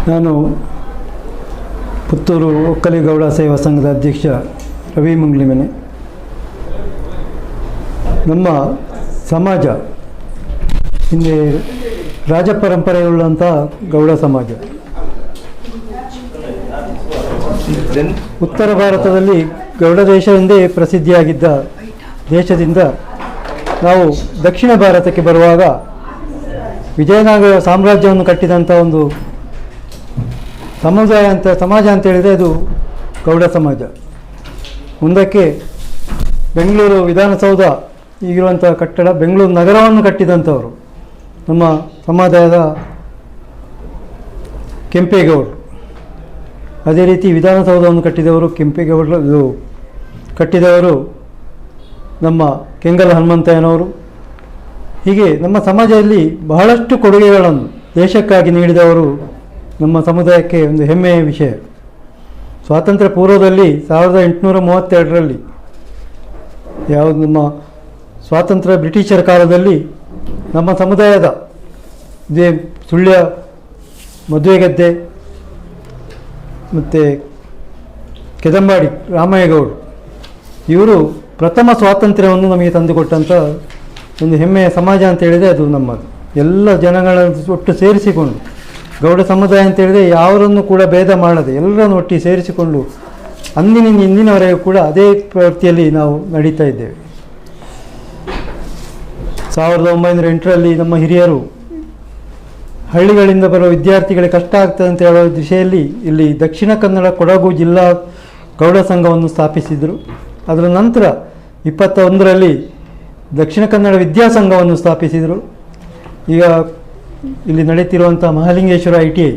ನಾನು ಪುತ್ತೂರು ಒಕ್ಕಲಿಗೌಡ ಸೇವಾ ಸಂಘದ ಅಧ್ಯಕ್ಷ ರವಿ ಮುಂಗ್ಲಿಮನೆ. ನಮ್ಮ ಸಮಾಜ ಹಿಂದೆ ರಾಜ ಪರಂಪರೆಯುಳ್ಳಂಥ ಗೌಡ ಸಮಾಜ. ಉತ್ತರ ಭಾರತದಲ್ಲಿ ಗೌಡ ದೇಶ ಎಂದೇ ಪ್ರಸಿದ್ಧಿಯಾಗಿದ್ದ ದೇಶದಿಂದ ನಾವು ದಕ್ಷಿಣ ಭಾರತಕ್ಕೆ ಬರುವಾಗ ವಿಜಯನಗರ ಸಾಮ್ರಾಜ್ಯವನ್ನು ಕಟ್ಟಿದಂಥ ಒಂದು ಸಮಾಜ ಅಂತ ಹೇಳಿದರೆ ಅದು ಗೌಡ ಸಮಾಜ. ಮುಂದಕ್ಕೆ ಬೆಂಗಳೂರು ವಿಧಾನಸೌಧ ಈಗಿರುವಂಥ ಕಟ್ಟಡ, ಬೆಂಗಳೂರು ನಗರವನ್ನು ಕಟ್ಟಿದಂಥವರು ನಮ್ಮ ಸಮಾಜದ ಕೆಂಪೇಗೌಡರು. ಅದೇ ರೀತಿ ವಿಧಾನಸೌಧವನ್ನು ಕಟ್ಟಿದವರು ಕೆಂಪೇಗೌಡರು, ಕಟ್ಟಿದವರು ನಮ್ಮ ಕೆಂಗಲ್ ಹನುಮಂತಯ್ಯನವರು. ಹೀಗೆ ನಮ್ಮ ಸಮಾಜದಲ್ಲಿ ಬಹಳಷ್ಟು ಕೊಡುಗೆಗಳನ್ನು ದೇಶಕ್ಕಾಗಿ ನೀಡಿದವರು ನಮ್ಮ ಸಮುದಾಯಕ್ಕೆ ಒಂದು ಹೆಮ್ಮೆಯ ವಿಷಯ. ಸ್ವಾತಂತ್ರ್ಯ ಪೂರ್ವದಲ್ಲಿ 1832ರಲ್ಲಿ ಯಾವುದು ನಮ್ಮ ಸ್ವಾತಂತ್ರ್ಯ ಬ್ರಿಟಿಷರ ಕಾಲದಲ್ಲಿ ನಮ್ಮ ಸಮುದಾಯದ ಇದೇ ಸುಳ್ಯ ಮದುವೆಗದ್ದೆ ಮತ್ತು ಕೆದಂಬಾಡಿ ರಾಮಯ್ಯಗೌಡರು ಇವರು ಪ್ರಥಮ ಸ್ವಾತಂತ್ರ್ಯವನ್ನು ನಮಗೆ ತಂದುಕೊಟ್ಟಂಥ ಒಂದು ಹೆಮ್ಮೆಯ ಸಮಾಜ ಅಂತ ಹೇಳಿದರೆ ಅದು ನಮ್ಮದು. ಎಲ್ಲ ಜನಗಳನ್ನು ಒಟ್ಟು ಸೇರಿಸಿಕೊಂಡು ಗೌಡ ಸಮುದಾಯ ಅಂತ ಹೇಳಿದರೆ ಯಾರನ್ನು ಕೂಡ ಭೇದ ಮಾಡದೆ ಎಲ್ಲರನ್ನು ಒಟ್ಟಿಗೆ ಸೇರಿಸಿಕೊಂಡು ಅಂದಿನಿಂದ ಇಂದಿನವರೆಗೂ ಕೂಡ ಅದೇ ಪ್ರವೃತ್ತಿಯಲ್ಲಿ ನಾವು ನಡೀತಾ ಇದ್ದೇವೆ. 1908ರಲ್ಲಿ ನಮ್ಮ ಹಿರಿಯರು ಹಳ್ಳಿಗಳಿಂದ ಬರುವ ವಿದ್ಯಾರ್ಥಿಗಳಿಗೆ ಕಷ್ಟ ಆಗ್ತದೆ ಅಂತ ಹೇಳೋ ದಿಶೆಯಲ್ಲಿ ಇಲ್ಲಿ ದಕ್ಷಿಣ ಕನ್ನಡ ಕೊಡಗು ಜಿಲ್ಲಾ ಗೌಡ ಸಂಘವನ್ನು ಸ್ಥಾಪಿಸಿದರು. ಅದರ ನಂತರ 21ರಲ್ಲಿ ದಕ್ಷಿಣ ಕನ್ನಡ ವಿದ್ಯಾಸಂಘವನ್ನು ಸ್ಥಾಪಿಸಿದರು. ಈಗ ಇಲ್ಲಿ ನಡೀತಿರುವಂಥ ಮಹಾಲಿಂಗೇಶ್ವರ ITI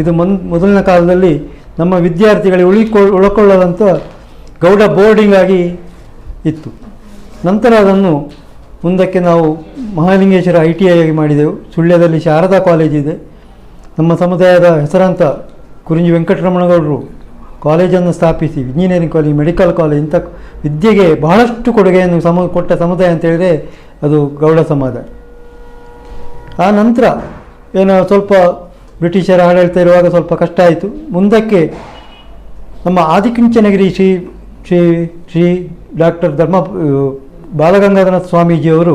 ಇದು ಮೊದಲಿನ ಕಾಲದಲ್ಲಿ ನಮ್ಮ ವಿದ್ಯಾರ್ಥಿಗಳಿಗೆ ಉಳ್ಕೊಳ್ಳದಂಥ ಗೌಡ ಬೋರ್ಡಿಂಗ್ ಆಗಿ ಇತ್ತು. ನಂತರ ಅದನ್ನು ಮುಂದಕ್ಕೆ ನಾವು ಮಹಾಲಿಂಗೇಶ್ವರ ITI ಆಗಿ ಮಾಡಿದೆವು. ಸುಳ್ಯದಲ್ಲಿ ಶಾರದಾ ಕಾಲೇಜ್ ಇದೆ. ನಮ್ಮ ಸಮುದಾಯದ ಹೆಸರಾಂತ ಕುರಿಂಜಿ ವೆಂಕಟರಮಣಗೌಡರು ಕಾಲೇಜನ್ನು ಸ್ಥಾಪಿಸಿ ಇಂಜಿನಿಯರಿಂಗ್ ಕಾಲೇಜ್, ಮೆಡಿಕಲ್ ಕಾಲೇಜ್ ಇಂಥ ವಿದ್ಯೆಗೆ ಬಹಳಷ್ಟು ಕೊಡುಗೆಯನ್ನು ಕೊಟ್ಟ ಸಮುದಾಯ ಅಂತ ಹೇಳಿದರೆ ಅದು ಗೌಡ ಸಮಾಜ. ಆ ನಂತರ ಏನೋ ಸ್ವಲ್ಪ ಬ್ರಿಟಿಷರ ಆಡಳಿತ ಇರುವಾಗ ಸ್ವಲ್ಪ ಕಷ್ಟ ಆಯಿತು. ಮುಂದಕ್ಕೆ ನಮ್ಮ ಆದಿಚುಂಚನಗಿರಿ ಶ್ರೀ ಡಾಕ್ಟರ್ ಬಾಲಗಂಗಾಧರ ಸ್ವಾಮೀಜಿಯವರು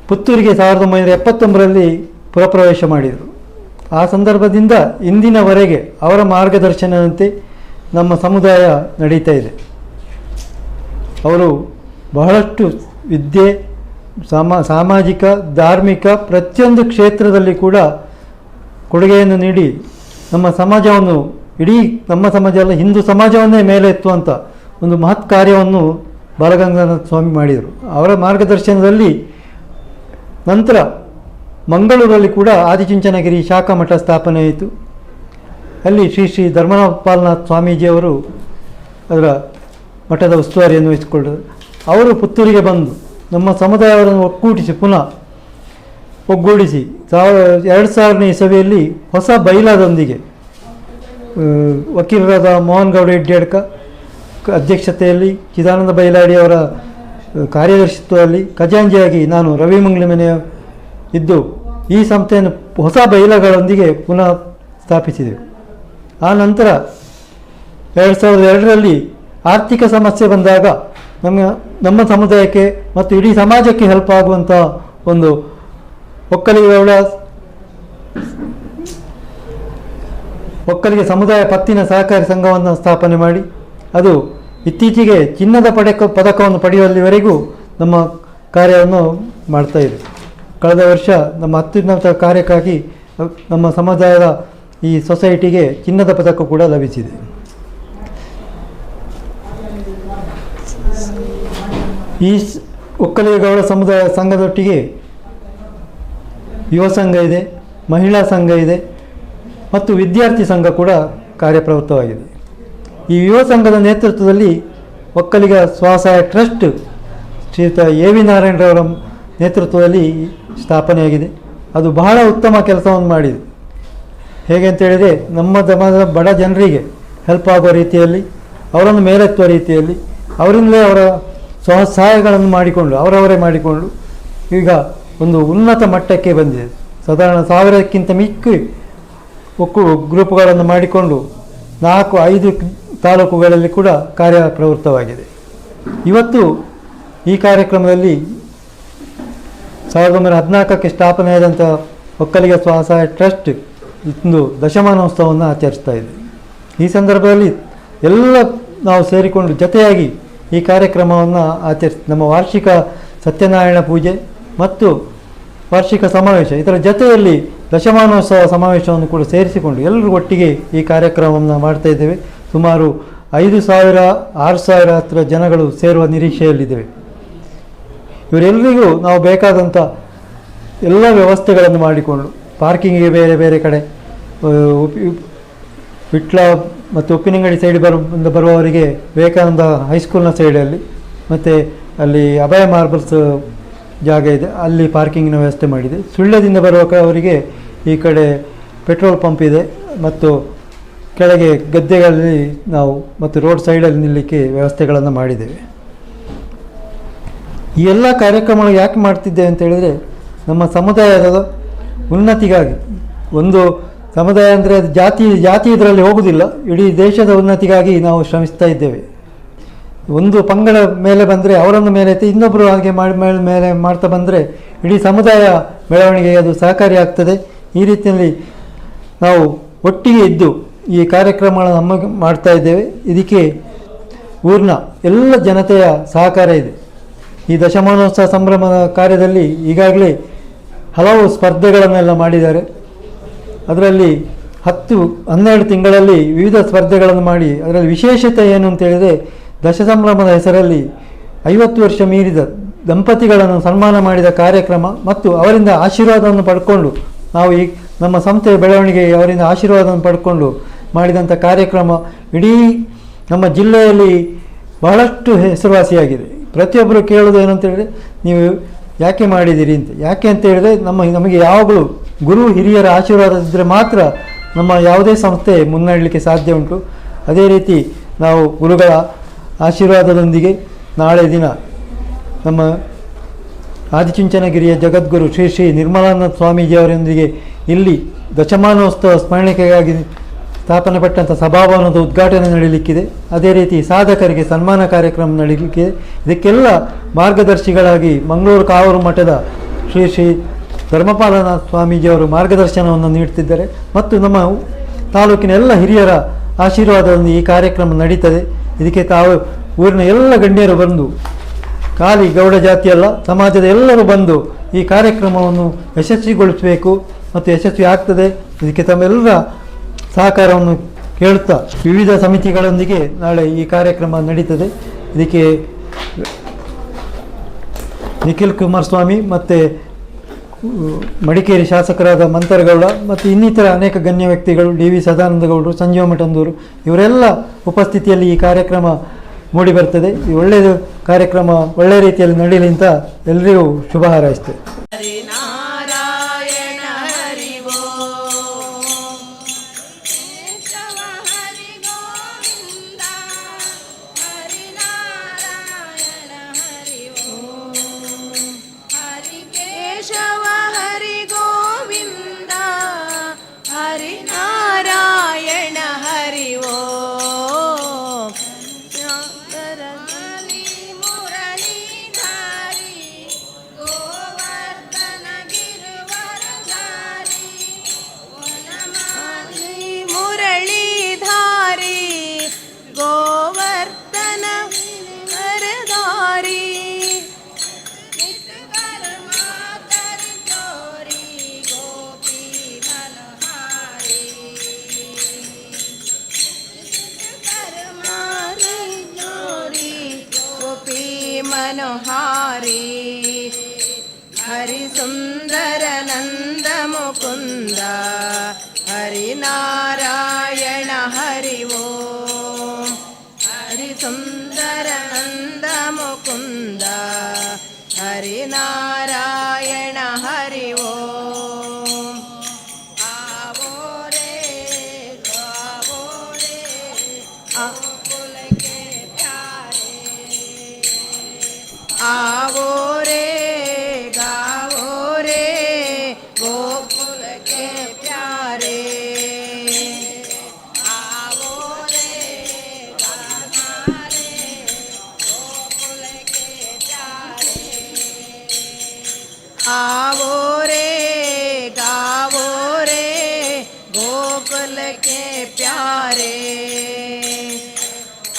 ಪುತ್ತೂರಿಗೆ 1979ರಲ್ಲಿ ಪುರಪ್ರವೇಶ ಮಾಡಿದರು. ಆ ಸಂದರ್ಭದಿಂದ ಇಂದಿನವರೆಗೆ ಅವರ ಮಾರ್ಗದರ್ಶನದಂತೆ ನಮ್ಮ ಸಮುದಾಯ ನಡೀತಾ ಇದೆ. ಅವರು ಬಹಳಷ್ಟು ವಿದ್ಯೆ, ಸಾಮಾಜಿಕ, ಧಾರ್ಮಿಕ ಪ್ರತಿಯೊಂದು ಕ್ಷೇತ್ರದಲ್ಲಿ ಕೂಡ ಕೊಡುಗೆಯನ್ನು ನೀಡಿ ನಮ್ಮ ಸಮಾಜವನ್ನು, ಇಡೀ ನಮ್ಮ ಸಮಾಜ ಅಲ್ಲ ಹಿಂದೂ ಸಮಾಜವನ್ನೇ ಮೇಲೆ ಎತ್ತುವಂಥ ಒಂದು ಮಹತ್ ಕಾರ್ಯವನ್ನು ಬಾಲಗಂಗಾಧರ ಸ್ವಾಮಿ ಮಾಡಿದರು. ಅವರ ಮಾರ್ಗದರ್ಶನದಲ್ಲಿ ನಂತರ ಮಂಗಳೂರಲ್ಲಿ ಕೂಡ ಆದಿಚುಂಚನಗಿರಿ ಶಾಖಾ ಮಠ ಸ್ಥಾಪನೆ ಆಯಿತು. ಅಲ್ಲಿ ಶ್ರೀ ಧರ್ಮಪಾಲನಾಥ್ ಸ್ವಾಮೀಜಿಯವರು ಅದರ ಮಠದ ಉಸ್ತುವಾರಿಯನ್ನು ವಹಿಸಿಕೊಂಡರು. ಅವರು ಪುತ್ತೂರಿಗೆ ಬಂದು ನಮ್ಮ ಸಮುದಾಯವನ್ನು ಒಗ್ಗೂಡಿಸಿ 2000ನೇ ಇಸವಿಯಲ್ಲಿ ಹೊಸ ಬೈಲಾದೊಂದಿಗೆ ವಕೀಲರಾದ ಮೋಹನ್ ಗೌಡ ಹೆಡ್ಡಿಯಡ್ಕ ಅಧ್ಯಕ್ಷತೆಯಲ್ಲಿ, ಚಿದಾನಂದ ಬೈಲಾಡಿ ಅವರ ಕಾರ್ಯದರ್ಶಿತ್ವದಲ್ಲಿ ಖಜಾಂಚಿಯಾಗಿ ನಾನು ರವಿ ಮುಂಗ್ಲಿಮನೆ ಇದ್ದು ಈ ಸಂಸ್ಥೆಯನ್ನು ಹೊಸ ಬೈಲಾಗಳೊಂದಿಗೆ ಪುನಃ ಸ್ಥಾಪಿಸಿದೆವು. ಆ ನಂತರ 2002ರಲ್ಲಿ ಆರ್ಥಿಕ ಸಮಸ್ಯೆ ಬಂದಾಗ ನಮ್ಮ ಸಮುದಾಯಕ್ಕೆ ಮತ್ತು ಇಡೀ ಸಮಾಜಕ್ಕೆ ಹೆಲ್ಪ್ ಆಗುವಂಥ ಒಂದು ಒಕ್ಕಲಿಗ ಸಮುದಾಯ ಪತ್ತಿನ ಸಹಕಾರಿ ಸಂಘವನ್ನು ಸ್ಥಾಪನೆ ಮಾಡಿ ಅದು ಇತ್ತೀಚೆಗೆ ಚಿನ್ನದ ಪದಕವನ್ನು ಪಡೆಯುವಲ್ಲಿವರೆಗೂ ನಮ್ಮ ಕಾರ್ಯವನ್ನು ಮಾಡ್ತಾಯಿದೆ. ಕಳೆದ ವರ್ಷ ನಮ್ಮ ಅತ್ಯುನ್ನತ ಕಾರ್ಯಕ್ಕಾಗಿ ನಮ್ಮ ಸಮುದಾಯದ ಈ ಸೊಸೈಟಿಗೆ ಚಿನ್ನದ ಪದಕ ಕೂಡ ಲಭಿಸಿದೆ. ಈ ಒಕ್ಕಲಿಗ ಗೌಡ ಸಮುದಾಯ ಸಂಘದೊಟ್ಟಿಗೆ ಯುವ ಸಂಘ ಇದೆ, ಮಹಿಳಾ ಸಂಘ ಇದೆ ಮತ್ತು ವಿದ್ಯಾರ್ಥಿ ಸಂಘ ಕೂಡ ಕಾರ್ಯಪ್ರವೃತ್ತವಾಗಿದೆ. ಈ ಯುವ ಸಂಘದ ನೇತೃತ್ವದಲ್ಲಿ ಒಕ್ಕಲಿಗ ಸ್ವಸಹಾಯ ಟ್ರಸ್ಟ್ ಶ್ರೀಯುತ AV ನಾರಾಯಣರವರ ನೇತೃತ್ವದಲ್ಲಿ ಸ್ಥಾಪನೆಯಾಗಿದೆ. ಅದು ಬಹಳ ಉತ್ತಮ ಕೆಲಸವನ್ನು ಮಾಡಿದೆ. ಹೇಗೆ ಅಂತ ಹೇಳಿದರೆ ನಮ್ಮ ಬಡ ಜನರಿಗೆ ಹೆಲ್ಪ್ ಆಗುವ ರೀತಿಯಲ್ಲಿ, ಅವರನ್ನು ಮೇಲೆತ್ತುವ ರೀತಿಯಲ್ಲಿ, ಅವರಿಂದಲೇ ಅವರ ಸಹಾಯಗಳನ್ನು ಅವರವರೇ ಮಾಡಿಕೊಂಡು ಈಗ ಒಂದು ಉನ್ನತ ಮಟ್ಟಕ್ಕೆ ಬಂದಿದೆ. ಸಾಧಾರಣ 1000ಕ್ಕಿಂತ ಮಿಕ್ಕಿ ಗ್ರೂಪ್ಗಳನ್ನು ಮಾಡಿಕೊಂಡು 4-5 ತಾಲೂಕುಗಳಲ್ಲಿ ಕೂಡ ಕಾರ್ಯಪ್ರವೃತ್ತವಾಗಿದೆ. ಇವತ್ತು ಈ ಕಾರ್ಯಕ್ರಮದಲ್ಲಿ 1914ಕ್ಕೆ ಸ್ಥಾಪನೆಯಾದಂಥ ಒಕ್ಕಲಿಗ ಸ್ವಸಹಾಯ ಟ್ರಸ್ಟ್ ಇಂದು ದಶಮಾನೋತ್ಸವವನ್ನು ಆಚರಿಸ್ತಾ ಇದೆ. ಈ ಸಂದರ್ಭದಲ್ಲಿ ಎಲ್ಲ ನಾವು ಸೇರಿಕೊಂಡು ಜೊತೆಯಾಗಿ ಈ ಕಾರ್ಯಕ್ರಮವನ್ನು ನಮ್ಮ ವಾರ್ಷಿಕ ಸತ್ಯನಾರಾಯಣ ಪೂಜೆ ಮತ್ತು ವಾರ್ಷಿಕ ಸಮಾವೇಶ ಇದರ ಜೊತೆಯಲ್ಲಿ ದಶಮಾನೋತ್ಸವ ಸಮಾವೇಶವನ್ನು ಕೂಡ ಸೇರಿಸಿಕೊಂಡು ಎಲ್ಲರೂ ಒಟ್ಟಿಗೆ ಈ ಕಾರ್ಯಕ್ರಮವನ್ನು ಮಾಡ್ತಾ ಇದ್ದೇವೆ. ಸುಮಾರು 5,000-6,000 ಹತ್ತಿರ ಜನಗಳು ಸೇರುವ ನಿರೀಕ್ಷೆಯಲ್ಲಿದ್ದೇವೆ. ಇವರೆಲ್ಲರಿಗೂ ನಾವು ಬೇಕಾದಂಥ ಎಲ್ಲ ವ್ಯವಸ್ಥೆಗಳನ್ನು ಮಾಡಿಕೊಂಡು ಪಾರ್ಕಿಂಗಿಗೆ ಬೇರೆ ಬೇರೆ ಕಡೆ, ವಿಟ್ಲ ಮತ್ತು ಉಪ್ಪಿನಂಗಡಿ ಸೈಡ್ ಬರುವವರಿಗೆ ವಿವೇಕಾನಂದ ಹೈಸ್ಕೂಲ್ನ ಸೈಡಲ್ಲಿ ಮತ್ತು ಅಲ್ಲಿ ಅಭಯ ಮಾರ್ಬಲ್ಸ್ ಜಾಗ ಇದೆ, ಅಲ್ಲಿ ಪಾರ್ಕಿಂಗಿನ ವ್ಯವಸ್ಥೆ ಮಾಡಿದೆ. ಸುಳ್ಯದಿಂದ ಬರುವವರಿಗೆ ಈ ಕಡೆ ಪೆಟ್ರೋಲ್ ಪಂಪ್ ಇದೆ ಮತ್ತು ಕೆಳಗೆ ಗದ್ದೆಗಳಲ್ಲಿ ನಾವು ಮತ್ತು ರೋಡ್ ಸೈಡಲ್ಲಿ ನಿಲ್ಲಲಿಕ್ಕೆ ವ್ಯವಸ್ಥೆಗಳನ್ನು ಮಾಡಿದ್ದೇವೆ. ಈ ಎಲ್ಲ ಕಾರ್ಯಕ್ರಮಗಳು ಯಾಕೆ ಮಾಡ್ತಿದ್ದೇವೆ ಅಂತ ಹೇಳಿದರೆ ನಮ್ಮ ಸಮುದಾಯದ ಉನ್ನತಿಗಾಗಿ. ಒಂದು ಸಮುದಾಯ ಅಂದರೆ ಅದು ಜಾತಿ ಇದರಲ್ಲಿ ಹೋಗುವುದಿಲ್ಲ, ಇಡೀ ದೇಶದ ಉನ್ನತಿಗಾಗಿ ನಾವು ಶ್ರಮಿಸ್ತಾ ಇದ್ದೇವೆ. ಒಂದು ಪಂಗಡ ಮೇಲೆ ಬಂದರೆ ಅವರನ್ನು ಮೇಲೆ ಎತ್ತಿ ಇನ್ನೊಬ್ಬರು ಹಾಗೆ ಮೇಲೆ ಮಾಡ್ತಾ ಬಂದರೆ ಇಡೀ ಸಮುದಾಯ ಬೆಳವಣಿಗೆಗೆ ಅದು ಸಹಕಾರಿಯಾಗ್ತದೆ. ಈ ರೀತಿಯಲ್ಲಿ ನಾವು ಒಟ್ಟಿಗೆ ಇದ್ದು ಈ ಕಾರ್ಯಕ್ರಮಗಳನ್ನು ನಮಗೆ ಮಾಡ್ತಾ ಇದ್ದೇವೆ. ಇದಕ್ಕೆ ಊರಿನ ಎಲ್ಲ ಜನತೆಯ ಸಹಕಾರ ಇದೆ. ಈ ದಶಮಾನೋತ್ಸವ ಸಂಭ್ರಮದ ಕಾರ್ಯದಲ್ಲಿ ಈಗಾಗಲೇ ಹಲವು ಸ್ಪರ್ಧೆಗಳನ್ನೆಲ್ಲ ಮಾಡಿದ್ದಾರೆ. ಅದರಲ್ಲಿ 10-12 ತಿಂಗಳಲ್ಲಿ ವಿವಿಧ ಸ್ಪರ್ಧೆಗಳನ್ನು ಮಾಡಿ ಅದರಲ್ಲಿ ವಿಶೇಷತೆ ಏನು ಅಂತ ಹೇಳಿದರೆ ದಶಸಂಭ್ರಮದ ಹೆಸರಲ್ಲಿ 50 ವರ್ಷ ಮೀರಿದ ದಂಪತಿಗಳನ್ನು ಸನ್ಮಾನ ಮಾಡಿದ ಕಾರ್ಯಕ್ರಮ ಮತ್ತು ಅವರಿಂದ ಆಶೀರ್ವಾದವನ್ನು ಪಡ್ಕೊಂಡು ನಾವು ಈ ನಮ್ಮ ಸಂಸ್ಥೆಯ ಬೆಳವಣಿಗೆಗೆ ಅವರಿಂದ ಆಶೀರ್ವಾದವನ್ನು ಪಡ್ಕೊಂಡು ಮಾಡಿದಂಥ ಕಾರ್ಯಕ್ರಮ ಇಡೀ ನಮ್ಮ ಜಿಲ್ಲೆಯಲ್ಲಿ ಬಹಳಷ್ಟು ಹೆಸರುವಾಸಿಯಾಗಿದೆ. ಪ್ರತಿಯೊಬ್ಬರು ಕೇಳೋದು ಏನಂತ ಹೇಳಿದರೆ ನೀವು ಯಾಕೆ ಮಾಡಿದ್ದೀರಿ ಅಂತ. ಯಾಕೆ ಅಂತ ಹೇಳಿದರೆ ನಮಗೆ ಯಾವಾಗಲೂ ಗುರು ಹಿರಿಯರ ಆಶೀರ್ವಾದ ಇದ್ದರೆ ಮಾತ್ರ ನಮ್ಮ ಯಾವುದೇ ಸಂಸ್ಥೆ ಮುನ್ನಡೆಯಲಿಕ್ಕೆ ಸಾಧ್ಯ ಉಂಟು. ಅದೇ ರೀತಿ ನಾವು ಗುರುಗಳ ಆಶೀರ್ವಾದದೊಂದಿಗೆ ನಾಳೆ ದಿನ ನಮ್ಮ ಆದಿಚುಂಚನಗಿರಿಯ ಜಗದ್ಗುರು ಶ್ರೀ ಶ್ರೀ ನಿರ್ಮಲಾನಂದ ಸ್ವಾಮೀಜಿಯವರೊಂದಿಗೆ ಇಲ್ಲಿ ದಶಮಾನೋತ್ಸವ ಸ್ಮರಣೆಗಾಗಿ ಸ್ಥಾಪನೆ ಪಟ್ಟಂಥ ಸಭಾಭವನದ ಉದ್ಘಾಟನೆ ನಡೆಯಲಿಕ್ಕಿದೆ. ಅದೇ ರೀತಿ ಸಾಧಕರಿಗೆ ಸನ್ಮಾನ ಕಾರ್ಯಕ್ರಮ ನಡೆಯಲಿಕ್ಕಿದೆ. ಇದಕ್ಕೆಲ್ಲ ಮಾರ್ಗದರ್ಶಿಗಳಾಗಿ ಮಂಗಳೂರು ಕಾವೂರು ಮಠದ ಶ್ರೀ ಶ್ರೀ ಧರ್ಮಪಾಲನಾಥ ಸ್ವಾಮೀಜಿಯವರು ಮಾರ್ಗದರ್ಶನವನ್ನು ನೀಡುತ್ತಿದ್ದಾರೆ ಮತ್ತು ನಮ್ಮ ತಾಲೂಕಿನ ಎಲ್ಲ ಹಿರಿಯರ ಆಶೀರ್ವಾದದೊಂದಿಗೆ ಈ ಕಾರ್ಯಕ್ರಮ ನಡೀತದೆ. ಇದಕ್ಕೆ ತಾವು ಊರಿನ ಎಲ್ಲ ಗಣ್ಯರು ಬಂದು, ಖಾಲಿ ಗೌಡ ಜಾತಿಯಲ್ಲ, ಸಮಾಜದ ಎಲ್ಲರೂ ಬಂದು ಈ ಕಾರ್ಯಕ್ರಮವನ್ನು ಯಶಸ್ವಿಗೊಳಿಸಬೇಕು ಮತ್ತು ಯಶಸ್ವಿ ಆಗ್ತದೆ. ಇದಕ್ಕೆ ತಮ್ಮೆಲ್ಲರ ಸಹಕಾರವನ್ನು ಕೇಳುತ್ತಾ ವಿವಿಧ ಸಮಿತಿಗಳೊಂದಿಗೆ ನಾಳೆ ಈ ಕಾರ್ಯಕ್ರಮ ನಡೀತದೆ. ಇದಕ್ಕೆ ನಿಖಿಲ್ ಕುಮಾರಸ್ವಾಮಿ ಮತ್ತು ಮಡಿಕೇರಿ ಶಾಸಕರಾದ ಮಂತರಗೌಡ ಮತ್ತು ಇನ್ನಿತರ ಅನೇಕ ಗಣ್ಯ ವ್ಯಕ್ತಿಗಳು, ಡಿ.ವಿ. ಸದಾನಂದಗೌಡರು, ಸಂಜೀವ ಮಠಂದೂರು ಇವರೆಲ್ಲ ಉಪಸ್ಥಿತಿಯಲ್ಲಿ ಈ ಕಾರ್ಯಕ್ರಮ ಮೂಡಿಬರ್ತದೆ. ಈ ಒಳ್ಳೆಯದು ಕಾರ್ಯಕ್ರಮ ಒಳ್ಳೆಯ ರೀತಿಯಲ್ಲಿ ನಡೆಯಲಿ ಅಂತ ಎಲ್ಲರಿಗೂ ಶುಭ ಹಾರೈಸ್ತೇವೆ. मनोहारी हरि सुंदर नंद मुकुंद हरि नारायण हरि ओम हरि सुंदर नंद मुकुंद हरि नारायण हरि ओम आवो रे आकुल के प्यारे आवो रे गावो रे गोकुल के प्यारे आवो रे गावो रे गोकुल के प्यारे,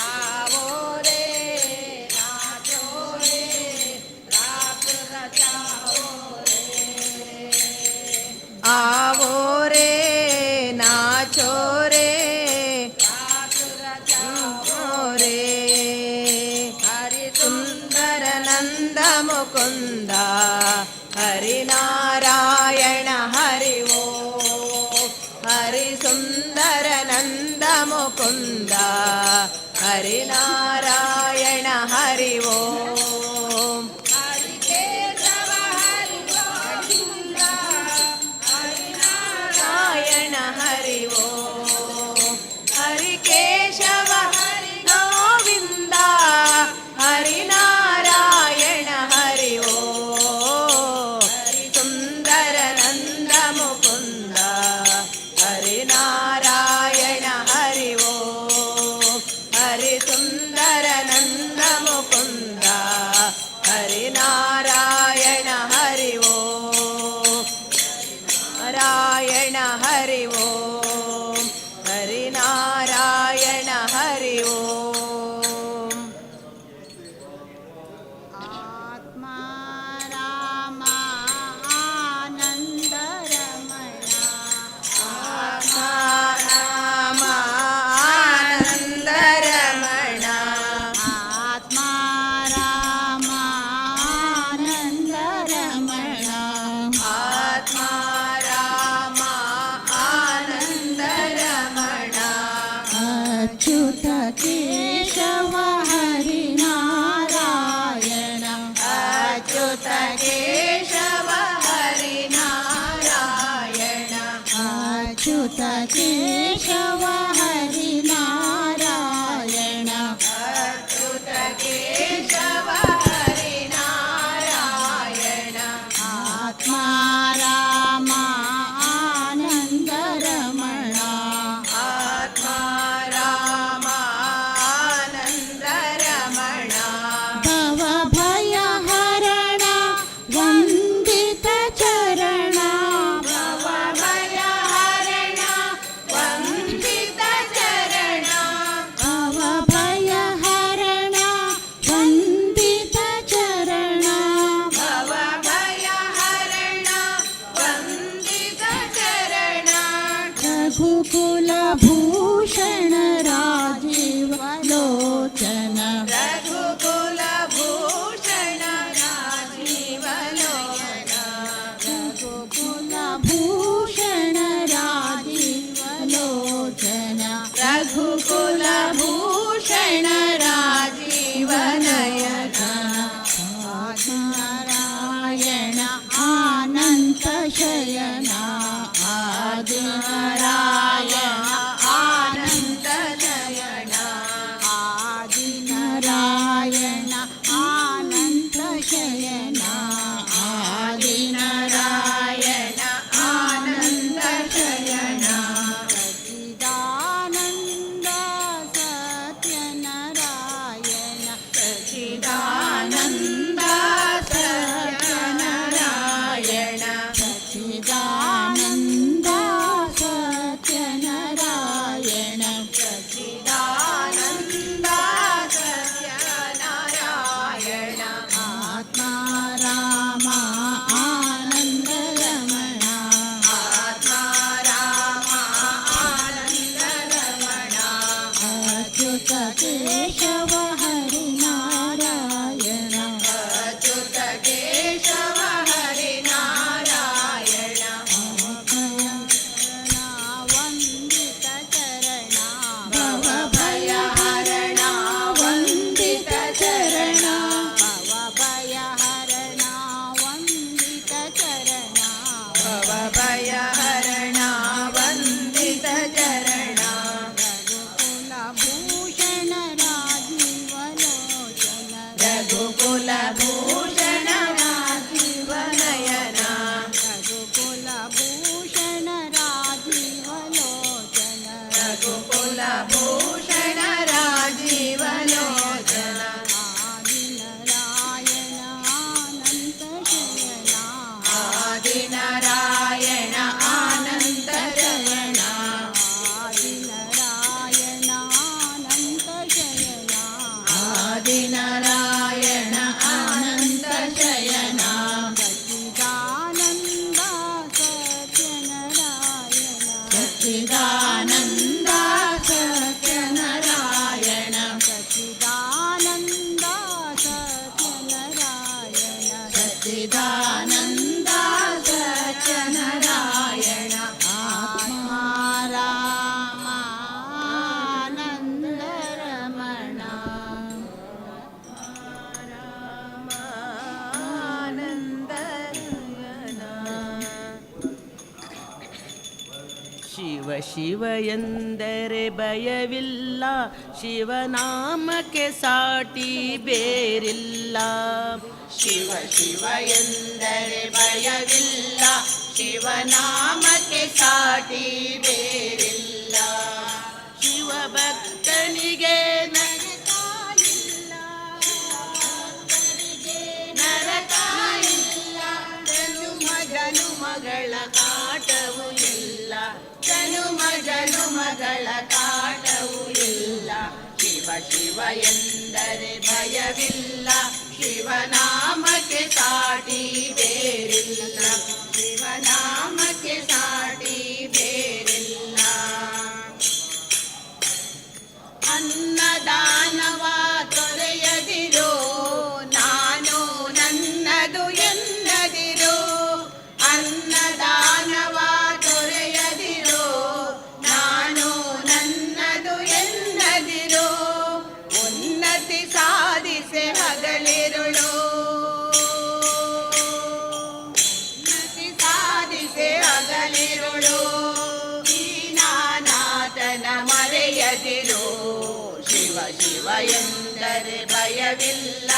आवो रे नाचो रे रास रचाओ रे, आवो रे नाचो रे रास रचाओ रे, हरि सुंदर नंद मुकुंद हरि नारायण हरि वो, हरि सुंदर नंद मुकुंद हरि नारायण हरि वो, हरि केशव हरि गोविंद हरि नारायण हरि वो, हरि केशव हरि गोविंद हरि नारायण हरि वो, हरि सुंदर नंद मुकुंद हरि नारायण हरि वो, हरि सुंदर नंद मुकुंद हरि नारायण हरि वो, नारायण हरि वो, हरि नारायण हरि वो। आत्मा रामा आनंद रमणा, आत्मा राम आनंद रमण, आत्मा रामा आनंद रमणा, आत्मा राम आनंद रमण, अच्युत केशव हरि नारायण, अच्युत केशव हरि नारायण, अच्युत केशव हरि नारायण, अच्युत केशव हरि नारायण, आत्मा रामा आनंद रमणा, आत्मा राम आनंद रमण, भव भय हरण वंदित चरण, भव भय हरण वंदित चरण, भव भय हरण वंदित चरण, भव भय हरण वंदित चरण, रघुकुल भूषण राजीव लोचन, रघुकुल भूषण राजीव लोचन, रघुकुल भूषण राजीव लोचन, रघुकुल भूषण राजीव नयन, नारायण अनंत शयना, आदिनारायण आनंद नयन, आदिनारायण अनंत शयना, आदिनारायण आनंद शयन, सच्चिदानंद सत्यनारायण, सच्चिदानंद सत्यनारायण, सच्चिदानंद ಶಿವ ಶಿವ ಎಂದರೆ ಭಯವಿಲ್ಲ, ಶಿವನಾಮಕ್ಕೆ ಸಾಟಿ ಬೇರಿಲ್ಲ. ಶಿವ ಶಿವ ಎಂದರೆ ಭಯವಿಲ್ಲ, ಶಿವನಾಮಕ್ಕೆ ಸಾಟಿ ಬೇರಿಲ್ಲ. ಶಿವ ಭಕ್ತನಿಗೆ ನರಕ ಇಲ್ಲ, ಜನುಮಗಳ ಕಾಟವೂ ಇಲ್ಲ, ಜನುಮಗಳ ಕಾಟವೂ ಇಲ್ಲ. ಶಿವ ಶಿವ ಎಂದರೆ ಭಯವಿಲ್ಲ, ಶಿವನಾಮಕ್ಕೆ ಸಾಟಿ ಬೇರಿಲ್ಲ, ಶಿವನಾಮಕ್ಕೆ ಸಾಟಿ ಬೇರಿಲ್ಲ. ಅನ್ನದಾನವ ತೊರೆಯದಿರೋ, ನಾನು ನನ್ನದು ಎನ್ನದಿರೋ. ಅನ್ನದಾನವ ತೊರೆಯದಿರೋ, ನಾನು ನನ್ನದು ಎನ್ನದಿರೋ. ಉನ್ನತಿ ಸಾಧಿಸೆ ಹಗಲಿರುಳು, ಉನ್ನತಿ ಸಾಧಿಸೆ ಹಗಲಿರುಳು. ದೀನಾನಾಥನ ಮರೆಯದಿರೋ, ಶಿವ ಶಿವ ಎಂದರೆ ಭಯವಿಲ್ಲ,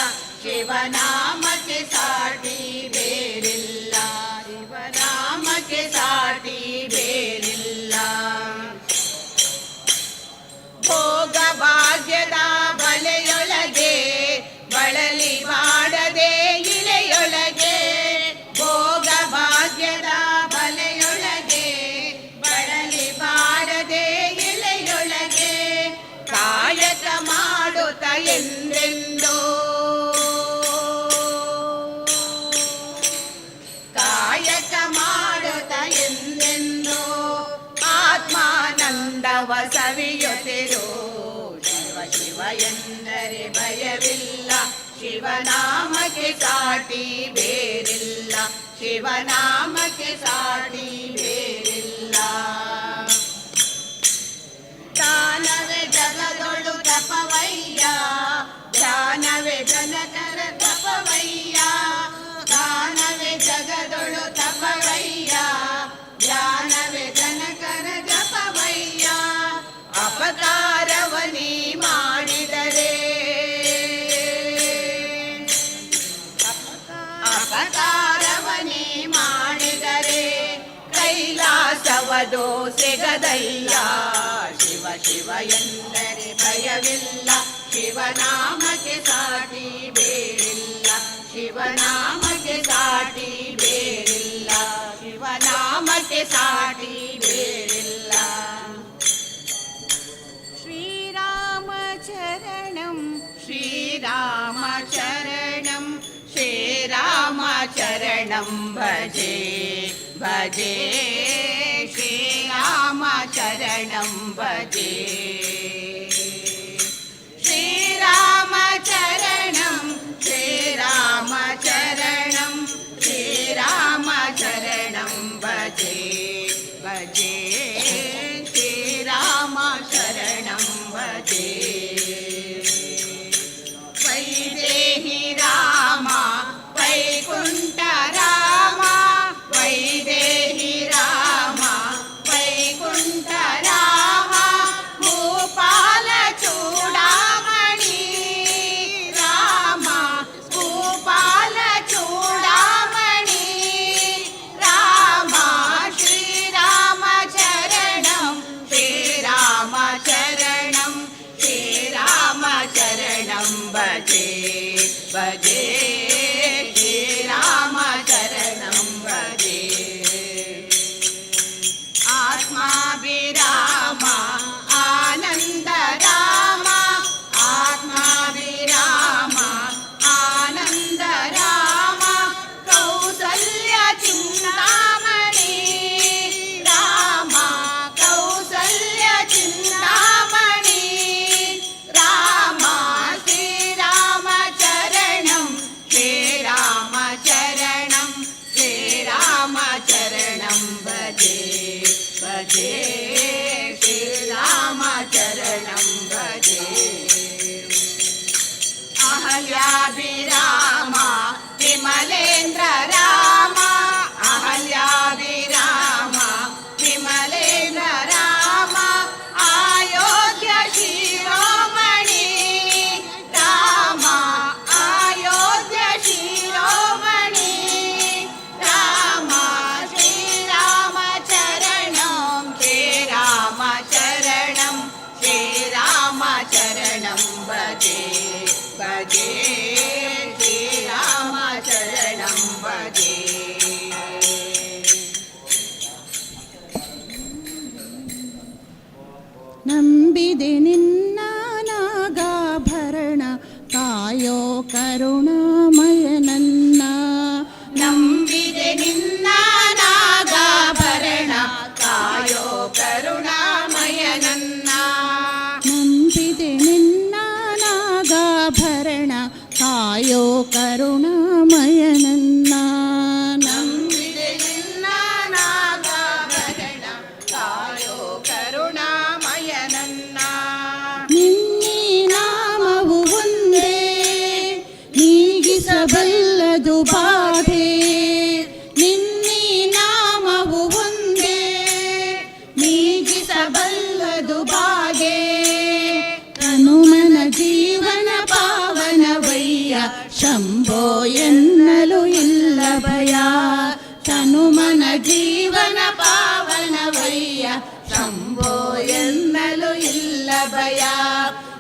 ಶಿವನಾಮಕ್ಕೆ ಸಾಟಿ ಬೇರಿಲ್ಲ, ಶಿವನಾಮಕ್ಕೆ ಸಾಟಿ ಬೇರಿಲ್ಲ. ಭೋಗ ಭಾಗ್ಯದ ಬಲೆಯೊಳಗೆ ಬಳಲಿ ಬಾಡದೆ ಇಳೆಯೊಳಗೆ, ಭೋಗ ಭಾಗ್ಯದ ಬಲೆಯೊಳಗೆ ಬಳಲಿ ಬಾಡದೆ ಇಳೆಯೊಳಗೆ. ಕಾಯಕ ಮಾಡುತ್ತ ಎಂದೆಂದೋ, ಕಾಯಕ ಮಾಡುತ್ತ ಎಂದೆಂದೋ. ಆತ್ಮಾನಂದವ ಸವಿಯುತ್ತಿರೋ, ಶಿವ ಶಿವ ಎಂದರೆ ಭಯವಿಲ್ಲ, ಶಿವನಾಮಕ್ಕೆ ಸಾಟಿ ಬೇರಿಲ್ಲ, ಶಿವನಾಮಕ್ಕೆ ಸಾಟಿ ಬೇರಿಲ್ಲ. ದಾನವೇ ಜಗದೊಳು ತಪವಯ್ಯ, ಧ್ಯಾನವೇ ಜನಕರ ತಪವಯ್ಯ. ದಾನವೇ ಜಗದೊಳು ತಪವಯ್ಯ, ಧ್ಯಾನವೇ ಜನಕರ ತಪವಯ್ಯ. ಅಪಕಾರವನಿ ಮಾಡಿದರೆ, ಅಪಕಾರವನಿ ಮಾಡಿದರೆ ಕೈಲಾಸವದು ಸಿಗದಯ್ಯ. ಶಿವ ಶಿವ ಎಂದರೆ ಭಯವಿಲ್ಲ, ಶಿವನಾಮಕ್ಕೆ ಸಾಟಿ ಬೇರಿಲ್ಲ, ಶಿವನಾಮಕ್ಕೆ ಸಾಟಿ ಬೇರಿಲ್ಲ, ಶಿವನಾಮಕ್ಕೆ ಸಾಟಿ ಬೇರಿಲ್ಲ. श्रीरामचरणं श्रीरामचरणं श्रीरामचरणं भजे भजे, श्रीरामचरणं भजे. श्रीरामचरणं श्रीरामचरणं श्रीरामचरणं भजे भजे, श्रीरामचरणं भजे. वैदेहि राम वैकुण्ठ राम, वैदेहि राम वैकुण्ठ राम. भूपाल चूडामणि राम, भूपाल चूडामणि राम. श्रीरामचरणं श्रीरामचरणं श्रीरामचरणं भजे भजे, श्रीरामचरणं भजे. आत्माभिराम आनन्द राम, आत्माभिराम आनन्द राम. कौसल्य चिन्तामणि राम, कौसल्य चिन्तामणि राम. श्रीरामचरणं श्रीरामचरणं श्रीरामचरणं भजे भजे, श्रीरामचरणं भजे. अहल्याभिराम विमलेन्द्र राम, अहल्याभिराम विमलेन्द्र राम. ಮನ ಜೀವನ ಪಾವನವಯ್ಯ ಶಂಭೋ ಎನ್ನಲು ಇಲ್ಲ ಭಯ.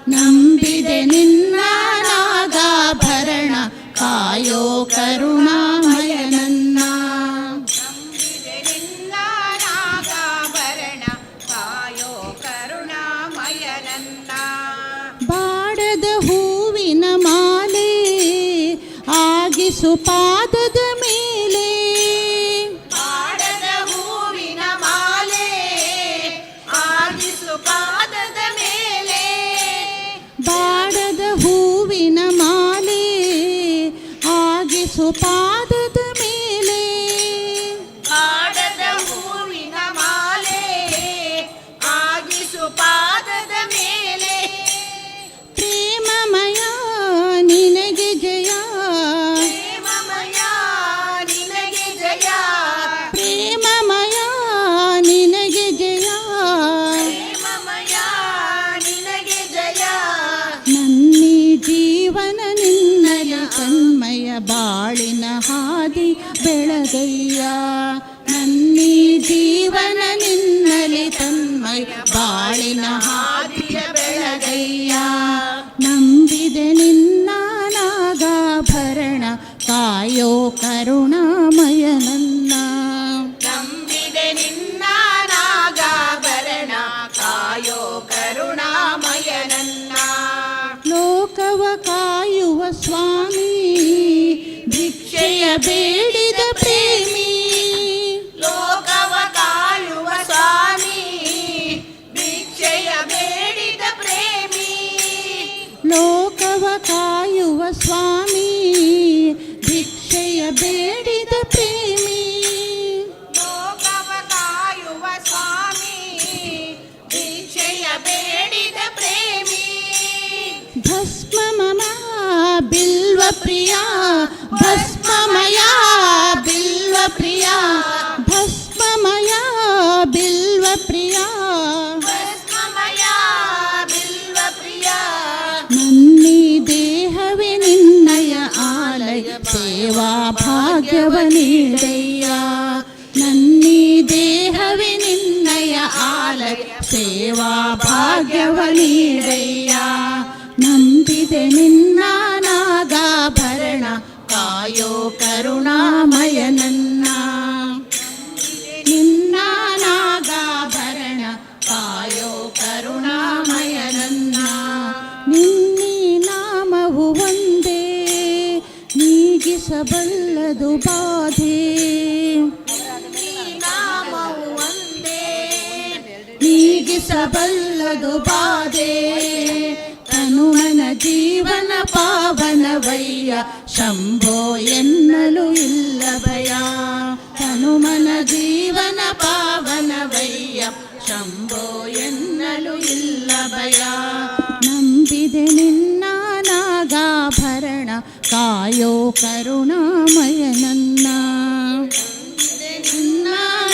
ನಂಬಿದೆ ನಿನ್ನ ನಾಗಾಭರಣ ಕಾಯೋ ಕರುಣಾಮಯ ನನ್ನ. ನಂಬಿದೆ ನಿನ್ನ ನಾಗಾಭರಣ ಕಾಯೋ ಕರುಣಾಮಯ ನನ್ನ. ಬಾಡದ ಹೂವಿನ ಮಾಲೆ ಆಗಿಸು ಪಾದದ ಮೇಲೆ. ಬಾಡದ ಹೂವಿನ ಮಾಲೆ ಆಗಿಸು ಪಾದದ ಮೇಲೆ. ಬಾಡದ ಹೂವಿನ ಮಾಲೆ ಆಗಿಸು ಪಾದದ ಮೇಲೆ. ಬಾಡದ ಹೂವಿನ ಮಾಲೆ ಆಗಿಸು ಪಾದದ ಮೇಲೆ. ಪ್ರೇಮಮಯ ನಿನಗೆ ಜಯ. ಪ್ರೇಮಮಯ ನಿನಗೆ ಜಯ. ಪ್ರೇಮಮಯ ನಿನಗೆ ಜಯ. ಪ್ರೇಮಮಯ ನಿನಗೆ ಜಯ. ನನ್ನಿ ಜೀವನ ನಿನ್ನಲಿ ತನ್ಮಯ ಬಾಳಿನ ಹಾದಿ ಬೆಳಗಯ್ಯ. ನನ್ನಿ ಜೀವನ ನಿನ್ನಲಿ ತನ್ಮಯ ಬಾಳಿನ ಹಾದಿಯ ಬೆಳಗಯ್ಯ. ನಂಬಿದೆ ನಿನ್ನ ನಾಗಾಭರಣ ಕಾಯೋ ಕರುಣಾಮಯ ನನ್ನ. ನಂಬಿದೆ ನಿನ್ನ ನಾಗಾಭರಣ ಕಾಯೋ ಕರುಣಾಮಯ ನನ್ನ. ಲೋಕವ ಕಾಯುವ ಸ್ವಾಮಿ ಭಿಕ್ಷೆಯ ಬೇಡಿದ ಪ್ರೇಮಿ. ಲೋಕವ ಕಾಯುವ ಸ್ವಾಮಿ ಭಿಕ್ಷೆಯ ಬೇಡಿದ ಪ್ರೇಮಿ. ಲೋಕವ ಕಾಯುವ ಸ್ವಾಮಿ ಭಿಕ್ಷೆಯ ಬೇಡಿದ ಪ್ರೇಮಿ. ಲೋಕವ ಕಾಯುವ ಸ್ವಾಮಿ ಭಿಕ್ಷೆಯ ಬೇಡಿದ ಪ್ರೇಮಿ. ಭಸ್ಮ ಮಮ ಬಿಲ್ವ ಪ್ರಿಯ ಭಸ್ಮಮಯ ಬಿಲ್ವ ಪ್ರಿಯ. ಭಸ್ಮಮಯ ಬಿಲ್ವ ಪ್ರಿಯ. ಭಸ್ಮಮಯ ಬಿಲ್ವ ಪ್ರಿಯ. ನನ್ನಿ ದೇಹವೇ ನಿನ್ನಯ ಆಲಯ ಸೇವಾ ಭಾಗ್ಯವ ನೀಡಯ್ಯ. ನನ್ನಿ ದೇಹವೇ ನಿನ್ನಯ ಆಲಯ ಸೇವಾ ಭಾಗ್ಯವ ನೀಡಯ್ಯ. ನಂಬಿದೆ ನಿನ್ನ ನಾಗಾಭರಣ ಕಾಯೋ ಕರುಣಾಮಯ ನನ್ನ. ನಿನ್ನ ನಾಗಾಭರಣ ಕಾಯೋ ಕರುಣಾಮಯ ನನ್ನ. ನಿನ್ನಿ ನಾಮವು ಒಂದೇ ನೀಗಿಸಬಲ್ಲದು ಬಾಧೆ. ನಾಮವು ಒಂದೇ ನೀಗಿಸಬಲ್ಲದು ಬಾಧೆ. ತನುಮನ ಜೀವನ ಪಾವನವಯ್ಯ ಶಂಭೋ ಎನ್ನಲು ಇಲ್ಲ ಭಯ. ತನುಮನ ಜೀವನ ಪಾವನವಯ್ಯ ಶಂಭೋ ಎನ್ನಲು ಇಲ್ಲ ಭಯ. ನಂಬಿದೆ ನಿನ್ನ ನಾಗಾಭರಣ ಕಾಯೋ ಕರುಣಾಮಯ ನನ್ನ. ನಿನ್ನ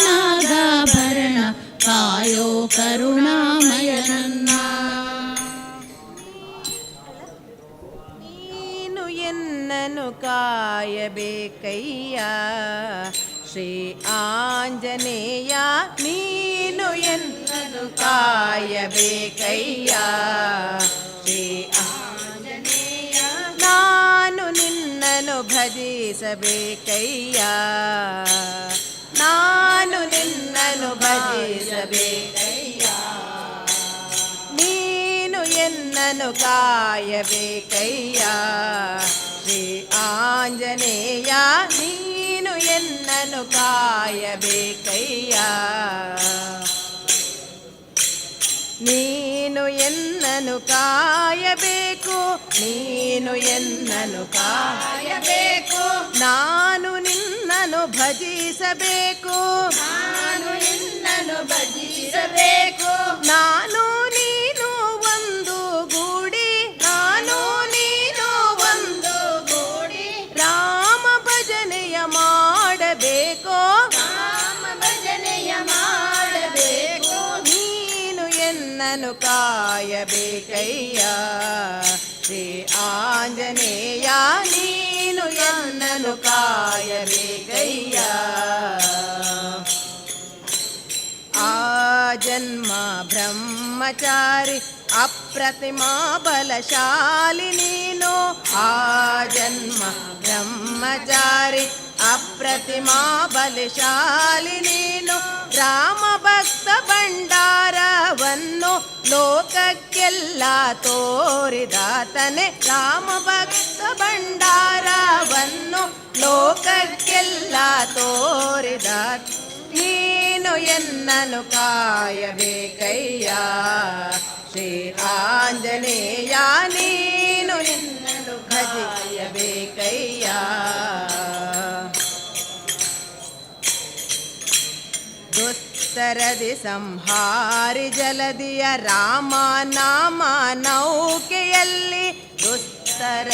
ನಾಗಾಭರಣ ಕಾಯೋ ಕರುಣಾಮಯ ನನ್ನ. ನೀನು ಎನ್ನನು ಕಾಯಬೇಕಯ್ಯ ಶ್ರೀ ಆಂಜನೇಯ. ನೀನು ಎನ್ನನು ಕಾಯಬೇಕಯ್ಯ ಶ್ರೀ ಆಂಜನೇಯ. ನಾನು ನಿನ್ನನು ಭಜಿಸಬೇಕಯ್ಯ. ನಾನು ನಿನ್ನನು ಭಜಿಸಬೇಕಯ್ಯ. ನೀನು ಎನ್ನನು ಕಾಯಬೇಕಯ್ಯ ಶ್ರೀ ಆಂಜನೇಯ. ನೀನು ಎನ್ನನು ಕಾಯಬೇಕಯ್ಯ. ನೀನು ಎನ್ನನು ಕಾಯಬೇಕು. ನೀನು ಎನ್ನನು ಕಾಯಬೇಕು. ನಾನು ನಿನ್ನನು ಭಜಿಸಬೇಕು. ನಾನು ನಿನ್ನನು ಭಜಿಸಬೇಕು. ನಾನು ನೀನು ಒಂದು ಗೂಡಿ. ನಾನು ನೀನು ಒಂದು ಗೂಡಿ ರಾಮ ಭಜನೆಯ ಮಾಡಬೇಕು. ರಾಮ ಭಜನೆಯ ಮಾಡಬೇಕು. ನೀನು ಎನ್ನನು ಕಾಯಬೇಕಯ್ಯ ಶ್ರೀ ಆಂಜನೇಯ. ನೀನು ನೀನು ಎನ್ನನು ಕಾಯಬೇಕಯ್ಯ. ಆ ಜನ್ಮ ಬ್ರಹ್ಮಚಾರಿ ಅಪ್ರತಿಮಾ ಬಲಶಾಲಿ ನೀನು. ಆ ಜನ್ಮ ಬ್ರಹ್ಮಚಾರಿ ಅಪ್ರತಿಮಾ ಬಲಶಾಲಿ ನೀನು. ರಾಮ ಭಕ್ತ ಭಂಡಾರವನ್ನು ಲೋಕಕ್ಕೆಲ್ಲ ತೋರಿದಾತನೆ. ರಾಮ ಭಕ್ತ ಭಂಡಾರವನ್ನು ಲೋಕಕ್ಕೆಲ್ಲ ತೋರಿದಾತ ನೀನು ಎನ್ನನು ಕಾಯಬೇಕಯ್ಯ. ಶ್ರೀ ಆಂಜನೇಯ ನೀನು ಎನ್ನನು ಕಾಯಬೇಕಯ್ಯ. ದುಸ್ತರದಿ ಸಂಹಾರಿ ಜಲದಿಯ ರಾಮ ನಾಮ ನೌಕೆಯಲ್ಲಿ. ದುಸ್ತರ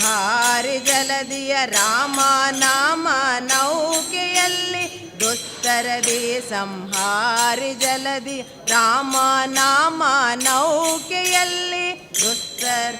ಭಾರಿ ಜಲದಿಯ ರಾಮ ನಾಮ ನೌಕೆಯಲ್ಲಿ. ದುಸ್ತರದಿ ಸಂಹಾರಿ ಜಲದಿ ರಾಮ ನಾಮ ನೌಕೆಯಲ್ಲಿ. ದುಸ್ತರ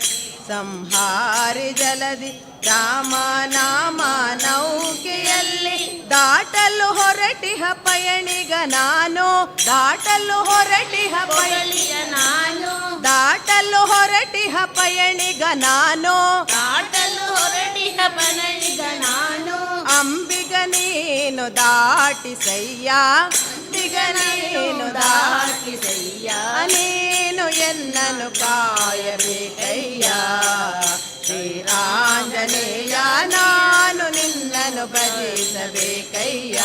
ಸಂಹಾರಿ ಜಲದಿ ರಾಮ ನಾಮ ನೌಕೆಯಲ್ಲಿ. ದಾಟಲು ಹೊರಟಿಹ ಪಯಣಿಗ ನಾನು. ದಾಟಲು ಹೊರಟಿಹ ಪಯಣಿಗ ನಾನು. ದಾಟಲು ಹೊರಟಿಹ ಪಯಣಿಗ ನಾನು. ದಾಟಲು ಹೊರಟಿಹ ಪಯಣಿಗ ನಾನು. ಅಂಬಿಗ ನೀನು ದಾಟಿಸಯ್ಯ. ಅಂಬಿಗ ನೀನು ದಾಟಿಸಯ್ಯ. ನೀನು ಎನ್ನನು ಕಾಯಬೇಕಯ್ಯ. ಶ್ರೀರಾಂಜನೇಯ ನಾನು ನಿನ್ನನು ಭಜಿಸಬೇಕಯ್ಯ.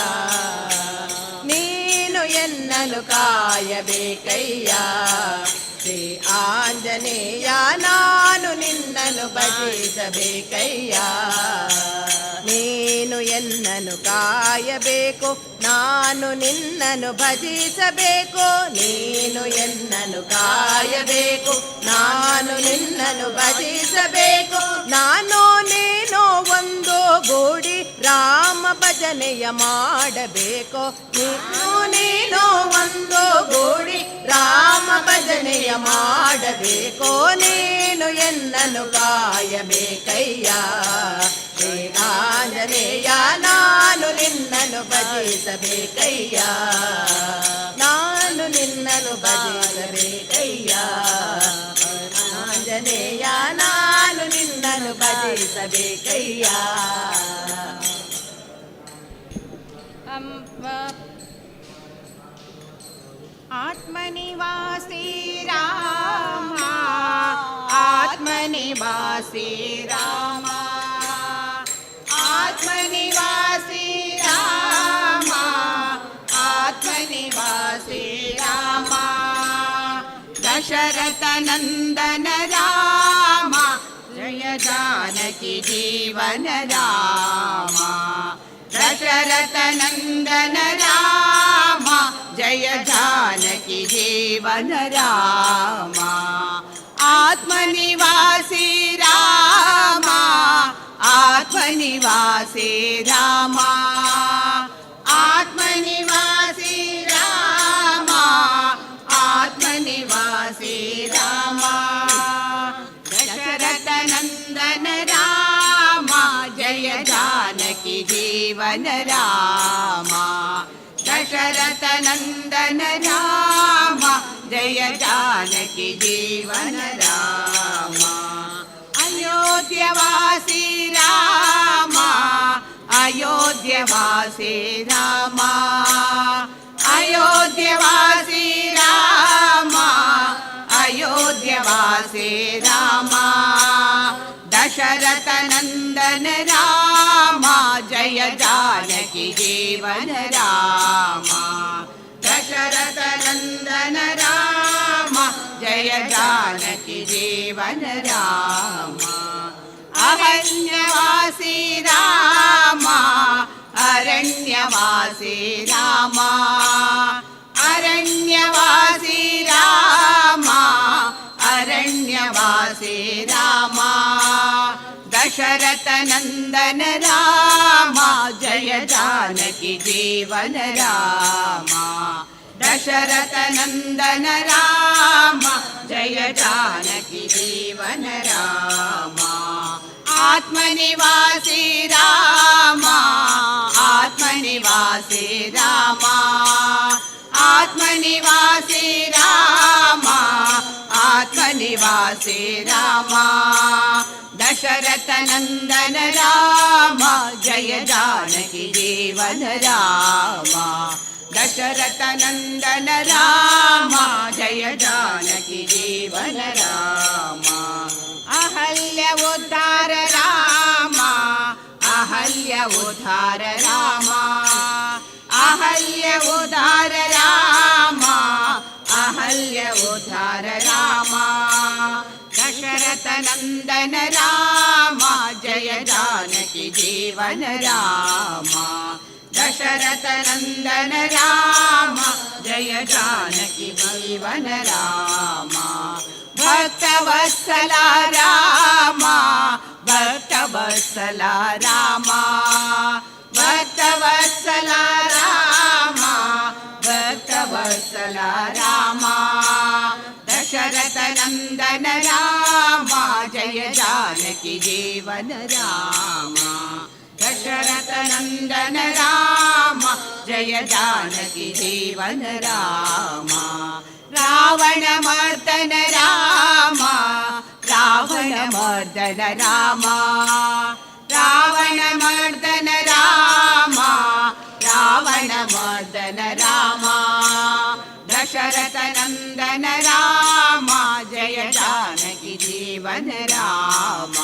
ನೀನು ಎನ್ನನು ಕಾಯಬೇಕಯ್ಯ. ಶ್ರೀ ಆಂಜನೇಯ ನಾನು ನಿನ್ನನು ಭಜಿಸಬೇಕಯ್ಯ. ನೀನು ಎನ್ನನು ಕಾಯಬೇಕು, ನಾನು ನಿನ್ನನು ಭಜಿಸಬೇಕು. ನೀನು ಎನ್ನನು ಕಾಯಬೇಕು, ನಾನು ನಿನ್ನನು ಭಜಿಸಬೇಕು. ನಾನು ನೀನು ಒಂದು ಗೂಡಿ ರಾಮ ಭಜನೆಯ ಮಾಡಬೇಕು. ನೀನು ಒಂದು ಗೂಡಿ ರಾಮ ಭಜನೆಯ ಮಾಡಬೇಕು. ನೀನು ಎನ್ನನು ಕಾಯಬೇಕಯ್ಯ. ಶ್ರೀ ಆಂಜನೇಯ ನಾನು ನಿನ್ನನು ಭಜಿಸಬೇಕಯ್ಯ. ನಾನು ನಿನ್ನನು ಭಜಿಸಬೇಕಯ್ಯ. ಆಂಜನೇಯ ನಾನು ನಿನ್ನನು ಭಜಿಸಬೇಕಯ್ಯ. ಆತ್ಮನಿವಾಸಿ ರಾಮ, ಆತ್ಮನಿವಾಸಿ ರಾಮ, ಆತ್ಮನಿವಾಸಿ ರಾಮ, ಆತ್ಮನಿವಾಸಿ ರಾಮ. ದಶರಥ ನಂದನ ರಾಮ, ಜಯ ಜಾನಕಿ ಜೀವನ ರಾಮ. ದಶರಥ ನಂದನ ರಾಮ, ಜಯ ಜಾನಕಿ ಜೀವನ ರಾಮ. ಆತ್ಮನಿವಾಸಿ ರಾಮ, ಆತ್ಮನಿವಾಸಿ ರಾಮ, ಆತ್ಮನಿವಾಸಿ ರಾಮ, ಆತ್ಮನಿವಾಸಿ ರಾಮ. ದಶರಥ ನಂದನ ರಾಮ, ಜಯ ಜಾನಕಿ ಜೀವನ ರಾಮ. ದಶರಥ ನಂದನ ರಾಮ, ಜಯ ಜಾನಕಿ ಜೀವನ ರಾಮ. ಅಯೋಧ್ಯವಾಸಿ ರಾಮ, ಅಯೋಧ್ಯವಾಸಿ ರಾಮ, ಅಯೋಧ್ಯವಾಸಿ ರಾಮ, ಅಯೋಧ್ಯವಾಸಿ ರಾಮ. ದಶರಥ ನಂದನ ರಾಮ, ಜಯ ಜಾನಕಿ ಜೀವನ ರಾಮ. ದಶರಥ ನಂದನ ರಾಮ, ಜಯ ಜಾನಕಿ ಜೀವನ ರಾಮ. ಅರಣ್ಯವಾಸಿ ರಾಮ, ಅರಣ್ಯವಾಸಿ ರಾಮ, ಅರಣ್ಯವಾಸಿ ರಾಮ, ಅರಣ್ಯವಾಸಿ ರಾಮ. ದಶರಥ ನಂದನ ರಾಮ, ಜಯ ಜಾನಕಿ ಜೀವನ ರಾಮ. ದಶರಥ ನಂದನ ರಾಮ, ಜಯ ಜಾನಕಿ ಜೀವನ ರಾಮ. ಆತ್ಮನಿವಾಸಿ ರಾಮ ಆತ್ಮನಿವಾಸಿ ರಾಮ ಆತ್ಮನಿವಾಸಿ ರಾಮ ಆತ್ಮನಿವಾಸಿ ರಾಮ ದಶರಥ ನಂದನ ರಾಮ ಜಯ ಜಾನಕಿ ಜೀವನ ರಾಮ ದಶರಥ ನಂದನ ರಾಮ ಜಯ ಜಾನಕಿ ಜೀವನ ರಾಮ ಅಹಲ್ಯ ಉದ್ಧಾರ ರಾಮ ಅಹಲ್ಯ ಉದ್ಧಾರ ರಾಮ ಅಹಲ್ಯ ಉದ್ಧಾರ ರಾಮ ಅಹಲ್ಯ ಉದ್ಧಾರ ರಾಮ ದಶರಥ ನಂದನ ರಾಮ ಜಯ ಜಾನಕಿ ಜೀವನ ರಾಮ ದಶರಥ ನಂದನ ರಾಮ ಜಯ ಜಾನಕಿ ಜೀವನ ರಾಮ ಭಕ್ತವತ್ಸಲ ರಾಮ ಭಕ್ತವತ್ಸಲ ರಾಮ ಭಕ್ತವತ್ಸಲ ರಾಮ ಭಕ್ತವತ್ಸಲ ರಾಮ ದಶರಥ ನಂದನ ರಾಮ ಜಯ ಜಾನಕಿ ಜೀವನ ರಾಮ ದಶರಥ ನಂದನ ರಾಮ ಜಯ ಜಾನಕಿ ಜೀವನ ರಾಮ ರಾವಣ ಮರ್ದನ ರಾಮ ರಾವಣ ಮರ್ದನ ರಾಮ ರಾವಣ ಮರ್ದನ ರಾಮ ರಾವಣ ಮರ್ದನ ರಾಮ ದಶರಥ ನಂದನ ರಾಮ ಜಯ ಜಾನಕಿ ಜೀವನ ರಾಮ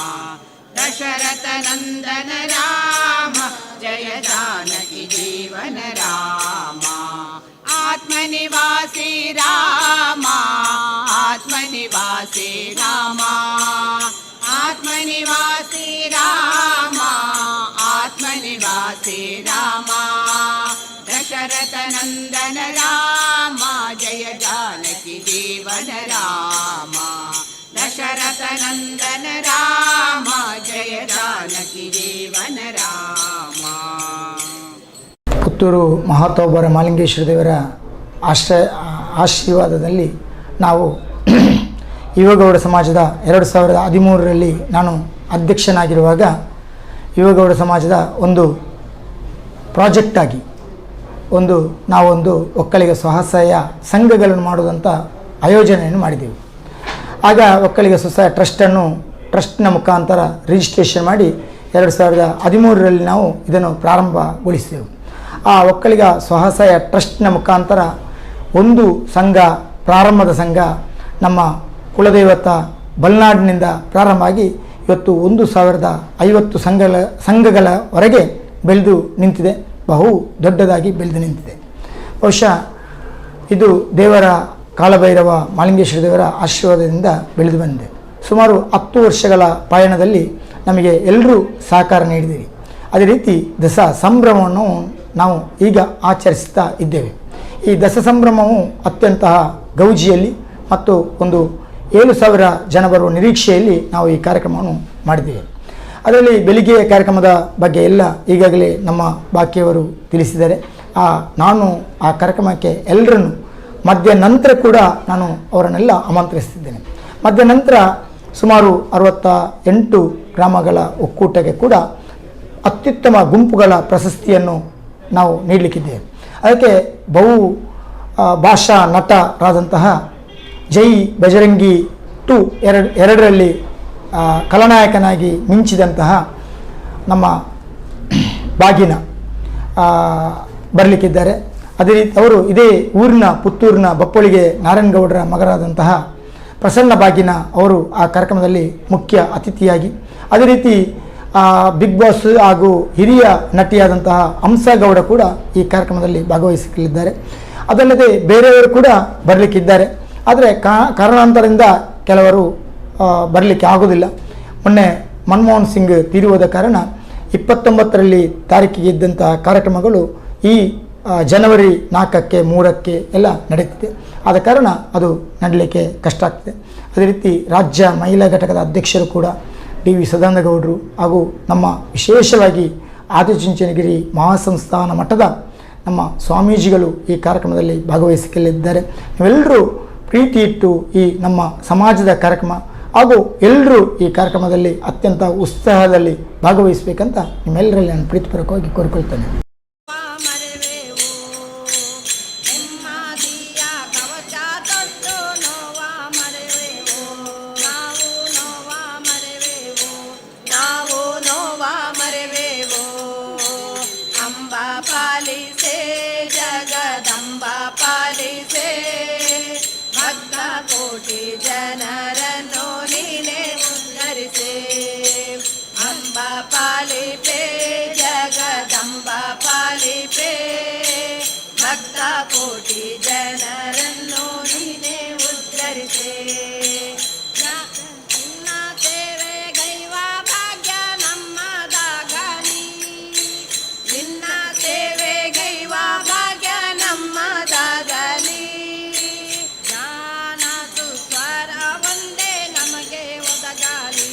ದಶರಥ ನಂದನ ರಾಮ ಜಯ ಜಾನಕಿ ಜೀವನ ರಾಮ ಆತ್ಮನಿವಾಸಿ ರಾಮ ಆತ್ಮನಿವಾಸಿ ರಾಮ ಆತ್ಮನಿವಾಸಿ ರಾಮ ಆತ್ಮನಿವಾಸಿ ರಾಮ ದಶರಥ ನಂದನ ರಾಮ ಜಯ ಜಾನಕಿ ಜೀವನ ರಾಮ ದಶರಥ ನಂದನ ರಾಮ ಜಯ ಜಾನಕಿ ಜೀವನ ರಾಮ. ಪುತ್ತೂರು ಮಹಾತೋಬರ ಮಾಲಿಂಗೇಶ್ವರ ದೇವರ ಆಶೀರ್ವಾದದಲ್ಲಿ ನಾವು ಯುವಗೌಡ ಸಮಾಜದ 2013ರಲ್ಲಿ ನಾನು ಅಧ್ಯಕ್ಷನಾಗಿರುವಾಗ ಯುವಗೌಡ ಸಮಾಜದ ಒಂದು ಪ್ರಾಜೆಕ್ಟಾಗಿ ನಾವೊಂದು ಒಕ್ಕಲಿಗ ಸ್ವಸಹಾಯ ಸಂಘಗಳನ್ನು ಮಾಡುವುದಂಥ ಆಯೋಜನೆಯನ್ನು ಮಾಡಿದೆವು. ಆಗ ಒಕ್ಕಲಿಗ ಸ್ವಸಹಾಯ ಟ್ರಸ್ಟ್ನ ಮುಖಾಂತರ ರಿಜಿಸ್ಟ್ರೇಷನ್ ಮಾಡಿ 2013ರಲ್ಲಿ ನಾವು ಇದನ್ನು ಪ್ರಾರಂಭಗೊಳಿಸಿದೆವು. ಆ ಒಕ್ಕಲಿಗ ಸ್ವಸಹಾಯ ಟ್ರಸ್ಟ್ನ ಮುಖಾಂತರ ಒಂದು ಸಂಘ, ಪ್ರಾರಂಭದ ಸಂಘ ನಮ್ಮ ಕುಲದೇವತ ಬಲ್ನಾಡಿನಿಂದ ಪ್ರಾರಂಭ ಆಗಿ ಇವತ್ತು 1050 ಸಂಘಗಳವರೆಗೆ ಬೆಳೆದು ನಿಂತಿದೆ. ಬಹು ದೊಡ್ಡದಾಗಿ ಬೆಳೆದು ನಿಂತಿದೆ. ಬಹುಶಃ ಇದು ದೇವರ ಕಾಲಭೈರವ ಮಾಲಿಂಗೇಶ್ವರ ದೇವರ ಆಶೀರ್ವಾದದಿಂದ ಬೆಳೆದು ಬಂದಿದೆ. ಸುಮಾರು 10 ವರ್ಷಗಳ ಪಯಣದಲ್ಲಿ ನಮಗೆ ಎಲ್ಲರೂ ಸಹಕಾರ ನೀಡಿದ್ದೀವಿ. ಅದೇ ರೀತಿ ದಸರಾ ಸಂಭ್ರಮವನ್ನು ನಾವು ಈಗ ಆಚರಿಸ್ತಾ ಇದ್ದೇವೆ. ಈ ದಸರಾ ಸಂಭ್ರಮವು ಅತ್ಯಂತ ಗೌಜಿಯಲ್ಲಿ ಮತ್ತು ಒಂದು 7,000 ಜನ ಬರುವ ನಿರೀಕ್ಷೆಯಲ್ಲಿ ನಾವು ಈ ಕಾರ್ಯಕ್ರಮವನ್ನು ಮಾಡಿದ್ದೇವೆ. ಅದರಲ್ಲಿ ಬೆಳಿಗ್ಗೆಯ ಕಾರ್ಯಕ್ರಮದ ಬಗ್ಗೆ ಎಲ್ಲ ಈಗಾಗಲೇ ನಮ್ಮ ಬಾಕಿಯವರು ತಿಳಿಸಿದ್ದಾರೆ. ನಾನು ಆ ಕಾರ್ಯಕ್ರಮಕ್ಕೆ ಎಲ್ಲರನ್ನು ಮಧ್ಯಾಹ್ನ ಕೂಡ ನಾನು ಅವರನ್ನೆಲ್ಲ ಆಮಂತ್ರಿಸ್ತಿದ್ದೇನೆ. ಮಧ್ಯಾಹ್ನ ಸುಮಾರು 68 ಗ್ರಾಮಗಳ ಒಕ್ಕೂಟಕ್ಕೆ ಕೂಡ ಅತ್ಯುತ್ತಮ ಗುಂಪುಗಳ ಪ್ರಶಸ್ತಿಯನ್ನು ನಾವು ನೀಡಲಿಕ್ಕಿದ್ದೇವೆ. ಅದಕ್ಕೆ ಬಹು ಭಾಷಾ ನಟರಾದಂತಹ ಜೈ ಬಜರಂಗಿ 2ರಲ್ಲಿ ಖಳನಾಯಕನಾಗಿ ಮಿಂಚಿದಂತಹ ನಮ್ಮ ಬಾಗಿನ ಬರಲಿಕ್ಕಿದ್ದಾರೆ. ಅದೇ ರೀತಿ ಅವರು ಇದೇ ಊರಿನ ಪುತ್ತೂರಿನ ಬಪ್ಪಳಿಗೆ ನಾರಾಯಣಗೌಡರ ಮಗರಾದಂತಹ ಪ್ರಸನ್ನ ಬಾಗಿನ ಅವರು ಆ ಕಾರ್ಯಕ್ರಮದಲ್ಲಿ ಮುಖ್ಯ ಅತಿಥಿಯಾಗಿ, ಅದೇ ರೀತಿ ಬಿಗ್ ಬಾಸ್ ಹಾಗೂ ಹಿರಿಯ ನಟಿಯಾದಂತಹ ಹಂಸಗೌಡ ಕೂಡ ಈ ಕಾರ್ಯಕ್ರಮದಲ್ಲಿ ಭಾಗವಹಿಸಲಿದ್ದಾರೆ. ಅದಲ್ಲದೆ ಬೇರೆಯವರು ಕೂಡ ಬರಲಿಕ್ಕಿದ್ದಾರೆ. ಆದರೆ ಕಾರಣಾಂತರದಿಂದ ಕೆಲವರು ಬರಲಿಕ್ಕೆ ಆಗೋದಿಲ್ಲ. ಮೊನ್ನೆ ಮನಮೋಹನ್ ಸಿಂಗ್ ತೀರಿಹೋದ ಕಾರಣ 29ರಲ್ಲಿ ತಾರೀಕಿಗೆ ಇದ್ದಂತಹ ಕಾರ್ಯಕ್ರಮಗಳು ಈ ಜನವರಿ 4ಕ್ಕೆ 3ಕ್ಕೆ ಎಲ್ಲ ನಡೀತಿದೆ. ಆದ ಕಾರಣ ಅದು ನಡಲಿಕ್ಕೆ ಕಷ್ಟ ಆಗ್ತದೆ. ಅದೇ ರೀತಿ ರಾಜ್ಯ ಮಹಿಳಾ ಘಟಕದ ಅಧ್ಯಕ್ಷರು ಕೂಡ ಡಿ ವಿ ಸದಾನಂದಗೌಡರು ಹಾಗೂ ನಮ್ಮ ವಿಶೇಷವಾಗಿ ಆದಿಚುಂಚನಗಿರಿ ಮಹಾಸಂಸ್ಥಾನ ಮಠದ ನಮ್ಮ ಸ್ವಾಮೀಜಿಗಳು ಈ ಕಾರ್ಯಕ್ರಮದಲ್ಲಿ ಭಾಗವಹಿಸಲಿದ್ದಾರೆ. ನೀವೆಲ್ಲರೂ ಪ್ರೀತಿ ಇಟ್ಟು ಈ ನಮ್ಮ ಸಮಾಜದ ಕಾರ್ಯಕ್ರಮ ಹಾಗೂ ಎಲ್ಲರೂ ಈ ಕಾರ್ಯಕ್ರಮದಲ್ಲಿ ಅತ್ಯಂತ ಉತ್ಸಾಹದಲ್ಲಿ ಭಾಗವಹಿಸಬೇಕಂತ ನಿಮ್ಮೆಲ್ಲರಲ್ಲಿ ನಾನು ಪ್ರೀತಿಪೂರ್ವಕವಾಗಿ ಕೋರಿಕೊಳ್ತೇನೆ. ಮರೆವೆವು ನೆಮ್ಮದಿಯ ಕವಚ ತೊಟ್ಟು ನೋವ ಮರೆವೆವು ನಾವು ನೋವ ಮರೆವೆವು ನಾವು ನೋವ ಮರೆವೆವು ಅಂಬ ಪಾಲಿಸೆ ಜಗದಂಬ ಪಾಲಿಸೆ ಭಕ್ತ ಕೋಟಿ ಜನರನ್ನು ನೀನೆ ಉದ್ಧರಿಸೆ ಅಂಬ ಪಾಲಿಪೆ ಜಗದಂಬ ಪಾಲಿಪೆ ಭಕ್ತ ಕೋಟಿ ಜನರನ್ನು ನೀನೆ ಉದ್ಧರಿಸೆ ನಿನ್ನ ಸೇವೆ ಗೈವ ಭಾಗ್ಯ ನಮ್ಮದಾಗಲಿ ನಿನ್ನ ಸೇವೆ ಗೈವ ಭಾಗ್ಯ ನಮ್ಮದಾಗಲಿ ಜ್ಞಾನ ಸುಸ್ವರ ಒಂದೇ ನಮಗೆ ಒದಗಲಿ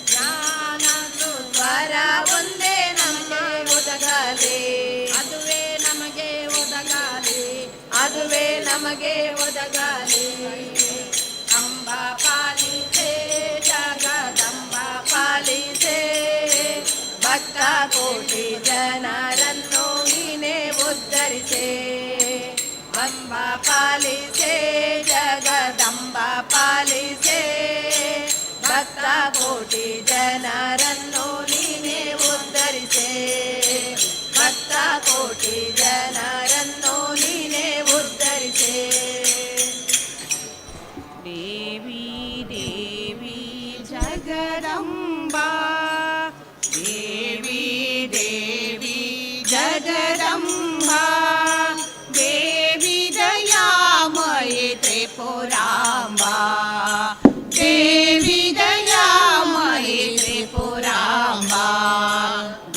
ಜ್ಞಾನ ಸುಸ್ವರ ಒಂದೇ ನಮಗೆ ಒದಗಲಿ ಅದುವೇ ನಮಗೆ ಒದಗಲಿ ಅದುವೇ ನಮಗೆ ಒದಗಲಿ ಅಂಬ ಪಾಲಿಸೆ ಜಗದಂಬ ಪಾಲಿಸೆ ಭಕ್ತ ಕೋಟಿ ಜನರನ್ನು ನೀನೆ ಉದ್ಧರಿಸೆ ಅಂಬ ಪಾಲಿಸೆ ಜಗದಂಬ ಪಾಲಿಸೆ ಭಕ್ತ ಕೋಟಿ ಜನರನ್ನು ನೀನೆ ಉದ್ಧರಿಸೆ ಭಕ್ತ ಕೋಟಿ ಜನರನ್ನು ನೀನೆ ಉದ್ಧರಿಸೆ ದೇವಿ ದೇವಿ ಜಗದಂಬಾ ದೇವಿ ದೇವಿ ಜಗದಂಬಾ ದೇವಿ ದಯಾಮಯಿ ತ್ರಿಪುರಾಂಬಾ ದೇವಿ ದಯಾಮಯಿ ತ್ರಿಪುರಾಂಬಾ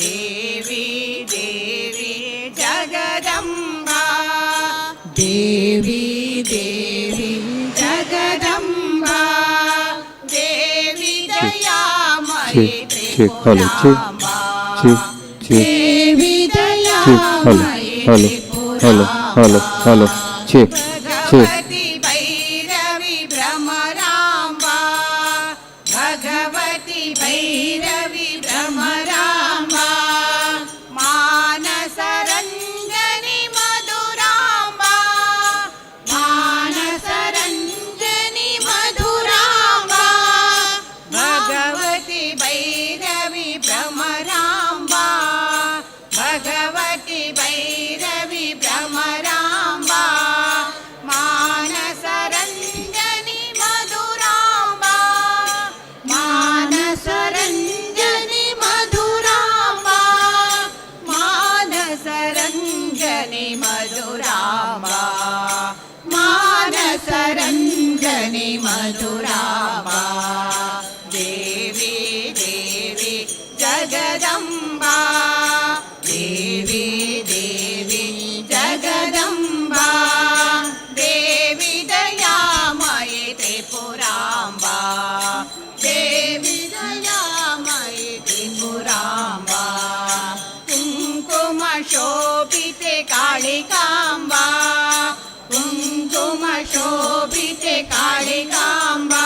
ದೇವಿ ದೇವಿ ಜಗದಂಬಾ ದೇವಿ ದೇವಿ ಜಗದಂಬಾ ದೇವಿ ದಯಾಮಯಿ ತ್ರಿಪುರಾಂಬಾ ದೇವಿ ದಯಾಮಯಿ ಭಗವತಿ ಭೈರವಿ ಭ್ರಮರಾಂಬಾ ಭಗವತಿ ಭೈರವಿ ಭ್ರಮರಾಂಬಾ ಮಾನಸರಂಜನಿ ಮಧುರಾಂಬಾ ಮಾನಸರಂಜನಿ ಮಧುರಾಂಬಾ ಭಗವತಿ ಭೈರವಿ ಭ್ರಮರಾಂಬಾ ಭಗವತಿ ಭೈರವಿ ಭ್ರಮರಾಂಬಾ ಮಾನಸರಂಜನಿ ಮಧುರಾಂಬಾ ಮಾನಸರಂಜನಿ ಮಧುರಾಂಬಾ ಮಾನಸರಂಜನಿ ಮಧುರಾಂಬಾ ಮಾನಸರಂಜನಿ ಮಧುರಾಂಬಾ ದೇವಿ ದೇವಿ ಜಗದಂಬಾ ದೇವಿ ದೇವಿ ಜಗದಂಬಾ ದೇವಿ ದಯಾಮಯಿ ತ್ರಿಪುರಾಂಬಾ ದೇವಿ ದಯಾಮಯಿ ತ್ರಿಪುರಾಂಬಾ ಕುಂಕುಮ ಶೋಭಿತೆ ಕಾಳಿಕಾಂಬಾ ಕುಂಕುಮ ಶೋಭಿತೆ ಕಾಳಿಕಾಂಬಾ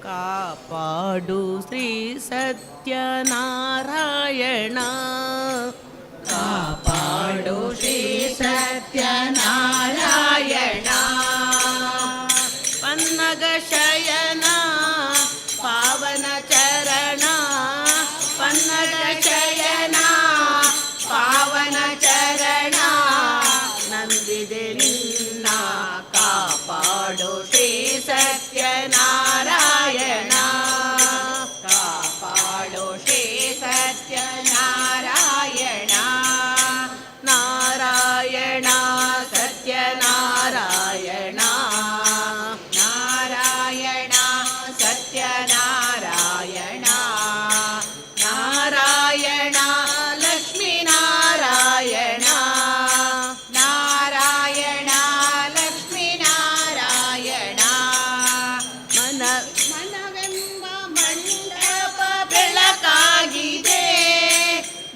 ಕಾಪಾಡು ಶ್ರೀ ಸತ್ಯನಾರಾಯಣ ಕಾಪಾಡು ಶ್ರೀ ಸತ್ಯನಾರಾಯಣ ಪನ್ನಗ ಶಯನ ಪಾವನ ಚರಣ ಪನ್ನಗ ಶಯನ ಪಾವನ ಚರಣ ನಂದಿದೆ ನಿನ್ನ ಕಾಪಾಡು ಶ್ರೀ ಸತ್ಯನಾರಾಯಣ ಕಾಪಾಡು ಶ್ರೀ ಸತ್ಯನಾರಾಯಣ ನಾರಾಯಣ ಸತ್ಯನಾರಾಯಣ ನಾರಾಯಣ ಸತ್ಯನಾರಾಯಣ ನಾರಾಯಣ ಲಕ್ಷ್ಮೀನಾರಾಯಣ ನಾರಾಯಣ ಲಕ್ಷ್ಮೀನಾರಾಯಣ ಮನವೆಂಬ ಮಂಟಪ ಬೆಳಕಾಗಿದೆ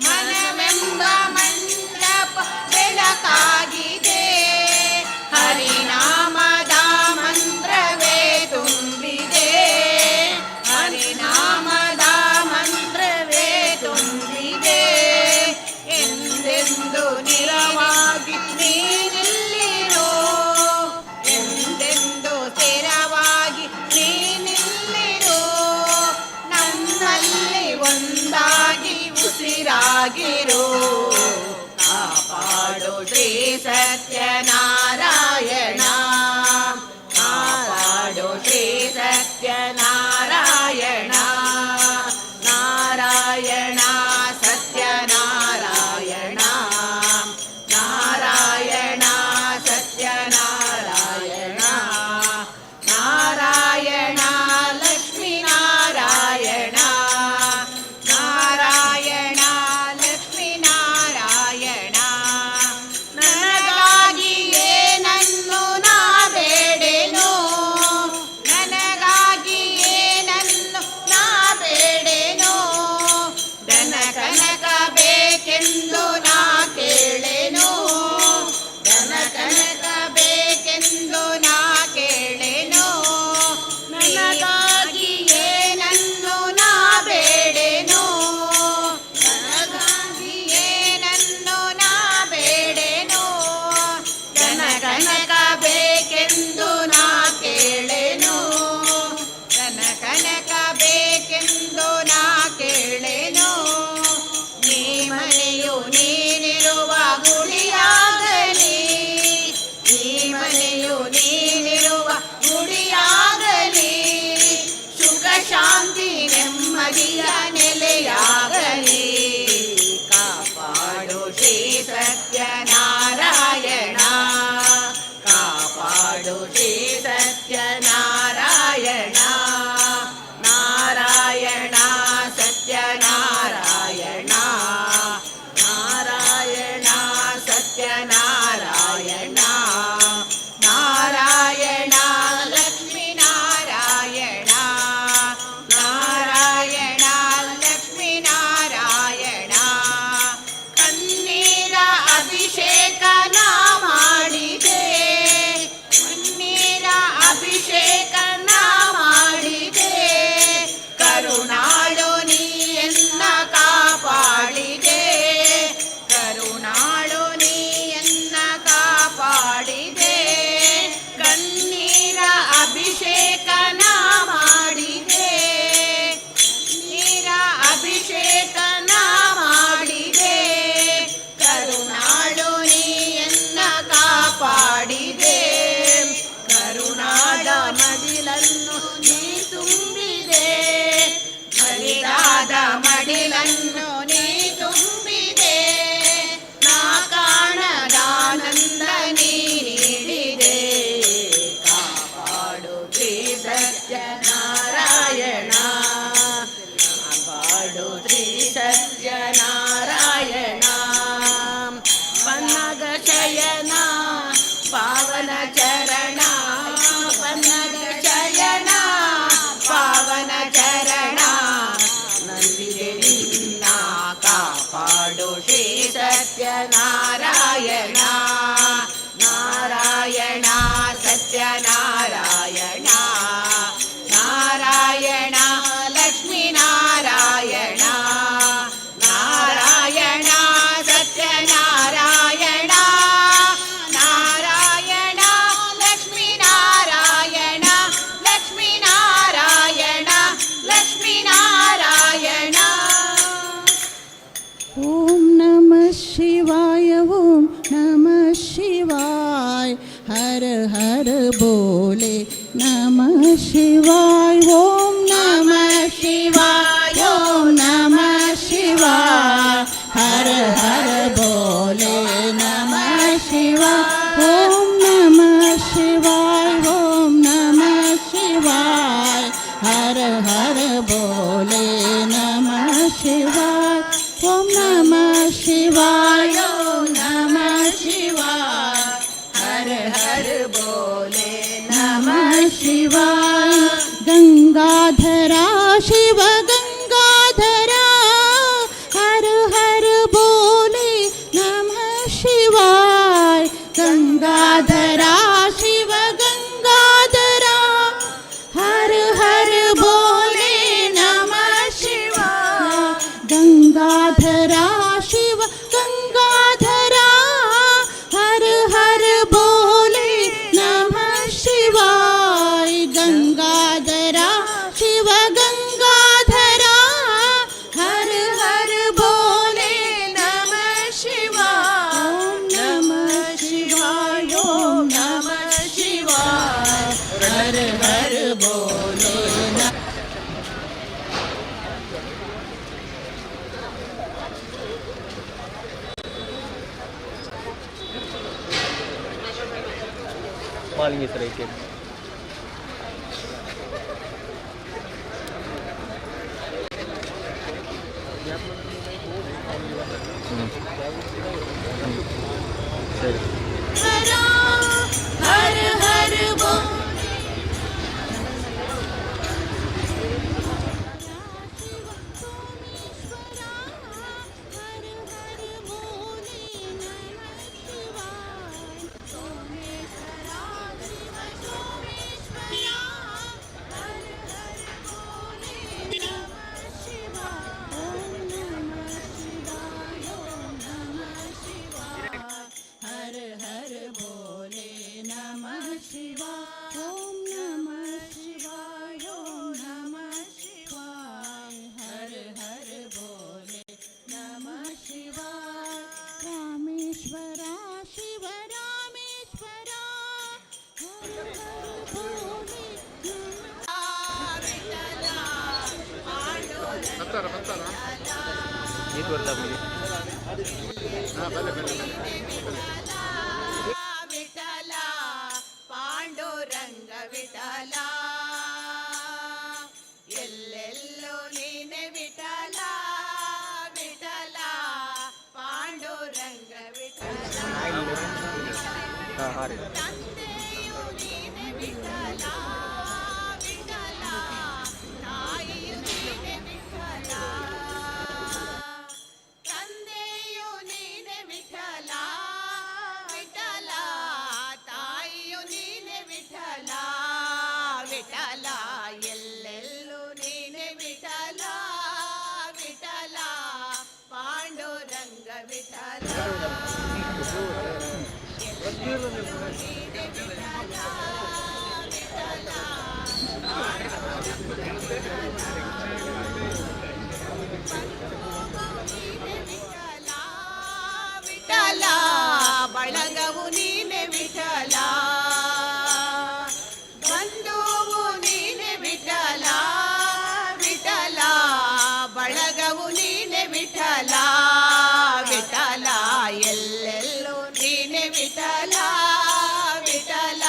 ಮನವೆಂಬ ಮಂಟಪ ಬೆಳಕಾಗಿದೆ ಹರಿನಾಮದ ಮಂತ್ರವೇ ತುಂಬಿದೆ ಹರಿನಾಮದ ಮಂತ್ರವೇ ತುಂಬಿದೆ ಎಂದೆಂದು ನಿರವಾಗಿ ನೀನಿಲ್ಲಿರೋ ಎಂದೆಂದು ಸ್ಥಿರವಾಗಿ ನೀನಿಲ್ಲಿರೋ ನನ್ನಲ್ಲಿ ಒಂದಾಗಿ ಉಸಿರಾಗಿರೋ ಕಾಪಾಡು ಶ್ರೀ ಸತ್ಯನಾರಾಯಣ ಕಾಪಾಡು ಶ್ರೀ ಸತ್ಯನಾರಾಯಣ ನಾರಾಯಣ ಸತ್ಯನಾರಾಯಣ ನಾರಾಯಣ ಸತ್ಯನಾರಾಯಣ ನಾರಾಯಣ ಲಕ್ಷ್ಮೀನಾರಾಯಣ ನಾರಾಯಣ ಲಕ್ಷ್ಮೀನಾರಾಯಣ ನನಗಾಗಿಯೇ ನನ್ನು ನಾ ಬೇಡೆನು ನನಗಾಗಿಯೇ ನನ್ನು ನಾ ಬೇಡೆನು ಧನ ಕನಕ ಬೇಕೆಂದು ನಾ ಕೇಳೆನು ಧನ ಕನಕ ಬೇಕೆಂದು ನಾ ಕೇಳೆನು ನನಗಾಗಿಯೇ ನನ್ನು ನಾ ಬೇಡೆನು ನನಗಾಗಿಯೇ ನನ್ನು ನಾ ಬೇಡೆನು ಧನ ಕನಕ ಬೇಕೆಂದು ನಾ ಕೇಳೆನು ಧನ ಕನಕ ಬೇಕೆಂದು ನಾ ಕೇಳೆನು ನೀ ಮನೆಯು ನೀನಿರುವ ಗುಡಿಯಾಗಲಿ ನೀ ಮನೆಯು ನೀನಿರುವ ಗುಡಿಯಾಗಲಿ ಸುಖ ಶಾಂತಿ ನೆಮ್ಮದಿಯ ನೆಲೆಯಾಗಲಿ ಕಾಪಾಡು ಶ್ರೀ ಸತ್ಯನಾರಾಯಣ ಕಾಪಾಡು ಶ್ರೀ ಸತ್ಯನಾರಾಯಣ ನಾರಾಯಣ ಸತ್ಯನಾರಾಯಣ ನಾರಾಯಣ ಸತ್ಯನಾರಾಯಣ ನಾರಾಯಣ ಲಕ್ಷ್ಮೀನಾರಾಯಣ ನಾರಾಯಣ ಲಕ್ಷ್ಮೀನಾರಾಯಣ ಕಣ್ಣೀರ ಅಭಿಷೇಕ ನಾ ಮಾಡಿದೆ ಕಣ್ಣೀರ ಅಭಿಷೇಕ ನಾ ಮಾಡಿದೆ ಕರುಣಾಳು ನೀ ಎನ್ನ ಕಾಪಾಡಿದೆ ಕರುಣಾಳು ನೀ ಎನ್ನ ಕಾಪಾಡಿದೆ ಕಣ್ಣೀರ ಅಭಿಷೇಕ ನಾ ಮಾಡಿದೆ ನೀರ ಅಭಿಷೇಕ ನಾ ಮಾಡಿದೆ ಕರುಣಾಳು ನೀ ಎನ್ನ ಕಾಪಾಡಿದೆ ಕರುಣಾದ ಮಡಿಲನ್ನು ನೀ ತುಂಬಿದೆ ಬಲಿದಾದ ಮಡಿಲನ್ನು ನೀ ತುಂಬಿದೆ ನಾ ಕಾಣದಾನಂದ ನೀ ನೀಡಿದೆ ಕಾಪಾಡು ಶ್ರೀ ಸತ್ಯನಾರಾಯಣ ಕಾಪಾಡು ಶ್ರೀ ಸತ್ಯನಾರಾಯಣ ಪನ್ನಗ ಶಯನ ಪಾವನ ಚರಣ ಪನ್ನಗ ಶಯನ ಪಾವನ ಚರಣ ನಂದಿದೆ ನಿನ್ನ ಕಾಪಾಡು ಶ್ರೀ ಸತ್ಯನಾರಾಯಣ ನಾರಾಯಣ ಸತ್ಯನಾರಾಯಣ ನಾರಾಯಣ हर हर बोले नमः शिवाय ओम नमः शिवाय ओम नमः शिवाय हर हर बोले नमः शिवाय ओम नमः शिवाय ओम नमः शिवाय हर हर बोले नमः शिवाय ओम नमः शिवाय ओम नमः शिवाय हर हर बोले नमः शिवाय गंगाधरा शिव गंगाधरा हर हर बोले नमः शिवाय गंगाधरा शिव गंगाधरा हर हर बोले नमः शिवाय गंगाधरा शिव गंगाधरा हर हर बोले नमः शिवाय गंगाधरा शिव गंगाधरा हर हर बोले नमः शिवाय ओम नमः शिवाय ओम नमः शिवाय हर हर बोले मालिनी तरह के हर हर बोले हर हर बोले नमः शिवाय ओम नमः शिवाय ओम नमः शिवाय हर हर बोले नमः शिवाय रामेश्वरा शिव रामेश्वरा हर हर बोले नीट वर्ता मुझे ವಿಠಲ ಪಾಂಡುರಂಗ ವಿಠಲ ಎಲ್ಲೆಲ್ಲೂ ನೀನೆ ವಿಠಲ ವಿಠಲ ಪಾಂಡುರಂಗ ವಿಠಲ हाँ हाँ रे ತಂದೆಯು ನೀನೆ ವಿಠಲ ವಿಠಲ ತಾಯಿಯು ನೀನೆ ವಿಠಲ ತಂದೆಯು ನೀನೆ ವಿಠಲ ವಿಠಲ ತಾಯಿಯು ನೀನೆ ವಿಠಲ ವಿಠಲ ಎಲ್ಲೆಲ್ಲೂ ನೀನೆ ವಿಠಲ ವಿಠಲ ಪಾಂಡುರಂಗ ವಿಠಲ ವಿಠಲ ಬಳಗವು ನೀನೆ ವಿಠಲ ಬಂಧುವು ನೀನೆ ವಿಠಲ ವಿಠಲ ಬಳಗವು ನೀನೆ ವಿಠಲ ವಿಠಲ ಎಲ್ಲೆಲ್ಲೂ ನೀನೆ ವಿಠಲ ವಿಠಲ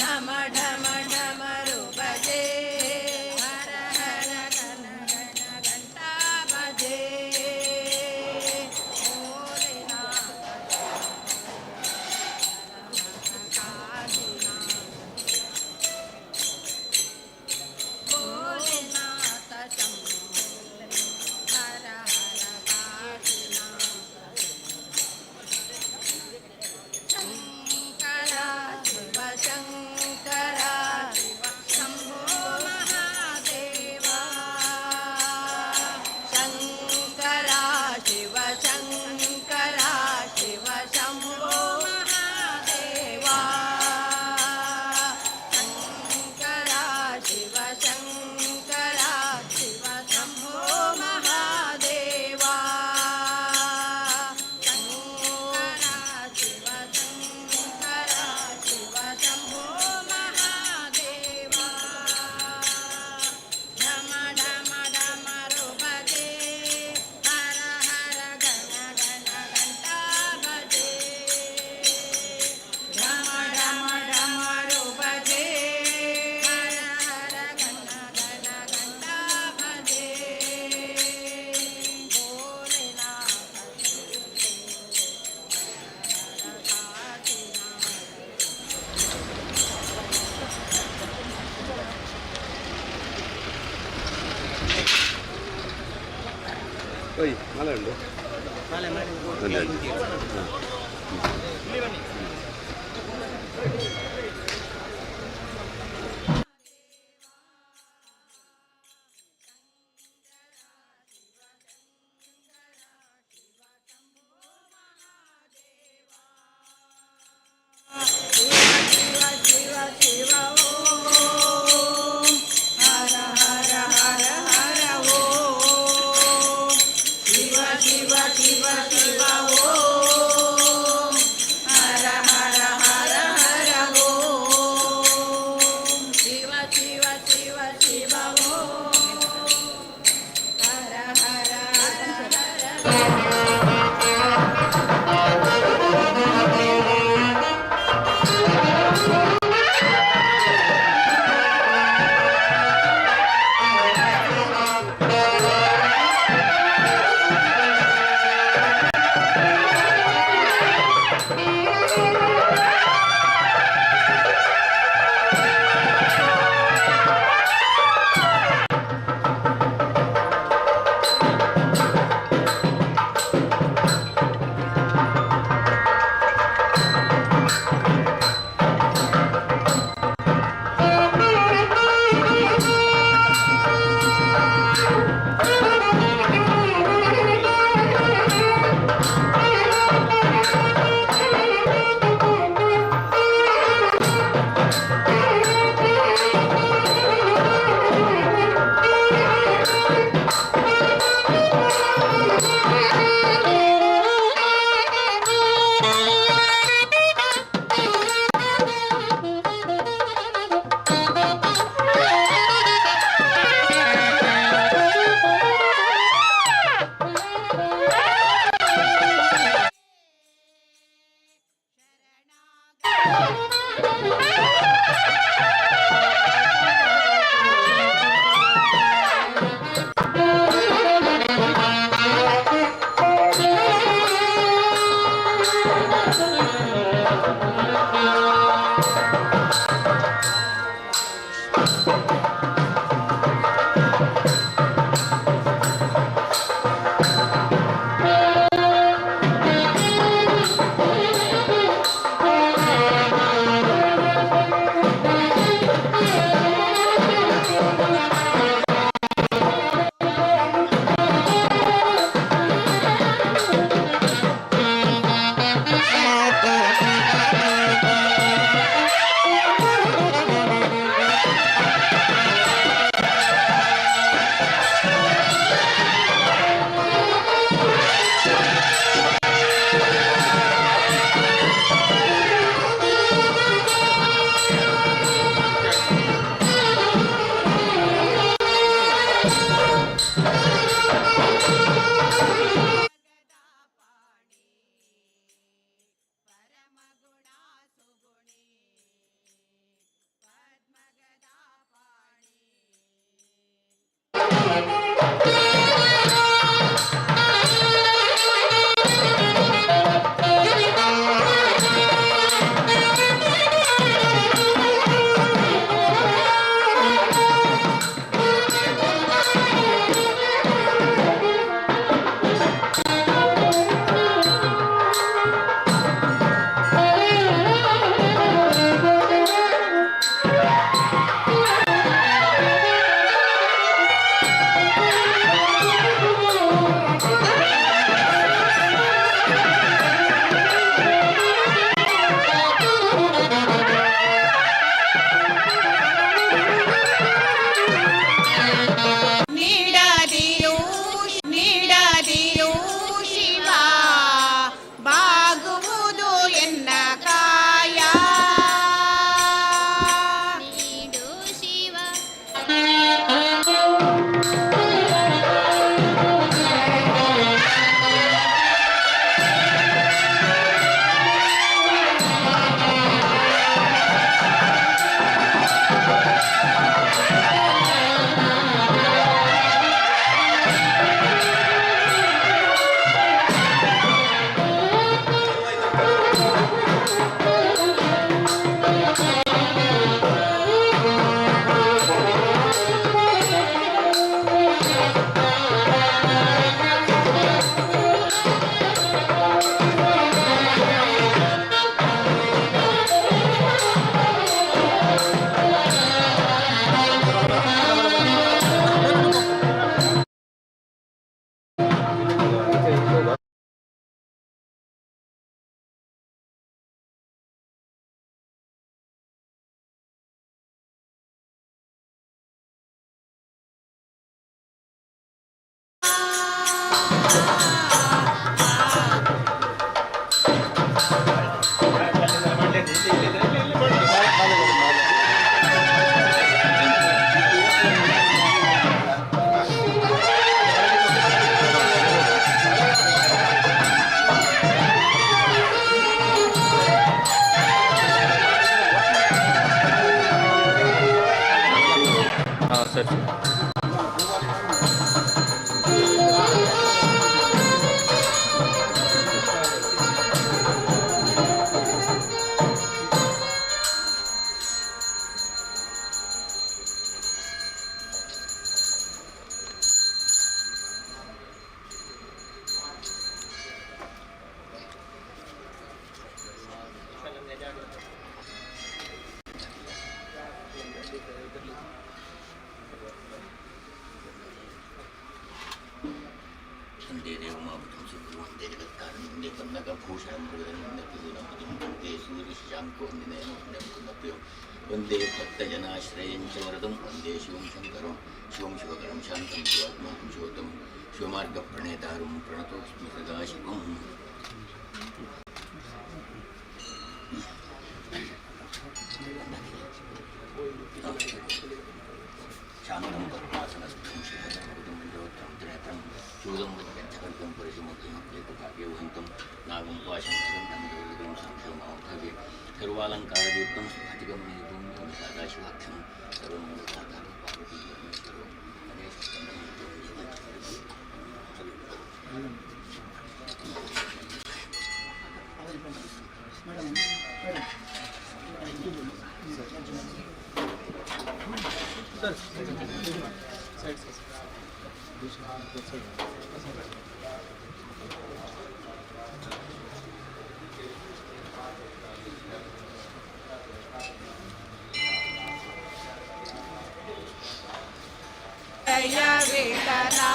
ಢಮ ಢಮ ಢಮರು ಬಜೆ ಹರ ಹರ ಗಣ ಗಣ ಗಂಟಾ ಬಜೆ ಭೋಲೆನಾಥ ಹರ ಹರ ಕಾಶಿನಾಥ ಶಂಕರ ಶಿವ ಶಂಕರ ಶಿವ ಶಂಭೋ ಮಹಾದೇವ ಶಂಕರ ಶಿವ ಶಂಕರ ಶಿವ ಶಂಭೋ ಮಹಾದೇವ ಶಂಕರ ಶಿವ ಶಂಕರ ಶಿವ ಶಂಭೋ ಮಹಾದೇವ ಶಂಕರ ಶಿವ ಶಂಕರ ಶಿವ ಶಂಭೋ ಮಹಾದೇವ ಢಮ ಢಮ ಢಮರು ಭಜೆ ಹರ ಹರ ಗಣ ಗಣ ಗಂಟಾ ಭಜೆ ಢಮ ಢಮ ಢಮರು ಭಜೆ ಹರ ಹರ ಗಣ ಗಣ ಗಂಟಾ ಭಜೆ ಭೋಲೆನಾಥ ಓಯ್ ಮಾಲೆ ಉಂಟು ಮಾಲೆ ಮಾಡಿ ಶಿವ ಶಿವ ಶಿವ ಓಂ ಹರ ಹರ ಹರ ಹರ ಓಂ ಶಿವ ಶಿವ ಶಿವ ಶಿವ ಓಂ ಹರ ಹರ ಹಾಂ ಸರಿ. वन्दे देवमावतं सुखं वन्दे जगत्कारं वन्दे पन्नगभूषणं मृगन्नतिदिनं वन्दे सूर्यशशाङ्कोन्दिनयनं वन्दे मुकुन्दप्रियं वन्दे भक्तजनाश्रयं च वरदं वन्दे शिवं शङ्करं शिवं शिवकरं शान्तं शिवात्मानं शिवतं शिवमार्गप्रणेतारं प्रणतोऽस्मि सदाशिवम् शान्तं पद्मासनस्थं शिवसंवृतं मञ्जोत्रं त्रिनेत्रं शूलं वज्रकल्पं परिशुमग्नमप्येकभाग्यवहन्तं नागं पाशं शिवं नमदोदगं संक्षमावधाव्ये सर्वालङ्कारयुक्तं स्फटिकमणिभूम्यो सदाशिवाख्यं सर्वमूलसाधारं पार्वती परमेश्वरो जय विठला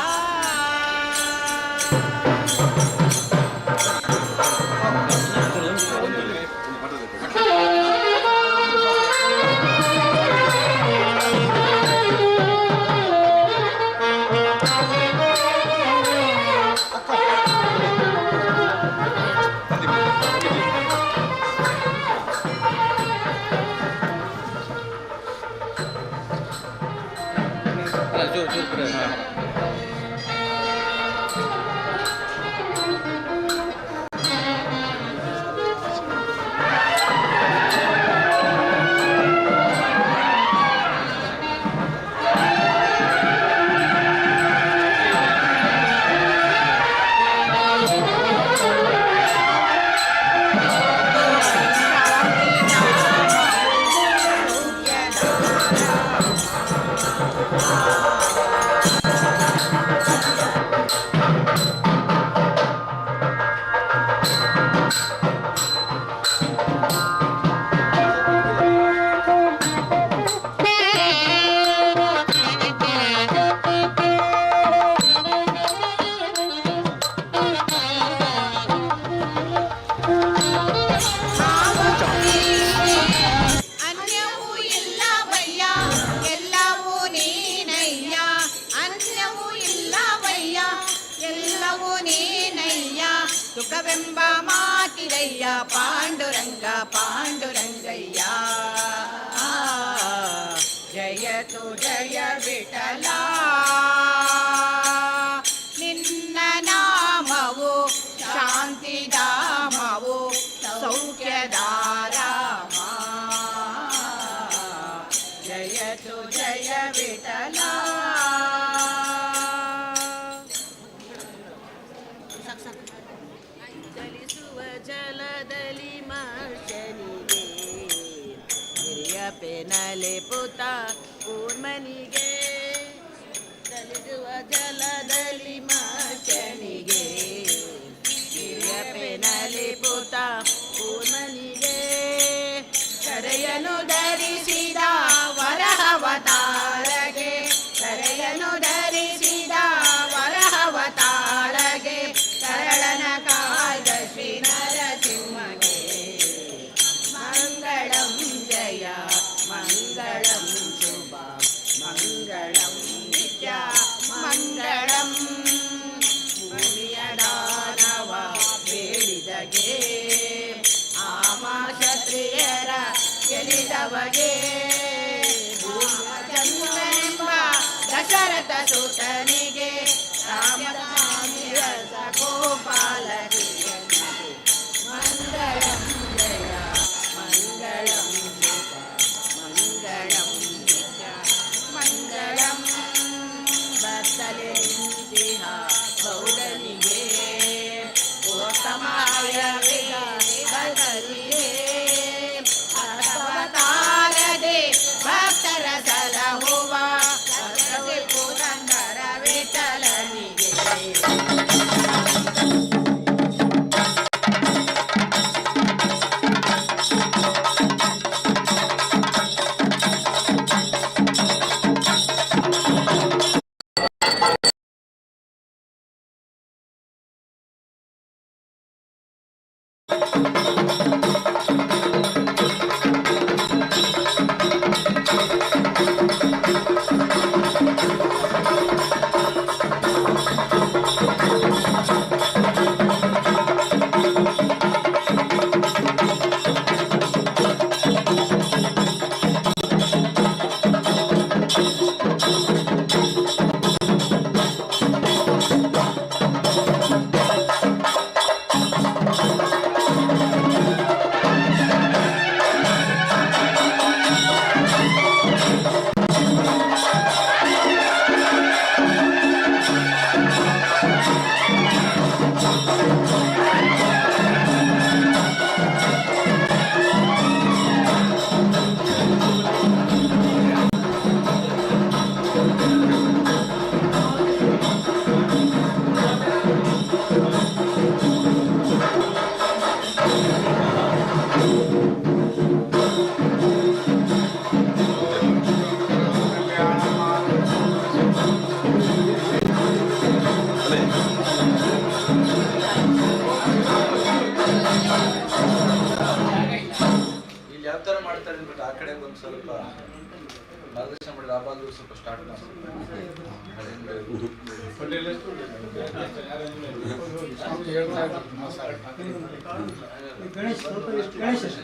ಸುಖವೆಂಬ ಮಾತಿರಯ್ಯ ಪಾಂಡುರಂಗ ಪಾಂಡುರಂಗಯ್ಯ ಜಯತು ಜಯ ವಿಠಲ ನಿನ್ನ ನಾಮವು ಶಾಂತಿಧಾಮವು ಸೌಖ್ಯದಾರಾಮ ಜಯತು ಜಯ ವಿಠಲ ಚಲಿಸುವ ಜಲದಲ್ಲಿ ಮರ್ಷನಿಗೆ ಹಿರಿಯ ಪೆನಲೆ ಪುತ ಕೂರ್ಮನಿಗೆ ಚಲಿಸುವ ಜಲದಲ್ಲಿ ಮಾಚನಿಗೆ ಪೆನಲೆ ಪುತ ಕೂರ್ಮನಿಗೆ ಕರೆಯನು ಧರಿಸಿದ ವರಹವತಾರಗೆ ಕರೆಯನು ಧರಿಸಿದ ವರಹವತಾರಗೆ ಕರಳನ ಕಾಯ್ದ ಶ್ರೀ ನರಸಿಂಹಗೆ ಮಂಗಳಂ ಜಯ ಮಂಗಳಂ ಶುಭ ಮಂಗಳಂ ನಿತ್ಯ ಮಂಗಳಂ ಭೂಮಿಯ ದಾನವ ಬೇಡಿದಗೆ ಆಮಾಕ್ಷತ್ರಿಯರ ಗೆಲಿದವಗೆ ಚಂದ್ರನೆಂಬ ದಶರಥ ಸುತನಿಗೆ ರಾಮಸ್ವಾಮಿಯ ಸಗೋಪಾಲನಿಗೆ ಮಂಗಳಂ ಜಯ ಮಂಗಳಂ ಶುಭ ಮಂಗಳಂ ನಿತ್ಯ ಮಂಗಳಂ ಬತ್ತಲೆ ನಿಂತಿಹ ಗೌಡನಿಗೆ ಉತ್ತಮಾಯವಿಗ ಭಗರಿಗೆ ಅರ್ಥವತಾರದೆ ಭಕ್ತರ ಸಲಹುವ ಸರ್ವೇ ಪುರಂದರ ವಿಠಲನಿಗೆ ಇಲ್ಲಿ ಯಾವ ಥರ ಮಾಡ್ತಾರೆ ಅಂದ್ಬಿಟ್ಟು ಆ ಕಡೆ ಒಂದು ಸ್ವಲ್ಪ ಮಾರ್ಗದರ್ಶನ ಮಾಡಿದ್ರೆ ಆ ಭಾಗದಲ್ಲಿ ಸ್ವಲ್ಪ ಸ್ಟಾರ್ಟ್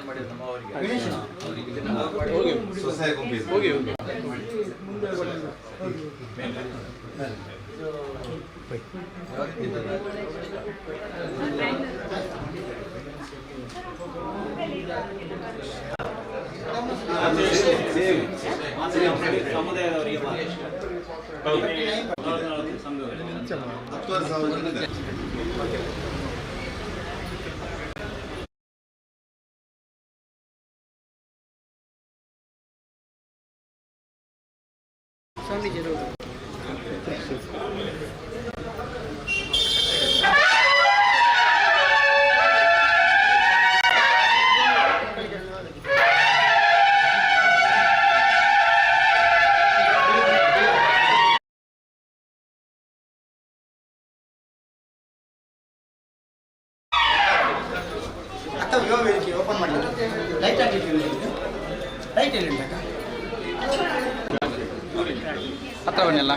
ಮಾಡಿ ನಮ್ಮ ಅವರಿಗೆ ಓಪನ್ ಮಾಡಿ ಲೈಟ್ ಲೈಟ್ ಎಲ್ಲಿ ಹತ್ರ ಬನ್ನಿಲ್ಲ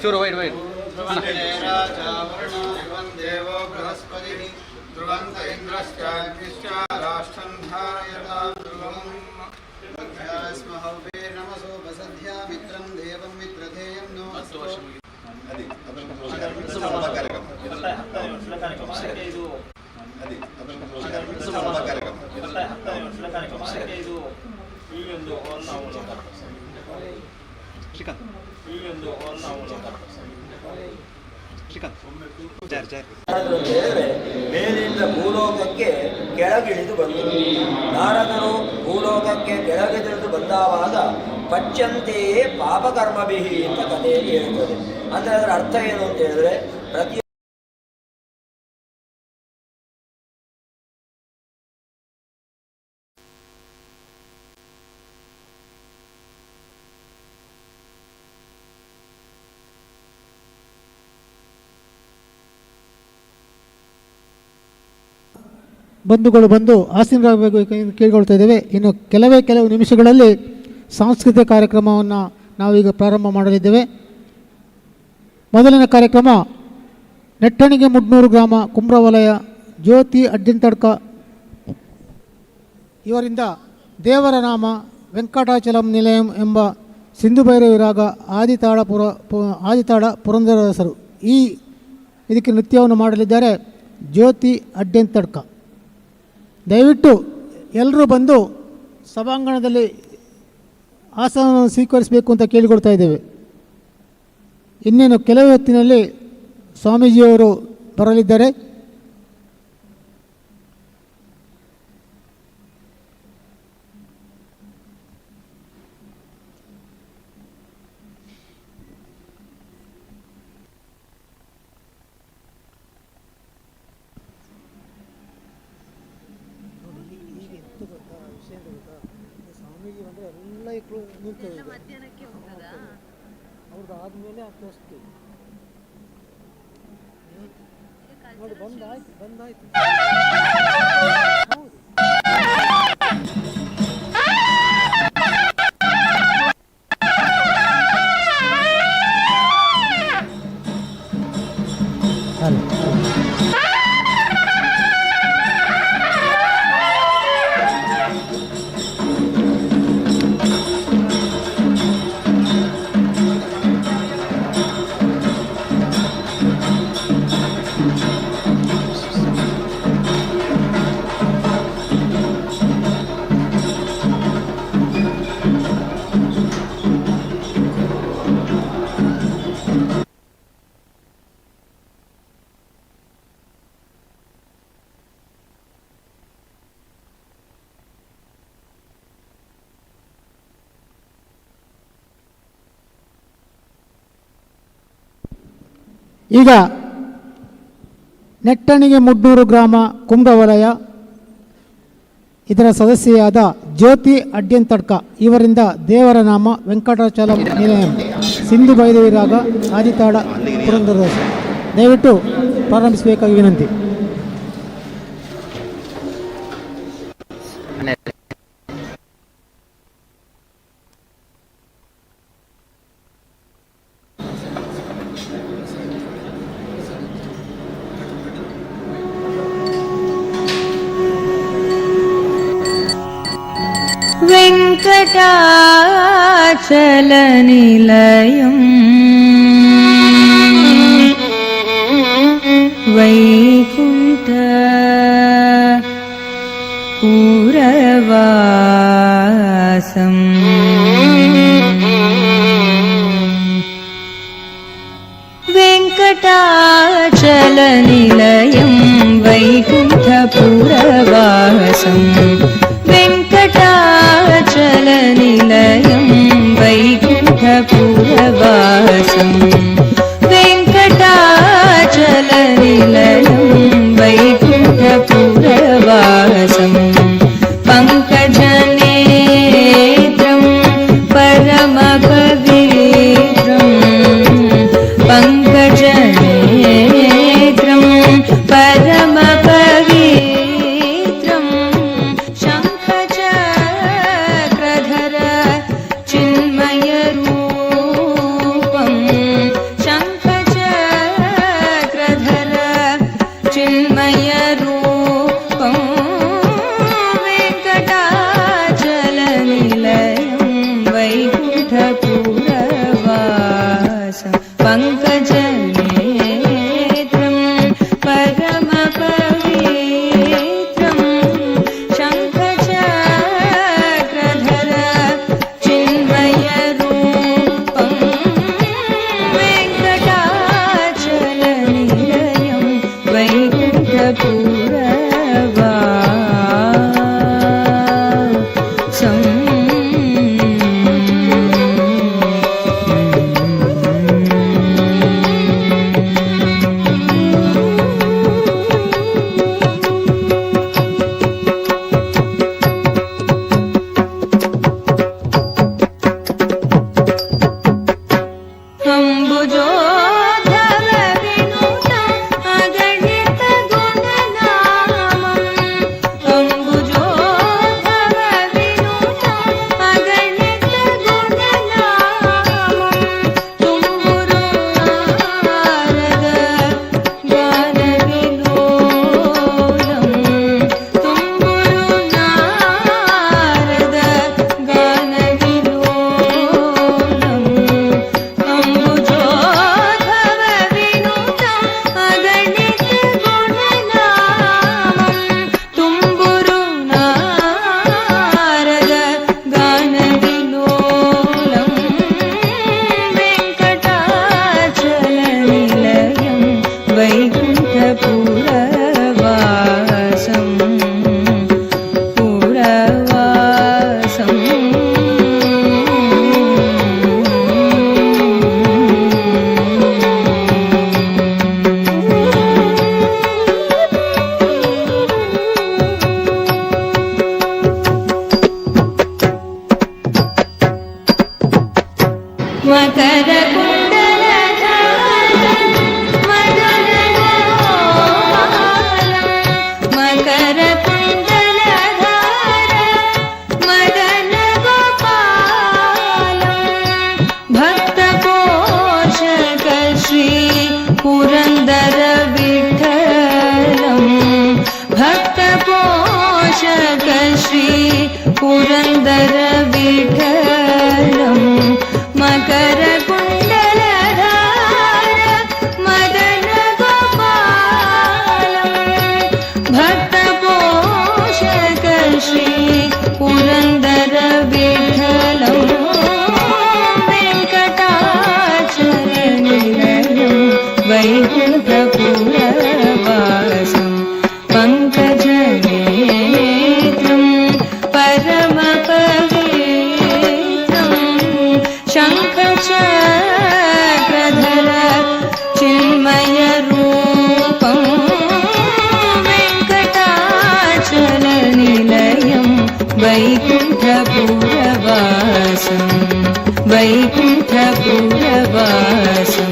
ಚೂರು ವೈಡ್ ವೈಡ್ ದೇವೋ ಬೃಹಸ್ಪತಿ ಧ್ರುವಂತ ಇಂದ್ರಶ್ಚಾಗ್ನಿಶ್ಚ ರಾಷ್ಟ್ರಂ ಧಾರಯತಾ ಧ್ರುವಂ ಸ್ಮಹೌಪೇ ನಮಸೋ ವಸದ್ಯಾ ಮಿತ್ರಂ ದೇವಂ ಮಿತ್ರಧೇಯಂ ನೋ ಅಂತ ಹೇಳಿದ್ರೆ ಮೇಲಿಂದ ಭೂಲೋಕಕ್ಕೆ ಕೆಳಗಿಳಿದು ಬಂದರು. ನಾರದರು ಭೂಲೋಕಕ್ಕೆ ಕೆಳಗಿಳಿದು ಬಂದಾವಾಗ ಪಚ್ಚಂತೆಯೇ ಪಾಪಕರ್ಮಭಿಹಿ ಅಂತ ಕಥೆಯಲ್ಲಿ ಹೇಳ್ತದೆ. ಅಂದರೆ ಅದರ ಅರ್ಥ ಏನು ಅಂತ ಹೇಳಿದ್ರೆ ಪ್ರತಿ ಬಂಧುಗಳು ಬಂದು ಆಸೀನರಾಗಬೇಕು ಕೇಳಿಕೊಳ್ತಾ ಇದ್ದೇವೆ. ಇನ್ನು ಕೆಲವು ನಿಮಿಷಗಳಲ್ಲಿ ಸಾಂಸ್ಕೃತಿಕ ಕಾರ್ಯಕ್ರಮವನ್ನು ನಾವೀಗ ಪ್ರಾರಂಭ ಮಾಡಲಿದ್ದೇವೆ. ಮೊದಲನೇ ಕಾರ್ಯಕ್ರಮ ನೆಟ್ಟಣಿಗೆ ಮುಡ್ನೂರು ಗ್ರಾಮ ಕುಂಬ್ರ ವಲಯ ಜ್ಯೋತಿ ಅಡ್ಡಿಂತಡ್ಕ ಇವರಿಂದ ದೇವರ ನಾಮ ವೆಂಕಟಾಚಲಂ ನಿಲಯಂ ಎಂಬ ಸಿಂಧು ಭೈರವಿ ರಾಗ ಆದಿತಾಳ ಪುರಂದರದಾಸರು ಇದಕ್ಕೆ ನೃತ್ಯವನ್ನು ಮಾಡಲಿದ್ದಾರೆ ಜ್ಯೋತಿ ಅಡ್ಡಿಂತಡ್ಕ. ದಯವಿಟ್ಟು ಎಲ್ಲರೂ ಬಂದು ಸಭಾಂಗಣದಲ್ಲಿ ಆಸನವನ್ನು ಸ್ವೀಕರಿಸಬೇಕು ಅಂತ ಕೇಳಿಕೊಳ್ತಾ ಇದ್ದೇವೆ. ಇನ್ನೇನು ಕೆಲವು ಹೊತ್ತಿನಲ್ಲಿ ಸ್ವಾಮೀಜಿಯವರು ಬರಲಿದ್ದಾರೆ. ಮಧ್ಯಾಹ್ನಕ್ಕೆ ಹೋಗ್ತದಾ? ಅವ್ರದ್ದು ಆದಮೇಲೆ ತೋರಿಸ್ತೀವಿ ನೋಡಿ. ಬಂದಾಯ್ತು ಹೌದು. ಈಗ ನೆಟ್ಟಣಿಗೆ ಮುಡ್ನೂರು ಗ್ರಾಮ ಕುಂಬ್ರ ವಲಯ ಇದರ ಸದಸ್ಯೆಯಾದ ಜ್ಯೋತಿ ಅಡ್ಡಿಂತಡ್ಕ ಇವರಿಂದ ದೇವರ ನಾಮ ವೆಂಕಟಾಚಲಂ ನಿಲಯಂ ಸಿಂಧು ಭೈರವಿ ರಾಗ ಆದಿತಾಳ ಪುರಂದರದಾಸ. ದಯವಿಟ್ಟು ಪ್ರಾರಂಭಿಸಬೇಕಾಗಿ ವಿನಂತಿ. वेङ्कटाचलनिलयम् वैकुण्ठ पूरवासम् वेङ्कटाचलनिलयं वैकुण्ठपूरवासम् वेङ्कटाचलनिलयं वैकुण्ठपूरवासम् वेङ्कटाचलनिलयं वैकुण्ठपूरवासम् पङ्कजनेत्रं परमपवित्रं पङ्कजनेत्रं परमपवित्रं ಮಕರ ಕುಂಡಲಧಾರ ಮದನ ಗೋಪಾಲ ಮಕರ ಕುಂಡಲಧಾರ ಮದನ ಗೋಪಾಲ ಭಕ್ತ ಪೋಷಕ ಶ್ರೀ ಪುರಂದರ ವಿಠಲಂ ಭಕ್ತ ಪೋಷಕ ಶ್ರೀ ಪುರಂದರ ವಿಠಲಂ ಮಕರ ಕುಂಡಲಧಾರ ಮದನ ಗೋಪಾಲ ಭಕ್ತ ಪೋಷಕ ಶ್ರೀ ಪುರಂದರ ವಿಠಲಂ ವೆಂಕಟಾಚಲನಿಲಯಂ ವೈಕುಂಠಪುರವಾಸಂ ಪಂಕಜನೇತ್ರಂ ಪರಮ ಪವಿತ್ರಂ ಶಂಖಚಕ್ರಧರ ಚಿನ್ಮಯ ರೂಪಂ ವೆಂಕಟಾಚಲನಿಲಯಂ ವೈಕುಂಠಪುರವಾಸಂ ವೈಕುಂಠಪುರವಾಸಂ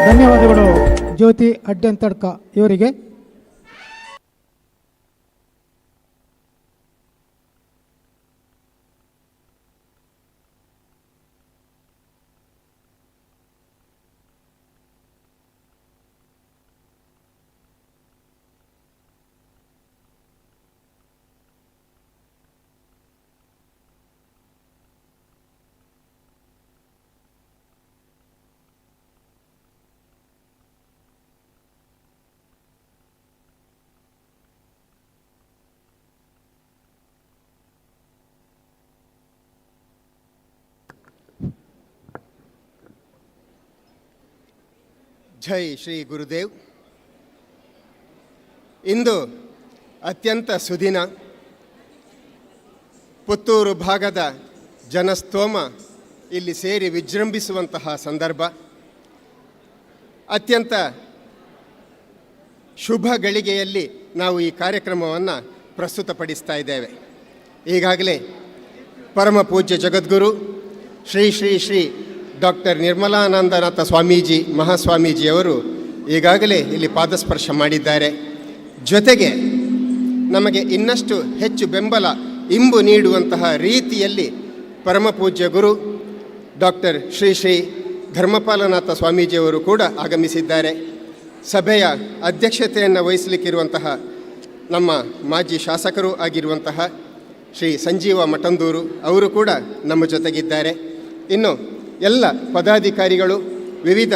ಧನ್ಯವಾದಗಳು ಜ್ಯೋತಿ ಅಡ್ಡಂತಡ್ಕ ಇವರಿಗೆ. ಜೈ ಶ್ರೀ ಗುರುದೇವ್. ಇಂದು ಅತ್ಯಂತ ಸುದಿನ. ಪುತ್ತೂರು ಭಾಗದ ಜನಸ್ತೋಮ ಇಲ್ಲಿ ಸೇರಿ ವಿಜೃಂಭಿಸುವಂತಹ ಸಂದರ್ಭ. ಅತ್ಯಂತ ಶುಭ ಗಳಿಗೆಯಲ್ಲಿ ನಾವು ಈ ಕಾರ್ಯಕ್ರಮವನ್ನು ಪ್ರಸ್ತುತಪಡಿಸ್ತಾ ಇದ್ದೇವೆ. ಈಗಾಗಲೇ ಪರಮ ಪೂಜ್ಯ ಜಗದ್ಗುರು ಶ್ರೀ ಶ್ರೀ ಶ್ರೀ ಡಾಕ್ಟರ್ ನಿರ್ಮಲಾನಂದನಾಥ ಸ್ವಾಮೀಜಿ ಮಹಾಸ್ವಾಮೀಜಿಯವರು ಈಗಾಗಲೇ ಇಲ್ಲಿ ಪಾದಸ್ಪರ್ಶ ಮಾಡಿದ್ದಾರೆ. ಜೊತೆಗೆ ನಮಗೆ ಇನ್ನಷ್ಟು ಹೆಚ್ಚು ಬೆಂಬಲ ಇಂಬು ನೀಡುವಂತಹ ರೀತಿಯಲ್ಲಿ ಪರಮ ಪೂಜ್ಯ ಗುರು ಡಾಕ್ಟರ್ ಶ್ರೀ ಶ್ರೀ ಧರ್ಮಪಾಲನಾಥ ಸ್ವಾಮೀಜಿಯವರು ಕೂಡ ಆಗಮಿಸಿದ್ದಾರೆ. ಸಭೆಯ ಅಧ್ಯಕ್ಷತೆಯನ್ನು ವಹಿಸಲಿಕ್ಕಿರುವಂತಹ ನಮ್ಮ ಮಾಜಿ ಶಾಸಕರು ಆಗಿರುವಂತಹ ಶ್ರೀ ಸಂಜೀವ ಮಠಂದೂರು ಅವರು ಕೂಡ ನಮ್ಮ ಜೊತೆಗಿದ್ದಾರೆ. ಇನ್ನು ಎಲ್ಲ ಪದಾಧಿಕಾರಿಗಳು, ವಿವಿಧ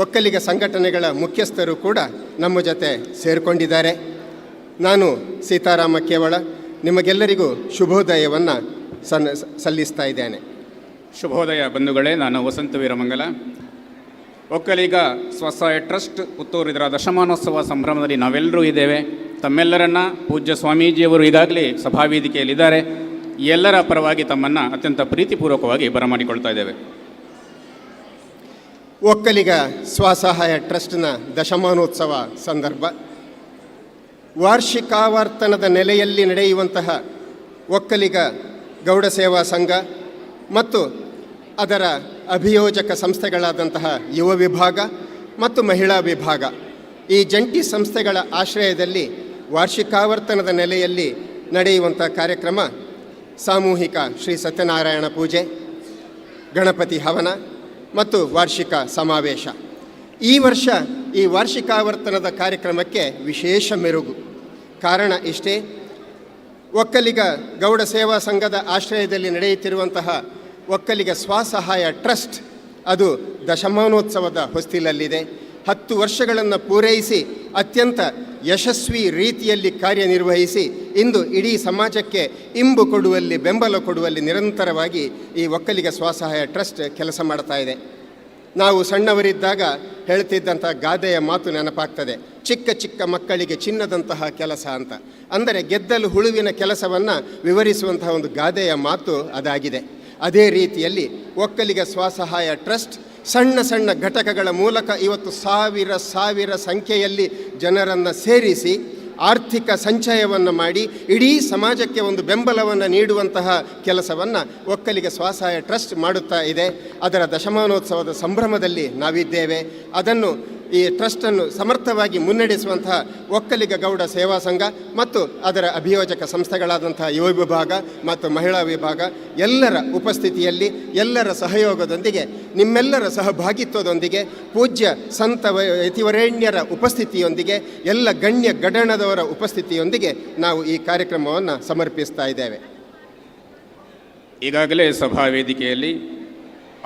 ಒಕ್ಕಲಿಗ ಸಂಘಟನೆಗಳ ಮುಖ್ಯಸ್ಥರು ಕೂಡ ನಮ್ಮ ಜೊತೆ ಸೇರಿಕೊಂಡಿದ್ದಾರೆ. ನಾನು ಸೀತಾರಾಮ ಕೇವಳ ನಿಮಗೆಲ್ಲರಿಗೂ ಶುಭೋದಯವನ್ನು ಸಲ್ಲಿಸ್ತಾ ಇದ್ದೇನೆ. ಶುಭೋದಯ ಬಂಧುಗಳೇ. ನಾನು ವಸಂತ ವೀರಮಂಗಲ. ಒಕ್ಕಲಿಗ ಸ್ವಸಹಾಯ ಟ್ರಸ್ಟ್ ಪುತ್ತೂರು ಇದರ ದಶಮಾನೋತ್ಸವ ಸಂಭ್ರಮದಲ್ಲಿ ನಾವೆಲ್ಲರೂ ಇದ್ದೇವೆ. ತಮ್ಮೆಲ್ಲರನ್ನ ಪೂಜ್ಯ ಸ್ವಾಮೀಜಿಯವರು ಈಗಾಗಲೇ ಸಭಾವೇದಿಕೆಯಲ್ಲಿದ್ದಾರೆ. ಎಲ್ಲರ ಪರವಾಗಿ ತಮ್ಮನ್ನು ಅತ್ಯಂತ ಪ್ರೀತಿಪೂರ್ವಕವಾಗಿ ಬರಮಾಡಿಕೊಳ್ತಾ ಇದ್ದೇವೆ. ಒಕ್ಕಲಿಗ ಸ್ವಸಹಾಯ ಟ್ರಸ್ಟ್ನ ದಶಮಾನೋತ್ಸವ ಸಂದರ್ಭ, ವಾರ್ಷಿಕಾವರ್ತನದ ನೆಲೆಯಲ್ಲಿ ನಡೆಯುವಂತಹ ಒಕ್ಕಲಿಗ ಗೌಡ ಸೇವಾ ಸಂಘ ಮತ್ತು ಅದರ ಅಭಿಯೋಜಕ ಸಂಸ್ಥೆಗಳಾದಂತಹ ಯುವ ವಿಭಾಗ ಮತ್ತು ಮಹಿಳಾ ವಿಭಾಗ, ಈ ಜಂಟಿ ಸಂಸ್ಥೆಗಳ ಆಶ್ರಯದಲ್ಲಿ ವಾರ್ಷಿಕಾವರ್ತನದ ನೆಲೆಯಲ್ಲಿ ನಡೆಯುವಂಥ ಕಾರ್ಯಕ್ರಮ ಸಾಮೂಹಿಕ ಶ್ರೀ ಸತ್ಯನಾರಾಯಣ ಪೂಜೆ, ಗಣಪತಿ ಹವನ ಮತ್ತು ವಾರ್ಷಿಕ ಸಮಾವೇಶ. ಈ ವರ್ಷ ಈ ವಾರ್ಷಿಕಾವರ್ತನದ ಕಾರ್ಯಕ್ರಮಕ್ಕೆ ವಿಶೇಷ ಮೆರುಗು. ಕಾರಣ ಇಷ್ಟೇ, ಒಕ್ಕಲಿಗ ಗೌಡ ಸೇವಾ ಸಂಘದ ಆಶ್ರಯದಲ್ಲಿ ನಡೆಯುತ್ತಿರುವಂತಹ ಒಕ್ಕಲಿಗ ಸ್ವಸಹಾಯ ಟ್ರಸ್ಟ್ ಅದು ದಶಮಾನೋತ್ಸವದ ಹೊಸ್ತಿಲಲ್ಲಿದೆ. 10 ವರ್ಷಗಳನ್ನು ಪೂರೈಸಿ ಅತ್ಯಂತ ಯಶಸ್ವಿ ರೀತಿಯಲ್ಲಿ ಕಾರ್ಯನಿರ್ವಹಿಸಿ ಇಂದು ಇಡೀ ಸಮಾಜಕ್ಕೆ ಇಂಬು ಕೊಡುವಲ್ಲಿ, ಬೆಂಬಲ ಕೊಡುವಲ್ಲಿ ನಿರಂತರವಾಗಿ ಈ ಒಕ್ಕಲಿಗ ಸ್ವಸಹಾಯ ಟ್ರಸ್ಟ್ ಕೆಲಸ ಮಾಡ್ತಾ ಇದೆ. ನಾವು ಸಣ್ಣವರಿದ್ದಾಗ ಹೇಳ್ತಿದ್ದಂಥ ಗಾದೆಯ ಮಾತು ನೆನಪಾಗ್ತದೆ, ಚಿಕ್ಕ ಚಿಕ್ಕ ಮಕ್ಕಳಿಗೆ ಚಿನ್ನದಂತಹ ಕೆಲಸ ಅಂತ. ಅಂದರೆ ಗೆದ್ದಲು ಹುಳುವಿನ ಕೆಲಸವನ್ನು ವಿವರಿಸುವಂತಹ ಒಂದು ಗಾದೆಯ ಮಾತು ಅದಾಗಿದೆ. ಅದೇ ರೀತಿಯಲ್ಲಿ ಒಕ್ಕಲಿಗ ಸ್ವಸಹಾಯ ಟ್ರಸ್ಟ್ ಸಣ್ಣ ಸಣ್ಣ ಘಟಕಗಳ ಮೂಲಕ ಇವತ್ತು ಸಾವಿರ ಸಂಖ್ಯೆಯಲ್ಲಿ ಜನರನ್ನು ಸೇರಿಸಿ ಆರ್ಥಿಕ ಸಂಚಯವನ್ನು ಮಾಡಿ ಇಡೀ ಸಮಾಜಕ್ಕೆ ಒಂದು ಬೆಂಬಲವನ್ನು ನೀಡುವಂತಹ ಕೆಲಸವನ್ನು ಒಕ್ಕಲಿಗ ಸ್ವಸಹಾಯ ಟ್ರಸ್ಟ್ ಮಾಡುತ್ತಾ ಇದೆ. ಅದರ ದಶಮಾನೋತ್ಸವದ ಸಂಭ್ರಮದಲ್ಲಿ ನಾವಿದ್ದೇವೆ. ಅದನ್ನು ಈ ಟ್ರಸ್ಟನ್ನು ಸಮರ್ಥವಾಗಿ ಮುನ್ನಡೆಸುವಂತಹ ಒಕ್ಕಲಿಗ ಗೌಡ ಸೇವಾ ಸಂಘ ಮತ್ತು ಅದರ ಅಭಿಯೋಜಕ ಸಂಸ್ಥೆಗಳಾದಂತಹ ಯುವ ವಿಭಾಗ ಮತ್ತು ಮಹಿಳಾ ವಿಭಾಗ ಎಲ್ಲರ ಉಪಸ್ಥಿತಿಯಲ್ಲಿ, ಎಲ್ಲರ ಸಹಯೋಗದೊಂದಿಗೆ, ನಿಮ್ಮೆಲ್ಲರ ಸಹಭಾಗಿತ್ವದೊಂದಿಗೆ, ಪೂಜ್ಯ ಸಂತ ಯತಿವರೇಣ್ಯರ ಉಪಸ್ಥಿತಿಯೊಂದಿಗೆ, ಎಲ್ಲ ಗಣ್ಯ ಗಡಣದವರ ಉಪಸ್ಥಿತಿಯೊಂದಿಗೆ ನಾವು ಈ ಕಾರ್ಯಕ್ರಮವನ್ನು ಸಮರ್ಪಿಸ್ತಾ ಇದ್ದೇವೆ. ಈಗಾಗಲೇ ಸಭಾ ವೇದಿಕೆಯಲ್ಲಿ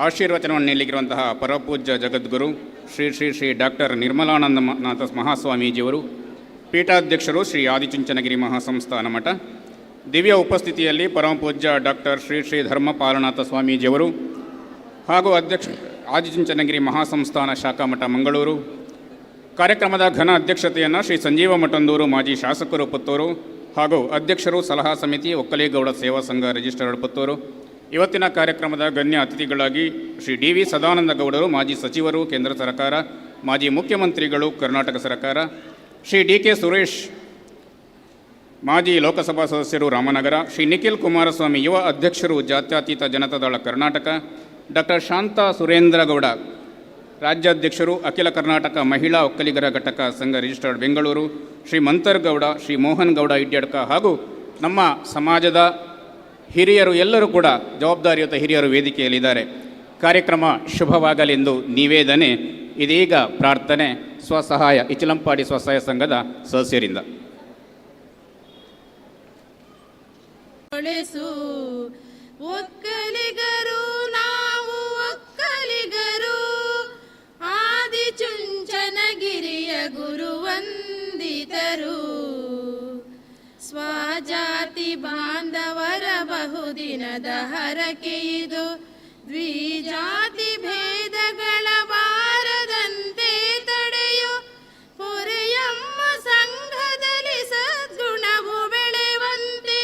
ಆಶೀರ್ವಚನವನ್ನು ನೀಡಲಿರುವಂತಹ ಪರಪೂಜ್ಯ ಜಗದ್ಗುರು ಶ್ರೀ ಶ್ರೀ ಶ್ರೀ ಡಾಕ್ಟರ್ ನಿರ್ಮಲಾನಂದನಾಥ ಮಹಾಸ್ವಾಮೀಜಿಯವರು, ಪೀಠಾಧ್ಯಕ್ಷರು ಶ್ರೀ ಆದಿಚುಂಚನಗಿರಿ ಮಹಾಸಂಸ್ಥಾನ ಮಠ, ದಿವ್ಯ ಉಪಸ್ಥಿತಿಯಲ್ಲಿ ಪರಮಪೂಜ್ಯ ಡಾಕ್ಟರ್ ಶ್ರೀ ಶ್ರೀ ಧರ್ಮಪಾಲನಾಥ ಸ್ವಾಮೀಜಿಯವರು ಹಾಗೂ ಅಧ್ಯಕ್ಷ ಆದಿಚುಂಚನಗಿರಿ ಮಹಾಸಂಸ್ಥಾನ ಶಾಖಾ ಮಠ ಮಂಗಳೂರು. ಕಾರ್ಯಕ್ರಮದ ಘನ ಅಧ್ಯಕ್ಷತೆಯನ್ನು ಶ್ರೀ ಸಂಜೀವ ಮಠಂದೂರು ಮಾಜಿ ಶಾಸಕರು ಪುತ್ತೂರು ಹಾಗೂ ಅಧ್ಯಕ್ಷರು ಸಲಹಾ ಸಮಿತಿ ಒಕ್ಕಲಿಗೌಡ ಸೇವಾ ಸಂಘ ರಿಜಿಸ್ಟರ್ಡ್ ಪುತ್ತೂರು. ಇವತ್ತಿನ ಕಾರ್ಯಕ್ರಮದ ಗಣ್ಯ ಅತಿಥಿಗಳಾಗಿ ಶ್ರೀ ಡಿ ವಿ ಸದಾನಂದ ಗೌಡರು, ಮಾಜಿ ಸಚಿವರು, ಕೇಂದ್ರ ಸರ್ಕಾರ, ಮಾಜಿ ಮುಖ್ಯಮಂತ್ರಿಗಳು, ಕರ್ನಾಟಕ ಸರ್ಕಾರ, ಶ್ರೀ ಡಿ ಕೆ ಸುರೇಶ್, ಮಾಜಿ ಲೋಕಸಭಾ ಸದಸ್ಯರು, ರಾಮನಗರ, ಶ್ರೀ ನಿಖಿಲ್ ಕುಮಾರಸ್ವಾಮಿ, ಯುವ ಅಧ್ಯಕ್ಷರು, ಜಾತ್ಯತೀತ ಜನತಾದಳ ಕರ್ನಾಟಕ, ಡಾಕ್ಟರ್ ಶಾಂತಾ ಸುರೇಂದ್ರ ಗೌಡ, ರಾಜ್ಯಾಧ್ಯಕ್ಷರು, ಅಖಿಲ ಕರ್ನಾಟಕ ಮಹಿಳಾ ಒಕ್ಕಲಿಗರ ಘಟಕ ಸಂಘ ರಿಜಿಸ್ಟರ್ಡ್ ಬೆಂಗಳೂರು, ಶ್ರೀ ಮಂತರ್ಗೌಡ, ಶ್ರೀ ಮೋಹನ್ ಗೌಡ ಇಡ್ಯಡ್ಕ ಹಾಗೂ ನಮ್ಮ ಸಮಾಜದ ಹಿರಿಯರು ಎಲ್ಲರೂ ಕೂಡ ಜವಾಬ್ದಾರಿಯುತ ಹಿರಿಯರು ವೇದಿಕೆಯಲ್ಲಿದ್ದಾರೆ. ಕಾರ್ಯಕ್ರಮ ಶುಭವಾಗಲೆಂದು ನಿವೇದನೆ, ಇದೀಗ ಪ್ರಾರ್ಥನೆ ಸ್ವಸಹಾಯ ಇಚಲಂಪಾಡಿ ಸ್ವಸಹಾಯ ಸಂಘದ ಸದಸ್ಯರಿಂದ. ಒಕ್ಕಲಿಗರು ನಾವು ಒಕ್ಕಲಿಗರು, ಆದಿಚುಂಚನಗಿರಿಯ ಗುರುವಂದಿತರು, ಸ್ವಜಾತಿ ಬಾಂಧವರ ಬಹುದಿನದ ಹರಕೆಯಿದು, ದ್ವಿಜಾತಿ ಭೇದಗಳ ಬಾರದಂತೆ ತಡೆಯು, ಪೊರೆಯಮ್ಮ ಸಂಘದಲ್ಲಿ ಸದ್ಗುಣವು ಬೆಳೆವಂತೆ,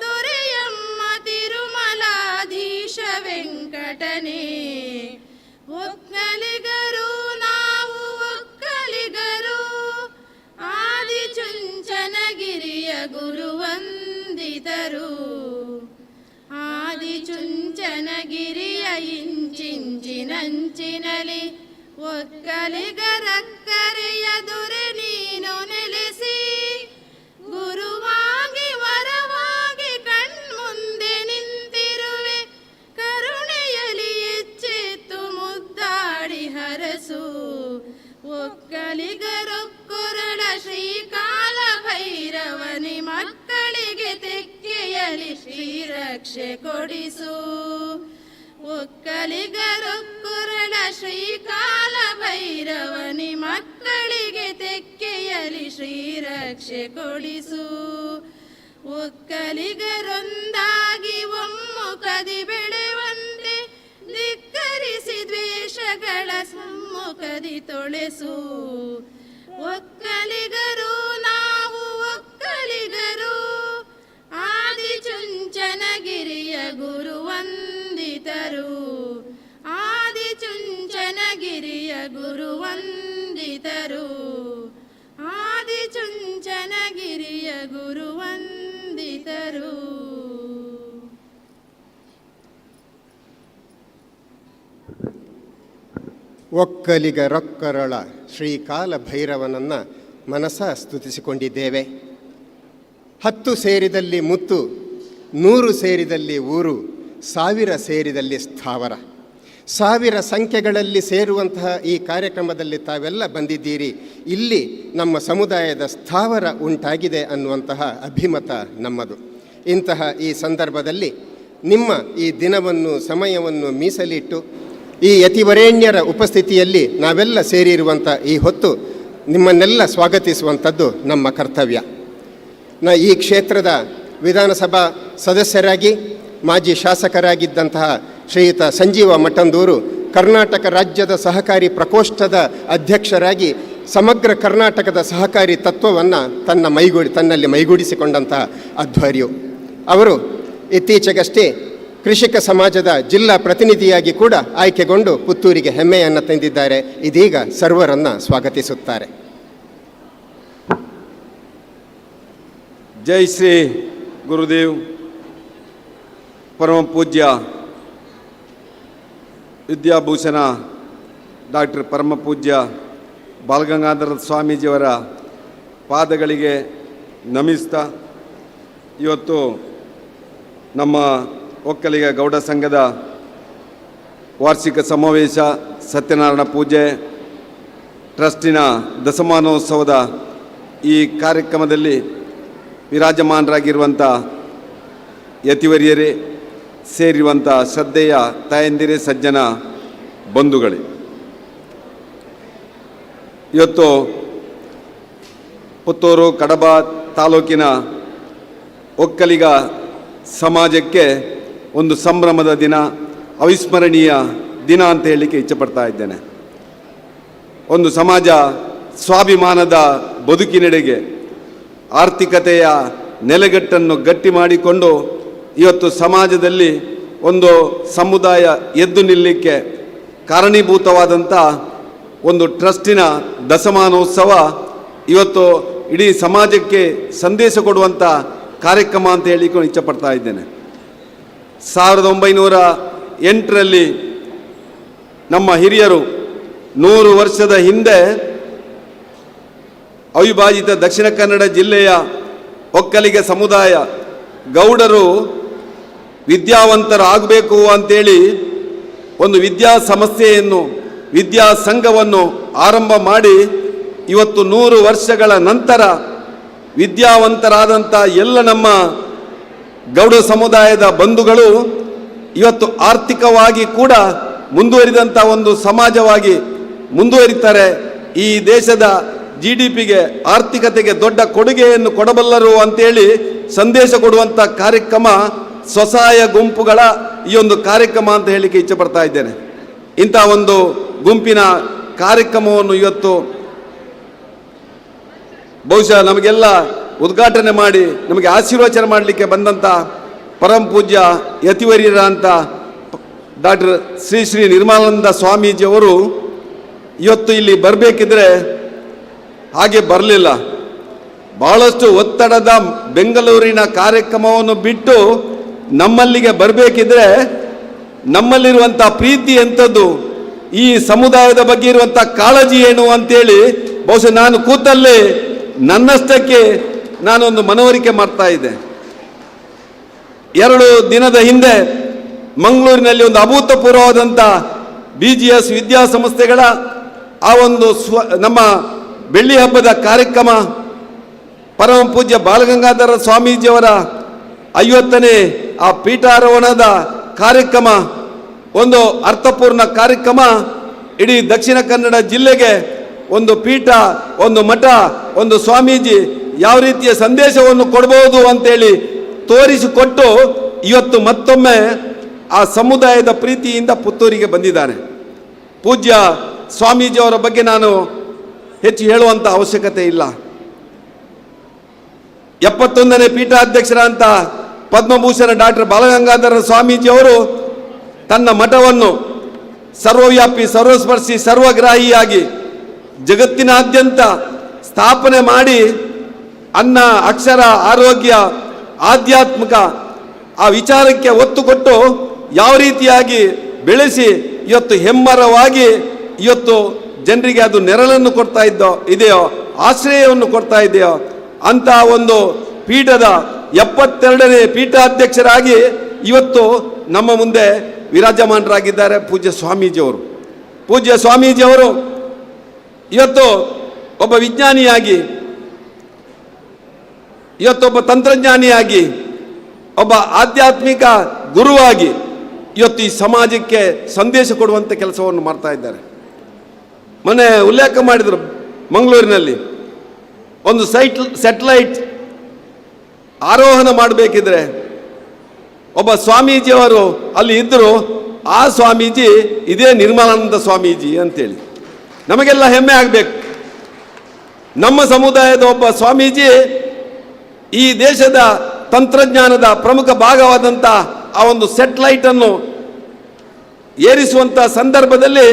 ದೊರೆಯಮ್ಮ ತಿರುಮಲಾಧೀಶ ವೆಂಕಟನೇ. ಒಕ್ಕಲಿಗರು ನಾವು ಒಕ್ಕಲಿಗರು, ಆದಿಚುಂಚನಗಿರಿಯ ಗುರುವಂದಿತರು, ಆದಿಚುಂಚನಗಿರಿಯ ಇಂಚಿಂಚಿನಂಚಿನಲಿ ಒಕ್ಕಲಿಗರಕ್ಕರೆಯ ದೊರೆ ನೀನು ನೆಲೆಸಿ, ಗುರುವಾಗಿ ವರವಾಗಿ ಕಣ್ಮುಂದೆ ನಿಂತಿರುವೆ, ಕರುಣೆಯಲಿ ಎಚ್ಚೆತ್ತು ಮುದ್ದಾಡಿ ಹರಸು. ಒಕ್ಕಲಿಗರೊಕ್ಕೊರಳ ಶ್ರೀಕಾಲ ಭೈರವನಿ ಮಕ್ಕಳಿಗೆ ತೆಕ್ಕೆಯಲಿ ಶ್ರೀರಕ್ಷೆ ಕೊಡಿಸು. ಒಕ್ಕಲಿಗರೊಕ್ಕೊರಳ ಶ್ರೀಕಾಲ ಭೈರವನಿ ಮಕ್ಕಳಿಗೆ ತೆಕ್ಕೆಯಲಿ ಶ್ರೀರಕ್ಷೆ ಕೊಡಿಸು. ಒಕ್ಕಲಿಗರೊಂದಾಗಿ ಒಮ್ಮುಖದಿ ಬೆಳೆವಂತೆ, ಧಿಕ್ಕರಿಸಿ ದ್ವೇಷಗಳ ಸಮ್ಮುಖದಿ ತೊಳೆಸು. ಒಕ್ಕಲಿಗರು ನಾವು ಒಕ್ಕಲಿಗರು, ಆದಿಚುಂಚನಗಿರಿಯ ಗುರುವಂದಿತರು, ಆದಿಚುಂಚನಗಿರಿಯ ಗುರುವಂದಿತರು, ಆದಿಚುಂಚನಗಿರಿಯ ಗುರುವಂದಿತರು. ಒಕ್ಕಲಿಗರೊಕ್ಕರಳ ಶ್ರೀಕಾಲ ಭೈರವನನ್ನು ಮನಸ ಸ್ತುತಿಸಿಕೊಂಡಿದ್ದೇವೆ. 10 ಸೇರಿದಲ್ಲಿ ಮುತ್ತು, 100 ಸೇರಿದಲ್ಲಿ ಊರು, 1000 ಸೇರಿದಲ್ಲಿ ಸ್ಥಾವರ. 1000 ಸಂಖ್ಯೆಗಳಲ್ಲಿ ಸೇರುವಂತಹ ಈ ಕಾರ್ಯಕ್ರಮದಲ್ಲಿ ತಾವೆಲ್ಲ ಬಂದಿದ್ದೀರಿ. ಇಲ್ಲಿ ನಮ್ಮ ಸಮುದಾಯದ ಸ್ಥಾವರ ಉಂಟಾಗಿದೆ ಅನ್ನುವಂತಹ ಅಭಿಮತ ನಮ್ಮದು. ಇಂತಹ ಈ ಸಂದರ್ಭದಲ್ಲಿ ನಿಮ್ಮ ಈ ದಿನವನ್ನು ಸಮಯವನ್ನು ಮೀಸಲಿಟ್ಟು ಈ ಯತಿವರೇಣ್ಯರ ಉಪಸ್ಥಿತಿಯಲ್ಲಿ ನಾವೆಲ್ಲ ಸೇರಿರುವಂಥ ಈ ಹೊತ್ತು ನಿಮ್ಮನ್ನೆಲ್ಲ ಸ್ವಾಗತಿಸುವಂಥದ್ದು ನಮ್ಮ ಕರ್ತವ್ಯ. ಈ ಕ್ಷೇತ್ರದ ವಿಧಾನಸಭಾ ಸದಸ್ಯರಾಗಿ ಮಾಜಿ ಶಾಸಕರಾಗಿದ್ದಂತಹ ಶ್ರೀಯುತ ಸಂಜೀವ ಮಠಂದೂರು ಕರ್ನಾಟಕ ರಾಜ್ಯದ ಸಹಕಾರಿ ಪ್ರಕೋಷ್ಠದ ಅಧ್ಯಕ್ಷರಾಗಿ ಸಮಗ್ರ ಕರ್ನಾಟಕದ ಸಹಕಾರಿ ತತ್ವವನ್ನು ತನ್ನಲ್ಲಿ ಮೈಗೂಡಿಸಿಕೊಂಡಂತಹ ಅಧ್ವರ್ಯು. ಅವರು ಇತ್ತೀಚೆಗಷ್ಟೇ ಕೃಷಿಕ ಸಮಾಜದ ಜಿಲ್ಲಾ ಪ್ರತಿನಿಧಿಯಾಗಿ ಕೂಡ ಆಯ್ಕೆಗೊಂಡು ಪುತ್ತೂರಿಗೆ ಹೆಮ್ಮೆಯನ್ನು ತಂದಿದ್ದಾರೆ. ಇದೀಗ ಸರ್ವರನ್ನು ಸ್ವಾಗತಿಸುತ್ತಾರೆ. ಜೈ ಶ್ರೀ ಗುರುದೇವ್ ಪರಮ ಪೂಜ್ಯ ವಿದ್ಯಾಭೂಷಣ ಡಾಕ್ಟರ್ ಪರಮ ಪೂಜ್ಯ ಬಾಲಗಂಗಾಧರ ಸ್ವಾಮೀಜಿಯವರ ಪಾದಗಳಿಗೆ ನಮಿಸ್ತಾ ಇವತ್ತು ನಮ್ಮ ಒಕ್ಕಲಿಗ ಗೌಡ ಸಂಘದ ವಾರ್ಷಿಕ ಸಮಾವೇಶ, ಸತ್ಯನಾರಾಯಣ ಪೂಜೆ, ಟ್ರಸ್ಟಿನ ದಶಮಾನೋತ್ಸವದ ಈ ಕಾರ್ಯಕ್ರಮದಲ್ಲಿ ವಿರಾಜಮಾನರಾಗಿರುವಂಥ ಯತಿವರಿಯರೇ, ಸೇರಿರುವಂಥ ಶ್ರದ್ಧೆಯ ತಾಯಂದಿರೇ, ಸಜ್ಜನ ಬಂಧುಗಳೇ, ಇವತ್ತು ಪುತ್ತೂರು ಕಡಬ ತಾಲೂಕಿನ ಒಕ್ಕಲಿಗ ಸಮಾಜಕ್ಕೆ ಒಂದು ಸಂಭ್ರಮದ ದಿನ, ಅವಿಸ್ಮರಣೀಯ ದಿನ ಅಂತ ಹೇಳಲಿಕ್ಕೆ ಇಚ್ಛೆಪಡ್ತಾ ಇದ್ದೇನೆ. ಒಂದು ಸಮಾಜ ಸ್ವಾಭಿಮಾನದ ಬದುಕಿನೆಡೆಗೆ ಆರ್ಥಿಕತೆಯ ನೆಲೆಗಟ್ಟನ್ನು ಗಟ್ಟಿ ಮಾಡಿಕೊಂಡು ಇವತ್ತು ಸಮಾಜದಲ್ಲಿ ಒಂದು ಸಮುದಾಯ ಎದ್ದು ನಿಲ್ಲಕ್ಕೆ ಕಾರಣೀಭೂತವಾದಂಥ ಒಂದು ಟ್ರಸ್ಟಿನ ದಶಮಾನೋತ್ಸವ ಇವತ್ತು ಇಡೀ ಸಮಾಜಕ್ಕೆ ಸಂದೇಶ ಕೊಡುವಂಥ ಕಾರ್ಯಕ್ರಮ ಅಂತ ಹೇಳಿಕೊಂಡು ಇಚ್ಛೆಪಡ್ತಾ ಇದ್ದೇನೆ. 1908ರಲ್ಲಿ ನಮ್ಮ ಹಿರಿಯರು 100 ವರ್ಷದ ಹಿಂದೆ ಅವಿಭಾಜಿತ ದಕ್ಷಿಣ ಕನ್ನಡ ಜಿಲ್ಲೆಯ ಒಕ್ಕಲಿಗ ಸಮುದಾಯ ಗೌಡರು ವಿದ್ಯಾವಂತರಾಗಬೇಕು ಅಂತೇಳಿ ಒಂದು ವಿದ್ಯಾ ಸಂಸ್ಥೆಯನ್ನು, ವಿದ್ಯಾ ಸಂಘವನ್ನು ಆರಂಭ ಮಾಡಿ ಇವತ್ತು 100 ವರ್ಷಗಳ ನಂತರ ವಿದ್ಯಾವಂತರಾದಂಥ ಎಲ್ಲ ನಮ್ಮ ಗೌಡ ಸಮುದಾಯದ ಬಂಧುಗಳು ಇವತ್ತು ಆರ್ಥಿಕವಾಗಿ ಕೂಡ ಮುಂದುವರಿದಂಥ ಒಂದು ಸಮಾಜವಾಗಿ ಮುಂದುವರಿತಾರೆ. ಈ ದೇಶದ GDPಗೆ, ಆರ್ಥಿಕತೆಗೆ ದೊಡ್ಡ ಕೊಡುಗೆಯನ್ನು ಕೊಡಬಲ್ಲರು ಅಂತೇಳಿ ಸಂದೇಶ ಕೊಡುವಂಥ ಕಾರ್ಯಕ್ರಮ ಸ್ವಸಹಾಯ ಗುಂಪುಗಳ ಈ ಒಂದು ಕಾರ್ಯಕ್ರಮ ಅಂತ ಹೇಳಲಿಕ್ಕೆ ಇಚ್ಛೆ ಪಡ್ತಾ ಇದ್ದೇನೆ. ಇಂಥ ಒಂದು ಗುಂಪಿನ ಕಾರ್ಯಕ್ರಮವನ್ನು ಇವತ್ತು ಬಹುಶಃ ನಮಗೆಲ್ಲ ಉದ್ಘಾಟನೆ ಮಾಡಿ ನಮಗೆ ಆಶೀರ್ವಚನ ಮಾಡಲಿಕ್ಕೆ ಬಂದಂಥ ಪರಮ ಪೂಜ್ಯ ಯತಿವರ್ಯರ ಅಂತ ಡಾಕ್ಟರ್ ಶ್ರೀ ಶ್ರೀ ನಿರ್ಮಲಾನಂದ ಸ್ವಾಮೀಜಿಯವರು ಇವತ್ತು ಇಲ್ಲಿ ಬರಬೇಕಿದ್ರೆ ಹಾಗೆ ಬರಲಿಲ್ಲ. ಬಹಳಷ್ಟು ಒತ್ತಡದ ಬೆಂಗಳೂರಿನ ಕಾರ್ಯಕ್ರಮವನ್ನು ಬಿಟ್ಟು ನಮ್ಮಲ್ಲಿಗೆ ಬರಬೇಕಿದ್ರೆ ನಮ್ಮಲ್ಲಿರುವಂಥ ಪ್ರೀತಿ ಎಂಥದ್ದು, ಈ ಸಮುದಾಯದ ಬಗ್ಗೆ ಇರುವಂಥ ಕಾಳಜಿ ಏನು ಅಂತೇಳಿ ಬಹುಶಃ ನಾನು ಕೂತಲ್ಲೇ ನನ್ನಷ್ಟಕ್ಕೆ ನಾನೊಂದು ಮನವರಿಕೆ ಮಾಡ್ತಾ ಇದ್ದೆ. 2 ದಿನದ ಹಿಂದೆ ಮಂಗಳೂರಿನಲ್ಲಿ ಒಂದು ಅಭೂತಪೂರ್ವವಾದಂಥ BGS ವಿದ್ಯಾಸಂಸ್ಥೆಗಳ ಆ ಒಂದು ನಮ್ಮ ಬೆಳ್ಳಿ ಹಬ್ಬದ ಕಾರ್ಯಕ್ರಮ, ಪರಮ ಪೂಜ್ಯ ಬಾಲಗಂಗಾಧರ ಸ್ವಾಮೀಜಿಯವರ 50ನೇ ಆ ಪೀಠಾರೋಹಣದ ಕಾರ್ಯಕ್ರಮ, ಒಂದು ಅರ್ಥಪೂರ್ಣ ಕಾರ್ಯಕ್ರಮ. ಇಡೀ ದಕ್ಷಿಣ ಕನ್ನಡ ಜಿಲ್ಲೆಗೆ ಒಂದು ಪೀಠ, ಒಂದು ಮಠ, ಒಂದು ಸ್ವಾಮೀಜಿ ಯಾವ ರೀತಿಯ ಸಂದೇಶವನ್ನು ಕೊಡಬಹುದು ಅಂತೇಳಿ ತೋರಿಸಿಕೊಟ್ಟು ಇವತ್ತು ಮತ್ತೊಮ್ಮೆ ಆ ಸಮುದಾಯದ ಪ್ರೀತಿಯಿಂದ ಪುತ್ತೂರಿಗೆ ಬಂದಿದ್ದಾನೆ. ಪೂಜ್ಯ ಸ್ವಾಮೀಜಿಯವರ ಬಗ್ಗೆ ನಾನು ಹೆಚ್ಚು ಹೇಳುವಂಥ ಅವಶ್ಯಕತೆ ಇಲ್ಲ. 71ನೇ ಪೀಠಾಧ್ಯಕ್ಷರಾದಂಥ ಪದ್ಮಭೂಷಣ ಡಾಕ್ಟರ್ ಬಾಲಗಂಗಾಧರ ಸ್ವಾಮೀಜಿಯವರು ತನ್ನ ಮಠವನ್ನು ಸರ್ವವ್ಯಾಪಿ, ಸರ್ವಸ್ಪರ್ಶಿ, ಸರ್ವಗ್ರಾಹಿಯಾಗಿ ಜಗತ್ತಿನಾದ್ಯಂತ ಸ್ಥಾಪನೆ ಮಾಡಿ ಅನ್ನ, ಅಕ್ಷರ, ಆರೋಗ್ಯ, ಆಧ್ಯಾತ್ಮಿಕ ಆ ವಿಚಾರಕ್ಕೆ ಒತ್ತು ಕೊಟ್ಟು ಯಾವ ರೀತಿಯಾಗಿ ಬೆಳೆಸಿ ಇವತ್ತು ಹೆಮ್ಮರವಾಗಿ ಇವತ್ತು ಜನರಿಗೆ ಅದು ನೆರಳನ್ನು ಕೊಡ್ತಾ ಇದೆಯೋ, ಆಶ್ರಯವನ್ನು ಕೊಡ್ತಾ ಇದೆಯೋ ಅಂತ ಒಂದು ಪೀಠದ 72ನೇ ಪೀಠಾಧ್ಯಕ್ಷರಾಗಿ ಇವತ್ತು ನಮ್ಮ ಮುಂದೆ ವಿರಾಜಮಾನರಾಗಿದ್ದಾರೆ ಪೂಜ್ಯ ಸ್ವಾಮೀಜಿಯವರು. ಪೂಜ್ಯ ಸ್ವಾಮೀಜಿಯವರು ಇವತ್ತು ಒಬ್ಬ ವಿಜ್ಞಾನಿಯಾಗಿ, ಇವತ್ತೊಬ್ಬ ತಂತ್ರಜ್ಞಾನಿಯಾಗಿ ಒಬ್ಬ ಆಧ್ಯಾತ್ಮಿಕ ಗುರುವಾಗಿ ಇವತ್ತು ಈ ಸಮಾಜಕ್ಕೆ ಸಂದೇಶ ಕೊಡುವಂಥ ಕೆಲಸವನ್ನು ಮಾಡ್ತಾ ಇದ್ದಾರೆ. ಮೊನ್ನೆ ಉಲ್ಲೇಖ ಮಾಡಿದರು, ಮಂಗಳೂರಿನಲ್ಲಿ ಒಂದು ಸ್ಯಾಟಲೈಟ್ ಆರೋಹಣ ಮಾಡಬೇಕಿದ್ರೆ ಒಬ್ಬ ಸ್ವಾಮೀಜಿಯವರು ಅಲ್ಲಿ ಇದ್ದರು. ಆ ಸ್ವಾಮೀಜಿ ಇದೇ ನಿರ್ಮಲಾನಂದ ಸ್ವಾಮೀಜಿ ಅಂತೇಳಿ ನಮಗೆಲ್ಲ ಹೆಮ್ಮೆ ಆಗಬೇಕು. ನಮ್ಮ ಸಮುದಾಯದ ಒಬ್ಬ ಸ್ವಾಮೀಜಿ ಈ ದೇಶದ ತಂತ್ರಜ್ಞಾನದ ಪ್ರಮುಖ ಭಾಗವಾದಂಥ ಆ ಒಂದು ಸ್ಯಾಟಲೈಟನ್ನು ಏರಿಸುವಂಥ ಸಂದರ್ಭದಲ್ಲಿ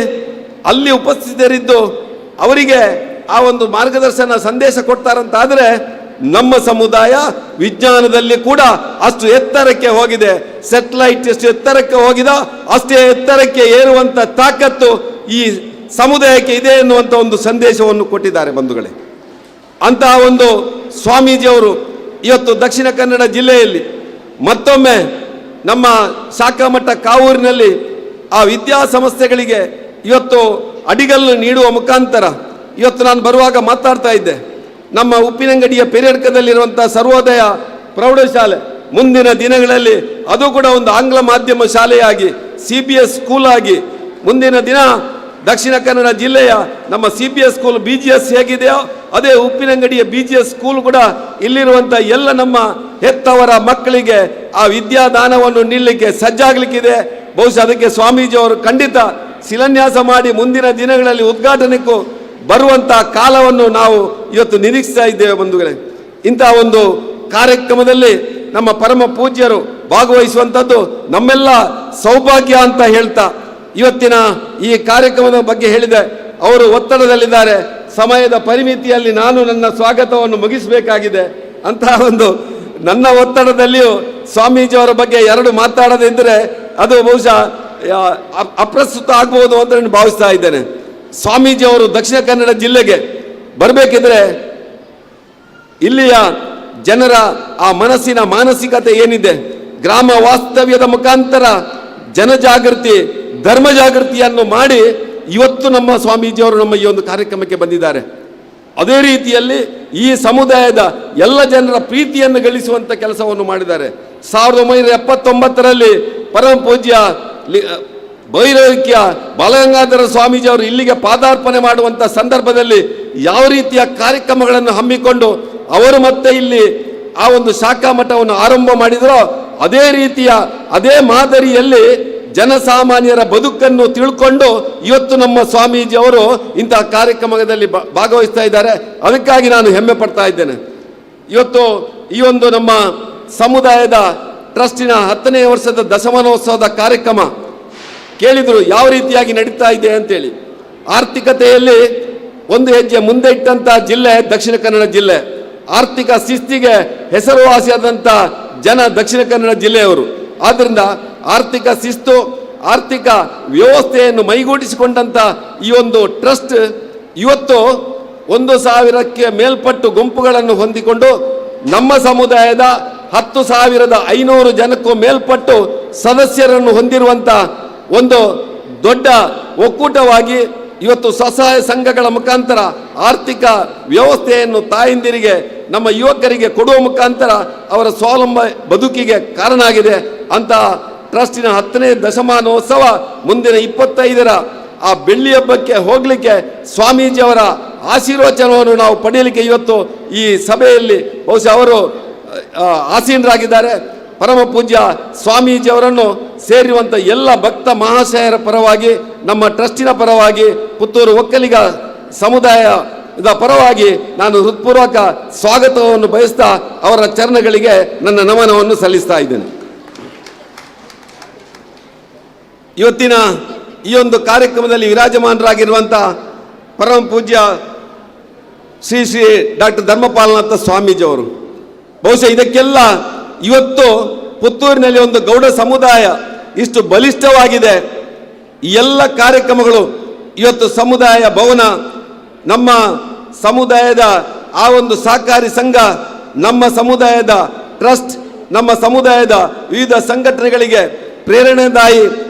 ಅಲ್ಲಿ ಉಪಸ್ಥಿತರಿದ್ದು ಅವರಿಗೆ ಆ ಒಂದು ಮಾರ್ಗದರ್ಶನ ಸಂದೇಶ ಕೊಡ್ತಾರಂತಾದರೆ ನಮ್ಮ ಸಮುದಾಯ ವಿಜ್ಞಾನದಲ್ಲಿ ಕೂಡ ಅಷ್ಟು ಎತ್ತರಕ್ಕೆ ಹೋಗಿದೆ. ಸ್ಯಾಟಲೈಟ್ ಎಷ್ಟು ಎತ್ತರಕ್ಕೆ ಹೋಗಿದ ಅಷ್ಟೇ ಎತ್ತರಕ್ಕೆ ಏರುವಂಥ ತಾಕತ್ತು ಈ ಸಮುದಾಯಕ್ಕೆ ಇದೆ ಎನ್ನುವಂಥ ಒಂದು ಸಂದೇಶವನ್ನು ಕೊಟ್ಟಿದ್ದಾರೆ ಬಂಧುಗಳೇ. ಅಂತಹ ಒಂದು ಸ್ವಾಮೀಜಿಯವರು ಇವತ್ತು ದಕ್ಷಿಣ ಕನ್ನಡ ಜಿಲ್ಲೆಯಲ್ಲಿ ಮತ್ತೊಮ್ಮೆ ನಮ್ಮ ಶಾಖಾ ಮಠ ಕಾವೂರಿನಲ್ಲಿ ಆ ವಿದ್ಯಾಸಂಸ್ಥೆಗಳಿಗೆ ಇವತ್ತು ಅಡಿಗಲ್ಲು ನೀಡುವ ಮುಖಾಂತರ ಇವತ್ತು ನಾನು ಬರುವಾಗ ಮಾತಾಡ್ತಾ ಇದ್ದೆ, ನಮ್ಮ ಉಪ್ಪಿನಂಗಡಿಯ ಪೆರೇಡ್ಕದಲ್ಲಿರುವಂಥ ಸರ್ವೋದಯ ಪ್ರೌಢಶಾಲೆ ಮುಂದಿನ ದಿನಗಳಲ್ಲಿ ಅದು ಕೂಡ ಒಂದು ಆಂಗ್ಲ ಮಾಧ್ಯಮ ಶಾಲೆಯಾಗಿ CBS ಸ್ಕೂಲ್ ಆಗಿ ಮುಂದಿನ ದಿನ ದಕ್ಷಿಣ ಕನ್ನಡ ಜಿಲ್ಲೆಯ ನಮ್ಮ CBS ಸ್ಕೂಲ್ BGS ಹೇಗಿದೆಯೋ ಅದೇ ಉಪ್ಪಿನಂಗಡಿಯ BGS ಸ್ಕೂಲ್ ಕೂಡ ಇಲ್ಲಿರುವಂಥ ಎಲ್ಲ ನಮ್ಮ ಹೆತ್ತವರ ಮಕ್ಕಳಿಗೆ ಆ ವಿದ್ಯಾದಾನವನ್ನು ನೀಡಲಿಕ್ಕೆ ಸಜ್ಜಾಗಲಿಕ್ಕಿದೆ. ಬಹುಶಃ ಅದಕ್ಕೆ ಸ್ವಾಮೀಜಿಯವರು ಖಂಡಿತ ಶಿಲಾನ್ಯಾಸ ಮಾಡಿ ಮುಂದಿನ ದಿನಗಳಲ್ಲಿ ಉದ್ಘಾಟನೆಗೂ ಬರುವಂಥ ಕಾಲವನ್ನು ನಾವು ಇವತ್ತು ನಿರೀಕ್ಷಿಸ್ತಾ ಇದ್ದೇವೆ ಬಂಧುಗಳೇ. ಇಂತಹ ಒಂದು ಕಾರ್ಯಕ್ರಮದಲ್ಲಿ ನಮ್ಮ ಪರಮ ಪೂಜ್ಯರು ಭಾಗವಹಿಸುವಂಥದ್ದು ನಮ್ಮೆಲ್ಲ ಸೌಭಾಗ್ಯ ಅಂತ ಹೇಳ್ತಾ ಇವತ್ತಿನ ಈ ಕಾರ್ಯಕ್ರಮದ ಬಗ್ಗೆ ಹೇಳಿದೆ. ಅವರು ಒತ್ತಡದಲ್ಲಿದ್ದಾರೆ, ಸಮಯದ ಪರಿಮಿತಿಯಲ್ಲಿ ನಾನು ನನ್ನ ಸ್ವಾಗತವನ್ನು ಮುಗಿಸಬೇಕಾಗಿದೆ. ಅಂತಹ ಒಂದು ನನ್ನ ಒತ್ತಡದಲ್ಲಿಯೂ ಸ್ವಾಮೀಜಿಯವರ ಬಗ್ಗೆ ಎರಡು ಮಾತಾಡೋದಿದ್ದರೆ ಅದು ಬಹುಶಃ ಅಪ್ರಸ್ತುತ ಆಗ್ಬೋದು ಅಂತ ನಾನು ಭಾವಿಸ್ತಾ ಇದ್ದೇನೆ. ಸ್ವಾಮೀಜಿಯವರು ದಕ್ಷಿಣ ಕನ್ನಡ ಜಿಲ್ಲೆಗೆ ಬರಬೇಕಿದ್ರೆ ಇಲ್ಲಿಯ ಜನರ ಆ ಮನಸ್ಸಿನ ಮಾನಸಿಕತೆ ಏನಿದೆ, ಗ್ರಾಮ ವಾಸ್ತವ್ಯದ ಮುಖಾಂತರ ಜನಜಾಗೃತಿ ಧರ್ಮ ಜಾಗೃತಿಯನ್ನು ಮಾಡಿ ಇವತ್ತು ನಮ್ಮ ಸ್ವಾಮೀಜಿಯವರು ನಮ್ಮ ಈ ಒಂದು ಕಾರ್ಯಕ್ರಮಕ್ಕೆ ಬಂದಿದ್ದಾರೆ. ಅದೇ ರೀತಿಯಲ್ಲಿ ಈ ಸಮುದಾಯದ ಎಲ್ಲ ಜನರ ಪ್ರೀತಿಯನ್ನು ಗಳಿಸುವಂಥ ಕೆಲಸವನ್ನು ಮಾಡಿದ್ದಾರೆ. 1979ರಲ್ಲಿ ಪರಮ ಪೂಜ್ಯ ಭೈರವಿಕ್ಯ ಬಾಲಗಂಗಾಧರ ಸ್ವಾಮೀಜಿಯವರು ಇಲ್ಲಿಗೆ ಪಾದಾರ್ಪಣೆ ಮಾಡುವಂಥ ಸಂದರ್ಭದಲ್ಲಿ ಯಾವ ರೀತಿಯ ಕಾರ್ಯಕ್ರಮಗಳನ್ನು ಹಮ್ಮಿಕೊಂಡು ಅವರು ಮತ್ತೆ ಇಲ್ಲಿ ಆ ಒಂದು ಶಾಖಾ ಮಠವನ್ನು ಆರಂಭ ಮಾಡಿದರೋ ಅದೇ ರೀತಿಯ ಅದೇ ಮಾದರಿಯಲ್ಲಿ ಜನಸಾಮಾನ್ಯರ ಬದುಕನ್ನು ತಿಳ್ಕೊಂಡು ಇವತ್ತು ನಮ್ಮ ಸ್ವಾಮೀಜಿಯವರು ಇಂತಹ ಕಾರ್ಯಕ್ರಮದಲ್ಲಿ ಭಾಗವಹಿಸ್ತಾ ಇದ್ದಾರೆ. ಅದಕ್ಕಾಗಿ ನಾನು ಹೆಮ್ಮೆ ಪಡ್ತಾ ಇದ್ದೇನೆ. ಇವತ್ತು ಈ ಒಂದು ನಮ್ಮ ಸಮುದಾಯದ ಟ್ರಸ್ಟಿನ 10ನೇ ವರ್ಷದ ದಶಮಾನೋತ್ಸವದ ಕಾರ್ಯಕ್ರಮ ಕೇಳಿದರು ಯಾವ ರೀತಿಯಾಗಿ ನಡೀತಾ ಇದೆ ಅಂತೇಳಿ. ಆರ್ಥಿಕತೆಯಲ್ಲಿ ಒಂದು ಹೆಜ್ಜೆ ಮುಂದೆ ಇಟ್ಟಂಥ ಜಿಲ್ಲೆ ದಕ್ಷಿಣ ಕನ್ನಡ ಜಿಲ್ಲೆ. ಆರ್ಥಿಕ ಶಿಸ್ತಿಗೆ ಹೆಸರುವಾಸಿಯಾದಂಥ ಜನ ದಕ್ಷಿಣ ಕನ್ನಡ ಜಿಲ್ಲೆಯವರು. ಆದ್ದರಿಂದ ಆರ್ಥಿಕ ಶಿಸ್ತು, ಆರ್ಥಿಕ ವ್ಯವಸ್ಥೆಯನ್ನು ಮೈಗೂಡಿಸಿಕೊಂಡಂಥ ಈ ಒಂದು ಟ್ರಸ್ಟ್ ಇವತ್ತು 1,000ಕ್ಕೆ ಮೇಲ್ಪಟ್ಟು ಗುಂಪುಗಳನ್ನು ಹೊಂದಿಕೊಂಡು ನಮ್ಮ ಸಮುದಾಯದ 10,500 ಜನಕ್ಕೂ ಮೇಲ್ಪಟ್ಟು ಸದಸ್ಯರನ್ನು ಹೊಂದಿರುವಂಥ ಒಂದು ದೊಡ್ಡ ಒಕ್ಕೂಟವಾಗಿ ಇವತ್ತು ಸ್ವಸಹಾಯ ಸಂಘಗಳ ಮುಖಾಂತರ ಆರ್ಥಿಕ ವ್ಯವಸ್ಥೆಯನ್ನು ತಾಯಂದಿರಿಗೆ ನಮ್ಮ ಯುವಕರಿಗೆ ಕೊಡುವ ಮುಖಾಂತರ ಅವರ ಸ್ವಾವಲಂಬ ಬದುಕಿಗೆ ಕಾರಣ ಆಗಿದೆ. ಅಂತ ಟ್ರಸ್ಟಿನ 10ನೇ ದಶಮಾನೋತ್ಸವ ಮುಂದಿನ 25ರ ಆ ಬೆಳ್ಳಿ ಹಬ್ಬಕ್ಕೆ ಹೋಗಲಿಕ್ಕೆ ಸ್ವಾಮೀಜಿಯವರ ಆಶೀರ್ವಚನವನ್ನು ನಾವು ಪಡೆಯಲಿಕ್ಕೆ ಇವತ್ತು ಈ ಸಭೆಯಲ್ಲಿ ಬಹುಶಃ ಅವರು ಆಸೀನರಾಗಿದ್ದಾರೆ. ಪರಮ ಪೂಜ್ಯ ಸ್ವಾಮೀಜಿಯವರನ್ನು ಸೇರಿರುವಂಥ ಎಲ್ಲ ಭಕ್ತ ಮಹಾಶಯರ ಪರವಾಗಿ, ನಮ್ಮ ಟ್ರಸ್ಟಿನ ಪರವಾಗಿ, ಪುತ್ತೂರು ಒಕ್ಕಲಿಗ ಸಮುದಾಯದ ಪರವಾಗಿ ನಾನು ಹೃತ್ಪೂರ್ವಕ ಸ್ವಾಗತವನ್ನು ಬಯಸ್ತಾ ಅವರ ಚರಣಗಳಿಗೆ ನನ್ನ ನಮನವನ್ನು ಸಲ್ಲಿಸ್ತಾ ಇದ್ದೇನೆ. ಇವತ್ತಿನ ಈ ಒಂದು ಕಾರ್ಯಕ್ರಮದಲ್ಲಿ ವಿರಾಜಮಾನರಾಗಿರುವಂಥ ಪರಮ ಪೂಜ್ಯ ಶ್ರೀ ಡಾಕ್ಟರ್ ಧರ್ಮಪಾಲನಾಥ ಸ್ವಾಮೀಜಿಯವರು ಬಹುಶಃ ಇದಕ್ಕೆಲ್ಲ ಇವತ್ತು ಪುತ್ತೂರಿನಲ್ಲಿ ಒಂದು ಗೌಡ ಸಮುದಾಯ ಇಷ್ಟು ಬಲಿಷ್ಠವಾಗಿದೆ. ಈ ಎಲ್ಲ ಕಾರ್ಯಕ್ರಮಗಳು ಇವತ್ತು ಸಮುದಾಯ ಭವನ, ನಮ್ಮ ಸಮುದಾಯದ ಆ ಒಂದು ಸಹಕಾರಿ ಸಂಘ, ನಮ್ಮ ಸಮುದಾಯದ ಟ್ರಸ್ಟ್, ನಮ್ಮ ಸಮುದಾಯದ ವಿವಿಧ ಸಂಘಟನೆಗಳಿಗೆ ಪ್ರೇರಣೆದಾಯಿ.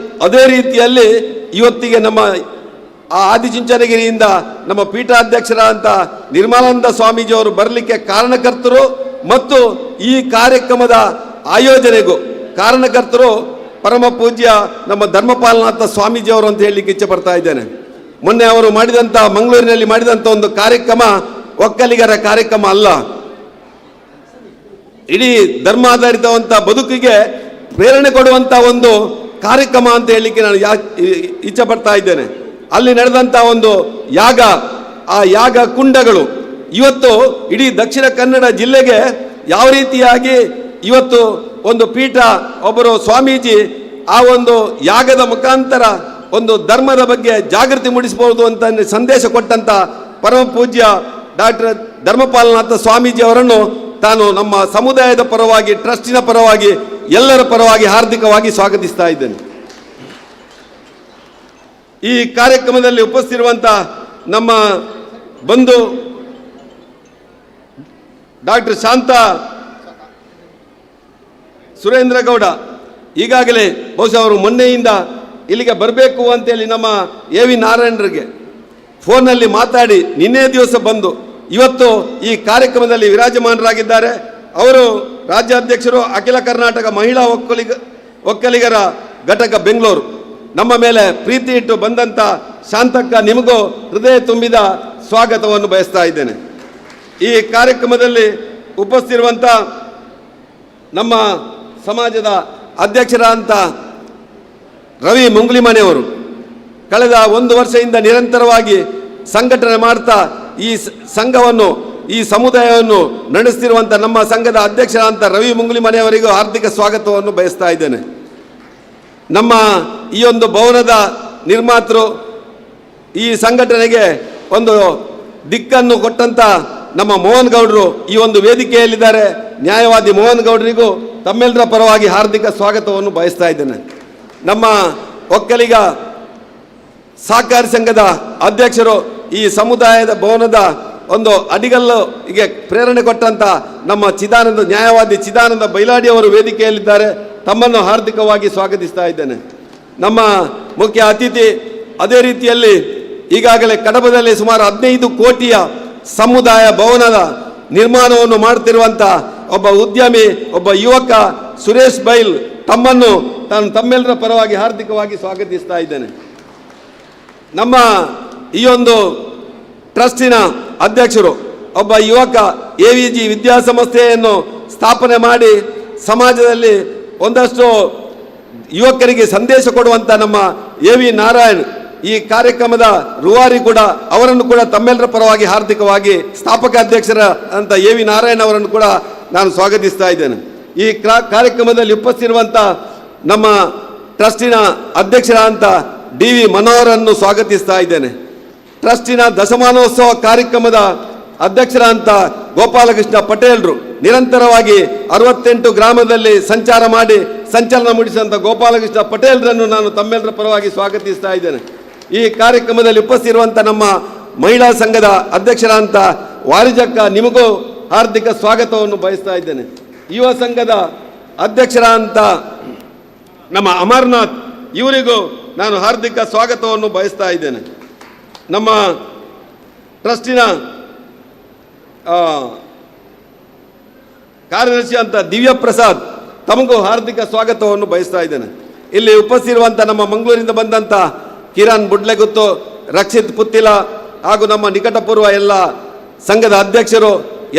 ಅದೇ ರೀತಿಯಲ್ಲಿ ಇವತ್ತಿಗೆ ನಮ್ಮ ಆ ಆದಿಚುಂಚನಗಿರಿಯಿಂದ ನಮ್ಮ ಪೀಠಾಧ್ಯಕ್ಷರಾದಂಥ ನಿರ್ಮಲಾನಂದ ಸ್ವಾಮೀಜಿಯವರು ಬರಲಿಕ್ಕೆ ಕಾರಣಕರ್ತರು ಮತ್ತು ಈ ಕಾರ್ಯಕ್ರಮದ ಆಯೋಜನೆಗೂ ಕಾರಣಕರ್ತರು ಪರಮ ಪೂಜ್ಯ ನಮ್ಮ ಧರ್ಮಪಾಲನಾಥ ಸ್ವಾಮೀಜಿಯವರು ಅಂತ ಹೇಳಲಿಕ್ಕೆ ಇಚ್ಛೆ ಪಡ್ತಾ ಇದ್ದೇನೆ. ಮೊನ್ನೆ ಅವರು ಮಾಡಿದಂಥ ಮಂಗಳೂರಿನಲ್ಲಿ ಮಾಡಿದಂಥ ಒಂದು ಕಾರ್ಯಕ್ರಮ ಒಕ್ಕಲಿಗರ ಕಾರ್ಯಕ್ರಮ ಅಲ್ಲ, ಇಡೀ ಧರ್ಮಾಧಾರಿತವಂಥ ಬದುಕಿಗೆ ಪ್ರೇರಣೆ ಕೊಡುವಂಥ ಒಂದು ಕಾರ್ಯಕ್ರಮ ಅಂತ ಹೇಳಲಿಕ್ಕೆ ನಾನು ಇಚ್ಛೆ ಪಡ್ತಾ ಇದ್ದೇನೆ. ಅಲ್ಲಿ ನಡೆದಂಥ ಒಂದು ಯಾಗ, ಆ ಯಾಗ ಕುಂಡಗಳು ಇವತ್ತು ಇಡೀ ದಕ್ಷಿಣ ಕನ್ನಡ ಜಿಲ್ಲೆಗೆ ಯಾವ ರೀತಿಯಾಗಿ ಇವತ್ತು ಒಂದು ಪೀಠ, ಒಬ್ಬರು ಸ್ವಾಮೀಜಿ ಆ ಒಂದು ಯಾಗದ ಮುಖಾಂತರ ಒಂದು ಧರ್ಮದ ಬಗ್ಗೆ ಜಾಗೃತಿ ಮೂಡಿಸಬಹುದು ಅಂತ ಸಂದೇಶ ಕೊಟ್ಟಂತ ಪರಮ ಪೂಜ್ಯ ಡಾಕ್ಟರ್ ಧರ್ಮಪಾಲನಾಥ ಸ್ವಾಮೀಜಿ ಅವರನ್ನು ತಾನು ನಮ್ಮ ಸಮುದಾಯದ ಪರವಾಗಿ, ಟ್ರಸ್ಟಿನ ಪರವಾಗಿ, ಎಲ್ಲರ ಪರವಾಗಿ ಹಾರ್ದಿಕವಾಗಿ ಸ್ವಾಗತಿಸ್ತಾ ಇದ್ದೇನೆ. ಈ ಕಾರ್ಯಕ್ರಮದಲ್ಲಿ ಉಪಸ್ಥಿತಿರುವಂಥ ನಮ್ಮ ಬಂಧು ಡಾಕ್ಟರ್ ಶಾಂತ ಸುರೇಂದ್ರ ಗೌಡ, ಈಗಾಗಲೇ ಬಹುಶಃ ಅವರು ಮೊನ್ನೆಯಿಂದ ಇಲ್ಲಿಗೆ ಬರಬೇಕು ಅಂತೇಳಿ ನಮ್ಮ ಎ ವಿ ನಾರಾಯಣರಿಗೆ ಫೋನ್ನಲ್ಲಿ ಮಾತಾಡಿ ನಿನ್ನೆ ದಿವಸ ಬಂದು ಇವತ್ತು ಈ ಕಾರ್ಯಕ್ರಮದಲ್ಲಿ ವಿರಾಜಮಾನರಾಗಿದ್ದಾರೆ. ಅವರು ರಾಜ್ಯಾಧ್ಯಕ್ಷರು, ಅಖಿಲ ಕರ್ನಾಟಕ ಮಹಿಳಾ ಒಕ್ಕಲಿಗರ ಘಟಕ ಬೆಂಗಳೂರು. ನಮ್ಮ ಮೇಲೆ ಪ್ರೀತಿ ಇಟ್ಟು ಬಂದಂಥ ಶಾಂತಕ್ಕ, ನಿಮಗೂ ಹೃದಯ ತುಂಬಿದ ಸ್ವಾಗತವನ್ನು ಬಯಸ್ತಾ ಇದ್ದೇನೆ. ಈ ಕಾರ್ಯಕ್ರಮದಲ್ಲಿ ಉಪಸ್ಥಿತಿರುವಂಥ ನಮ್ಮ ಸಮಾಜದ ಅಧ್ಯಕ್ಷರಾದಂಥ ರವಿ ಮುಂಗ್ಲಿಮನೆಯವರು ಕಳೆದ 1 ವರ್ಷದಿಂದ ನಿರಂತರವಾಗಿ ಸಂಘಟನೆ ಮಾಡ್ತಾ ಈ ಸಂಘವನ್ನು, ಈ ಸಮುದಾಯವನ್ನು ನಡೆಸ್ತಿರುವಂಥ ನಮ್ಮ ಸಂಘದ ಅಧ್ಯಕ್ಷರಾದಂಥ ರವಿ ಮುಂಗ್ಲಿಮನೆಯವರಿಗೂ ಹಾರ್ದಿಕ ಸ್ವಾಗತವನ್ನು ಬಯಸ್ತಾ ಇದ್ದೇನೆ. ನಮ್ಮ ಈ ಒಂದು ಭವನದ ನಿರ್ಮಾತೃ, ಈ ಸಂಘಟನೆಗೆ ಒಂದು ದಿಕ್ಕನ್ನು ಕೊಟ್ಟಂತ ನಮ್ಮ ಮೋಹನ್ ಗೌಡರು ಈ ಒಂದು ವೇದಿಕೆಯಲ್ಲಿದ್ದಾರೆ. ನ್ಯಾಯವಾದಿ ಮೋಹನ್ ಗೌಡರಿಗೂ ತಮ್ಮೆಲ್ಲರ ಪರವಾಗಿ ಹಾರ್ದಿಕ ಸ್ವಾಗತವನ್ನು ಬಯಸ್ತಾ ಇದ್ದೇನೆ. ನಮ್ಮ ಒಕ್ಕಲಿಗ ಸಹಕಾರಿ ಸಂಘದ ಅಧ್ಯಕ್ಷರು, ಈ ಸಮುದಾಯದ ಭವನದ ಒಂದು ಅಡಿಗಲ್ಲಿಗೆ ಪ್ರೇರಣೆ ಕೊಟ್ಟಂತ ನಮ್ಮ ನ್ಯಾಯವಾದಿ ಚಿದಾನಂದ ಬೈಲಾಡಿ ಅವರು ವೇದಿಕೆಯಲ್ಲಿದ್ದಾರೆ. ತಮ್ಮನ್ನು ಹಾರ್ದಿಕವಾಗಿ ಸ್ವಾಗತಿಸ್ತಾ ಇದ್ದೇನೆ. ನಮ್ಮ ಮುಖ್ಯ ಅತಿಥಿ, ಅದೇ ರೀತಿಯಲ್ಲಿ ಈಗಾಗಲೇ ಕಡಬದಲ್ಲಿ ಸುಮಾರು 15 ಕೋಟಿಯ ಸಮುದಾಯ ಭವನದ ನಿರ್ಮಾಣವನ್ನು ಮಾಡುತ್ತಿರುವಂಥ ಒಬ್ಬ ಉದ್ಯಮಿ, ಒಬ್ಬ ಯುವಕ ಸುರೇಶ್ ಬೈಲ್, ತಮ್ಮನ್ನು ನಾನು ತಮ್ಮೆಲ್ಲರ ಪರವಾಗಿ ಹಾರ್ದಿಕವಾಗಿ ಸ್ವಾಗತಿಸ್ತಾ ಇದ್ದೇನೆ. ನಮ್ಮ ಈ ಒಂದು ಟ್ರಸ್ಟಿನ ಅಧ್ಯಕ್ಷರು, ಒಬ್ಬ ಯುವಕ, AVG ವಿದ್ಯಾಸಂಸ್ಥೆಯನ್ನು ಸ್ಥಾಪನೆ ಮಾಡಿ ಸಮಾಜದಲ್ಲಿ ಒಂದಷ್ಟು ಯುವಕರಿಗೆ ಸಂದೇಶ ಕೊಡುವಂಥ ನಮ್ಮ AV ನಾರಾಯಣ್, ಈ ಕಾರ್ಯಕ್ರಮದ ರೂವಾರಿ ಕೂಡ, ಅವರನ್ನು ಕೂಡ ತಮ್ಮೆಲ್ಲರ ಪರವಾಗಿ ಹಾರ್ದಿಕವಾಗಿ ಸ್ಥಾಪಕ ಅಧ್ಯಕ್ಷರ ಅಂತ AV ನಾರಾಯಣ್ ಅವರನ್ನು ಕೂಡ ನಾನು ಸ್ವಾಗತಿಸ್ತಾ ಇದ್ದೇನೆ. ಈ ಕಾರ್ಯಕ್ರಮದಲ್ಲಿ ಉಪಸ್ಥಿತಿರುವಂಥ ನಮ್ಮ ಟ್ರಸ್ಟಿನ ಅಧ್ಯಕ್ಷರಾದಂಥ DV ಮನೋಹರನ್ನು ಸ್ವಾಗತಿಸ್ತಾ ಇದ್ದೇನೆ. ಟ್ರಸ್ಟಿನ ದಶಮಾನೋತ್ಸವ ಕಾರ್ಯಕ್ರಮದ ಅಧ್ಯಕ್ಷರಾದಂಥ ಗೋಪಾಲಕೃಷ್ಣ ಪಟೇಲ್ರು ನಿರಂತರವಾಗಿ 68 ಗ್ರಾಮದಲ್ಲಿ ಸಂಚಾರ ಮಾಡಿ ಸಂಚಲನ ಮೂಡಿಸಿದಂಥ ಗೋಪಾಲಕೃಷ್ಣ ಪಟೇಲ್ರನ್ನು ನಾನು ತಮ್ಮೆಲ್ಲರ ಪರವಾಗಿ ಸ್ವಾಗತಿಸ್ತಾ ಇದ್ದೇನೆ. ಈ ಕಾರ್ಯಕ್ರಮದಲ್ಲಿ ಉಪಸ್ಥಿತಿರುವಂಥ ನಮ್ಮ ಮಹಿಳಾ ಸಂಘದ ಅಧ್ಯಕ್ಷರಾದಂಥ ವಾರಿಜಕ್ಕ, ನಿಮಗೂ ಹಾರ್ದಿಕ ಸ್ವಾಗತವನ್ನು ಬಯಸ್ತಾ ಇದ್ದೇನೆ. ಯುವ ಸಂಘದ ಅಧ್ಯಕ್ಷರಾದಂಥ ನಮ್ಮ ಅಮರ್ನಾಥ್, ಇವರಿಗೂ ನಾನು ಹಾರ್ದಿಕ ಸ್ವಾಗತವನ್ನು ಬಯಸ್ತಾ ಇದ್ದೇನೆ. ನಮ್ಮ ಟ್ರಸ್ಟಿನ ಕಾರ್ಯದರ್ಶಿ ಅಂತ ದಿವ್ಯ ಪ್ರಸಾದ್, ತಮಗೂ ಹಾರ್ದಿಕ ಸ್ವಾಗತವನ್ನು ಬಯಸ್ತಾ ಇದ್ದೇನೆ. ಇಲ್ಲಿ ಉಪಸ್ಥಿತಿರುವಂಥ ನಮ್ಮ ಮಂಗಳೂರಿಂದ ಬಂದಂಥ ಕಿರಣ್ ಬುಡ್ಲೆಗುತ್ತು, ರಕ್ಷಿತ್ ಪುತ್ತಿಲ ಹಾಗೂ ನಮ್ಮ ನಿಕಟಪೂರ್ವ ಎಲ್ಲ ಸಂಘದ ಅಧ್ಯಕ್ಷರು,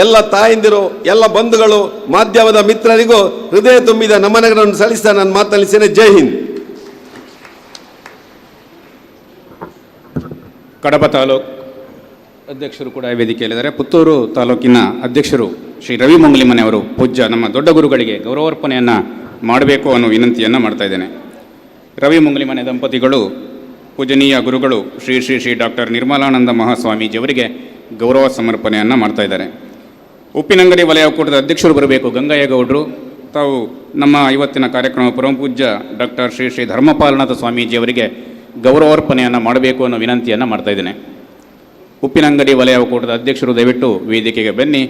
ಎಲ್ಲ ತಾಯಂದಿರು, ಎಲ್ಲ ಬಂಧುಗಳು, ಮಾಧ್ಯಮದ ಮಿತ್ರರಿಗೂ ಹೃದಯ ತುಂಬಿದ ನಮನಗಳನ್ನು ಸಲ್ಲಿಸ್ತಾ ನಾನು ಮಾತನಾಡಿದ್ದೇನೆ. ಜೈ ಹಿಂದ್. ಕಡಬ ತಾಲೂಕು ಅಧ್ಯಕ್ಷರು ಕೂಡ ವೇದಿಕೆಯಲ್ಲಿದ್ದಾರೆ. ಪುತ್ತೂರು ತಾಲೂಕಿನ ಅಧ್ಯಕ್ಷರು ಶ್ರೀ ರವಿ ಮುಂಗ್ಲಿಮನೆಯವರು ಪೂಜ್ಯ ನಮ್ಮ ದೊಡ್ಡ ಗುರುಗಳಿಗೆ ಗೌರವಾರ್ಪಣೆಯನ್ನು ಮಾಡಬೇಕು ಅನ್ನೋ ವಿನಂತಿಯನ್ನು ಮಾಡ್ತಾ ಇದ್ದೇನೆ. ರವಿ ಮುಂಗ್ಲಿಮನೆ ದಂಪತಿಗಳು ಪೂಜನೀಯ ಗುರುಗಳು ಶ್ರೀ ಶ್ರೀ ಶ್ರೀ ಡಾಕ್ಟರ್ ನಿರ್ಮಲಾನಂದ ಮಹಾಸ್ವಾಮೀಜಿಯವರಿಗೆ ಗೌರವ ಸಮರ್ಪಣೆಯನ್ನು ಮಾಡ್ತಾ ಇದ್ದಾರೆ. ಉಪ್ಪಿನಂಗಡಿ ವಲಯ ಒಕ್ಕೂಟದ ಅಧ್ಯಕ್ಷರು ಬರಬೇಕು, ಗಂಗಯ್ಯ ಗೌಡರು. ತಾವು ನಮ್ಮ ಇವತ್ತಿನ ಕಾರ್ಯಕ್ರಮ ಪರಮ ಪೂಜ್ಯ ಡಾಕ್ಟರ್ ಶ್ರೀ ಶ್ರೀ ಧರ್ಮಪಾಲನಾಥ ಸ್ವಾಮೀಜಿಯವರಿಗೆ ಗೌರವಾರ್ಪಣೆಯನ್ನು ಮಾಡಬೇಕು ಅನ್ನೋ ವಿನಂತಿಯನ್ನು ಮಾಡ್ತಾ ಇದ್ದೇನೆ. ಉಪ್ಪಿನಂಗಡಿ ವಲಯ ಒಕ್ಕೂಟದ ಅಧ್ಯಕ್ಷರು ದಯವಿಟ್ಟು ವೇದಿಕೆಗೆ ಬನ್ನಿ.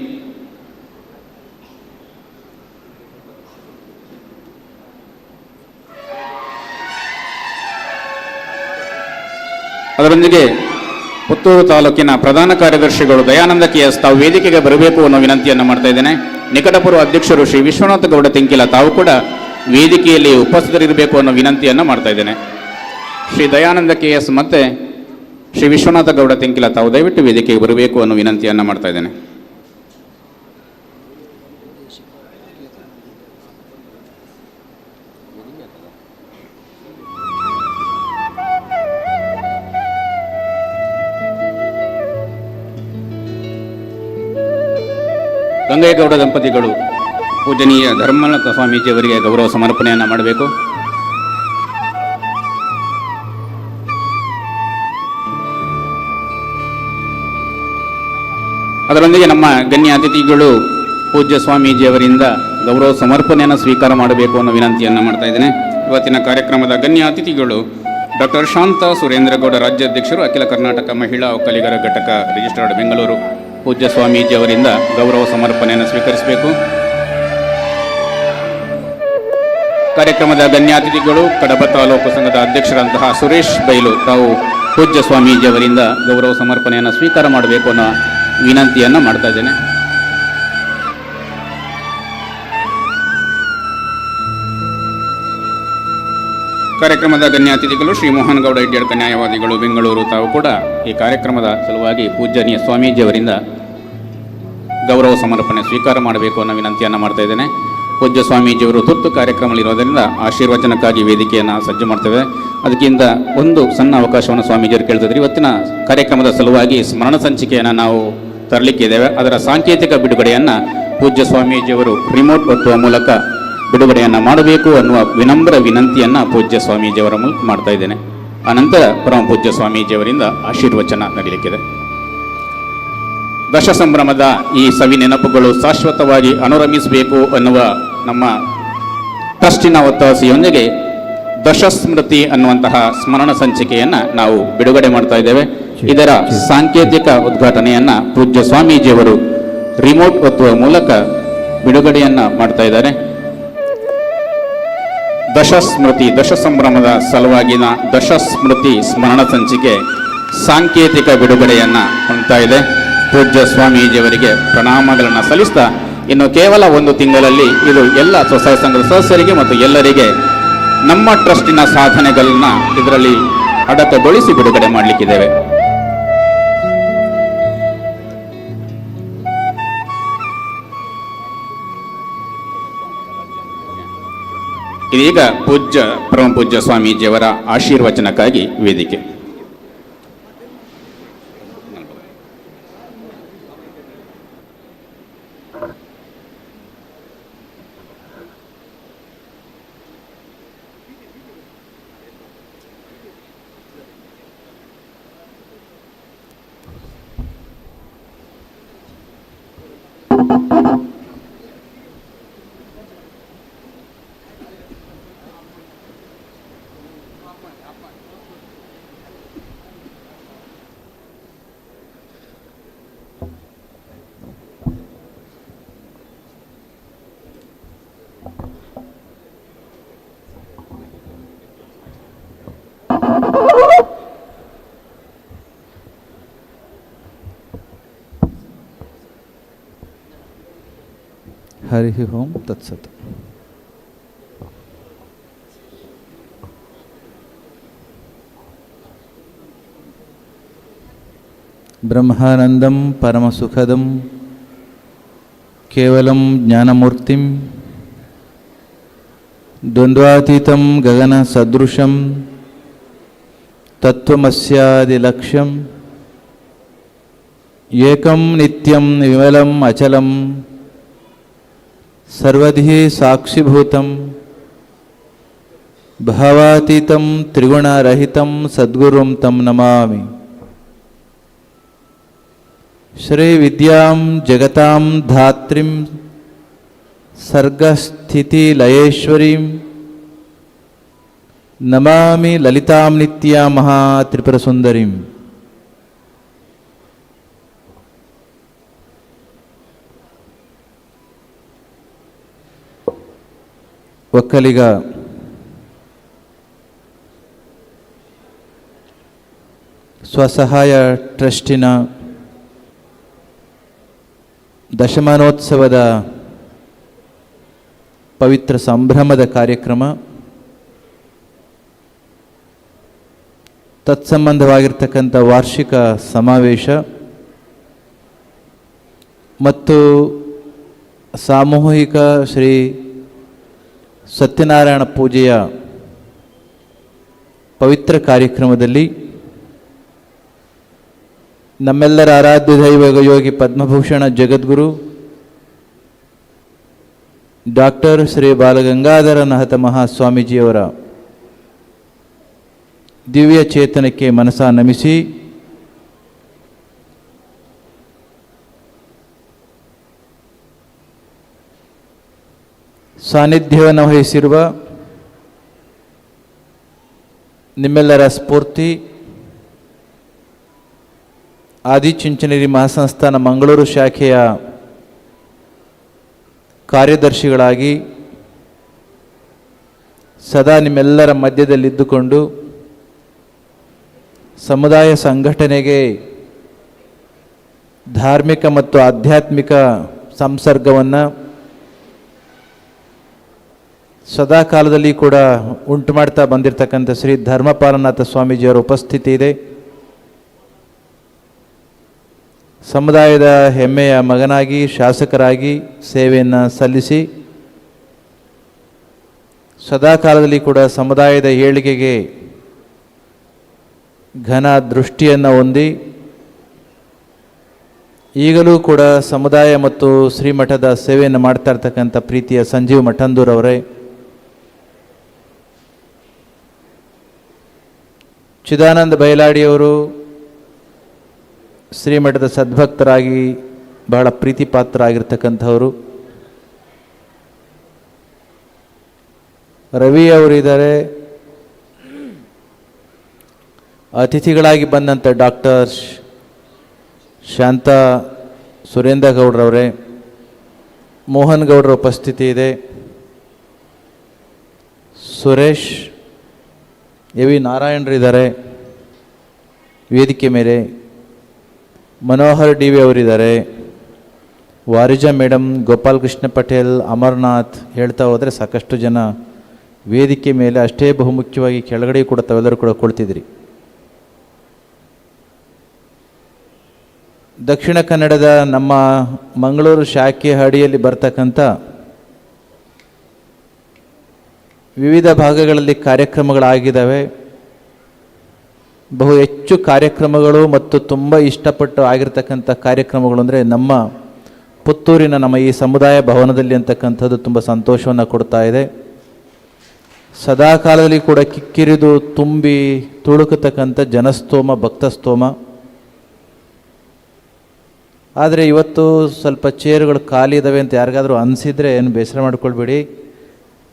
ಅದರೊಂದಿಗೆ ಪುತ್ತೂರು ತಾಲೂಕಿನ ಪ್ರಧಾನ ಕಾರ್ಯದರ್ಶಿಗಳು ದಯಾನಂದ KS ತಾವು ವೇದಿಕೆಗೆ ಬರಬೇಕು ಅನ್ನೋ ವಿನಂತಿಯನ್ನು ಮಾಡ್ತಾ ಇದ್ದೇನೆ. ನಿಕಟಪೂರ್ವ ಅಧ್ಯಕ್ಷರು ಶ್ರೀ ವಿಶ್ವನಾಥ ಗೌಡ ತೆಂಕಿಲ ತಾವು ಕೂಡ ವೇದಿಕೆಯಲ್ಲಿ ಉಪಸ್ಥಿತರಿರಬೇಕು ಅನ್ನೋ ವಿನಂತಿಯನ್ನು ಮಾಡ್ತಾ ಇದ್ದೇನೆ. ಶ್ರೀ ದಯಾನಂದ KS ಮತ್ತು ಶ್ರೀ ವಿಶ್ವನಾಥ ಗೌಡ ತೆಂಕಿಲ ತಾವು ದಯವಿಟ್ಟು ವೇದಿಕೆಗೆ ಬರಬೇಕು ಅನ್ನೋ ವಿನಂತಿಯನ್ನು ಮಾಡ್ತಾ ಇದ್ದೇನೆ. ಗಂಗೇಗೌಡ ದಂಪತಿಗಳು ಪೂಜನೀಯ ಧರ್ಮನಾಥ ಸ್ವಾಮೀಜಿಯವರಿಗೆ ಗೌರವ ಸಮರ್ಪಣೆಯನ್ನು ಮಾಡಬೇಕು. ಅದರೊಂದಿಗೆ ನಮ್ಮ ಗಣ್ಯ ಅತಿಥಿಗಳು ಪೂಜ್ಯ ಸ್ವಾಮೀಜಿಯವರಿಂದ ಗೌರವ ಸಮರ್ಪಣೆಯನ್ನು ಸ್ವೀಕಾರ ಮಾಡಬೇಕು ಅನ್ನೋ ವಿನಂತಿಯನ್ನು ಮಾಡ್ತಾ ಇದ್ದೇನೆ. ಇವತ್ತಿನ ಕಾರ್ಯಕ್ರಮದ ಗಣ್ಯ ಅತಿಥಿಗಳು ಡಾಕ್ಟರ್ ಶಾಂತ ಸುರೇಂದ್ರಗೌಡ, ರಾಜ್ಯಾಧ್ಯಕ್ಷರು, ಅಖಿಲ ಕರ್ನಾಟಕ ಮಹಿಳಾ ಒಕ್ಕಲಿಗರ ಘಟಕ, ರಿಜಿಸ್ಟ್ರಾರ್ಡ್, ಬೆಂಗಳೂರು. ಪೂಜ್ಯ ಸ್ವಾಮೀಜಿಯವರಿಂದ ಗೌರವ ಸಮರ್ಪಣೆಯನ್ನು ಸ್ವೀಕರಿಸಬೇಕು. ಕಾರ್ಯಕ್ರಮದ ಗಣ್ಯಾತಿಥಿಗಳು ಕಡಬ ತಾಲೂಕು ಸಂಘದ ಅಧ್ಯಕ್ಷರಂತಹ ಸುರೇಶ್ ಬೈಲು ತಾವು ಪೂಜ್ಯ ಸ್ವಾಮೀಜಿಯವರಿಂದ ಗೌರವ ಸಮರ್ಪಣೆಯನ್ನು ಸ್ವೀಕಾರ ಮಾಡಬೇಕು ಅನ್ನೋ ವಿನಂತಿಯನ್ನು ಮಾಡ್ತಾ ಇದ್ದೇನೆ. ಕಾರ್ಯಕ್ರಮದ ಗಣ್ಯಾತಿಥಿಗಳು ಶ್ರೀ ಮೋಹನ್ ಗೌಡ ಇಡ್ಯಡ್ಕ, ನ್ಯಾಯವಾದಿಗಳು, ಬೆಂಗಳೂರು. ತಾವು ಕೂಡ ಈ ಕಾರ್ಯಕ್ರಮದ ಸಲುವಾಗಿ ಪೂಜ್ಯನೀಯ ಸ್ವಾಮೀಜಿಯವರಿಂದ ಗೌರವ ಸಮರ್ಪಣೆ ಸ್ವೀಕಾರ ಮಾಡಬೇಕು ಅನ್ನೋ ವಿನಂತಿಯನ್ನು ಮಾಡ್ತಾ ಇದ್ದೇನೆ. ಪೂಜ್ಯ ಸ್ವಾಮೀಜಿಯವರು ತುರ್ತು ಕಾರ್ಯಕ್ರಮಗಳಿರೋದರಿಂದ ಆಶೀರ್ವಚನಕ್ಕಾಗಿ ವೇದಿಕೆಯನ್ನು ಸಜ್ಜು ಮಾಡ್ತೇವೆ. ಅದಕ್ಕಿಂತ ಒಂದು ಸಣ್ಣ ಅವಕಾಶವನ್ನು ಸ್ವಾಮೀಜಿಯವರು ಕೇಳ್ತಿದ್ರು. ಇವತ್ತಿನ ಕಾರ್ಯಕ್ರಮದ ಸಲುವಾಗಿ ಸ್ಮರಣ ಸಂಚಿಕೆಯನ್ನು ನಾವು ತರಲಿಕ್ಕಿದ್ದೇವೆ. ಅದರ ಸಾಂಕೇತಿಕ ಬಿಡುಗಡೆಯನ್ನು ಪೂಜ್ಯ ಸ್ವಾಮೀಜಿಯವರು ರಿಮೋಟ್ ಒತ್ತುವ ಮೂಲಕ ಬಿಡುಗಡೆಯನ್ನು ಮಾಡಬೇಕು ಅನ್ನುವ ವಿನಮ್ರ ವಿನಂತಿಯನ್ನು ಪೂಜ್ಯ ಸ್ವಾಮೀಜಿಯವರ ಮೂಲಕ ಮಾಡ್ತಾ ಇದ್ದೇನೆ. ಅನಂತರ ಪರಮ ಪೂಜ್ಯ ಸ್ವಾಮೀಜಿಯವರಿಂದ ಆಶೀರ್ವಚನ ನಡೆಯಲಿಕ್ಕಿದೆ. ದಶ ಸಂಭ್ರಮದ ಈ ಸವಿ ನೆನಪುಗಳು ಶಾಶ್ವತವಾಗಿ ಅನುರಮಿಸಬೇಕು ಅನ್ನುವ ನಮ್ಮ ಟ್ರಸ್ಟಿನ ಒತ್ತಾಸೆಯೊಂದಿಗೆ ದಶಸ್ಮೃತಿ ಅನ್ನುವಂತಹ ಸ್ಮರಣ ಸಂಚಿಕೆಯನ್ನು ನಾವು ಬಿಡುಗಡೆ ಮಾಡ್ತಾ ಇದ್ದೇವೆ. ಇದರ ಸಾಂಕೇತಿಕ ಉದ್ಘಾಟನೆಯನ್ನು ಪೂಜ್ಯ ಸ್ವಾಮೀಜಿಯವರು ರಿಮೋಟ್ ಒತ್ತುವ ಮೂಲಕ ಬಿಡುಗಡೆಯನ್ನು ಮಾಡ್ತಾ ಇದ್ದಾರೆ. ದಶಸ್ಮೃತಿ, ದಶ ಸಂಭ್ರಮದ ಸಲುವಾಗಿನ ದಶಸ್ಮೃತಿ ಸ್ಮರಣ ಸಂಚಿಕೆ ಸಾಂಕೇತಿಕ ಬಿಡುಗಡೆಯನ್ನು ಹೊಂದ್ತಾ ಇದೆ. ಪೂಜ್ಯ ಸ್ವಾಮೀಜಿಯವರಿಗೆ ಪ್ರಣಾಮಗಳನ್ನು ಸಲ್ಲಿಸ್ತಾ ಇನ್ನು ಕೇವಲ ಒಂದು ತಿಂಗಳಲ್ಲಿ ಇದು ಎಲ್ಲ ಸ್ವಸಹಾಯ ಸಂಘದ ಸದಸ್ಯರಿಗೆ ಮತ್ತು ಎಲ್ಲರಿಗೆ ನಮ್ಮ ಟ್ರಸ್ಟಿನ ಸಾಧನೆಗಳನ್ನ ಇದರಲ್ಲಿ ಅಡಕಗೊಳಿಸಿ ಬಿಡುಗಡೆ ಮಾಡಲಿಕ್ಕಿದ್ದೇವೆ. ಇದೀಗ ಪರಮ ಪೂಜ್ಯ ಸ್ವಾಮೀಜಿಯವರ ಆಶೀರ್ವಚನಕ್ಕಾಗಿ ವೇದಿಕೆ. ಹರಿ ಓಂ ತತ್ಸತ್. ಬ್ರಹ್ಮಾನಂದಂ ಪರಮಸುಖದಂ ಕೇವಲಂ ಜ್ಞಾನಮೂರ್ತಿಂ ದ್ವಂದ್ವಾತೀತಂ ಗಗನ ಸದೃಶಂ ತತ್ವಮಸ್ಯಾದಿಲಕ್ಷ್ಯಂ ಏಕಂ ನಿತ್ಯಂ ವಿಮಲಂ ಅಚಲಂ ಸರ್ವಧಿ ಸಾಕ್ಷಿಭೂತಂ ಭಾವಾತೀತಂ ತ್ರಿಗುಣರಹಿತಂ ಸದ್ಗುರುಂ ತಂ ನಮಾಮಿ. ಶ್ರೀ ವಿದ್ಯಾಂ ಜಗತಾಂ ಧಾತ್ರಿಂ ಸರ್ಗಸ್ಥಿತಿ ಲಯೇಶ್ವರೀಂ ನಮಾಮಿ ಲಲಿತಾಂ ನಿತ್ಯಾ ಮಹಾ ತ್ರಿಪುರ ಸುಂದರೀಂ. ಒಕ್ಕಲಿಗ ಸ್ವಸಹಾಯ ಟ್ರಸ್ಟಿನ ದಶಮಾನೋತ್ಸವದ ಪವಿತ್ರ ಸಂಭ್ರಮದ ಕಾರ್ಯಕ್ರಮ, ತತ್ಸಂಬಂಧವಾಗಿರ್ತಕ್ಕಂಥ ವಾರ್ಷಿಕ ಸಮಾವೇಶ ಮತ್ತು ಸಾಮೂಹಿಕ ಶ್ರೀ ಸತ್ಯನಾರಾಯಣ ಪೂಜೆಯ ಪವಿತ್ರ ಕಾರ್ಯಕ್ರಮದಲ್ಲಿ ನಮ್ಮೆಲ್ಲರ ಆರಾಧ್ಯ ದೈವ ಯೋಗಿ ಪದ್ಮಭೂಷಣ ಜಗದ್ಗುರು ಡಾಕ್ಟರ್ ಶ್ರೀ ಬಾಲಗಂಗಾಧರನಾಥ ಮಹಾಸ್ವಾಮೀಜಿಯವರ ದಿವ್ಯ ಚೇತನಕ್ಕೆ ಮನಸ ನಮಿಸಿ ಸಾನ್ನಿಧ್ಯವನ್ನು ವಹಿಸಿರುವ ನಿಮ್ಮೆಲ್ಲರ ಸ್ಫೂರ್ತಿ ಆದಿಚುಂಚನಗಿರಿ ಮಹಾಸಂಸ್ಥಾನ ಮಂಗಳೂರು ಶಾಖೆಯ ಕಾರ್ಯದರ್ಶಿಗಳಾಗಿ ಸದಾ ನಿಮ್ಮೆಲ್ಲರ ಮಧ್ಯದಲ್ಲಿದ್ದುಕೊಂಡು ಸಮುದಾಯ ಸಂಘಟನೆಗೆ ಧಾರ್ಮಿಕ ಮತ್ತು ಆಧ್ಯಾತ್ಮಿಕ ಸಂಸರ್ಗವನ್ನು ಸದಾ ಕಾಲದಲ್ಲಿ ಕೂಡ ಉಂಟು ಮಾಡ್ತಾ ಬಂದಿರತಕ್ಕಂಥ ಶ್ರೀ ಧರ್ಮಪಾಲನಾಥ ಸ್ವಾಮೀಜಿಯವರ ಉಪಸ್ಥಿತಿ ಇದೆ. ಸಮುದಾಯದ ಹೆಮ್ಮೆಯ ಮಗನಾಗಿ ಶಾಸಕರಾಗಿ ಸೇವೆಯನ್ನು ಸಲ್ಲಿಸಿ ಸದಾ ಕಾಲದಲ್ಲಿ ಕೂಡ ಸಮುದಾಯದ ಏಳಿಗೆಗೆ ಘನ ದೃಷ್ಟಿಯನ್ನು ಹೊಂದಿ ಈಗಲೂ ಕೂಡ ಸಮುದಾಯ ಮತ್ತು ಶ್ರೀಮಠದ ಸೇವೆಯನ್ನು ಮಾಡ್ತಾ ಇರ್ತಕ್ಕಂಥ ಪ್ರೀತಿಯ ಸಂಜೀವ್ ಮಠಂದೂರವರೇ, ಚಿದಾನಂದ ಬಯಲಾಡಿಯವರು ಶ್ರೀಮಠದ ಸದ್ಭಕ್ತರಾಗಿ ಬಹಳ ಪ್ರೀತಿ ಪಾತ್ರರಾಗಿರ್ತಕ್ಕಂಥವರು, ರವಿ ಅವರಿದ್ದಾರೆ, ಅತಿಥಿಗಳಾಗಿ ಬಂದಂಥ ಡಾಕ್ಟರ್ ಶಾಂತಾ ಸುರೇಂದ್ರ ಗೌಡ್ರವರೇ, ಮೋಹನ್ ಗೌಡ್ರ ಉಪಸ್ಥಿತಿ ಇದೆ, ಸುರೇಶ್ ಎ ವಿ ನಾರಾಯಣರಿದ್ದಾರೆ ವೇದಿಕೆ ಮೇಲೆ, ಮನೋಹರ್ ಡಿ ವಿ ಅವರಿದ್ದಾರೆ, ವಾರಿಜಾ ಮೇಡಮ್, ಗೋಪಾಲ್ ಕೃಷ್ಣ ಪಟೇಲ್, ಅಮರ್ನಾಥ್ ಹೇಳ್ತಾ ಹೋದರೆ ಸಾಕಷ್ಟು ಜನ ವೇದಿಕೆ ಮೇಲೆ, ಅಷ್ಟೇ ಬಹುಮುಖ್ಯವಾಗಿ ಕೆಳಗಡೆ ಕೂಡ ತಾವೆಲ್ಲರೂ ಕೂಡ ಕೊಳ್ತಿದ್ರಿ. ದಕ್ಷಿಣ ಕನ್ನಡದ ನಮ್ಮ ಮಂಗಳೂರು ಶಾಖೆ ಅಡಿಯಲ್ಲಿ ಬರ್ತಕ್ಕಂಥ ವಿವಿಧ ಭಾಗಗಳಲ್ಲಿ ಕಾರ್ಯಕ್ರಮಗಳಾಗಿದ್ದಾವೆ. ಬಹು ಹೆಚ್ಚು ಕಾರ್ಯಕ್ರಮಗಳು ಮತ್ತು ತುಂಬ ಇಷ್ಟಪಟ್ಟು ಆಗಿರ್ತಕ್ಕಂಥ ಕಾರ್ಯಕ್ರಮಗಳು ಅಂದರೆ ನಮ್ಮ ಪುತ್ತೂರಿನ ನಮ್ಮ ಈ ಸಮುದಾಯ ಭವನದಲ್ಲಿ ಅಂತಕ್ಕಂಥದ್ದು ತುಂಬ ಸಂತೋಷವನ್ನು ಕೊಡ್ತಾ ಇದೆ. ಸದಾ ಕಾಲದಲ್ಲಿ ಕೂಡ ಕಿಕ್ಕಿರಿದು ತುಂಬಿ ತುಳುಕತಕ್ಕಂಥ ಜನಸ್ತೋಮ, ಭಕ್ತಸ್ತೋಮ. ಆದರೆ ಇವತ್ತು ಸ್ವಲ್ಪ ಚೇರುಗಳು ಖಾಲಿ ಇದ್ದಾವೆ ಅಂತ ಯಾರಿಗಾದರೂ ಅನಿಸಿದರೆ ಏನು ಬೇಸರ ಮಾಡ್ಕೊಳ್ಬೇಡಿ,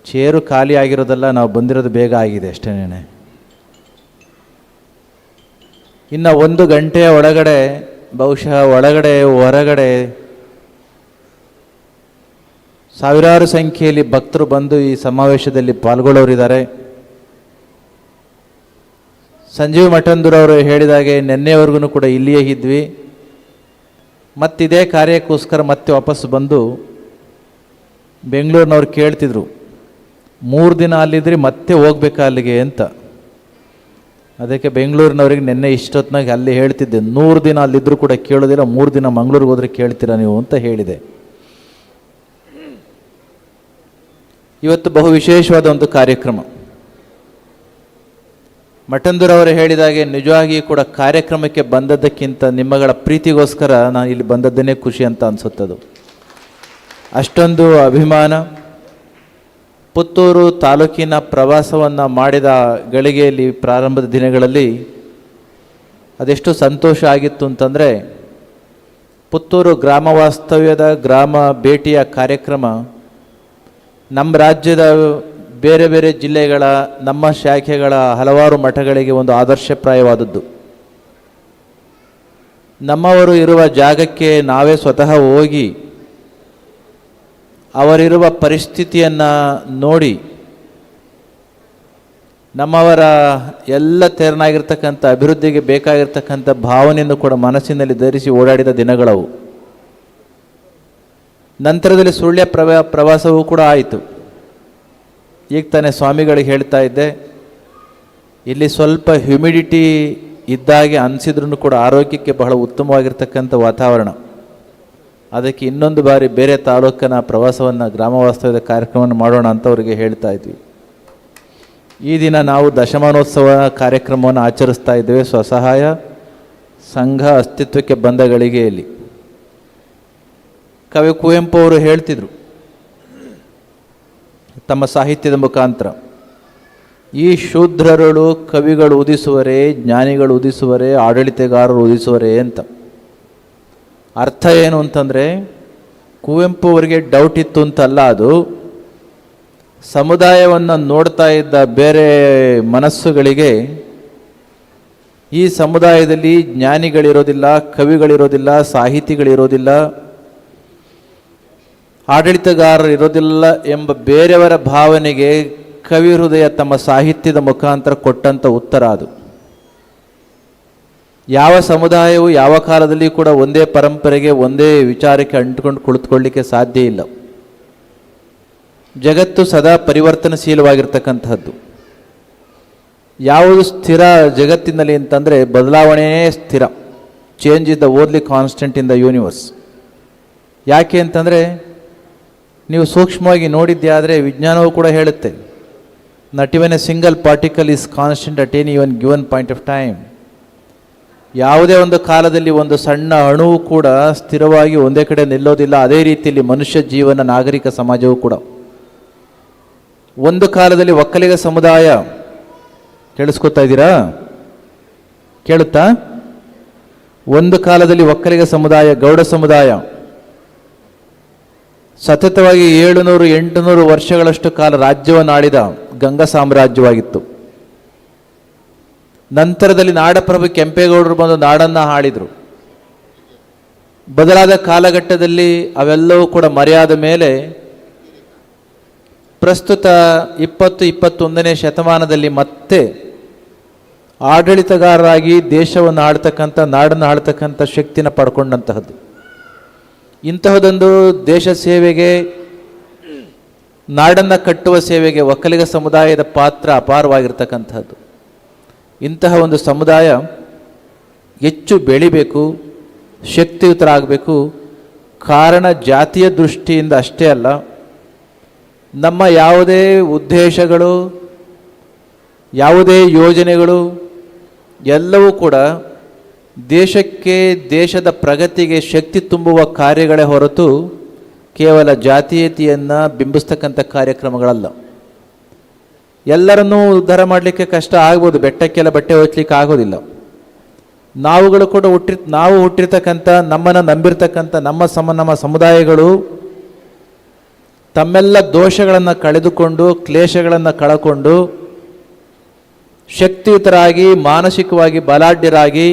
ಚೇರು ಖಾಲಿ ಆಗಿರೋದಲ್ಲ, ನಾವು ಬಂದಿರೋದು ಬೇಗ ಆಗಿದೆ ಅಷ್ಟೇನೆ. ಇನ್ನು 1 ಗಂಟೆಯ ಒಳಗಡೆ ಬಹುಶಃ ಒಳಗಡೆ ಹೊರಗಡೆ ಸಾವಿರಾರು ಸಂಖ್ಯೆಯಲ್ಲಿ ಭಕ್ತರು ಬಂದು ಈ ಸಮಾವೇಶದಲ್ಲಿ ಪಾಲ್ಗೊಳ್ಳೋರಿದ್ದಾರೆ. ಸಂಜೀವ್ ಮಠಂದೂರವರು ಹೇಳಿದಾಗೆ ನಿನ್ನೆವರೆಗೂ ಕೂಡ ಇಲ್ಲಿಯೇ ಇದ್ವಿ, ಮತ್ತಿದೇ ಕಾರ್ಯಕ್ಕೋಸ್ಕರ ಮತ್ತೆ ವಾಪಸ್ ಬಂದು ಬೆಂಗಳೂರಿನವ್ರು ಕೇಳ್ತಿದ್ರು 3 ದಿನ ಅಲ್ಲಿದ್ರಿ ಮತ್ತೆ ಹೋಗ್ಬೇಕಾ ಅಲ್ಲಿಗೆ ಅಂತ. ಅದಕ್ಕೆ ಬೆಂಗಳೂರಿನವ್ರಿಗೆ ನಿನ್ನೆ ಇಷ್ಟೊತ್ತಿನಾಗ ಅಲ್ಲಿ ಹೇಳ್ತಿದ್ದೆ, 100 ದಿನ ಅಲ್ಲಿದ್ದರೂ ಕೂಡ ಕೇಳೋದಿಲ್ಲ, 3 ದಿನ ಮಂಗಳೂರಿಗೆ ಹೋದರೆ ಕೇಳ್ತೀರಾ ನೀವು ಅಂತ ಹೇಳಿದೆ. ಇವತ್ತು ಬಹು ವಿಶೇಷವಾದ ಒಂದು ಕಾರ್ಯಕ್ರಮ. ಮಠಂದೂರವರು ಹೇಳಿದಾಗೆ ನಿಜವಾಗಿ ಕೂಡ ಕಾರ್ಯಕ್ರಮಕ್ಕೆ ಬಂದದ್ದಕ್ಕಿಂತ ನಿಮ್ಮಗಳ ಪ್ರೀತಿಗೋಸ್ಕರ ನಾನು ಇಲ್ಲಿ ಬಂದದ್ದನ್ನೇ ಖುಷಿ ಅಂತ ಅನಿಸುತ್ತದು. ಅಷ್ಟೊಂದು ಅಭಿಮಾನ. ಪುತ್ತೂರು ತಾಲೂಕಿನ ಪ್ರವಾಸವನ್ನು ಮಾಡಿದ ಗಳಿಗೆಯಲ್ಲಿ ಪ್ರಾರಂಭದ ದಿನಗಳಲ್ಲಿ ಅದೆಷ್ಟು ಸಂತೋಷ ಆಗಿತ್ತು ಅಂತಂದರೆ, ಪುತ್ತೂರು ಗ್ರಾಮ ವಾಸ್ತವ್ಯದ ಗ್ರಾಮ ಭೇಟಿಯ ಕಾರ್ಯಕ್ರಮ ನಮ್ಮ ರಾಜ್ಯದ ಬೇರೆ ಬೇರೆ ಜಿಲ್ಲೆಗಳ ನಮ್ಮ ಶಾಖೆಗಳ ಹಲವಾರು ಮಠಗಳಿಗೆ ಒಂದು ಆದರ್ಶಪ್ರಾಯವಾದದ್ದು. ನಮ್ಮವರು ಇರುವ ಜಾಗಕ್ಕೆ ನಾವೇ ಸ್ವತಃ ಹೋಗಿ ಅವರಿರುವ ಪರಿಸ್ಥಿತಿಯನ್ನು ನೋಡಿ ನಮ್ಮವರ ಎಲ್ಲ ತೆರನಾಗಿರ್ತಕ್ಕಂಥ ಅಭಿವೃದ್ಧಿಗೆ ಬೇಕಾಗಿರ್ತಕ್ಕಂಥ ಭಾವನೆಯನ್ನು ಕೂಡ ಮನಸ್ಸಿನಲ್ಲಿ ಧರಿಸಿ ಓಡಾಡಿದ ದಿನಗಳವು. ನಂತರದಲ್ಲಿ ಸುಳ್ಯ ಪ್ರವಾಸವೂ ಕೂಡ ಆಯಿತು. ಈಗ ತಾನೇ ಸ್ವಾಮಿಗಳಿಗೆ ಹೇಳ್ತಾ ಇದ್ದೆ, ಇಲ್ಲಿ ಸ್ವಲ್ಪ ಹ್ಯುಮಿಡಿಟಿ ಇದ್ದಾಗೆ ಅನಿಸಿದ್ರೂ ಕೂಡ ಆರೋಗ್ಯಕ್ಕೆ ಬಹಳ ಉತ್ತಮವಾಗಿರ್ತಕ್ಕಂಥ ವಾತಾವರಣ. ಅದಕ್ಕೆ ಇನ್ನೊಂದು ಬಾರಿ ಬೇರೆ ತಾಲೂಕಿನ ಪ್ರವಾಸವನ್ನು, ಗ್ರಾಮ ವಾಸ್ತವ್ಯದ ಕಾರ್ಯಕ್ರಮವನ್ನು ಮಾಡೋಣ ಅಂತ ಅವರಿಗೆ ಹೇಳ್ತಾ ಇದ್ವಿ. ಈ ದಿನ ನಾವು ದಶಮಾನೋತ್ಸವ ಕಾರ್ಯಕ್ರಮವನ್ನು ಆಚರಿಸ್ತಾ ಇದ್ದೇವೆ. ಸ್ವಸಹಾಯ ಸಂಘ ಅಸ್ತಿತ್ವಕ್ಕೆ ಬಂದ ಗಳಿಗೆಯಲ್ಲಿ ಕವಿ ಕುವೆಂಪು ಅವರು ಹೇಳ್ತಿದ್ರು ತಮ್ಮ ಸಾಹಿತ್ಯದ ಮುಖಾಂತರ, ಈ ಶೂದ್ರರುಳು ಕವಿಗಳು ಉದಿಸುವರೇ, ಜ್ಞಾನಿಗಳು ಉದಿಸುವರೇ, ಆಡಳಿತಗಾರರು ಉದಿಸುವರೇ ಅಂತ. ಅರ್ಥ ಏನು ಅಂತಂದರೆ, ಕುವೆಂಪು ಅವರಿಗೆ ಡೌಟ್ ಇತ್ತು ಅಂತಲ್ಲ, ಅದು ಸಮುದಾಯವನ್ನು ನೋಡ್ತಾ ಇದ್ದ ಬೇರೆ ಮನಸ್ಸುಗಳಿಗೆ ಈ ಸಮುದಾಯದಲ್ಲಿ ಜ್ಞಾನಿಗಳಿರೋದಿಲ್ಲ, ಕವಿಗಳಿರೋದಿಲ್ಲ, ಸಾಹಿತಿಗಳಿರೋದಿಲ್ಲ, ಆಡಳಿತಗಾರರು ಇರೋದಿಲ್ಲ ಎಂಬ ಬೇರೆಯವರ ಭಾವನೆಗೆ ಕವಿ ಹೃದಯ ತಮ್ಮ ಸಾಹಿತ್ಯದ ಮುಖಾಂತರ ಕೊಟ್ಟಂಥ ಉತ್ತರ ಅದು. ಯಾವ ಸಮುದಾಯವು ಯಾವ ಕಾಲದಲ್ಲಿ ಕೂಡ ಒಂದೇ ಪರಂಪರೆಗೆ, ಒಂದೇ ವಿಚಾರಕ್ಕೆ ಅಂಟುಕೊಂಡು ಕುಳಿತುಕೊಳ್ಳಿಕ್ಕೆ ಸಾಧ್ಯ ಇಲ್ಲ. ಜಗತ್ತು ಸದಾ ಪರಿವರ್ತನಶೀಲವಾಗಿರ್ತಕ್ಕಂಥದ್ದು. ಯಾವುದು ಸ್ಥಿರ ಜಗತ್ತಿನಲ್ಲಿ ಅಂತಂದರೆ ಬದಲಾವಣೆಯೇ ಸ್ಥಿರ. Change is the only constant in the universe. ಯಾಕೆ ಅಂತಂದರೆ, ನೀವು ಸೂಕ್ಷ್ಮವಾಗಿ ನೋಡಿದ್ದೆ ಆದರೆ ವಿಜ್ಞಾನವೂ ಕೂಡ ಹೇಳುತ್ತೆ, not even A single particle is constant at any one given point of time. ಯಾವುದೇ ಒಂದು ಕಾಲದಲ್ಲಿ ಒಂದು ಸಣ್ಣ ಅಣುವು ಕೂಡ ಸ್ಥಿರವಾಗಿ ಒಂದೇ ಕಡೆ ನಿಲ್ಲೋದಿಲ್ಲ. ಅದೇ ರೀತಿಯಲ್ಲಿ ಮನುಷ್ಯ ಜೀವನ, ನಾಗರಿಕ ಸಮಾಜವೂ ಕೂಡ. ಒಂದು ಕಾಲದಲ್ಲಿ ಒಕ್ಕಲಿಗ ಸಮುದಾಯ, ಕೇಳಿಸ್ಕೊತಾ ಇದ್ದೀರಾ? ಕೇಳುತ್ತಾ? ಒಂದು ಕಾಲದಲ್ಲಿ ಒಕ್ಕಲಿಗ ಸಮುದಾಯ, ಗೌಡ ಸಮುದಾಯ ಸತತವಾಗಿ 700-800 ವರ್ಷಗಳಷ್ಟು ಕಾಲ ರಾಜ್ಯವನ್ನು ಆಳಿದ ಗಂಗಾ ಸಾಮ್ರಾಜ್ಯವಾಗಿತ್ತು. ನಂತರದಲ್ಲಿ ನಾಡಪ್ರಭು ಕೆಂಪೇಗೌಡರು ಬಂದು ನಾಡನ್ನು ಆಳಿದರು. ಬದಲಾದ ಕಾಲಘಟ್ಟದಲ್ಲಿ ಅವೆಲ್ಲವೂ ಕೂಡ ಮರೆಯಾದ ಮೇಲೆ ಪ್ರಸ್ತುತ 20-21ನೇ ಶತಮಾನದಲ್ಲಿ ಮತ್ತೆ ಆಡಳಿತಗಾರರಾಗಿ ದೇಶವನ್ನು ಆಳ್ತಕ್ಕಂಥ, ನಾಡನ್ನು ಆಳ್ತಕ್ಕಂಥ ಶಕ್ತಿನ ಪಡ್ಕೊಂಡಂತಹದ್ದು. ಇಂತಹದೊಂದು ದೇಶ ಸೇವೆಗೆ, ನಾಡನ್ನು ಕಟ್ಟುವ ಸೇವೆಗೆ ಒಕ್ಕಲಿಗ ಸಮುದಾಯದ ಪಾತ್ರ ಅಪಾರವಾಗಿರ್ತಕ್ಕಂಥದ್ದು. ಇಂತಹ ಒಂದು ಸಮುದಾಯ ಹೆಚ್ಚು ಬೆಳಿಬೇಕು, ಶಕ್ತಿಯುತರಾಗಬೇಕು. ಕಾರಣ ಜಾತಿಯ ದೃಷ್ಟಿಯಿಂದ ಅಷ್ಟೇ ಅಲ್ಲ, ನಮ್ಮ ಯಾವುದೇ ಉದ್ದೇಶಗಳು, ಯಾವುದೇ ಯೋಜನೆಗಳು ಎಲ್ಲವೂ ಕೂಡ ದೇಶಕ್ಕೆ, ದೇಶದ ಪ್ರಗತಿಗೆ ಶಕ್ತಿ ತುಂಬುವ ಕಾರ್ಯಗಳೇ ಹೊರತು ಕೇವಲ ಜಾತೀಯತೆಯನ್ನು ಬಿಂಬಿಸ್ತಕ್ಕಂಥ ಕಾರ್ಯಕ್ರಮಗಳಲ್ಲ. ಎಲ್ಲರನ್ನೂ ಉದ್ಧಾರ ಮಾಡಲಿಕ್ಕೆ ಕಷ್ಟ ಆಗ್ಬೋದು, ಬೆಟ್ಟಕ್ಕೆಲ್ಲ ಬಟ್ಟೆ ಹೊಚ್ಚಲಿಕ್ಕೆ ಆಗೋದಿಲ್ಲ. ನಾವುಗಳು ಕೂಡ ನಾವು ಹುಟ್ಟಿರ್ತಕ್ಕಂಥ, ನಮ್ಮನ್ನು ನಂಬಿರ್ತಕ್ಕಂಥ ನಮ್ಮ ಸಮುದಾಯಗಳು ತಮ್ಮೆಲ್ಲ ದೋಷಗಳನ್ನು ಕಳೆದುಕೊಂಡು, ಕ್ಲೇಶಗಳನ್ನು ಕಳಕೊಂಡು ಶಕ್ತಿಯುತರಾಗಿ, ಮಾನಸಿಕವಾಗಿ ಬಲಾಢ್ಯರಾಗಿ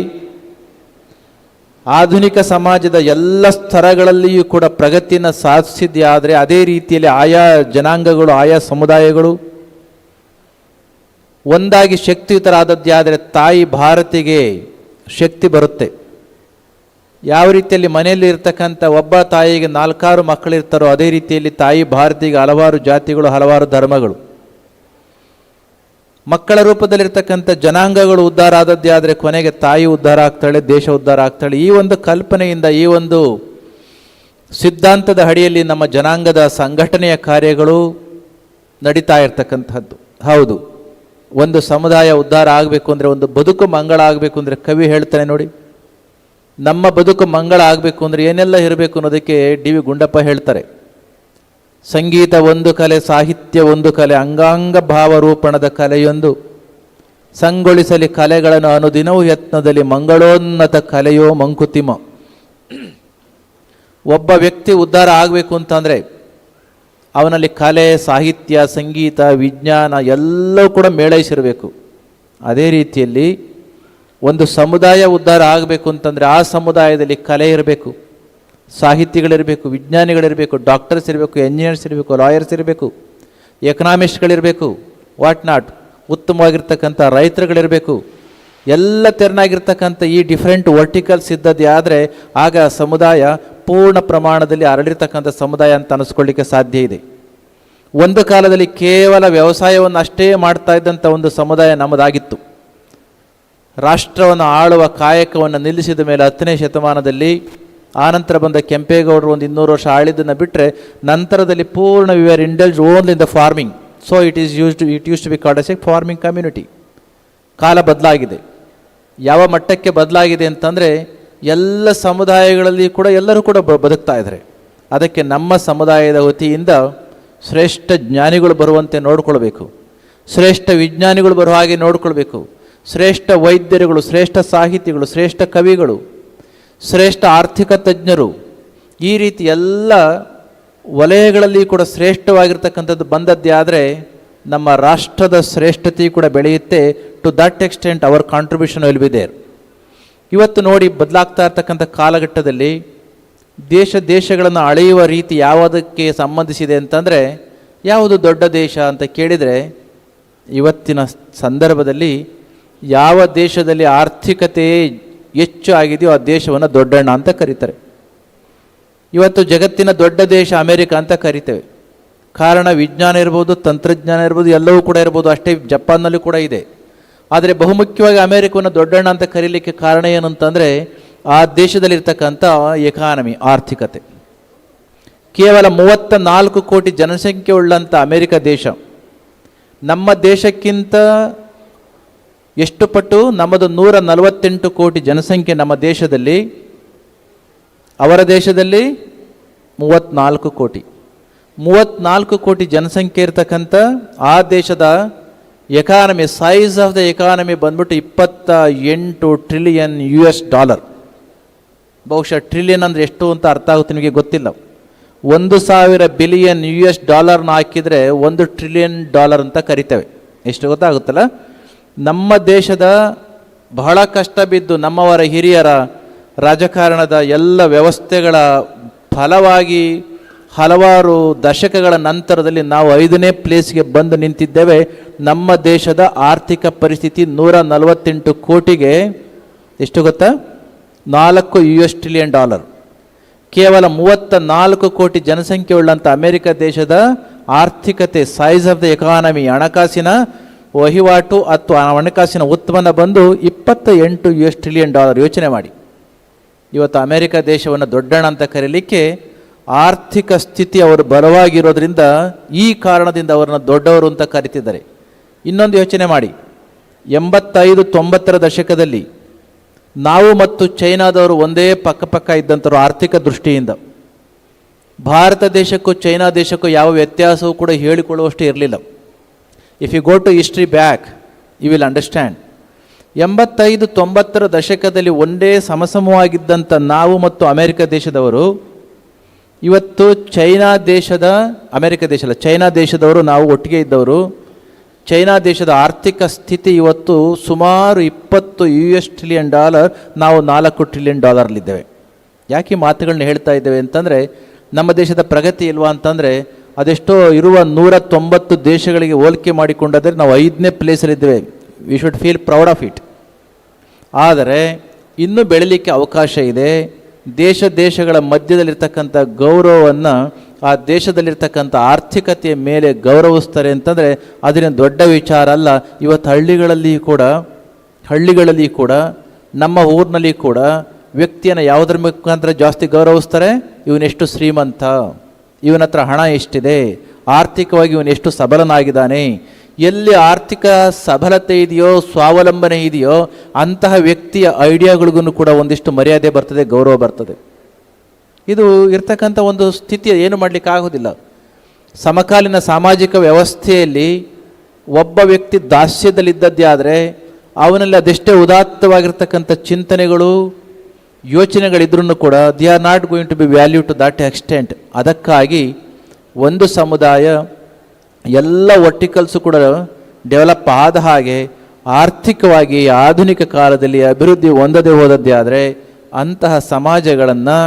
ಆಧುನಿಕ ಸಮಾಜದ ಎಲ್ಲ ಸ್ತರಗಳಲ್ಲಿಯೂ ಕೂಡ ಪ್ರಗತಿಯನ್ನು ಸಾಧಿಸಿದ್ಯಾದರೆ, ಅದೇ ರೀತಿಯಲ್ಲಿ ಆಯಾ ಜನಾಂಗಗಳು, ಆಯಾ ಸಮುದಾಯಗಳು ಒಂದಾಗಿ ಶಕ್ತಿಯುತರಾದದ್ದಾದರೆ ತಾಯಿ ಭಾರತಿಗೆ ಶಕ್ತಿ ಬರುತ್ತೆ. ಯಾವ ರೀತಿಯಲ್ಲಿ ಮನೆಯಲ್ಲಿ ಇರ್ತಕ್ಕಂಥ ಒಬ್ಬ ತಾಯಿಗೆ 4-6 ಮಕ್ಕಳಿರ್ತಾರೋ, ಅದೇ ರೀತಿಯಲ್ಲಿ ತಾಯಿ ಭಾರತಿಗೆ ಹಲವಾರು ಜಾತಿಗಳು, ಹಲವಾರು ಧರ್ಮಗಳು, ಮಕ್ಕಳ ರೂಪದಲ್ಲಿರ್ತಕ್ಕಂಥ ಜನಾಂಗಗಳು ಉದ್ಧಾರ ಆದದ್ದೇ ಆದರೆ ಕೊನೆಗೆ ತಾಯಿ ಉದ್ಧಾರ ಆಗ್ತಾಳೆ, ದೇಶ ಉದ್ಧಾರ ಆಗ್ತಾಳೆ. ಈ ಒಂದು ಕಲ್ಪನೆಯಿಂದ, ಈ ಒಂದು ಸಿದ್ಧಾಂತದ ಅಡಿಯಲ್ಲಿ ನಮ್ಮ ಜನಾಂಗದ ಸಂಘಟನೆಯ ಕಾರ್ಯಗಳು ನಡೀತಾ ಇರ್ತಕ್ಕಂಥದ್ದು. ಹೌದು, ಒಂದು ಸಮುದಾಯ ಉದ್ಧಾರ ಆಗಬೇಕು ಅಂದರೆ, ಒಂದು ಬದುಕು ಮಂಗಳ ಆಗಬೇಕು ಅಂದರೆ, ಕವಿ ಹೇಳ್ತಾನೆ ನೋಡಿ, ನಮ್ಮ ಬದುಕು ಮಂಗಳ ಆಗಬೇಕು ಅಂದರೆ ಏನೆಲ್ಲ ಇರಬೇಕು ಅನ್ನೋದಕ್ಕೆ ಡಿ.ವಿ. ಗುಂಡಪ್ಪ ಹೇಳ್ತಾರೆ. ಸಂಗೀತ ಒಂದು ಕಲೆ, ಸಾಹಿತ್ಯ ಒಂದು ಕಲೆ, ಅಂಗಾಂಗ ಭಾವರೂಪಣದ ಕಲೆಯೊಂದು ಸಂಗೊಳಿಸಲಿ ಕಲೆಗಳನ್ನು ಅನುದಿನವೂ ಯತ್ನದಲ್ಲಿ ಮಂಗಳೋನ್ನತ ಕಲೆಯೋ ಮಂಕುತಿಮ್ಮ. ಒಬ್ಬ ವ್ಯಕ್ತಿ ಉದ್ಧಾರ ಆಗಬೇಕು ಅಂತಂದರೆ ಅವನಲ್ಲಿ ಕಲೆ, ಸಾಹಿತ್ಯ, ಸಂಗೀತ, ವಿಜ್ಞಾನ ಎಲ್ಲವೂ ಕೂಡ ಮೇಳೈಸಿರಬೇಕು. ಅದೇ ರೀತಿಯಲ್ಲಿ ಒಂದು ಸಮುದಾಯ ಉದ್ಧಾರ ಆಗಬೇಕು ಅಂತಂದರೆ ಆ ಸಮುದಾಯದಲ್ಲಿ ಕಲೆ ಇರಬೇಕು, ಸಾಹಿತಿಗಳಿರಬೇಕು, ವಿಜ್ಞಾನಿಗಳಿರಬೇಕು, ಡಾಕ್ಟರ್ಸ್ ಇರಬೇಕು, ಎಂಜಿನಿಯರ್ಸ್ ಇರಬೇಕು, ಲಾಯರ್ಸ್ ಇರಬೇಕು, ಎಕನಾಮಿಸ್ಟ್ಗಳಿರಬೇಕು, ವಾಟ್ ನಾಟ್, ಉತ್ತಮವಾಗಿರ್ತಕ್ಕಂಥ ರೈತರುಗಳಿರಬೇಕು. ಎಲ್ಲ ತೆರನಾಗಿರ್ತಕ್ಕಂಥ ಈ ಡಿಫ್ರೆಂಟ್ ವರ್ಟಿಕಲ್ಸ್ ಇದ್ದದ್ದೇ ಆದರೆ ಆಗ ಸಮುದಾಯ ಪೂರ್ಣ ಪ್ರಮಾಣದಲ್ಲಿ ಹರಡಿರ್ತಕ್ಕಂಥ ಸಮುದಾಯ ಅಂತ ಅನಿಸ್ಕೊಳ್ಳಿಕ್ಕೆ ಸಾಧ್ಯ ಇದೆ. ಒಂದು ಕಾಲದಲ್ಲಿ ಕೇವಲ ವ್ಯವಸಾಯವನ್ನು ಅಷ್ಟೇ ಮಾಡ್ತಾ ಇದ್ದಂಥ ಒಂದು ಸಮುದಾಯ ನಮ್ಮದಾಗಿತ್ತು. ರಾಷ್ಟ್ರವನ್ನು ಆಳುವ ಕಾಯಕವನ್ನು ನಿಲ್ಲಿಸಿದ ಮೇಲೆ 10ನೇ ಶತಮಾನದಲ್ಲಿ ಆನಂತರ ಬಂದ ಕೆಂಪೇಗೌಡರು ಒಂದು 200 ವರ್ಷ ಆಳಿದ್ದನ್ನು ಬಿಟ್ಟರೆ ನಂತರದಲ್ಲಿ ಪೂರ್ಣ we are indulge only in the farming. So it use to be called as a farming community. ಕಾಲ ಬದಲಾಗಿದೆ. ಯಾವ ಮಟ್ಟಕ್ಕೆ ಬದಲಾಗಿದೆ ಅಂತಂದರೆ ಎಲ್ಲ ಸಮುದಾಯಗಳಲ್ಲಿ ಕೂಡ ಎಲ್ಲರೂ ಕೂಡ ಬದುಕ್ತಾ ಇದ್ದಾರೆ. ಅದಕ್ಕೆ ನಮ್ಮ ಸಮುದಾಯದ ವತಿಯಿಂದ ಶ್ರೇಷ್ಠ ಜ್ಞಾನಿಗಳು ಬರುವಂತೆ ನೋಡಿಕೊಳ್ಬೇಕು, ಶ್ರೇಷ್ಠ ವಿಜ್ಞಾನಿಗಳು ಬರುವ ಹಾಗೆ ನೋಡಿಕೊಳ್ಬೇಕು, ಶ್ರೇಷ್ಠ ವೈದ್ಯರುಗಳು, ಶ್ರೇಷ್ಠ ಸಾಹಿತಿಗಳು, ಶ್ರೇಷ್ಠ ಕವಿಗಳು, ಶ್ರೇಷ್ಠ ಆರ್ಥಿಕ ತಜ್ಞರು, ಈ ರೀತಿ ಎಲ್ಲ ವಲಯಗಳಲ್ಲಿ ಕೂಡ ಶ್ರೇಷ್ಠವಾಗಿರ್ತಕ್ಕಂಥದ್ದು ಬಂದದ್ದೇ ಆದರೆ ನಮ್ಮ ರಾಷ್ಟ್ರದ ಶ್ರೇಷ್ಠತೆ ಕೂಡ ಬೆಳೆಯುತ್ತೆ. To that extent our contribution will be there. ಇವತ್ತು ನೋಡಿ ಬದಲಾಗ್ತಾ ಇರ್ತಕ್ಕಂಥ ಕಾಲಘಟ್ಟದಲ್ಲಿ ದೇಶಗಳನ್ನು ಅಳೆಯುವ ರೀತಿ ಯಾವುದಕ್ಕೆ ಸಂಬಂಧಿಸಿದೆ ಅಂತಂದರೆ, ಯಾವುದು ದೊಡ್ಡ ದೇಶ ಅಂತ ಕೇಳಿದರೆ ಇವತ್ತಿನ ಸಂದರ್ಭದಲ್ಲಿ ಯಾವ ದೇಶದಲ್ಲಿ ಆರ್ಥಿಕತೆ ಹೆಚ್ಚು ಆಗಿದೆಯೋ ಆ ದೇಶವನ್ನು ದೊಡ್ಡಣ್ಣ ಅಂತ ಕರೀತಾರೆ. ಇವತ್ತು ಜಗತ್ತಿನ ದೊಡ್ಡ ದೇಶ ಅಮೇರಿಕ ಅಂತ ಕರಿತೇವೆ. ಕಾರಣ ವಿಜ್ಞಾನ ಇರ್ಬೋದು, ತಂತ್ರಜ್ಞಾನ ಇರ್ಬೋದು, ಎಲ್ಲವೂ ಕೂಡ ಇರ್ಬೋದು. ಅಷ್ಟೇ ಜಪಾನ್ನಲ್ಲಿ ಕೂಡ ಇದೆ. ಆದರೆ ಬಹುಮುಖ್ಯವಾಗಿ ಅಮೇರಿಕವನ್ನು ದೊಡ್ಡಣ್ಣ ಅಂತ ಕರೀಲಿಕ್ಕೆ ಕಾರಣ ಏನು ಅಂತಂದರೆ ಆ ದೇಶದಲ್ಲಿರ್ತಕ್ಕಂಥ ಎಕಾನಮಿ, ಆರ್ಥಿಕತೆ. ಕೇವಲ 34 ಕೋಟಿ ಜನಸಂಖ್ಯೆ ಉಳ್ಳಂಥ ಅಮೇರಿಕ ದೇಶ ನಮ್ಮ ದೇಶಕ್ಕಿಂತ ಎಷ್ಟು ಪಟ್ಟು, ನಮ್ಮದು 148 ಕೋಟಿ ಜನಸಂಖ್ಯೆ ನಮ್ಮ ದೇಶದಲ್ಲಿ, ಅವರ ದೇಶದಲ್ಲಿ 34 ಕೋಟಿ. 34 ಕೋಟಿ ಜನಸಂಖ್ಯೆ ಇರತಕ್ಕಂಥ ಆ ದೇಶದ economy, size of the economy ಬಂದ್ಬಿಟ್ಟು $28 ಟ್ರಿಲಿಯನ್. ಬಹುಶಃ ಟ್ರಿಲಿಯನ್ ಅಂದರೆ ಎಷ್ಟು ಅಂತ ಅರ್ಥ ಆಗುತ್ತೆ ನಿಮಗೆ ಗೊತ್ತಿಲ್ಲ. 1,000 ಬಿಲಿಯನ್ $ನ ಹಾಕಿದರೆ $1 ಟ್ರಿಲಿಯನ್ ಅಂತ ಕರಿತೇವೆ. ಎಷ್ಟು ಗೊತ್ತಾಗುತ್ತಲ್ಲ. ನಮ್ಮ ದೇಶದ ಬಹಳ ಕಷ್ಟ ಬಿದ್ದು ನಮ್ಮವರ ಹಿರಿಯರ ರಾಜಕಾರಣದ ಎಲ್ಲ ವ್ಯವಸ್ಥೆಗಳ ಫಲವಾಗಿ ಹಲವಾರು ದಶಕಗಳ ನಂತರದಲ್ಲಿ ನಾವು 5ನೇ ಪ್ಲೇಸ್ಗೆ ಬಂದು ನಿಂತಿದ್ದೇವೆ. ನಮ್ಮ ದೇಶದ ಆರ್ಥಿಕ ಪರಿಸ್ಥಿತಿ 148 ಕೋಟಿಗೆ ಎಷ್ಟು ಗೊತ್ತಾ, $4 ಟ್ರಿಲಿಯನ್. ಕೇವಲ 34 ಕೋಟಿ ಜನಸಂಖ್ಯೆ ಉಳ್ಳಂಥ ಅಮೆರಿಕ ದೇಶದ ಆರ್ಥಿಕತೆ, ಸೈಜ್ ಆಫ್ ದ ಎಕಾನಮಿ, ಹಣಕಾಸಿನ ವಹಿವಾಟು ಅಥವಾ ಹಣಕಾಸಿನ ಉತ್ಪನ್ನ ಬಂದು $28 ಟ್ರಿಲಿಯನ್. ಯೋಚನೆ ಮಾಡಿ. ಇವತ್ತು ಅಮೆರಿಕ ದೇಶವನ್ನು ದೊಡ್ಡಣ್ಣ ಅಂತ ಕರೀಲಿಕ್ಕೆ ಆರ್ಥಿಕ ಸ್ಥಿತಿ ಅವರು ಬಲವಾಗಿರೋದ್ರಿಂದ, ಈ ಕಾರಣದಿಂದ ಅವರನ್ನು ದೊಡ್ಡವರು ಅಂತ ಕರೀತಿದ್ದಾರೆ. ಇನ್ನೊಂದು ಯೋಚನೆ ಮಾಡಿ, 85-90ರ ದಶಕದಲ್ಲಿ ನಾವು ಮತ್ತು ಚೈನಾದವರು ಒಂದೇ ಪಕ್ಕ ಇದ್ದಂಥವ್ರು ಆರ್ಥಿಕ ದೃಷ್ಟಿಯಿಂದ. ಭಾರತ ದೇಶಕ್ಕೂ ಚೈನಾ ದೇಶಕ್ಕೂ ಯಾವ ವ್ಯತ್ಯಾಸವೂ ಕೂಡ ಹೇಳಿಕೊಳ್ಳುವಷ್ಟು ಇರಲಿಲ್ಲ. If you go to history back you will understand. 85-90ರ ದಶಕದಲ್ಲಿ ಒಂದೇ ಸಮಸಮವಾಗಿದ್ದಂಥ ನಾವು ಮತ್ತು ಅಮೆರಿಕ ದೇಶದವರು ಇವತ್ತು ಚೈನಾ ದೇಶದ, ಅಮೆರಿಕ ದೇಶ ಅಲ್ಲ, ಚೈನಾ ದೇಶದವರು ನಾವು ಒಟ್ಟಿಗೆ ಇದ್ದವರು. ಚೈನಾ ದೇಶದ ಆರ್ಥಿಕ ಸ್ಥಿತಿ ಇವತ್ತು ಸುಮಾರು $20 ಟ್ರಿಲಿಯನ್, ನಾವು $4 ಟ್ರಿಲಿಯನ್ ಇದ್ದೇವೆ. ಯಾಕೆ ಈ ಮಾತುಗಳನ್ನ ಹೇಳ್ತಾ ಇದ್ದೇವೆ ಅಂತಂದರೆ, ನಮ್ಮ ದೇಶದ ಪ್ರಗತಿ ಇಲ್ವಾ ಅಂತಂದರೆ, ಅದೆಷ್ಟೋ ಇರುವ 190 ದೇಶಗಳಿಗೆ ಹೋಲಿಕೆ ಮಾಡಿಕೊಂಡಾದರೆ ನಾವು 5ನೇ ಪ್ಲೇಸಲ್ಲಿದ್ದೇವೆ. We should feel proud of it. ಆದರೆ ಇನ್ನೂ ಬೆಳೀಲಿಕ್ಕೆ ಅವಕಾಶ ಇದೆ. ದೇಶಗಳ ಮಧ್ಯದಲ್ಲಿರ್ತಕ್ಕಂಥ ಗೌರವವನ್ನು ಆ ದೇಶದಲ್ಲಿರ್ತಕ್ಕಂಥ ಆರ್ಥಿಕತೆಯ ಮೇಲೆ ಗೌರವಿಸ್ತಾರೆ ಅಂತಂದರೆ ಅದರಿಂದ ದೊಡ್ಡ ವಿಚಾರ ಅಲ್ಲ. ಇವತ್ತು ಹಳ್ಳಿಗಳಲ್ಲಿ ಕೂಡ ನಮ್ಮ ಊರಿನಲ್ಲಿ ಕೂಡ ವ್ಯಕ್ತಿಯನ್ನು ಯಾವುದರ ಮುಖಾಂತರ ಜಾಸ್ತಿ ಗೌರವಿಸ್ತಾರೆ? ಇವನೆಷ್ಟು ಶ್ರೀಮಂತ, ಇವನ ಹತ್ರ ಹಣ ಎಷ್ಟಿದೆ, ಆರ್ಥಿಕವಾಗಿ ಇವನು ಎಷ್ಟು ಸಬಲನಾಗಿದ್ದಾನೆ. ಎಲ್ಲಿ ಆರ್ಥಿಕ ಸಬಲತೆ ಇದೆಯೋ, ಸ್ವಾವಲಂಬನೆ ಇದೆಯೋ, ಅಂತಹ ವ್ಯಕ್ತಿಯ ಐಡಿಯಾಗಳಿಗೂ ಕೂಡ ಒಂದಿಷ್ಟು ಮರ್ಯಾದೆ ಬರ್ತದೆ, ಗೌರವ ಬರ್ತದೆ. ಇದು ಇರ್ತಕ್ಕಂಥ ಒಂದು ಸ್ಥಿತಿ, ಏನು ಮಾಡಲಿಕ್ಕೆ ಆಗೋದಿಲ್ಲ. ಸಮಕಾಲೀನ ಸಾಮಾಜಿಕ ವ್ಯವಸ್ಥೆಯಲ್ಲಿ ಒಬ್ಬ ವ್ಯಕ್ತಿ ದಾಸ್ಯದಲ್ಲಿದ್ದದ್ದೇ ಆದರೆ ಅವನಲ್ಲಿ ಅದೆಷ್ಟೇ ಉದಾತ್ತವಾಗಿರ್ತಕ್ಕಂಥ ಚಿಂತನೆಗಳು, ಯೋಚನೆಗಳಿದ್ರೂ ಕೂಡ they are not going to be value to that extent. ಅದಕ್ಕಾಗಿ ಒಂದು ಸಮುದಾಯ ಎಲ್ಲ ವರ್ಟಿಕಲ್ಸು ಕೂಡ ಡೆವಲಪ್ ಆದ ಹಾಗೆ ಆರ್ಥಿಕವಾಗಿ ಆಧುನಿಕ ಕಾಲದಲ್ಲಿ ಅಭಿವೃದ್ಧಿ ಹೊಂದದೇ ಹೋದದ್ದೇ ಆದರೆ ಅಂತಹ ಸಮಾಜಗಳನ್ನು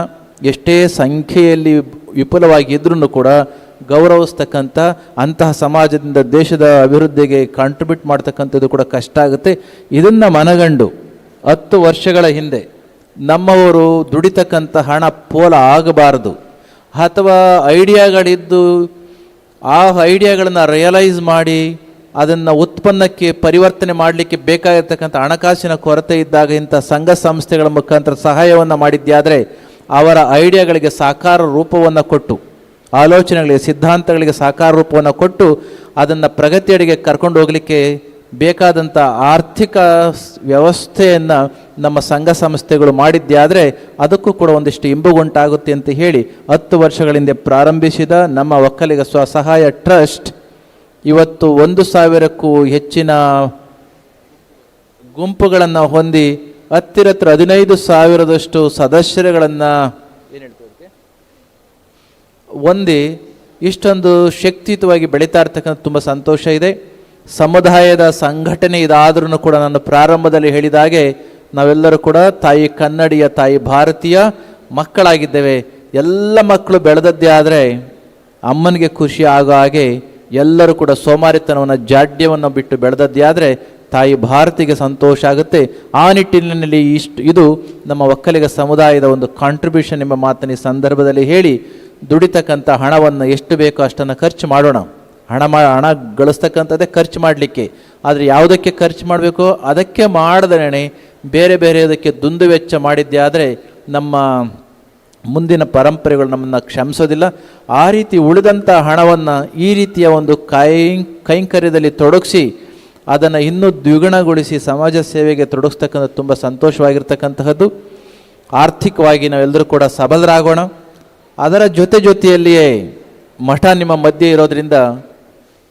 ಎಷ್ಟೇ ಸಂಖ್ಯೆಯಲ್ಲಿ ವಿಪುಲವಾಗಿ ಇದ್ರೂ ಕೂಡ ಗೌರವಿಸ್ತಕ್ಕಂಥ ಅಂತಹ ಸಮಾಜದಿಂದ ದೇಶದ ಅಭಿವೃದ್ಧಿಗೆ ಕಾಂಟ್ರಿಬ್ಯೂಟ್ ಮಾಡ್ತಕ್ಕಂಥದ್ದು ಕೂಡ ಕಷ್ಟ ಆಗುತ್ತೆ. ಇದನ್ನು ಮನಗಂಡು 10 ವರ್ಷಗಳ ಹಿಂದೆ ನಮ್ಮವರು ದುಡಿತಕ್ಕಂಥ ಹಣ ಪೋಲ ಆಗಬಾರದು, ಅಥವಾ ಐಡಿಯಾಗಳಿದ್ದು ಆ ಐಡಿಯಾಗಳನ್ನು ರಿಯಲೈಸ್ ಮಾಡಿ ಅದನ್ನು ಉತ್ಪನ್ನಕ್ಕೆ ಪರಿವರ್ತನೆ ಮಾಡಲಿಕ್ಕೆ ಬೇಕಾಗಿರ್ತಕ್ಕಂಥ ಹಣಕಾಸಿನ ಕೊರತೆ ಇದ್ದಾಗ ಇಂಥ ಸಂಘ ಸಂಸ್ಥೆಗಳ ಮುಖಾಂತರ ಸಹಾಯವನ್ನು ಮಾಡಿದ್ದಾದರೆ ಅವರ ಐಡಿಯಾಗಳಿಗೆ ಸಾಕಾರ ರೂಪವನ್ನು ಕೊಟ್ಟು, ಆಲೋಚನೆಗಳಿಗೆ, ಸಿದ್ಧಾಂತಗಳಿಗೆ ಸಾಕಾರ ರೂಪವನ್ನು ಕೊಟ್ಟು ಅದನ್ನು ಪ್ರಗತಿಯಡೆಗೆ ಕರ್ಕೊಂಡು ಹೋಗಲಿಕ್ಕೆ ಬೇಕಾದಂಥ ಆರ್ಥಿಕ ವ್ಯವಸ್ಥೆಯನ್ನು ನಮ್ಮ ಸಂಘ ಸಂಸ್ಥೆಗಳು ಮಾಡಿದ್ದಾದರೆ ಅದಕ್ಕೂ ಕೂಡ ಒಂದಿಷ್ಟು ಇಂಬುಗುಂಟಾಗುತ್ತೆ ಅಂತ ಹೇಳಿ 10 ವರ್ಷಗಳ ಹಿಂದೆ ಪ್ರಾರಂಭಿಸಿದ ನಮ್ಮ ಒಕ್ಕಲಿಗ ಸ್ವಸಹಾಯ ಟ್ರಸ್ಟ್ ಇವತ್ತು 1,000ಕ್ಕೂ ಹೆಚ್ಚಿನ ಗುಂಪುಗಳನ್ನು ಹೊಂದಿ ಹತ್ತಿರ 15,000ದಷ್ಟು ಸದಸ್ಯರುಗಳನ್ನು ಹೊಂದಿ ಇಷ್ಟೊಂದು ಶಕ್ತಿಯುತವಾಗಿ ಬೆಳೀತಾ ಇರ್ತಕ್ಕಂಥ ತುಂಬ ಸಂತೋಷ ಇದೆ. ಸಮುದಾಯದ ಸಂಘಟನೆ ಇದಾದ್ರೂ ಕೂಡ ನಾನು ಪ್ರಾರಂಭದಲ್ಲಿ ಹೇಳಿದಾಗೆ ನಾವೆಲ್ಲರೂ ಕೂಡ ತಾಯಿ ಕನ್ನಡಿಯ, ತಾಯಿ ಭಾರತೀಯ ಮಕ್ಕಳಾಗಿದ್ದೇವೆ. ಎಲ್ಲ ಮಕ್ಕಳು ಬೆಳೆದದ್ದೇ ಆದರೆ ಅಮ್ಮನಿಗೆ ಖುಷಿ ಆಗೋ ಹಾಗೆ ಎಲ್ಲರೂ ಕೂಡ ಸೋಮಾರಿತನವನ್ನು, ಜಾಡ್ಯವನ್ನು ಬಿಟ್ಟು ಬೆಳೆದದ್ದೇ ಆದರೆ ತಾಯಿ ಭಾರತಿಗೆ ಸಂತೋಷ ಆಗುತ್ತೆ. ಆ ನಿಟ್ಟಿನಲ್ಲಿ ಇದು ನಮ್ಮ ಒಕ್ಕಲಿಗ ಸಮುದಾಯದ ಒಂದು ಕಾಂಟ್ರಿಬ್ಯೂಷನ್ ಎಂಬ ಮಾತನ್ನು ಈ ಸಂದರ್ಭದಲ್ಲಿ ಹೇಳಿ, ದುಡಿತಕ್ಕಂಥ ಹಣವನ್ನು ಎಷ್ಟು ಬೇಕೋ ಅಷ್ಟನ್ನು ಖರ್ಚು ಮಾಡೋಣ. ಹಣ ಗಳಿಸ್ತಕ್ಕಂಥದ್ದೇ ಖರ್ಚು ಮಾಡಲಿಕ್ಕೆ, ಆದರೆ ಯಾವುದಕ್ಕೆ ಖರ್ಚು ಮಾಡಬೇಕೋ ಅದಕ್ಕೆ ಮಾಡದಣೆ ಬೇರೆ ಬೇರೆದಕ್ಕೆ ದುಂದು ವೆಚ್ಚ ಮಾಡಿದ್ದೆ ಆದರೆ ನಮ್ಮ ಮುಂದಿನ ಪರಂಪರೆಗಳು ನಮ್ಮನ್ನು ಕ್ಷಮಿಸೋದಿಲ್ಲ. ಆ ರೀತಿ ಉಳಿದಂಥ ಹಣವನ್ನು ಈ ರೀತಿಯ ಒಂದು ಕೈಂಕರ್ಯದಲ್ಲಿ ತೊಡಗಿಸಿ ಅದನ್ನು ಇನ್ನೂ ದ್ವಿಗುಣಗೊಳಿಸಿ ಸಮಾಜ ಸೇವೆಗೆ ತೊಡಗಿಸ್ತಕ್ಕಂಥ ತುಂಬ ಸಂತೋಷವಾಗಿರ್ತಕ್ಕಂತಹದ್ದು. ಆರ್ಥಿಕವಾಗಿ ನಾವೆಲ್ಲರೂ ಕೂಡ ಸಬಲರಾಗೋಣ. ಅದರ ಜೊತೆಯಲ್ಲಿಯೇ ಮಠ ನಿಮ್ಮ ಮಧ್ಯೆ ಇರೋದರಿಂದ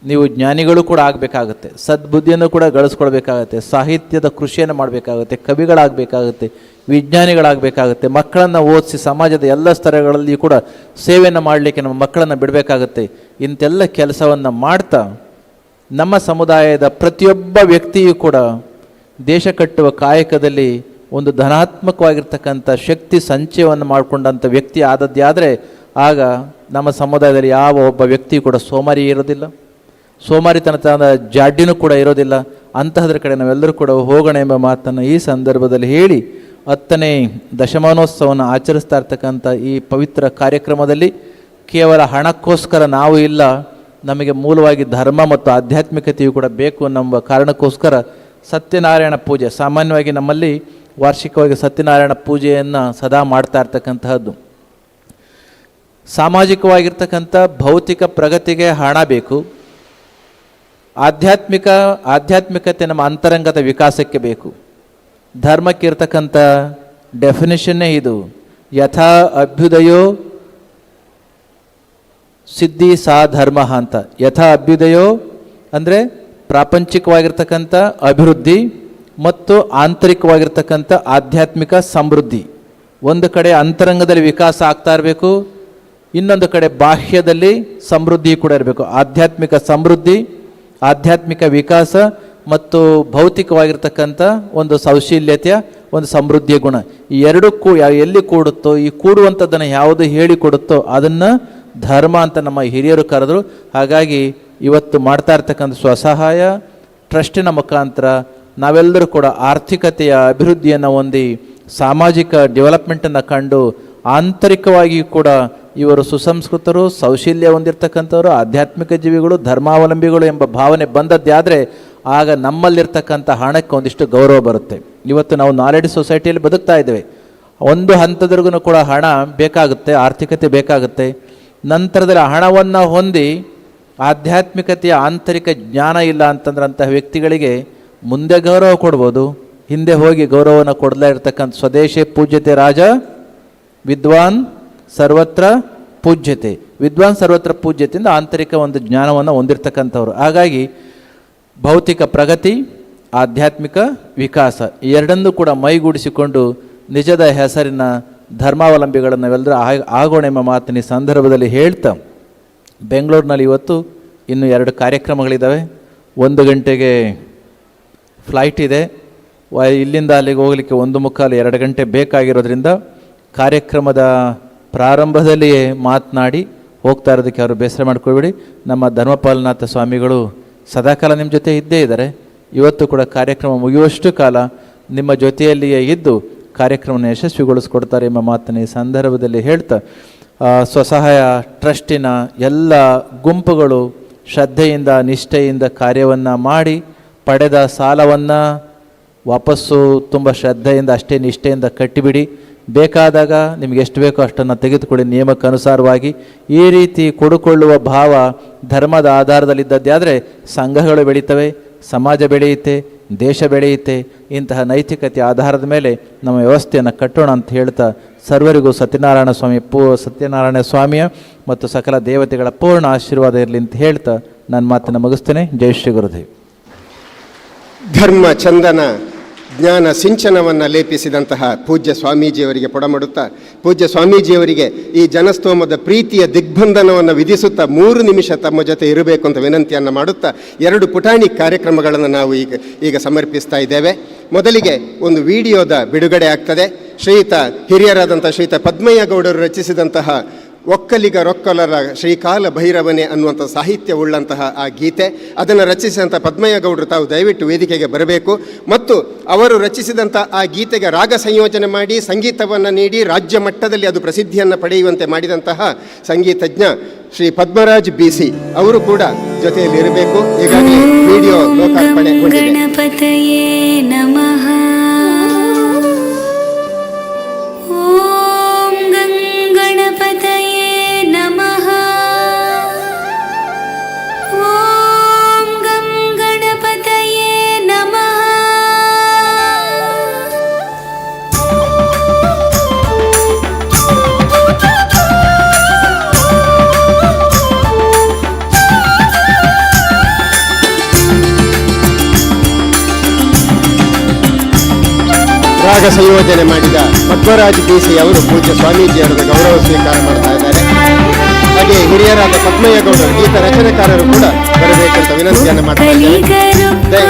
ನೀವು ಜ್ಞಾನಿಗಳು ಕೂಡ ಆಗಬೇಕಾಗತ್ತೆ, ಸದ್ಬುದ್ಧಿಯನ್ನು ಕೂಡ ಗಳಿಸ್ಕೊಳ್ಬೇಕಾಗತ್ತೆ, ಸಾಹಿತ್ಯದ ಕೃಷಿಯನ್ನು ಮಾಡಬೇಕಾಗುತ್ತೆ, ಕವಿಗಳಾಗಬೇಕಾಗುತ್ತೆ, ವಿಜ್ಞಾನಿಗಳಾಗಬೇಕಾಗುತ್ತೆ, ಮಕ್ಕಳನ್ನು ಓದಿಸಿ ಸಮಾಜದ ಎಲ್ಲ ಸ್ತರಗಳಲ್ಲಿ ಕೂಡ ಸೇವೆಯನ್ನು ಮಾಡಲಿಕ್ಕೆ ನಮ್ಮ ಮಕ್ಕಳನ್ನು ಬಿಡಬೇಕಾಗುತ್ತೆ. ಇಂತೆಲ್ಲ ಕೆಲಸವನ್ನು ಮಾಡ್ತಾ ನಮ್ಮ ಸಮುದಾಯದ ಪ್ರತಿಯೊಬ್ಬ ವ್ಯಕ್ತಿಯೂ ಕೂಡ ದೇಶ ಕಟ್ಟುವ ಕಾಯಕದಲ್ಲಿ ಒಂದು ಧನಾತ್ಮಕವಾಗಿರ್ತಕ್ಕಂಥ ಶಕ್ತಿ ಸಂಚಯವನ್ನು ಮಾಡಿಕೊಂಡಂಥ ವ್ಯಕ್ತಿ ಆದದ್ದೇ ಆದರೆ ಆಗ ನಮ್ಮ ಸಮುದಾಯದಲ್ಲಿ ಯಾವ ಒಬ್ಬ ವ್ಯಕ್ತಿ ಕೂಡ ಸೋಮಾರಿ ಇರೋದಿಲ್ಲ, ಸೋಮಾರಿತನದ ಜಾಡ್ಯನೂ ಕೂಡ ಇರೋದಿಲ್ಲ. ಅಂತಹದ್ರ ಕಡೆ ನಾವೆಲ್ಲರೂ ಕೂಡ ಹೋಗೋಣ ಎಂಬ ಮಾತನ್ನು ಈ ಸಂದರ್ಭದಲ್ಲಿ ಹೇಳಿ 10ನೇ ದಶಮಾನೋತ್ಸವವನ್ನು ಆಚರಿಸ್ತಾ ಇರ್ತಕ್ಕಂಥ ಈ ಪವಿತ್ರ ಕಾರ್ಯಕ್ರಮದಲ್ಲಿ ಕೇವಲ ಹಣಕ್ಕೋಸ್ಕರ ನಾವು ಇಲ್ಲ, ನಮಗೆ ಮೂಲವಾಗಿ ಧರ್ಮ ಮತ್ತು ಆಧ್ಯಾತ್ಮಿಕತೆಯು ಕೂಡ ಬೇಕು ಅನ್ನುವ ಕಾರಣಕ್ಕೋಸ್ಕರ ಸತ್ಯನಾರಾಯಣ ಪೂಜೆ, ಸಾಮಾನ್ಯವಾಗಿ ನಮ್ಮಲ್ಲಿ ವಾರ್ಷಿಕವಾಗಿ ಸತ್ಯನಾರಾಯಣ ಪೂಜೆಯನ್ನು ಸದಾ ಮಾಡ್ತಾ ಇರ್ತಕ್ಕಂತಹದ್ದು. ಸಾಮಾಜಿಕವಾಗಿರ್ತಕ್ಕಂಥ ಭೌತಿಕ ಪ್ರಗತಿಗೆ ಹಣ ಬೇಕು, ಆಧ್ಯಾತ್ಮಿಕತೆ ನಮ್ಮ ಅಂತರಂಗದ ವಿಕಾಸಕ್ಕೆ ಬೇಕು. ಧರ್ಮಕ್ಕೆ ಇರ್ತಕ್ಕಂಥ ಡೆಫಿನಿಷನ್ನೇ ಇದು. ಯಥಾ ಅಭ್ಯುದಯೋ ಸಿದ್ಧಿ ಸಾ ಧರ್ಮ ಅಂತ. ಯಥಾ ಅಭ್ಯುದಯೋ ಅಂದರೆ ಪ್ರಾಪಂಚಿಕವಾಗಿರ್ತಕ್ಕಂಥ ಅಭಿವೃದ್ಧಿ ಮತ್ತು ಆಂತರಿಕವಾಗಿರ್ತಕ್ಕಂಥ ಆಧ್ಯಾತ್ಮಿಕ ಸಮೃದ್ಧಿ. ಒಂದು ಕಡೆ ಅಂತರಂಗದಲ್ಲಿ ವಿಕಾಸ ಆಗ್ತಾ ಇರಬೇಕು, ಇನ್ನೊಂದು ಕಡೆ ಬಾಹ್ಯದಲ್ಲಿ ಸಮೃದ್ಧಿ ಕೂಡ ಇರಬೇಕು. ಆಧ್ಯಾತ್ಮಿಕ ಸಮೃದ್ಧಿ, ಆಧ್ಯಾತ್ಮಿಕ ವಿಕಾಸ ಮತ್ತು ಭೌತಿಕವಾಗಿರ್ತಕ್ಕಂಥ ಒಂದು ಸೌಶೀಲ್ಯತೆಯ ಒಂದು ಸಮೃದ್ಧಿಯ ಗುಣ, ಈ ಎರಡೂ ಎಲ್ಲಿ ಕೂಡುತ್ತೋ, ಈ ಕೂಡುವಂಥದ್ದನ್ನು ಯಾವುದು ಹೇಳಿಕೊಡುತ್ತೋ ಅದನ್ನು ಧರ್ಮ ಅಂತ ನಮ್ಮ ಹಿರಿಯರು ಕರೆದರು. ಹಾಗಾಗಿ ಇವತ್ತು ಮಾಡ್ತಾ ಇರ್ತಕ್ಕಂಥ ಸ್ವಸಹಾಯ ಟ್ರಸ್ಟಿನ ಮುಖಾಂತರ ನಾವೆಲ್ಲರೂ ಕೂಡ ಆರ್ಥಿಕತೆಯ ಅಭಿವೃದ್ಧಿಯನ್ನು ಹೊಂದಿ ಸಾಮಾಜಿಕ ಡೆವಲಪ್ಮೆಂಟನ್ನು ಕಂಡು ಆಂತರಿಕವಾಗಿಯೂ ಕೂಡ ಇವರು ಸುಸಂಸ್ಕೃತರು, ಸೌಶಲ್ಯ ಹೊಂದಿರತಕ್ಕಂಥವರು, ಆಧ್ಯಾತ್ಮಿಕ ಜೀವಿಗಳು, ಧರ್ಮಾವಲಂಬಿಗಳು ಎಂಬ ಭಾವನೆ ಬಂದದ್ದೇ ಆದರೆ ಆಗ ನಮ್ಮಲ್ಲಿರ್ತಕ್ಕಂಥ ಹಣಕ್ಕೆ ಒಂದಿಷ್ಟು ಗೌರವ ಬರುತ್ತೆ. ಇವತ್ತು ನಾವು ನಾಲೆಡ್ಜ್ ಸೊಸೈಟಿಯಲ್ಲಿ ಬದುಕ್ತಾ ಇದ್ದೇವೆ. ಒಂದು ಹಂತದವರೆಗೂ ಕೂಡ ಹಣ ಬೇಕಾಗುತ್ತೆ, ಆರ್ಥಿಕತೆ ಬೇಕಾಗುತ್ತೆ. ನಂತರದಲ್ಲಿ ಹಣವನ್ನು ಹೊಂದಿ ಆಧ್ಯಾತ್ಮಿಕತೆಯ ಆಂತರಿಕ ಜ್ಞಾನ ಇಲ್ಲ ಅಂತಂದ್ರೆ ಅಂತಹ ವ್ಯಕ್ತಿಗಳಿಗೆ ಮುಂದೆ ಗೌರವ ಕೊಡ್ಬೋದು, ಹಿಂದೆ ಹೋಗಿ ಗೌರವವನ್ನು ಕೊಡಲೇ ಇರತಕ್ಕಂಥ ಸ್ವದೇಶೇ ಪೂಜ್ಯತೆ ರಾಜ ವಿದ್ವಾನ್ ಸರ್ವತ್ರ ಪೂಜ್ಯತೆ. ವಿದ್ವಾನ್ ಸರ್ವತ್ರ ಪೂಜ್ಯತೆಯಿಂದ ಆಂತರಿಕ ಒಂದು ಜ್ಞಾನವನ್ನು ಹೊಂದಿರತಕ್ಕಂಥವ್ರು. ಹಾಗಾಗಿ ಭೌತಿಕ ಪ್ರಗತಿ, ಆಧ್ಯಾತ್ಮಿಕ ವಿಕಾಸ ಈ ಎರಡನ್ನೂ ಕೂಡ ಮೈಗೂಡಿಸಿಕೊಂಡು ನಿಜದ ಹೆಸರಿನ ಧರ್ಮಾವಲಂಬಿಗಳನ್ನು ನಾವೆಲ್ಲರೂ ಆಗೋಣ ಎಂಬ ಮಾತಿನ ಸಂದರ್ಭದಲ್ಲಿ ಹೇಳ್ತಾ, ಬೆಂಗಳೂರಿನಲ್ಲಿ ಇವತ್ತು ಇನ್ನೂ 2 ಕಾರ್ಯಕ್ರಮಗಳಿದ್ದಾವೆ. 1 ಗಂಟೆಗೆ ಫ್ಲೈಟ್ ಇದೆ, ಇಲ್ಲಿಂದ ಅಲ್ಲಿಗೆ ಹೋಗಲಿಕ್ಕೆ 1:45-2 ಗಂಟೆ ಬೇಕಾಗಿರೋದ್ರಿಂದ ಕಾರ್ಯಕ್ರಮದ ಪ್ರಾರಂಭದಲ್ಲಿಯೇ ಮಾತನಾಡಿ ಹೋಗ್ತಾ ಇರೋದಕ್ಕೆ ಅವರು ಬೇಸರ ಮಾಡ್ಕೊಳ್ಬೇಡಿ. ನಮ್ಮ ಧರ್ಮಪಾಲನಾಥ ಸ್ವಾಮಿಗಳು ಸದಾಕಾಲ ನಿಮ್ಮ ಜೊತೆ ಇದ್ದೇ ಇದ್ದಾರೆ. ಇವತ್ತು ಕೂಡ ಕಾರ್ಯಕ್ರಮ ಮುಗಿಯುವಷ್ಟು ಕಾಲ ನಿಮ್ಮ ಜೊತೆಯಲ್ಲಿಯೇ ಇದ್ದು ಕಾರ್ಯಕ್ರಮವನ್ನು ಯಶಸ್ವಿಗೊಳಿಸ್ಕೊಡ್ತಾರೆ ಎಂಬ ಮಾತನ್ನು ಈ ಸಂದರ್ಭದಲ್ಲಿ ಹೇಳ್ತಾ, ಸ್ವಸಹಾಯ ಟ್ರಸ್ಟಿನ ಎಲ್ಲ ಗುಂಪುಗಳು ಶ್ರದ್ಧೆಯಿಂದ ನಿಷ್ಠೆಯಿಂದ ಕಾರ್ಯವನ್ನು ಮಾಡಿ ಪಡೆದ ಸಾಲವನ್ನು ವಾಪಸ್ಸು ತುಂಬ ಶ್ರದ್ಧೆಯಿಂದ ಅಷ್ಟೇ ನಿಷ್ಠೆಯಿಂದ ಕಟ್ಟಿಬಿಡಿ. ಬೇಕಾದಾಗ ನಿಮಗೆ ಎಷ್ಟು ಬೇಕೋ ಅಷ್ಟನ್ನು ತೆಗೆದುಕೊಳ್ಳಿ ನಿಯಮಕ್ಕನುಸಾರವಾಗಿ. ಈ ರೀತಿ ಕೊಡುಕೊಳ್ಳುವ ಭಾವ ಧರ್ಮದ ಆಧಾರದಲ್ಲಿದ್ದದ್ದಾದರೆ ಸಂಘಗಳು ಬೆಳೀತವೆ, ಸಮಾಜ ಬೆಳೆಯುತ್ತೆ, ದೇಶ ಬೆಳೆಯುತ್ತೆ. ಇಂತಹ ನೈತಿಕತೆ ಆಧಾರದ ಮೇಲೆ ನಮ್ಮ ವ್ಯವಸ್ಥೆಯನ್ನು ಕಟ್ಟೋಣ ಅಂತ ಹೇಳ್ತಾ ಸರ್ವರಿಗೂ ಸತ್ಯನಾರಾಯಣ ಸ್ವಾಮಿಯ ಮತ್ತು ಸಕಲ ದೇವತೆಗಳ ಪೂರ್ಣ ಆಶೀರ್ವಾದ ಇರಲಿ ಅಂತ ಹೇಳ್ತಾ ನನ್ನ ಮಾತನ್ನು ಮುಗಿಸ್ತೇನೆ. ಜೈ ಶ್ರೀ ಗುರುದೇವ್. ಧರ್ಮ ಚಂದನ ಜ್ಞಾನ ಸಿಂಚನವನ್ನು ಲೇಪಿಸಿದಂತಹ ಪೂಜ್ಯ ಸ್ವಾಮೀಜಿಯವರಿಗೆ ಪೊಡಮಡುತ್ತಾ, ಪೂಜ್ಯ ಸ್ವಾಮೀಜಿಯವರಿಗೆ ಈ ಜನಸ್ತೋಮದ ಪ್ರೀತಿಯ ದಿಗ್ಬಂಧನವನ್ನು ವಿಧಿಸುತ್ತಾ 3 ನಿಮಿಷ ತಮ್ಮ ಜೊತೆ ಇರಬೇಕು ಅಂತ ವಿನಂತಿಯನ್ನು ಮಾಡುತ್ತಾ 2 ಪುಟಾಣಿ ಕಾರ್ಯಕ್ರಮಗಳನ್ನು ನಾವು ಈಗ ಸಮರ್ಪಿಸ್ತಾ ಇದ್ದೇವೆ. ಮೊದಲಿಗೆ ಒಂದು ವಿಡಿಯೋದ ಬಿಡುಗಡೆ ಆಗ್ತದೆ. ಹಿರಿಯರಾದಂಥ ಶ್ರೀಯುತ ಪದ್ಮಯ್ಯ ಗೌಡರು ರಚಿಸಿದಂತಹ ಒಕ್ಕಲಿಗ ರೊಕ್ಕಲರ ಶ್ರೀಕಾಲ ಭೈರವನೆ ಅನ್ನುವಂಥ ಸಾಹಿತ್ಯವುಳ್ಳಂತಹ ಆ ಗೀತೆ, ಅದನ್ನು ರಚಿಸಿದಂಥ ಪದ್ಮಯ್ಯ ಗೌಡರು ತಾವು ದಯವಿಟ್ಟು ವೇದಿಕೆಗೆ ಬರಬೇಕು. ಮತ್ತು ಅವರು ರಚಿಸಿದಂಥ ಆ ಗೀತೆಗೆ ರಾಗ ಸಂಯೋಜನೆ ಮಾಡಿ ಸಂಗೀತವನ್ನು ನೀಡಿ ರಾಜ್ಯ ಮಟ್ಟದಲ್ಲಿ ಅದು ಪ್ರಸಿದ್ಧಿಯನ್ನು ಪಡೆಯುವಂತೆ ಮಾಡಿದಂತಹ ಸಂಗೀತಜ್ಞ ಶ್ರೀ ಪದ್ಮರಾಜ್ BC ಅವರು ಕೂಡ ಜೊತೆಯಲ್ಲಿ ಇರಬೇಕು. ಈಗಾಗಲೇ ವಿಡಿಯೋ ಲೋಕಾರ್ಪಣೆಗೊಂಡಿದೆ. ರಾಗ ಸಂಯೋಜನೆ ಮಾಡಿದ ಪದ್ಮರಾಜ್ BC ಅವರು ಪೂಜ್ಯ ಸ್ವಾಮೀಜಿಯವರ ಗೌರವ ಸ್ವೀಕಾರ ಮಾಡ್ತಾ ಇದ್ದಾರೆ. ಹಾಗೆ ಹಿರಿಯರಾದ ಪದ್ಮಯ್ಯ ಗೌಡರು ಗೀತ ರಚನೆಕಾರರು ಕೂಡ ಬರಬೇಕಂತ ವಿನಂತಿಯನ್ನು ಮಾಡ್ತಾ ಇದ್ದಾರೆ.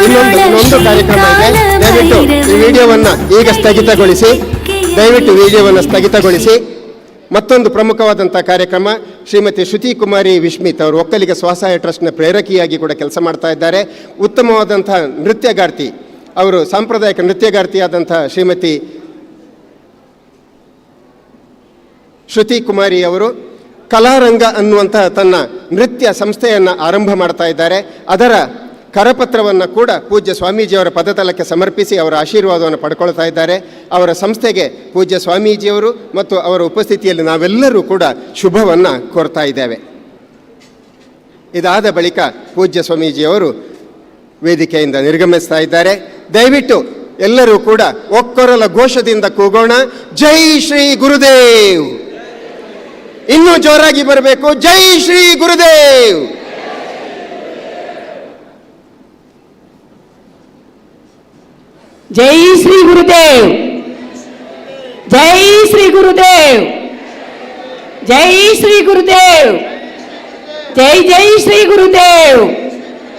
ಇನ್ನೊಂದು ಕಾರ್ಯಕ್ರಮ ಇದೆ. ದಯವಿಟ್ಟು ಈ ವಿಡಿಯೋವನ್ನು ಈಗ ಸ್ಥಗಿತಗೊಳಿಸಿ. ಮತ್ತೊಂದು ಪ್ರಮುಖವಾದಂಥ ಕಾರ್ಯಕ್ರಮ, ಶ್ರೀಮತಿ ಶ್ರುತಿ ಕುಮಾರಿ ವಿಶ್ಮಿತ್ ಅವರು ಒಕ್ಕಲಿಗ ಸ್ವಸಹಾಯ ಟ್ರಸ್ಟ್ನ ಪ್ರೇರಕಿಯಾಗಿ ಕೂಡ ಕೆಲಸ ಮಾಡ್ತಾ ಇದ್ದಾರೆ. ಉತ್ತಮವಾದಂಥ ನೃತ್ಯಗಾರ್ತಿ, ಅವರು ಸಾಂಪ್ರದಾಯಿಕ ನೃತ್ಯಗಾರ್ತಿಯಾದಂಥ ಶ್ರೀಮತಿ ಶ್ರುತಿ ಕುಮಾರಿ ಅವರು ಕಲಾರಂಗ ಅನ್ನುವಂಥ ತನ್ನ ನೃತ್ಯ ಸಂಸ್ಥೆಯನ್ನು ಆರಂಭ ಮಾಡ್ತಾ ಇದ್ದಾರೆ. ಅದರ ಕರಪತ್ರವನ್ನು ಕೂಡ ಪೂಜ್ಯ ಸ್ವಾಮೀಜಿಯವರ ಪದತಲಕ್ಕೆ ಸಮರ್ಪಿಸಿ ಅವರ ಆಶೀರ್ವಾದವನ್ನು ಪಡ್ಕೊಳ್ತಾ ಇದ್ದಾರೆ. ಅವರ ಸಂಸ್ಥೆಗೆ ಪೂಜ್ಯ ಸ್ವಾಮೀಜಿಯವರು ಮತ್ತು ಅವರ ಉಪಸ್ಥಿತಿಯಲ್ಲಿ ನಾವೆಲ್ಲರೂ ಕೂಡ ಶುಭವನ್ನು ಕೋರ್ತಾ ಇದ್ದೇವೆ. ಇದಾದ ಬಳಿಕ ಪೂಜ್ಯ ಸ್ವಾಮೀಜಿಯವರು ವೇದಿಕೆಯಿಂದ ನಿರ್ಗಮಿಸ್ತಾ ಇದ್ದಾರೆ. ದಯವಿಟ್ಟು ಎಲ್ಲರೂ ಕೂಡ ಒಕ್ಕೊರಲ ಘೋಷದಿಂದ ಕೂಗೋಣ, ಜೈ ಶ್ರೀ ಗುರುದೇವ್. ಇನ್ನೂ ಜೋರಾಗಿ ಬರಬೇಕು, ಜೈ ಶ್ರೀ ಗುರುದೇವ್. ಜೈ ಶ್ರೀ ಗುರುದೇವ್, ಜೈ ಶ್ರೀ ಗುರುದೇವ್, ಜೈ ಶ್ರೀ ಗುರುದೇವ್, ಜೈ ಜೈ ಶ್ರೀ ಗುರುದೇವ್, ಜೈ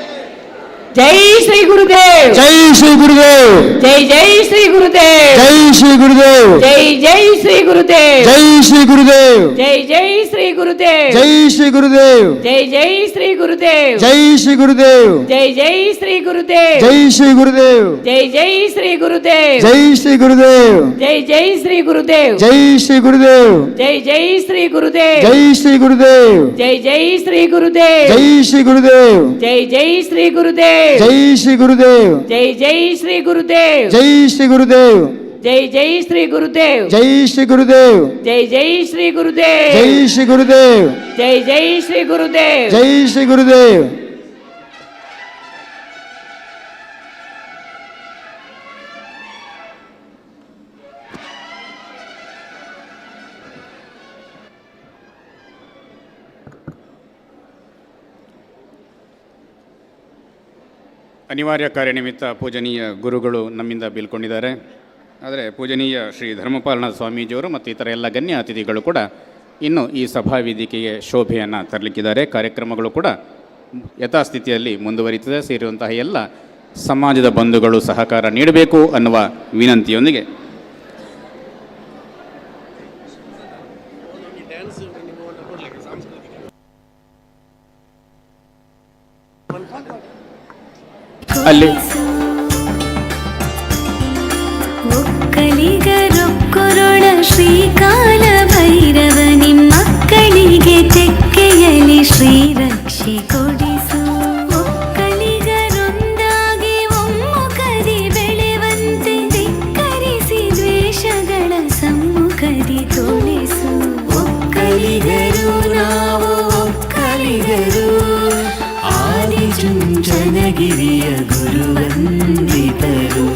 ಶ್ರೀ ಗುರುದೇವ್, ಜೈ ಶ್ರೀ ಗುರುದೇವ್, ಜೈ ಜೈ ಶ್ರೀ ಗುರುದೇವ್, ಜೈ ಶ್ರೀ ಗುರುದೇವ್, ಜೈ ಜೈ ಶ್ರೀ ಗುರುದೇವ್, ಜೈ ಶ್ರೀ ಗುರುದೇವ್, ಜೈ ಜೈ ಶ್ರೀ ಗುರುದೇವ್, ಜೈ ಶ್ರೀ ಗುರುದೇವ್, ಜೈ ಜೈ ಶ್ರೀ ಗುರುದೇವ್, ಜೈ ಶ್ರೀ ಗುರುದೇವ್, ಜೈ ಜೈ ಶ್ರೀ ಗುರುದೇವ್, ಜೈ ಶ್ರೀ ಗುರುದೇವ್, ಜೈ ಜೈ ಶ್ರೀ ಗುರುದೇವ್, ಜೈ ಶ್ರೀ ಗುರುದೇವ್, ಜೈ ಜೈ ಶ್ರೀ ಗುರುದೇವ್, ಜೈ ಶ್ರೀ ಗುರುದೇವ್, ಜೈ ಜೈ ಶ್ರೀ ಗುರುದೇವ್, ಜೈ ಶ್ರೀ ಗುರುದೇವ್, ಜೈ ಜೈ ಶ್ರೀ ಗುರುದೇವ್, ಜೈ ಶ್ರೀ ಗುರುದೇವ್, ಜೈ ಜೈ ಶ್ರೀ ಗುರುದೇವ್, ಜೈ ಶ್ರೀ ಗುರುದೇವ್, ಜೈ ಜೈ ಶ್ರೀ ಗುರುದೇವ್, ಜೈ ಶ್ರೀ ಗುರುದೇವ್, ಜೈ ಜೈ ಶ್ರೀ ಗುರುದೇವ್, ಜೈ ಶ್ರೀ ಗುರುದೇವ್, ಜೈ ಜೈ ಶ್ರೀ ಗುರುದೇವ್, ಜೈ ಶ್ರೀ ಗುರುದೇವ್, ಜೈ ಜೈ ಶ್ರೀ ಗುರುದೇವ್, ಜೈ ಶ್ರೀ ಗುರುದೇವ್. ಅನಿವಾರ್ಯ ಕಾರ್ಯನಿಮಿತ್ತ ಪೂಜನೀಯ ಗುರುಗಳು ನಮ್ಮಿಂದ ಬೀಳ್ಕೊಂಡಿದ್ದಾರೆ. ಆದರೆ ಪೂಜನೀಯ ಶ್ರೀ ಧರ್ಮಪಾಲನ ಸ್ವಾಮೀಜಿಯವರು ಮತ್ತು ಇತರ ಎಲ್ಲ ಗಣ್ಯ ಅತಿಥಿಗಳು ಕೂಡ ಇನ್ನು ಈ ಸಭಾ ವೇದಿಕೆಗೆ ಶೋಭೆಯನ್ನು ತರಲಿಕ್ಕಿದ್ದಾರೆ. ಕಾರ್ಯಕ್ರಮಗಳು ಕೂಡ ಯಥಾಸ್ಥಿತಿಯಲ್ಲಿ ಮುಂದುವರಿಯುತ್ತದೆ. ಸೇರಿರುವಂತಹ ಎಲ್ಲ ಸಮಾಜದ ಬಂಧುಗಳು ಸಹಕಾರ ನೀಡಬೇಕು ಅನ್ನುವ ವಿನಂತಿಯೊಂದಿಗೆ ಅಲ್ಲಿ ಒಕ್ಕಲಿಗರೊಕ್ಕೊರೊಳ ಶ್ರೀಕಾಲ ಭೈರವ ನಿಮ್ಮ ಆದಿಚುಂಚನಗಿರಿಯ ಗುರುವಂದಿತರು.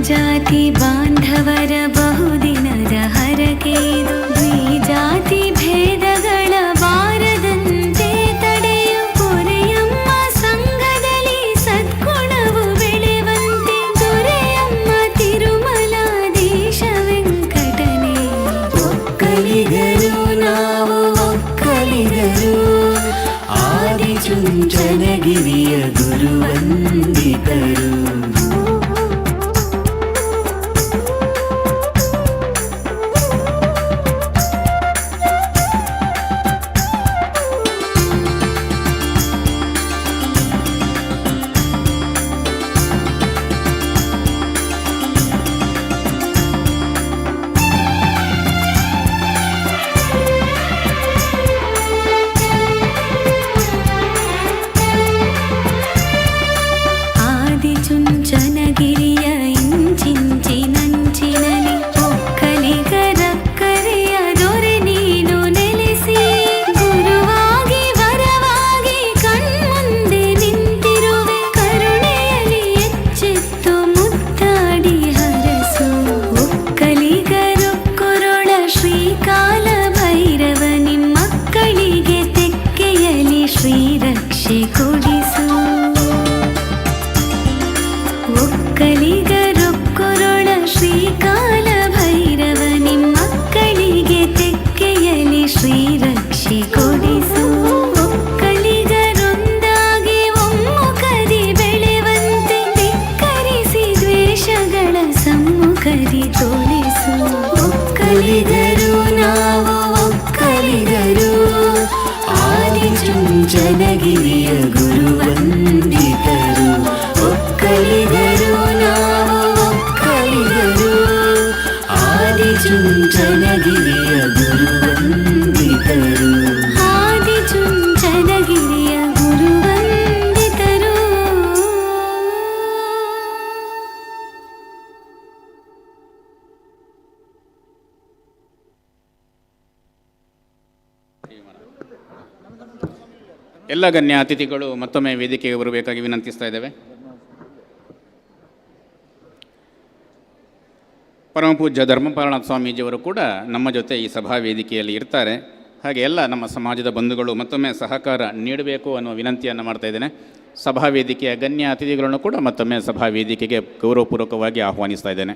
ಜಾತಿ ಬಾಂಧವರ ಬಹುದಿನದ ಹರಕೆದು ದ್ವಿಜಾತಿ ಭೇದಗಳ ಬಾರದಂತೆ ತಡೆಯು ಪೊರೆಯಮ್ಮ ಸಂಘದಲ್ಲಿ ಸದ್ಗುಣವು ಬೆಳೆವಂತೆ ದೊರೆಯಮ್ಮ ತಿರುಮಲಾಧೀಶ ವೆಂಕಟನೇ. ಒಕ್ಕಲಿಗರು ನಾವು ಒಕ್ಕಲಿಗರು ಆದಿಚುಂಚನಗಿರಿಯ ಗುರುವಂದಿತರು. ಆದಿಚುಂಚನಗಿರಿಯ ಇಂಚಿಂಚಿನಂಚಿನಲಿ ಒಕ್ಕಲಿಗರಕ್ಕರೆಯ ದೊರೆ ನೀನು ನೆಲೆಸಿ ಗುರುವಾಗಿ ವರವಾಗಿ ಕಣ್ಮುಂದೆ ನಿಂತಿರುವೆ. ಕರುಣೆಯಲ್ಲಿ ಎಚ್ಚೆತ್ತು ಮುದ್ದಾಡಿ ಹರಸು. ಒಕ್ಕಲಿಗರೊಕ್ಕೊರೊಳ ಶ್ರೀಕಾಲ ಭೈರವ ನಿಮ್ಮಕ್ಕಳಿಗೆ ತೆಕ್ಕೆಯಲಿ ಶ್ರೀರಕ್ಷೆ ಕೊಡಿಸು. ಒಕ್ಕಲಿಗರೊಕ್ಕೊರೊಳ ಶ್ರೀಕಾಲ ಭೈರವ ನಿಮ್ಮಕ್ಕಳಿಗೆ ತೆಕ್ಕೆಯಲಿ ಶ್ರೀರಕ್ಷೆ ಕೊಡಿಸು. ಒಕ್ಕಲಿಗರೊಂದಾಗಿ ಒಮ್ಮುಖದಿ ಬೆಳೆವಂತೆ ಧಿಕ್ಕರಿಸಿ ದ್ವೇಷಗಳ ಸಮ್ಮುಖದಿ ತೋರಿಸು. ಒಕ್ಕಲಿಗರು ನಾವು ಒಕ್ಕಲಿಗರು ಆದಿಚುಂಚನಗಿರಿಯ ಗುರುವಂದಿತರು. ಒಕ್ಕಲಿಗರು ನಾವು ಒಕ್ಕಲಿಗರು ಆದಿಚುಂಚನಗಿರಿಯ ಗುರುವಂದಿತರು. ಆದಿಚುಂಚನಗಿರಿಯ ಗುರುವಂದಿತರು. ಎಲ್ಲ ಗಣ್ಯ ಅತಿಥಿಗಳು ಮತ್ತೊಮ್ಮೆ ವೇದಿಕೆಗೆ ಬರಬೇಕಾಗಿ ವಿನಂತಿಸ್ತಾ ಇದ್ದೇವೆ. ಪರಮಪೂಜ್ಯ ಧರ್ಮಪಾಲನಾಥ ಸ್ವಾಮೀಜಿಯವರು ಕೂಡ ನಮ್ಮ ಜೊತೆ ಈ ಸಭಾ ವೇದಿಕೆಯಲ್ಲಿ ಇರ್ತಾರೆ. ಹಾಗೆ ಎಲ್ಲ ನಮ್ಮ ಸಮಾಜದ ಬಂಧುಗಳು ಮತ್ತೊಮ್ಮೆ ಸಹಕಾರ ನೀಡಬೇಕು ಅನ್ನುವ ವಿನಂತಿಯನ್ನು ಮಾಡ್ತಾ ಇದ್ದೇನೆ. ಸಭಾ ವೇದಿಕೆಯ ಗಣ್ಯ ಅತಿಥಿಗಳನ್ನು ಕೂಡ ಮತ್ತೊಮ್ಮೆ ಸಭಾ ವೇದಿಕೆಗೆ ಗೌರವಪೂರ್ವಕವಾಗಿ ಆಹ್ವಾನಿಸ್ತಾ ಇದ್ದೇನೆ.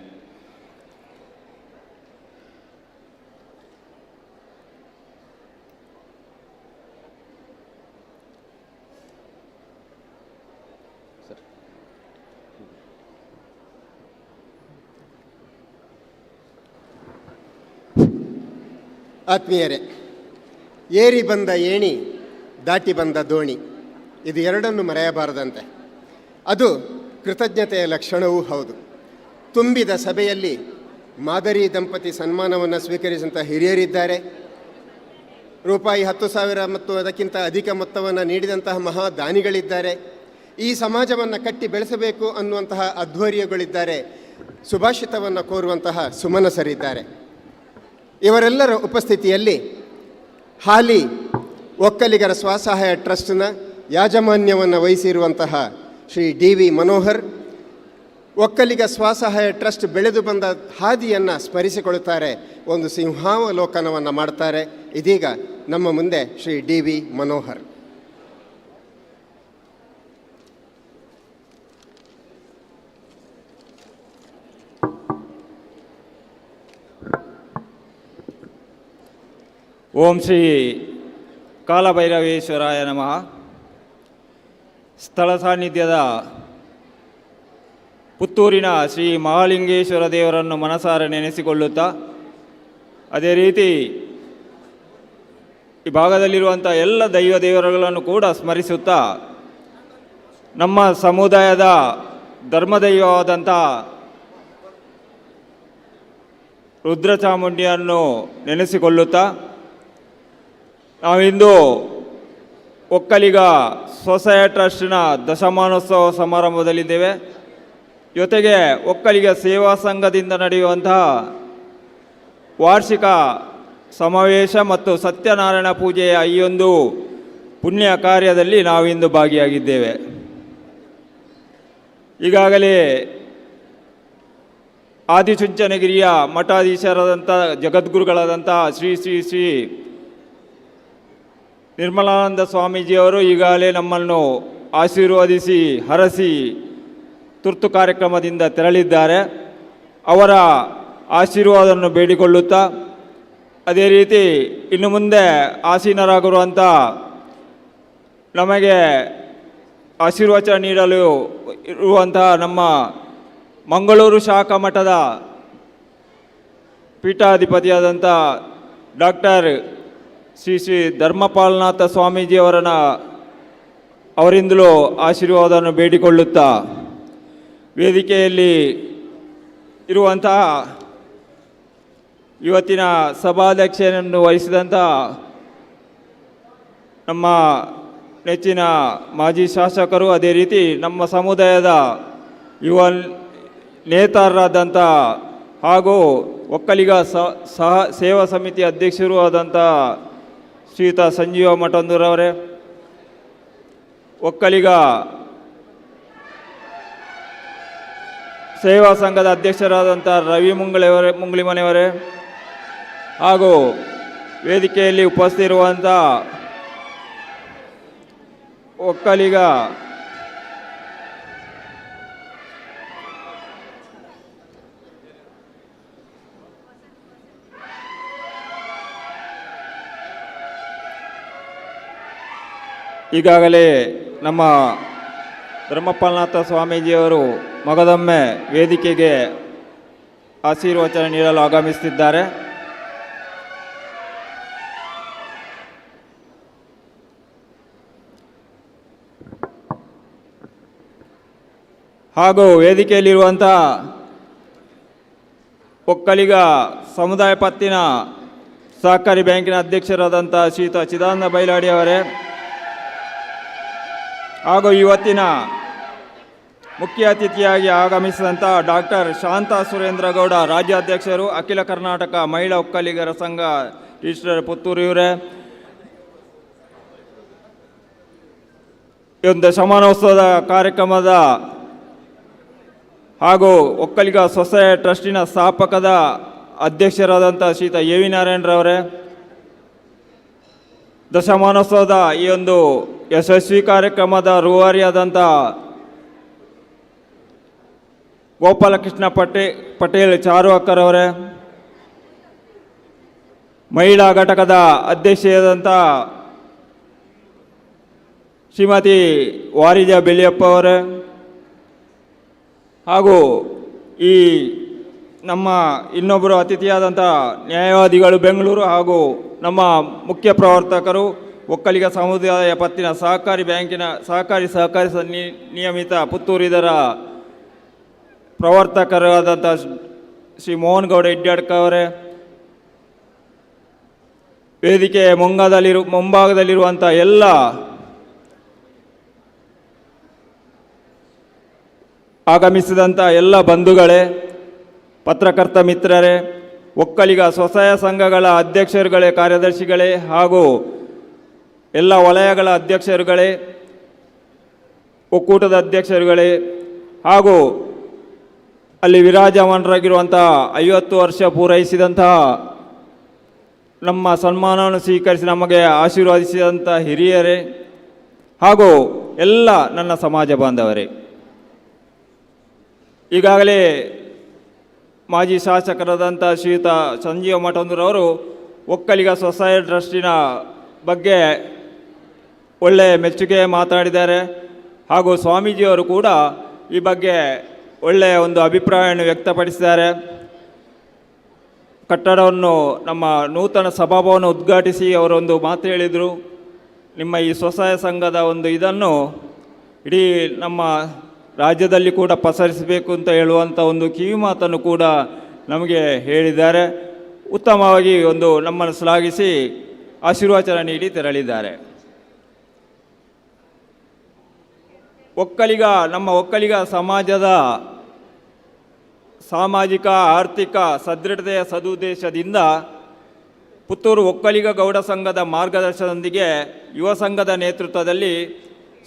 ಆತ್ಮೀಯರೇ, ಏರಿ ಬಂದ ಏಣಿ ದಾಟಿ ಬಂದ ದೋಣಿ, ಇದು ಎರಡನ್ನು ಮರೆಯಬಾರದಂತೆ. ಅದು ಕೃತಜ್ಞತೆಯ ಲಕ್ಷಣವೂ ಹೌದು. ತುಂಬಿದ ಸಭೆಯಲ್ಲಿ ಮಾದರಿ ದಂಪತಿ ಸನ್ಮಾನವನ್ನು ಸ್ವೀಕರಿಸಿದಂಥ ಹಿರಿಯರಿದ್ದಾರೆ. ರೂಪಾಯಿ 10,000 ಮತ್ತು ಅದಕ್ಕಿಂತ ಅಧಿಕ ಮೊತ್ತವನ್ನು ನೀಡಿದಂತಹ ಮಹಾದಾನಿಗಳಿದ್ದಾರೆ. ಈ ಸಮಾಜವನ್ನು ಕಟ್ಟಿ ಬೆಳೆಸಬೇಕು ಅನ್ನುವಂತಹ ಅಧ್ವರ್ಯಗಳಿದ್ದಾರೆ. ಸುಭಾಷಿತವನ್ನು ಕೋರುವಂತಹ ಸುಮನಸರಿದ್ದಾರೆ. ಇವರೆಲ್ಲರ ಉಪಸ್ಥಿತಿಯಲ್ಲಿ ಹಾಲಿ ಒಕ್ಕಲಿಗರ ಸ್ವಸಹಾಯ ಟ್ರಸ್ಟ್ನ ಯಾಜಮಾನ್ಯವನ್ನು ವಹಿಸಿರುವಂತಹ ಶ್ರೀ ಡಿ.ವಿ. ಮನೋಹರ್ ಒಕ್ಕಲಿಗ ಸ್ವಸಹಾಯ ಟ್ರಸ್ಟ್ ಬೆಳೆದು ಬಂದ ಹಾದಿಯನ್ನು ಸ್ಮರಿಸಿಕೊಳ್ಳುತ್ತಾರೆ, ಒಂದು ಸಿಂಹಾವಲೋಕನವನ್ನು ಮಾಡ್ತಾರೆ. ಇದೀಗ ನಮ್ಮ ಮುಂದೆ ಶ್ರೀ ಡಿ.ವಿ. ಮನೋಹರ್. ಓಂ ಶ್ರೀ ಕಾಲಭೈರವೇಶ್ವರಾಯ ನಮಃ. ಸ್ಥಳ ಸಾನ್ನಿಧ್ಯದ ಪುತ್ತೂರಿನ ಶ್ರೀ ಮಹಾಲಿಂಗೇಶ್ವರ ದೇವರನ್ನು ಮನಸಾರೆ ನೆನೆಸಿಕೊಳ್ಳುತ್ತಾ, ಅದೇ ರೀತಿ ಈ ಭಾಗದಲ್ಲಿರುವಂಥ ಎಲ್ಲ ದೈವ ದೇವರುಗಳನ್ನು ಕೂಡ ಸ್ಮರಿಸುತ್ತಾ ನಮ್ಮ ಸಮುದಾಯದ ಧರ್ಮದೈವವಾದಂಥ ರುದ್ರಚಾಮುಂಡಿಯನ್ನು ನೆನೆಸಿಕೊಳ್ಳುತ್ತಾ ನಾವಿಂದು ಒಕ್ಕಲಿಗ ಸ್ವಸಹಾಯ ಟ್ರಸ್ಟಿನ ದಶಮಾನೋತ್ಸವ ಸಮಾರಂಭದಲ್ಲಿದ್ದೇವೆ. ಜೊತೆಗೆ ಒಕ್ಕಲಿಗ ಸೇವಾ ಸಂಘದಿಂದ ನಡೆಯುವಂತಹ ವಾರ್ಷಿಕ ಸಮಾವೇಶ ಮತ್ತು ಸತ್ಯನಾರಾಯಣ ಪೂಜೆಯ ಈ ಒಂದು ಪುಣ್ಯ ಕಾರ್ಯದಲ್ಲಿ ನಾವಿಂದು ಭಾಗಿಯಾಗಿದ್ದೇವೆ. ಈಗಾಗಲೇ ಆದಿಚುಂಚನಗಿರಿಯ ಮಠಾಧೀಶರಾದಂಥ ಜಗದ್ಗುರುಗಳಾದಂಥ ಶ್ರೀ ಶ್ರೀ ಶ್ರೀ ನಿರ್ಮಲಾನಂದ ಸ್ವಾಮೀಜಿಯವರು ಈಗಾಗಲೇ ನಮ್ಮನ್ನು ಆಶೀರ್ವದಿಸಿ ಹರಸಿ ತುರ್ತು ಕಾರ್ಯಕ್ರಮದಿಂದ ತೆರಳಿದ್ದಾರೆ. ಅವರ ಆಶೀರ್ವಾದವನ್ನು ಬೇಡಿಕೊಳ್ಳುತ್ತಾ ಅದೇ ರೀತಿ ಇನ್ನು ಮುಂದೆ ಆಸೀನರಾಗಿರುವಂಥ ನಮಗೆ ಆಶೀರ್ವಚನ ನೀಡಲು ಇರುವಂತಹ ನಮ್ಮ ಮಂಗಳೂರು ಶಾಖಾ ಮಠದ ಪೀಠಾಧಿಪತಿಯಾದಂಥ ಡಾಕ್ಟರ್ ಶ್ರೀ ಶ್ರೀ ಧರ್ಮಪಾಲನಾಥ ಅವರಿಂದಲೂ ಆಶೀರ್ವಾದವನ್ನು ಬೇಡಿಕೊಳ್ಳುತ್ತಾ ವೇದಿಕೆಯಲ್ಲಿ ಇರುವಂತಹ ಇವತ್ತಿನ ಸಭಾಧ್ಯಕ್ಷೆಯನ್ನು ವಹಿಸಿದಂಥ ನಮ್ಮ ನೆಚ್ಚಿನ ಮಾಜಿ ಶಾಸಕರು, ಅದೇ ರೀತಿ ನಮ್ಮ ಸಮುದಾಯದ ಯುವ ನೇತಾರರಾದಂಥ ಹಾಗೂ ಒಕ್ಕಲಿಗ ಸಹ ಸೇವಾ ಸಮಿತಿ ಅಧ್ಯಕ್ಷರೂ ಆದಂಥ ಶ್ರೀಯುತ ಸಂಜೀವ ಮಠಂದೂರವರೇ, ಒಕ್ಕಲಿಗ ಸೇವಾ ಸಂಘದ ಅಧ್ಯಕ್ಷರಾದಂಥ ರವಿ ಮುಂಗ್ಳಿಮನೆಯವರೇ ಹಾಗೂ ವೇದಿಕೆಯಲ್ಲಿ ಉಪಸ್ಥಿತಿರುವಂಥ ಒಕ್ಕಲಿಗ ಈಗಾಗಲೇ ನಮ್ಮ ಧರ್ಮಪಾಲನಾಥ ಸ್ವಾಮೀಜಿಯವರು ಮಗದೊಮ್ಮೆ ವೇದಿಕೆಗೆ ಆಶೀರ್ವಚನ ನೀಡಲು ಆಗಮಿಸುತ್ತಿದ್ದಾರೆ. ಹಾಗೂ ವೇದಿಕೆಯಲ್ಲಿರುವಂಥ ಒಕ್ಕಲಿಗ ಸಮುದಾಯ ಪತ್ತಿನ ಸಹಕಾರಿ ಬ್ಯಾಂಕಿನ ಅಧ್ಯಕ್ಷರಾದಂಥ ಶ್ರೀಯುತ ಚಿದಾನಂದ ಬೈಲಾಡಿ ಅವರೇ ಹಾಗೂ ಇವತ್ತಿನ ಮುಖ್ಯ ಅತಿಥಿಯಾಗಿ ಆಗಮಿಸಿದಂಥ ಡಾಕ್ಟರ್ ಶಾಂತಾ ಸುರೇಂದ್ರ ಗೌಡ ರಾಜ್ಯಾಧ್ಯಕ್ಷರು, ಅಖಿಲ ಕರ್ನಾಟಕ ಮಹಿಳಾ ಒಕ್ಕಲಿಗರ ಸಂಘ ರಿಜಿಸ್ಟ್ರಾರ್ ಪುತ್ತೂರು ಇವರೇ, ಈ ಒಂದು ಸಮಾನೋತ್ಸವದ ಕಾರ್ಯಕ್ರಮದ ಹಾಗೂ ಒಕ್ಕಲಿಗ ಸ್ವಸಹಾಯ ಟ್ರಸ್ಟಿನ ಸ್ಥಾಪಕದ ಅಧ್ಯಕ್ಷರಾದಂಥ ಶ್ರೀಯುತ ಎ ವಿ ನಾರಾಯಣರವರೇ, ದಶಮಾನೋತ್ಸವದ ಈ ಒಂದು ಯಶಸ್ವಿ ಕಾರ್ಯಕ್ರಮದ ರೂವಾರಿಯಾದಂಥ ಗೋಪಾಲಕೃಷ್ಣ ಪಟೇಲ್ ಚಾರು ಅಕ್ಕರವರೇ, ಮಹಿಳಾ ಘಟಕದ ಅಧ್ಯಕ್ಷೆಯಾದಂಥ ಶ್ರೀಮತಿ ವಾರಿಜ ಬೆಳ್ಳಿಯಪ್ಪ ಅವರೇ, ಹಾಗೂ ಈ ನಮ್ಮ ಇನ್ನೊಬ್ಬರು ಅತಿಥಿಯಾದಂಥ ನ್ಯಾಯವಾದಿಗಳು ಬೆಂಗಳೂರು ಹಾಗೂ ನಮ್ಮ ಮುಖ್ಯ ಪ್ರವರ್ತಕರು ಒಕ್ಕಲಿಗ ಸಮುದಾಯ ಪತ್ತಿನ ಸಹಕಾರಿ ಬ್ಯಾಂಕಿನ ಸಹಕಾರಿ ನಿಯಮಿತ ಪುತ್ತೂರು ಇದರ ಪ್ರವರ್ತಕರಾದಂಥ ಶ್ರೀ ಮೋಹನ್ ಗೌಡ ಇಡ್ಯಾಡ್ಕ ಅವರೇ, ವೇದಿಕೆಯ ಮುಂಭಾಗದಲ್ಲಿರುವಂಥ ಎಲ್ಲ ಆಗಮಿಸಿದಂಥ ಎಲ್ಲ ಬಂಧುಗಳೇ, ಪತ್ರಕರ್ತ ಮಿತ್ರರೇ, ಒಕ್ಕಲಿಗ ಸ್ವಸಹಾಯ ಸಂಘಗಳ ಅಧ್ಯಕ್ಷರುಗಳೇ, ಕಾರ್ಯದರ್ಶಿಗಳೇ ಹಾಗೂ ಎಲ್ಲ ವಲಯಗಳ ಅಧ್ಯಕ್ಷರುಗಳೇ, ಒಕ್ಕೂಟದ ಅಧ್ಯಕ್ಷರುಗಳೇ ಹಾಗೂ ಅಲ್ಲಿ ವಿರಾಜಮಾನರಾಗಿರುವಂಥ 50 ವರ್ಷ ಪೂರೈಸಿದಂತಹ ನಮ್ಮ ಸನ್ಮಾನವನ್ನು ಸ್ವೀಕರಿಸಿ ನಮಗೆ ಆಶೀರ್ವದಿಸಿದಂಥ ಹಿರಿಯರೇ ಹಾಗೂ ಎಲ್ಲ ನನ್ನ ಸಮಾಜ ಬಾಂಧವರೇ, ಈಗಾಗಲೇ ಮಾಜಿ ಶಾಸಕರಾದಂಥ ಶ್ರೀಯುತ ಸಂಜೀವ ಮಠಂದೂರವರು ಒಕ್ಕಲಿಗ ಸ್ವಸಹಾಯ ಟ್ರಸ್ಟಿನ ಬಗ್ಗೆ ಒಳ್ಳೆಯ ಮೆಚ್ಚುಗೆ ಮಾತಾಡಿದ್ದಾರೆ ಹಾಗೂ ಸ್ವಾಮೀಜಿಯವರು ಕೂಡ ಈ ಬಗ್ಗೆ ಒಳ್ಳೆಯ ಒಂದು ಅಭಿಪ್ರಾಯವನ್ನು ವ್ಯಕ್ತಪಡಿಸಿದ್ದಾರೆ. ಕಟ್ಟಡವನ್ನು ನಮ್ಮ ನೂತನ ಸಭಾಭವನ ಉದ್ಘಾಟಿಸಿ ಅವರೊಂದು ಮಾತು ಹೇಳಿದರು, ನಿಮ್ಮ ಈ ಸ್ವಸಹಾಯ ಸಂಘದ ಒಂದು ಇದನ್ನು ಇಡೀ ನಮ್ಮ ರಾಜ್ಯದಲ್ಲಿ ಕೂಡ ಪಸರಿಸಬೇಕು ಅಂತ ಹೇಳುವಂಥ ಒಂದು ಕಿವಿಮಾತನ್ನು ಕೂಡ ನಮಗೆ ಹೇಳಿದ್ದಾರೆ. ಉತ್ತಮವಾಗಿ ಒಂದು ನಮ್ಮನ್ನು ಶ್ಲಾಘಿಸಿ ಆಶೀರ್ವಚನ ನೀಡಿ ತೆರಳಿದ್ದಾರೆ. ನಮ್ಮ ಒಕ್ಕಲಿಗ ಸಮಾಜದ ಸಾಮಾಜಿಕ ಆರ್ಥಿಕ ಸದೃಢತೆಯ ಸದುದ್ದೇಶದಿಂದ ಪುತ್ತೂರು ಒಕ್ಕಲಿಗ ಗೌಡ ಸಂಘದ ಮಾರ್ಗದರ್ಶನದೊಂದಿಗೆ ಯುವ ಸಂಘದ ನೇತೃತ್ವದಲ್ಲಿ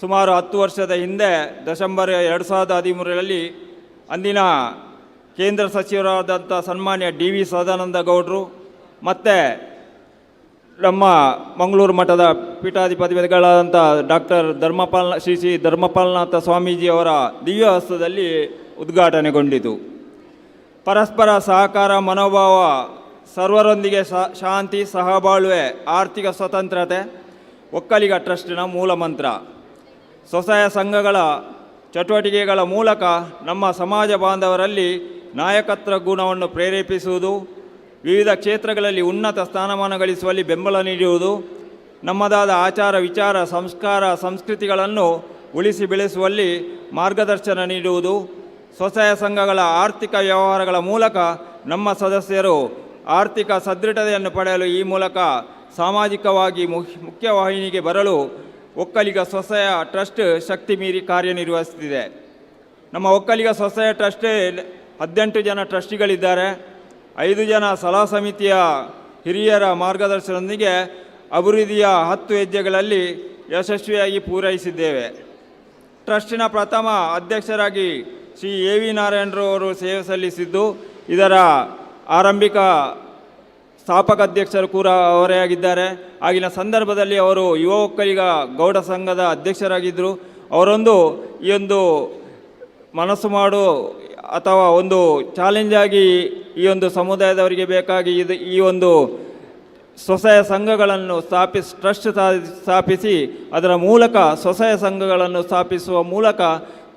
ಸುಮಾರು 10 ವರ್ಷದ ಹಿಂದೆ ಡಿಸೆಂಬರ್ 2013ರಲ್ಲಿ ಅಂದಿನ ಕೇಂದ್ರ ಸಚಿವರಾದಂಥ ಸನ್ಮಾನ್ಯ DV ಸದಾನಂದ ಗೌಡರು ಮತ್ತು ನಮ್ಮ ಮಂಗಳೂರು ಮಠದ ಪೀಠಾಧಿಪತಿಗಳಾದಂಥ ಡಾಕ್ಟರ್ ಶ್ರೀ ಧರ್ಮಪಾಲನಾಥ ಸ್ವಾಮೀಜಿಯವರ ದಿವ್ಯ ಹಸ್ತದಲ್ಲಿ ಉದ್ಘಾಟನೆಗೊಂಡಿತು. ಪರಸ್ಪರ ಸಹಕಾರ ಮನೋಭಾವ, ಸರ್ವರೊಂದಿಗೆ ಶಾಂತಿ, ಸಹಬಾಳ್ವೆ, ಆರ್ಥಿಕ ಸ್ವತಂತ್ರತೆ ಒಕ್ಕಲಿಗ ಟ್ರಸ್ಟಿನ ಮೂಲ ಮಂತ್ರ. ಸ್ವಸಹಾಯ ಸಂಘಗಳ ಚಟುವಟಿಕೆಗಳ ಮೂಲಕ ನಮ್ಮ ಸಮಾಜ ಬಾಂಧವರಲ್ಲಿ ನಾಯಕತ್ವ ಗುಣವನ್ನು ಪ್ರೇರೇಪಿಸುವುದು, ವಿವಿಧ ಕ್ಷೇತ್ರಗಳಲ್ಲಿ ಉನ್ನತ ಸ್ಥಾನಮಾನ ಗಳಿಸುವಲ್ಲಿ ಬೆಂಬಲ ನೀಡುವುದು, ನಮ್ಮದಾದ ಆಚಾರ ವಿಚಾರ ಸಂಸ್ಕಾರ ಸಂಸ್ಕೃತಿಗಳನ್ನು ಉಳಿಸಿ ಬೆಳೆಸುವಲ್ಲಿ ಮಾರ್ಗದರ್ಶನ ನೀಡುವುದು, ಸ್ವಸಹಾಯ ಸಂಘಗಳ ಆರ್ಥಿಕ ವ್ಯವಹಾರಗಳ ಮೂಲಕ ನಮ್ಮ ಸದಸ್ಯರು ಆರ್ಥಿಕ ಸದೃಢತೆಯನ್ನು ಪಡೆಯಲು ಈ ಮೂಲಕ ಸಾಮಾಜಿಕವಾಗಿ ಮುಖ್ಯವಾಹಿನಿಗೆ ಬರಲು ಒಕ್ಕಲಿಗ ಸ್ವಸಹಾಯ ಟ್ರಸ್ಟ್ ಶಕ್ತಿ ಮೀರಿ ಕಾರ್ಯನಿರ್ವಹಿಸುತ್ತಿದೆ. ನಮ್ಮ ಒಕ್ಕಲಿಗ ಸ್ವಸಹಾಯ ಟ್ರಸ್ಟ್ 18 ಜನ ಟ್ರಸ್ಟಿಗಳಿದ್ದಾರೆ. 5 ಜನ ಸಲಹಾ ಸಮಿತಿಯ ಹಿರಿಯರ ಮಾರ್ಗದರ್ಶನದೊಂದಿಗೆ ಅಭಿವೃದ್ಧಿಯ 10 ಹೆಜ್ಜೆಗಳಲ್ಲಿ ಯಶಸ್ವಿಯಾಗಿ ಪೂರೈಸಿದ್ದೇವೆ. ಟ್ರಸ್ಟಿನ ಪ್ರಥಮ ಅಧ್ಯಕ್ಷರಾಗಿ ಶ್ರೀ AV ನಾರಾಯಣರವರು ಸೇವೆ ಸಲ್ಲಿಸಿದ್ದು, ಇದರ ಆರಂಭಿಕ ಸ್ಥಾಪಕ ಅಧ್ಯಕ್ಷರು ಕೂಡ ಅವರೇ ಆಗಿದ್ದಾರೆ. ಆಗಿನ ಸಂದರ್ಭದಲ್ಲಿ ಅವರು ಯುವ ಒಕ್ಕಲಿಗ ಗೌಡ ಸಂಘದ ಅಧ್ಯಕ್ಷರಾಗಿದ್ದರು. ಅವರೊಂದು ಈ ಒಂದು ಮನಸ್ಸು ಮಾಡು ಅಥವಾ ಒಂದು ಚಾಲೆಂಜ್ ಆಗಿ ಈ ಒಂದು ಸಮುದಾಯದವರಿಗೆ ಬೇಕಾಗಿ ಈ ಒಂದು ಸ್ವಸಹಾಯ ಸಂಘಗಳನ್ನು ಟ್ರಸ್ಟ್ ಸ್ಥಾಪಿಸಿ ಅದರ ಮೂಲಕ ಸ್ವಸಹಾಯ ಸಂಘಗಳನ್ನು ಸ್ಥಾಪಿಸುವ ಮೂಲಕ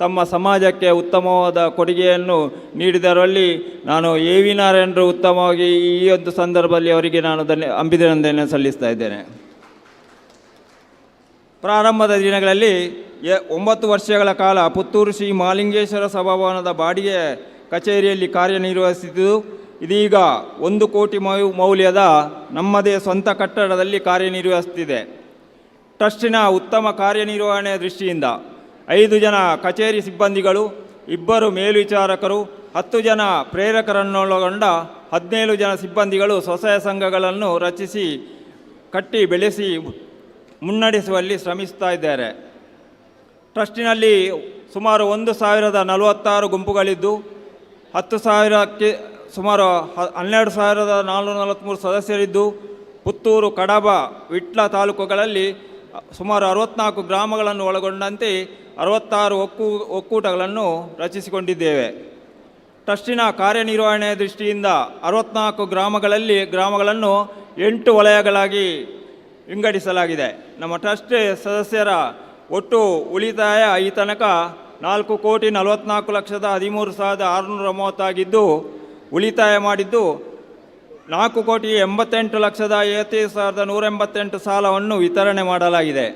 ತಮ್ಮ ಸಮಾಜಕ್ಕೆ ಉತ್ತಮವಾದ ಕೊಡುಗೆಯನ್ನು ನೀಡಿದರಲ್ಲಿ ನಾನು AV ನಾರಾಯಣರು ಉತ್ತಮವಾಗಿ ಈ ಒಂದು ಸಂದರ್ಭದಲ್ಲಿ ಅವರಿಗೆ ನಾನು ಅಭಿನಂದನೆ ಸಲ್ಲಿಸ್ತಾ ಇದ್ದೇನೆ. ಪ್ರಾರಂಭದ ದಿನಗಳಲ್ಲಿ 9 ವರ್ಷಗಳ ಕಾಲ ಪುತ್ತೂರು ಶ್ರೀ ಮಹಾಲಿಂಗೇಶ್ವರ ಸಭಾಭವನದ ಬಾಡಿಗೆ ಕಚೇರಿಯಲ್ಲಿ ಕಾರ್ಯನಿರ್ವಹಿಸಿದ್ದು, ಇದೀಗ 1 ಕೋಟಿ ಮೌಲ್ಯದ ನಮ್ಮದೇ ಸ್ವಂತ ಕಟ್ಟಡದಲ್ಲಿ ಕಾರ್ಯನಿರ್ವಹಿಸುತ್ತಿದೆ. ಟ್ರಸ್ಟಿನ ಉತ್ತಮ ಕಾರ್ಯನಿರ್ವಹಣೆಯ ದೃಷ್ಟಿಯಿಂದ 5 ಜನ ಕಚೇರಿ ಸಿಬ್ಬಂದಿಗಳು, 2 ಮೇಲ್ವಿಚಾರಕರು, 10 ಜನ ಪ್ರೇರಕರನ್ನೊಳಗೊಂಡ 17 ಜನ ಸಿಬ್ಬಂದಿಗಳು ಸ್ವಸಹಾಯ ಸಂಘಗಳನ್ನು ರಚಿಸಿ ಕಟ್ಟಿ ಬೆಳೆಸಿ ಮುನ್ನಡೆಸುವಲ್ಲಿ ಶ್ರಮಿಸ್ತಾ ಇದ್ದಾರೆ. ಟ್ರಸ್ಟಿನಲ್ಲಿ ಸುಮಾರು 1046 ಗುಂಪುಗಳಿದ್ದು 10,000ಕ್ಕೆ ಸುಮಾರು 12,443 ಸದಸ್ಯರಿದ್ದು, ಪುತ್ತೂರು, ಕಡಬ, ವಿಟ್ಲ ತಾಲೂಕುಗಳಲ್ಲಿ ಸುಮಾರು 64 ಗ್ರಾಮಗಳನ್ನು ಒಳಗೊಂಡಂತೆ 66 ಒಕ್ಕೂಟಗಳನ್ನು ರಚಿಸಿಕೊಂಡಿದ್ದೇವೆ. ಟ್ರಸ್ಟಿನ ಕಾರ್ಯನಿರ್ವಹಣೆಯ ದೃಷ್ಟಿಯಿಂದ 64 ಗ್ರಾಮಗಳನ್ನು 8 ವಲಯಗಳಾಗಿ ವಿಂಗಡಿಸಲಾಗಿದೆ. ನಮ್ಮ ಟ್ರಸ್ಟ್ ಸದಸ್ಯರ ಒಟ್ಟು ಉಳಿತಾಯ ಈ ತನಕ 4,44,13,630 ಆಗಿದ್ದು, ಉಳಿತಾಯ ಮಾಡಿದ್ದು 4,88,55,188 ಸಾಲವನ್ನು ವಿತರಣೆ ಮಾಡಲಾಗಿದೆ.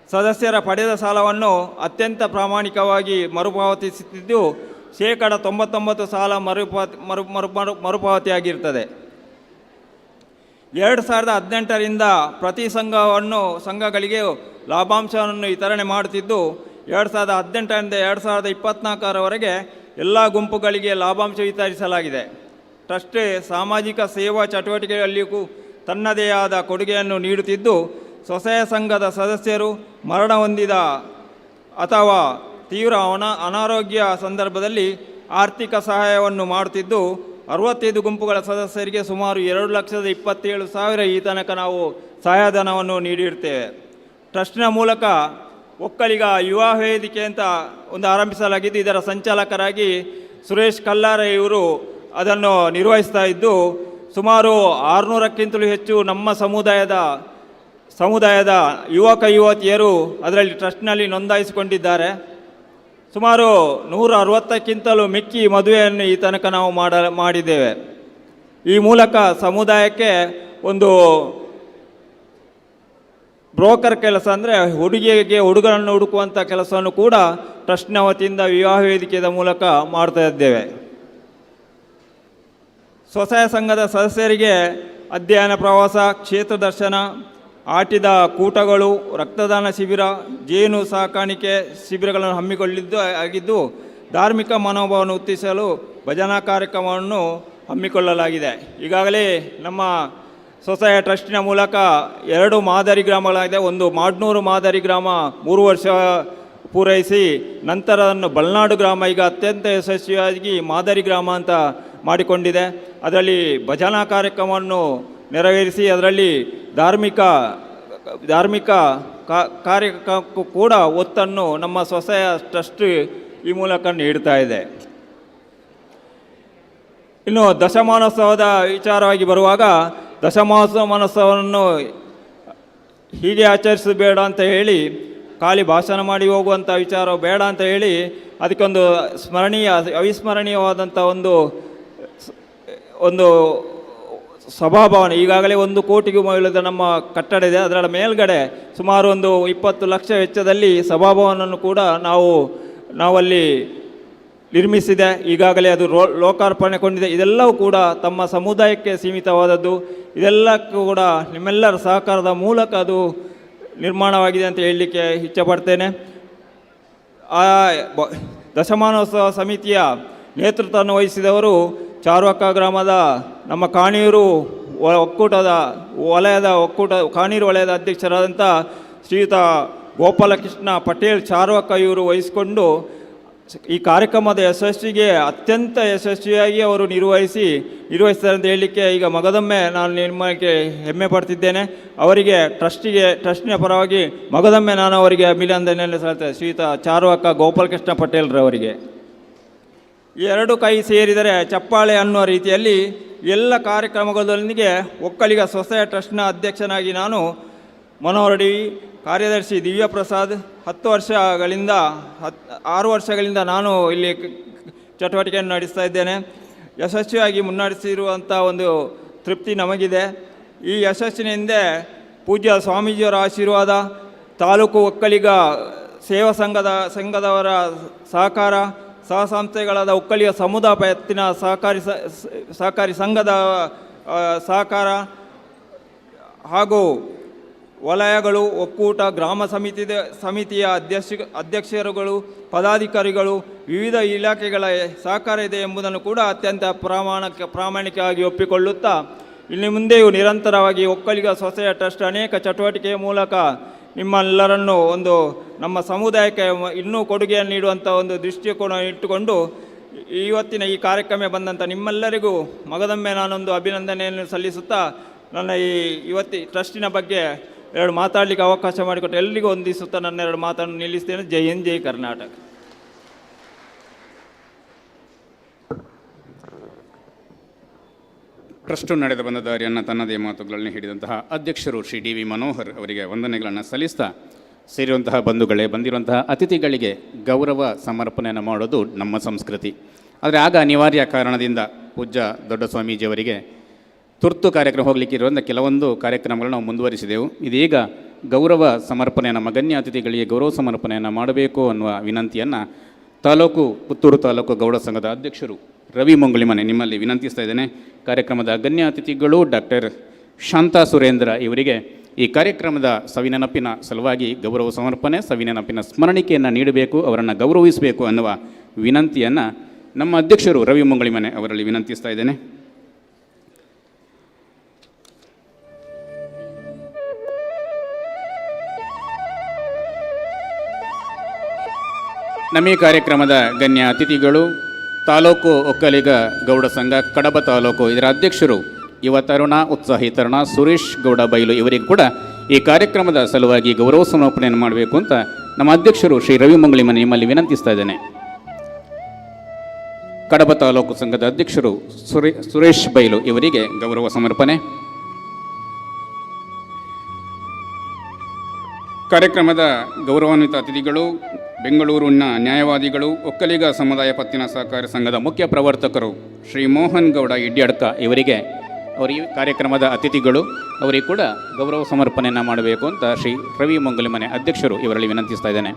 ಸದಸ್ಯರ ಪಡೆದ ಸಾಲವನ್ನು ಅತ್ಯಂತ ಪ್ರಾಮಾಣಿಕವಾಗಿ ಮರುಪಾವತಿಸುತ್ತಿದ್ದು, 99% ಸಾಲ ಮರುಪಾವತಿಯಾಗಿರ್ತದೆ. 2018ರಿಂದ ಪ್ರತಿ ಸಂಘಗಳಿಗೆ ಲಾಭಾಂಶವನ್ನು ವಿತರಣೆ ಮಾಡುತ್ತಿದ್ದು, 2018ರಿಂದ 2024ರವರೆಗೆ ಎಲ್ಲ ಗುಂಪುಗಳಿಗೆ ಲಾಭಾಂಶ ವಿತರಿಸಲಾಗಿದೆ. ಟ್ರಸ್ಟ್ ಸಾಮಾಜಿಕ ಸೇವಾ ಚಟುವಟಿಕೆಯಲ್ಲಿಯೂ ತನ್ನದೇ ಆದ ಕೊಡುಗೆಯನ್ನು ನೀಡುತ್ತಿದ್ದು, ಸ್ವಸಹಾಯ ಸಂಘದ ಸದಸ್ಯರು ಮರಣ ಹೊಂದಿದ ಅಥವಾ ತೀವ್ರ ಅನಾರೋಗ್ಯ ಸಂದರ್ಭದಲ್ಲಿ ಆರ್ಥಿಕ ಸಹಾಯವನ್ನು ಮಾಡುತ್ತಿದ್ದು, 65 ಗುಂಪುಗಳ ಸದಸ್ಯರಿಗೆ ಸುಮಾರು 2,27,000 ಈ ತನಕ ನಾವು ಸಹಾಯಧನವನ್ನು ನೀಡಿರ್ತೇವೆ. ಟ್ರಸ್ಟ್ನ ಮೂಲಕ ಒಕ್ಕಲಿಗ ಯುವ ವೇದಿಕೆ ಅಂತ ಒಂದು ಆರಂಭಿಸಲಾಗಿದ್ದು, ಇದರ ಸಂಚಾಲಕರಾಗಿ ಸುರೇಶ್ ಕಲ್ಲಾರೆ ಇವರು ಅದನ್ನು ನಿರ್ವಹಿಸ್ತಾ ಇದ್ದು, ಸುಮಾರು 600ಕ್ಕಿಂತಲೂ ಹೆಚ್ಚು ನಮ್ಮ ಸಮುದಾಯದ ಯುವಕ ಯುವತಿಯರು ಅದರಲ್ಲಿ ಟ್ರಸ್ಟ್ನಲ್ಲಿ ನೋಂದಾಯಿಸಿಕೊಂಡಿದ್ದಾರೆ. ಸುಮಾರು 160ಕ್ಕಿಂತಲೂ ಮಿಕ್ಕಿ ಮದುವೆಯನ್ನು ಈ ತನಕ ನಾವು ಮಾಡಿದ್ದೇವೆ. ಈ ಮೂಲಕ ಸಮುದಾಯಕ್ಕೆ ಒಂದು ಬ್ರೋಕರ್ ಕೆಲಸ ಅಂದರೆ ಹುಡುಗಿಗೆ ಹುಡುಗರನ್ನು ಹುಡುಕುವಂಥ ಕೆಲಸವನ್ನು ಕೂಡ ಟ್ರಸ್ಟ್ನ ವತಿಯಿಂದ ವಿವಾಹ ವೇದಿಕೆಯ ಮೂಲಕ ಮಾಡ್ತಾ ಇದ್ದೇವೆ. ಸ್ವಸಹಾಯ ಸಂಘದ ಸದಸ್ಯರಿಗೆ ಅಧ್ಯಯನ ಪ್ರವಾಸ, ಕ್ಷೇತ್ರ ದರ್ಶನ, ಆಟಿದ ಕೂಟಗಳು, ರಕ್ತದಾನ ಶಿಬಿರ, ಜೇನು ಸಾಕಾಣಿಕೆ ಶಿಬಿರಗಳನ್ನು ಹಮ್ಮಿಕೊಳ್ಳಿದ್ದು ಧಾರ್ಮಿಕ ಮನೋಭಾವವನ್ನು ಉತ್ತೇಜಿಸಲು ಭಜನಾ ಕಾರ್ಯಕ್ರಮವನ್ನು ಹಮ್ಮಿಕೊಳ್ಳಲಾಗಿದೆ. ಈಗಾಗಲೇ ನಮ್ಮ ಸ್ವಸಹಾಯ ಟ್ರಸ್ಟಿನ ಮೂಲಕ 2 ಮಾದರಿ ಗ್ರಾಮಗಳಾಗಿದೆ. ಒಂದು ಮಾಡ್ನೂರು ಮಾದರಿ ಗ್ರಾಮ 3 ವರ್ಷ ಪೂರೈಸಿ ನಂತರ ಅದನ್ನು ಬಲ್ನಾಡು ಗ್ರಾಮ ಈಗ ಅತ್ಯಂತ ಯಶಸ್ವಿಯಾಗಿ ಮಾದರಿ ಗ್ರಾಮ ಅಂತ ಮಾಡಿಕೊಂಡಿದೆ. ಅದರಲ್ಲಿ ಭಜನಾ ಕಾರ್ಯಕ್ರಮವನ್ನು ನೆರವೇರಿಸಿ ಅದರಲ್ಲಿ ಧಾರ್ಮಿಕ ಕಾರ್ಯಕ್ರಮಕ್ಕೂ ಕೂಡ ಒತ್ತನ್ನು ನಮ್ಮ ಸ್ವಸಹಾಯ ಟ್ರಸ್ಟ್ ಈ ಮೂಲಕ ನೀಡ್ತಾ ಇದೆ. ಇನ್ನು ದಶಮಾನೋತ್ಸವದ ವಿಚಾರವಾಗಿ ಬರುವಾಗ, ದಶಮಾನೋತ್ಸವವನ್ನು ಹೀಗೆ ಆಚರಿಸಬೇಡ ಅಂತ ಹೇಳಿ, ಖಾಲಿ ಭಾಷಣ ಮಾಡಿ ಹೋಗುವಂಥ ವಿಚಾರ ಬೇಡ ಅಂತ ಹೇಳಿ ಅದಕ್ಕೊಂದು ಅವಿಸ್ಮರಣೀಯವಾದಂಥ ಒಂದು ಸಭಾಭವನ ಈಗಾಗಲೇ 1 ಕೋಟಿಗೂ ಮೌಲ್ಯದ ನಮ್ಮ ಕಟ್ಟಡ ಇದೆ. ಅದರ ಮೇಲ್ಗಡೆ ಸುಮಾರು ಒಂದು 20 ಲಕ್ಷ ವೆಚ್ಚದಲ್ಲಿ ಸಭಾಭವನವನ್ನು ಕೂಡ ನಾವಲ್ಲಿ ನಿರ್ಮಿಸಿದೆ. ಈಗಾಗಲೇ ಅದು ಲೋಕಾರ್ಪಣೆಗೊಂಡಿದೆ. ಇದೆಲ್ಲವೂ ಕೂಡ ತಮ್ಮ ಸಮುದಾಯಕ್ಕೆ ಸೀಮಿತವಾದದ್ದು. ಇದೆಲ್ಲಕ್ಕೂ ಕೂಡ ನಿಮ್ಮೆಲ್ಲರ ಸಹಕಾರದ ಮೂಲಕ ಅದು ನಿರ್ಮಾಣವಾಗಿದೆ ಅಂತ ಹೇಳಲಿಕ್ಕೆ ಇಚ್ಛೆಪಡ್ತೇನೆ. ಆ ದಶಮಾನೋತ್ಸವ ಸಮಿತಿಯ ನೇತೃತ್ವವನ್ನು ವಹಿಸಿದವರು ಚಾರ್ವಕ್ಕ ಗ್ರಾಮದ ನಮ್ಮ ಕಾಣೀರು ಕಾಣೀರು ವಲಯದ ಅಧ್ಯಕ್ಷರಾದಂಥ ಶ್ರೀಯುತ ಗೋಪಾಲಕೃಷ್ಣ ಪಟೇಲ್ ಚಾರ್ವಕ್ಕ ಇವರು ವಹಿಸಿಕೊಂಡು ಈ ಕಾರ್ಯಕ್ರಮದ ಯಶಸ್ವಿಗೆ ಅತ್ಯಂತ ಯಶಸ್ವಿಯಾಗಿ ಅವರು ನಿರ್ವಹಿಸ್ತಾರೆ ಅಂತ ಹೇಳಲಿಕ್ಕೆ ಈಗ ಮಗದೊಮ್ಮೆ ನಾನು ನಿಮಗೆ ಹೆಮ್ಮೆ ಪಡ್ತಿದ್ದೇನೆ. ಅವರಿಗೆ ಟ್ರಸ್ಟಿನ ಪರವಾಗಿ ಮಗದೊಮ್ಮೆ ನಾನು ಅವರಿಗೆ ಅಭಿನಂದನೆಯನ್ನು ಸಲ್ಲಿಸ್ತೇನೆ. ಶ್ರೀಯುತ ಚಾರ್ವಕ್ಕ ಗೋಪಾಲಕೃಷ್ಣ ಪಟೇಲ್ರವರಿಗೆ. ಈ 2 ಕೈ ಸೇರಿದರೆ ಚಪ್ಪಾಳೆ ಅನ್ನುವ ರೀತಿಯಲ್ಲಿ ಎಲ್ಲ ಕಾರ್ಯಕ್ರಮಗಳೊಂದಿಗೆ ಒಕ್ಕಲಿಗ ಸ್ವಸಹಾಯ ಟ್ರಸ್ಟ್ನ ಅಧ್ಯಕ್ಷನಾಗಿ ನಾನು ಮನೋಹರ್ ಡಿ, ಕಾರ್ಯದರ್ಶಿ ದಿವ್ಯಪ್ರಸಾದ್ 6 ವರ್ಷಗಳಿಂದ ನಾನು ಇಲ್ಲಿ ಚಟುವಟಿಕೆಯನ್ನು ನಡೆಸ್ತಾ ಇದ್ದೇನೆ. ಯಶಸ್ವಿಯಾಗಿ ಮುನ್ನಡೆಸಿರುವಂಥ ಒಂದು ತೃಪ್ತಿ ನಮಗಿದೆ. ಈ ಯಶಸ್ಸಿನ ಹಿಂದೆ ಪೂಜ್ಯ ಸ್ವಾಮೀಜಿಯವರ ಆಶೀರ್ವಾದ, ತಾಲೂಕು ಒಕ್ಕಲಿಗ ಸೇವಾ ಸಂಘದವರ ಸಹಕಾರ, ಸಹಸಂಸ್ಥೆಗಳಾದ ಒಕ್ಕಲಿಗ ಸಮುದಾಯ ಎತ್ತಿನ ಸಹಕಾರಿ ಸಂಘದ ಸಹಕಾರ ಹಾಗೂ ವಲಯಗಳು, ಒಕ್ಕೂಟ, ಗ್ರಾಮ ಸಮಿತಿಯ ಅಧ್ಯಕ್ಷರುಗಳು, ಪದಾಧಿಕಾರಿಗಳು, ವಿವಿಧ ಇಲಾಖೆಗಳ ಸಹಕಾರ ಇದೆ ಎಂಬುದನ್ನು ಕೂಡ ಅತ್ಯಂತ ಪ್ರಾಮಾಣಿಕವಾಗಿ ಒಪ್ಪಿಕೊಳ್ಳುತ್ತಾ ಇನ್ನು ಮುಂದೆಯೂ ನಿರಂತರವಾಗಿ ಒಕ್ಕಲಿಗ ಸ್ವಸಹಾಯ ಟ್ರಸ್ಟ್ ಅನೇಕ ಚಟುವಟಿಕೆಯ ಮೂಲಕ ನಿಮ್ಮೆಲ್ಲರನ್ನು ನಮ್ಮ ಸಮುದಾಯಕ್ಕೆ ಇನ್ನೂ ಕೊಡುಗೆಯನ್ನು ನೀಡುವಂಥ ಒಂದು ದೃಷ್ಟಿಕೋನ ಇಟ್ಟುಕೊಂಡು ಇವತ್ತಿನ ಈ ಕಾರ್ಯಕ್ರಮ ಬಂದಂಥ ನಿಮ್ಮೆಲ್ಲರಿಗೂ ಮಗದೊಮ್ಮೆ ನಾನೊಂದು ಅಭಿನಂದನೆಯನ್ನು ಸಲ್ಲಿಸುತ್ತಾ ನನ್ನ ಇವತ್ತಿ ಟ್ರಸ್ಟಿನ ಬಗ್ಗೆ 2 ಮಾತಾಡಲಿಕ್ಕೆ ಅವಕಾಶ ಮಾಡಿಕೊಟ್ಟು ಎಲ್ಲರಿಗೂ ಹೊಂದಿಸುತ್ತಾ ನನ್ನ 2 ಮಾತನ್ನು ನಿಲ್ಲಿಸ್ತೇನೆ. ಜೈ ಹಿಂದ್, ಜೈ ಕರ್ನಾಟಕ. ಟ್ರಸ್ಟು ನಡೆದು ಬಂದ ದಾರಿಯನ್ನು ತನ್ನದೇ ಮಾತುಗಳಲ್ಲಿ ಹಿಡಿದಂತಹ ಅಧ್ಯಕ್ಷರು ಶ್ರೀ ಡಿ ವಿ ಮನೋಹರ್ ಅವರಿಗೆ ವಂದನೆಗಳನ್ನು ಸಲ್ಲಿಸ್ತಾ, ಸೇರಿರುವಂತಹ ಬಂಧುಗಳೇ, ಬಂದಿರುವಂತಹ ಅತಿಥಿಗಳಿಗೆ ಗೌರವ ಸಮರ್ಪಣೆಯನ್ನು ಮಾಡೋದು ನಮ್ಮ ಸಂಸ್ಕೃತಿ. ಆದರೆ ಆಗ ಅನಿವಾರ್ಯ ಕಾರಣದಿಂದ ಪೂಜ್ಯ ದೊಡ್ಡ ಸ್ವಾಮೀಜಿಯವರಿಗೆ ತುರ್ತು ಕಾರ್ಯಕ್ರಮ ಹೋಗಲಿಕ್ಕಿರುವಂಥ ಕೆಲವೊಂದು ಕಾರ್ಯಕ್ರಮಗಳು ನಾವು ಮುಂದುವರಿಸಿದೆವು. ಇದೀಗ ಗೌರವ ಸಮರ್ಪಣೆಯನ್ನು, ಗಣ್ಯ ಅತಿಥಿಗಳಿಗೆ ಗೌರವ ಸಮರ್ಪಣೆಯನ್ನು ಮಾಡಬೇಕು ಅನ್ನುವ ವಿನಂತಿಯನ್ನು ಪುತ್ತೂರು ತಾಲೂಕು ಗೌಡ ಸಂಘದ ಅಧ್ಯಕ್ಷರು ರವಿ ಮಂಗುಳಿಮನೆ ನಿಮ್ಮಲ್ಲಿ ವಿನಂತಿಸ್ತಾ ಇದ್ದೇನೆ. ಕಾರ್ಯಕ್ರಮದ ಗಣ್ಯ ಅತಿಥಿಗಳು ಡಾಕ್ಟರ್ ಶಾಂತಾ ಸುರೇಂದ್ರ ಇವರಿಗೆ ಈ ಕಾರ್ಯಕ್ರಮದ ಸವಿನೆನಪಿನ ಸಲುವಾಗಿ ಗೌರವ ಸಮರ್ಪಣೆ, ಸವಿನೆನಪಿನ ಸ್ಮರಣಿಕೆಯನ್ನು ನೀಡಬೇಕು, ಅವರನ್ನು ಗೌರವಿಸಬೇಕು ಅನ್ನುವ ವಿನಂತಿಯನ್ನು ನಮ್ಮ ಅಧ್ಯಕ್ಷರು ರವಿ ಮಂಗುಳಿಮನೆ ಅವರಲ್ಲಿ ವಿನಂತಿಸ್ತಾ ಇದ್ದೇನೆ. ನಮ್ಮ ಈ ಕಾರ್ಯಕ್ರಮದ ಗಣ್ಯ ಅತಿಥಿಗಳು ತಾಲೂಕು ಒಕ್ಕಲಿಗ ಗೌಡ ಸಂಘ ಕಡಬ ತಾಲೂಕು, ಇದರ ಅಧ್ಯಕ್ಷರು ಯುವ ತರುಣ, ಉತ್ಸಾಹಿ ತರುಣ ಸುರೇಶ್ ಗೌಡ ಬೈಲು ಇವರಿಗೂ ಕೂಡ ಈ ಕಾರ್ಯಕ್ರಮದ ಸಲುವಾಗಿ ಗೌರವ ಸಮರ್ಪಣೆಯನ್ನು ಮಾಡಬೇಕು ಅಂತ ನಮ್ಮ ಅಧ್ಯಕ್ಷರು ಶ್ರೀ ರವಿ ಮಂಗುಳಿಮನೆ ನಿಮ್ಮಲ್ಲಿ ವಿನಂತಿಸ್ತಾ ಇದ್ದೇನೆ. ಕಡಬ ತಾಲೂಕು ಸಂಘದ ಅಧ್ಯಕ್ಷರು ಸುರೇಶ್ ಬೈಲು ಇವರಿಗೆ ಗೌರವ ಸಮರ್ಪಣೆ. ಕಾರ್ಯಕ್ರಮದ ಗೌರವಾನ್ವಿತ ಅತಿಥಿಗಳು ಬೆಂಗಳೂರಿನ ನ್ಯಾಯವಾದಿಗಳು, ಒಕ್ಕಲಿಗ ಸಮುದಾಯ ಪತ್ತಿನ ಸಹಕಾರಿ ಸಂಘದ ಮುಖ್ಯ ಪ್ರವರ್ತಕರು ಶ್ರೀ ಮೋಹನ್ ಗೌಡ ಇಡ್ಯಡ್ಕ ಇವರಿಗೆ ಅವರು ಈ ಕಾರ್ಯಕ್ರಮದ ಅತಿಥಿಗಳು, ಅವರಿಗೆ ಕೂಡ ಗೌರವ ಸಮರ್ಪಣೆಯನ್ನು ಮಾಡಬೇಕು ಅಂತ ಶ್ರೀ ರವಿ ಮಂಗಲಿ ಮನೆ ಅಧ್ಯಕ್ಷರು ಇವರಲ್ಲಿ ವಿನಂತಿಸ್ತಾ ಇದ್ದೇನೆ.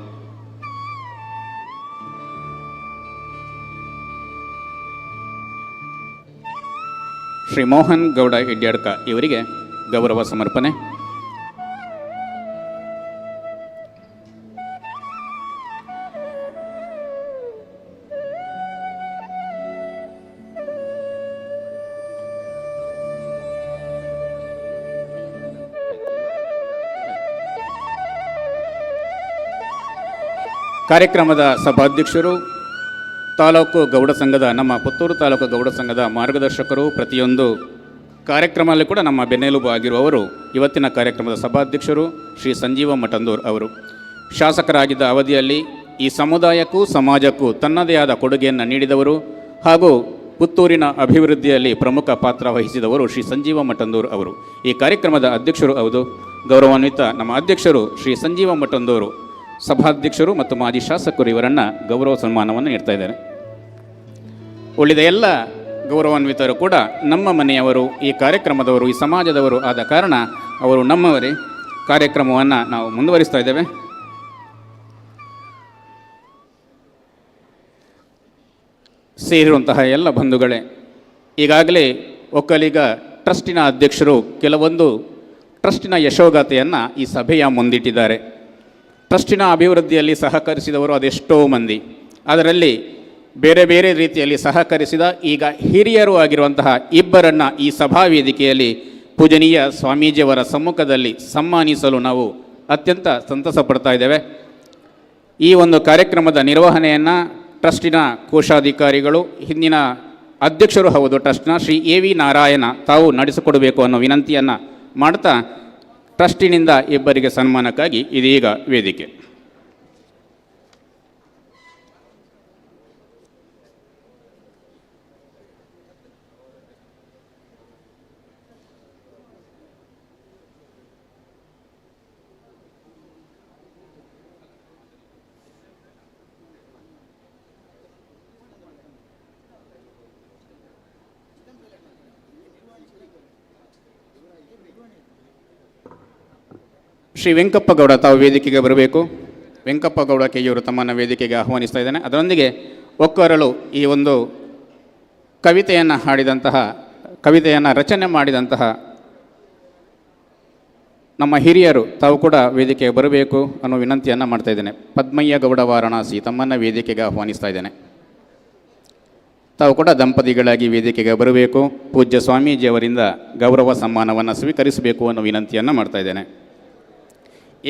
ಶ್ರೀ ಮೋಹನ್ ಗೌಡ ಇಡ್ಯಾಡ್ಕ ಇವರಿಗೆ ಗೌರವ ಸಮರ್ಪಣೆ. ಕಾರ್ಯಕ್ರಮದ ಸಭಾಧ್ಯಕ್ಷರು, ತಾಲೂಕು ಗೌಡ ಸಂಘದ, ನಮ್ಮ ಪುತ್ತೂರು ತಾಲೂಕು ಗೌಡ ಸಂಘದ ಮಾರ್ಗದರ್ಶಕರು, ಪ್ರತಿಯೊಂದು ಕಾರ್ಯಕ್ರಮದಲ್ಲಿ ಕೂಡ ನಮ್ಮ ಬೆನ್ನೆಲುಬು ಆಗಿರುವವರು, ಇವತ್ತಿನ ಕಾರ್ಯಕ್ರಮದ ಸಭಾಧ್ಯಕ್ಷರು ಶ್ರೀ ಸಂಜೀವ ಮಠಂದೂರ್ ಅವರು. ಶಾಸಕರಾಗಿದ್ದ ಅವಧಿಯಲ್ಲಿ ಈ ಸಮುದಾಯಕ್ಕೂ ಸಮಾಜಕ್ಕೂ ತನ್ನದೇ ಆದ ಕೊಡುಗೆಯನ್ನು ನೀಡಿದವರು ಹಾಗೂ ಪುತ್ತೂರಿನ ಅಭಿವೃದ್ಧಿಯಲ್ಲಿ ಪ್ರಮುಖ ಪಾತ್ರ ವಹಿಸಿದವರು ಶ್ರೀ ಸಂಜೀವ ಮಠಂದೂರ್ ಅವರು. ಈ ಕಾರ್ಯಕ್ರಮದ ಅಧ್ಯಕ್ಷರು ಹೌದು. ಗೌರವಾನ್ವಿತ ನಮ್ಮ ಅಧ್ಯಕ್ಷರು ಶ್ರೀ ಸಂಜೀವ ಮಠಂದೂರು ಸಭಾಧ್ಯಕ್ಷರು ಮತ್ತು ಮಾಜಿ ಶಾಸಕರು ಇವರನ್ನು ಗೌರವ ಸನ್ಮಾನವನ್ನು ನೀಡ್ತಾ ಇದ್ದಾರೆ. ಉಳಿದ ಎಲ್ಲ ಗೌರವಾನ್ವಿತರು ಕೂಡ ನಮ್ಮ ಮನೆಯವರು, ಈ ಕಾರ್ಯಕ್ರಮದವರು, ಈ ಸಮಾಜದವರು ಆದ ಕಾರಣ ಅವರು ನಮ್ಮವರೇ. ಕಾರ್ಯಕ್ರಮವನ್ನು ನಾವು ಮುಂದುವರಿಸ್ತಾ ಇದ್ದೇವೆ. ಸೇರಿರುವಂತಹ ಎಲ್ಲ ಬಂಧುಗಳೇ, ಈಗಾಗಲೇ ಒಕ್ಕಲಿಗ ಟ್ರಸ್ಟಿನ ಅಧ್ಯಕ್ಷರು ಕೆಲವೊಂದು ಟ್ರಸ್ಟಿನ ಯಶೋಗಾಥೆಯನ್ನು ಈ ಸಭೆಯ ಮುಂದಿಟ್ಟಿದ್ದಾರೆ. ಟ್ರಸ್ಟಿನ ಅಭಿವೃದ್ಧಿಯಲ್ಲಿ ಸಹಕರಿಸಿದವರು ಅದೆಷ್ಟೋ ಮಂದಿ, ಅದರಲ್ಲಿ ಬೇರೆ ಬೇರೆ ರೀತಿಯಲ್ಲಿ ಸಹಕರಿಸಿದ ಈಗ ಹಿರಿಯರು ಆಗಿರುವಂತಹ ಇಬ್ಬರನ್ನು ಈ ಸಭಾ ವೇದಿಕೆಯಲ್ಲಿ ಪೂಜನೀಯ ಸ್ವಾಮೀಜಿಯವರ ಸಮ್ಮುಖದಲ್ಲಿ ಸನ್ಮಾನಿಸಲು ನಾವು ಅತ್ಯಂತ ಸಂತಸ ಪಡ್ತಾ ಇದ್ದೇವೆ. ಈ ಒಂದು ಕಾರ್ಯಕ್ರಮದ ನಿರ್ವಹಣೆಯನ್ನು ಟ್ರಸ್ಟಿನ ಕೋಶಾಧಿಕಾರಿಗಳು, ಹಿಂದಿನ ಅಧ್ಯಕ್ಷರು ಹೌದು ಟ್ರಸ್ಟ್ನ ಶ್ರೀ ಎ.ವಿ. ನಾರಾಯಣ ತಾವು ನಡೆಸಿಕೊಡಬೇಕು ಅನ್ನೋ ವಿನಂತಿಯನ್ನು ಮಾಡ್ತಾ, ಟ್ರಸ್ಟಿನಿಂದ ಇಬ್ಬರಿಗೆ ಸನ್ಮಾನಕ್ಕಾಗಿ ಇದೀಗ ವೇದಿಕೆ. ಶ್ರೀ ವೆಂಕಪ್ಪ ಗೌಡ ತಾವು ವೇದಿಕೆಗೆ ಬರಬೇಕು. ವೆಂಕಪ್ಪ ಗೌಡ ಕೆಯ್ಯೂರು ತಮ್ಮನ್ನು ವೇದಿಕೆಗೆ ಆಹ್ವಾನಿಸ್ತಾ ಇದ್ದೇನೆ. ಅದರೊಂದಿಗೆ ಒಕ್ಕರಳು ಈ ಒಂದು ಕವಿತೆಯನ್ನು ರಚನೆ ಮಾಡಿದಂತಹ ನಮ್ಮ ಹಿರಿಯರು ತಾವು ಕೂಡ ವೇದಿಕೆಗೆ ಬರಬೇಕು ಅನ್ನೋ ವಿನಂತಿಯನ್ನು ಮಾಡ್ತಾ ಇದ್ದೇನೆ. ಪದ್ಮಯ್ಯ ಗೌಡ ವಾರಣಾಸಿ ತಮ್ಮನ್ನು ವೇದಿಕೆಗೆ ಆಹ್ವಾನಿಸ್ತಾ ಇದ್ದೇನೆ. ತಾವು ಕೂಡ ದಂಪತಿಗಳಾಗಿ ವೇದಿಕೆಗೆ ಬರಬೇಕು. ಪೂಜ್ಯ ಸ್ವಾಮೀಜಿಯವರಿಂದ ಗೌರವ ಸನ್ಮಾನವನ್ನು ಸ್ವೀಕರಿಸಬೇಕು ಅನ್ನೋ ವಿನಂತಿಯನ್ನು ಮಾಡ್ತಾ ಇದ್ದೇನೆ.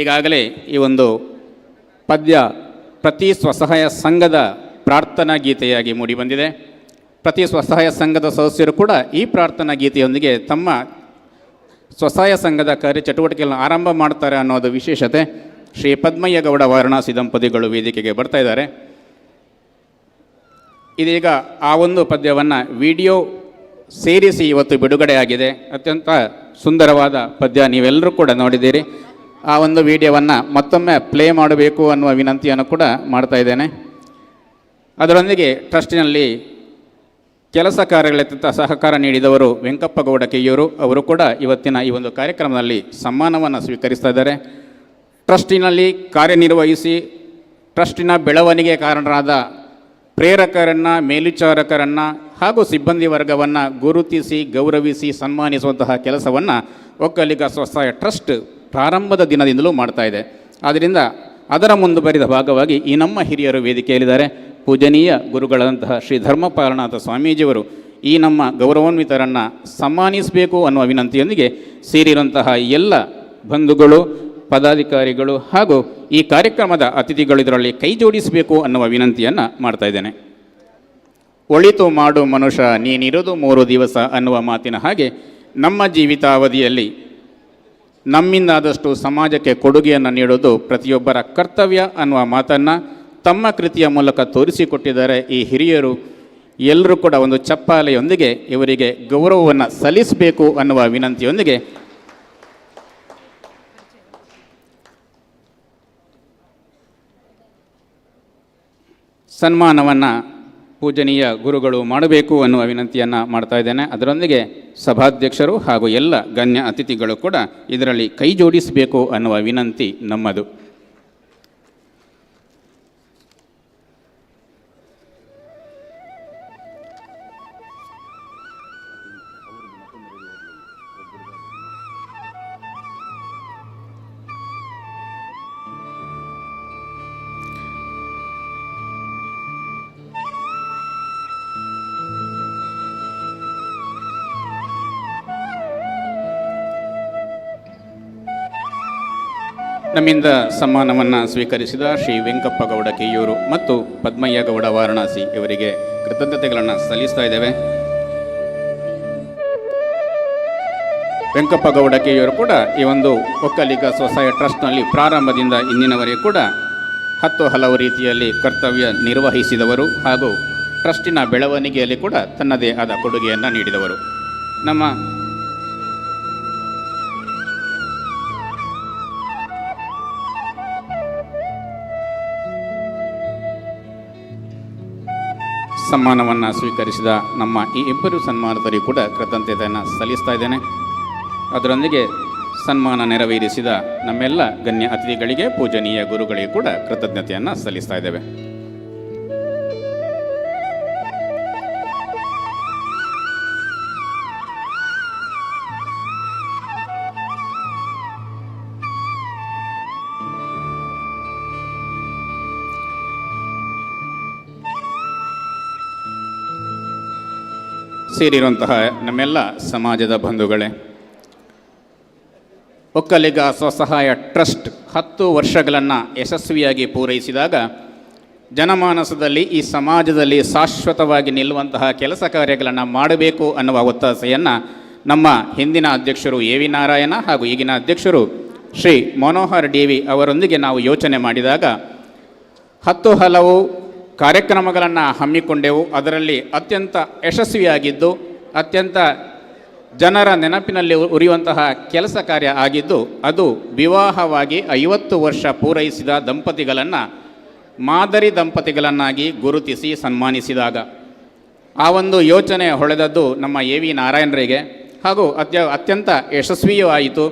ಈಗಾಗಲೇ ಈ ಒಂದು ಪದ್ಯ ಪ್ರತಿ ಸ್ವಸಹಾಯ ಸಂಘದ ಪ್ರಾರ್ಥನಾ ಗೀತೆಯಾಗಿ ಮೂಡಿಬಂದಿದೆ. ಪ್ರತಿ ಸ್ವಸಹಾಯ ಸಂಘದ ಸದಸ್ಯರು ಕೂಡ ಈ ಪ್ರಾರ್ಥನಾ ಗೀತೆಯೊಂದಿಗೆ ತಮ್ಮ ಸ್ವಸಹಾಯ ಸಂಘದ ಕಾರ್ಯಚಟುವಟಿಕೆಗಳನ್ನು ಆರಂಭ ಮಾಡ್ತಾರೆ ಅನ್ನೋದು ವಿಶೇಷತೆ. ಶ್ರೀ ಪದ್ಮಯ್ಯ ಗೌಡ ವಾರಣಾಸಿ ದಂಪತಿಗಳು ವೇದಿಕೆಗೆ ಬರ್ತಾ ಇದ್ದಾರೆ. ಇದೀಗ ಆ ಒಂದು ಪದ್ಯವನ್ನು ವಿಡಿಯೋ ಸೇರಿಸಿ ಇವತ್ತು ಬಿಡುಗಡೆಯಾಗಿದೆ. ಅತ್ಯಂತ ಸುಂದರವಾದ ಪದ್ಯ, ನೀವೆಲ್ಲರೂ ಕೂಡ ನೋಡಿದ್ದೀರಿ. ಆ ಒಂದು ವಿಡಿಯೋವನ್ನು ಮತ್ತೊಮ್ಮೆ ಪ್ಲೇ ಮಾಡಬೇಕು ಅನ್ನುವ ವಿನಂತಿಯನ್ನು ಕೂಡ ಮಾಡ್ತಾ ಇದ್ದೇನೆ. ಅದರೊಂದಿಗೆ ಟ್ರಸ್ಟಿನಲ್ಲಿ ಕೆಲಸ ಕಾರ್ಯಗಳತ್ತ ಸಹಕಾರ ನೀಡಿದವರು ವೆಂಕಪ್ಪ ಗೌಡ ಕೆಯ್ಯೂರು ಅವರು ಕೂಡ ಇವತ್ತಿನ ಈ ಒಂದು ಕಾರ್ಯಕ್ರಮದಲ್ಲಿ ಸನ್ಮಾನವನ್ನು ಸ್ವೀಕರಿಸ್ತಾ ಇದ್ದಾರೆ. ಟ್ರಸ್ಟಿನಲ್ಲಿ ಕಾರ್ಯನಿರ್ವಹಿಸಿ ಟ್ರಸ್ಟಿನ ಬೆಳವಣಿಗೆ ಕಾರಣರಾದ ಪ್ರೇರಕರನ್ನು, ಮೇಲ್ವಿಚಾರಕರನ್ನು ಹಾಗೂ ಸಿಬ್ಬಂದಿ ವರ್ಗವನ್ನು ಗುರುತಿಸಿ ಗೌರವಿಸಿ ಸನ್ಮಾನಿಸುವಂತಹ ಕೆಲಸವನ್ನು ಒಕ್ಕಲಿಗ ಸ್ವಸಹಾಯ ಟ್ರಸ್ಟ್ ಪ್ರಾರಂಭದ ದಿನದಿಂದಲೂ ಮಾಡ್ತಾ ಇದೆ. ಆದ್ದರಿಂದ ಅದರ ಮುಂದುವರಿದ ಭಾಗವಾಗಿ ಈ ನಮ್ಮ ಹಿರಿಯರು ವೇದಿಕೆಯಲ್ಲಿದ್ದಾರೆ. ಪೂಜನೀಯ ಗುರುಗಳಂತಹ ಶ್ರೀ ಧರ್ಮಪಾಲನಾಥ ಸ್ವಾಮೀಜಿಯವರು ಈ ನಮ್ಮ ಗೌರವಾನ್ವಿತರನ್ನು ಸನ್ಮಾನಿಸಬೇಕು ಅನ್ನುವ ವಿನಂತಿಯೊಂದಿಗೆ ಸೇರಿರುವಂತಹ ಎಲ್ಲ ಬಂಧುಗಳು, ಪದಾಧಿಕಾರಿಗಳು ಹಾಗೂ ಈ ಕಾರ್ಯಕ್ರಮದ ಅತಿಥಿಗಳು ಇದರಲ್ಲಿ ಕೈ ಜೋಡಿಸಬೇಕು ಅನ್ನುವ ವಿನಂತಿಯನ್ನು ಮಾಡ್ತಾ ಇದ್ದೇನೆ. ಒಳಿತು ಮಾಡು ಮನುಷ್ಯ ನೀನಿರೋದು 3 ದಿವಸ ಅನ್ನುವ ಮಾತಿನ ಹಾಗೆ ನಮ್ಮ ಜೀವಿತಾವಧಿಯಲ್ಲಿ ನಮ್ಮಿಂದಾದಷ್ಟು ಸಮಾಜಕ್ಕೆ ಕೊಡುಗೆಯನ್ನು ನೀಡೋದು ಪ್ರತಿಯೊಬ್ಬರ ಕರ್ತವ್ಯ ಅನ್ನುವ ಮಾತನ್ನು ತಮ್ಮ ಕೃತಿಯ ಮೂಲಕ ತೋರಿಸಿಕೊಟ್ಟಿದ್ದಾರೆ ಈ ಹಿರಿಯರು. ಎಲ್ಲರೂ ಕೂಡ ಒಂದು ಚಪ್ಪಾಲೆಯೊಂದಿಗೆ ಇವರಿಗೆ ಗೌರವವನ್ನು ಸಲ್ಲಿಸಬೇಕು ಅನ್ನುವ ವಿನಂತಿಯೊಂದಿಗೆ ಸನ್ಮಾನವನ್ನು ಪೂಜನೀಯ ಗುರುಗಳು ಮಾಡಬೇಕು ಅನ್ನುವ ವಿನಂತಿಯನ್ನು ಮಾಡ್ತಾ ಇದ್ದೇನೆ. ಅದರೊಂದಿಗೆ ಸಭಾಧ್ಯಕ್ಷರು ಹಾಗೂ ಎಲ್ಲ ಗಣ್ಯ ಅತಿಥಿಗಳು ಕೂಡ ಇದರಲ್ಲಿ ಕೈ ಜೋಡಿಸಬೇಕು ಅನ್ನುವ ವಿನಂತಿ ನಮ್ಮದು. ನಮ್ಮಿಂದ ಸನ್ಮಾನವನ್ನು ಸ್ವೀಕರಿಸಿದ ಶ್ರೀ ವೆಂಕಪ್ಪ ಗೌಡ ಕೆಯೂರು ಮತ್ತು ಪದ್ಮಯ್ಯ ಗೌಡ ವಾರಣಾಸಿ ಇವರಿಗೆ ಕೃತಜ್ಞತೆಗಳನ್ನು ಸಲ್ಲಿಸ್ತಾ ಇದ್ದೇವೆ. ವೆಂಕಪ್ಪ ಗೌಡ ಕೆಯೂರು ಕೂಡ ಈ ಒಂದು ಒಕ್ಕಲಿಗ ಸ್ವಸಹಾಯ ಟ್ರಸ್ಟ್ನಲ್ಲಿ ಪ್ರಾರಂಭದಿಂದ ಇಂದಿನವರೆಗೂ ಕೂಡ ಹಲವು ರೀತಿಯಲ್ಲಿ ಕರ್ತವ್ಯ ನಿರ್ವಹಿಸಿದವರು ಹಾಗೂ ಟ್ರಸ್ಟಿನ ಬೆಳವಣಿಗೆಯಲ್ಲಿ ಕೂಡ ತನ್ನದೇ ಆದ ಕೊಡುಗೆಯನ್ನು ನೀಡಿದವರು. ನಮ್ಮ ಸನ್ಮಾನವನ್ನು ಸ್ವೀಕರಿಸಿದ ನಮ್ಮ ಈ ಇಬ್ಬರು ಸನ್ಮಾನಿತರಿಗೂ ಕೂಡ ಕೃತಜ್ಞತೆಯನ್ನು ಸಲ್ಲಿಸ್ತಾ ಇದ್ದೇನೆ. ಅದರೊಂದಿಗೆ ಸನ್ಮಾನ ನೆರವೇರಿಸಿದ ನಮ್ಮೆಲ್ಲ ಗಣ್ಯ ಅತಿಥಿಗಳಿಗೆ, ಪೂಜನೀಯ ಗುರುಗಳಿಗೆ ಕೂಡ ಕೃತಜ್ಞತೆಯನ್ನು ಸಲ್ಲಿಸ್ತಾ ಇದ್ದೇವೆ. ಸೇರಿರುವಂತಹ ನಮ್ಮೆಲ್ಲ ಸಮಾಜದ ಬಂಧುಗಳೇ, ಒಕ್ಕಲಿಗ ಸ್ವಸಹಾಯ ಟ್ರಸ್ಟ್ 10 ವರ್ಷಗಳನ್ನು ಯಶಸ್ವಿಯಾಗಿ ಪೂರೈಸಿದಾಗ ಜನಮಾನಸದಲ್ಲಿ ಈ ಸಮಾಜದಲ್ಲಿ ಶಾಶ್ವತವಾಗಿ ನಿಲ್ಲುವಂತಹ ಕೆಲಸ ಕಾರ್ಯಗಳನ್ನು ಮಾಡಬೇಕು ಅನ್ನುವ ಒತ್ತಾಸೆಯನ್ನು ನಮ್ಮ ಹಿಂದಿನ ಅಧ್ಯಕ್ಷರು ಎ ವಿ ನಾರಾಯಣ ಹಾಗೂ ಈಗಿನ ಅಧ್ಯಕ್ಷರು ಶ್ರೀ ಮನೋಹರ್ ಡಿ ವಿ ಅವರೊಂದಿಗೆ ನಾವು ಯೋಚನೆ ಮಾಡಿದಾಗ 10 ಹಲವು ಕಾರ್ಯಕ್ರಮಗಳನ್ನು ಹಮ್ಮಿಕೊಂಡೆವು. ಅದರಲ್ಲಿ ಅತ್ಯಂತ ಯಶಸ್ವಿಯಾಗಿದ್ದು, ಅತ್ಯಂತ ಜನರ ನೆನಪಿನಲ್ಲಿ ಉರಿಯುವಂತಹ ಕೆಲಸ ಕಾರ್ಯ ಆಗಿದ್ದು, ಅದು ವಿವಾಹವಾಗಿ 50 ವರ್ಷ ಪೂರೈಸಿದ ದಂಪತಿಗಳನ್ನು ಮಾದರಿ ದಂಪತಿಗಳನ್ನಾಗಿ ಗುರುತಿಸಿ ಸನ್ಮಾನಿಸಿದಾಗ ಆ ಒಂದು ಯೋಚನೆ ಹೊಳೆದದ್ದು ನಮ್ಮ ಎ ವಿ ನಾರಾಯಣರಿಗೆ ಹಾಗೂ ಅತ್ಯಂತ ಯಶಸ್ವಿಯೂ ಆಯಿತು.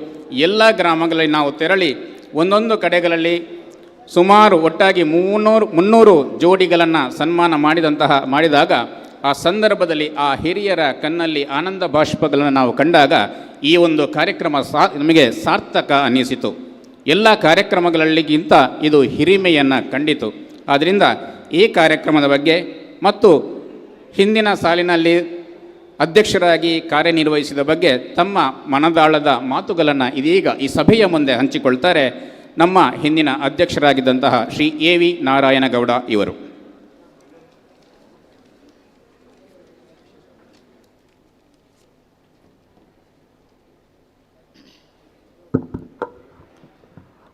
ಎಲ್ಲ ಗ್ರಾಮಗಳಲ್ಲಿ ನಾವು ತೆರಳಿ ಒಂದೊಂದು ಕಡೆಗಳಲ್ಲಿ ಸುಮಾರು ಒಟ್ಟಾಗಿ 300 ಜೋಡಿಗಳನ್ನು ಸನ್ಮಾನ ಮಾಡಿದಾಗ ಆ ಸಂದರ್ಭದಲ್ಲಿ ಆ ಹಿರಿಯರ ಕಣ್ಣಲ್ಲಿ ಆನಂದ ಬಾಷ್ಪಗಳನ್ನು ನಾವು ಕಂಡಾಗ ಈ ಒಂದು ಕಾರ್ಯಕ್ರಮ ನಮಗೆ ಸಾರ್ಥಕ ಅನ್ನಿಸಿತು. ಎಲ್ಲ ಕಾರ್ಯಕ್ರಮಗಳಲ್ಲಿಗಿಂತ ಇದು ಹಿರಿಮೆಯನ್ನು ಕಂಡಿತು. ಆದ್ದರಿಂದ ಈ ಕಾರ್ಯಕ್ರಮದ ಬಗ್ಗೆ ಮತ್ತು ಹಿಂದಿನ ಸಾಲಿನಲ್ಲಿ ಅಧ್ಯಕ್ಷರಾಗಿ ಕಾರ್ಯನಿರ್ವಹಿಸಿದ ಬಗ್ಗೆ ತಮ್ಮ ಮನದಾಳದ ಮಾತುಗಳನ್ನು ಇದೀಗ ಈ ಸಭೆಯ ಮುಂದೆ ಹಂಚಿಕೊಳ್ತಾರೆ ನಮ್ಮ ಹಿಂದಿನ ಅಧ್ಯಕ್ಷರಾಗಿದ್ದಂತಹ ಶ್ರೀ ಎ ವಿ ನಾರಾಯಣಗೌಡ ಇವರು.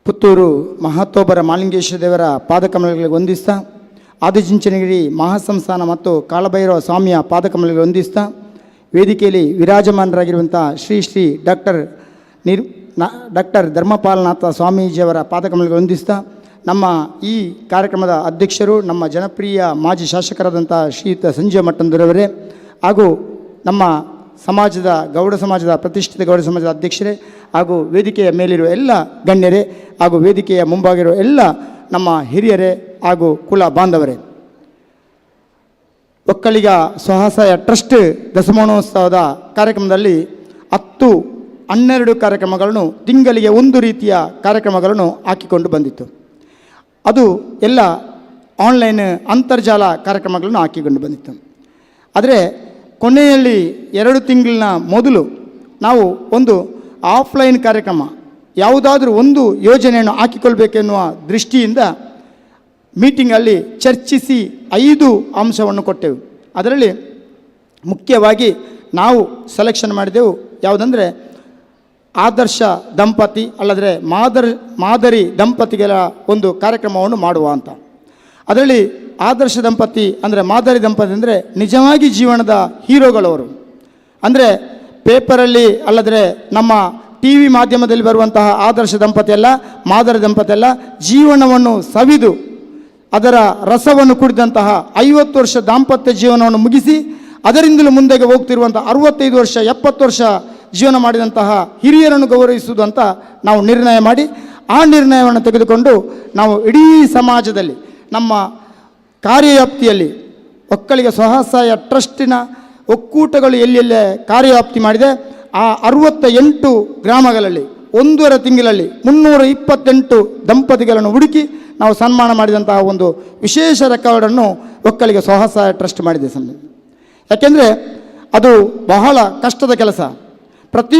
ಪುತ್ತೂರು ಮಹಾತೋಬರ ಮಾಲಿಂಗೇಶ್ವರ ದೇವರ ಪಾದಕಮಲಗಳಿಗೆ ವಂದಿಸ್ತಾ, ಆದಿಚುಂಚನಗಿರಿ ಮಹಾಸಂಸ್ಥಾನ ಮತ್ತು ಕಾಳಭೈರವ ಸ್ವಾಮಿಯ ಪಾದಕಮಲಗಳಿಗೆ ವಂದಿಸ್ತಾ, ವೇದಿಕೆಯಲ್ಲಿ ವಿರಾಜಮಾನರಾಗಿರುವಂಥ ಶ್ರೀ ಡಾಕ್ಟರ್ ಧರ್ಮಪಾಲನಾಥ ಸ್ವಾಮೀಜಿಯವರ ಪಾದಕಮಲಗಳಿಗೆ ವಂದಿಸ್ತಾ, ನಮ್ಮ ಈ ಕಾರ್ಯಕ್ರಮದ ಅಧ್ಯಕ್ಷರು ನಮ್ಮ ಜನಪ್ರಿಯ ಮಾಜಿ ಶಾಸಕರಾದಂಥ ಶ್ರೀಯುತ ಸಂಜೀವ ಮಟ್ಟಂದೂರವರೇ ಹಾಗೂ ನಮ್ಮ ಸಮಾಜದ ಪ್ರತಿಷ್ಠಿತ ಗೌಡ ಸಮಾಜದ ಅಧ್ಯಕ್ಷರೇ ಹಾಗೂ ವೇದಿಕೆಯ ಮೇಲಿರುವ ಎಲ್ಲ ಗಣ್ಯರೇ ಹಾಗೂ ವೇದಿಕೆಯ ಮುಂಭಾಗಿರುವ ಎಲ್ಲ ನಮ್ಮ ಹಿರಿಯರೇ ಹಾಗೂ ಕುಲ ಬಾಂಧವರೇ, ಒಕ್ಕಲಿಗ ಸ್ವಸಹಾಯ ಟ್ರಸ್ಟ್ ದಶಮಾನೋತ್ಸವದ ಕಾರ್ಯಕ್ರಮದಲ್ಲಿ 12 ಕಾರ್ಯಕ್ರಮಗಳನ್ನು ತಿಂಗಳಿಗೆ ಒಂದು ರೀತಿಯ ಕಾರ್ಯಕ್ರಮಗಳನ್ನು ಹಾಕಿಕೊಂಡು ಬಂದಿತ್ತು. ಅದು ಎಲ್ಲ ಆನ್ಲೈನ್ ಅಂತರ್ಜಾಲ ಕಾರ್ಯಕ್ರಮಗಳನ್ನು ಹಾಕಿಕೊಂಡು ಬಂದಿತ್ತು. ಆದರೆ ಕೊನೆಯಲ್ಲಿ 2 ತಿಂಗಳಿನ ಮೊದಲು ನಾವು ಒಂದು ಆಫ್ಲೈನ್ ಕಾರ್ಯಕ್ರಮ ಯಾವುದಾದ್ರೂ ಒಂದು ಯೋಜನೆಯನ್ನು ಹಾಕಿಕೊಳ್ಬೇಕೆನ್ನುವ ದೃಷ್ಟಿಯಿಂದ ಮೀಟಿಂಗಲ್ಲಿ ಚರ್ಚಿಸಿ 5 ಅಂಶವನ್ನು ಕೊಟ್ಟೆವು. ಅದರಲ್ಲಿ ಮುಖ್ಯವಾಗಿ ನಾವು ಸೆಲೆಕ್ಷನ್ ಮಾಡಿದೆವು ಯಾವುದಂದರೆ ಆದರ್ಶ ದಂಪತಿ ಅಲ್ಲದ್ರೆ ಮಾದರಿ ದಂಪತಿಗಳ ಒಂದು ಕಾರ್ಯಕ್ರಮವನ್ನು ಮಾಡುವ ಅಂತ. ಅದರಲ್ಲಿ ಆದರ್ಶ ದಂಪತಿ ಅಂದರೆ ಮಾದರಿ ದಂಪತಿ ಅಂದರೆ ನಿಜವಾಗಿ ಜೀವನದ ಹೀರೋಗಳವರು. ಅಂದರೆ ಪೇಪರಲ್ಲಿ ಅಲ್ಲದ್ರೆ ನಮ್ಮ ಟಿ ವಿ ಮಾಧ್ಯಮದಲ್ಲಿ ಬರುವಂತಹ ಆದರ್ಶ ದಂಪತಿ ಅಲ್ಲ, ಮಾದರಿ ದಂಪತಿ ಅಲ್ಲ, ಜೀವನವನ್ನು ಸವಿದು ಅದರ ರಸವನ್ನು ಕುಡಿದಂತಹ 50 ವರ್ಷ ದಾಂಪತ್ಯ ಜೀವನವನ್ನು ಮುಗಿಸಿ ಅದರಿಂದಲೂ ಮುಂದೆಗೆ ಹೋಗ್ತಿರುವಂಥ 65 ವರ್ಷ 70 ವರ್ಷ ಜೀವನ ಮಾಡಿದಂತಹ ಹಿರಿಯರನ್ನು ಗೌರವಿಸುವುದು ಅಂತ ನಾವು ನಿರ್ಣಯ ಮಾಡಿ ಆ ನಿರ್ಣಯವನ್ನು ತೆಗೆದುಕೊಂಡು ನಾವು ಇಡೀ ಸಮಾಜದಲ್ಲಿ ನಮ್ಮ ಕಾರ್ಯವ್ಯಾಪ್ತಿಯಲ್ಲಿ ಒಕ್ಕಲಿಗ ಸ್ವಸಹಾಯ ಟ್ರಸ್ಟಿನ ಒಕ್ಕೂಟಗಳು ಎಲ್ಲೆಲ್ಲೇ ಕಾರ್ಯವ್ಯಾಪ್ತಿ ಮಾಡಿದೆ ಆ 68 ಗ್ರಾಮಗಳಲ್ಲಿ 1.5 ತಿಂಗಳಲ್ಲಿ 328 ದಂಪತಿಗಳನ್ನು ಹುಡುಕಿ ನಾವು ಸನ್ಮಾನ ಮಾಡಿದಂತಹ ಒಂದು ವಿಶೇಷ ರೆಕಾರ್ಡನ್ನು ಒಕ್ಕಲಿಗ ಸ್ವಸಹಾಯ ಟ್ರಸ್ಟ್ ಮಾಡಿದೆ ಯಾಕೆಂದರೆ ಅದು ಬಹಳ ಕಷ್ಟದ ಕೆಲಸ. ಪ್ರತಿ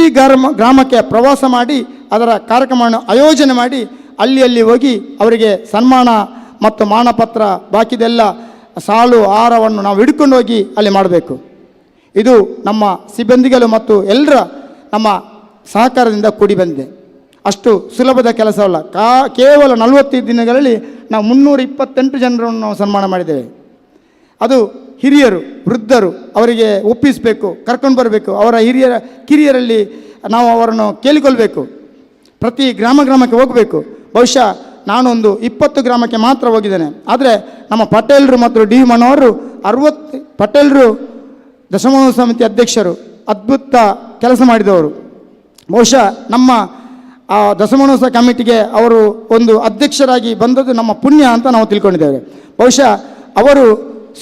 ಗ್ರಾಮಕ್ಕೆ ಪ್ರವಾಸ ಮಾಡಿ ಅದರ ಕಾರ್ಯಕ್ರಮವನ್ನು ಆಯೋಜನೆ ಮಾಡಿ ಅಲ್ಲಿ ಹೋಗಿ ಅವರಿಗೆ ಸನ್ಮಾನ ಮತ್ತು ಮಾನಪತ್ರ ಬಾಕಿದೆಲ್ಲ ಸಾಲು ಆಹಾರವನ್ನು ನಾವು ಹಿಡ್ಕೊಂಡು ಹೋಗಿ ಅಲ್ಲಿ ಮಾಡಬೇಕು. ಇದು ನಮ್ಮ ಸಿಬ್ಬಂದಿಗಳು ಮತ್ತು ಎಲ್ಲರ ನಮ್ಮ ಸಹಕಾರದಿಂದ ಕೂಡಿ ಬಂದಿದೆ. ಅಷ್ಟು ಸುಲಭದ ಕೆಲಸವಲ್ಲ. ಕೇವಲ 45 ದಿನಗಳಲ್ಲಿ ನಾವು 328 ಜನರನ್ನು ನಾವು ಸನ್ಮಾನ ಮಾಡಿದ್ದೇವೆ. ಅದು ಹಿರಿಯರು, ವೃದ್ಧರು, ಅವರಿಗೆ ಒಪ್ಪಿಸಬೇಕು, ಕರ್ಕೊಂಡು ಬರಬೇಕು. ಅವರ ಕಿರಿಯರಲ್ಲಿ ನಾವು ಅವರನ್ನು ಕೇಳಿಕೊಳ್ಬೇಕು. ಪ್ರತಿ ಗ್ರಾಮಕ್ಕೆ ಹೋಗಬೇಕು. ಬಹುಶಃ ನಾನೊಂದು 20 ಗ್ರಾಮಕ್ಕೆ ಮಾತ್ರ ಹೋಗಿದ್ದೇನೆ. ಆದರೆ ನಮ್ಮ ಪಟೇಲರು ಮತ್ತು ಡಿ ಮನೋಹರು 60 ಪಟೇಲರು ದಶಮಾನೋತ್ಸವ ಸಮಿತಿ ಅಧ್ಯಕ್ಷರು, ಅದ್ಭುತ ಕೆಲಸ ಮಾಡಿದವರು. ಬಹುಶಃ ನಮ್ಮ ಆ ದಶಮಾನೋತ್ಸವ ಕಮಿಟಿಗೆ ಅವರು ಒಂದು ಅಧ್ಯಕ್ಷರಾಗಿ ಬಂದದ್ದು ನಮ್ಮ ಪುಣ್ಯ ಅಂತ ನಾವು ತಿಳ್ಕೊಂಡಿದ್ದೇವೆ. ಬಹುಶಃ ಅವರು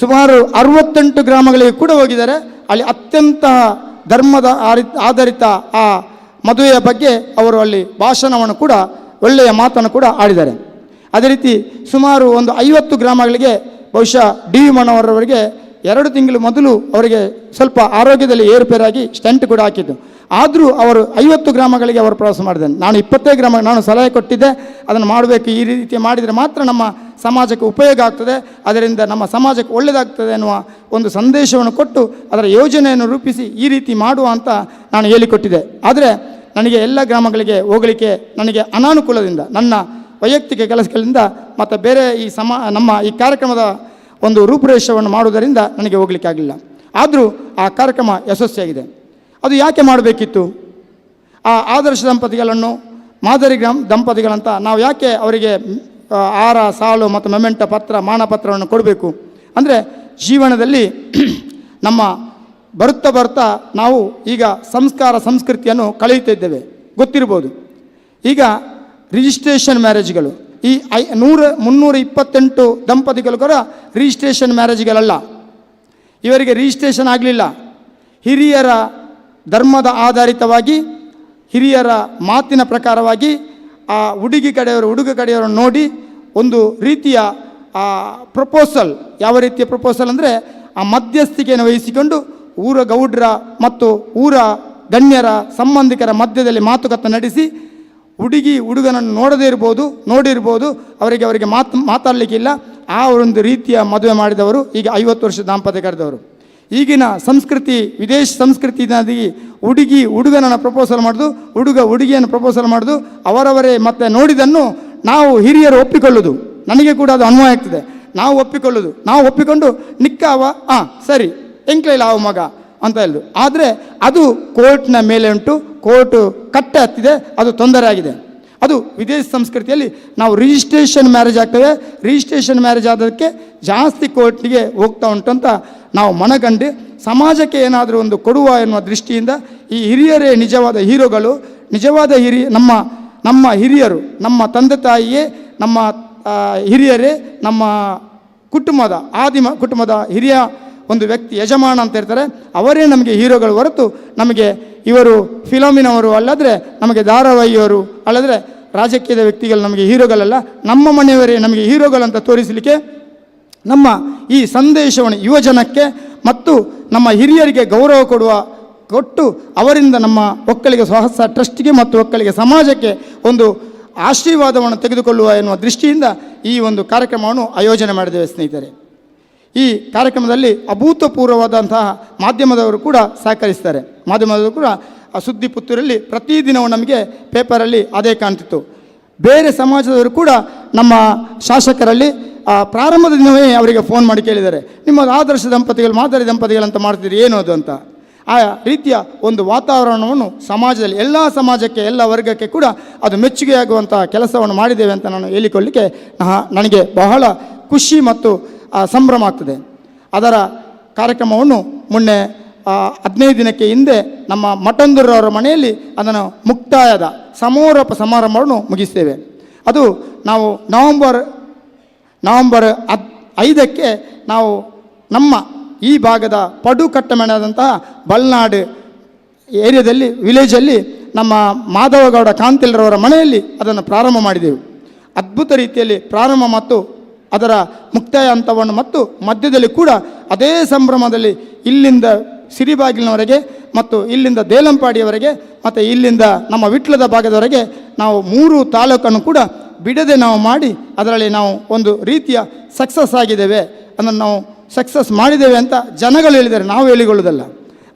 ಸುಮಾರು 68 ಗ್ರಾಮಗಳಿಗೆ ಕೂಡ ಹೋಗಿದ್ದಾರೆ. ಅಲ್ಲಿ ಅತ್ಯಂತ ಧರ್ಮದ ಆಧಾರಿತ ಆ ಮದುವೆಯ ಬಗ್ಗೆ ಅವರು ಅಲ್ಲಿ ಭಾಷಣವನ್ನು ಕೂಡ ಒಳ್ಳೆಯ ಮಾತನ್ನು ಕೂಡ ಆಡಿದ್ದಾರೆ. ಅದೇ ರೀತಿ ಸುಮಾರು ಒಂದು 50 ಗ್ರಾಮಗಳಿಗೆ ಬಹುಶಃ ಡಿ ಮನೋಹರವರಿಗೆ 2 ತಿಂಗಳು ಮೊದಲು ಅವರಿಗೆ ಸ್ವಲ್ಪ ಆರೋಗ್ಯದಲ್ಲಿ ಏರುಪೇರಾಗಿ ಸ್ಟೆಂಟ್ ಕೂಡ ಹಾಕಿದ್ದು. ಆದರೂ ಅವರು 50 ಗ್ರಾಮಗಳಿಗೆ ಅವರು ಪ್ರವಾಸ ಮಾಡಿದ್ದಾನೆ. ನಾನು 20 ಗ್ರಾಮ ನಾನು ಸಲಹೆ ಕೊಟ್ಟಿದ್ದೆ, ಅದನ್ನು ಮಾಡಬೇಕು, ಈ ರೀತಿ ಮಾಡಿದರೆ ಮಾತ್ರ ನಮ್ಮ ಸಮಾಜಕ್ಕೆ ಉಪಯೋಗ ಆಗ್ತದೆ, ಅದರಿಂದ ನಮ್ಮ ಸಮಾಜಕ್ಕೆ ಒಳ್ಳೆಯದಾಗ್ತದೆ ಎನ್ನುವ ಒಂದು ಸಂದೇಶವನ್ನು ಕೊಟ್ಟು ಅದರ ಯೋಜನೆಯನ್ನು ರೂಪಿಸಿ ಈ ರೀತಿ ಮಾಡುವ ಅಂತ ನಾನು ಹೇಳಿಕೊಟ್ಟಿದ್ದೆ. ಆದರೆ ನನಗೆ ಎಲ್ಲ ಗ್ರಾಮಗಳಿಗೆ ಹೋಗಲಿಕ್ಕೆ ನನಗೆ ಅನಾನುಕೂಲದಿಂದ, ನನ್ನ ವೈಯಕ್ತಿಕ ಕೆಲಸಗಳಿಂದ ಮತ್ತು ಬೇರೆ ಈ ನಮ್ಮ ಈ ಕಾರ್ಯಕ್ರಮದ ಒಂದು ರೂಪುರೇಷವನ್ನು ಮಾಡುವುದರಿಂದ ನನಗೆ ಹೋಗಲಿಕ್ಕೆ ಆಗಲಿಲ್ಲ. ಆದರೂ ಆ ಕಾರ್ಯಕ್ರಮ ಯಶಸ್ವಿಯಾಗಿದೆ. ಅದು ಯಾಕೆ ಮಾಡಬೇಕಿತ್ತು? ಆ ಆದರ್ಶ ದಂಪತಿಗಳನ್ನು ಮಾದರಿ ದಂಪತಿಗಳಂತ ನಾವು ಯಾಕೆ ಅವರಿಗೆ ಆಹಾರ, ಸಾಲು ಮತ್ತು ಮೆಮೆಂಟ ಪತ್ರ, ಮಾನಪತ್ರವನ್ನು ಕೊಡಬೇಕು ಅಂದರೆ, ಜೀವನದಲ್ಲಿ ನಮ್ಮ ಬರುತ್ತಾ ನಾವು ಈಗ ಸಂಸ್ಕೃತಿಯನ್ನು ಕಳೆಯುತ್ತಿದ್ದೇವೆ. ಗೊತ್ತಿರ್ಬೋದು. ಈಗ ರಿಜಿಸ್ಟ್ರೇಷನ್ ಮ್ಯಾರೇಜ್ಗಳು ಈ 328 ದಂಪತಿಗಳು ಕೂಡ ರಿಜಿಸ್ಟ್ರೇಷನ್ ಮ್ಯಾರೇಜ್ಗಳಲ್ಲ. ಇವರಿಗೆ ರಿಜಿಸ್ಟ್ರೇಷನ್ ಆಗಲಿಲ್ಲ. ಹಿರಿಯರ ಧರ್ಮದ ಆಧಾರಿತವಾಗಿ, ಹಿರಿಯರ ಮಾತಿನ ಪ್ರಕಾರವಾಗಿ ಆ ಹುಡುಗ ಕಡೆಯವರು ನೋಡಿ ಒಂದು ರೀತಿಯ ಪ್ರಪೋಸಲ್, ಯಾವ ರೀತಿಯ ಪ್ರಪೋಸಲ್ ಅಂದರೆ ಆ ಮಧ್ಯಸ್ಥಿಕೆಯನ್ನು ವಹಿಸಿಕೊಂಡು ಊರ ಗೌಡ್ರ ಮತ್ತು ಊರ ಗಣ್ಯರ ಸಂಬಂಧಿಕರ ಮಧ್ಯದಲ್ಲಿ ಮಾತುಕತೆ ನಡೆಸಿ ಹುಡುಗನನ್ನು ನೋಡಿರ್ಬೋದು, ಅವರಿಗೆ ಮಾತಾಡಲಿಕ್ಕಿಲ್ಲ. ಆ ಒಂದು ರೀತಿಯ ಮದುವೆ ಮಾಡಿದವರು ಈಗ 50 ವರ್ಷ ದಾಂಪತ್ಯ ಕರೆದವರು. ಈಗಿನ ಸಂಸ್ಕೃತಿ, ವಿದೇಶ ಸಂಸ್ಕೃತಿಯಾಗಿ ಹುಡುಗನನ್ನು ಪ್ರಪೋಸಲ್ ಮಾಡೋದು, ಹುಡುಗಿಯನ್ನು ಪ್ರಪೋಸಲ್ ಮಾಡೋದು, ಅವರವರೇ ಮತ್ತೆ ನೋಡಿದನ್ನು ನಾವು ಹಿರಿಯರು ಒಪ್ಪಿಕೊಳ್ಳೋದು. ನನಗೆ ಕೂಡ ಅದು ಅನ್ವಯ ಆಗ್ತದೆ. ನಾವು ಒಪ್ಪಿಕೊಂಡು ನಿಕ್ಕಾವ ಸರಿ ಎಂಕ್ಲೈಲ ಆವ ಮಗ ಅಂತ ಹೇಳುದು. ಆದರೆ ಅದು ಕೋರ್ಟ್ನ ಮೇಲೆ ಉಂಟು, ಕೋರ್ಟ್ ಕಟ್ಟೆ ಹತ್ತಿದೆ, ಅದು ತೊಂದರೆ ಆಗಿದೆ. ಅದು ವಿದೇಶ ಸಂಸ್ಕೃತಿಯಲ್ಲಿ ನಾವು ರಿಜಿಸ್ಟ್ರೇಷನ್ ಮ್ಯಾರೇಜ್ ಆಗ್ತದೆ. ರಿಜಿಸ್ಟ್ರೇಷನ್ ಮ್ಯಾರೇಜ್ ಆದದಕ್ಕೆ ಜಾಸ್ತಿ ಕೋರ್ಟ್ಗೆ ಹೋಗ್ತಾ ಉಂಟು ಅಂತ ನಾವು ಮನಗಂಡು ಸಮಾಜಕ್ಕೆ ಏನಾದರೂ ಒಂದು ಕೊಡುವ ಎನ್ನುವ ದೃಷ್ಟಿಯಿಂದ ಈ ಹಿರಿಯರೇ ನಿಜವಾದ ಹೀರೋಗಳು. ನಮ್ಮ ಹಿರಿಯರು, ನಮ್ಮ ತಂದೆ ತಾಯಿಯೇ ನಮ್ಮ ಹಿರಿಯರೇ, ನಮ್ಮ ಕುಟುಂಬದ ಹಿರಿಯ ಒಂದು ವ್ಯಕ್ತಿ, ಯಜಮಾನ ಅಂತ ಇರ್ತಾರೆ, ಅವರೇ ನಮಗೆ ಹೀರೋಗಳು ಹೊರತು ನಮಗೆ ಇವರು ಫಿಲಮಿನವರು ಅಲ್ಲದ್ರೆ, ನಮಗೆ ಧಾರಾವಾಹಿಯವರು ಅಲ್ಲದ್ರೆ ರಾಜಕೀಯದ ವ್ಯಕ್ತಿಗಳು ನಮಗೆ ಹೀರೋಗಳಲ್ಲ. ನಮ್ಮ ಮನೆಯವರೇ ನಮಗೆ ಹೀರೋಗಳಂತ ತೋರಿಸಲಿಕ್ಕೆ ನಮ್ಮ ಈ ಸಂದೇಶವನ್ನು ಯುವಜನಕ್ಕೆ ಮತ್ತು ನಮ್ಮ ಹಿರಿಯರಿಗೆ ಗೌರವ ಕೊಟ್ಟು ಅವರಿಂದ ನಮ್ಮ ಒಕ್ಕಲಿಗ ಸ್ವಸಹಾಯ ಟ್ರಸ್ಟ್ಗೆ ಮತ್ತು ಒಕ್ಕಲಿಗ ಸಮಾಜಕ್ಕೆ ಒಂದು ಆಶೀರ್ವಾದವನ್ನು ತೆಗೆದುಕೊಳ್ಳುವ ಎನ್ನುವ ದೃಷ್ಟಿಯಿಂದ ಈ ಒಂದು ಕಾರ್ಯಕ್ರಮವನ್ನು ಆಯೋಜನೆ ಮಾಡಿದ್ದೇವೆ ಸ್ನೇಹಿತರೆ. ಈ ಕಾರ್ಯಕ್ರಮದಲ್ಲಿ ಅಭೂತಪೂರ್ವವಾದಂತಹ ಮಾಧ್ಯಮದವರು ಕೂಡ ಸಹಕರಿಸ್ತಾರೆ. ಮಾಧ್ಯಮದವರು ಕೂಡ ಸುದ್ದಿ ಪುತ್ತೂರಲ್ಲಿ ಪ್ರತಿದಿನವೂ ನಮಗೆ ಪೇಪರಲ್ಲಿ ಅದೇ ಕಾಣ್ತಿತ್ತು. ಬೇರೆ ಸಮಾಜದವರು ಕೂಡ ನಮ್ಮ ಶಾಸಕರಲ್ಲಿ ಪ್ರಾರಂಭದ ದಿನವೇ ಅವರಿಗೆ ಫೋನ್ ಮಾಡಿ ಕೇಳಿದ್ದಾರೆ, ನಿಮ್ಮ ಆದರ್ಶ ದಂಪತಿಗಳು, ಮಾದರಿ ದಂಪತಿಗಳಂತ ಮಾಡ್ತಿದ್ದೀರಿ, ಏನು ಅದು ಅಂತ. ಆ ರೀತಿಯ ಒಂದು ವಾತಾವರಣವನ್ನು ಸಮಾಜದಲ್ಲಿ ಎಲ್ಲ ಸಮಾಜಕ್ಕೆ, ಎಲ್ಲ ವರ್ಗಕ್ಕೆ ಕೂಡ ಅದು ಮೆಚ್ಚುಗೆಯಾಗುವಂಥ ಕೆಲಸವನ್ನು ಮಾಡಿದ್ದೇವೆ ಅಂತ ನಾನು ಹೇಳಿಕೊಳ್ಳಲಿಕ್ಕೆ ನನಗೆ ಬಹಳ ಖುಷಿ ಮತ್ತು ಸಂಭ್ರಮ ಆಗ್ತದೆ. ಅದರ ಕಾರ್ಯಕ್ರಮವನ್ನು ಮೊನ್ನೆ 15 ದಿನಕ್ಕೆ ಹಿಂದೆ ನಮ್ಮ ಮಠಂದೂರವರ ಮನೆಯಲ್ಲಿ ಅದನ್ನು ಮುಕ್ತಾಯದ ಸಮಾರೋಪ ಸಮಾರಂಭವನ್ನು ಮುಗಿಸ್ತೇವೆ. ಅದು ನಾವು ನವಂಬರ್ 5ಕ್ಕೆ ನಾವು ನಮ್ಮ ಈ ಭಾಗದ ಪಡು ಕಟ್ಟಮನೆಯಾದಂತಹ ಬಲ್ನಾಡು ಏರಿಯಾದಲ್ಲಿ ವಿಲೇಜಲ್ಲಿ ನಮ್ಮ ಮಾಧವಗೌಡ ಕಾಂತಿಲ್ರವರ ಮನೆಯಲ್ಲಿ ಅದನ್ನು ಪ್ರಾರಂಭ ಮಾಡಿದೆವು. ಅದ್ಭುತ ರೀತಿಯಲ್ಲಿ ಪ್ರಾರಂಭ ಮತ್ತು ಅದರ ಮುಕ್ತಾಯ ಹಂತವನ್ನು ಮತ್ತು ಮಧ್ಯದಲ್ಲಿ ಕೂಡ ಅದೇ ಸಂಭ್ರಮದಲ್ಲಿ ಇಲ್ಲಿಂದ ಸಿರಿಬಾಗಿಲಿನವರೆಗೆ ಮತ್ತು ಇಲ್ಲಿಂದ ದೇಲಂಪಾಡಿಯವರೆಗೆ ಮತ್ತು ಇಲ್ಲಿಂದ ನಮ್ಮ ವಿಟ್ಲದ ಭಾಗದವರೆಗೆ ನಾವು 3 ತಾಲೂಕನ್ನು ಕೂಡ ಬಿಡದೆ ನಾವು ಮಾಡಿ ಅದರಲ್ಲಿ ನಾವು ಒಂದು ರೀತಿಯ ಸಕ್ಸಸ್ ಆಗಿದ್ದೇವೆ, ಅದನ್ನು ನಾವು ಸಕ್ಸಸ್ ಮಾಡಿದ್ದೇವೆ ಅಂತ ಜನಗಳು ಹೇಳಿದ್ದಾರೆ, ನಾವು ಹೇಳಿಕೊಳ್ಳೋದಲ್ಲ.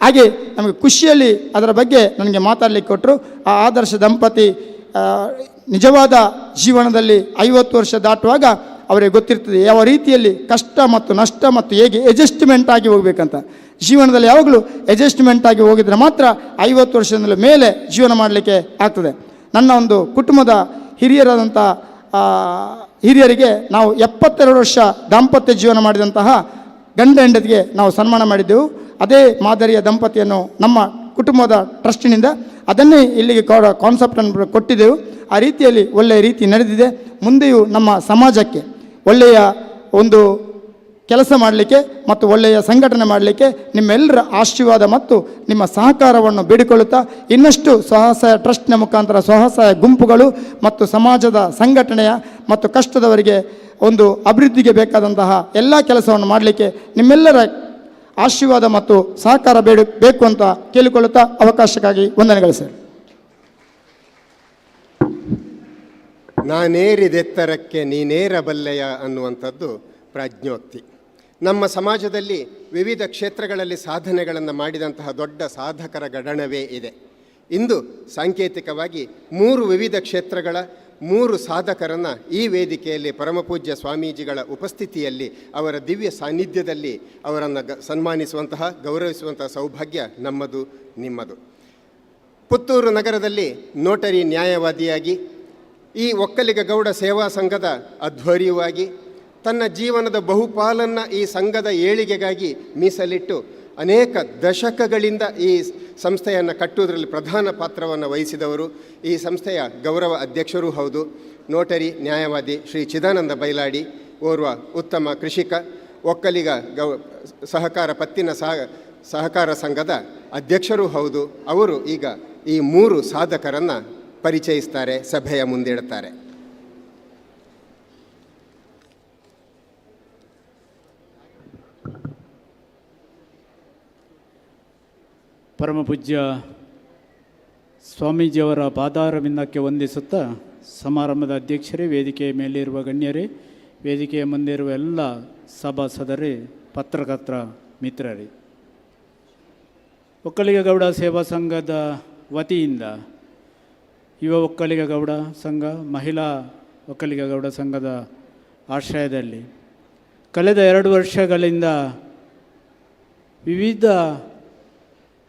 ಹಾಗೆ ನಮಗೆ ಖುಷಿಯಲ್ಲಿ ಅದರ ಬಗ್ಗೆ ನನಗೆ ಮಾತಾಡಲಿಕ್ಕೆ ಕೊಟ್ಟರು. ಆ ಆದರ್ಶ ದಂಪತಿ ನಿಜವಾದ ಜೀವನದಲ್ಲಿ 50 ವರ್ಷ ದಾಟುವಾಗ ಅವರಿಗೆ ಗೊತ್ತಿರ್ತದೆ ಯಾವ ರೀತಿಯಲ್ಲಿ ಕಷ್ಟ ಮತ್ತು ನಷ್ಟ ಮತ್ತು ಹೇಗೆ ಅಡ್ಜಸ್ಟ್ಮೆಂಟ್ ಆಗಿ ಹೋಗಬೇಕಂತ. ಜೀವನದಲ್ಲಿ ಯಾವಾಗಲೂ ಅಡ್ಜಸ್ಟ್ಮೆಂಟ್ ಆಗಿ ಹೋಗಿದ್ರೆ ಮಾತ್ರ 50 ವರ್ಷದ ಮೇಲೆ ಜೀವನ ಮಾಡಲಿಕ್ಕೆ ಆಗ್ತದೆ. ನನ್ನ ಒಂದು ಕುಟುಂಬದ ಹಿರಿಯರಾದಂಥ ಹಿರಿಯರಿಗೆ ನಾವು 72 ವರ್ಷ ದಾಂಪತ್ಯ ಜೀವನ ಮಾಡಿದಂತಹ ಗಂಡ ಹೆಂಡತಿಗೆ ನಾವು ಸನ್ಮಾನ ಮಾಡಿದ್ದೆವು. ಅದೇ ಮಾದರಿಯ ದಂಪತಿಯನ್ನು ನಮ್ಮ ಕುಟುಂಬದ ಟ್ರಸ್ಟಿನಿಂದ ಅದನ್ನೇ ಇಲ್ಲಿಗೆ ಕಾನ್ಸೆಪ್ಟನ್ನು ಕೊಟ್ಟಿದ್ದೆವು. ಆ ರೀತಿಯಲ್ಲಿ ಒಳ್ಳೆಯ ರೀತಿ ನಡೆದಿದೆ. ಮುಂದೆಯೂ ನಮ್ಮ ಸಮಾಜಕ್ಕೆ ಒಳ್ಳೆಯ ಒಂದು ಕೆಲಸ ಮಾಡಲಿಕ್ಕೆ ಮತ್ತು ಒಳ್ಳೆಯ ಸಂಘಟನೆ ಮಾಡಲಿಕ್ಕೆ ನಿಮ್ಮೆಲ್ಲರ ಆಶೀರ್ವಾದ ಮತ್ತು ನಿಮ್ಮ ಸಹಕಾರವನ್ನು ಬೇಡಿಕೊಳ್ಳುತ್ತಾ ಇನ್ನಷ್ಟು ಸ್ವಸಹಾಯ ಟ್ರಸ್ಟ್ನ ಮುಖಾಂತರ ಸ್ವಸಹಾಯ ಗುಂಪುಗಳು ಮತ್ತು ಸಮಾಜದ ಸಂಘಟನೆಯ ಮತ್ತು ಕಷ್ಟದವರಿಗೆ ಒಂದು ಅಭಿವೃದ್ಧಿಗೆ ಬೇಕಾದಂತಹ ಎಲ್ಲ ಕೆಲಸವನ್ನು ಮಾಡಲಿಕ್ಕೆ ನಿಮ್ಮೆಲ್ಲರ ಆಶೀರ್ವಾದ ಮತ್ತು ಸಹಕಾರ ಬೇಕು ಅಂತ ಕೇಳಿಕೊಳ್ಳುತ್ತಾ ಅವಕಾಶಕ್ಕಾಗಿ ವಂದನೆಗಳು ಸರ್. ನಾನೇರಿದೆತ್ತರಕ್ಕೆ ನೀನೇರಬಲ್ಲೆಯ ಅನ್ನುವಂಥದ್ದು ಪ್ರಾಜ್ಞೋಕ್ತಿ. ನಮ್ಮ ಸಮಾಜದಲ್ಲಿ ವಿವಿಧ ಕ್ಷೇತ್ರಗಳಲ್ಲಿ ಸಾಧನೆಗಳನ್ನು ಮಾಡಿದಂತಹ ದೊಡ್ಡ ಸಾಧಕರ ಗಣವೇ ಇದೆ. ಇಂದು ಸಾಂಕೇತಿಕವಾಗಿ 3 ವಿವಿಧ ಕ್ಷೇತ್ರಗಳ 3 ಸಾಧಕರನ್ನು ಈ ವೇದಿಕೆಯಲ್ಲಿ ಪರಮಪೂಜ್ಯ ಸ್ವಾಮೀಜಿಗಳ ಉಪಸ್ಥಿತಿಯಲ್ಲಿ ಅವರ ದಿವ್ಯ ಸಾನ್ನಿಧ್ಯದಲ್ಲಿ ಅವರನ್ನು ಸನ್ಮಾನಿಸುವಂತಹ ಗೌರವಿಸುವಂತಹ ಸೌಭಾಗ್ಯ ನಮ್ಮದು, ನಿಮ್ಮದು. ಪುತ್ತೂರು ನಗರದಲ್ಲಿ ನೋಟರಿ ನ್ಯಾಯವಾದಿಯಾಗಿ, ಈ ಒಕ್ಕಲಿಗ ಗೌಡ ಸೇವಾ ಸಂಘದ ಅಧ್ವರ್ಯವಾಗಿ, ತನ್ನ ಜೀವನದ ಬಹುಪಾಲನ್ನು ಈ ಸಂಘದ ಏಳಿಗೆಗಾಗಿ ಮೀಸಲಿಟ್ಟು ಅನೇಕ ದಶಕಗಳಿಂದ ಈ ಸಂಸ್ಥೆಯನ್ನು ಕಟ್ಟುವುದರಲ್ಲಿ ಪ್ರಧಾನ ಪಾತ್ರವನ್ನು ವಹಿಸಿದವರು. ಈ ಸಂಸ್ಥೆಯ ಗೌರವ ಅಧ್ಯಕ್ಷರೂ ಹೌದು. ನೋಟರಿ ನ್ಯಾಯವಾದಿ ಶ್ರೀ ಚಿದಾನಂದ ಬೈಲಾಡಿ ಓರ್ವ ಉತ್ತಮ ಕೃಷಿಕ, ಒಕ್ಕಲಿಗ ಸಹಕಾರ ಪತ್ತಿನ ಸಹಕಾರ ಸಂಘದ ಅಧ್ಯಕ್ಷರೂ ಹೌದು. ಅವರು ಈಗ ಈ 3 ಸಾಧಕರನ್ನು ಪರಿಚಯಿಸ್ತಾರೆ, ಸಭೆಯ ಮುಂದಿಡುತ್ತಾರೆ. ಪರಮಪೂಜ್ಯ ಸ್ವಾಮೀಜಿಯವರ ಪಾದಾರವಿಂದಕ್ಕೆ ವಂದಿಸುತ್ತಾ, ಸಮಾರಂಭದ ಅಧ್ಯಕ್ಷರೇ, ವೇದಿಕೆಯ ಮೇಲಿರುವ ಗಣ್ಯರೇ, ವೇದಿಕೆಯ ಮುಂದೆ ಇರುವ ಎಲ್ಲ ಸಭಾಸದರೇ, ಪತ್ರಕರ್ತರ ಮಿತ್ರರೇ, ಒಕ್ಕಲಿಗ ಗೌಡ ಸೇವಾ ಸಂಘದ ವತಿಯಿಂದ ಯುವ ಒಕ್ಕಲಿಗ ಗೌಡ ಸಂಘ, ಮಹಿಳಾ ಒಕ್ಕಲಿಗ ಗೌಡ ಸಂಘದ ಆಶ್ರಯದಲ್ಲಿ ಕಳೆದ 2 ವರ್ಷಗಳಿಂದ ವಿವಿಧ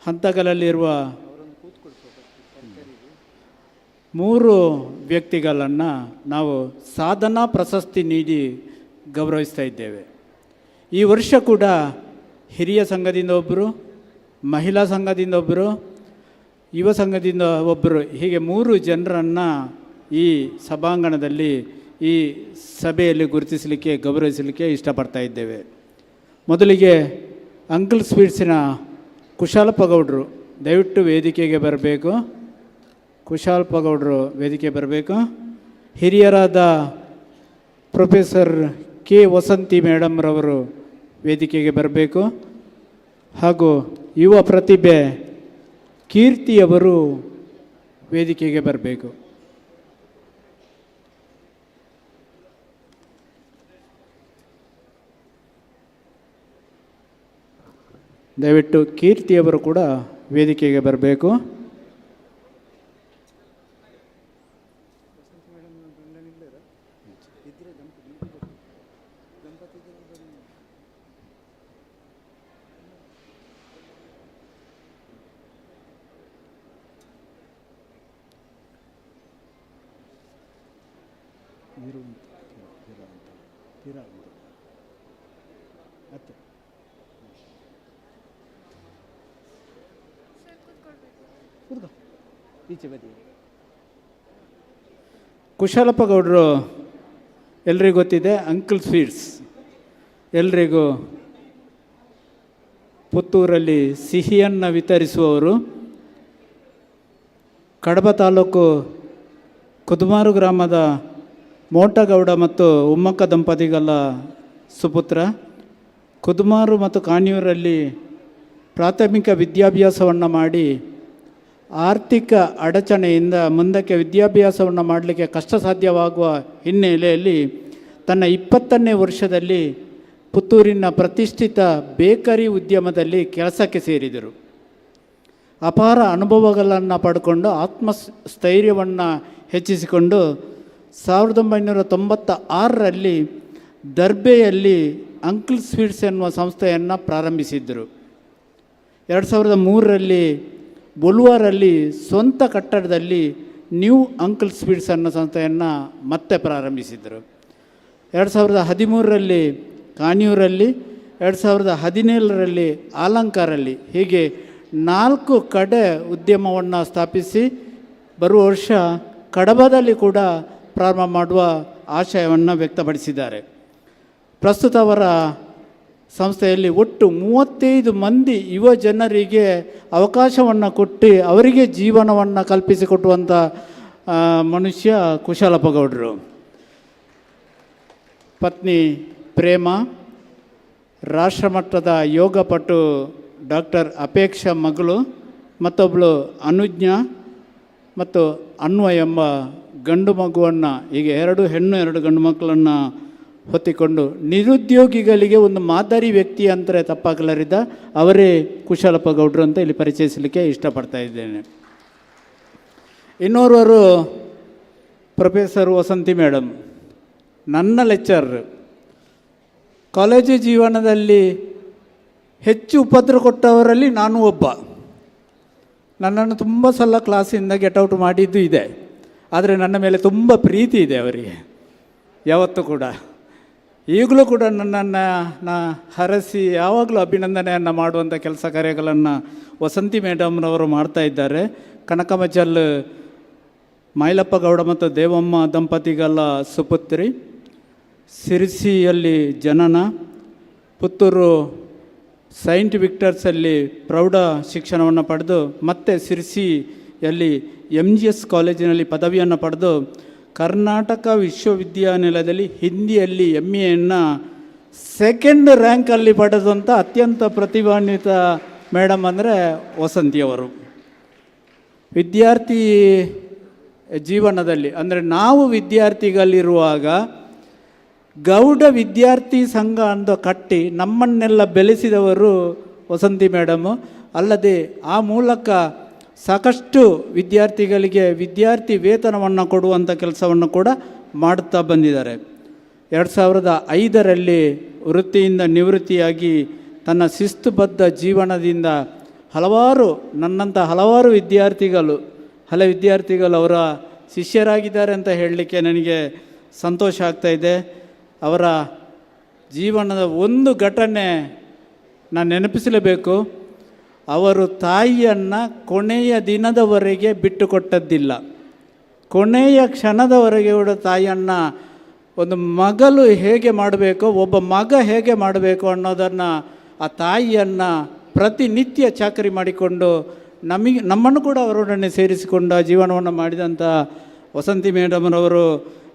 ಹಂತಗಳಲ್ಲಿರುವ 3 ವ್ಯಕ್ತಿಗಳನ್ನು ನಾವು ಸಾಧನಾ ಪ್ರಶಸ್ತಿ ನೀಡಿ ಗೌರವಿಸ್ತಾ ಇದ್ದೇವೆ. ಈ ವರ್ಷ ಕೂಡ ಹಿರಿಯ ಸಂಘದಿಂದ ಒಬ್ಬರು, ಮಹಿಳಾ ಸಂಘದಿಂದ ಒಬ್ಬರು, ಯುವ ಸಂಘದಿಂದ ಒಬ್ಬರು, ಹೀಗೆ 3 ಜನರನ್ನು ಈ ಸಭಾಂಗಣದಲ್ಲಿ ಈ ಸಭೆಯಲ್ಲಿ ಗುರುತಿಸಲಿಕ್ಕೆ, ಗೌರವಿಸಲಿಕ್ಕೆ ಇಷ್ಟಪಡ್ತಾ ಇದ್ದೇವೆ. ಮೊದಲಿಗೆ ಅಂಕಲ್ ಸ್ವೀಟ್ಸಿನ ಕುಶಾಲಪ್ಪ ಗೌಡರು ದಯವಿಟ್ಟು ವೇದಿಕೆಗೆ ಬರಬೇಕು. ಕುಶಾಲಪ್ಪ ಗೌಡರು ವೇದಿಕೆ ಬರಬೇಕು. ಹಿರಿಯರಾದ ಪ್ರೊಫೆಸರ್ ಕೆ ವಸಂತಿ ಮೇಡಮ್ರವರು ವೇದಿಕೆಗೆ ಬರಬೇಕು. ಹಾಗೂ ಯುವ ಪ್ರತಿಭೆ ಕೀರ್ತಿಯವರು ವೇದಿಕೆಗೆ ಬರಬೇಕು. ದಯವಿಟ್ಟು ಕೀರ್ತಿಯವರು ಕೂಡ ವೇದಿಕೆಗೆ ಬರಬೇಕು. ಈಚೆ ಬದಿ. ಕುಶಾಲಪ್ಪ ಗೌಡರು ಎಲ್ರಿಗೂ ಗೊತ್ತಿದೆ, ಅಂಕಲ್ ಸ್ವೀಟ್ಸ್ ಎಲ್ರಿಗೂ ಪುತ್ತೂರಲ್ಲಿ ಸಿಹಿಯನ್ನು ವಿತರಿಸುವವರು. ಕಡಬ ತಾಲೂಕು ಕುದುಮಾರು ಗ್ರಾಮದ ಮೋಟಗೌಡ ಮತ್ತು ಉಮ್ಮಕ್ಕ ದಂಪತಿಗಳ ಸುಪುತ್ರ. ಕುದುಮಾರು ಮತ್ತು ಕಾಣಿಯೂರಲ್ಲಿ ಪ್ರಾಥಮಿಕ ವಿದ್ಯಾಭ್ಯಾಸವನ್ನು ಮಾಡಿ ಆರ್ಥಿಕ ಅಡಚಣೆಯಿಂದ ಮುಂದಕ್ಕೆ ವಿದ್ಯಾಭ್ಯಾಸವನ್ನು ಮಾಡಲಿಕ್ಕೆ ಕಷ್ಟ ಸಾಧ್ಯವಾಗುವ ಹಿನ್ನೆಲೆಯಲ್ಲಿ ತನ್ನ 20ನೇ ವರ್ಷದಲ್ಲಿ ಪುತ್ತೂರಿನ ಪ್ರತಿಷ್ಠಿತ ಬೇಕರಿ ಉದ್ಯಮದಲ್ಲಿ ಕೆಲಸಕ್ಕೆ ಸೇರಿದರು. ಅಪಾರ ಅನುಭವಗಳನ್ನು ಪಡ್ಕೊಂಡು ಆತ್ಮಸ್ಥೈರ್ಯವನ್ನು ಹೆಚ್ಚಿಸಿಕೊಂಡು 1996ರಲ್ಲಿ ದರ್ಬೆಯಲ್ಲಿ ಅಂಕಲ್ ಸ್ವೀಟ್ಸ್ ಎನ್ನುವ ಸಂಸ್ಥೆಯನ್ನು ಪ್ರಾರಂಭಿಸಿದ್ದರು. 2003ರಲ್ಲಿ ಬುಲ್ವಾರಲ್ಲಿ ಸ್ವಂತ ಕಟ್ಟಡದಲ್ಲಿ ನ್ಯೂ ಅಂಕಲ್ ಸ್ವೀಟ್ಸ್ ಅನ್ನೋ ಸಂಸ್ಥೆಯನ್ನು ಮತ್ತೆ ಪ್ರಾರಂಭಿಸಿದರು. 2013ರಲ್ಲಿ ಕಾಣಿಯೂರಲ್ಲಿ, 2017ರಲ್ಲಿ ಆಲಂಕಾರಲ್ಲಿ, ಹೀಗೆ 4 ಕಡೆ ಉದ್ಯಮವನ್ನು ಸ್ಥಾಪಿಸಿ ಬರುವ ವರ್ಷ ಕಡಬದಲ್ಲಿ ಕೂಡ ಪ್ರಾರಂಭ ಮಾಡುವ ಆಶಯವನ್ನು ವ್ಯಕ್ತಪಡಿಸಿದ್ದಾರೆ. ಪ್ರಸ್ತುತ ಅವರ ಸಂಸ್ಥೆಯಲ್ಲಿ ಒಟ್ಟು 35 ಮಂದಿ ಯುವ ಜನರಿಗೆ ಅವಕಾಶವನ್ನು ಕೊಟ್ಟು ಅವರಿಗೆ ಜೀವನವನ್ನು ಕಲ್ಪಿಸಿಕೊಟ್ಟುವಂಥ ಮನುಷ್ಯ ಕುಶಾಲಪ್ಪ ಗೌಡರು. ಪತ್ನಿ ಪ್ರೇಮ, ರಾಷ್ಟ್ರಮಟ್ಟದ ಯೋಗಪಟು ಡಾಕ್ಟರ್ ಅಪೇಕ್ಷಾ ಮಗಳು, ಮತ್ತೊಬ್ಬಳು ಅನುಜ್ಞಾ ಮತ್ತು ಅನ್ವಯ ಎಂಬ ಗಂಡು ಮಗುವನ್ನು, ಹೀಗೆ 2 ಹೆಣ್ಣು 2 ಗಂಡು ಮಕ್ಕಳನ್ನು ಹೊತ್ತಿಕೊಂಡು ನಿರುದ್ಯೋಗಿಗಳಿಗೆ ಒಂದು ಮಾದರಿ ವ್ಯಕ್ತಿ ಅಂದರೆ ತಪ್ಪಾಗಲಾರಿದ್ದ ಅವರೇ ಕುಶಾಲಪ್ಪ ಗೌಡರು ಅಂತ ಇಲ್ಲಿ ಪರಿಚಯಿಸಲಿಕ್ಕೆ ಇಷ್ಟಪಡ್ತಾ ಇದ್ದೇನೆ. ಇನ್ನೋರ್ವರು ಪ್ರೊಫೆಸರ್ ವಸಂತಿ ಮೇಡಮ್, ನನ್ನ ಲೆಕ್ಚರರ್. ಕಾಲೇಜು ಜೀವನದಲ್ಲಿ ಹೆಚ್ಚು ಉಪದ್ರ ಕೊಟ್ಟವರಲ್ಲಿ ನಾನು ಒಬ್ಬ. ನನ್ನನ್ನು ತುಂಬ ಸಲ ಕ್ಲಾಸಿಂದ ಗೆಟೌಟ್ ಮಾಡಿದ್ದು ಇದೆ. ಆದರೆ ನನ್ನ ಮೇಲೆ ತುಂಬ ಪ್ರೀತಿ ಇದೆ ಅವರಿಗೆ ಯಾವತ್ತೂ ಕೂಡ. ಈಗಲೂ ಕೂಡ ನನ್ನನ್ನು ಹರಸಿ ಯಾವಾಗಲೂ ಅಭಿನಂದನೆಯನ್ನು ಮಾಡುವಂಥ ಕೆಲಸ ಕಾರ್ಯಗಳನ್ನು ವಸಂತಿ ಮೇಡಮ್ನವರು ಮಾಡ್ತಾ ಇದ್ದಾರೆ. ಕನಕಮಜಲ್ ಮೈಲಪ್ಪ ಗೌಡ ಮತ್ತು ದೇವಮ್ಮ ದಂಪತಿಗಳ ಸುಪುತ್ರಿ. ಸಿರಿಸಿಯಲ್ಲಿ ಜನನ, ಪುತ್ತೂರು ಸೈಂಟ್ ವಿಕ್ಟರ್ಸಲ್ಲಿ ಪ್ರೌಢ ಶಿಕ್ಷಣವನ್ನು ಪಡೆದು ಮತ್ತೆ ಸಿರಿಸಿಯಲ್ಲಿ MGS ಕಾಲೇಜಿನಲ್ಲಿ ಪದವಿಯನ್ನು ಪಡೆದು ಕರ್ನಾಟಕ ವಿಶ್ವವಿದ್ಯಾನಿಲಯದಲ್ಲಿ ಹಿಂದಿಯಲ್ಲಿ MA ಸೆಕೆಂಡ್ ರ್ಯಾಂಕಲ್ಲಿ ಪಡೆದಂಥ ಅತ್ಯಂತ ಪ್ರತಿಭಾನ್ವಿತ ಮೇಡಮ್ ಅಂದರೆ ವಸಂತಿಯವರು. ವಿದ್ಯಾರ್ಥಿ ಜೀವನದಲ್ಲಿ ಅಂದರೆ ನಾವು ವಿದ್ಯಾರ್ಥಿಗಳಿರುವಾಗ ಗೌಡ ವಿದ್ಯಾರ್ಥಿ ಸಂಘ ಅಂತ ಕಟ್ಟಿ ನಮ್ಮನ್ನೆಲ್ಲ ಬೆಳೆಸಿದವರು ವಸಂತಿ ಮೇಡಮು. ಅಲ್ಲದೆ ಆ ಮೂಲಕ ಸಾಕಷ್ಟು ವಿದ್ಯಾರ್ಥಿಗಳಿಗೆ ವಿದ್ಯಾರ್ಥಿ ವೇತನವನ್ನು ಕೊಡುವಂಥ ಕೆಲಸವನ್ನು ಕೂಡ ಮಾಡುತ್ತಾ ಬಂದಿದ್ದಾರೆ. 2005ರಲ್ಲಿ ವೃತ್ತಿಯಿಂದ ನಿವೃತ್ತಿಯಾಗಿ ತನ್ನ ಶಿಸ್ತುಬದ್ಧ ಜೀವನದಿಂದ ನನ್ನಂಥ ಹಲವಾರು ವಿದ್ಯಾರ್ಥಿಗಳು ಅವರ ಶಿಷ್ಯರಾಗಿದ್ದಾರೆ ಅಂತ ಹೇಳಲಿಕ್ಕೆ ನನಗೆ ಸಂತೋಷ ಆಗ್ತಾಯಿದೆ. ಅವರ ಜೀವನದ ಒಂದು ಘಟನೆ ನಾನು ನೆನಪಿಸಲೇಬೇಕು. ಅವರು ತಾಯಿಯನ್ನು ಕೊನೆಯ ದಿನದವರೆಗೆ ಬಿಟ್ಟುಕೊಟ್ಟದ್ದಿಲ್ಲ. ಕೊನೆಯ ಕ್ಷಣದವರೆಗೆ ಕೂಡ ತಾಯಿಯನ್ನು ಒಂದು ಮಗಳು ಹೇಗೆ ಮಾಡಬೇಕು, ಒಬ್ಬ ಮಗ ಹೇಗೆ ಮಾಡಬೇಕು ಅನ್ನೋದನ್ನು ಆ ತಾಯಿಯನ್ನು ಪ್ರತಿನಿತ್ಯ ಚಾಕರಿ ಮಾಡಿಕೊಂಡು ನಮ್ಮನ್ನು ಕೂಡ ಅವರೊಡನೆ ಸೇರಿಸಿಕೊಂಡು ಆ ಜೀವನವನ್ನು ಮಾಡಿದಂಥ ವಸಂತಿ ಮೇಡಮ್ರವರು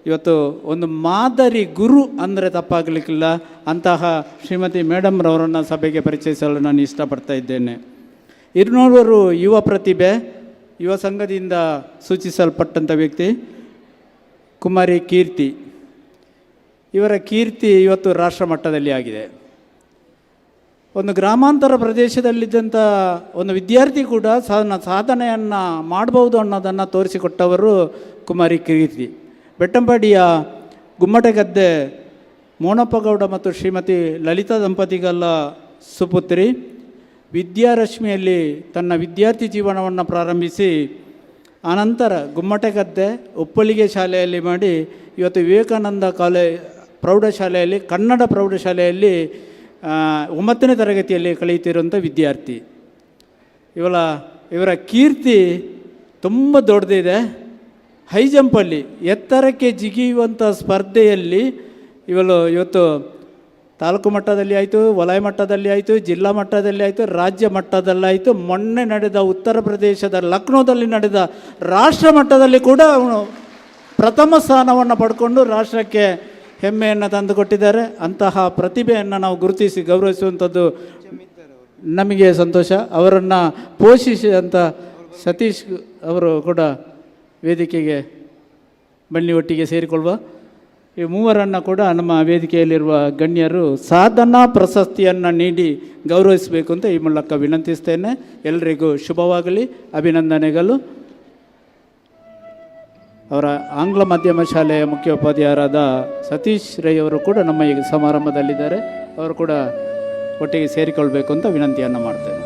ಇವತ್ತು ಒಂದು ಮಾದರಿ ಗುರು ಅಂದರೆ ತಪ್ಪಾಗಲಿಕ್ಕಿಲ್ಲ. ಅಂತಹ ಶ್ರೀಮತಿ ಮೇಡಮ್ರವರನ್ನು ಸಭೆಗೆ ಪರಿಚಯಿಸಲು ನಾನು ಇಷ್ಟಪಡ್ತಾ ಇದ್ದೇನೆ. ಇನ್ನೋರ್ವರು ಯುವ ಪ್ರತಿಭೆ, ಯುವ ಸಂಘದಿಂದ ಸೂಚಿಸಲ್ಪಟ್ಟಂಥ ವ್ಯಕ್ತಿ ಕುಮಾರಿ ಕೀರ್ತಿ. ಇವರ ಕೀರ್ತಿ ಇವತ್ತು ರಾಷ್ಟ್ರ ಮಟ್ಟದಲ್ಲಿ ಆಗಿದೆ. ಒಂದು ಗ್ರಾಮಾಂತರ ಪ್ರದೇಶದಲ್ಲಿದ್ದಂಥ ಒಂದು ವಿದ್ಯಾರ್ಥಿ ಕೂಡ ಸಾಧನೆಯನ್ನು ಮಾಡ್ಬೋದು ಅನ್ನೋದನ್ನು ತೋರಿಸಿಕೊಟ್ಟವರು ಕುಮಾರಿ ಕೀರ್ತಿ. ಬೆಟ್ಟಂಪಾಡಿಯ ಗುಮ್ಮಟಗದ್ದೆ ಮೋನಪ್ಪಗೌಡ ಮತ್ತು ಶ್ರೀಮತಿ ಲಲಿತಾ ದಂಪತಿಗಳ ಸುಪುತ್ರಿ. ವಿದ್ಯಾರಶ್ಮಿಯಲ್ಲಿ ತನ್ನ ವಿದ್ಯಾರ್ಥಿ ಜೀವನವನ್ನು ಪ್ರಾರಂಭಿಸಿ ಆನಂತರ ಗುಮ್ಮಟಗದ್ದೆ ಉಪ್ಪಳಿಗೆ ಶಾಲೆಯಲ್ಲಿ ಮಾಡಿ ಇವತ್ತು ವಿವೇಕಾನಂದ ಪ್ರೌಢಶಾಲೆಯಲ್ಲಿ ಕನ್ನಡ ಪ್ರೌಢಶಾಲೆಯಲ್ಲಿ 9ನೇ ತರಗತಿಯಲ್ಲಿ ಕಲಿಯುತ್ತಿರುವಂಥ ವಿದ್ಯಾರ್ಥಿ. ಇವರ ಕೀರ್ತಿ ತುಂಬ ದೊಡ್ಡದಿದೆ. ಹೈ ಜಂಪಲ್ಲಿ ಎತ್ತರಕ್ಕೆ ಜಿಗಿಯುವಂಥ ಸ್ಪರ್ಧೆಯಲ್ಲಿ ಇವತ್ತು ತಾಲೂಕು ಮಟ್ಟದಲ್ಲಿ ಆಯಿತು, ವಲಯ ಮಟ್ಟದಲ್ಲಿ ಆಯಿತು, ಜಿಲ್ಲಾ ಮಟ್ಟದಲ್ಲಿ ಆಯಿತು, ರಾಜ್ಯ ಮಟ್ಟದಲ್ಲಾಯಿತು. ಮೊನ್ನೆ ನಡೆದ ಉತ್ತರ ಪ್ರದೇಶದ ಲಕ್ನೋದಲ್ಲಿ ನಡೆದ ರಾಷ್ಟ್ರ ಮಟ್ಟದಲ್ಲಿ ಕೂಡ ಅವನು ಪ್ರಥಮ ಸ್ಥಾನವನ್ನು ಪಡ್ಕೊಂಡು ರಾಷ್ಟ್ರಕ್ಕೆ ಹೆಮ್ಮೆಯನ್ನು ತಂದುಕೊಟ್ಟಿದ್ದಾರೆ. ಅಂತಹ ಪ್ರತಿಭೆಯನ್ನು ನಾವು ಗುರುತಿಸಿ ಗೌರವಿಸುವಂಥದ್ದು ನಮಗೆ ಸಂತೋಷ. ಅವರನ್ನು ಪೋಷಿಸಿದಂಥ ಸತೀಶ್ ಅವರು ಕೂಡ ವೇದಿಕೆಗೆ ಬನ್ನಿ, ಒಟ್ಟಿಗೆ ಸೇರಿಕೊಳ್ಳುವ. ಈ ಮೂವರನ್ನು ಕೂಡ ನಮ್ಮ ವೇದಿಕೆಯಲ್ಲಿರುವ ಗಣ್ಯರು ಸಾಧನಾ ಪ್ರಶಸ್ತಿಯನ್ನು ನೀಡಿ ಗೌರವಿಸಬೇಕು ಅಂತ ಈ ಮೂಲಕ ವಿನಂತಿಸ್ತೇನೆ. ಎಲ್ಲರಿಗೂ ಶುಭವಾಗಲಿ, ಅಭಿನಂದನೆಗಳು. ಅವರ ಆಂಗ್ಲ ಮಾಧ್ಯಮ ಶಾಲೆಯ ಮುಖ್ಯೋಪಾಧ್ಯಾಯರಾದ ಸತೀಶ್ ರೈ ಅವರು ಕೂಡ ನಮ್ಮ ಈ ಸಮಾರಂಭದಲ್ಲಿದ್ದಾರೆ. ಅವರು ಕೂಡ ಒಟ್ಟಿಗೆ ಸೇರಿಕೊಳ್ಬೇಕು ಅಂತ ವಿನಂತಿಯನ್ನು ಮಾಡ್ತೇನೆ.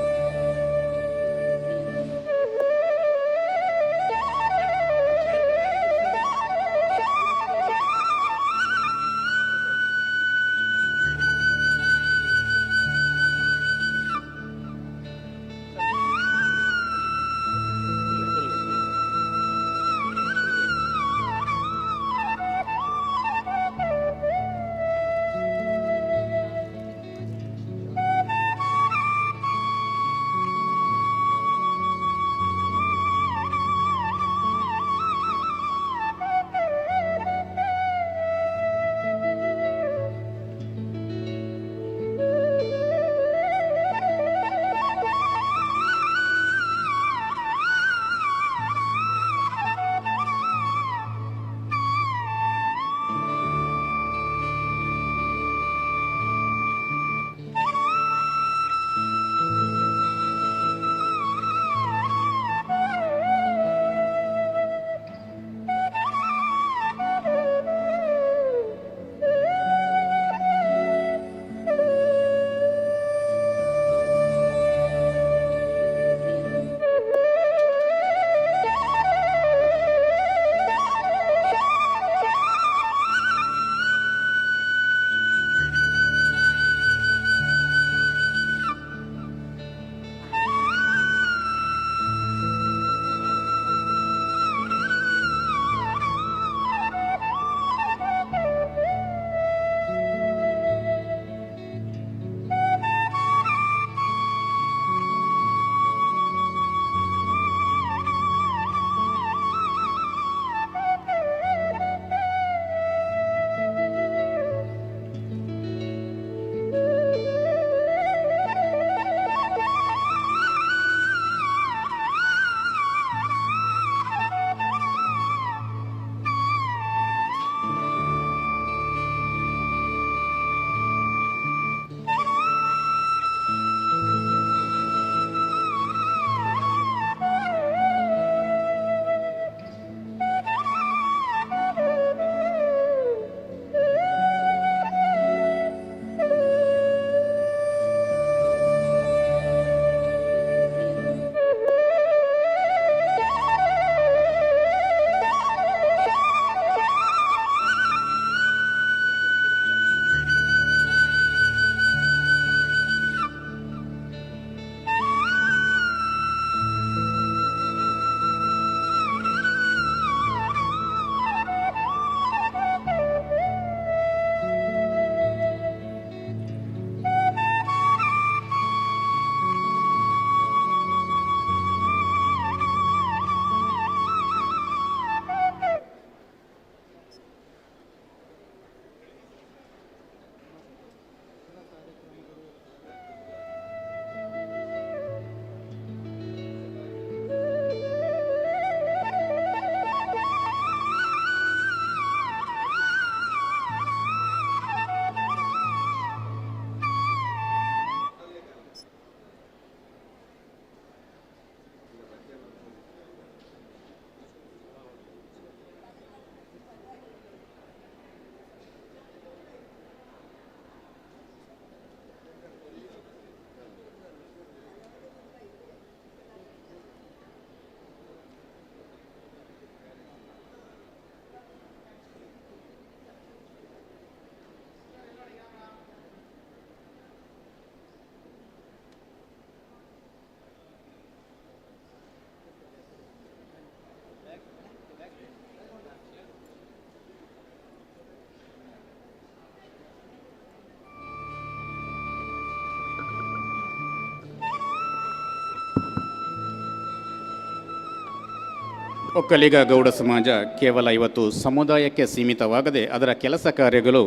ಒಕ್ಕಲಿಗ ಗೌಡ ಸಮಾಜ ಕೇವಲ ಇವತ್ತು ಸಮುದಾಯಕ್ಕೆ ಸೀಮಿತವಾಗದೆ ಅದರ ಕೆಲಸ ಕಾರ್ಯಗಳು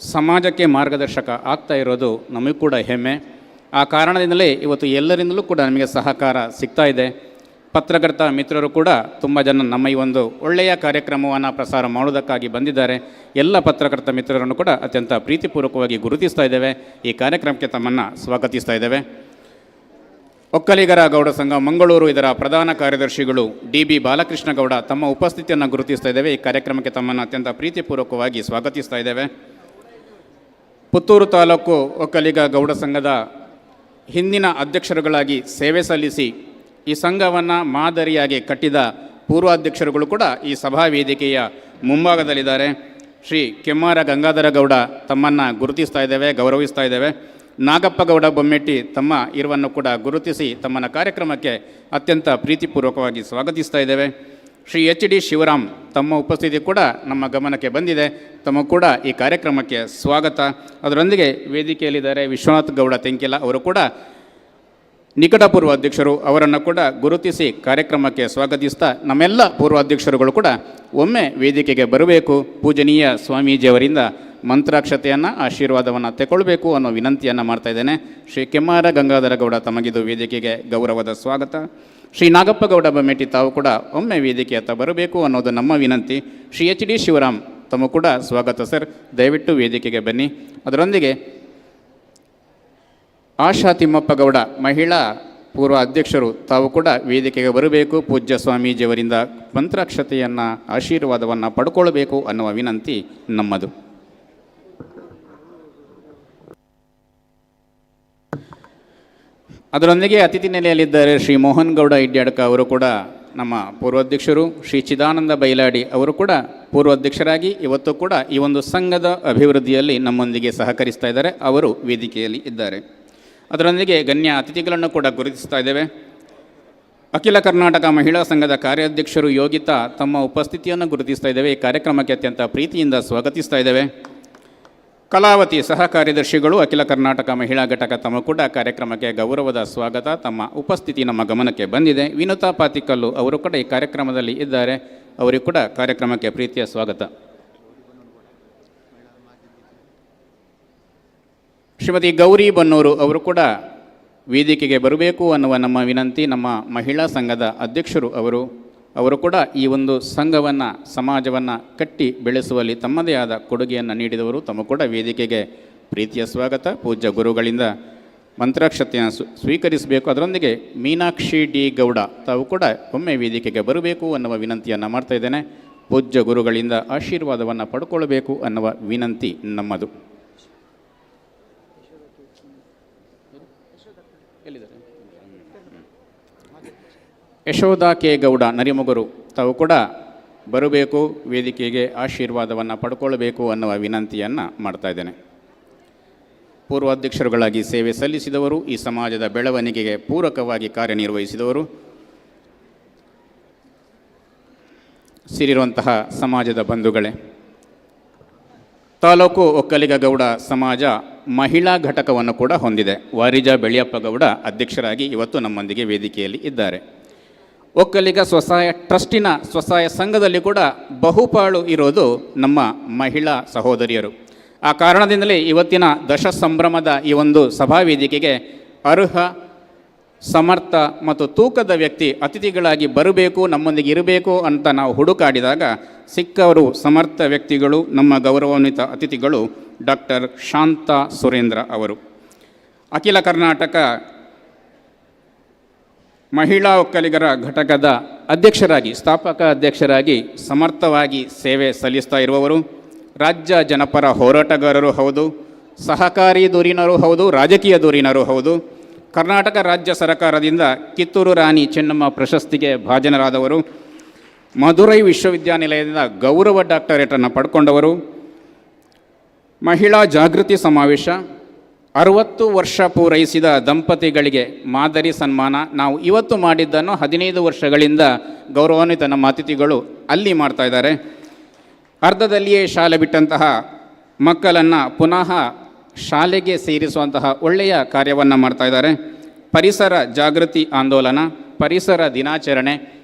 ಸಮಾಜಕ್ಕೆ ಮಾರ್ಗದರ್ಶಕ ಆಗ್ತಾ ಇರೋದು ನಮಗೂ ಕೂಡ ಹೆಮ್ಮೆ. ಆ ಕಾರಣದಿಂದಲೇ ಇವತ್ತು ಎಲ್ಲರಿಂದಲೂ ಕೂಡ ನಮಗೆ ಸಹಕಾರ ಸಿಗ್ತಾ ಇದೆ. ಪತ್ರಕರ್ತ ಮಿತ್ರರು ಕೂಡ ತುಂಬ ಜನ ನಮ್ಮ ಈ ಒಂದು ಒಳ್ಳೆಯ ಕಾರ್ಯಕ್ರಮವನ್ನು ಪ್ರಸಾರ ಮಾಡುವುದಕ್ಕಾಗಿ ಬಂದಿದ್ದಾರೆ. ಎಲ್ಲ ಪತ್ರಕರ್ತ ಮಿತ್ರರನ್ನು ಕೂಡ ಅತ್ಯಂತ ಪ್ರೀತಿಪೂರ್ವಕವಾಗಿ ಗುರುತಿಸ್ತಾ ಇದ್ದೇವೆ. ಈ ಕಾರ್ಯಕ್ರಮಕ್ಕೆ ತಮ್ಮನ್ನು ಸ್ವಾಗತಿಸ್ತಾ ಇದ್ದೇವೆ. ಒಕ್ಕಲಿಗರ ಗೌಡ ಸಂಘ ಮಂಗಳೂರು ಇದರ ಪ್ರಧಾನ ಕಾರ್ಯದರ್ಶಿಗಳು DB ಬಾಲಕೃಷ್ಣ ಗೌಡ ತಮ್ಮ ಉಪಸ್ಥಿತಿಯನ್ನು ಗುರುತಿಸ್ತಾ ಇದ್ದೇವೆ. ಈ ಕಾರ್ಯಕ್ರಮಕ್ಕೆ ತಮ್ಮನ್ನು ಅತ್ಯಂತ ಪ್ರೀತಿಪೂರ್ವಕವಾಗಿ ಸ್ವಾಗತಿಸ್ತಾ ಇದ್ದೇವೆ. ಪುತ್ತೂರು ತಾಲೂಕು ಒಕ್ಕಲಿಗ ಗೌಡ ಸಂಘದ ಹಿಂದಿನ ಅಧ್ಯಕ್ಷರುಗಳಾಗಿ ಸೇವೆ ಸಲ್ಲಿಸಿ ಈ ಸಂಘವನ್ನು ಮಾದರಿಯಾಗಿ ಕಟ್ಟಿದ ಪೂರ್ವಾಧ್ಯಕ್ಷರುಗಳು ಕೂಡ ಈ ಸಭಾ ವೇದಿಕೆಯ ಮುಂಭಾಗದಲ್ಲಿದ್ದಾರೆ. ಶ್ರೀ ಕೆಮ್ಮಾರ ಗಂಗಾಧರ ಗೌಡ ತಮ್ಮನ್ನು ಗುರುತಿಸ್ತಾ ಇದ್ದೇವೆ, ಗೌರವಿಸ್ತಾ ಇದ್ದೇವೆ. ನಾಗಪ್ಪ ಗೌಡ ಬೊಮ್ಮೆಟ್ಟಿ ತಮ್ಮ ಇರುವನ್ನು ಕೂಡ ಗುರುತಿಸಿ ತಮ್ಮನ್ನು ಕಾರ್ಯಕ್ರಮಕ್ಕೆ ಅತ್ಯಂತ ಪ್ರೀತಿಪೂರ್ವಕವಾಗಿ ಸ್ವಾಗತಿಸ್ತಾ ಇದ್ದೇವೆ. ಶ್ರೀ HD ಶಿವರಾಮ್ ತಮ್ಮ ಉಪಸ್ಥಿತಿ ಕೂಡ ನಮ್ಮ ಗಮನಕ್ಕೆ ಬಂದಿದೆ. ತಮ್ಮ ಕೂಡ ಈ ಕಾರ್ಯಕ್ರಮಕ್ಕೆ ಸ್ವಾಗತ. ಅದರೊಂದಿಗೆ ವೇದಿಕೆಯಲ್ಲಿದ್ದಾರೆ ವಿಶ್ವನಾಥ್ ಗೌಡ ತೆಂಕಿಲ ಅವರು ಕೂಡ ನಿಕಟ ಪೂರ್ವಾಧ್ಯಕ್ಷರು, ಅವರನ್ನು ಕೂಡ ಗುರುತಿಸಿ ಕಾರ್ಯಕ್ರಮಕ್ಕೆ ಸ್ವಾಗತಿಸ್ತಾ ನಮ್ಮೆಲ್ಲ ಪೂರ್ವಾಧ್ಯಕ್ಷರುಗಳು ಕೂಡ ಒಮ್ಮೆ ವೇದಿಕೆಗೆ ಬರಬೇಕು, ಪೂಜನೀಯ ಸ್ವಾಮೀಜಿಯವರಿಂದ ಮಂತ್ರಾಕ್ಷತೆಯನ್ನು ಆಶೀರ್ವಾದವನ್ನು ತೆಗೊಳ್ಬೇಕು ಅನ್ನೋ ವಿನಂತಿಯನ್ನು ಮಾಡ್ತಾ ಇದ್ದೇನೆ. ಶ್ರೀ ಕೆಮ್ಮಾರ ಗಂಗಾಧರ ಗೌಡ ತಮಗಿದು ವೇದಿಕೆಗೆ ಗೌರವದ ಸ್ವಾಗತ. ಶ್ರೀ ನಾಗಪ್ಪ ಗೌಡ ಬೊಮ್ಮೆಟ್ಟಿ ತಾವು ಕೂಡ ಒಮ್ಮೆ ವೇದಿಕೆಯತ್ತ ಬರಬೇಕು ಅನ್ನೋದು ನಮ್ಮ ವಿನಂತಿ. ಶ್ರೀ HD ಶಿವರಾಮ್ ತಮ್ಮ ಕೂಡ ಸ್ವಾಗತ ಸರ್, ದಯವಿಟ್ಟು ವೇದಿಕೆಗೆ ಬನ್ನಿ. ಅದರೊಂದಿಗೆ ಆಶಾ ತಿಮ್ಮಪ್ಪ ಗೌಡ ಮಹಿಳಾ ಪೂರ್ವ ಅಧ್ಯಕ್ಷರು ತಾವು ಕೂಡ ವೇದಿಕೆಗೆ ಬರಬೇಕು, ಪೂಜ್ಯ ಸ್ವಾಮೀಜಿಯವರಿಂದ ಮಂತ್ರಾಕ್ಷತೆಯನ್ನು ಆಶೀರ್ವಾದವನ್ನು ಪಡ್ಕೊಳ್ಬೇಕು ಅನ್ನುವ ವಿನಂತಿ ನಮ್ಮದು. ಅದರೊಂದಿಗೆ ಅತಿಥಿ ನೆಲೆಯಲ್ಲಿದ್ದಾರೆ ಶ್ರೀ ಮೋಹನ್ ಗೌಡ ಇಡ್ಯಾಡ್ಕ ಅವರು ಕೂಡ ನಮ್ಮ ಪೂರ್ವಾಧ್ಯಕ್ಷರು. ಶ್ರೀ ಚಿದಾನಂದ ಬೈಲಾಡಿ ಅವರು ಕೂಡ ಪೂರ್ವಾಧ್ಯಕ್ಷರಾಗಿ ಇವತ್ತು ಕೂಡ ಈ ಒಂದು ಸಂಘದ ಅಭಿವೃದ್ಧಿಯಲ್ಲಿ ನಮ್ಮೊಂದಿಗೆ ಸಹಕರಿಸ್ತಾ ಇದ್ದಾರೆ. ಅವರು ವೇದಿಕೆಯಲ್ಲಿ ಇದ್ದಾರೆ. ಅದರೊಂದಿಗೆ ಗಣ್ಯ ಅತಿಥಿಗಳನ್ನು ಕೂಡ ಗುರುತಿಸ್ತಾ ಇದ್ದೇವೆ. ಅಖಿಲ ಕರ್ನಾಟಕ ಮಹಿಳಾ ಸಂಘದ ಕಾರ್ಯಾಧ್ಯಕ್ಷರು ಯೋಗಿತಾ ತಮ್ಮ ಉಪಸ್ಥಿತಿಯನ್ನು ಗುರುತಿಸ್ತಾ ಇದ್ದೇವೆ. ಈ ಕಾರ್ಯಕ್ರಮಕ್ಕೆ ಅತ್ಯಂತ ಪ್ರೀತಿಯಿಂದ ಸ್ವಾಗತಿಸ್ತಾ ಇದ್ದೇವೆ. ಕಲಾವತಿ ಸಹ ಕಾರ್ಯದರ್ಶಿಗಳು ಅಖಿಲ ಕರ್ನಾಟಕ ಮಹಿಳಾ ಘಟಕ ತಮ್ಮ ಕೂಡ ಕಾರ್ಯಕ್ರಮಕ್ಕೆ ಗೌರವದ ಸ್ವಾಗತ. ತಮ್ಮ ಉಪಸ್ಥಿತಿ ನಮ್ಮ ಗಮನಕ್ಕೆ ಬಂದಿದೆ. ವಿನುತಾ ಪಾತಿಕಲ್ಲು ಅವರು ಕೂಡ ಈ ಕಾರ್ಯಕ್ರಮದಲ್ಲಿ ಇದ್ದಾರೆ. ಅವರಿಗೂ ಕೂಡ ಕಾರ್ಯಕ್ರಮಕ್ಕೆ ಪ್ರೀತಿಯ ಸ್ವಾಗತ. ಶ್ರೀಮತಿ ಗೌರಿ ಬನ್ನೂರು ಅವರು ಕೂಡ ವೇದಿಕೆಗೆ ಬರಬೇಕು ಅನ್ನುವ ನಮ್ಮ ವಿನಂತಿ. ನಮ್ಮ ಮಹಿಳಾ ಸಂಘದ ಅಧ್ಯಕ್ಷರು ಅವರು ಕೂಡ ಈ ಒಂದು ಸಂಘವನ್ನು ಸಮಾಜವನ್ನು ಕಟ್ಟಿ ಬೆಳೆಸುವಲ್ಲಿ ತಮ್ಮದೇ ಆದ ಕೊಡುಗೆಯನ್ನು ನೀಡಿದವರು. ತಮ್ಮ ಕೂಡ ವೇದಿಕೆಗೆ ಪ್ರೀತಿಯ ಸ್ವಾಗತ. ಪೂಜ್ಯ ಗುರುಗಳಿಂದ ಮಂತ್ರಾಕ್ಷತೆಯನ್ನು ಸ್ವೀಕರಿಸಬೇಕು. ಅದರೊಂದಿಗೆ ಮೀನಾಕ್ಷಿ D ಗೌಡ ತಾವು ಕೂಡ ಒಮ್ಮೆ ವೇದಿಕೆಗೆ ಬರಬೇಕು ಅನ್ನುವ ವಿನಂತಿಯನ್ನು ಮಾಡ್ತಾ ಇದ್ದೇನೆ. ಪೂಜ್ಯ ಗುರುಗಳಿಂದ ಆಶೀರ್ವಾದವನ್ನು ಪಡ್ಕೊಳ್ಬೇಕು ಅನ್ನುವ ವಿನಂತಿ ನಮ್ಮದು. ಯಶೋಧ ಕೆ ಗೌಡ ನರಿಮೊಗರು ತಾವು ಕೂಡ ಬರಬೇಕು, ವೇದಿಕೆಗೆ ಆಶೀರ್ವಾದವನ್ನು ಪಡ್ಕೊಳ್ಬೇಕು ಅನ್ನುವ ವಿನಂತಿಯನ್ನು ಮಾಡ್ತಾ ಇದ್ದೇನೆ. ಪೂರ್ವಾಧ್ಯಕ್ಷರುಗಳಾಗಿ ಸೇವೆ ಸಲ್ಲಿಸಿದವರು, ಈ ಸಮಾಜದ ಬೆಳವಣಿಗೆಗೆ ಪೂರಕವಾಗಿ ಕಾರ್ಯನಿರ್ವಹಿಸಿದವರು, ಸೇರಿರುವಂತಹ ಸಮಾಜದ ಬಂಧುಗಳೇ, ತಾಲೂಕು ಒಕ್ಕಲಿಗ ಗೌಡ ಸಮಾಜ ಮಹಿಳಾ ಘಟಕವನ್ನು ಕೂಡ ಹೊಂದಿದೆ. ವಾರಿಜಾ ಬೆಳ್ಯಪ್ಪ ಗೌಡ ಅಧ್ಯಕ್ಷರಾಗಿ ಇವತ್ತು ನಮ್ಮೊಂದಿಗೆ ವೇದಿಕೆಯಲ್ಲಿ ಇದ್ದಾರೆ. ಒಕ್ಕಲಿಗ ಸ್ವಸಹಾಯ ಟ್ರಸ್ಟಿನ ಸ್ವಸಹಾಯ ಸಂಘದಲ್ಲಿ ಕೂಡ ಬಹುಪಾಲು ಇರೋದು ನಮ್ಮ ಮಹಿಳಾ ಸಹೋದರಿಯರು. ಆ ಕಾರಣದಿಂದಲೇ ಇವತ್ತಿನ ದಶ ಸಂಭ್ರಮದ ಈ ಒಂದು ಸಭಾ ವೇದಿಕೆಗೆ ಅರ್ಹ, ಸಮರ್ಥ ಮತ್ತು ತೂಕದ ವ್ಯಕ್ತಿ ಅತಿಥಿಗಳಾಗಿ ಬರಬೇಕು, ನಮ್ಮೊಂದಿಗೆ ಇರಬೇಕು ಅಂತ ನಾವು ಹುಡುಕಾಡಿದಾಗ ಸಿಕ್ಕವರು ಸಮರ್ಥ ವ್ಯಕ್ತಿಗಳು. ನಮ್ಮ ಗೌರವಾನ್ವಿತ ಅತಿಥಿಗಳು ಡಾಕ್ಟರ್ ಶಾಂತಾ ಸುರೇಂದ್ರ ಅವರು. ಅಖಿಲ ಕರ್ನಾಟಕ ಮಹಿಳಾ ಒಕ್ಕಲಿಗರ ಘಟಕದ ಅಧ್ಯಕ್ಷರಾಗಿ, ಸ್ಥಾಪಕ ಅಧ್ಯಕ್ಷರಾಗಿ ಸಮರ್ಥವಾಗಿ ಸೇವೆ ಸಲ್ಲಿಸ್ತಾ ಇರುವವರು. ರಾಜ್ಯ ಜನಪರ ಹೋರಾಟಗಾರರು ಹೌದು, ಸಹಕಾರಿ ಧುರೀಣರು ಹೌದು, ರಾಜಕೀಯ ಧುರೀಣರು ಹೌದು. ಕರ್ನಾಟಕ ರಾಜ್ಯ ಸರ್ಕಾರದಿಂದ ಕಿತ್ತೂರು ರಾಣಿ ಚೆನ್ನಮ್ಮ ಪ್ರಶಸ್ತಿಗೆ ಭಾಜನರಾದವರು. ಮಧುರೈ ವಿಶ್ವವಿದ್ಯಾನಿಲಯದಿಂದ ಗೌರವ ಡಾಕ್ಟರೇಟನ್ನು ಪಡ್ಕೊಂಡವರು. ಮಹಿಳಾ ಜಾಗೃತಿ ಸಮಾವೇಶ 60 ವರ್ಷ ಪೂರೈಸಿದ ದಂಪತಿಗಳಿಗೆ ಮಾದರಿ ಸನ್ಮಾನ ನಾವು ಇವತ್ತು ಮಾಡಿದ್ದನ್ನು 15 ವರ್ಷಗಳಿಂದ ಗೌರವಾನ್ವಿತ ನಮ್ಮ ಅತಿಥಿಗಳು ಅಲ್ಲಿ ಮಾಡ್ತಾ ಇದ್ದಾರೆ. ಅರ್ಧದಲ್ಲಿಯೇ ಶಾಲೆ ಬಿಟ್ಟಂತಹ ಮಕ್ಕಳನ್ನು ಪುನಃ ಶಾಲೆಗೆ ಸೇರಿಸುವಂತಹ ಒಳ್ಳೆಯ ಕಾರ್ಯವನ್ನು ಮಾಡ್ತಾ ಇದ್ದಾರೆ. ಪರಿಸರ ಜಾಗೃತಿ ಆಂದೋಲನ, ಪರಿಸರ ದಿನಾಚರಣೆ,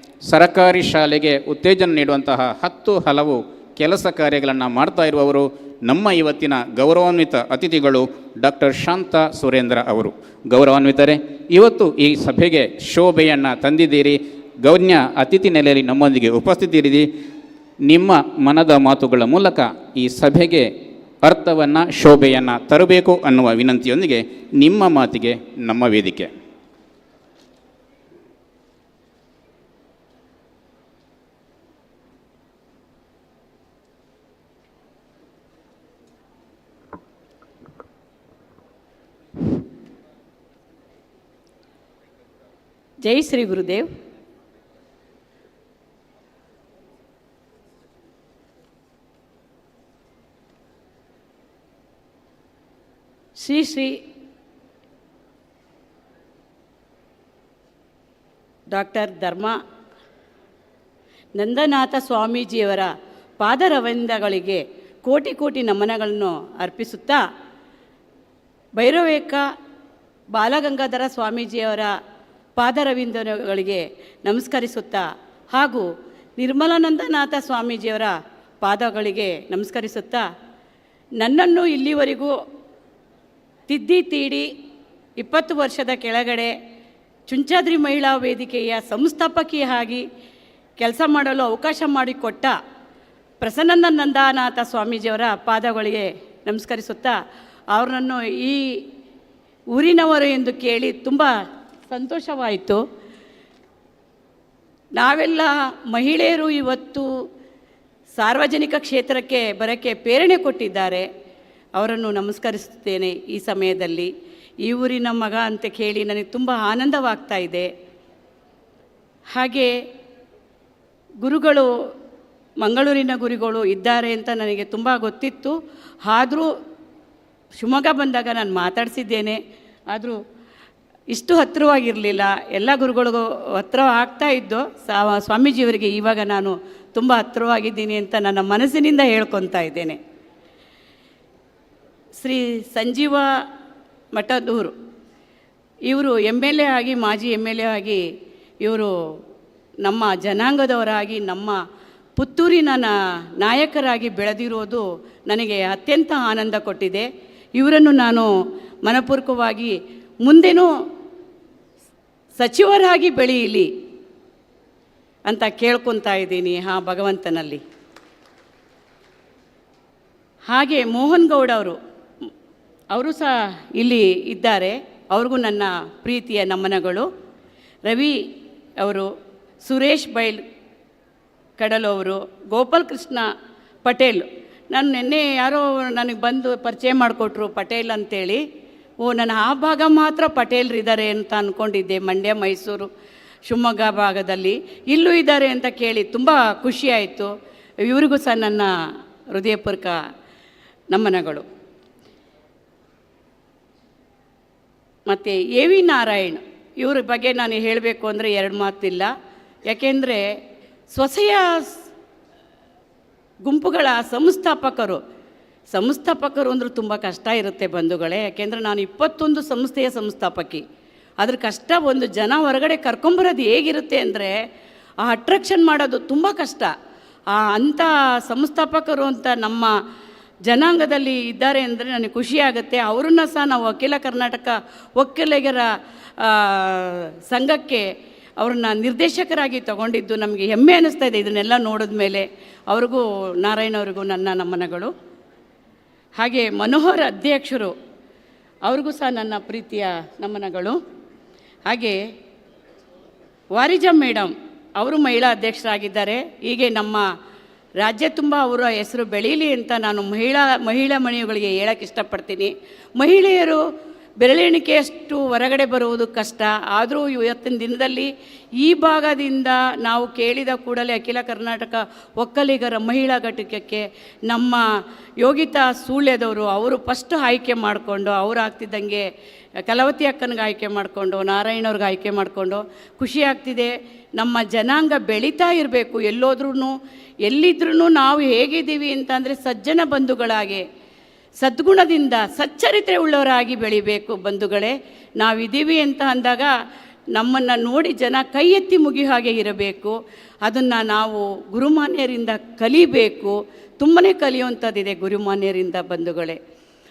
ಸರಕಾರಿ ಶಾಲೆಗೆ ಉತ್ತೇಜನ ನೀಡುವಂತಹ 10 ಹಲವು ಕೆಲಸ ಕಾರ್ಯಗಳನ್ನು ಮಾಡ್ತಾ ಇರುವವರು ನಮ್ಮ ಇವತ್ತಿನ ಗೌರವಾನ್ವಿತ ಅತಿಥಿಗಳು ಡಾಕ್ಟರ್ ಶಾಂತಾ ಸುರೇಂದ್ರ ಅವರು. ಗೌರವಾನ್ವಿತರೇ, ಇವತ್ತು ಈ ಸಭೆಗೆ ಶೋಭೆಯನ್ನು ತಂದಿದ್ದೀರಿ. ಗೌಣ್ಯ ಅತಿಥಿ ನೆಲೆಯಲ್ಲಿ ನಮ್ಮೊಂದಿಗೆ ಉಪಸ್ಥಿತಿರಿದಿ. ನಿಮ್ಮ ಮನದ ಮಾತುಗಳ ಮೂಲಕ ಈ ಸಭೆಗೆ ಅರ್ಥವನ್ನು, ಶೋಭೆಯನ್ನು ತರಬೇಕು ಅನ್ನುವ ವಿನಂತಿಯೊಂದಿಗೆ ನಿಮ್ಮ ಮಾತಿಗೆ ನಮ್ಮ ವೇದಿಕೆ. ಜೈ ಶ್ರೀ ಗುರುದೇವ್. ಶ್ರೀ ಶ್ರೀ ಡಾಕ್ಟರ್ ಧರ್ಮ ನಂದನಾಥ ಸ್ವಾಮೀಜಿಯವರ ಪಾದರವಿಂದಗಳಿಗೆ ಕೋಟಿ ಕೋಟಿ ನಮನಗಳನ್ನು ಅರ್ಪಿಸುತ್ತಾ, ಭೈರವೇಕ ಬಾಲಗಂಗಾಧರ ಸ್ವಾಮೀಜಿಯವರ ಪಾದರವಿಂದಗಳಿಗೆ ನಮಸ್ಕರಿಸುತ್ತಾ ಹಾಗೂ ನಿರ್ಮಲಾನಂದನಾಥ ಸ್ವಾಮೀಜಿಯವರ ಪಾದಗಳಿಗೆ ನಮಸ್ಕರಿಸುತ್ತಾ, ನನ್ನನ್ನು ಇಲ್ಲಿವರೆಗೂ ತಿದ್ದಿ ತೀಡಿ 20 ವರ್ಷದ ಕೆಳಗಡೆ ಚುಂಚಾದ್ರಿ ಮಹಿಳಾ ವೇದಿಕೆಯ ಸಂಸ್ಥಾಪಕಿಯಾಗಿ ಕೆಲಸ ಮಾಡಲು ಅವಕಾಶ ಮಾಡಿಕೊಟ್ಟ ಪ್ರಸನ್ನಾನಂದನಾಥ ಸ್ವಾಮೀಜಿಯವರ ಪಾದಗಳಿಗೆ ನಮಸ್ಕರಿಸುತ್ತಾ, ಅವರನ್ನು ಈ ಊರಿನವರು ಎಂದು ಕೇಳಿ ತುಂಬ ಸಂತೋಷವಾಯಿತು. ನಾವೆಲ್ಲ ಮಹಿಳೆಯರು ಇವತ್ತು ಸಾರ್ವಜನಿಕ ಕ್ಷೇತ್ರಕ್ಕೆ ಬರೋಕ್ಕೆ ಪ್ರೇರಣೆ ಕೊಟ್ಟಿದ್ದಾರೆ. ಅವರನ್ನು ನಮಸ್ಕರಿಸುತ್ತೇನೆ. ಈ ಸಮಯದಲ್ಲಿ ಈ ಊರಿನ ಮಗ ಅಂತ ಕೇಳಿ ನನಗೆ ತುಂಬ ಆನಂದವಾಗ್ತಾ ಇದೆ. ಹಾಗೆ ಗುರುಗಳು, ಮಂಗಳೂರಿನ ಗುರುಗಳು ಇದ್ದಾರೆ ಅಂತ ನನಗೆ ತುಂಬ ಗೊತ್ತಿತ್ತು. ಆದರೂ ಶಿವಮೊಗ್ಗ ಬಂದಾಗ ನಾನು ಮಾತಾಡಿಸಿದ್ದೇನೆ. ಆದರೂ ಇಷ್ಟು ಹತ್ತಿರವಾಗಿರಲಿಲ್ಲ. ಎಲ್ಲ ಗುರುಗಳಿಗೂ ಹತ್ತಿರ ಆಗ್ತಾ ಇದ್ದೋ ಸ್ವಾಮೀಜಿಯವರಿಗೆ ಇವಾಗ ನಾನು ತುಂಬ ಹತ್ತಿರವಾಗಿದ್ದೀನಿ ಅಂತ ನನ್ನ ಮನಸ್ಸಿನಿಂದ ಹೇಳ್ಕೊತಾ ಇದ್ದೇನೆ. ಶ್ರೀ ಸಂಜೀವ ಮಠದೂರು ಇವರು MLA ಆಗಿ, ಮಾಜಿ MLA ಆಗಿ ಇವರು ನಮ್ಮ ಜನಾಂಗದವರಾಗಿ, ನಮ್ಮ ಪುತ್ತೂರಿನ ನಾಯಕರಾಗಿ ಬೆಳೆದಿರೋದು ನನಗೆ ಅತ್ಯಂತ ಆನಂದ ಕೊಟ್ಟಿದೆ. ಇವರನ್ನು ನಾನು ಮನಪೂರ್ವಕವಾಗಿ ಮುಂದೆನೂ ಸಚಿವರಾಗಿ ಬೆಳೆಯಲಿ ಅಂತ ಕೇಳ್ಕೊತಾ ಇದ್ದೀನಿ ಭಗವಂತನಲ್ಲಿ. ಹಾಗೆ ಮೋಹನ್ ಗೌಡ ಅವರು ಸಹ ಇಲ್ಲಿ ಇದ್ದಾರೆ. ಅವ್ರಿಗೂ ನನ್ನ ಪ್ರೀತಿಯ ನಮನಗಳು. ರವಿ ಅವರು, ಸುರೇಶ್ ಬೈಲ್ ಕಡಲು ಅವರು, ಗೋಪಾಲ್ ಕೃಷ್ಣ ಪಟೇಲ್. ನಾನು ನಿನ್ನೆ ಯಾರೋ ನನಗೆ ಬಂದು ಪರಿಚಯ ಮಾಡಿಕೊಟ್ರು ಪಟೇಲ್ ಅಂತೇಳಿ. ನಾನು ಆ ಭಾಗ ಮಾತ್ರ ಪಟೇಲ್ರಿದ್ದಾರೆ ಅಂತ ಅಂದ್ಕೊಂಡಿದ್ದೆ. ಮಂಡ್ಯ, ಮೈಸೂರು, ಶಿವಮೊಗ್ಗ ಭಾಗದಲ್ಲಿ ಇಲ್ಲೂ ಇದ್ದಾರೆ ಅಂತ ಕೇಳಿ ತುಂಬ ಖುಷಿಯಾಯಿತು. ಇವರಿಗೂ ಸಹ ನನ್ನ ಹೃದಯಪೂರ್ವಕ ನಮನಗಳು. ಮತ್ತು AV ನಾರಾಯಣ್ ಇವ್ರ ಬಗ್ಗೆ ನಾನು ಹೇಳಬೇಕು ಅಂದರೆ 2 ಮಾತಿಲ್ಲ. ಯಾಕೆಂದರೆ ಸ್ವಸಹಾಯ ಗುಂಪುಗಳ ಸಂಸ್ಥಾಪಕರು ಅಂದ್ರೆ ತುಂಬ ಕಷ್ಟ ಇರುತ್ತೆ ಬಂಧುಗಳೇ. ಯಾಕೆಂದರೆ ನಾನು 21 ಸಂಸ್ಥೆಯ ಸಂಸ್ಥಾಪಕಿ. ಅದ್ರ ಕಷ್ಟ ಒಂದು ಜನ ಹೊರಗಡೆ ಕರ್ಕೊಂಬರೋದು ಹೇಗಿರುತ್ತೆ ಅಂದರೆ ಆ ಅಟ್ರಾಕ್ಷನ್ ಮಾಡೋದು ತುಂಬ ಕಷ್ಟ. ಅಂಥ ಸಂಸ್ಥಾಪಕರು ಅಂತ ನಮ್ಮ ಜನಾಂಗದಲ್ಲಿ ಇದ್ದಾರೆ ಅಂದರೆ ನನಗೆ ಖುಷಿಯಾಗುತ್ತೆ. ಅವರನ್ನ ಸಹ ನಾವು ಅಖಿಲ ಕರ್ನಾಟಕ ಒಕ್ಕಲಿಗರ ಸಂಘಕ್ಕೆ ಅವ್ರನ್ನ ನಿರ್ದೇಶಕರಾಗಿ ತಗೊಂಡಿದ್ದು ನಮಗೆ ಹೆಮ್ಮೆ ಅನ್ನಿಸ್ತಾ ಇದೆ. ಇದನ್ನೆಲ್ಲ ನೋಡಿದ ಮೇಲೆ ಅವ್ರಿಗೂ, ನಾರಾಯಣ ಅವ್ರಿಗೂ ನನ್ನ ನಮನಗಳು. ಹಾಗೆ ಮನೋಹರ್ ಅಧ್ಯಕ್ಷರು, ಅವ್ರಿಗೂ ಸಹ ನನ್ನ ಪ್ರೀತಿಯ ನಮನಗಳು. ಹಾಗೆ ವಾರಿಜಾ ಮೇಡಮ್ ಅವರು ಮಹಿಳಾ ಅಧ್ಯಕ್ಷರಾಗಿದ್ದಾರೆ. ಹೀಗೆ ನಮ್ಮ ರಾಜ್ಯ ತುಂಬ ಅವರ ಹೆಸರು ಬೆಳೀಲಿ ಅಂತ ನಾನು ಮಹಿಳಾ ಮಣಿಗಳಿಗೆ ಹೇಳೋಕ್ಕೆ ಇಷ್ಟಪಡ್ತೀನಿ. ಮಹಿಳೆಯರು ಬೆರಳೆಣಿಕೆಯಷ್ಟು ಹೊರಗಡೆ ಬರುವುದು ಕಷ್ಟ. ಆದರೂ ಇವತ್ತಿನ ದಿನದಲ್ಲಿ ಈ ಭಾಗದಿಂದ ನಾವು ಕೇಳಿದ ಕೂಡಲೇ ಅಖಿಲ ಕರ್ನಾಟಕ ಒಕ್ಕಲಿಗರ ಮಹಿಳಾ ಘಟಕಕ್ಕೆ ನಮ್ಮ ಯೋಗಿತಾ ಸೂಳ್ಯದವರು ಅವರು ಫಸ್ಟ್ ಆಯ್ಕೆ ಮಾಡಿಕೊಂಡು, ಅವ್ರು ಆಗ್ತಿದ್ದಂಗೆ ಕಲವತಿ ಅಕ್ಕನಿಗೆ ಆಯ್ಕೆ ಮಾಡಿಕೊಂಡು, ನಾರಾಯಣವ್ರಿಗೆ ಆಯ್ಕೆ ಮಾಡಿಕೊಂಡು ಖುಷಿ ಆಗ್ತಿದೆ. ನಮ್ಮ ಜನಾಂಗ ಬೆಳೀತಾ ಇರಬೇಕು. ಎಲ್ಲಿದ್ರೂ ನಾವು ಹೇಗಿದ್ದೀವಿ ಅಂತಂದರೆ ಸಜ್ಜನ ಬಂಧುಗಳಾಗಿ, ಸದ್ಗುಣದಿಂದ, ಸಚ್ಚರಿತ್ರೆ ಉಳ್ಳವರಾಗಿ ಬೆಳಿಬೇಕು ಬಂಧುಗಳೇ. ನಾವಿದ್ದೀವಿ ಅಂತ ಅಂದಾಗ ನಮ್ಮನ್ನು ನೋಡಿ ಜನ ಕೈ ಎತ್ತಿ ಮುಗಿಯೋ ಹಾಗೆ ಇರಬೇಕು. ಅದನ್ನು ನಾವು ಗುರುಮಾನ್ಯರಿಂದ ಕಲಿಬೇಕು. ತುಂಬಾ ಕಲಿಯುವಂಥದ್ದಿದೆ ಗುರುಮಾನ್ಯರಿಂದ ಬಂಧುಗಳೇ.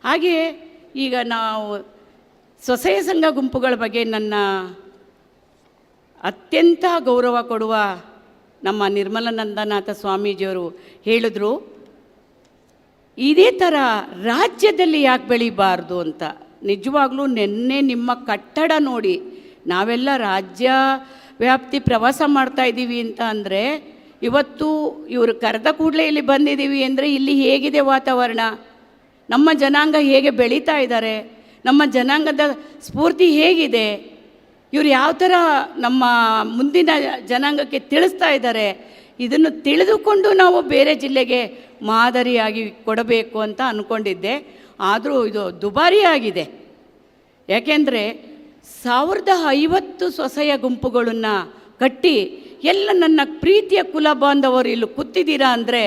ಹಾಗೆಯೇ ಈಗ ನಾವು ಸ್ವಸಹಾಯ ಸಂಘ ಗುಂಪುಗಳ ಬಗ್ಗೆ ನನ್ನ ಅತ್ಯಂತ ಗೌರವ ಕೊಡುವ ನಮ್ಮ ನಿರ್ಮಲಾನಂದನಾಥ ಸ್ವಾಮೀಜಿಯವರು ಹೇಳಿದ್ರು, ಇದೇ ಥರ ರಾಜ್ಯದಲ್ಲಿ ಯಾಕೆ ಬೆಳಿಬಾರ್ದು ಅಂತ. ನಿಜವಾಗ್ಲೂ ನಿನ್ನೆ ನಿಮ್ಮ ಕಟ್ಟಡ ನೋಡಿ ನಾವೆಲ್ಲ ರಾಜ್ಯ ವ್ಯಾಪ್ತಿ ಪ್ರವಾಸ ಮಾಡ್ತಾ ಇದ್ದೀವಿ ಅಂತ ಅಂದರೆ, ಇವತ್ತು ಇವರು ಕರೆದ ಕೂಡಲೇ ಇಲ್ಲಿ ಬಂದಿದ್ದೀವಿ ಅಂದರೆ ಇಲ್ಲಿ ಹೇಗಿದೆ ವಾತಾವರಣ, ನಮ್ಮ ಜನಾಂಗ ಹೇಗೆ ಬೆಳೀತಾ ಇದ್ದಾರೆ, ನಮ್ಮ ಜನಾಂಗದ ಸ್ಫೂರ್ತಿ ಹೇಗಿದೆ, ಇವರು ಯಾವ ಥರ ನಮ್ಮ ಮುಂದಿನ ಜನಾಂಗಕ್ಕೆ ತಿಳಿಸ್ತಾ ಇದ್ದಾರೆ, ಇದನ್ನು ತಿಳಿದುಕೊಂಡು ನಾವು ಬೇರೆ ಜಿಲ್ಲೆಗೆ ಮಾದರಿಯಾಗಿ ಕೊಡಬೇಕು ಅಂತ ಅಂದ್ಕೊಂಡಿದ್ದೆ. ಆದರೂ ಇದು ದುಬಾರಿಯಾಗಿದೆ. ಯಾಕೆಂದರೆ 1050 ಸ್ವಸಹಾಯ ಗುಂಪುಗಳನ್ನು ಕಟ್ಟಿ ಎಲ್ಲ ನನ್ನ ಪ್ರೀತಿಯ ಕುಲ ಬಾಂಧವರು ಇಲ್ಲಿ ಕೂತಿದ್ದೀರಾ ಅಂದರೆ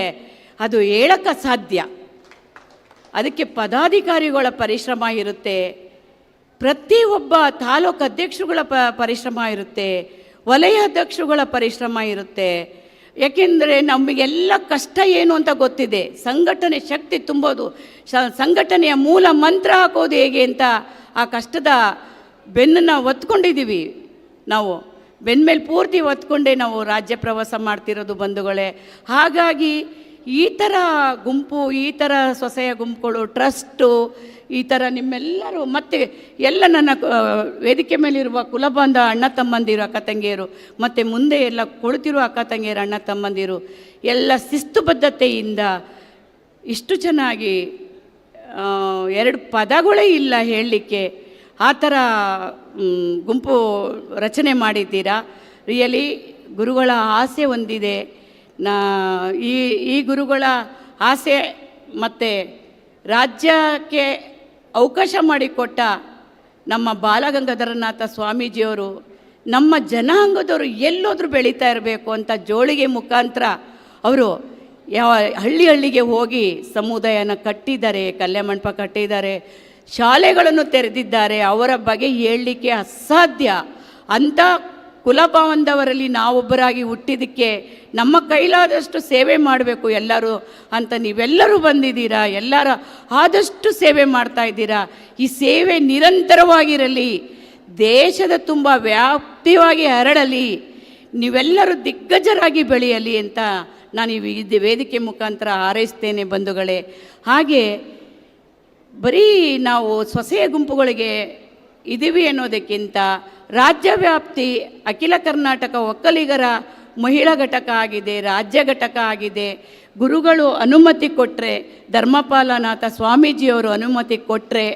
ಅದು ಹೇಳಕ್ಕೆ ಸಾಧ್ಯ. ಅದಕ್ಕೆ ಪದಾಧಿಕಾರಿಗಳ ಪರಿಶ್ರಮ ಇರುತ್ತೆ, ಪ್ರತಿಯೊಬ್ಬ ತಾಲೂಕು ಅಧ್ಯಕ್ಷರುಗಳ ಪರಿಶ್ರಮ ಇರುತ್ತೆ, ವಲಯ ಅಧ್ಯಕ್ಷರುಗಳ ಪರಿಶ್ರಮ ಇರುತ್ತೆ. ಯಾಕೆಂದರೆ ನಮಗೆಲ್ಲ ಕಷ್ಟ ಏನು ಅಂತ ಗೊತ್ತಿದೆ. ಸಂಘಟನೆ ಶಕ್ತಿ ತುಂಬೋದು, ಸಂಘಟನೆಯ ಮೂಲ ಮಂತ್ರ ಹಾಕೋದು ಹೇಗೆ ಅಂತ ಆ ಕಷ್ಟದ ಬೆನ್ನನ್ನು ಒತ್ಕೊಂಡಿದ್ದೀವಿ. ನಾವು ಬೆನ್ನ ಮೇಲೆ ಪೂರ್ತಿ ಒತ್ಕೊಂಡೇ ನಾವು ರಾಜ್ಯ ಪ್ರವಾಸ ಮಾಡ್ತಿರೋದು ಬಂಧುಗಳೇ. ಹಾಗಾಗಿ ಈ ಥರ ಗುಂಪು, ಈ ಥರ ಸ್ವಸಹಾಯ ಗುಂಪುಗಳು, ಟ್ರಸ್ಟು, ಈ ಥರ ನಿಮ್ಮೆಲ್ಲರೂ ಮತ್ತು ಎಲ್ಲ ನನ್ನ ವೇದಿಕೆ ಮೇಲಿರುವ ಕುಲಬಾಂಧ ಅಣ್ಣ ತಮ್ಮಂದಿರು, ಅಕ್ಕ ತಂಗಿಯರು, ಮತ್ತು ಮುಂದೆ ಎಲ್ಲ ಕೊಳ್ತಿರೋ ಅಕ್ಕ ತಂಗಿಯರು, ಅಣ್ಣ ತಮ್ಮಂದಿರು ಎಲ್ಲ ಶಿಸ್ತುಬದ್ಧತೆಯಿಂದ ಇಷ್ಟು ಚೆನ್ನಾಗಿ 2 ಪದಗಳೇ ಇಲ್ಲ ಹೇಳಲಿಕ್ಕೆ, ಆ ಥರ ಗುಂಪು ರಚನೆ ಮಾಡಿದ್ದೀರಾ. ರಿಯಲಿ ಗುರುಗಳ ಆಸೆ ಹೊಂದಿದೆ. ಈ ಗುರುಗಳ ಆಸೆ ಮತ್ತು ರಾಜ್ಯಕ್ಕೆ ಅವಕಾಶ ಮಾಡಿಕೊಟ್ಟ ನಮ್ಮ ಬಾಲಗಂಗಾಧರನಾಥ ಸ್ವಾಮೀಜಿಯವರು ನಮ್ಮ ಜನಾಂಗದವರು ಎಲ್ಲೋದ್ರೂ ಬೆಳೀತಾ ಇರಬೇಕು ಅಂತ ಜೋಳಿಗೆ ಮುಖಾಂತರ ಅವರು ಯಾವ ಹಳ್ಳಿಗೆ ಹೋಗಿ ಸಮುದಾಯನ ಕಟ್ಟಿದ್ದಾರೆ, ಕಲ್ಯಾಣ ಮಂಟಪ ಕಟ್ಟಿದ್ದಾರೆ, ಶಾಲೆಗಳನ್ನು ತೆರೆದಿದ್ದಾರೆ. ಅವರ ಬಗ್ಗೆ ಹೇಳಲಿಕ್ಕೆ ಅಸಾಧ್ಯ. ಅಂಥ ಕುಲಬಾಂಧವರಲ್ಲಿ ನಾವೊಬ್ಬರಾಗಿ ಹುಟ್ಟಿದ್ದಕ್ಕೆ ನಮ್ಮ ಕೈಲಾದಷ್ಟು ಸೇವೆ ಮಾಡಬೇಕು ಎಲ್ಲರೂ ಅಂತ ನೀವೆಲ್ಲರೂ ಬಂದಿದ್ದೀರಾ. ಎಲ್ಲರ ಆದಷ್ಟು ಸೇವೆ ಮಾಡ್ತಾ ಇದ್ದೀರಾ. ಈ ಸೇವೆ ನಿರಂತರವಾಗಿರಲಿ, ದೇಶದ ತುಂಬ ವ್ಯಾಪ್ತಿಯಾಗಿ ಹರಡಲಿ, ನೀವೆಲ್ಲರೂ ದಿಗ್ಗಜರಾಗಿ ಬೆಳೆಯಲಿ ಅಂತ ನಾನು ಈ ವೇದಿಕೆ ಮುಖಾಂತರ ಹಾರೈಸ್ತೇನೆ ಬಂಧುಗಳೇ. ಹಾಗೆ ಬರೀ ನಾವು ಸ್ವಸಹಾಯ ಗುಂಪುಗಳಿಗೆ ಇದ್ದೀವಿ ಅನ್ನೋದಕ್ಕಿಂತ ರಾಜ್ಯವ್ಯಾಪ್ತಿ ಅಖಿಲ ಕರ್ನಾಟಕ ಒಕ್ಕಲಿಗರ ಮಹಿಳಾ ಘಟಕ ಆಗಿದೆ, ರಾಜ್ಯ ಘಟಕ ಆಗಿದೆ. ಗುರುಗಳು ಅನುಮತಿ ಕೊಟ್ಟರೆ, ಧರ್ಮಪಾಲನಾಥ ಸ್ವಾಮೀಜಿಯವರು ಅನುಮತಿ ಕೊಟ್ಟರೆ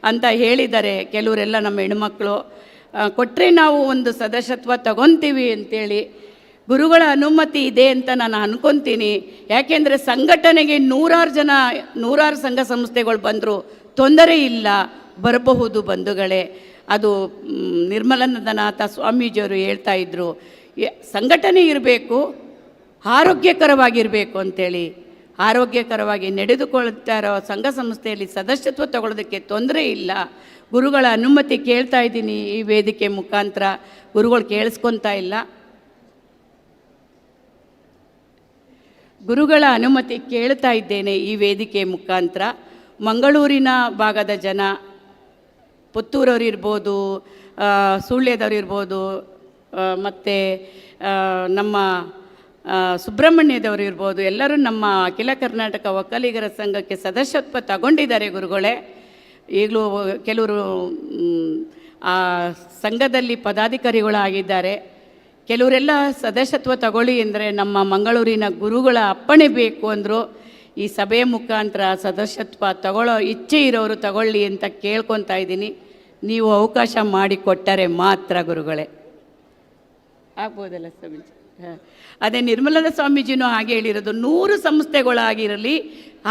ಅಂತ ಹೇಳಿದ್ದಾರೆ ಕೆಲವರೆಲ್ಲ ನಮ್ಮ ಹೆಣ್ಮಕ್ಳು. ಕೊಟ್ಟರೆ ನಾವು ಒಂದು ಸದಸ್ಯತ್ವ ತಗೊತೀವಿ ಅಂತೇಳಿ ಗುರುಗಳ ಅನುಮತಿ ಇದೆ ಅಂತ ನಾನು ಅನ್ಕೊತೀನಿ. ಯಾಕೆಂದರೆ ಸಂಘಟನೆಗೆ 100 ಸಂಘ ಸಂಸ್ಥೆಗಳು ಬಂದರೂ ತೊಂದರೆ ಇಲ್ಲ, ಬರಬಹುದು ಬಂಧುಗಳೇ. ಅದು ನಿರ್ಮಲಾನಂದನಾಥ ಸ್ವಾಮೀಜಿಯವರು ಹೇಳ್ತಾ ಇದ್ದರು, ಸಂಘಟನೆ ಇರಬೇಕು, ಆರೋಗ್ಯಕರವಾಗಿರಬೇಕು ಅಂಥೇಳಿ. ಆರೋಗ್ಯಕರವಾಗಿ ನಡೆದುಕೊಳ್ತಾ ಇರೋ ಸಂಘ ಸಂಸ್ಥೆಯಲ್ಲಿ ಸದಸ್ಯತ್ವ ತಗೊಳ್ಳೋದಕ್ಕೆ ತೊಂದರೆ ಇಲ್ಲ. ಗುರುಗಳ ಅನುಮತಿ ಕೇಳ್ತಾ ಇದ್ದೀನಿ ಈ ವೇದಿಕೆ ಮುಖಾಂತರ. ಗುರುಗಳು ಕೇಳಿಸ್ಕೊತಾ ಇಲ್ಲ. ಗುರುಗಳ ಅನುಮತಿ ಕೇಳ್ತಾ ಇದ್ದೇನೆ ಈ ವೇದಿಕೆ ಮುಖಾಂತರ. ಮಂಗಳೂರಿನ ಭಾಗದ ಜನ, ಪುತ್ತೂರವ್ರು ಇರ್ಬೋದು, ಸುಳ್ಯದವ್ರು ಇರ್ಬೋದು, ಮತ್ತು ನಮ್ಮ ಸುಬ್ರಹ್ಮಣ್ಯದವರು ಇರ್ಬೋದು, ಎಲ್ಲರೂ ನಮ್ಮ ಅಖಿಲ ಕರ್ನಾಟಕ ಒಕ್ಕಲಿಗರ ಸಂಘಕ್ಕೆ ಸದಸ್ಯತ್ವ ತಗೊಂಡಿದ್ದಾರೆ ಗುರುಗಳೇ. ಈಗಲೂ ಕೆಲವರು ಆ ಸಂಘದಲ್ಲಿ ಪದಾಧಿಕಾರಿಗಳಾಗಿದ್ದಾರೆ. ಕೆಲವರೆಲ್ಲ ಸದಸ್ಯತ್ವ ತಗೊಳ್ಳಿ ಅಂದರೆ ನಮ್ಮ ಮಂಗಳೂರಿನ ಗುರುಗಳ ಅಪ್ಪಣೆ ಬೇಕು ಅಂದರು. ಈ ಸಭೆಯ ಮುಖಾಂತರ ಸದಸ್ಯತ್ವ ತಗೊಳ್ಳೋ ಇಚ್ಛೆ ಇರೋರು ತಗೊಳ್ಳಿ ಅಂತ ಕೇಳ್ಕೊತಾ ಇದ್ದೀನಿ. ನೀವು ಅವಕಾಶ ಮಾಡಿಕೊಟ್ಟರೆ ಮಾತ್ರ ಗುರುಗಳೇ. ಆಗ್ಬೋದಲ್ಲ ಸ್ವಾಮೀಜಿ? ಅದೇ ನಿರ್ಮಲಾನಂದ ಸ್ವಾಮೀಜಿನೂ ಹಾಗೆ ಹೇಳಿರೋದು, 100 ಸಂಸ್ಥೆಗಳಾಗಿರಲಿ,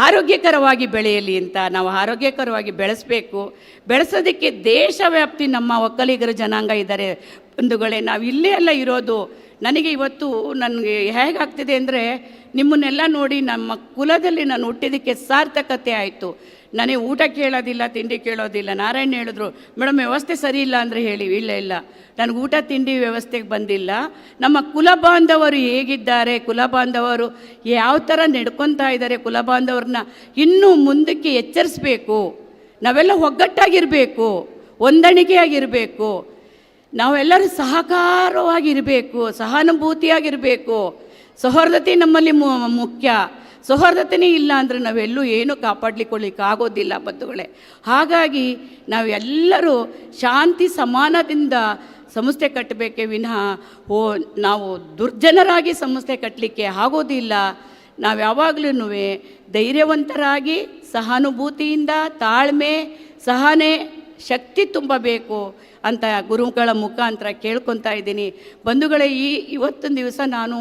ಆರೋಗ್ಯಕರವಾಗಿ ಬೆಳೆಯಲಿ ಅಂತ. ನಾವು ಆರೋಗ್ಯಕರವಾಗಿ ಬೆಳೆಸಬೇಕು. ಬೆಳೆಸೋದಕ್ಕೆ ದೇಶವ್ಯಾಪ್ತಿ ನಮ್ಮ ಒಕ್ಕಲಿಗರ ಜನಾಂಗ ಇದ್ದಾರೆ ಬಂಧುಗಳೇ. ನಾವು ಇಲ್ಲೇ ಎಲ್ಲ ಇರೋದು. ನನಗೆ ಇವತ್ತು ನನಗೆ ಹೇಗಾಗ್ತಿದೆ ಅಂದರೆ, ನಿಮ್ಮನ್ನೆಲ್ಲ ನೋಡಿ ನಮ್ಮ ಕುಲದಲ್ಲಿ ನಾನು ಹುಟ್ಟಿದ್ದಕ್ಕೆ ಸಾರ್ಥಕತೆ ಆಯಿತು. ನನಗೆ ಊಟ ಕೇಳೋದಿಲ್ಲ, ತಿಂಡಿ ಕೇಳೋದಿಲ್ಲ. ನಾರಾಯಣ್ ಹೇಳಿದ್ರು, ಮೇಡಮ್ ವ್ಯವಸ್ಥೆ ಸರಿ ಇಲ್ಲ ಅಂದರೆ ಹೇಳಿ. ಇಲ್ಲ ನನಗೆ ಊಟ ತಿಂಡಿ ವ್ಯವಸ್ಥೆಗೆ ಬಂದಿಲ್ಲ. ನಮ್ಮ ಕುಲಬಾಂಧವರು ಹೇಗಿದ್ದಾರೆ, ಕುಲಬಾಂಧವರು ಯಾವ ಥರ ನಡ್ಕೊತಾ ಇದ್ದಾರೆ, ಕುಲಬಾಂಧವ್ರನ್ನ ಇನ್ನೂ ಮುಂದಕ್ಕೆ ಎಚ್ಚರಿಸಬೇಕು. ನಾವೆಲ್ಲ ಒಗ್ಗಟ್ಟಾಗಿರಬೇಕು, ಹೊಂದಾಣಿಕೆಯಾಗಿರಬೇಕು, ನಾವೆಲ್ಲರೂ ಸಹಕಾರವಾಗಿರಬೇಕು, ಸಹಾನುಭೂತಿಯಾಗಿರಬೇಕು. ಸೌಹಾರ್ದತೆ ನಮ್ಮಲ್ಲಿ ಮುಖ್ಯ. ಸೌಹಾರ್ದತೆಯೇ ಇಲ್ಲ ಅಂದರೆ ನಾವೆಲ್ಲೂ ಏನೂ ಕಾಪಾಡಲಿಕ್ಕಾಗೋದಿಲ್ಲ ಬಂಧುಗಳೇ. ಹಾಗಾಗಿ ನಾವೆಲ್ಲರೂ ಶಾಂತಿ ಸಮಾನದಿಂದ ಸಂಸ್ಥೆ ಕಟ್ಟಬೇಕೇ ವಿನಃ ನಾವು ದುರ್ಜನರಾಗಿ ಸಂಸ್ಥೆ ಕಟ್ಟಲಿಕ್ಕೆ ಆಗೋದಿಲ್ಲ. ನಾವು ಯಾವಾಗಲೂ ಧೈರ್ಯವಂತರಾಗಿ ಸಹಾನುಭೂತಿಯಿಂದ ತಾಳ್ಮೆ ಸಹನೆ ಶಕ್ತಿ ತುಂಬಬೇಕು ಅಂತ ಗುರುಗಳ ಮುಖಾಂತರ ಕೇಳ್ಕೊತಾ ಇದ್ದೀನಿ. ಬಂಧುಗಳೇ, ಇವತ್ತಿನ ದಿವಸ ನಾನು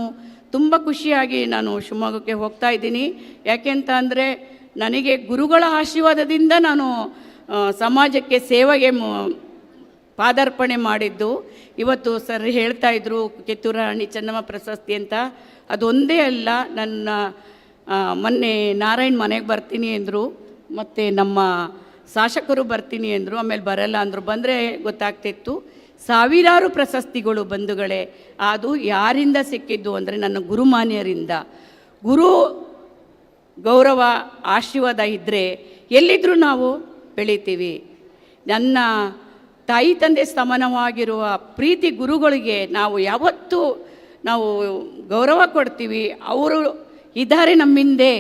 ತುಂಬ ಖುಷಿಯಾಗಿ ನಾನು ಶಿವಮೊಗ್ಗಕ್ಕೆ ಹೋಗ್ತಾ ಇದ್ದೀನಿ. ಯಾಕೆಂತ ಅಂದರೆ ನನಗೆ ಗುರುಗಳ ಆಶೀರ್ವಾದದಿಂದ ನಾನು ಸಮಾಜಕ್ಕೆ ಸೇವೆಗೆ ಪಾದಾರ್ಪಣೆ ಮಾಡಿದ್ದು. ಇವತ್ತು ಸರ್ ಹೇಳ್ತಾಯಿದ್ರು ಕಿತ್ತೂರು ರಾಣಿ ಚೆನ್ನಮ್ಮ ಪ್ರಶಸ್ತಿ ಅಂತ. ಅದೊಂದೇ ಅಲ್ಲ, ನನ್ನ ಮೊನ್ನೆ ನಾರಾಯಣ್ ಮನೆಗೆ ಬರ್ತೀನಿ ಅಂದರು, ಮತ್ತು ನಮ್ಮ ಶಾಸಕರು ಬರ್ತೀನಿ ಅಂದರು, ಆಮೇಲೆ ಬರಲ್ಲ ಅಂದರು. ಬಂದರೆ ಗೊತ್ತಾಗ್ತಿತ್ತು. ಸಾವಿರಾರು ಪ್ರಶಸ್ತಿಗಳು ಬಂಧುಗಳೇ. ಅದು ಯಾರಿಂದ ಸಿಕ್ಕಿದ್ದು ಅಂದರೆ ನನ್ನ ಗುರುಮಾನ್ಯರಿಂದ. ಗುರು ಗೌರವ ಆಶೀರ್ವಾದ ಇದ್ದರೆ ಎಲ್ಲಿದ್ದರೂ ನಾವು ಬೆಳಿತೀವಿ. ನನ್ನ ತಾಯಿ ತಂದೆ ಸಮಾನವಾಗಿರುವ ಪ್ರೀತಿ ಗುರುಗಳಿಗೆ ನಾವು ಯಾವತ್ತೂ ನಾವು ಗೌರವ ಕೊಡ್ತೀವಿ. ಅವರು ಇದ್ದಾರೆ ನಮ್ಮಿಂದೆ,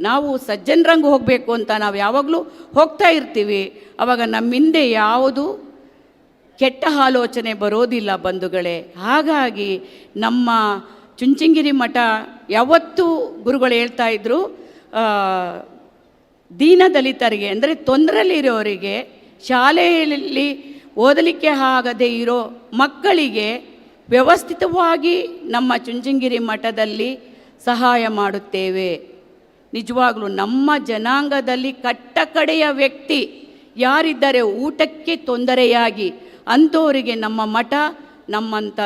ನಾವು ಸಜ್ಜನರಂಗೆ ಹೋಗಬೇಕು ಅಂತ ನಾವು ಯಾವಾಗಲೂ ಹೋಗ್ತಾ ಇರ್ತೀವಿ. ಆವಾಗ ನಮ್ಮಿಂದೆ ಯಾವುದು ಕೆಟ್ಟ ಆಲೋಚನೆ ಬರೋದಿಲ್ಲ ಬಂಧುಗಳೇ. ಹಾಗಾಗಿ ನಮ್ಮ ಚುಂಚನಗಿರಿ ಮಠ ಯಾವತ್ತೂ ಗುರುಗಳು ಹೇಳ್ತಾ ಇದ್ದರು, ದೀನದಲಿತರಿಗೆ ಅಂದರೆ ತೊಂದರೆಯಲ್ಲಿರೋರಿಗೆ, ಶಾಲೆಯಲ್ಲಿ ಓದಲಿಕ್ಕೆ ಆಗದೇ ಇರೋ ಮಕ್ಕಳಿಗೆ ವ್ಯವಸ್ಥಿತವಾಗಿ ನಮ್ಮ ಚುಂಚನಗಿರಿ ಮಠದಲ್ಲಿ ಸಹಾಯ ಮಾಡುತ್ತೇವೆ. ನಿಜವಾಗ್ಲೂ ನಮ್ಮ ಜನಾಂಗದಲ್ಲಿ ಕಟ್ಟಕಡೆಯ ವ್ಯಕ್ತಿ ಯಾರಿದ್ದಾರೆ, ಊಟಕ್ಕೆ ತೊಂದರೆಯಾಗಿ ಅಂಥವರಿಗೆ ನಮ್ಮ ಮಠ, ನಮ್ಮಂಥ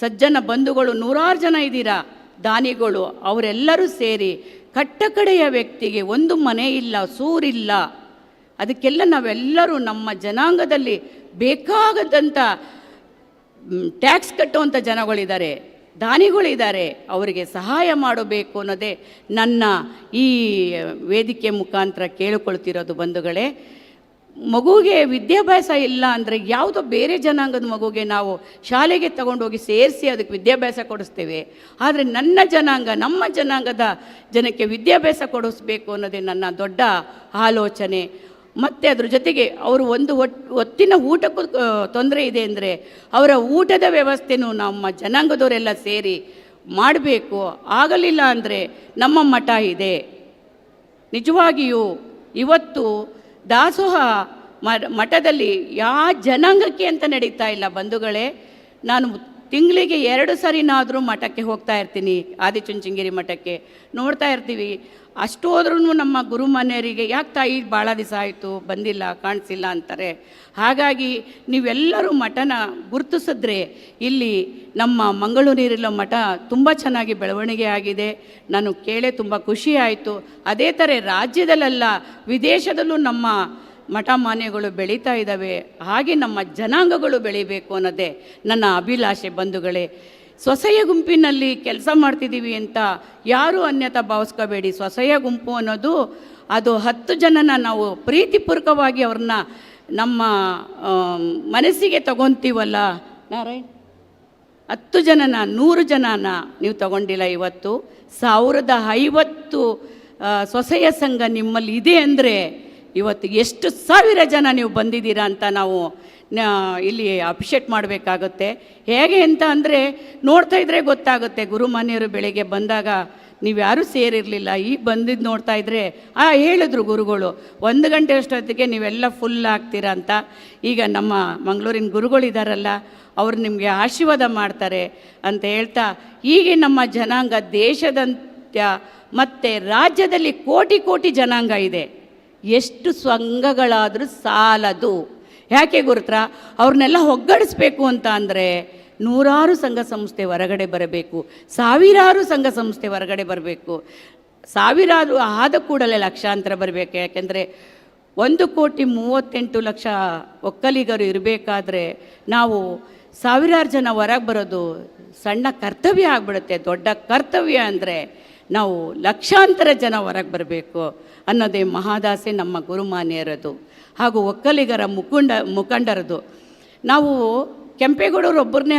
ಸಜ್ಜನ ಬಂಧುಗಳು ನೂರಾರು ಜನ ಇದ್ದೀರಾ, ದಾನಿಗಳು, ಅವರೆಲ್ಲರೂ ಸೇರಿ ಕಟ್ಟಕಡೆಯ ವ್ಯಕ್ತಿಗೆ ಒಂದು ಮನೆ ಇಲ್ಲ, ಸೂರಿಲ್ಲ, ಅದಕ್ಕೆಲ್ಲ ನಾವೆಲ್ಲರೂ ನಮ್ಮ ಜನಾಂಗದಲ್ಲಿ ಬೇಕಾಗದಂಥ ಟ್ಯಾಕ್ಸ್ ಕಟ್ಟುವಂಥ ಜನಗಳಿದ್ದಾರೆ, ದಾನಿಗಳಿದ್ದಾರೆ, ಅವರಿಗೆ ಸಹಾಯ ಮಾಡಬೇಕು ಅನ್ನೋದೇ ನನ್ನ ಈ ವೇದಿಕೆ ಮುಖಾಂತರ ಕೇಳಿಕೊಳ್ತಿರೋದು ಬಂಧುಗಳೇ. ಮಗುವಿಗೆ ವಿದ್ಯಾಭ್ಯಾಸ ಇಲ್ಲ ಅಂದರೆ ಯಾವುದೋ ಬೇರೆ ಜನಾಂಗದ ಮಗುಗೆ ನಾವು ಶಾಲೆಗೆ ತಗೊಂಡೋಗಿ ಸೇರಿಸಿ ಅದಕ್ಕೆ ವಿದ್ಯಾಭ್ಯಾಸ ಕೊಡಿಸ್ತೇವೆ. ಆದರೆ ನನ್ನ ಜನಾಂಗ, ನಮ್ಮ ಜನಾಂಗದ ಜನಕ್ಕೆ ವಿದ್ಯಾಭ್ಯಾಸ ಕೊಡಿಸ್ಬೇಕು ಅನ್ನೋದೇ ನನ್ನ ದೊಡ್ಡ ಆಲೋಚನೆ. ಮತ್ತು ಅದ್ರ ಜೊತೆಗೆ ಅವರು ಒಂದು ಹೊತ್ತಿನ ಊಟಕ್ಕೂ ತೊಂದರೆ ಇದೆ ಅಂದರೆ ಅವರ ಊಟದ ವ್ಯವಸ್ಥೆನೂ ನಮ್ಮ ಜನಾಂಗದವರೆಲ್ಲ ಸೇರಿ ಮಾಡಬೇಕು. ಆಗಲಿಲ್ಲ ಅಂದರೆ ನಮ್ಮ ಮಠ ಇದೆ. ನಿಜವಾಗಿಯೂ ಇವತ್ತು ದಾಸೋಹ ಮಠದಲ್ಲಿ ಯಾವ ಜನಾಂಗಕ್ಕೆ ಅಂತ ನಡೀತಾ ಇಲ್ಲ ಬಂಧುಗಳೇ. ನಾನು ತಿಂಗಳಿಗೆ 2 ಸರಿನಾದರೂ ಮಠಕ್ಕೆ ಹೋಗ್ತಾ ಇರ್ತೀನಿ, ಆದಿಚುಂಚನಗಿರಿ ಮಠಕ್ಕೆ ನೋಡ್ತಾ ಇರ್ತೀವಿ. ಅಷ್ಟು ಹೋದ್ರೂ ನಮ್ಮ ಗುರುಮನೆಯರಿಗೆ ಯಾಕೆ ತಾಯಿ ಭಾಳ ದಿವಸ ಆಯಿತು ಬಂದಿಲ್ಲ, ಕಾಣಿಸಿಲ್ಲ ಅಂತಾರೆ. ಹಾಗಾಗಿ ನೀವೆಲ್ಲರೂ ಮಠನ ಗುರುತಿಸಿದ್ರೆ ಇಲ್ಲಿ ನಮ್ಮ ಮಂಗಳೂರಿರೋ ಮಠ ತುಂಬ ಚೆನ್ನಾಗಿ ಬೆಳವಣಿಗೆ ಆಗಿದೆ. ನಾನು ಕೇಳೇ ತುಂಬ ಖುಷಿ ಆಯಿತು. ಅದೇ ಥರ ರಾಜ್ಯದಲ್ಲೆಲ್ಲ ವಿದೇಶದಲ್ಲೂ ನಮ್ಮ ಮಠ ಮಾನ್ಯಗಳು ಬೆಳೀತಾ ಇದ್ದಾವೆ. ಹಾಗೆ ನಮ್ಮ ಜನಾಂಗಗಳು ಬೆಳಿಬೇಕು ಅನ್ನೋದೇ ನನ್ನ ಅಭಿಲಾಷೆ ಬಂಧುಗಳೇ. ಸ್ವಸಹಾಯ ಗುಂಪಿನಲ್ಲಿ ಕೆಲಸ ಮಾಡ್ತಿದ್ದೀವಿ ಅಂತ ಯಾರೂ ಅನ್ಯತಾ ಭಾವಿಸ್ಕೋಬೇಡಿ. ಸ್ವಸಹಾಯ ಗುಂಪು ಅನ್ನೋದು ಅದು 10 ಜನನ ನಾವು ಪ್ರೀತಿಪೂರ್ವಕವಾಗಿ ಅವ್ರನ್ನ ನಮ್ಮ ಮನಸ್ಸಿಗೆ ತಗೊತೀವಲ್ಲ ನಾರಾಯಣ್, 10 ಜನನ 100 ಜನನ ನೀವು ತಗೊಂಡಿಲ್ಲ. ಇವತ್ತು 1050 ಸ್ವಸಹಾಯ ಸಂಘ ನಿಮ್ಮಲ್ಲಿ ಇದೆ ಅಂದರೆ ಇವತ್ತು ಎಷ್ಟು ಸಾವಿರ ಜನ ನೀವು ಬಂದಿದ್ದೀರಾ ಅಂತ ನಾವು ಇಲ್ಲಿ ಅಪ್ರಿಷಿಯೇಟ್ ಮಾಡಬೇಕಾಗುತ್ತೆ. ಹೇಗೆ ಅಂತ ಅಂದರೆ ನೋಡ್ತಾ ಇದ್ದರೆ ಗೊತ್ತಾಗುತ್ತೆ. ಗುರುಮಾನ್ಯರು ಬೆಳಗ್ಗೆ ಬಂದಾಗ ನೀವು ಯಾರೂ ಸೇರಿರಲಿಲ್ಲ, ಈಗ ಬಂದಿದ್ದು ನೋಡ್ತಾ ಇದ್ದರೆ ಹೇಳಿದ್ರು ಗುರುಗಳು 1 ಗಂಟೆ ಅಷ್ಟೊತ್ತಿಗೆ ನೀವೆಲ್ಲ ಫುಲ್ ಆಗ್ತೀರಾ ಅಂತ. ಈಗ ನಮ್ಮ ಮಂಗಳೂರಿನ ಗುರುಗಳಿದಾರಲ್ಲ, ಅವರು ನಿಮಗೆ ಆಶೀರ್ವಾದ ಮಾಡ್ತಾರೆ ಅಂತ ಹೇಳ್ತಾ, ಹೀಗೆ ನಮ್ಮ ಜನಾಂಗ ದೇಶದಂತ್ಯ ಮತ್ತು ರಾಜ್ಯದಲ್ಲಿ ಕೋಟಿ ಕೋಟಿ ಜನಾಂಗ ಇದೆ. ಎಷ್ಟು ಸಂಘಗಳಾದರೂ ಸಾಲದು. ಯಾಕೆ ಗುರುತ್ರ ಅವ್ರನ್ನೆಲ್ಲ ಒಗ್ಗಡಿಸ್ಬೇಕು ಅಂತ ಅಂದರೆ ನೂರಾರು ಸಂಘ ಸಂಸ್ಥೆ ಹೊರಗಡೆ ಬರಬೇಕು, ಸಾವಿರಾರು ಸಂಘ ಸಂಸ್ಥೆ ಹೊರಗಡೆ ಬರಬೇಕು. ಸಾವಿರಾರು ಆದ ಕೂಡಲೇ ಲಕ್ಷಾಂತರ ಬರಬೇಕು. ಯಾಕೆಂದರೆ 1,38,00,000 ಒಕ್ಕಲಿಗರು ಇರಬೇಕಾದ್ರೆ ನಾವು ಸಾವಿರಾರು ಜನ ಹೊರಗೆ ಬರೋದು ಸಣ್ಣ ಕರ್ತವ್ಯ ಆಗಿಬಿಡುತ್ತೆ. ದೊಡ್ಡ ಕರ್ತವ್ಯ ಅಂದರೆ ನಾವು ಲಕ್ಷಾಂತರ ಜನ ಹೊರಗೆ ಬರಬೇಕು ಅನ್ನೋದೇ ಮಹಾದಾಸೆ ನಮ್ಮ ಗುರುಮಾನ್ಯರದು ಹಾಗೂ ಒಕ್ಕಲಿಗರ ಮುಖಂಡರದು. ನಾವು ಕೆಂಪೇಗೌಡರು ಒಬ್ಬರನ್ನೇ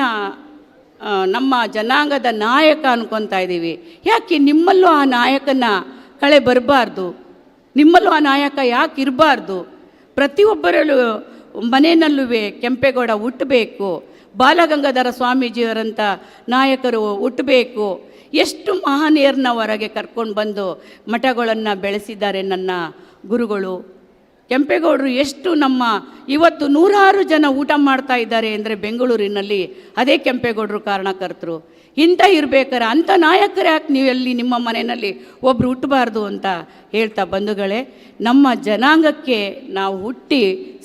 ನಮ್ಮ ಜನಾಂಗದ ನಾಯಕ ಅನ್ಕೊತಾ ಇದ್ದೀವಿ. ಯಾಕೆ ನಿಮ್ಮಲ್ಲೂ ಆ ನಾಯಕನ ಕಳೆ ಬರಬಾರ್ದು? ನಿಮ್ಮಲ್ಲೂ ಆ ನಾಯಕ ಯಾಕೆ ಇರಬಾರ್ದು? ಪ್ರತಿಯೊಬ್ಬರಲ್ಲೂ ಮನೆಯಲ್ಲೂ ಕೆಂಪೇಗೌಡ ಹುಟ್ಟಬೇಕು, ಬಾಲಗಂಗಾಧರ ಸ್ವಾಮೀಜಿಯವರಂಥ ನಾಯಕರು ಹುಟ್ಟಬೇಕು. ಎಷ್ಟು ಮಹನೀಯರನ್ನ ಹೊರಗೆ ಕರ್ಕೊಂಡು ಬಂದು ಮಠಗಳನ್ನು ಬೆಳೆಸಿದ್ದಾರೆ ನನ್ನ ಗುರುಗಳು. ಕೆಂಪೇಗೌಡರು ಎಷ್ಟು ಇವತ್ತು 100 ಜನ ಊಟ ಮಾಡ್ತಾ ಇದ್ದಾರೆ ಅಂದರೆ ಬೆಂಗಳೂರಿನಲ್ಲಿ ಅದೇ ಕೆಂಪೇಗೌಡರು ಕಾರಣಕರ್ತರು. ಇಂಥ ಇರಬೇಕಾರೆ ಅಂಥ ನಾಯಕರು ಯಾಕೆ ನೀವೆಲ್ಲಿ ನಿಮ್ಮ ಮನೆಯಲ್ಲಿ ಒಬ್ಬರು ಹುಟ್ಟಬಾರ್ದು ಅಂತ ಹೇಳ್ತಾ ಬಂಧುಗಳೇ, ನಮ್ಮ ಜನಾಂಗಕ್ಕೆ ನಾವು ಹುಟ್ಟಿ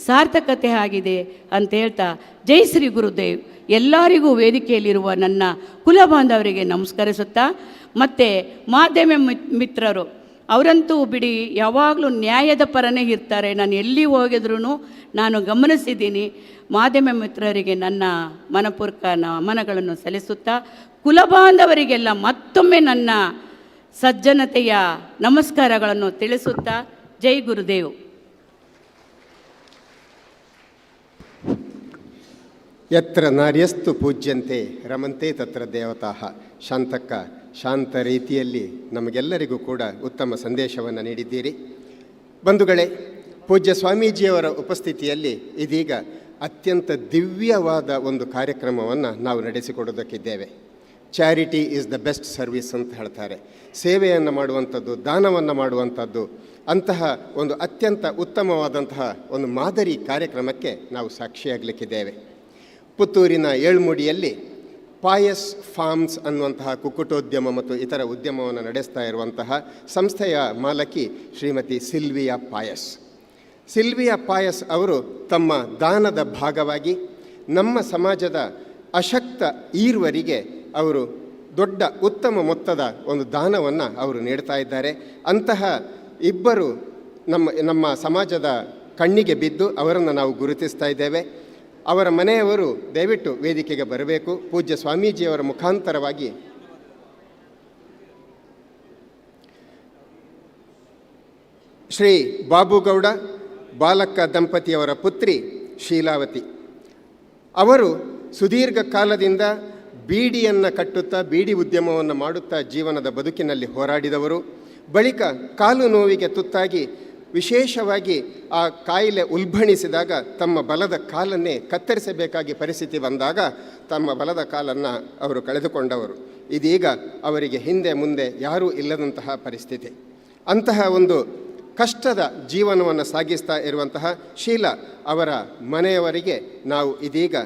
ಸಾರ್ಥಕತೆ ಆಗಿದೆ ಅಂತ ಹೇಳ್ತಾ ಜೈ ಶ್ರೀ ಗುರುದೇವ್. ಎಲ್ಲರಿಗೂ ವೇದಿಕೆಯಲ್ಲಿರುವ ನನ್ನ ಕುಲಬಾಂಧವರಿಗೆ ನಮಸ್ಕರಿಸುತ್ತಾ, ಮತ್ತು ಮಾಧ್ಯಮ ಮಿತ್ರರು ಅವರಂತೂ ಬಿಡಿ ಯಾವಾಗಲೂ ನ್ಯಾಯದ ಪರನೇ ಇರ್ತಾರೆ. ನಾನು ಎಲ್ಲಿ ಹೋಗಿದ್ರೂ ನಾನು ಗಮನಿಸಿದ್ದೀನಿ. ಮಾಧ್ಯಮ ಮಿತ್ರರಿಗೆ ನನ್ನ ಮನಪೂರ್ವಕ ನಮನಗಳನ್ನು ಸಲ್ಲಿಸುತ್ತಾ, ಕುಲಬಾಂಧವರಿಗೆಲ್ಲ ಮತ್ತೊಮ್ಮೆ ನನ್ನ ಸಜ್ಜನತೆಯ ನಮಸ್ಕಾರಗಳನ್ನು ತಿಳಿಸುತ್ತಾ ಜೈ ಗುರುದೇವ್. ಯತ್ರ ನಾರ್ಯಸ್ತು ಪೂಜ್ಯಂತೆ ರಮಂತೆ ತತ್ರ ದೇವತಾಃ. ಶಾಂತಕ್ಕ ಶಾಂತ ರೀತಿಯಲ್ಲಿ ನಮಗೆಲ್ಲರಿಗೂ ಕೂಡ ಉತ್ತಮ ಸಂದೇಶವನ್ನು ನೀಡಿದ್ದೀರಿ. ಬಂಧುಗಳೇ, ಪೂಜ್ಯ ಸ್ವಾಮೀಜಿಯವರ ಉಪಸ್ಥಿತಿಯಲ್ಲಿ ಇದೀಗ ಅತ್ಯಂತ ದಿವ್ಯವಾದ ಒಂದು ಕಾರ್ಯಕ್ರಮವನ್ನು ನಾವು ನಡೆಸಿಕೊಡೋದಕ್ಕಿದ್ದೇವೆ. Charity is the best service ಅಂತ ಹೇಳ್ತಾರೆ. ಸೇವೆಯನ್ನು ಮಾಡುವಂಥದ್ದು, ದಾನವನ್ನು ಮಾಡುವಂಥದ್ದು, ಅಂತಹ ಒಂದು ಅತ್ಯಂತ ಉತ್ತಮವಾದಂತಹ ಒಂದು ಮಾದರಿ ಕಾರ್ಯಕ್ರಮಕ್ಕೆ ನಾವು ಸಾಕ್ಷಿಯಾಗಲಿಕ್ಕಿದ್ದೇವೆ. ಪುತ್ತೂರಿನ ಏಳ್ಮುಡಿಯಲ್ಲಿ ಪಾಯಸ್ ಫಾರ್ಮ್ಸ್ ಅನ್ನುವಂತಹ ಕುಕ್ಕುಟೋದ್ಯಮ ಮತ್ತು ಇತರ ಉದ್ಯಮವನ್ನು ನಡೆಸ್ತಾ ಇರುವಂತಹ ಸಂಸ್ಥೆಯ ಮಾಲಕಿ ಶ್ರೀಮತಿ ಸಿಲ್ವಿಯಾ ಪಾಯಸ್. ಸಿಲ್ವಿಯಾ ಪಾಯಸ್ ಅವರು ತಮ್ಮ ದಾನದ ಭಾಗವಾಗಿ ನಮ್ಮ ಸಮಾಜದ ಅಶಕ್ತ ಈರ್ವರಿಗೆ ಅವರು ದೊಡ್ಡ ಉತ್ತಮ ಮೊತ್ತದ ಒಂದು ದಾನವನ್ನು ಅವರು ನೀಡ್ತಾ ಇದ್ದಾರೆ. ಅಂತಹ ಇಬ್ಬರು ನಮ್ಮ ಸಮಾಜದ ಕಣ್ಣಿಗೆ ಬಿದ್ದು ಅವರನ್ನು ನಾವು ಗುರುತಿಸ್ತಾ ಇದ್ದೇವೆ. ಅವರ ಮನೆಯವರು ದಯವಿಟ್ಟು ವೇದಿಕೆಗೆ ಬರಬೇಕು. ಪೂಜ್ಯ ಸ್ವಾಮೀಜಿಯವರ ಮುಖಾಂತರವಾಗಿ ಶ್ರೀ ಬಾಬುಗೌಡ ಬಾಲಕ್ಕ ದಂಪತಿಯವರ ಪುತ್ರಿ ಶೀಲಾವತಿ ಅವರು ಸುದೀರ್ಘ ಕಾಲದಿಂದ ಬೀಡಿಯನ್ನು ಕಟ್ಟುತ್ತಾ ಬೀಡಿ ಉದ್ಯಮವನ್ನು ಮಾಡುತ್ತಾ ಜೀವನದ ಬದುಕಿನಲ್ಲಿ ಹೋರಾಡಿದವರು. ಬಳಿಕ ಕಾಲು ನೋವಿಗೆ ತುತ್ತಾಗಿ ವಿಶೇಷವಾಗಿ ಆ ಕಾಯಿಲೆ ಉಲ್ಬಣಿಸಿದಾಗ ತಮ್ಮ ಬಲದ ಕಾಲನ್ನೇ ಕತ್ತರಿಸಬೇಕಾಗಿ ಪರಿಸ್ಥಿತಿ ಬಂದಾಗ ತಮ್ಮ ಬಲದ ಕಾಲನ್ನು ಅವರು ಕಳೆದುಕೊಂಡವರು. ಇದೀಗ ಅವರಿಗೆ ಹಿಂದೆ ಮುಂದೆ ಯಾರೂ ಇಲ್ಲದಂತಹ ಪರಿಸ್ಥಿತಿ. ಅಂತಹ ಒಂದು ಕಷ್ಟದ ಜೀವನವನ್ನು ಸಾಗಿಸ್ತಾ ಇರುವಂತಹ ಶೀಲಾ ಅವರ ಮನೆಯವರಿಗೆ ನಾವು ಇದೀಗ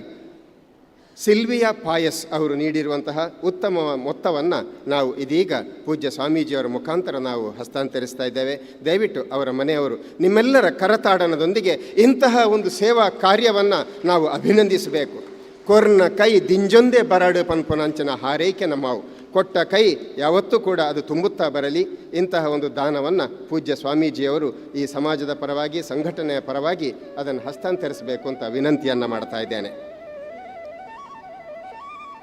ಸಿಲ್ವಿಯಾ ಪಾಯಸ್ ಅವರು ನೀಡಿರುವಂತಹ ಉತ್ತಮ ಮೊತ್ತವನ್ನು ನಾವು ಇದೀಗ ಪೂಜ್ಯ ಸ್ವಾಮೀಜಿಯವರ ಮುಖಾಂತರ ನಾವು ಹಸ್ತಾಂತರಿಸ್ತಾ ಇದ್ದೇವೆ. ದಯವಿಟ್ಟು ಅವರ ಮನೆಯವರು ನಿಮ್ಮೆಲ್ಲರ ಕರತಾಡನದೊಂದಿಗೆ ಇಂತಹ ಒಂದು ಸೇವಾ ಕಾರ್ಯವನ್ನು ನಾವು ಅಭಿನಂದಿಸಬೇಕು. ಕೊರ್ನ ಕೈ ದಿಂಜೊಂದೇ ಬರಾಡು ಪನ್ಪುನಂಚನ ಹಾರೈಕೆ ನಮ್ಮವು. ಕೊಟ್ಟ ಕೈ ಯಾವತ್ತೂ ಕೂಡ ಅದು ತುಂಬುತ್ತಾ ಬರಲಿ. ಇಂತಹ ಒಂದು ದಾನವನ್ನು ಪೂಜ್ಯ ಸ್ವಾಮೀಜಿಯವರು ಈ ಸಮಾಜದ ಪರವಾಗಿ, ಸಂಘಟನೆಯ ಪರವಾಗಿ ಅದನ್ನು ಹಸ್ತಾಂತರಿಸಬೇಕು ಅಂತ ವಿನಂತಿಯನ್ನು ಮಾಡ್ತಾ ಇದ್ದೇನೆ.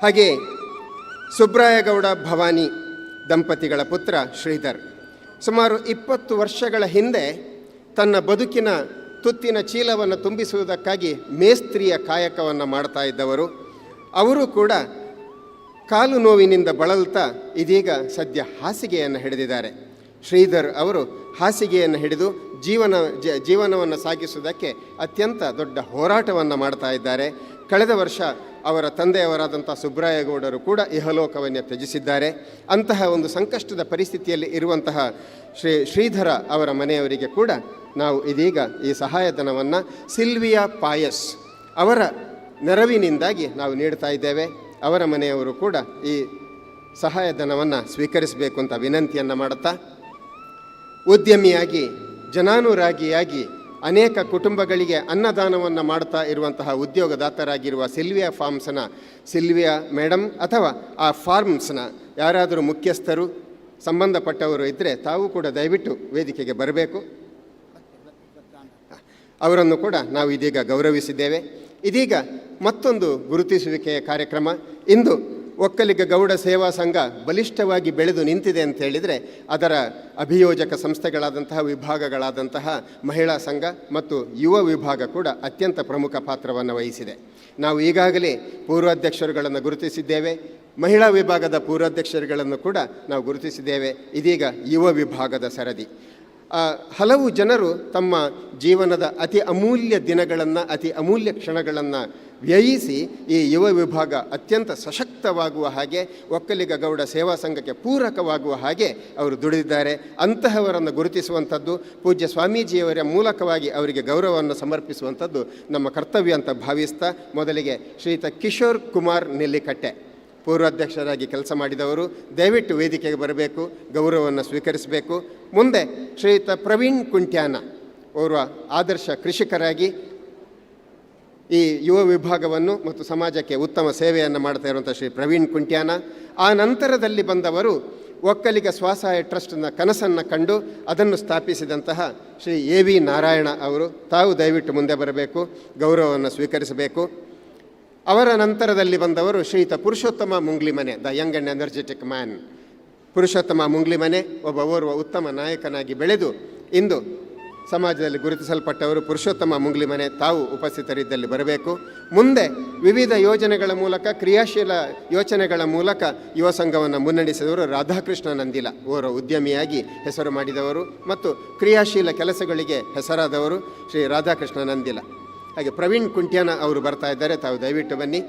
ಹಾಗೆ ಸುಬ್ರಾಯಗೌಡ ಭವಾನಿ ದಂಪತಿಗಳ ಪುತ್ರ ಶ್ರೀಧರ್ ಸುಮಾರು 20 ವರ್ಷಗಳ ಹಿಂದೆ ತನ್ನ ಬದುಕಿನ ತುತ್ತಿನ ಚೀಲವನ್ನು ತುಂಬಿಸುವುದಕ್ಕಾಗಿ ಮೇಸ್ತ್ರಿಯ ಕಾಯಕವನ್ನು ಮಾಡ್ತಾ ಇದ್ದವರು. ಅವರು ಕೂಡ ಕಾಲು ನೋವಿನಿಂದ ಬಳಲ್ತಾ ಇದೀಗ ಸದ್ಯ ಹಾಸಿಗೆಯನ್ನು ಹಿಡಿದಿದ್ದಾರೆ. ಶ್ರೀಧರ್ ಅವರು ಹಾಸಿಗೆಯನ್ನು ಹಿಡಿದು ಜೀವನವನ್ನು ಸಾಗಿಸುವುದಕ್ಕೆ ಅತ್ಯಂತ ದೊಡ್ಡ ಹೋರಾಟವನ್ನು ಮಾಡ್ತಾ ಇದ್ದಾರೆ. ಕಳೆದ ವರ್ಷ ಅವರ ತಂದೆಯವರಾದಂಥ ಸುಬ್ರಾಯಗೌಡರು ಕೂಡ ಇಹಲೋಕವನ್ನು ತ್ಯಜಿಸಿದ್ದಾರೆ. ಅಂತಹ ಒಂದು ಸಂಕಷ್ಟದ ಪರಿಸ್ಥಿತಿಯಲ್ಲಿ ಇರುವಂತಹ ಶ್ರೀಧರ ಅವರ ಮನೆಯವರಿಗೆ ಕೂಡ ನಾವು ಇದೀಗ ಈ ಸಹಾಯಧನವನ್ನು ಸಿಲ್ವಿಯಾ ಪಾಯಸ್ ಅವರ ನೆರವಿನಿಂದಾಗಿ ನಾವು ನೀಡ್ತಾ ಇದ್ದೇವೆ. ಅವರ ಮನೆಯವರು ಕೂಡ ಈ ಸಹಾಯಧನವನ್ನು ಸ್ವೀಕರಿಸಬೇಕು ಅಂತ ವಿನಂತಿಯನ್ನು ಮಾಡುತ್ತಾ, ಉದ್ಯಮಿಯಾಗಿ ಜನಾನುರಾಗಿಯಾಗಿ ಅನೇಕ ಕುಟುಂಬಗಳಿಗೆ ಅನ್ನದಾನವನ್ನು ಮಾಡ್ತಾ ಇರುವಂತಹ ಉದ್ಯೋಗದಾತರಾಗಿರುವ ಸಿಲ್ವಿಯಾ ಫಾರ್ಮ್ಸ್ನ ಸಿಲ್ವಿಯಾ ಮೇಡಮ್ ಅಥವಾ ಆ ಫಾರ್ಮ್ಸ್ನ ಯಾರಾದರೂ ಮುಖ್ಯಸ್ಥರು ಸಂಬಂಧಪಟ್ಟವರು ಇದ್ದರೆ ತಾವು ಕೂಡ ದಯವಿಟ್ಟು ವೇದಿಕೆಗೆ ಬರಬೇಕು. ಅವರನ್ನು ಕೂಡ ನಾವು ಇದೀಗ ಗೌರವಿಸಿದ್ದೇವೆ. ಇದೀಗ ಮತ್ತೊಂದು ಗುರುತಿಸುವಿಕೆಯ ಕಾರ್ಯಕ್ರಮ. ಇಂದು ಒಕ್ಕಲಿಗ ಗೌಡ ಸೇವಾ ಸಂಘ ಬಲಿಷ್ಠವಾಗಿ ಬೆಳೆದು ನಿಂತಿದೆ ಅಂತ ಹೇಳಿದರೆ ಅದರ ಅಭಿಯೋಜಕ ಸಂಸ್ಥೆಗಳಾದಂತಹ ವಿಭಾಗಗಳಾದಂತಹ ಮಹಿಳಾ ಸಂಘ ಮತ್ತು ಯುವ ವಿಭಾಗ ಕೂಡ ಅತ್ಯಂತ ಪ್ರಮುಖ ಪಾತ್ರವನ್ನು ವಹಿಸಿದೆ. ನಾವು ಈಗಾಗಲೇ ಪೂರ್ವಾಧ್ಯಕ್ಷರುಗಳನ್ನು ಗುರುತಿಸಿದ್ದೇವೆ, ಮಹಿಳಾ ವಿಭಾಗದ ಪೂರ್ವಾಧ್ಯಕ್ಷರುಗಳನ್ನು ಕೂಡ ನಾವು ಗುರುತಿಸಿದ್ದೇವೆ. ಇದೀಗ ಯುವ ವಿಭಾಗದ ಸರದಿ. ಹಲವು ಜನರು ತಮ್ಮ ಜೀವನದ ಅತಿ ಅಮೂಲ್ಯ ದಿನಗಳನ್ನು, ಅತಿ ಅಮೂಲ್ಯ ಕ್ಷಣಗಳನ್ನು ವ್ಯಯಿಸಿ ಈ ಯುವ ವಿಭಾಗ ಅತ್ಯಂತ ಸಶಕ್ತವಾಗುವ ಹಾಗೆ, ಒಕ್ಕಲಿಗ ಗೌಡ ಸೇವಾ ಸಂಘಕ್ಕೆ ಪೂರಕವಾಗುವ ಹಾಗೆ ಅವರು ದುಡಿದಿದ್ದಾರೆ. ಅಂತಹವರನ್ನು ಗುರುತಿಸುವಂಥದ್ದು, ಪೂಜ್ಯ ಸ್ವಾಮೀಜಿಯವರ ಮೂಲಕವಾಗಿ ಅವರಿಗೆ ಗೌರವವನ್ನು ಸಮರ್ಪಿಸುವಂಥದ್ದು ನಮ್ಮ ಕರ್ತವ್ಯ ಅಂತ ಭಾವಿಸ್ತಾ, ಮೊದಲಿಗೆ ಶ್ರೀಯುತ ಕಿಶೋರ್ ಕುಮಾರ್ ನೆಲ್ಲಿಕಟ್ಟೆ ಪೂರ್ವಾಧ್ಯಕ್ಷರಾಗಿ ಕೆಲಸ ಮಾಡಿದವರು ದಯವಿಟ್ಟು ವೇದಿಕೆಗೆ ಬರಬೇಕು, ಗೌರವವನ್ನು ಸ್ವೀಕರಿಸಬೇಕು. ಮುಂದೆ ಶ್ರೀಯುತ ಪ್ರವೀಣ್ ಕುಂಟ್ಯಾನ ಓರ್ವ ಆದರ್ಶ ಕೃಷಿಕರಾಗಿ ಈ ಯುವ ವಿಭಾಗವನ್ನು ಮತ್ತು ಸಮಾಜಕ್ಕೆ ಉತ್ತಮ ಸೇವೆಯನ್ನು ಮಾಡ್ತಾ ಇರುವಂಥ ಶ್ರೀ ಪ್ರವೀಣ್ ಕುಂಟ್ಯಾನ. ಆ ನಂತರದಲ್ಲಿ ಬಂದವರು ಒಕ್ಕಲಿಗ ಸ್ವಸಹಾಯ ಟ್ರಸ್ಟ್ನ ಕನಸನ್ನು ಕಂಡು ಅದನ್ನು ಸ್ಥಾಪಿಸಿದಂತಹ ಶ್ರೀ ಎ ವಿ ನಾರಾಯಣ ಅವರು. ತಾವು ದಯವಿಟ್ಟು ಮುಂದೆ ಬರಬೇಕು, ಗೌರವವನ್ನು ಸ್ವೀಕರಿಸಬೇಕು. ಅವರ ನಂತರದಲ್ಲಿ ಬಂದವರು ಶ್ರೀಯುತ Purushottama Munglimane, the young and energetic man. Purushottama Munglimane ಓರ್ವ ಉತ್ತಮ ನಾಯಕನಾಗಿ ಬೆಳೆದು ಇಂದು ಸಮಾಜದಲ್ಲಿ ಗುರುತಿಸಲ್ಪಟ್ಟವರು ಪುರುಷೋತ್ತಮ ಮುಂಗ್ಲಿಮನೆ. ತಾವು ಉಪಸ್ಥಿತರಿದ್ದಲ್ಲಿ ಬರಬೇಕು. ಮುಂದೆ ವಿವಿಧ ಯೋಜನೆಗಳ ಮೂಲಕ, ಕ್ರಿಯಾಶೀಲ ಯೋಚನೆಗಳ ಮೂಲಕ ಯುವ ಸಂಘವನ್ನು ಮುನ್ನಡೆಸಿದವರು ರಾಧಾಕೃಷ್ಣ ನಂದಿಲ, ಓರ್ವ ಉದ್ಯಮಿಯಾಗಿ ಹೆಸರು ಮಾಡಿದವರು ಮತ್ತು ಕ್ರಿಯಾಶೀಲ ಕೆಲಸಗಳಿಗೆ ಹೆಸರಾದವರು ಶ್ರೀ ರಾಧಾಕೃಷ್ಣ ನಂದಿಲ. ಹಾಗೆ ಪ್ರವೀಣ್ ಕುಂಟ್ಯಾನ ಅವರು ಬರ್ತಾ ಇದ್ದಾರೆ, ತಾವು ದಯವಿಟ್ಟು ಬನ್ನಿ.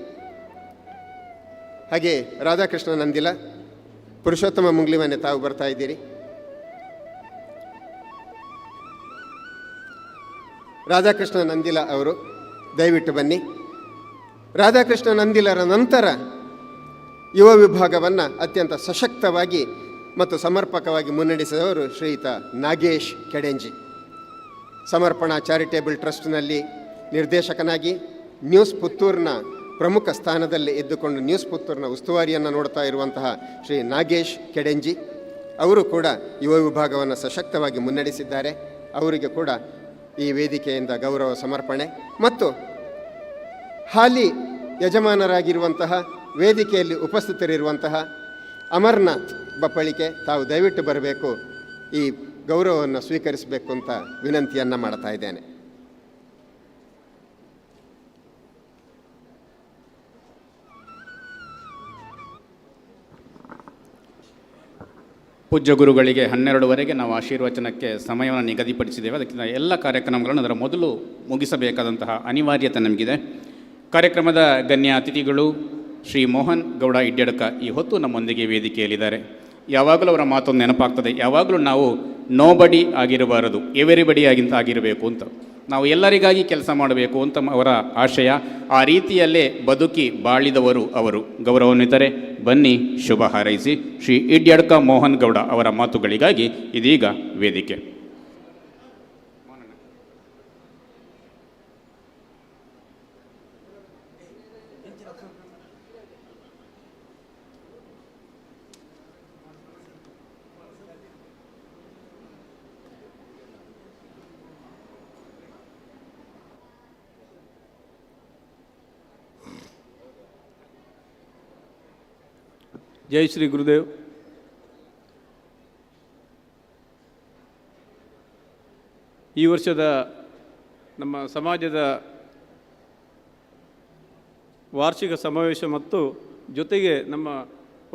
ಹಾಗೆ ರಾಧಾಕೃಷ್ಣ ನಂದಿಲ, ಪುರುಷೋತ್ತಮ ಮುಂಗ್ಲಿಮನೆ ತಾವು ಬರ್ತಾ ಇದ್ದೀರಿ. ರಾಧಾಕೃಷ್ಣ ನಂದಿಲ ಅವರು ದಯವಿಟ್ಟು ಬನ್ನಿ. ರಾಧಾಕೃಷ್ಣ ನಂದಿಲರ ನಂತರ ಯುವ ವಿಭಾಗವನ್ನು ಅತ್ಯಂತ ಸಶಕ್ತವಾಗಿ ಮತ್ತು ಸಮರ್ಪಕವಾಗಿ ಮುನ್ನಡೆಸಿದವರು ಶ್ರೀಯುತ ನಾಗೇಶ್ ಕೆಡೆಂಜಿ. ಸಮರ್ಪಣಾ ಚಾರಿಟೇಬಲ್ ಟ್ರಸ್ಟ್ನಲ್ಲಿ ನಿರ್ದೇಶಕನಾಗಿ ನ್ಯೂಸ್ ಪುತ್ತೂರಿನ ಪ್ರಮುಖ ಸ್ಥಾನದಲ್ಲಿ ಇದ್ದುಕೊಂಡು ನ್ಯೂಸ್ ಪುತ್ತೂರಿನ ಉಸ್ತುವಾರಿಯನ್ನು ನೋಡ್ತಾ ಇರುವಂತಹ ಶ್ರೀ ನಾಗೇಶ್ ಕೆಡೆಂಜಿ ಅವರು ಕೂಡ ಯುವ ವಿಭಾಗವನ್ನು ಸಶಕ್ತವಾಗಿ ಮುನ್ನಡೆಸಿದ್ದಾರೆ. ಅವರಿಗೆ ಕೂಡ ಈ ವೇದಿಕೆಯಿಂದ ಗೌರವ ಸಮರ್ಪಣೆ. ಮತ್ತು ಹಾಲಿ ಯಜಮಾನರಾಗಿರುವಂತಹ, ವೇದಿಕೆಯಲ್ಲಿ ಉಪಸ್ಥಿತರಿರುವಂತಹ ಅಮರ್ನಾಥ್ ಬಪ್ಪಳಿಕೆ, ತಾವು ದಯವಿಟ್ಟು ಬರಬೇಕು, ಈ ಗೌರವವನ್ನು ಸ್ವೀಕರಿಸಬೇಕು ಅಂತ ವಿನಂತಿಯನ್ನು ಮಾಡ್ತಾ ಇದ್ದೇನೆ. ಪೂಜ್ಯ ಗುರುಗಳಿಗೆ 12ವರೆಗೆ ನಾವು ಆಶೀರ್ವಚನಕ್ಕೆ ಸಮಯವನ್ನು ನಿಗದಿಪಡಿಸಿದ್ದೇವೆ. ಅದಕ್ಕಿಂತ ಎಲ್ಲ ಕಾರ್ಯಕ್ರಮಗಳನ್ನು ಅದರ ಮೊದಲು ಮುಗಿಸಬೇಕಾದಂತಹ ಅನಿವಾರ್ಯತೆ ನಮಗಿದೆ. ಕಾರ್ಯಕ್ರಮದ ಗಣ್ಯ ಅತಿಥಿಗಳು ಶ್ರೀ ಮೋಹನ್ ಗೌಡ ಇಡ್ಯಡ್ಕ ಈ ಹೊತ್ತು ನಮ್ಮೊಂದಿಗೆ ವೇದಿಕೆಯಲ್ಲಿದ್ದಾರೆ. ಯಾವಾಗಲೂ ಅವರ ಮಾತೊಂದು ನೆನಪಾಗ್ತದೆ, ಯಾವಾಗಲೂ ನಾವು ನೋಬಡಿ ಆಗಿರಬಾರದು, ಎವೆರಿಬಡಿ ಆಗಿರಬೇಕು ಅಂತ. ನಾವು ಎಲ್ಲರಿಗಾಗಿ ಕೆಲಸ ಮಾಡಬೇಕು ಅಂತ ಅವರ ಆಶಯ. ಆ ರೀತಿಯಲ್ಲೇ ಬದುಕಿ ಬಾಳಿದವರು ಅವರು. ಗೌರವಾನ್ವಿತರೆ, ಬನ್ನಿ ಶುಭ ಹಾರೈಸಿ. ಶ್ರೀ ಇಡ್ಯಡ್ಕ ಮೋಹನ್ ಗೌಡ ಅವರ ಮಾತುಗಳಿಗಾಗಿ ಇದೀಗ ವೇದಿಕೆ. ಜೈ ಶ್ರೀ ಗುರುದೇವ್. ಈ ವರ್ಷದ ನಮ್ಮ ಸಮಾಜದ ವಾರ್ಷಿಕ ಸಮಾವೇಶ ಮತ್ತು ಜೊತೆಗೆ ನಮ್ಮ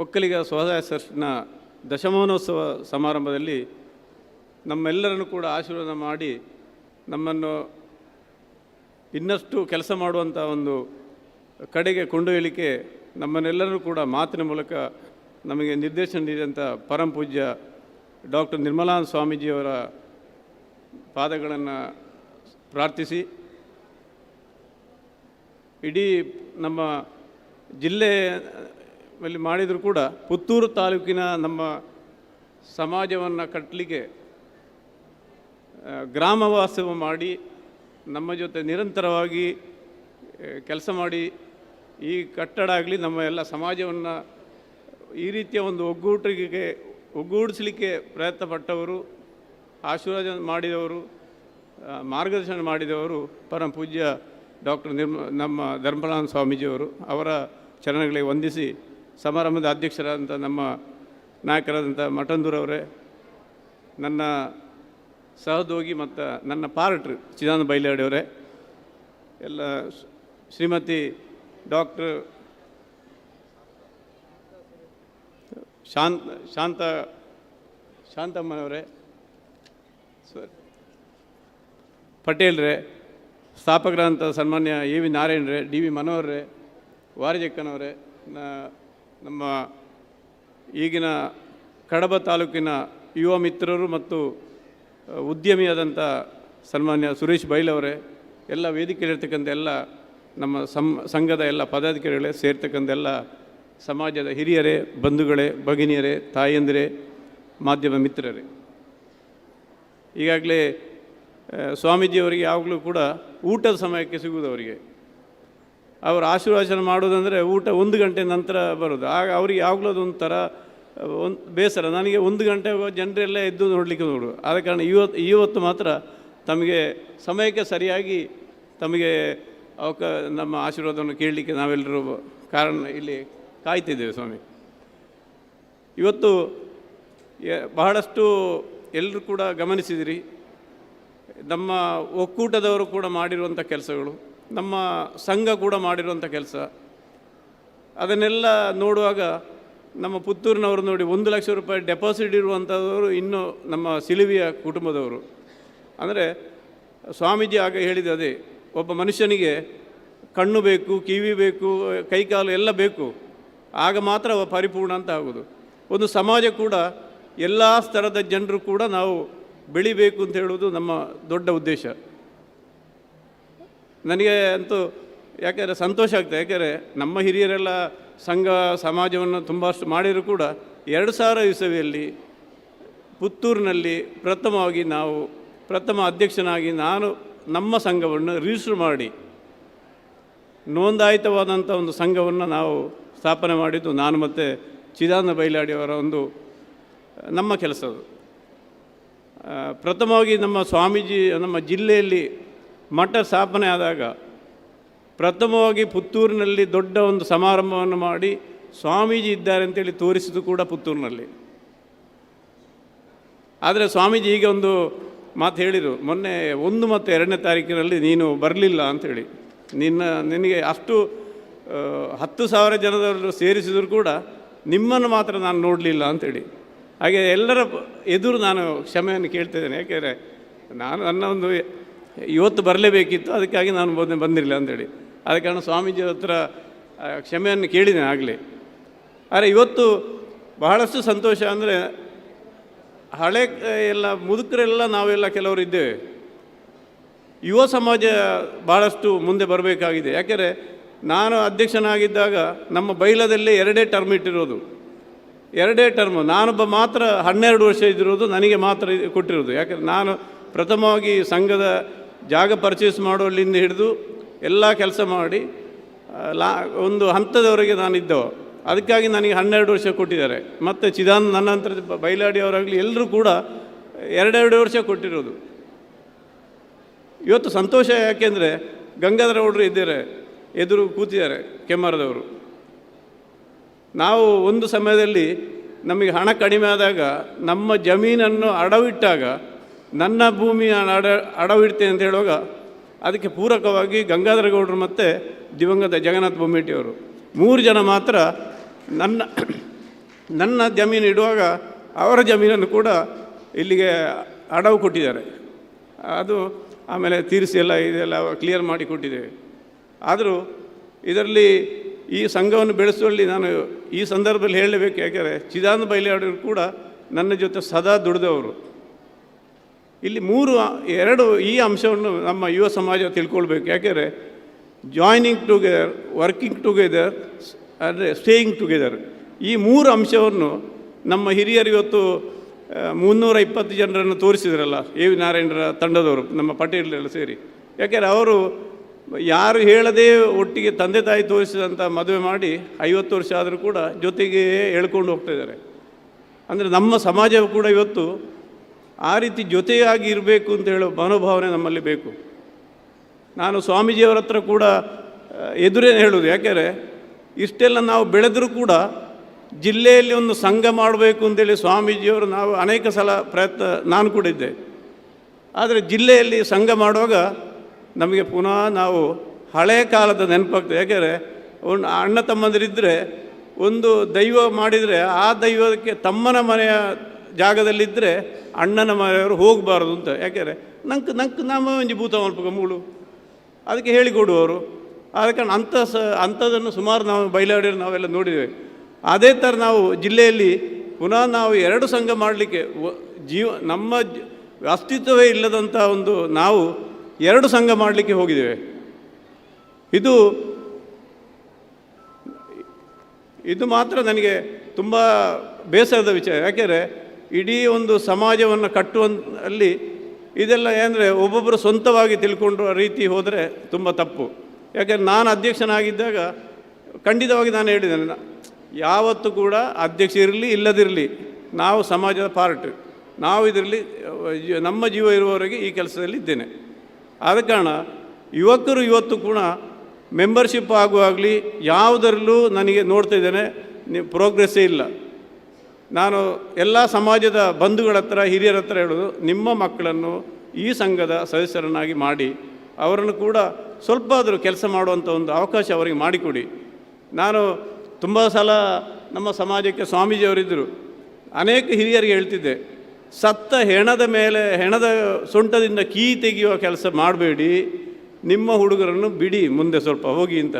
ಒಕ್ಕಲಿಗ ಸ್ವಸಹಾಯ ಟ್ರಸ್ಟ್ನ ದಶಮಾನೋತ್ಸವ ಸಮಾರಂಭದಲ್ಲಿ ನಮ್ಮೆಲ್ಲರನ್ನು ಕೂಡ ಆಶೀರ್ವಾದ ಮಾಡಿ ನಮ್ಮನ್ನು ಇನ್ನಷ್ಟು ಕೆಲಸ ಮಾಡುವಂಥ ಒಂದು ಕಡೆಗೆ ಕೊಂಡೊಯ್ಯಲಿಕ್ಕೆ ನಮ್ಮನ್ನೆಲ್ಲರೂ ಕೂಡ ಮಾತಿನ ಮೂಲಕ ನಮಗೆ ನಿರ್ದೇಶನ ನೀಡಿದಂಥ ಪರಮ ಪೂಜ್ಯ ಡಾಕ್ಟರ್ ನಿರ್ಮಲಾನಂದ ಸ್ವಾಮೀಜಿಯವರ ಪಾದಗಳನ್ನು ಪ್ರಾರ್ಥಿಸಿ, ಇಡೀ ನಮ್ಮ ಜಿಲ್ಲೆಯಲ್ಲಿ ಮಾಡಿದರೂ ಕೂಡ ಪುತ್ತೂರು ತಾಲೂಕಿನ ನಮ್ಮ ಸಮಾಜವನ್ನು ಕಟ್ಟಲಿಕ್ಕೆ ಗ್ರಾಮವಾಸವ ಮಾಡಿ ನಮ್ಮ ಜೊತೆ ನಿರಂತರವಾಗಿ ಕೆಲಸ ಮಾಡಿ ಈ ಕಟ್ಟಡ ಆಗಲಿ ನಮ್ಮ ಎಲ್ಲ ಸಮಾಜವನ್ನು ಈ ರೀತಿಯ ಒಂದು ಒಗ್ಗೂಡಿಸಲಿಕ್ಕೆ ಪ್ರಯತ್ನಪಟ್ಟವರು, ಆಶೀರ್ವಾದ ಮಾಡಿದವರು, ಮಾರ್ಗದರ್ಶನ ಮಾಡಿದವರು ಪರಮ ಪೂಜ್ಯ ಡಾಕ್ಟರ್ ನಮ್ಮ ಧರ್ಮಪಾಲಾನಂದ ಸ್ವಾಮೀಜಿಯವರು. ಅವರ ಚರಣಗಳಿಗೆ ವಂದಿಸಿ ಸಮಾರಂಭದ ಅಧ್ಯಕ್ಷರಾದಂಥ ನಮ್ಮ ನಾಯಕರಾದಂಥ ಮಠಂದೂರವರೇ, ನನ್ನ ಸಹೋದ್ಯೋಗಿ ಮತ್ತು ನನ್ನ ಪಾರ್ಟ್ರ್ ಚಿದಾನಂದ ಬೈಲಾಡಿಯವರೇ, ಎಲ್ಲ ಶ್ರೀಮತಿ ಡಾಕ್ಟರ್ ಶಾಂತಮ್ಮನವರೇ, ಪಟೇಲ್ರೇ, ಸ್ಥಾಪಕರಾದಂಥ ಸನ್ಮಾನ್ಯ ಎ ವಿ ನಾರಾಯಣರೇ, ಡಿ ವಿ ಮನೋಹರ್ರೇ, ವಾರಿಜಕ್ಕನವರೇ, ನಮ್ಮ ಈಗಿನ ಕಡಬ ತಾಲೂಕಿನ ಯುವ ಮಿತ್ರರು ಮತ್ತು ಉದ್ಯಮಿಯಾದಂಥ ಸನ್ಮಾನ್ಯ ಸುರೇಶ್ ಬೈಲವರೇ, ಎಲ್ಲ ವೇದಿಕೆಯಲ್ಲಿರ್ತಕ್ಕಂಥ ಎಲ್ಲ ನಮ್ಮ ಸಂಘದ ಎಲ್ಲ ಪದಾಧಿಕಾರಿಗಳೇ, ಸೇರ್ತಕ್ಕಂಥ ಎಲ್ಲ ಸಮಾಜದ ಹಿರಿಯರೇ, ಬಂಧುಗಳೇ, ಭಗಿನಿಯರೇ, ತಾಯಂದಿರೇ, ಮಾಧ್ಯಮ ಮಿತ್ರರೇ, ಈಗಾಗಲೇ ಸ್ವಾಮೀಜಿಯವರಿಗೆ ಯಾವಾಗಲೂ ಕೂಡ ಊಟದ ಸಮಯಕ್ಕೆ ಸಿಗುವುದು. ಅವರಿಗೆ ಅವರು ಆಶೀರ್ವಚನ ಮಾಡೋದಂದರೆ ಊಟ 1 ಗಂಟೆ ನಂತರ ಬರೋದು. ಆಗ ಅವರಿಗೆ ಯಾವಾಗಲೂ ಅದೊಂಥರ ಬೇಸರ. ನನಗೆ 1 ಗಂಟೆ ಜನರೆಲ್ಲ ಎದ್ದು ನೋಡಲಿಕ್ಕೆ ನೋಡು. ಆದ ಕಾರಣ ಇವತ್ತು ಮಾತ್ರ ತಮಗೆ ಸಮಯಕ್ಕೆ ಸರಿಯಾಗಿ ತಮಗೆ ನಮ್ಮ ಆಶೀರ್ವಾದವನ್ನು ಕೇಳಲಿಕ್ಕೆ ನಾವೆಲ್ಲರೂ ಕಾರಣ ಇಲ್ಲಿ ಕಾಯ್ತಿದ್ದೇವೆ ಸ್ವಾಮಿ. ಇವತ್ತು ಬಹಳಷ್ಟು ಎಲ್ಲರೂ ಕೂಡ ಗಮನಿಸಿದಿರಿ, ನಮ್ಮ ಒಕ್ಕೂಟದವರು ಕೂಡ ಮಾಡಿರುವಂಥ ಕೆಲಸಗಳು, ನಮ್ಮ ಸಂಘ ಕೂಡ ಮಾಡಿರುವಂಥ ಕೆಲಸ, ಅದನ್ನೆಲ್ಲ ನೋಡುವಾಗ ನಮ್ಮ ಪುತ್ತೂರಿನವರು ನೋಡಿ 1 ಲಕ್ಷ ರೂಪಾಯಿ ಡೆಪಾಸಿಟ್ ಇರುವಂಥವರು ಇನ್ನೂ ನಮ್ಮ ಸಿಲಿವಿಯ ಕುಟುಂಬದವರು. ಅಂದರೆ ಸ್ವಾಮೀಜಿ ಆಗ ಹೇಳಿದ ಅದೇ, ಒಬ್ಬ ಮನುಷ್ಯನಿಗೆ ಕಣ್ಣು ಬೇಕು, ಕಿವಿ ಬೇಕು, ಕೈಕಾಲು ಎಲ್ಲ ಬೇಕು, ಆಗ ಮಾತ್ರ ಅವ ಪರಿಪೂರ್ಣ ಅಂತ ಆಗೋದು. ಒಂದು ಸಮಾಜ ಕೂಡ ಎಲ್ಲ ಸ್ತರದ ಜನರು ಕೂಡ ನಾವು ಬೆಳಿಬೇಕು ಅಂತ ಹೇಳೋದು ನಮ್ಮ ದೊಡ್ಡ ಉದ್ದೇಶ. ನನಗೆ ಅಂತೂ ಯಾಕೆಂದರೆ ಸಂತೋಷ ಆಗ್ತದೆ. ಯಾಕೆಂದರೆ ನಮ್ಮ ಹಿರಿಯರೆಲ್ಲ ಸಂಘ ಸಮಾಜವನ್ನು ತುಂಬಷ್ಟು ಮಾಡಿದರೂ ಕೂಡ 2000 ಇಸವಿಯಲ್ಲಿ ಪುತ್ತೂರಿನಲ್ಲಿ ಪ್ರಥಮವಾಗಿ ಪ್ರಥಮ ಅಧ್ಯಕ್ಷನಾಗಿ ನಾನು ನಮ್ಮ ಸಂಘವನ್ನು ರಿಜಿಸ್ಟರ್ ಮಾಡಿ ನೋಂದಾಯಿತವಾದಂಥ ಒಂದು ಸಂಘವನ್ನು ನಾವು ಸ್ಥಾಪನೆ ಮಾಡಿದ್ದು ನಾನು ಮತ್ತು ಚಿದಾನಂದ ಬೈಲಾಡಿಯವರ ಒಂದು ನಮ್ಮ ಕೆಲಸ. ಪ್ರಥಮವಾಗಿ ನಮ್ಮ ಸ್ವಾಮೀಜಿ ನಮ್ಮ ಜಿಲ್ಲೆಯಲ್ಲಿ ಮಠ ಸ್ಥಾಪನೆ ಆದಾಗ ಪ್ರಥಮವಾಗಿ ಪುತ್ತೂರಿನಲ್ಲಿ ದೊಡ್ಡ ಒಂದು ಸಮಾರಂಭವನ್ನು ಮಾಡಿ ಸ್ವಾಮೀಜಿ ಇದ್ದಾರೆ ಅಂತೇಳಿ ತೋರಿಸಿದ್ದು ಕೂಡ ಪುತ್ತೂರಿನಲ್ಲಿ. ಆದರೆ ಸ್ವಾಮೀಜಿ ಈಗ ಒಂದು ಮಾತು ಹೇಳಿದರು, ಮೊನ್ನೆ 1 ಮತ್ತು 2ನೇ ತಾರೀಕಿನಲ್ಲಿ ನೀನು ಬರಲಿಲ್ಲ ಅಂಥೇಳಿ, ನಿನಗೆ ಅಷ್ಟು 10,000 ಜನರು ಸೇರಿಸಿದರೂ ಕೂಡ ನಿಮ್ಮನ್ನು ಮಾತ್ರ ನಾನು ನೋಡಲಿಲ್ಲ ಅಂಥೇಳಿ. ಹಾಗೆ ಎಲ್ಲರ ಎದುರು ನಾನು ಕ್ಷಮೆಯನ್ನು ಕೇಳ್ತಿದ್ದೇನೆ. ಯಾಕೆಂದರೆ ನನ್ನ ಒಂದು ಇವತ್ತು ಬರಲೇಬೇಕಿತ್ತು, ಅದಕ್ಕಾಗಿ ನಾನು ಬಂದಿರಲಿಲ್ಲ ಅಂಥೇಳಿ. ಆದ ಕಾರಣ ಸ್ವಾಮೀಜಿ ಹತ್ರ ಕ್ಷಮೆಯನ್ನು ಕೇಳಿದ್ದೇನೆ ಆಗಲೇ. ಆದರೆ ಇವತ್ತು ಬಹಳಷ್ಟು ಸಂತೋಷ ಅಂದರೆ ಹಳೆ ಎಲ್ಲ ಮುದುಕರೆಲ್ಲ ನಾವೆಲ್ಲ ಕೆಲವರು ಇದ್ದೇವೆ. ಯುವ ಸಮಾಜ ಭಾಳಷ್ಟು ಮುಂದೆ ಬರಬೇಕಾಗಿದೆ. ಯಾಕೆಂದರೆ ನಾನು ಅಧ್ಯಕ್ಷನಾಗಿದ್ದಾಗ ನಮ್ಮ ಬೈಲದಲ್ಲೇ 2 ಟರ್ಮ್ ಇಟ್ಟಿರೋದು, 2 ಟರ್ಮ್. ನಾನೊಬ್ಬ ಮಾತ್ರ 12 ವರ್ಷ ಇದ್ದಿರೋದು, ನನಗೆ ಮಾತ್ರ ಕೊಟ್ಟಿರೋದು. ಯಾಕೆಂದರೆ ನಾನು ಪ್ರಥಮವಾಗಿ ಸಂಘದ ಜಾಗ ಪರ್ಚೇಸ್ ಮಾಡೋಲ್ಲಿಂದ ಹಿಡಿದು ಎಲ್ಲ ಕೆಲಸ ಮಾಡಿ ಒಂದು ಹಂತದವರೆಗೆ ನಾನಿದ್ದವ. ಅದಕ್ಕಾಗಿ ನನಗೆ 12 ವರ್ಷ ಕೊಟ್ಟಿದ್ದಾರೆ. ಮತ್ತು ಚಿದಾನಂದ ನನ್ನ ನಂತರ ಬೈಲಾಡಿಯವರಾಗಲಿ ಎಲ್ಲರೂ ಕೂಡ 2 ವರ್ಷ ಕೊಟ್ಟಿರೋದು. ಇವತ್ತು ಸಂತೋಷ. ಯಾಕೆಂದರೆ ಗಂಗಾಧರ ಗೌಡರು ಇದ್ದಾರೆ, ಎದುರು ಕೂತಿದ್ದಾರೆ, ಕೆಮ್ಮರದವರು. ನಾವು ಒಂದು ಸಮಯದಲ್ಲಿ ನಮಗೆ ಹಣ ಕಡಿಮೆ ಆದಾಗ ನಮ್ಮ ಜಮೀನನ್ನು ಅಡವಿಟ್ಟಾಗ, ನನ್ನ ಭೂಮಿಯ ಅಡವಿಡ್ತೇನೆ ಅಂತ ಹೇಳುವಾಗ ಅದಕ್ಕೆ ಪೂರಕವಾಗಿ ಗಂಗಾಧರ ಗೌಡರು ಮತ್ತು ದಿವಂಗತ ಜಗನ್ನಾಥ ಬೊಮ್ಮೆಟ್ಟಿಯವರು 3 ಜನ ಮಾತ್ರ ನನ್ನ ಜಮೀನು ಇಡುವಾಗ ಅವರ ಜಮೀನನ್ನು ಕೂಡ ಇಲ್ಲಿಗೆ ಅಡವು ಕೊಟ್ಟಿದ್ದಾರೆ. ಅದು ಆಮೇಲೆ ತೀರಿಸಿ ಇದೆಲ್ಲ ಕ್ಲಿಯರ್ ಮಾಡಿ ಕೊಟ್ಟಿದ್ದೇವೆ. ಆದರೂ ಇದರಲ್ಲಿ ಈ ಸಂಘವನ್ನು ಬೆಳೆಸುವಲ್ಲಿ ನಾನು ಈ ಸಂದರ್ಭದಲ್ಲಿ ಹೇಳಲೇಬೇಕು. ಯಾಕೆಂದರೆ ಚಿದಾನಂದ ಬೈಲಾಡಿಯವರು ಕೂಡ ನನ್ನ ಜೊತೆ ಸದಾ ದುಡಿದವರು. ಇಲ್ಲಿ 2 ಈ ಅಂಶವನ್ನು ನಮ್ಮ ಯುವ ಸಮಾಜ ತಿಳ್ಕೊಳ್ಬೇಕು. ಯಾಕೆಂದರೆ ಜಾಯ್ನಿಂಗ್ ಟುಗೆದರ್, ವರ್ಕಿಂಗ್ ಟುಗೆದರ್, ಅಂದರೆ ಸ್ಟೇಯಿಂಗ್ ಟುಗೆದರ್, ಈ 3 ಅಂಶವನ್ನು ನಮ್ಮ ಹಿರಿಯರು ಇವತ್ತು 320 ಜನರನ್ನು ತೋರಿಸಿದ್ರಲ್ಲ, ಎ ವಿ ನಾರಾಯಣರ ತಂಡದವರು, ನಮ್ಮ ಪಟೇಲರೆಲ್ಲ ಸೇರಿ. ಯಾಕೆಂದರೆ ಅವರು ಯಾರು ಹೇಳದೇ ಒಟ್ಟಿಗೆ ತಂದೆ ತಾಯಿ ತೋರಿಸಿದಂಥ ಮದುವೆ ಮಾಡಿ 50 ವರ್ಷ ಆದರೂ ಕೂಡ ಜೊತೆಗೆ ಹೇಳ್ಕೊಂಡು ಹೋಗ್ತಾಯಿದ್ದಾರೆ. ಅಂದರೆ ನಮ್ಮ ಸಮಾಜವು ಕೂಡ ಇವತ್ತು ಆ ರೀತಿ ಜೊತೆಯಾಗಿ ಇರಬೇಕು ಅಂತ ಹೇಳೋ ಮನೋಭಾವನೆ ನಮ್ಮಲ್ಲಿ ಬೇಕು. ನಾನು ಸ್ವಾಮೀಜಿಯವರ ಹತ್ರ ಕೂಡ ಎದುರೇ ಹೇಳೋದು, ಯಾಕೆಂದರೆ ಇಷ್ಟೆಲ್ಲ ನಾವು ಬೆಳೆದರೂ ಕೂಡ ಜಿಲ್ಲೆಯಲ್ಲಿ ಒಂದು ಸಂಘ ಮಾಡಬೇಕು ಅಂತೇಳಿ ಸ್ವಾಮೀಜಿಯವರು ನಾವು ಅನೇಕ ಸಲ ಪ್ರಯತ್ನ ನಾನು ಕೂಡ ಇದ್ದೆ. ಆದರೆ ಜಿಲ್ಲೆಯಲ್ಲಿ ಸಂಘ ಮಾಡುವಾಗ ನಮಗೆ ಪುನಃ ನಾವು ಹಳೆಯ ಕಾಲದ ನೆನಪಾಗ್ತದೆ. ಯಾಕೆಂದರೆ ಒಂದು ಅಣ್ಣ ತಮ್ಮಂದಿರಿದ್ದರೆ ಒಂದು ದೈವ ಮಾಡಿದರೆ ಆ ದೈವಕ್ಕೆ ತಮ್ಮನ ಮನೆಯ ಜಾಗದಲ್ಲಿದ್ದರೆ ಅಣ್ಣನ ಮನೆಯವರು ಹೋಗಬಾರ್ದು ಅಂತ. ಯಾಕೆಂದರೆ ನಂಗೆ ನಮ್ಮ ಒಂಜಿ ಭೂತ ಮಲ್ಪಕ ಮೂಳು ಅದಕ್ಕೆ ಹೇಳಿಕೊಡುವವರು. ಆದ ಕಾರಣ ಅಂಥದ್ದನ್ನು ಸುಮಾರು ನಾವು ಬಯಲಾಡಿರೋ ನಾವೆಲ್ಲ ನೋಡಿದ್ದೇವೆ. ಅದೇ ಥರ ನಾವು ಜಿಲ್ಲೆಯಲ್ಲಿ ಪುನಃ ನಾವು 2 ಸಂಘ ಮಾಡಲಿಕ್ಕೆ ನಮ್ಮ ಅಸ್ತಿತ್ವವೇ ಇಲ್ಲದಂಥ ಒಂದು ನಾವು 2 ಸಂಘ ಮಾಡಲಿಕ್ಕೆ ಹೋಗಿದ್ದೇವೆ. ಇದು ಮಾತ್ರ ನನಗೆ ತುಂಬ ಬೇಸರದ ವಿಚಾರ. ಯಾಕೆಂದರೆ ಇಡೀ ಒಂದು ಸಮಾಜವನ್ನು ಕಟ್ಟುವಲ್ಲಿ ಇದೆಲ್ಲ ಏನಂದರೆ ಒಬ್ಬೊಬ್ಬರು ಸ್ವಂತವಾಗಿ ತಿಳ್ಕೊಂಡ್ರ ರೀತಿ ಹೋದರೆ ತುಂಬ ತಪ್ಪು. ಯಾಕೆಂದರೆ ನಾನು ಅಧ್ಯಕ್ಷನಾಗಿದ್ದಾಗ ಖಂಡಿತವಾಗಿ ನಾನು ಹೇಳಿದ್ದೇನೆ, ಯಾವತ್ತೂ ಕೂಡ ಅಧ್ಯಕ್ಷ ಇರಲಿ ಇಲ್ಲದಿರಲಿ ನಾವು ಸಮಾಜದ ಪಾರ್ಟ್, ನಾವು ಇದರಲ್ಲಿ ನಮ್ಮ ಜೀವ ಇರುವವರೆಗೆ ಈ ಕೆಲಸದಲ್ಲಿ ಇದ್ದೇನೆ. ಆದ ಕಾರಣ ಯುವಕರು ಇವತ್ತು ಕೂಡ ಮೆಂಬರ್ಶಿಪ್ ಆಗುವಾಗಲಿ ಯಾವುದರಲ್ಲೂ ನನಗೆ ನೋಡ್ತಾ ಇದ್ದೇನೆ ಪ್ರೋಗ್ರೆಸ್ಸೇ ಇಲ್ಲ. ನಾನು ಎಲ್ಲ ಸಮಾಜದ ಬಂಧುಗಳ ಹತ್ರ ಹಿರಿಯರ ಹತ್ರ ಹೇಳೋದು, ನಿಮ್ಮ ಮಕ್ಕಳನ್ನು ಈ ಸಂಘದ ಸದಸ್ಯರನ್ನಾಗಿ ಮಾಡಿ ಅವರನ್ನು ಕೂಡ ಸ್ವಲ್ಪ ಆದರೂ ಕೆಲಸ ಮಾಡುವಂಥ ಒಂದು ಅವಕಾಶ ಅವರಿಗೆ ಮಾಡಿಕೊಡಿ. ನಾನು ತುಂಬ ಸಲ ನಮ್ಮ ಸಮಾಜಕ್ಕೆ ಸ್ವಾಮೀಜಿಯವರಿದ್ದರು, ಅನೇಕ ಹಿರಿಯರಿಗೆ ಹೇಳ್ತಿದ್ದೆ, ಸತ್ತ ಹೆಣದ ಸೊಂಟದಿಂದ ಕೀ ತೆಗೆಯುವ ಕೆಲಸ ಮಾಡಬೇಡಿ, ನಿಮ್ಮ ಹುಡುಗರನ್ನು ಬಿಡಿ ಮುಂದೆ ಸ್ವಲ್ಪ ಹೋಗಿ ಅಂತ.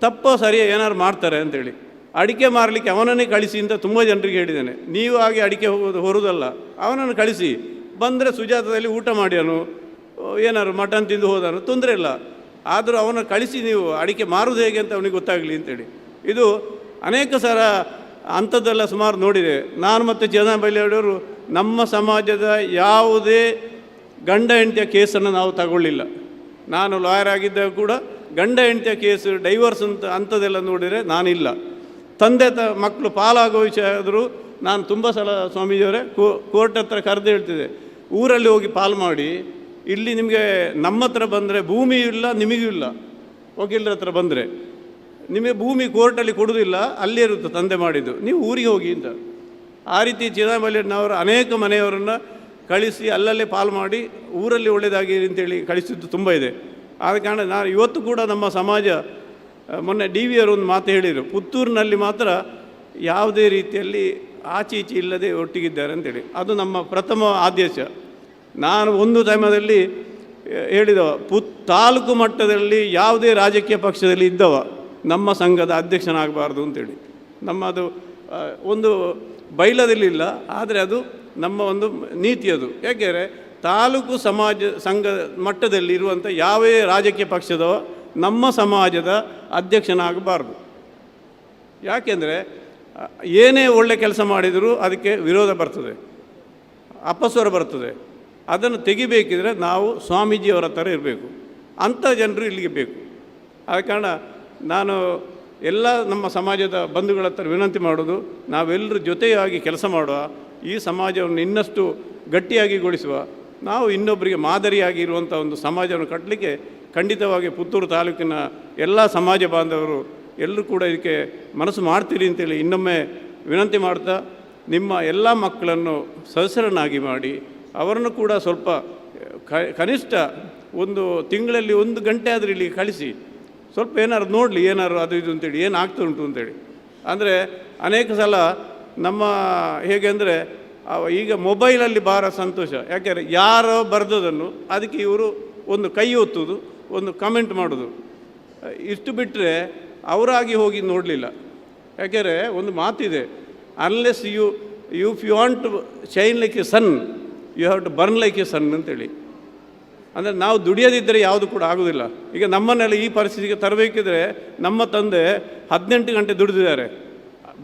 ತಪ್ಪೋ ಸರಿಯೋ ಏನಾದ್ರು ಮಾಡ್ತಾರೆ ಅಂತೇಳಿ ಅಡಿಕೆ ಮಾರಲಿಕ್ಕೆ ಅವನನ್ನೇ ಕಳಿಸಿ ಅಂತ ತುಂಬ ಜನರಿಗೆ ಹೇಳಿದ್ದೇನೆ. ನೀವು ಹಾಗೆ ಅಡಿಕೆ ಹೊರೋದಲ್ಲ, ಅವನನ್ನು ಕಳಿಸಿ, ಬಂದರೆ ಸುಜಾತದಲ್ಲಿ ಊಟ ಮಾಡ್ಯಾನು, ಏನಾದ್ರು ಮಟನ್ ತಿಂದು ಹೋದನು, ತೊಂದರೆ ಇಲ್ಲ, ಆದರೂ ಅವನ ಕಳಿಸಿ ನೀವು ಅಡಿಕೆ ಮಾರೋದು ಹೇಗೆ ಅಂತ ಅವನಿಗೆ ಗೊತ್ತಾಗಲಿ ಅಂತೇಳಿ. ಇದು ಅನೇಕ ಸಲ ಅಂಥದ್ದೆಲ್ಲ ಸುಮಾರು ನೋಡಿದೆ. ನಾನು ಮತ್ತು ಚೇತನ ಬೈಲೇಡವರು ನಮ್ಮ ಸಮಾಜದ ಯಾವುದೇ ಗಂಡ ಹೆಂಡತಿಯ ಕೇಸನ್ನು ನಾವು ತಗೊಳ್ಳಿಲ್ಲ. ನಾನು ಲಾಯರ್ ಆಗಿದ್ದಾಗ ಕೂಡ ಗಂಡ ಹೆಂಡತಿಯ ಕೇಸು ಡೈವರ್ಸ್ ಅಂಥದ್ದೆಲ್ಲ ನೋಡಿದರೆ ನಾನಿಲ್ಲ. ತಂದೆ ಮಕ್ಕಳು ಪಾಲಾಗೋ ವಿಷಯ ಆದರೂ ನಾನು ತುಂಬ ಸಲ ಸ್ವಾಮೀಜಿಯವರೇ ಕೋರ್ಟ್ ಹತ್ರ ಕರೆದು ಹೇಳ್ತಿದ್ದೆ, ಊರಲ್ಲಿ ಹೋಗಿ ಪಾಲು ಮಾಡಿ, ಇಲ್ಲಿ ನಿಮಗೆ ನಮ್ಮ ಹತ್ರ ಬಂದರೆ ಭೂಮಿಯೂ ಇಲ್ಲ ನಿಮಗೂ ಇಲ್ಲ, ವಕೀಲರ ಹತ್ರ ಬಂದರೆ ನಿಮಗೆ ಭೂಮಿ ಕೋರ್ಟಲ್ಲಿ ಕೊಡೋದಿಲ್ಲ, ಅಲ್ಲೇ ಇರುತ್ತೆ ತಂದೆ ಮಾಡಿದ್ದು, ನೀವು ಊರಿಗೆ ಹೋಗಿ ಅಂತ. ಆ ರೀತಿ ಚಿದಂಬರನವರು ಅನೇಕ ಮನೆಯವರನ್ನು ಕಳಿಸಿ ಅಲ್ಲಲ್ಲೇ ಪಾಲು ಮಾಡಿ ಊರಲ್ಲಿ ಒಳ್ಳೆಯದಾಗಿ ಅಂತೇಳಿ ಕಳಿಸಿದ್ದು ತುಂಬ ಇದೆ. ಆದ ಕಾರಣ ನಾನು ಇವತ್ತು ಕೂಡ ನಮ್ಮ ಸಮಾಜ, ಮೊನ್ನೆ DV ಅವರು ಒಂದು ಮಾತು ಹೇಳಿದರು, ಪುತ್ತೂರಿನಲ್ಲಿ ಮಾತ್ರ ಯಾವುದೇ ರೀತಿಯಲ್ಲಿ ಆಚೆ ಈಚೆ ಇಲ್ಲದೆ ಒಟ್ಟಿಗಿದ್ದಾರೆ ಅಂತೇಳಿ. ಅದು ನಮ್ಮ ಪ್ರಥಮ ಆದೇಶ. ನಾನು ಒಂದು ಟೈಮಲ್ಲಿ ಹೇಳಿದವ, ತಾಲೂಕು ಮಟ್ಟದಲ್ಲಿ ಯಾವುದೇ ರಾಜಕೀಯ ಪಕ್ಷದಲ್ಲಿ ಇದ್ದವ ನಮ್ಮ ಸಂಘದ ಅಧ್ಯಕ್ಷನಾಗಬಾರ್ದು ಅಂತೇಳಿ. ನಮ್ಮದು ಒಂದು ಬೈಲದಲ್ಲಿಲ್ಲ, ಆದರೆ ಅದು ನಮ್ಮ ಒಂದು ನೀತಿ ಅದು. ಯಾಕೆಂದರೆ ತಾಲೂಕು ಸಂಘ ಮಟ್ಟದಲ್ಲಿ ಇರುವಂಥ ಯಾವೇ ರಾಜಕೀಯ ಪಕ್ಷದವ ನಮ್ಮ ಸಮಾಜದ ಅಧ್ಯಕ್ಷನಾಗಬಾರ್ದು. ಯಾಕೆಂದರೆ ಏನೇ ಒಳ್ಳೆ ಕೆಲಸ ಮಾಡಿದರೂ ಅದಕ್ಕೆ ವಿರೋಧ ಬರ್ತದೆ, ಅಪಸ್ವರ ಬರ್ತದೆ. ಅದನ್ನು ತೆಗಿಬೇಕಿದ್ರೆ ನಾವು ಸ್ವಾಮೀಜಿಯವರ ಥರ ಇರಬೇಕು, ಅಂಥ ಜನರು ಇಲ್ಲಿಗೆ ಬೇಕು. ಆದ ಕಾರಣ ನಾನು ಎಲ್ಲ ನಮ್ಮ ಸಮಾಜದ ಬಂಧುಗಳ ಹತ್ರ ವಿನಂತಿ ಮಾಡೋದು, ನಾವೆಲ್ಲರೂ ಜೊತೆಯಾಗಿ ಕೆಲಸ ಮಾಡುವ, ಈ ಸಮಾಜವನ್ನು ಇನ್ನಷ್ಟು ಗಟ್ಟಿಯಾಗಿಗೊಳಿಸುವ, ನಾವು ಇನ್ನೊಬ್ಬರಿಗೆ ಮಾದರಿಯಾಗಿ ಇರುವಂಥ ಒಂದು ಸಮಾಜವನ್ನು ಕಟ್ಟಲಿಕ್ಕೆ ಖಂಡಿತವಾಗಿ ಪುತ್ತೂರು ತಾಲೂಕಿನ ಎಲ್ಲ ಸಮಾಜ ಬಾಂಧವರು ಎಲ್ಲರೂ ಕೂಡ ಇದಕ್ಕೆ ಮನಸ್ಸು ಮಾಡ್ತೀರಿ ಅಂತೇಳಿ ಇನ್ನೊಮ್ಮೆ ವಿನಂತಿ ಮಾಡ್ತಾ, ನಿಮ್ಮ ಎಲ್ಲ ಮಕ್ಕಳನ್ನು ಸದಸ್ಯರನ್ನಾಗಿ ಮಾಡಿ ಅವರನ್ನು ಕೂಡ ಸ್ವಲ್ಪ ಕನಿಷ್ಠ ಒಂದು ತಿಂಗಳಲ್ಲಿ 1 ಗಂಟೆ ಆದರೂ ಇಲ್ಲಿ ಕಳಿಸಿ, ಸ್ವಲ್ಪ ಏನಾದ್ರು ನೋಡಲಿ, ಏನಾದ್ರು ಅದು ಇದು ಅಂತೇಳಿ ಏನು ಆಗ್ತಾ ಉಂಟು ಅಂತೇಳಿ. ಅಂದರೆ ಅನೇಕ ಸಲ ನಮ್ಮ ಹೇಗೆ ಅಂದರೆ ಈಗ ಮೊಬೈಲಲ್ಲಿ ಭಾಳ ಸಂತೋಷ. ಯಾಕೆಂದರೆ ಯಾರೋ ಬರೆದೋದನ್ನು ಅದಕ್ಕೆ ಇವರು ಒಂದು ಕೈ ಒತ್ತುವುದು, ಒಂದು ಕಮೆಂಟ್ ಮಾಡೋದು, ಇಷ್ಟು ಬಿಟ್ಟರೆ ಅವರಾಗಿ ಹೋಗಿ ನೋಡಲಿಲ್ಲ. ಯಾಕೆಂದರೆ ಒಂದು ಮಾತಿದೆ, unless if you want to shine like a sun you have to burn like a sun ಅಂತೇಳಿ. ಅಂದರೆ ನಾವು ದುಡಿಯೋದಿದ್ದರೆ ಯಾವುದು ಕೂಡ ಆಗೋದಿಲ್ಲ. ಈಗ ನಮ್ಮನ್ನೆಲ್ಲ ಈ ಪರಿಸ್ಥಿತಿಗೆ ತರಬೇಕಿದ್ರೆ ನಮ್ಮ ತಂದೆ 18 ಗಂಟೆ ದುಡಿದಿದ್ದಾರೆ,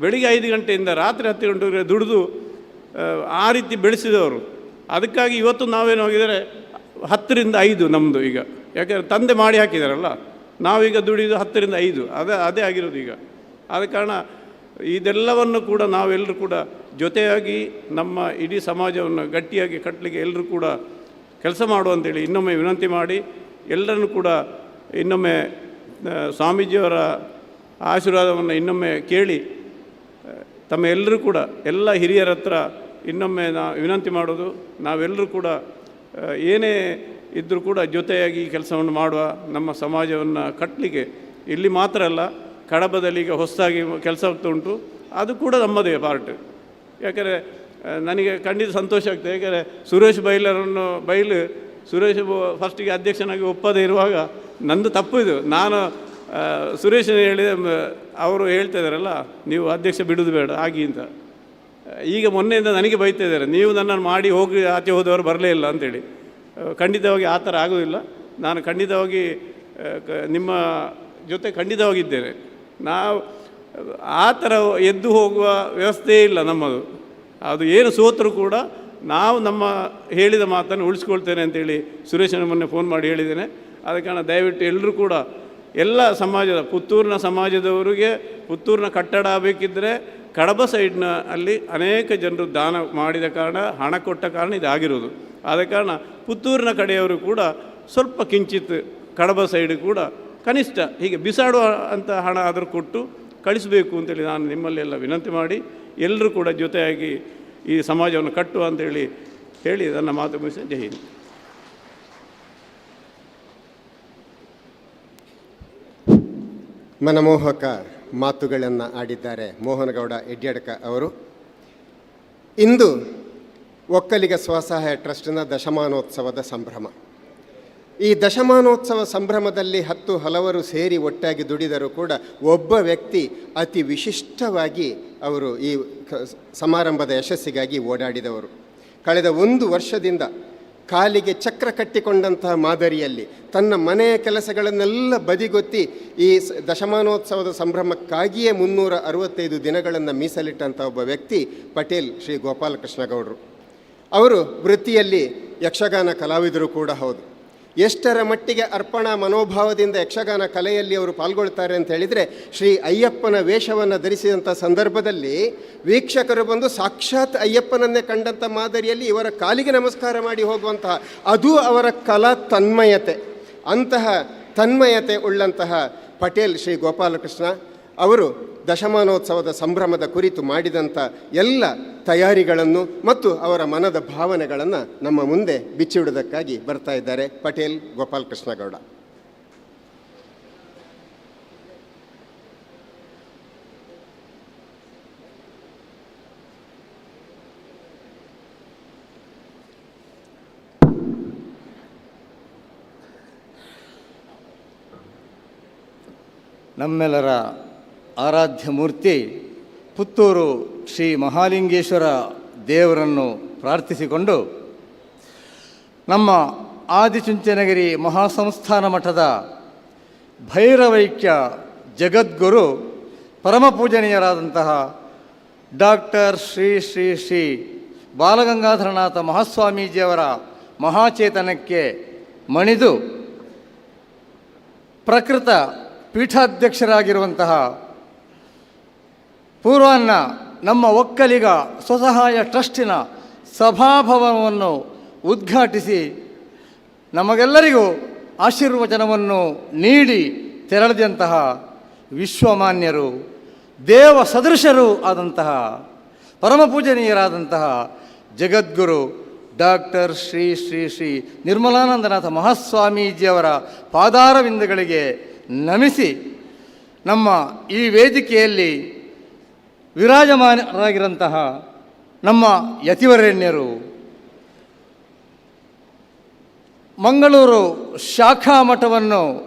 ಬೆಳಿಗ್ಗೆ 5 ಗಂಟೆಯಿಂದ ರಾತ್ರಿ 10 ಗಂಟೆವರೆಗೆ ದುಡಿದು ಆ ರೀತಿ ಬೆಳೆಸಿದವರು. ಅದಕ್ಕಾಗಿ ಇವತ್ತು ನಾವೇನು ಹೋಗಿದರೆ 10 ರಿಂದ 5 ನಮ್ಮದು ಈಗ. ಯಾಕೆಂದರೆ ತಂದೆ ಮಾಡಿ ಹಾಕಿದಾರಲ್ಲ, ನಾವೀಗ ದುಡಿದು 10 ರಿಂದ 5 ಅದೇ ಆಗಿರೋದು ಈಗ. ಆದ ಕಾರಣ ಇದೆಲ್ಲವನ್ನು ಕೂಡ ನಾವೆಲ್ಲರೂ ಕೂಡ ಜೊತೆಯಾಗಿ ನಮ್ಮ ಇಡೀ ಸಮಾಜವನ್ನು ಗಟ್ಟಿಯಾಗಿ ಕಟ್ಟಲಿಕ್ಕೆ ಎಲ್ಲರೂ ಕೂಡ ಕೆಲಸ ಮಾಡುವಂಥೇಳಿ ಇನ್ನೊಮ್ಮೆ ವಿನಂತಿ ಮಾಡಿ, ಎಲ್ಲರನ್ನು ಕೂಡ ಇನ್ನೊಮ್ಮೆ ಸ್ವಾಮೀಜಿಯವರ ಆಶೀರ್ವಾದವನ್ನು ಇನ್ನೊಮ್ಮೆ ಕೇಳಿ, ತಮ್ಮ ಎಲ್ಲರೂ ಕೂಡ ಎಲ್ಲ ಹಿರಿಯರ ಹತ್ರ ಇನ್ನೊಮ್ಮೆ ವಿನಂತಿ ಮಾಡೋದು, ನಾವೆಲ್ಲರೂ ಕೂಡ ಏನೇ ಇದ್ದರೂ ಕೂಡ ಜೊತೆಯಾಗಿ ಈ ಕೆಲಸವನ್ನು ಮಾಡುವ, ನಮ್ಮ ಸಮಾಜವನ್ನು ಕಟ್ಟಲಿಕ್ಕೆ. ಇಲ್ಲಿ ಮಾತ್ರ ಅಲ್ಲ, ಕಡಬದಲ್ಲಿ ಈಗ ಹೊಸದಾಗಿ ಕೆಲಸ ಆಗ್ತಾ ಉಂಟು, ಅದು ಕೂಡ ನಮ್ಮದೇ ಪಾರ್ಟ್. ಯಾಕಂದರೆ ನನಗೆ ಖಂಡಿತ ಸಂತೋಷ ಆಗ್ತದೆ. ಯಾಕಂದರೆ ಸುರೇಶ್ ಸುರೇಶ್ ಫಸ್ಟಿಗೆ ಅಧ್ಯಕ್ಷನಾಗಿ ಒಪ್ಪದೇ ಇರುವಾಗ ನಂದು ತಪ್ಪು ಇದು. ನಾನು ಸುರೇಶನ ಹೇಳಿದೆ, ಅವರು ಹೇಳ್ತಾ ಇದ್ದಾರಲ್ಲ, ನೀವು ಅಧ್ಯಕ್ಷ ಬಿಡೋದು ಬೇಡ ಆಗಿ ಅಂತ. ಈಗ ಮೊನ್ನೆಯಿಂದ ನನಗೆ ಬೈತಾ ಇದ್ದಾರೆ, ನೀವು ನನ್ನನ್ನು ಮಾಡಿ ಹೋಗಿ ಆಚೆ ಹೋದವರು ಬರಲೇ ಇಲ್ಲ ಅಂತೇಳಿ. ಖಂಡಿತವಾಗಿ ಆ ಥರ ಆಗೋದಿಲ್ಲ. ನಾನು ಖಂಡಿತವಾಗಿ ನಿಮ್ಮ ಜೊತೆ ಖಂಡಿತವಾಗಿದ್ದೇನೆ. ನಾವು ಆ ಥರ ಎದ್ದು ಹೋಗುವ ವ್ಯವಸ್ಥೆ ಇಲ್ಲ ನಮ್ಮದು. ಅದು ಏನು ಸೋತರೂ ಕೂಡ ನಾವು ನಮ್ಮ ಹೇಳಿದ ಮಾತನ್ನು ಉಳಿಸ್ಕೊಳ್ತೇನೆ ಅಂತೇಳಿ ಸುರೇಶನ ಮೊನ್ನೆ ಫೋನ್ ಮಾಡಿ ಹೇಳಿದ್ದೇನೆ. ಆದ ಕಾರಣ ದಯವಿಟ್ಟು ಎಲ್ಲರೂ ಕೂಡ ಎಲ್ಲ ಸಮಾಜದ, ಪುತ್ತೂರಿನ ಸಮಾಜದವರಿಗೆ ಪುತ್ತೂರಿನ ಕಟ್ಟಡ ಆಗಬೇಕಿದ್ದರೆ ಕಡಬ ಸೈಡ್ನ ಅಲ್ಲಿ ಅನೇಕ ಜನರು ದಾನ ಮಾಡಿದ ಕಾರಣ, ಹಣ ಕೊಟ್ಟ ಕಾರಣ ಇದಾಗಿರೋದು. ಆದ ಕಾರಣ ಪುತ್ತೂರಿನ ಕಡೆಯವರು ಕೂಡ ಸ್ವಲ್ಪ ಕಿಂಚಿತ್ ಕಡಬ ಸೈಡ್ ಕೂಡ ಕನಿಷ್ಠ ಹೀಗೆ ಬಿಸಾಡುವ ಅಂತ ಹಣ ಆದರೂ ಕೊಟ್ಟು ಕಳಿಸಬೇಕು ಅಂತೇಳಿ ನಾನು ನಿಮ್ಮಲ್ಲೆಲ್ಲ ವಿನಂತಿ ಮಾಡಿ, ಎಲ್ಲರೂ ಕೂಡ ಜೊತೆಯಾಗಿ ಈ ಸಮಾಜವನ್ನು ಕಟ್ಟುವ ಅಂತೇಳಿ ಹೇಳಿ ನನ್ನ ಮಾತು ಮುಗಿಸಿ. ಜೈ ಹಿಂದ್. ಮನಮೋಹಕ ಮಾತುಗಳನ್ನು ಆಡಿದ್ದಾರೆ ಮೋಹನಗೌಡ ಎಡ್ಯಡ್ಕ ಅವರು. ಇಂದು ಒಕ್ಕಲಿಗ ಸ್ವಸಹಾಯ ಟ್ರಸ್ಟ್ನ ದಶಮಾನೋತ್ಸವದ ಸಂಭ್ರಮ. ಈ ದಶಮಾನೋತ್ಸವ ಸಂಭ್ರಮದಲ್ಲಿ ಹಲವರು ಸೇರಿ ಒಟ್ಟಾಗಿ ದುಡಿದರೂ ಕೂಡ ಒಬ್ಬ ವ್ಯಕ್ತಿ ಅತಿ ವಿಶಿಷ್ಟವಾಗಿ ಅವರು ಈ ಸಮಾರಂಭದ ಯಶಸ್ಸಿಗಾಗಿ ಓಡಾಡಿದವರು. ಕಳೆದ 1 ವರ್ಷದಿಂದ ಕಾಲಿಗೆ ಚಕ್ರ ಕಟ್ಟಿಕೊಂಡಂತಹ ಮಾದರಿಯಲ್ಲಿ ತನ್ನ ಮನೆಯ ಕೆಲಸಗಳನ್ನೆಲ್ಲ ಬದಿಗೊತ್ತಿ ಈ ದಶಮಾನೋತ್ಸವದ ಸಂಭ್ರಮಕ್ಕಾಗಿಯೇ 365 ದಿನಗಳನ್ನು ಮೀಸಲಿಟ್ಟಂಥ ಒಬ್ಬ ವ್ಯಕ್ತಿ ಪಟೇಲ್ ಶ್ರೀ ಗೋಪಾಲಕೃಷ್ಣ ಗೌಡರು. ಅವರು ವೃತ್ತಿಯಲ್ಲಿ ಯಕ್ಷಗಾನ ಕಲಾವಿದರು ಕೂಡ ಹೌದು. ಎಷ್ಟರ ಮಟ್ಟಿಗೆ ಅರ್ಪಣಾ ಮನೋಭಾವದಿಂದ ಯಕ್ಷಗಾನ ಕಲೆಯಲ್ಲಿ ಅವರು ಪಾಲ್ಗೊಳ್ತಾರೆ ಅಂತ ಹೇಳಿದರೆ, ಶ್ರೀ ಅಯ್ಯಪ್ಪನ ವೇಷವನ್ನು ಧರಿಸಿದಂಥ ಸಂದರ್ಭದಲ್ಲಿ ವೀಕ್ಷಕರು ಬಂದು ಸಾಕ್ಷಾತ್ ಅಯ್ಯಪ್ಪನನ್ನೇ ಕಂಡಂಥ ಮಾದರಿಯಲ್ಲಿ ಇವರ ಕಾಲಿಗೆ ನಮಸ್ಕಾರ ಮಾಡಿ ಹೋಗುವಂತಹ, ಅದು ಅವರ ಕಲಾ ತನ್ಮಯತೆ. ಅಂತಹ ತನ್ಮಯತೆ ಉಳ್ಳಂತಹ ಪಟೇಲ್ ಶ್ರೀ ಗೋಪಾಲಕೃಷ್ಣ ಅವರು ದಶಮಾನೋತ್ಸವದ ಸಂಭ್ರಮದ ಕುರಿತು ಮಾಡಿದಂಥ ಎಲ್ಲ ತಯಾರಿಗಳನ್ನು ಮತ್ತು ಅವರ ಮನದ ಭಾವನೆಗಳನ್ನು ನಮ್ಮ ಮುಂದೆ ಬಿಚ್ಚಿಡುವುದಕ್ಕಾಗಿ ಬರ್ತಾ ಇದ್ದಾರೆ ಪಟೇಲ್ ಗೋಪಾಲಕೃಷ್ಣ ಗೌಡ. ನಮ್ಮೆಲ್ಲರ ಆರಾಧ್ಯ ಮೂರ್ತಿ ಪುತ್ತೂರು ಶ್ರೀ ಮಹಾಲಿಂಗೇಶ್ವರ ದೇವರನ್ನು ಪ್ರಾರ್ಥಿಸಿಕೊಂಡು, ನಮ್ಮ ಆದಿಚುಂಚನಗಿರಿ ಮಹಾಸಂಸ್ಥಾನ ಮಠದ ಭೈರವೈಕ್ಯ ಜಗದ್ಗುರು ಪರಮಪೂಜನೀಯರಾದಂತಹ ಡಾಕ್ಟರ್ ಶ್ರೀ ಶ್ರೀ ಶ್ರೀ ಬಾಲಗಂಗಾಧರನಾಥ ಮಹಾಸ್ವಾಮೀಜಿಯವರ ಮಹಾಚೇತನಕ್ಕೆ ಮಣಿದು ಪ್ರಕೃತ ಪೀಠಾಧ್ಯಕ್ಷರಾಗಿರುವಂತಹ ಪೂರ್ವಾಹ್ನ ನಮ್ಮ ಒಕ್ಕಲಿಗ ಸ್ವಸಹಾಯ ಟ್ರಸ್ಟಿನ ಸಭಾಭವನವನ್ನು ಉದ್ಘಾಟಿಸಿ ನಮಗೆಲ್ಲರಿಗೂ ಆಶೀರ್ವಚನವನ್ನು ನೀಡಿ ತೆರಳಿದಂತಹ ವಿಶ್ವಮಾನ್ಯರು, ದೇವ ಸದೃಶರೂ ಆದಂತಹ ಪರಮಪೂಜನೀಯರಾದಂತಹ ಜಗದ್ಗುರು ಡಾಕ್ಟರ್ ಶ್ರೀ ಶ್ರೀ ಶ್ರೀ ನಿರ್ಮಲಾನಂದನಾಥ ಮಹಾಸ್ವಾಮೀಜಿಯವರ ಪಾದಾರವಿಂದಗಳಿಗೆ ನಮಿಸಿ, ನಮ್ಮ ಈ ವೇದಿಕೆಯಲ್ಲಿ ವಿರಾಜಮಾನರಾಗಿರಂತಹ ನಮ್ಮ ಯತಿವರೇಣ್ಯರು, ಮಂಗಳೂರು ಶಾಖಾ ಮಠವನ್ನು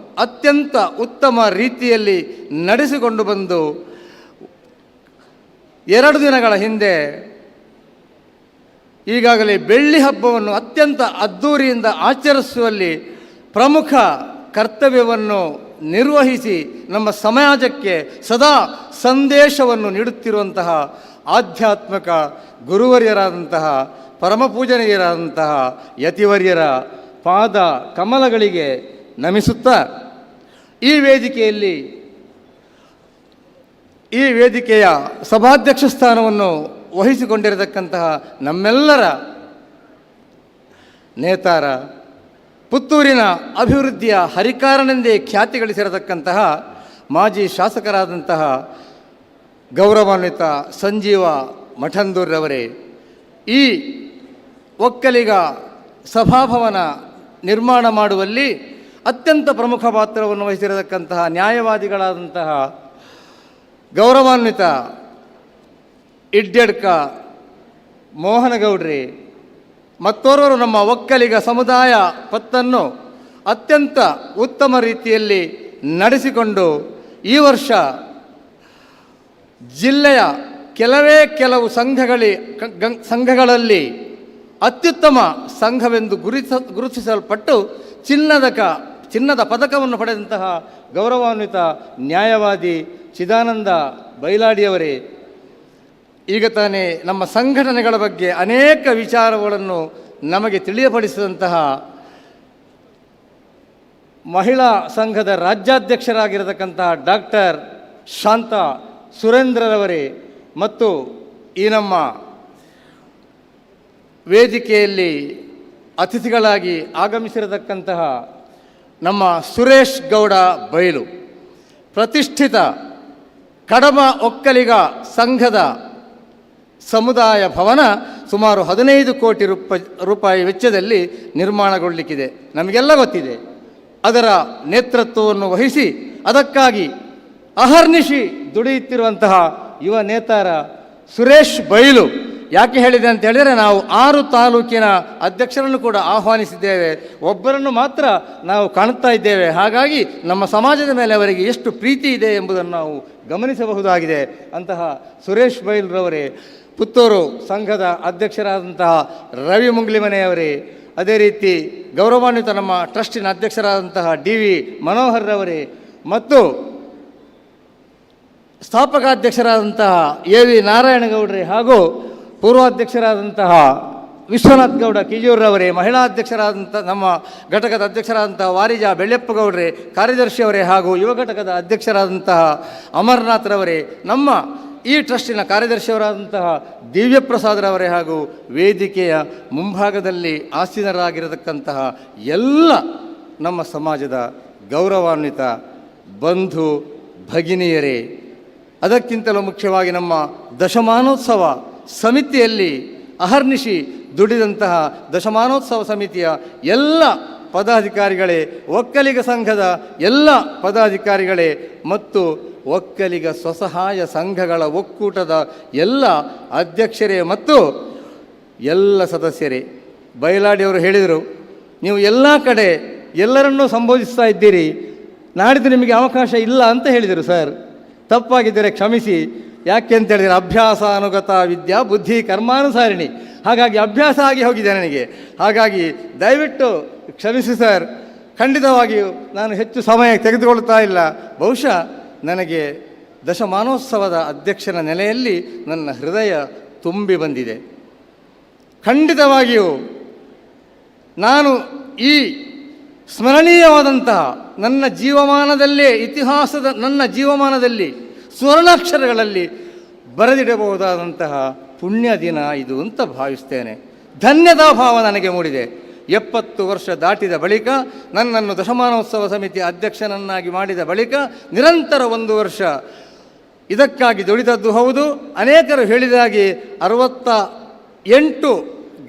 ಅತ್ಯಂತ ಉತ್ತಮ ರೀತಿಯಲ್ಲಿ ನಡೆಸಿಕೊಂಡು ಬಂದು 2 ದಿನಗಳ ಹಿಂದೆ ಈಗಾಗಲೇ ಬೆಳ್ಳಿ ಹಬ್ಬವನ್ನು ಅತ್ಯಂತ ಅದ್ಧೂರಿಯಿಂದ ಆಚರಿಸುವಲ್ಲಿ ಪ್ರಮುಖ ಕರ್ತವ್ಯವನ್ನು ನಿರ್ವಹಿಸಿ ನಮ್ಮ ಸಮಾಜಕ್ಕೆ ಸದಾ ಸಂದೇಶವನ್ನು ನೀಡುತ್ತಿರುವಂತಹ ಆಧ್ಯಾತ್ಮಿಕ ಗುರುವರ್ಯರಾದಂತಹ ಪರಮಪೂಜನೀಯರಾದಂತಹ ಯತಿವರ್ಯರ ಪಾದ ಕಮಲಗಳಿಗೆ ನಮಿಸುತ್ತಾ, ಈ ವೇದಿಕೆಯಲ್ಲಿ ಈ ವೇದಿಕೆಯ ಸಭಾಧ್ಯಕ್ಷ ಸ್ಥಾನವನ್ನು ವಹಿಸಿಕೊಂಡಿರತಕ್ಕಂತಹ ನಮ್ಮೆಲ್ಲರ ನೇತಾರ, ಪುತ್ತೂರಿನ ಅಭಿವೃದ್ಧಿಯ ಹರಿಕಾರನೆಂದೇ ಖ್ಯಾತಿ ಗಳಿಸಿರತಕ್ಕಂತಹ ಮಾಜಿ ಶಾಸಕರಾದಂತಹ ಗೌರವಾನ್ವಿತ ಸಂಜೀವ ಮಠಂದೂರ್ರವರೇ, ಈ ಒಕ್ಕಲಿಗ ಸಭಾಭವನ ನಿರ್ಮಾಣ ಮಾಡುವಲ್ಲಿ ಅತ್ಯಂತ ಪ್ರಮುಖ ಪಾತ್ರವನ್ನು ವಹಿಸಿರತಕ್ಕಂತಹ ನ್ಯಾಯವಾದಿಗಳಾದಂತಹ ಗೌರವಾನ್ವಿತ ಇಡ್ಯಡ್ಕ ಮೋಹನಗೌಡ್ರಿ, ಮತ್ತೋರ್ವರು ನಮ್ಮ ಒಕ್ಕಲಿಗ ಸಮುದಾಯ ಪತ್ತನ್ನು ಅತ್ಯಂತ ಉತ್ತಮ ರೀತಿಯಲ್ಲಿ ನಡೆಸಿಕೊಂಡು ಈ ವರ್ಷ ಜಿಲ್ಲೆಯ ಕೆಲವು ಸಂಘಗಳಲ್ಲಿ ಅತ್ಯುತ್ತಮ ಸಂಘವೆಂದು ಗುರುತಿಸಲ್ಪಟ್ಟು ಚಿನ್ನದ ಪದಕವನ್ನು ಪಡೆದಂತಹ ಗೌರವಾನ್ವಿತ ನ್ಯಾಯವಾದಿ ಚಿದಾನಂದ ಬೈಲಾಡಿಯವರೇ, ಈಗ ತಾನೇ ನಮ್ಮ ಸಂಘಟನೆಗಳ ಬಗ್ಗೆ ಅನೇಕ ವಿಚಾರಗಳನ್ನು ನಮಗೆ ತಿಳಿಯಪಡಿಸಿದಂತಹ ಮಹಿಳಾ ಸಂಘದ ರಾಜ್ಯಾಧ್ಯಕ್ಷರಾಗಿರತಕ್ಕಂತಹ ಡಾಕ್ಟರ್ ಶಾಂತಾ ಸುರೇಂದ್ರರವರೇ, ಮತ್ತು ಈ ನಮ್ಮ ವೇದಿಕೆಯಲ್ಲಿ ಅತಿಥಿಗಳಾಗಿ ಆಗಮಿಸಿರತಕ್ಕಂತಹ ನಮ್ಮ ಸುರೇಶ್ ಗೌಡ ಬೈಲು, ಪ್ರತಿಷ್ಠಿತ ಕಡಮ ಒಕ್ಕಲಿಗ ಸಂಘದ ಸಮುದಾಯ ಭವನ ಸುಮಾರು 15 ಕೋಟಿ ರೂಪಾಯಿ ವೆಚ್ಚದಲ್ಲಿ ನಿರ್ಮಾಣಗೊಳ್ಳಲಿಕ್ಕಿದೆ. ನಮಗೆಲ್ಲ ಗೊತ್ತಿದೆ. ಅದರ ನೇತೃತ್ವವನ್ನು ವಹಿಸಿ ಅದಕ್ಕಾಗಿ ಅಹರ್ನಿಶಿ ದುಡಿಯುತ್ತಿರುವಂತಹ ಯುವ ನೇತಾರ ಸುರೇಶ್ ಬೈಲು. ಯಾಕೆ ಹೇಳಿದೆ ಅಂತ ಹೇಳಿದರೆ, ನಾವು 6 ತಾಲೂಕಿನ ಅಧ್ಯಕ್ಷರನ್ನು ಕೂಡ ಆಹ್ವಾನಿಸಿದ್ದೇವೆ, ಒಬ್ಬರನ್ನು ಮಾತ್ರ ನಾವು ಕಾಣುತ್ತಾ ಇದ್ದೇವೆ. ಹಾಗಾಗಿ ನಮ್ಮ ಸಮಾಜದ ಮೇಲೆ ಅವರಿಗೆ ಎಷ್ಟು ಪ್ರೀತಿ ಇದೆ ಎಂಬುದನ್ನು ನಾವು ಗಮನಿಸಬಹುದಾಗಿದೆ. ಅಂತಹ ಸುರೇಶ್ ಬೈಲ್ರವರೇ, ಪುತ್ತೂರು ಸಂಘದ ಅಧ್ಯಕ್ಷರಾದಂತಹ ರವಿ ಮುಂಗ್ಲಿಮನೆಯವರೇ, ಅದೇ ರೀತಿ ಗೌರವಾನ್ವಿತ ನಮ್ಮ ಟ್ರಸ್ಟಿನ ಅಧ್ಯಕ್ಷರಾದಂತಹ DV ಮನೋಹರ್ರವರೇ, ಮತ್ತು ಸ್ಥಾಪಕಾಧ್ಯಕ್ಷರಾದಂತಹ AV ನಾರಾಯಣಗೌಡ್ರೆ, ಹಾಗೂ ಪೂರ್ವಾಧ್ಯಕ್ಷರಾದಂತಹ ವಿಶ್ವನಾಥ್ ಗೌಡ ಕಿಜೂರ್ರವರೇ, ಮಹಿಳಾ ಅಧ್ಯಕ್ಷರಾದಂಥ ನಮ್ಮ ಘಟಕದ ಅಧ್ಯಕ್ಷರಾದಂತಹ ವಾರಿಜ ಬೆಳ್ಳೆಪ್ಪಗೌಡ್ರೆ, ಕಾರ್ಯದರ್ಶಿಯವರೇ, ಹಾಗೂ ಯುವ ಘಟಕದ ಅಧ್ಯಕ್ಷರಾದಂತಹ ಅಮರ್ನಾಥ್ರವರೇ, ನಮ್ಮ ಈ ಟ್ರಸ್ಟಿನ ಕಾರ್ಯದರ್ಶಿಯವರಾದಂತಹ ದಿವ್ಯಪ್ರಸಾದ್ರವರೇ, ಹಾಗೂ ವೇದಿಕೆಯ ಮುಂಭಾಗದಲ್ಲಿ ಆಸೀನರಾಗಿರತಕ್ಕಂತಹ ಎಲ್ಲ ನಮ್ಮ ಸಮಾಜದ ಗೌರವಾನ್ವಿತ ಬಂಧು ಭಗಿನಿಯರೇ, ಅದಕ್ಕಿಂತಲೂ ಮುಖ್ಯವಾಗಿ ನಮ್ಮ ದಶಮಾನೋತ್ಸವ ಸಮಿತಿಯಲ್ಲಿ ಅಹರ್ನಿಶಿ ದುಡಿದಂತಹ ದಶಮಾನೋತ್ಸವ ಸಮಿತಿಯ ಎಲ್ಲ ಪದಾಧಿಕಾರಿಗಳೇ, ಒಕ್ಕಲಿಗ ಸಂಘದ ಎಲ್ಲ ಪದಾಧಿಕಾರಿಗಳೇ, ಮತ್ತು ಒಕ್ಕಲಿಗ ಸ್ವಸಹಾಯ ಸಂಘಗಳ ಒಕ್ಕೂಟದ ಎಲ್ಲ ಅಧ್ಯಕ್ಷರೇ ಮತ್ತು ಎಲ್ಲ ಸದಸ್ಯರೇ. ಬೈಲಾಡಿಯವರು ಹೇಳಿದರು, ನೀವು ಎಲ್ಲ ಕಡೆ ಎಲ್ಲರನ್ನೂ ಸಂಬೋಧಿಸ್ತಾ ಇದ್ದೀರಿ, ನಾಡಿದ್ದು ನಿಮಗೆ ಅವಕಾಶ ಇಲ್ಲ ಅಂತ ಹೇಳಿದರು. ಸರ್, ತಪ್ಪಾಗಿದ್ದರೆ ಕ್ಷಮಿಸಿ. ಯಾಕೆ ಅಂತ ಹೇಳಿದರೆ, ಅಭ್ಯಾಸ ಅನುಗತ ವಿದ್ಯಾ ಬುದ್ಧಿ ಕರ್ಮಾನುಸಾರಿಣಿ. ಹಾಗಾಗಿ ಅಭ್ಯಾಸ ಆಗಿ ಹೋಗಿದೆ ನನಗೆ. ಹಾಗಾಗಿ ದಯವಿಟ್ಟು ಕ್ಷಮಿಸಿ ಸರ್. ಖಂಡಿತವಾಗಿಯೂ ನಾನು ಹೆಚ್ಚು ಸಮಯ ತೆಗೆದುಕೊಳ್ತಾ ಇಲ್ಲ. ಬಹುಶಃ ನನಗೆ ದಶಮಾನೋತ್ಸವದ ಅಧ್ಯಕ್ಷನ ನೆಲೆಯಲ್ಲಿ ನನ್ನ ಹೃದಯ ತುಂಬಿ ಬಂದಿದೆ. ಖಂಡಿತವಾಗಿಯೂ ನಾನು ಈ ಸ್ಮರಣೀಯವಾದಂತಹ ನನ್ನ ಜೀವಮಾನದಲ್ಲೇ ನನ್ನ ಜೀವಮಾನದಲ್ಲಿ ಸ್ವರ್ಣಾಕ್ಷರಗಳಲ್ಲಿ ಬರೆದಿಡಬಹುದಾದಂತಹ ಪುಣ್ಯ ದಿನ ಇದು ಅಂತ ಭಾವಿಸ್ತೇನೆ. ಧನ್ಯತಾ ಭಾವ ನನಗೆ ಮೂಡಿದೆ. 70 ವರ್ಷ ದಾಟಿದ ಬಳಿಕ, ನನ್ನನ್ನು ದಶಮಾನೋತ್ಸವ ಸಮಿತಿ ಅಧ್ಯಕ್ಷನನ್ನಾಗಿ ಮಾಡಿದ ಬಳಿಕ ನಿರಂತರ 1 ವರ್ಷ ಇದಕ್ಕಾಗಿ ದುಡಿದದ್ದು ಹೌದು. ಅನೇಕರು ಹೇಳಿದಾಗೆ 68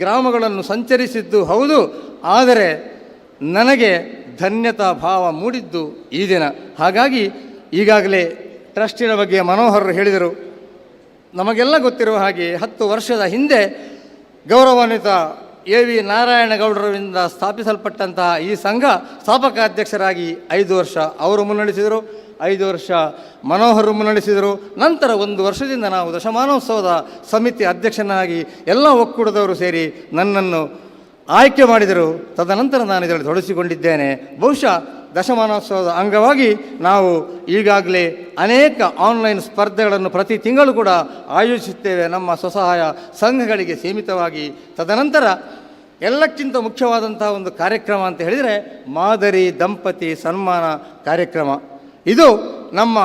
ಗ್ರಾಮಗಳನ್ನು ಸಂಚರಿಸಿದ್ದು ಹೌದು. ಆದರೆ ನನಗೆ ಧನ್ಯತಾ ಭಾವ ಮೂಡಿದ್ದು ಈ ದಿನ. ಹಾಗಾಗಿ ಈಗಾಗಲೇ ಟ್ರಸ್ಟಿನ ಬಗ್ಗೆ ಮನೋಹರ್ ಹೇಳಿದರು. ನಮಗೆಲ್ಲ ಗೊತ್ತಿರುವ ಹಾಗೆ 10 ವರ್ಷದ ಹಿಂದೆ ಗೌರವಾನ್ವಿತ AV ನಾರಾಯಣಗೌಡರಿಂದ ಸ್ಥಾಪಿಸಲ್ಪಟ್ಟಂತಹ ಈ ಸಂಘ ಸ್ಥಾಪಕಾಧ್ಯಕ್ಷರಾಗಿ 5 ವರ್ಷ ಅವರು ಮುನ್ನಡೆಸಿದರು, 5 ವರ್ಷ ಮನೋಹರ್ ಮುನ್ನಡೆಸಿದರು. ನಂತರ 1 ವರ್ಷದಿಂದ ನಾವು ದಶಮಾನೋತ್ಸವದ ಸಮಿತಿ ಅಧ್ಯಕ್ಷನಾಗಿ ಎಲ್ಲ ಒಕ್ಕೂಟದವರು ಸೇರಿ ನನ್ನನ್ನು ಆಯ್ಕೆ ಮಾಡಿದರು. ತದನಂತರ ನಾನು ಇದರಲ್ಲಿ ತೊಡಗಿಸಿಕೊಂಡಿದ್ದೇನೆ. ಬಹುಶಃ ದಶಮಾನೋತ್ಸವದ ಅಂಗವಾಗಿ ನಾವು ಈಗಾಗಲೇ ಅನೇಕ ಆನ್ಲೈನ್ ಸ್ಪರ್ಧೆಗಳನ್ನು ಪ್ರತಿ ತಿಂಗಳು ಕೂಡ ಆಯೋಜಿಸುತ್ತೇವೆ, ನಮ್ಮ ಸ್ವಸಹಾಯ ಸಂಘಗಳಿಗೆ ಸೀಮಿತವಾಗಿ. ತದನಂತರ ಎಲ್ಲಕ್ಕಿಂತ ಮುಖ್ಯವಾದಂತಹ ಒಂದು ಕಾರ್ಯಕ್ರಮ ಅಂತ ಹೇಳಿದರೆ ಮಾದರಿ ದಂಪತಿ ಸನ್ಮಾನ ಕಾರ್ಯಕ್ರಮ. ಇದು ನಮ್ಮ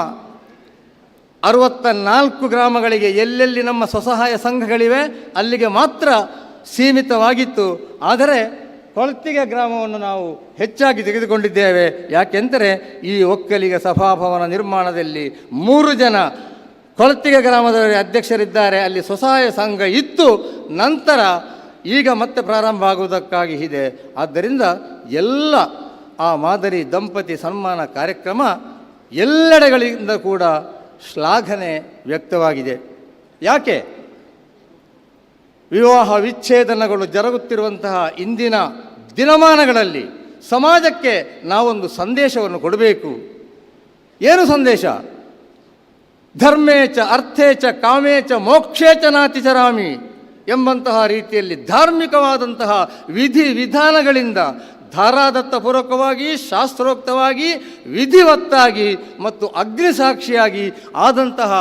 64 ಗ್ರಾಮಗಳಿಗೆ ಎಲ್ಲೆಲ್ಲಿ ನಮ್ಮ ಸ್ವಸಹಾಯ ಸಂಘಗಳಿವೆ ಅಲ್ಲಿಗೆ ಮಾತ್ರ ಸೀಮಿತವಾಗಿತ್ತು. ಆದರೆ ಕೊಳತ್ತಿಗೆ ಗ್ರಾಮವನ್ನು ನಾವು ಹೆಚ್ಚಾಗಿ ತೆಗೆದುಕೊಂಡಿದ್ದೇವೆ. ಯಾಕೆಂದರೆ ಈ ಒಕ್ಕಲಿಗ ಸಭಾಭವನ ನಿರ್ಮಾಣದಲ್ಲಿ 3 ಜನ ಕೊಳತ್ತಿಗೆ ಗ್ರಾಮದವರ ಅಧ್ಯಕ್ಷರಿದ್ದಾರೆ. ಅಲ್ಲಿ ಸ್ವಸಹಾಯ ಸಂಘ ಇತ್ತು, ನಂತರ ಈಗ ಮತ್ತೆ ಪ್ರಾರಂಭ ಆಗುವುದಕ್ಕಾಗಿ ಇದೆ. ಆದ್ದರಿಂದ ಎಲ್ಲ ಆ ಮಾದರಿ ದಂಪತಿ ಸನ್ಮಾನ ಕಾರ್ಯಕ್ರಮ ಎಲ್ಲೆಡೆಗಳಿಂದ ಕೂಡ ಶ್ಲಾಘನೆ ವ್ಯಕ್ತವಾಗಿದೆ. ಯಾಕೆ ವಿವಾಹ ವಿಚ್ಛೇದನಗಳು ಜರುಗುತ್ತಿರುವಂತಹ ಇಂದಿನ ದಿನಮಾನಗಳಲ್ಲಿ ಸಮಾಜಕ್ಕೆ ನಾವೊಂದು ಸಂದೇಶವನ್ನು ಕೊಡಬೇಕು. ಏನು ಸಂದೇಶ? ಧರ್ಮೇಚ ಅರ್ಥೇಚ ಕಾಮೇಚ ಮೋಕ್ಷೇಚ ನಾತಿಚರಾಮಿ ಎಂಬಂತಹ ರೀತಿಯಲ್ಲಿ ಧಾರ್ಮಿಕವಾದಂತಹ ವಿಧಿ ವಿಧಾನಗಳಿಂದ ಧಾರಾದತ್ತಪೂರ್ವಕವಾಗಿ ಶಾಸ್ತ್ರೋಕ್ತವಾಗಿ ವಿಧಿವತ್ತಾಗಿ ಮತ್ತು ಅಗ್ನಿಸಾಕ್ಷಿಯಾಗಿ ಆದಂತಹ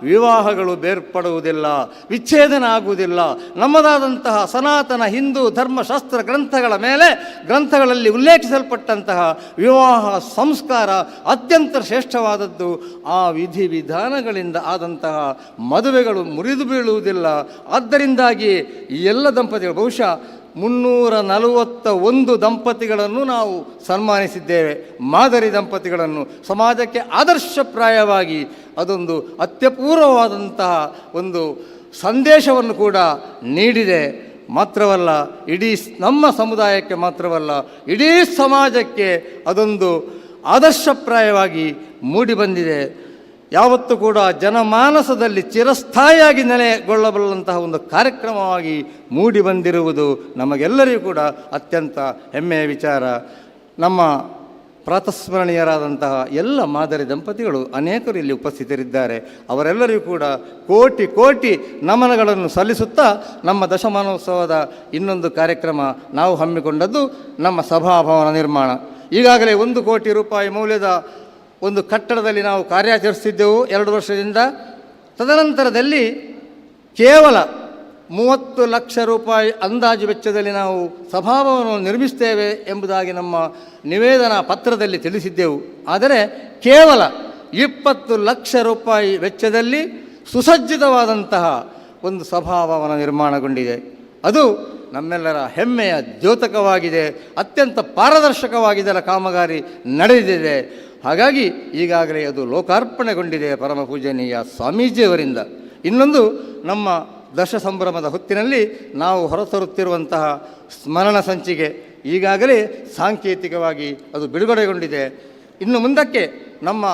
ವಿವಾಹಗಳು ಬೇರ್ಪಡುವುದಿಲ್ಲ, ವಿಚ್ಛೇದನ ಆಗುವುದಿಲ್ಲ. ನಮ್ಮದಾದಂತಹ ಸನಾತನ ಹಿಂದೂ ಧರ್ಮಶಾಸ್ತ್ರ ಗ್ರಂಥಗಳಲ್ಲಿ ಉಲ್ಲೇಖಿಸಲ್ಪಟ್ಟಂತಹ ವಿವಾಹ ಸಂಸ್ಕಾರ ಅತ್ಯಂತ ಶ್ರೇಷ್ಠವಾದದ್ದು. ಆ ವಿಧಿ ವಿಧಾನಗಳಿಂದ ಆದಂತಹ ಮದುವೆಗಳು ಮುರಿದು ಬೀಳುವುದಿಲ್ಲ. ಆದ್ದರಿಂದಾಗಿ ಈ ಎಲ್ಲ ದಂಪತಿಗಳು ಬಹುಶಃ 341 ದಂಪತಿಗಳನ್ನು ನಾವು ಸನ್ಮಾನಿಸಿದ್ದೇವೆ. ಮಾದರಿ ದಂಪತಿಗಳನ್ನು ಸಮಾಜಕ್ಕೆ ಆದರ್ಶಪ್ರಾಯವಾಗಿ ಅದೊಂದು ಅತ್ಯಪೂರ್ವವಾದಂತಹ ಒಂದು ಸಂದೇಶವನ್ನು ಕೂಡ ನೀಡಿದೆ. ಮಾತ್ರವಲ್ಲ, ಇಡೀ ನಮ್ಮ ಸಮುದಾಯಕ್ಕೆ ಮಾತ್ರವಲ್ಲ, ಇಡೀ ಸಮಾಜಕ್ಕೆ ಅದೊಂದು ಆದರ್ಶಪ್ರಾಯವಾಗಿ ಮೂಡಿಬಂದಿದೆ. ಯಾವತ್ತೂ ಕೂಡ ಜನಮಾನಸದಲ್ಲಿ ಚಿರಸ್ಥಾಯಿಯಾಗಿ ನೆಲೆಗೊಳ್ಳಬಲ್ಲಂತಹ ಒಂದು ಕಾರ್ಯಕ್ರಮವಾಗಿ ಮೂಡಿಬಂದಿರುವುದು ನಮಗೆಲ್ಲರಿಗೂ ಕೂಡ ಅತ್ಯಂತ ಹೆಮ್ಮೆಯ ವಿಚಾರ. ನಮ್ಮ ಪ್ರಾತಸ್ಮರಣೀಯರಾದಂತಹ ಎಲ್ಲ ಮಾದರಿ ದಂಪತಿಗಳು ಅನೇಕರು ಇಲ್ಲಿ ಉಪಸ್ಥಿತರಿದ್ದಾರೆ. ಅವರೆಲ್ಲರಿಗೂ ಕೂಡ ಕೋಟಿ ಕೋಟಿ ನಮನಗಳನ್ನು ಸಲ್ಲಿಸುತ್ತಾ ನಮ್ಮ ದಶಮಾನೋತ್ಸವದ ಇನ್ನೊಂದು ಕಾರ್ಯಕ್ರಮ ನಾವು ಹಮ್ಮಿಕೊಂಡದ್ದು ನಮ್ಮ ಸಭಾಭವನ ನಿರ್ಮಾಣ. ಈಗಾಗಲೇ 1 ಕೋಟಿ ರೂಪಾಯಿ ಮೌಲ್ಯದ ಒಂದು ಕಟ್ಟಡದಲ್ಲಿ ನಾವು ಕಾರ್ಯಾಚರಿಸುತ್ತಿದ್ದೆವು 2 ವರ್ಷದಿಂದ. ತದನಂತರದಲ್ಲಿ ಕೇವಲ 30 ಲಕ್ಷ ರೂಪಾಯಿ ಅಂದಾಜು ವೆಚ್ಚದಲ್ಲಿ ನಾವು ಸಭಾಭವನವನ್ನು ನಿರ್ಮಿಸ್ತೇವೆ ಎಂಬುದಾಗಿ ನಮ್ಮ ನಿವೇದನಾ ಪತ್ರದಲ್ಲಿ ತಿಳಿಸಿದ್ದೆವು. ಆದರೆ ಕೇವಲ 20 ಲಕ್ಷ ರೂಪಾಯಿ ವೆಚ್ಚದಲ್ಲಿ ಸುಸಜ್ಜಿತವಾದಂತಹ ಒಂದು ಸಭಾಭವನ ನಿರ್ಮಾಣಗೊಂಡಿದೆ. ಅದು ನಮ್ಮೆಲ್ಲರ ಹೆಮ್ಮೆಯ ದ್ಯೋತಕವಾಗಿದೆ. ಅತ್ಯಂತ ಪಾರದರ್ಶಕವಾಗಿ ಇದರ ಕಾಮಗಾರಿ ನಡೆದಿದೆ. ಹಾಗಾಗಿ ಈಗಾಗಲೇ ಅದು ಲೋಕಾರ್ಪಣೆಗೊಂಡಿದೆ ಪರಮ ಪೂಜನೀಯ ಸ್ವಾಮೀಜಿಯವರಿಂದ. ಇನ್ನೊಂದು, ನಮ್ಮ ದಶ ಸಂಭ್ರಮದ ಹೊತ್ತಿನಲ್ಲಿ ನಾವು ಹೊರತರುತ್ತಿರುವಂತಹ ಸ್ಮರಣ ಸಂಚಿಕೆ ಈಗಾಗಲೇ ಸಾಂಕೇತಿಕವಾಗಿ ಅದು ಬಿಡುಗಡೆಗೊಂಡಿದೆ. ಇನ್ನು ಮುಂದಕ್ಕೆ ನಮ್ಮ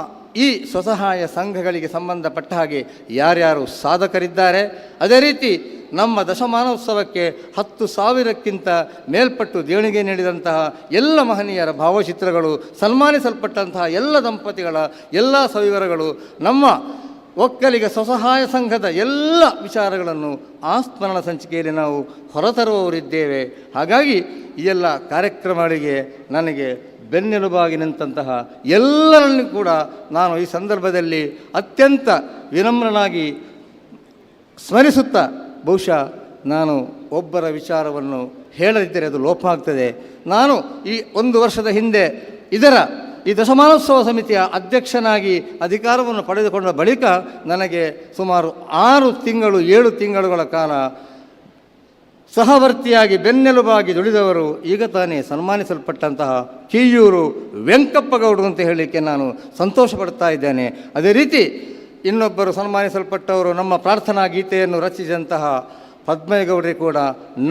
ಈ ಸ್ವಸಹಾಯ ಸಂಘಗಳಿಗೆ ಸಂಬಂಧಪಟ್ಟ ಹಾಗೆ ಯಾರ್ಯಾರು ಸಾಧಕರಿದ್ದಾರೆ, ಅದೇ ರೀತಿ ನಮ್ಮ ದಶಮಾನೋತ್ಸವಕ್ಕೆ 10,000ಕ್ಕಿಂತ ಮೇಲ್ಪಟ್ಟು ದೇಣಿಗೆ ನೀಡಿದಂತಹ ಎಲ್ಲ ಮಹನೀಯರ ಭಾವಚಿತ್ರಗಳು, ಸನ್ಮಾನಿಸಲ್ಪಟ್ಟಂತಹ ಎಲ್ಲ ದಂಪತಿಗಳ ಎಲ್ಲ ಸವಿವರಗಳು, ನಮ್ಮ ಒಕ್ಕಲಿಗ ಸ್ವಸಹಾಯ ಸಂಘದ ಎಲ್ಲ ವಿಚಾರಗಳನ್ನು ಆ ಸ್ಮರಣ ಸಂಚಿಕೆಯಲ್ಲಿ ನಾವು ಹೊರತರುವವರಿದ್ದೇವೆ. ಹಾಗಾಗಿ ಈ ಎಲ್ಲ ಕಾರ್ಯಕ್ರಮಗಳಿಗೆ ನನಗೆ ಬೆನ್ನೆಲುಬಾಗಿ ನಿಂತಹ ಎಲ್ಲರನ್ನೂ ಕೂಡ ನಾನು ಈ ಸಂದರ್ಭದಲ್ಲಿ ಅತ್ಯಂತ ವಿನಮ್ರನಾಗಿ ಸ್ಮರಿಸುತ್ತಾ, ಬಹುಶಃ ನಾನು ಒಬ್ಬರ ವಿಚಾರವನ್ನು ಹೇಳದಿದ್ದರೆ ಅದು ಲೋಪ ಆಗ್ತದೆ. ನಾನು ಈ 1 ವರ್ಷದ ಹಿಂದೆ ಈ ದಶಮಾನೋತ್ಸವ ಸಮಿತಿಯ ಅಧ್ಯಕ್ಷನಾಗಿ ಅಧಿಕಾರವನ್ನು ಪಡೆದುಕೊಂಡ ಬಳಿಕ ನನಗೆ ಸುಮಾರು 7 ತಿಂಗಳುಗಳ ಕಾಲ ಸಹವರ್ತಿಯಾಗಿ ಬೆನ್ನೆಲುಬಾಗಿ ದುಡಿದವರು ಈಗ ತಾನೇ ಸನ್ಮಾನಿಸಲ್ಪಟ್ಟಂತಹ ಕಿಯ್ಯೂರು ವೆಂಕಪ್ಪಗೌಡರು ಅಂತ ಹೇಳಲಿಕ್ಕೆ ನಾನು ಸಂತೋಷ ಪಡ್ತಾ ಇದ್ದೇನೆ. ಅದೇ ರೀತಿ ಇನ್ನೊಬ್ಬರು ಸನ್ಮಾನಿಸಲ್ಪಟ್ಟವರು ನಮ್ಮ ಪ್ರಾರ್ಥನಾ ಗೀತೆಯನ್ನು ರಚಿಸಿದಂತಹ ಪದ್ಮೇಗೌಡರಿಗೆ ಕೂಡ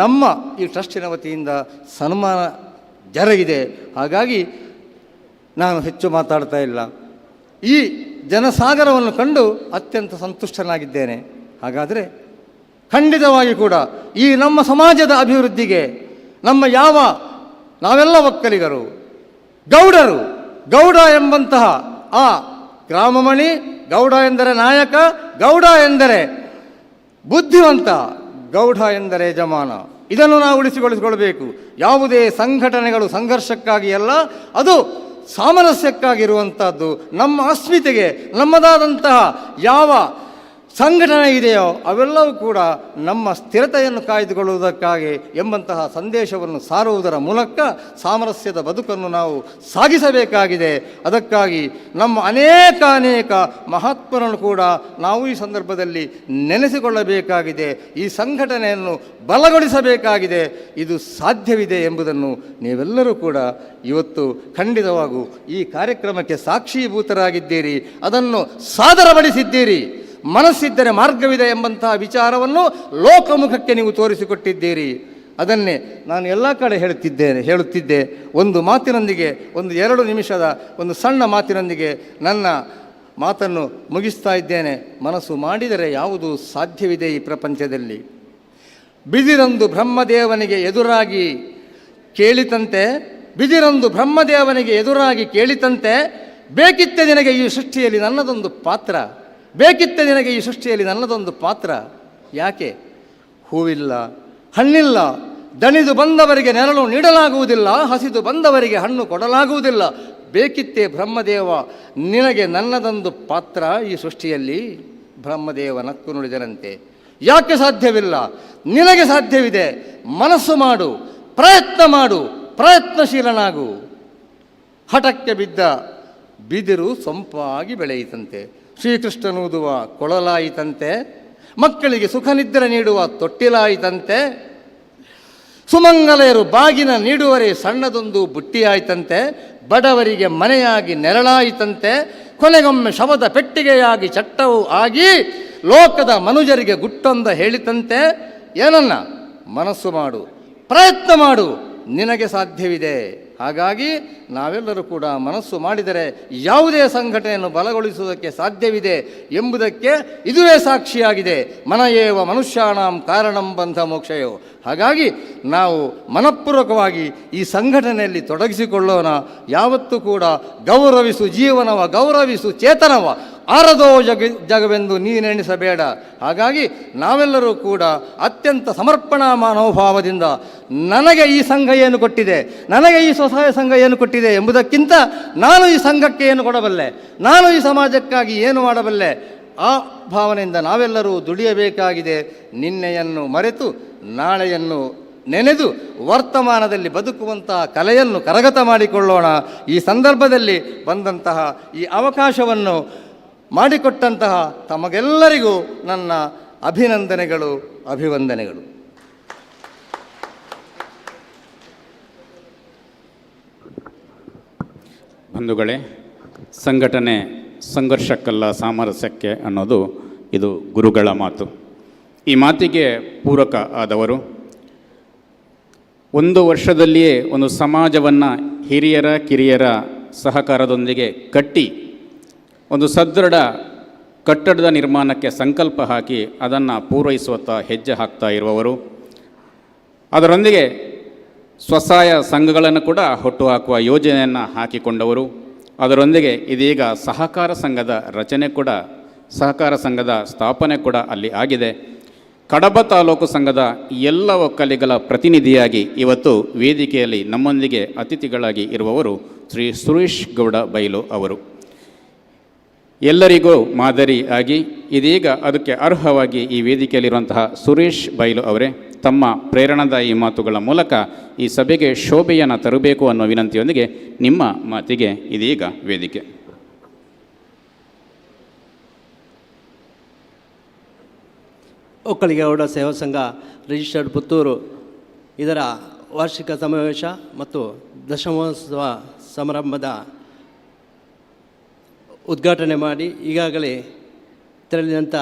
ನಮ್ಮ ಈ ಟ್ರಸ್ಟಿನ ವತಿಯಿಂದ ಸನ್ಮಾನ ಜರುಗಿದೆ. ಹಾಗಾಗಿ ನಾನು ಹೆಚ್ಚು ಮಾತಾಡ್ತಾ ಇಲ್ಲ. ಈ ಜನಸಾಗರವನ್ನು ಕಂಡು ಅತ್ಯಂತ ಸಂತುಷ್ಟನಾಗಿದ್ದೇನೆ. ಹಾಗಾದರೆ ಖಂಡಿತವಾಗಿ ಕೂಡ ಈ ನಮ್ಮ ಸಮಾಜದ ಅಭಿವೃದ್ಧಿಗೆ ನಾವೆಲ್ಲ ಒಕ್ಕಲಿಗರು, ಗೌಡರು, ಗೌಡ ಎಂಬಂತಹ ಆ ಗ್ರಾಮಮಣಿ, ಗೌಡ ಎಂದರೆ ನಾಯಕ, ಗೌಡ ಎಂದರೆ ಬುದ್ಧಿವಂತ, ಗೌಡ ಎಂದರೆ ಯಜಮಾನ. ಇದನ್ನು ನಾವು ಉಳಿಸಿಕೊಳ್ಳಬೇಕು. ಯಾವುದೇ ಸಂಘಟನೆಗಳು ಸಂಘರ್ಷಕ್ಕಾಗಿ ಅಲ್ಲ, ಅದು ಸಾಮರಸ್ಯಕ್ಕಾಗಿರುವಂಥದ್ದು. ನಮ್ಮ ಅಸ್ಮಿತೆಗೆ ನಮ್ಮದಾದಂತಹ ಯಾವ ಸಂಘಟನೆ ಇದೆಯೋ ಅವೆಲ್ಲವೂ ಕೂಡ ನಮ್ಮ ಸ್ಥಿರತೆಯನ್ನು ಕಾಯ್ದುಕೊಳ್ಳುವುದಕ್ಕಾಗಿ ಎಂಬಂತಹ ಸಂದೇಶವನ್ನು ಸಾರುವುದರ ಮೂಲಕ ಸಾಮರಸ್ಯದ ಬದುಕನ್ನು ನಾವು ಸಾಗಿಸಬೇಕಾಗಿದೆ. ಅದಕ್ಕಾಗಿ ನಮ್ಮ ಅನೇಕ ಮಹಾತ್ಮರನ್ನು ಕೂಡ ನಾವು ಈ ಸಂದರ್ಭದಲ್ಲಿ ನೆನೆಸಿಕೊಳ್ಳಬೇಕಾಗಿದೆ. ಈ ಸಂಘಟನೆಯನ್ನು ಬಲಗೊಳಿಸಬೇಕಾಗಿದೆ. ಇದು ಸಾಧ್ಯವಿದೆ ಎಂಬುದನ್ನು ನೀವೆಲ್ಲರೂ ಕೂಡ ಇವತ್ತು ಖಂಡಿತವಾಗೂ ಈ ಕಾರ್ಯಕ್ರಮಕ್ಕೆ ಸಾಕ್ಷೀಭೂತರಾಗಿದ್ದೀರಿ, ಅದನ್ನು ಸಾದರಪಡಿಸಿದ್ದೀರಿ. ಮನಸ್ಸಿದ್ದರೆ ಮಾರ್ಗವಿದೆ ಎಂಬಂತಹ ವಿಚಾರವನ್ನು ಲೋಕಮುಖಕ್ಕೆ ನೀವು ತೋರಿಸಿಕೊಟ್ಟಿದ್ದೀರಿ. ಅದನ್ನೇ ನಾನು ಎಲ್ಲ ಕಡೆ ಹೇಳುತ್ತಿದ್ದೆ. ಒಂದು ಮಾತಿನೊಂದಿಗೆ, ಒಂದು 2 ನಿಮಿಷದ ಒಂದು ಸಣ್ಣ ಮಾತಿನೊಂದಿಗೆ ನನ್ನ ಮಾತನ್ನು ಮುಗಿಸ್ತಾ ಇದ್ದೇನೆ. ಮನಸ್ಸು ಮಾಡಿದರೆ ಯಾವುದು ಸಾಧ್ಯವಿದೆ ಈ ಪ್ರಪಂಚದಲ್ಲಿ. ಬಿದಿರಂದು ಬ್ರಹ್ಮದೇವನಿಗೆ ಎದುರಾಗಿ ಕೇಳಿತಂತೆ, ಬಿದಿರಂದು ಬ್ರಹ್ಮದೇವನಿಗೆ ಎದುರಾಗಿ ಕೇಳಿತಂತೆ, ಬೇಕಿತ್ತೆ ನಿನಗೆ ಈ ಸೃಷ್ಟಿಯಲ್ಲಿ ನನ್ನದೊಂದು ಪಾತ್ರ, ಬೇಕಿತ್ತೆ ನಿನಗೆ ಈ ಸೃಷ್ಟಿಯಲ್ಲಿ ನನ್ನದೊಂದು ಪಾತ್ರ. ಯಾಕೆ? ಹೂವಿಲ್ಲ, ಹಣ್ಣಿಲ್ಲ, ದಣಿದು ಬಂದವರಿಗೆ ನೆರಳು ನೀಡಲಾಗುವುದಿಲ್ಲ, ಹಸಿದು ಬಂದವರಿಗೆ ಹಣ್ಣು ಕೊಡಲಾಗುವುದಿಲ್ಲ. ಬೇಕಿತ್ತೇ ಬ್ರಹ್ಮದೇವ ನಿನಗೆ ನನ್ನದೊಂದು ಪಾತ್ರ ಈ ಸೃಷ್ಟಿಯಲ್ಲಿ. ಬ್ರಹ್ಮದೇವ ನಕ್ಕು ನುಡಿದರಂತೆ, ಯಾಕೆ ಸಾಧ್ಯವಿಲ್ಲ? ನಿನಗೆ ಸಾಧ್ಯವಿದೆ. ಮನಸ್ಸು ಮಾಡು, ಪ್ರಯತ್ನ ಮಾಡು, ಪ್ರಯತ್ನಶೀಲನಾಗು. ಹಠಕ್ಕೆ ಬಿದ್ದ ಬಿದಿರು ಸೊಂಪಾಗಿ ಬೆಳೆಯಿತಂತೆ, ಶ್ರೀಕೃಷ್ಣನೂದುವ ಕೊಳಲಾಯಿತಂತೆ, ಮಕ್ಕಳಿಗೆ ಸುಖ ನಿದ್ರೆ ನೀಡುವ ತೊಟ್ಟಿಲಾಯಿತಂತೆ, ಸುಮಂಗಲೆಯರು ಬಾಗಿನ ನೀಡುವರೆ ಸಣ್ಣದೊಂದು ಬುಟ್ಟಿಯಾಯಿತಂತೆ, ಬಡವರಿಗೆ ಮನೆಯಾಗಿ ನೆರಳಾಯಿತಂತೆ, ಕೊನೆಗೊಮ್ಮೆ ಶವದ ಪೆಟ್ಟಿಗೆಯಾಗಿ ಚಟ್ಟವು ಆಗಿ ಲೋಕದ ಮನುಜರಿಗೆ ಗುಟ್ಟೊಂದ ಹೇಳಿತಂತೆ. ಏನನ್ನ? ಮನಸ್ಸು ಮಾಡು, ಪ್ರಯತ್ನ ಮಾಡು, ನಿನಗೆ ಸಾಧ್ಯವಿದೆ. ಹಾಗಾಗಿ ನಾವೆಲ್ಲರೂ ಕೂಡ ಮನಸ್ಸು ಮಾಡಿದರೆ ಯಾವುದೇ ಸಂಘಟನೆಯನ್ನು ಬಲಗೊಳಿಸುವುದಕ್ಕೆ ಸಾಧ್ಯವಿದೆ ಎಂಬುದಕ್ಕೆ ಇದುವೇ ಸಾಕ್ಷಿಯಾಗಿದೆ. ಮನಯೇವ ಮನುಷ್ಯಾಣಂ ಕಾರಣಂ ಬಂಧ ಮೋಕ್ಷಯೋ. ಹಾಗಾಗಿ ನಾವು ಮನಪೂರ್ವಕವಾಗಿ ಈ ಸಂಘಟನೆಯಲ್ಲಿ ತೊಡಗಿಸಿಕೊಳ್ಳೋಣ. ಯಾವತ್ತೂ ಕೂಡ ಗೌರವಿಸು ಜೀವನವ, ಗೌರವಿಸು ಚೇತನವ, ಆರದೋ ಜಗವೆಂದು ನೀನೆಣಿಸಬೇಡ. ಹಾಗಾಗಿ ನಾವೆಲ್ಲರೂ ಕೂಡ ಅತ್ಯಂತ ಸಮರ್ಪಣಾ ಮನೋಭಾವದಿಂದ ನನಗೆ ಈ ಸಂಘ ಏನು ಕೊಟ್ಟಿದೆ, ನನಗೆ ಈ ಸ್ವಸಹಾಯ ಸಂಘ ಏನು ಕೊಟ್ಟಿದೆ ಎಂಬುದಕ್ಕಿಂತ ನಾನು ಈ ಸಂಘಕ್ಕೆ ಏನು ಕೊಡಬಲ್ಲೆ, ನಾನು ಈ ಸಮಾಜಕ್ಕಾಗಿ ಏನು ಮಾಡಬಲ್ಲೆ, ಆ ಭಾವನೆಯಿಂದ ನಾವೆಲ್ಲರೂ ದುಡಿಯಬೇಕಾಗಿದೆ. ನಿನ್ನೆಯನ್ನು ಮರೆತು ನಾಳೆಯನ್ನು ನೆನೆದು ವರ್ತಮಾನದಲ್ಲಿ ಬದುಕುವಂತಹ ಕಲೆಯನ್ನು ಕರಗತ ಮಾಡಿಕೊಳ್ಳೋಣ. ಈ ಸಂದರ್ಭದಲ್ಲಿ ಬಂದಂತಹ ಈ ಅವಕಾಶವನ್ನು ಮಾಡಿಕೊಟ್ಟಂತಹ ತಮಗೆಲ್ಲರಿಗೂ ನನ್ನ ಅಭಿನಂದನೆಗಳು, ಅಭಿವಂದನೆಗಳು. ಬಂಧುಗಳೇ, ಸಂಘಟನೆ ಸಂಘರ್ಷಕ್ಕಲ್ಲ ಸಾಮರಸ್ಯಕ್ಕೆ ಅನ್ನೋದು ಇದು ಗುರುಗಳ ಮಾತು. ಈ ಮಾತಿಗೆ ಪೂರಕ ಆದವರು 1 ವರ್ಷದಲ್ಲಿಯೇ ಒಂದು ಸಮಾಜವನ್ನು ಹಿರಿಯರ ಕಿರಿಯರ ಸಹಕಾರದೊಂದಿಗೆ ಕಟ್ಟಿ ಒಂದು ಸದೃಢ ಕಟ್ಟಡದ ನಿರ್ಮಾಣಕ್ಕೆ ಸಂಕಲ್ಪ ಹಾಕಿ ಅದನ್ನು ಪೂರೈಸುವತ್ತ ಹೆಜ್ಜೆ ಹಾಕ್ತಾ ಇರುವವರು, ಅದರೊಂದಿಗೆ ಸ್ವಸಹಾಯ ಸಂಘಗಳನ್ನು ಕೂಡ ಹುಟ್ಟುಹಾಕುವ ಯೋಜನೆಯನ್ನು ಹಾಕಿಕೊಂಡವರು, ಅದರೊಂದಿಗೆ ಇದೀಗ ಸಹಕಾರ ಸಂಘದ ರಚನೆ ಕೂಡ, ಸಹಕಾರ ಸಂಘದ ಸ್ಥಾಪನೆ ಕೂಡ ಅಲ್ಲಿ ಆಗಿದೆ. ಕಡಬ ತಾಲೂಕು ಸಂಘದ ಎಲ್ಲ ಒಕ್ಕಲಿಗರ ಪ್ರತಿನಿಧಿಯಾಗಿ ಇವತ್ತು ವೇದಿಕೆಯಲ್ಲಿ ನಮ್ಮೊಂದಿಗೆ ಅತಿಥಿಗಳಾಗಿ ಇರುವವರು ಶ್ರೀ ಸುರೇಶ್ ಗೌಡ ಬೈಲು ಅವರು. ಎಲ್ಲರಿಗೂ ಮಾದರಿಯಾಗಿ ಇದೀಗ ಅದಕ್ಕೆ ಅರ್ಹವಾಗಿ ಈ ವೇದಿಕೆಯಲ್ಲಿರುವಂತಹ ಸುರೇಶ್ ಬೈಲು ಅವರೇ ತಮ್ಮ ಪ್ರೇರಣಾದಾಯಿ ಮಾತುಗಳ ಮೂಲಕ ಈ ಸಭೆಗೆ ಶೋಭೆಯನ್ನು ತರಬೇಕು ಅನ್ನೋ ವಿನಂತಿಯೊಂದಿಗೆ ನಿಮ್ಮ ಮಾತಿಗೆ ಇದೀಗ ವೇದಿಕೆ. ಒಕ್ಕಲಿಗೌಡ ಸೇವಾ ಸಂಘ ರಿಜಿಸ್ಟರ್ಡ್ ಪುತ್ತೂರು ಇದರ ವಾರ್ಷಿಕ ಸಮಾವೇಶ ಮತ್ತು ದಶಮೋತ್ಸವ ಸಮಾರಂಭದ ಉದ್ಘಾಟನೆ ಮಾಡಿ ಈಗಾಗಲೇ ತೆರಳಿದಂಥ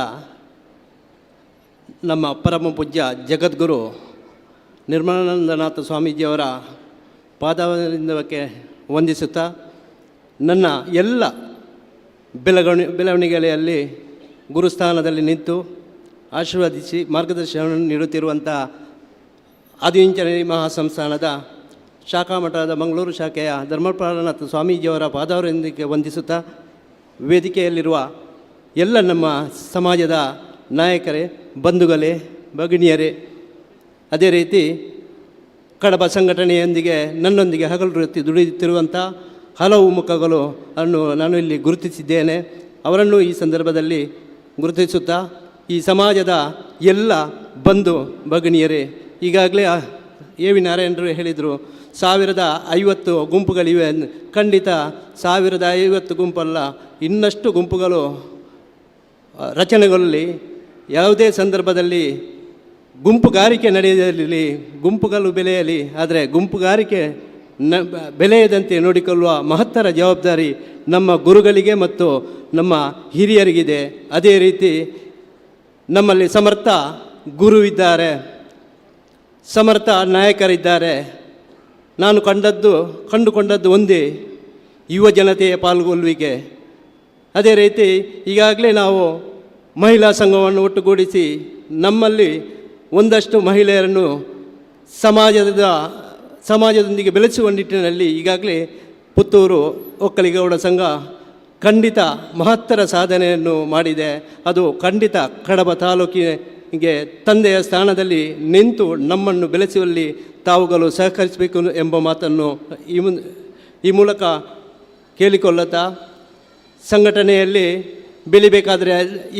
ನಮ್ಮ ಪರಮ ಪೂಜ್ಯ ಜಗದ್ಗುರು ನಿರ್ಮಲಾನಂದನಾಥ ಸ್ವಾಮೀಜಿಯವರ ಪಾದಾರವಿಂದಕ್ಕೆ ವಂದಿಸುತ್ತಾ ನನ್ನ ಎಲ್ಲ ಬೆಳವಣಿಗೆಯಲ್ಲಿ ಗುರುಸ್ಥಾನದಲ್ಲಿ ನಿಂತು ಆಶೀರ್ವದಿಸಿ ಮಾರ್ಗದರ್ಶನವನ್ನು ನೀಡುತ್ತಿರುವಂಥ ಆದಿಚುಂಚನಗಿರಿ ಮಹಾಸಂಸ್ಥಾನದ ಶಾಖಾ ಮಠದ ಮಂಗಳೂರು ಶಾಖೆಯ ಧರ್ಮಪಾಲನಾಥ ಸ್ವಾಮೀಜಿಯವರ ಪಾದಾರವಿಂದಕ್ಕೆ ವಂದಿಸುತ್ತಾ ವೇದಿಕೆಯಲ್ಲಿರುವ ಎಲ್ಲ ನಮ್ಮ ಸಮಾಜದ ನಾಯಕರೇ, ಬಂಧುಗಳೇ, ಭಗಿನಿಯರೇ, ಅದೇ ರೀತಿ ಕಡಬ ಸಂಘಟನೆಯೊಂದಿಗೆ ನನ್ನೊಂದಿಗೆ ಹಗಲು ವೃತ್ತಿ ದುಡಿಯುತ್ತಿರುವಂಥ ಹಲವು ಮುಖಗಳು ಅನ್ನು ನಾನು ಇಲ್ಲಿ ಗುರುತಿಸಿದ್ದೇನೆ. ಅವರನ್ನು ಈ ಸಂದರ್ಭದಲ್ಲಿ ಗುರುತಿಸುತ್ತಾ ಈ ಸಮಾಜದ ಎಲ್ಲ ಬಂಧು ಭಗಿನಿಯರೇ, ಈಗಾಗಲೇ ಎ ವಿ ನಾರಾಯಣರು ಹೇಳಿದರು 1050 ಗುಂಪುಗಳಿವೆ. ಖಂಡಿತ 1050 ಗುಂಪಲ್ಲ, ಇನ್ನಷ್ಟು ಗುಂಪುಗಳು ರಚನೆಗೊಳ್ಳಲಿ. ಯಾವುದೇ ಸಂದರ್ಭದಲ್ಲಿ ಗುಂಪುಗಾರಿಕೆ ನಡೆಯಲಿ, ಗುಂಪುಗಳು ಬೆಳೆಯಲಿ, ಆದರೆ ಗುಂಪುಗಾರಿಕೆ ಬೆಳೆಯದಂತೆ ನೋಡಿಕೊಳ್ಳುವ ಮಹತ್ತರ ಜವಾಬ್ದಾರಿ ನಮ್ಮ ಗುರುಗಳಿಗೆ ಮತ್ತು ನಮ್ಮ ಹಿರಿಯರಿಗಿದೆ. ಅದೇ ರೀತಿ ನಮ್ಮಲ್ಲಿ ಸಮರ್ಥ ಗುರುವಿದ್ದಾರೆ, ಸಮರ್ಥ ನಾಯಕರಿದ್ದಾರೆ. ನಾನು ಕಂಡುಕೊಂಡದ್ದು ಒಂದೇ, ಯುವ ಜನತೆಯ ಪಾಲ್ಗೊಳ್ಳುವಿಕೆ. ಅದೇ ರೀತಿ ಈಗಾಗಲೇ ನಾವು ಮಹಿಳಾ ಸಂಘವನ್ನು ಒಟ್ಟುಗೂಡಿಸಿ ನಮ್ಮಲ್ಲಿ ಒಂದಷ್ಟು ಮಹಿಳೆಯರನ್ನು ಸಮಾಜದೊಂದಿಗೆ ಬೆಳೆಸುವ ನಿಟ್ಟಿನಲ್ಲಿ ಈಗಾಗಲೇ ಪುತ್ತೂರು ಒಕ್ಕಲಿಗೌಡ ಸಂಘ ಖಂಡಿತ ಮಹತ್ತರ ಸಾಧನೆಯನ್ನು ಮಾಡಿದೆ. ಅದು ಖಂಡಿತ ಕಡಬ ತಾಲೂಕಿಗೆ ತಂದೆಯ ಸ್ಥಾನದಲ್ಲಿ ನಿಂತು ನಮ್ಮನ್ನು ಬೆಳೆಸುವಲ್ಲಿ ತಾವುಗಳು ಸಹಕರಿಸಬೇಕು ಎಂಬ ಮಾತನ್ನು ಈ ಮೂಲಕ ಕೇಳಿಕೊಳ್ಳುತ್ತಾ, ಸಂಘಟನೆಯಲ್ಲಿ ಬೆಳಿಬೇಕಾದರೆ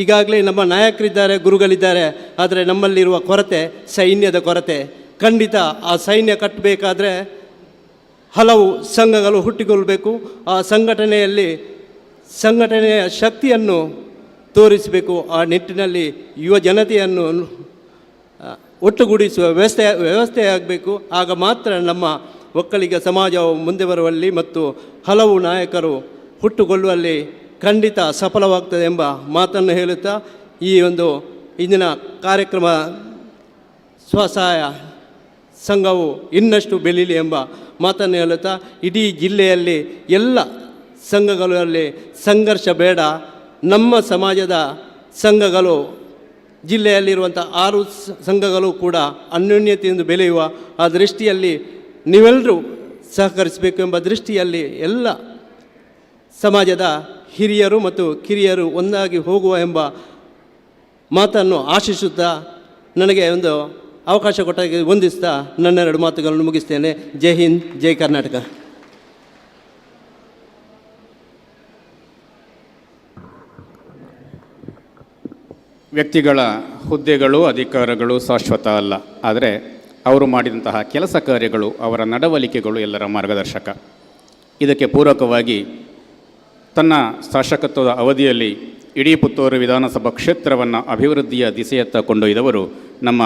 ಈಗಾಗಲೇ ನಮ್ಮ ನಾಯಕರಿದ್ದಾರೆ, ಗುರುಗಳಿದ್ದಾರೆ, ಆದರೆ ನಮ್ಮಲ್ಲಿರುವ ಕೊರತೆ ಸೈನ್ಯದ ಕೊರತೆ. ಖಂಡಿತ ಆ ಸೈನ್ಯ ಕಟ್ಟಬೇಕಾದ್ರೆ ಹಲವು ಸಂಘಗಳು ಹುಟ್ಟಿಕೊಳ್ಳಬೇಕು. ಆ ಸಂಘಟನೆಯ ಶಕ್ತಿಯನ್ನು ತೋರಿಸಬೇಕು. ಆ ನಿಟ್ಟಿನಲ್ಲಿ ಯುವ ಜನತೆಯನ್ನು ಒಟ್ಟುಗೂಡಿಸುವ ವ್ಯವಸ್ಥೆಯಾಗಬೇಕು. ಆಗ ಮಾತ್ರ ನಮ್ಮ ಒಕ್ಕಲಿಗ ಸಮಾಜವು ಮುಂದೆ ಬರುವಲ್ಲಿ ಮತ್ತು ಹಲವು ನಾಯಕರು ಹುಟ್ಟುಕೊಳ್ಳುವಲ್ಲಿ ಖಂಡಿತ ಸಫಲವಾಗ್ತದೆ ಎಂಬ ಮಾತನ್ನು ಹೇಳುತ್ತಾ, ಈ ಒಂದು ಇಂದಿನ ಕಾರ್ಯಕ್ರಮ ಸ್ವಸಹಾಯ ಸಂಘವು ಇನ್ನಷ್ಟು ಬೆಳೀಲಿ ಎಂಬ ಮಾತನ್ನು ಹೇಳುತ್ತಾ, ಇಡೀ ಜಿಲ್ಲೆಯಲ್ಲಿ ಎಲ್ಲ ಸಂಘಗಳಲ್ಲಿ ಸಂಘರ್ಷ ಬೇಡ. ನಮ್ಮ ಸಮಾಜದ ಸಂಘಗಳು, ಜಿಲ್ಲೆಯಲ್ಲಿರುವಂಥ 6 ಸಂಘಗಳು ಕೂಡ ಅನ್ಯೋನ್ಯತೆಯಿಂದ ಬೆಳೆಯುವ ಆ ದೃಷ್ಟಿಯಲ್ಲಿ ನೀವೆಲ್ಲರೂ ಸಹಕರಿಸಬೇಕು ಎಂಬ ದೃಷ್ಟಿಯಲ್ಲಿ ಎಲ್ಲ ಸಮಾಜದ ಹಿರಿಯರು ಮತ್ತು ಕಿರಿಯರು ಒಂದಾಗಿ ಹೋಗುವ ಎಂಬ ಮಾತನ್ನು ಆಶಿಸುತ್ತಾ, ನನಗೆ ಒಂದು ಅವಕಾಶ ಕೊಟ್ಟಾಗ ವಂದಿಸ್ತಾ ನನ್ನೆರಡು ಮಾತುಗಳನ್ನು ಮುಗಿಸ್ತೇನೆ. ಜೈ ಹಿಂದ್, ಜೈ ಕರ್ನಾಟಕ. ವ್ಯಕ್ತಿಗಳ ಹುದ್ದೆಗಳು, ಅಧಿಕಾರಗಳು ಶಾಶ್ವತ ಅಲ್ಲ. ಆದರೆ ಅವರು ಮಾಡಿದಂತಹ ಕೆಲಸ ಕಾರ್ಯಗಳು, ಅವರ ನಡವಳಿಕೆಗಳು ಎಲ್ಲರ ಮಾರ್ಗದರ್ಶಕ. ಇದಕ್ಕೆ ಪೂರಕವಾಗಿ ತನ್ನ ಶಾಸಕತ್ವದ ಅವಧಿಯಲ್ಲಿ ಇಡೀ ಪುತ್ತೂರು ವಿಧಾನಸಭಾ ಕ್ಷೇತ್ರವನ್ನು ಅಭಿವೃದ್ಧಿಯ ದಿಸೆಯತ್ತ ಕೊಂಡೊಯ್ದವರು ನಮ್ಮ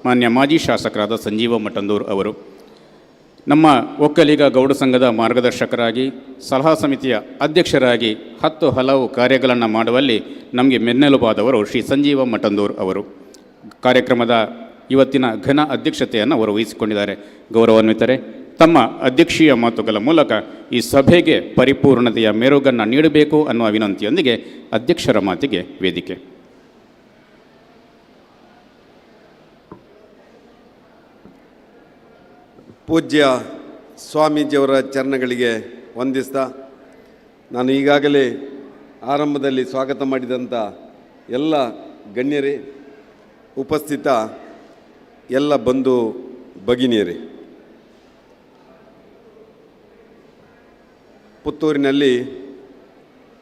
ಮಾನ್ಯ ಮಾಜಿ ಶಾಸಕರಾದ ಸಂಜೀವ ಮಠಂದೂರು ಅವರು. ನಮ್ಮ ಒಕ್ಕಲಿಗ ಗೌಡ ಸಂಘದ ಮಾರ್ಗದರ್ಶಕರಾಗಿ, ಸಲಹಾ ಸಮಿತಿಯ ಅಧ್ಯಕ್ಷರಾಗಿ ಹಲವು ಕಾರ್ಯಗಳನ್ನು ಮಾಡುವಲ್ಲಿ ನಮಗೆ ಬೆನ್ನೆಲುಬಾದವರು ಶ್ರೀ ಸಂಜೀವ ಮಠಂದೂರು ಅವರು. ಕಾರ್ಯಕ್ರಮದ ಇವತ್ತಿನ ಘನ ಅಧ್ಯಕ್ಷತೆಯನ್ನು ಅವರು ವಹಿಸಿಕೊಂಡಿದ್ದಾರೆ. ಗೌರವಾನ್ವಿತರೆ, ತಮ್ಮ ಅಧ್ಯಕ್ಷೀಯ ಮಾತುಗಳ ಮೂಲಕ ಈ ಸಭೆಗೆ ಪರಿಪೂರ್ಣತೆಯ ಮೆರುಗನ್ನು ನೀಡಬೇಕು ಅನ್ನುವ ವಿನಂತಿಯೊಂದಿಗೆ ಅಧ್ಯಕ್ಷರ ಮಾತಿಗೆ ವೇದಿಕೆ. ಪೂಜ್ಯ ಸ್ವಾಮೀಜಿಯವರ ಚರಣಗಳಿಗೆ ವಂದಿಸ್ತಾ, ನಾನು ಈಗಾಗಲೇ ಆರಂಭದಲ್ಲಿ ಸ್ವಾಗತ ಮಾಡಿದಂಥ ಎಲ್ಲ ಗಣ್ಯರೇ, ಉಪಸ್ಥಿತ ಎಲ್ಲ ಬಂಧು ಭಗಿನಿಯರೇ, ಪುತ್ತೂರಿನಲ್ಲಿ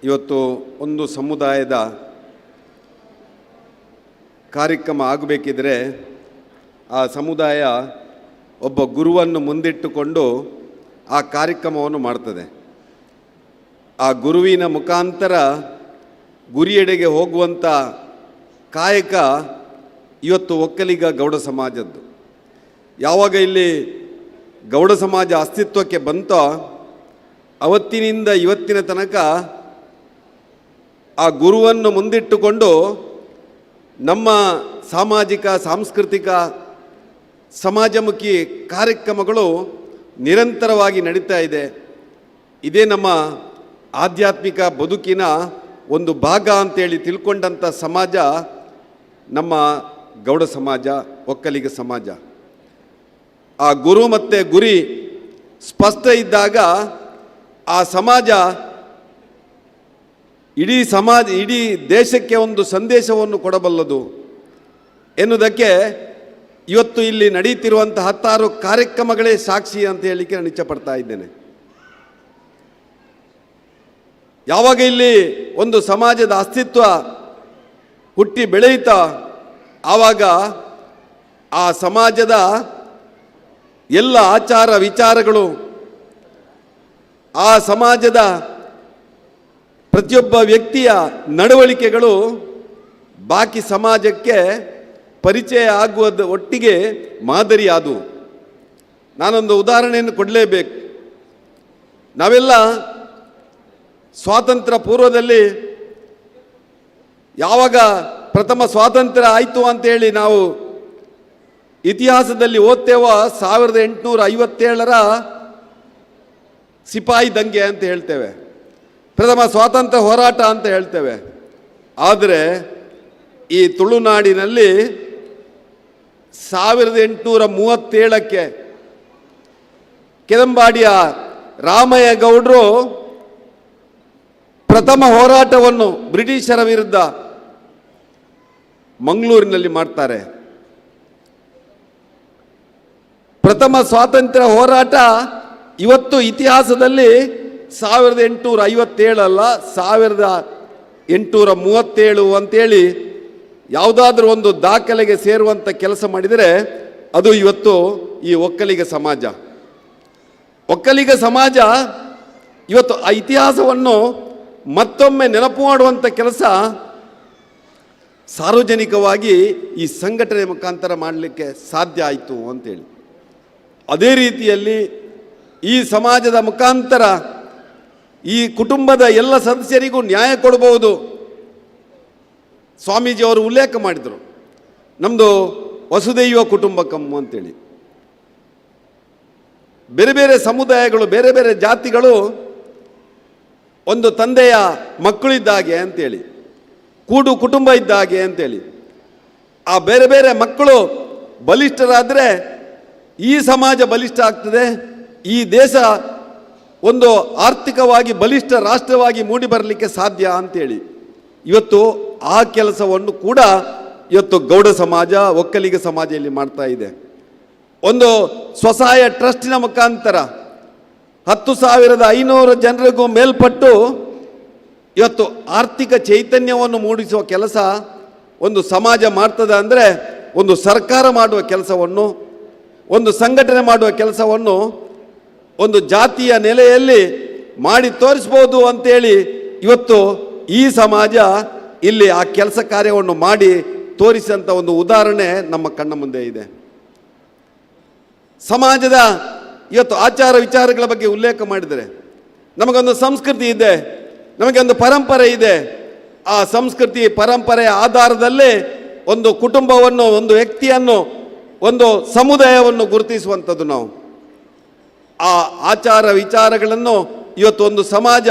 ಇವತ್ತು ಒಂದು ಸಮುದಾಯದ ಕಾರ್ಯಕ್ರಮ ಆಗಬೇಕಿದ್ರೆ ಆ ಸಮುದಾಯ ಒಬ್ಬ ಗುರುವನ್ನು ಮುಂದಿಟ್ಟುಕೊಂಡು ಆ ಕಾರ್ಯಕ್ರಮವನ್ನು ಮಾಡ್ತದೆ. ಆ ಗುರುವಿನ ಮುಖಾಂತರ ಗುರಿಯೆಡೆಗೆ ಹೋಗುವಂಥ ಕಾಯಕ ಇವತ್ತು ಒಕ್ಕಲಿಗ ಗೌಡ ಸಮಾಜದ್ದು. ಯಾವಾಗ ಇಲ್ಲಿ ಗೌಡ ಸಮಾಜ ಅಸ್ತಿತ್ವಕ್ಕೆ ಬಂತೋ ಅವತ್ತಿನಿಂದ ಇವತ್ತಿನ ತನಕ ಆ ಗುರುವನ್ನು ಮುಂದಿಟ್ಟುಕೊಂಡು ನಮ್ಮ ಸಾಮಾಜಿಕ, ಸಾಂಸ್ಕೃತಿಕ, ಸಮಾಜಮುಖಿ ಕಾರ್ಯಕ್ರಮಗಳು ನಿರಂತರವಾಗಿ ನಡೀತಾ ಇದೆ. ಇದೇ ನಮ್ಮ ಆಧ್ಯಾತ್ಮಿಕ ಬದುಕಿನ ಒಂದು ಭಾಗ ಅಂತೇಳಿ ತಿಳ್ಕೊಂಡಂಥ ಸಮಾಜ ನಮ್ಮ ಗೌಡ ಸಮಾಜ, ಒಕ್ಕಲಿಗ ಸಮಾಜ. ಆ ಗುರು ಮತ್ತು ಗುರಿ ಸ್ಪಷ್ಟ ಇದ್ದಾಗ ಆ ಸಮಾಜ ಇಡೀ ದೇಶಕ್ಕೆ ಒಂದು ಸಂದೇಶವನ್ನು ಕೊಡಬಲ್ಲದು ಎನ್ನುವುದಕ್ಕೆ ಇವತ್ತು ಇಲ್ಲಿ ನಡೆಯುತ್ತಿರುವಂಥ 16 ಕಾರ್ಯಕ್ರಮಗಳೇ ಸಾಕ್ಷಿ ಅಂತ ಹೇಳಲಿಕ್ಕೆ ನಾನು ಇಚ್ಛಪಡ್ತಾ ಇದ್ದೇನೆ. ಯಾವಾಗ ಇಲ್ಲಿ ಒಂದು ಸಮಾಜದ ಅಸ್ತಿತ್ವ ಹುಟ್ಟಿ ಬೆಳೆಯುತ್ತಾ ಆವಾಗ ಆ ಸಮಾಜದ ಎಲ್ಲ ಆಚಾರ ವಿಚಾರಗಳು, ಆ ಸಮಾಜದ ಪ್ರತಿಯೊಬ್ಬ ವ್ಯಕ್ತಿಯ ನಡವಳಿಕೆಗಳು ಬಾಕಿ ಸಮಾಜಕ್ಕೆ ಪರಿಚಯ ಆಗುವುದ ಒಟ್ಟಿಗೆ ಮಾದರಿಯಾದವು. ನಾನೊಂದು ಉದಾಹರಣೆಯನ್ನು ಕೊಡಲೇಬೇಕು. ನಾವೆಲ್ಲ ಸ್ವಾತಂತ್ರ್ಯ ಪೂರ್ವದಲ್ಲಿ ಯಾವಾಗ ಪ್ರಥಮ ಸ್ವಾತಂತ್ರ್ಯ ಆಯಿತು ಅಂತೇಳಿ ನಾವು ಇತಿಹಾಸದಲ್ಲಿ ಓದ್ತೇವೋ 1857ರ ಸಿಪಾಯಿ ದಂಗೆ ಅಂತ ಹೇಳ್ತೇವೆ, ಪ್ರಥಮ ಸ್ವಾತಂತ್ರ್ಯ ಹೋರಾಟ ಅಂತ ಹೇಳ್ತೇವೆ. ಆದರೆ ಈ ತುಳುನಾಡಿನಲ್ಲಿ 1837ಕ್ಕೆ ಕೆದಂಬಾಡಿಯ ರಾಮಯ್ಯ ಗೌಡರು ಪ್ರಥಮ ಹೋರಾಟವನ್ನು ಬ್ರಿಟಿಷರ ವಿರುದ್ಧ ಮಂಗಳೂರಿನಲ್ಲಿ ಮಾಡ್ತಾರೆ. ಪ್ರಥಮ ಸ್ವಾತಂತ್ರ್ಯ ಹೋರಾಟ ಇವತ್ತು ಇತಿಹಾಸದಲ್ಲಿ 1857 ಅಲ್ಲ 1837 ಅಂತೇಳಿ ಯಾವುದಾದ್ರೂ ಒಂದು ದಾಖಲೆಗೆ ಸೇರುವಂಥ ಕೆಲಸ ಮಾಡಿದರೆ ಅದು ಇವತ್ತು ಈ ಒಕ್ಕಲಿಗ ಸಮಾಜ. ಒಕ್ಕಲಿಗ ಸಮಾಜ ಇವತ್ತು ಆ ಇತಿಹಾಸವನ್ನು ಮತ್ತೊಮ್ಮೆ ನೆನಪು ಮಾಡುವಂಥ ಕೆಲಸ ಸಾರ್ವಜನಿಕವಾಗಿ ಈ ಸಂಘಟನೆ ಮುಖಾಂತರ ಮಾಡಲಿಕ್ಕೆ ಸಾಧ್ಯ ಆಯಿತು ಅಂತೇಳಿ. ಅದೇ ರೀತಿಯಲ್ಲಿ ಈ ಸಮಾಜದ ಮುಖಾಂತರ ಈ ಕುಟುಂಬದ ಎಲ್ಲ ಸದಸ್ಯರಿಗೂ ನ್ಯಾಯ ಕೊಡಬಹುದು. ಸ್ವಾಮೀಜಿಯವರು ಉಲ್ಲೇಖ ಮಾಡಿದರು, ನಮ್ಮದು ವಸುದೈವ ಕುಟುಂಬಕಂ ಅಂತೇಳಿ. ಬೇರೆ ಬೇರೆ ಸಮುದಾಯಗಳು, ಬೇರೆ ಬೇರೆ ಜಾತಿಗಳು ಒಂದು ತಂದೆಯ ಮಕ್ಕಳಿದ್ದಾಗೆ ಅಂತೇಳಿ, ಕೂಡು ಕುಟುಂಬ ಇದ್ದಾಗೆ ಅಂತೇಳಿ. ಆ ಬೇರೆ ಬೇರೆ ಮಕ್ಕಳು ಬಲಿಷ್ಠರಾದರೆ ಈ ಸಮಾಜ ಬಲಿಷ್ಠ ಆಗ್ತದೆ, ಈ ದೇಶ ಒಂದು ಆರ್ಥಿಕವಾಗಿ ಬಲಿಷ್ಠ ರಾಷ್ಟ್ರವಾಗಿ ಮೂಡಿ ಬರಲಿಕ್ಕೆ ಸಾಧ್ಯ ಅಂತೇಳಿ ಇವತ್ತು ಆ ಕೆಲಸವನ್ನು ಕೂಡ ಇವತ್ತು ಗೌಡ ಸಮಾಜ, ಒಕ್ಕಲಿಗ ಸಮಾಜ ಇಲ್ಲಿ ಮಾಡ್ತಾ ಇದೆ. ಒಂದು ಸ್ವಸಹಾಯ ಟ್ರಸ್ಟಿನ ಮುಖಾಂತರ 10,500 ಜನರಿಗೂ ಮೇಲ್ಪಟ್ಟು ಇವತ್ತು ಆರ್ಥಿಕ ಚೈತನ್ಯವನ್ನು ಮೂಡಿಸುವ ಕೆಲಸ ಒಂದು ಸಮಾಜ ಮಾಡ್ತದೆ. ಅಂದರೆ ಒಂದು ಸರ್ಕಾರ ಮಾಡುವ ಕೆಲಸವನ್ನು, ಒಂದು ಸಂಘಟನೆ ಮಾಡುವ ಕೆಲಸವನ್ನು ಒಂದು ಜಾತಿಯ ನೆಲೆಯಲ್ಲಿ ಮಾಡಿ ತೋರಿಸ್ಬೋದು ಅಂತೇಳಿ ಇವತ್ತು ಈ ಸಮಾಜ ಇಲ್ಲಿ ಆ ಕೆಲಸ ಕಾರ್ಯವನ್ನು ಮಾಡಿ ತೋರಿಸಿದಂಥ ಒಂದು ಉದಾಹರಣೆ ನಮ್ಮ ಕಣ್ಣ ಮುಂದೆ ಇದೆ. ಸಮಾಜದ ಇವತ್ತು ಆಚಾರ ವಿಚಾರಗಳ ಬಗ್ಗೆ ಉಲ್ಲೇಖ ಮಾಡಿದರೆ ನಮಗೊಂದು ಸಂಸ್ಕೃತಿ ಇದೆ, ನಮಗೆ ಒಂದು ಪರಂಪರೆ ಇದೆ. ಆ ಸಂಸ್ಕೃತಿ ಪರಂಪರೆಯ ಆಧಾರದಲ್ಲೇ ಒಂದು ಕುಟುಂಬವನ್ನು, ಒಂದು ವ್ಯಕ್ತಿಯನ್ನು, ಒಂದು ಸಮುದಾಯವನ್ನು ಗುರುತಿಸುವಂಥದ್ದು ನಾವು. ಆ ಆಚಾರ ವಿಚಾರಗಳನ್ನು ಇವತ್ತು ಒಂದು ಸಮಾಜ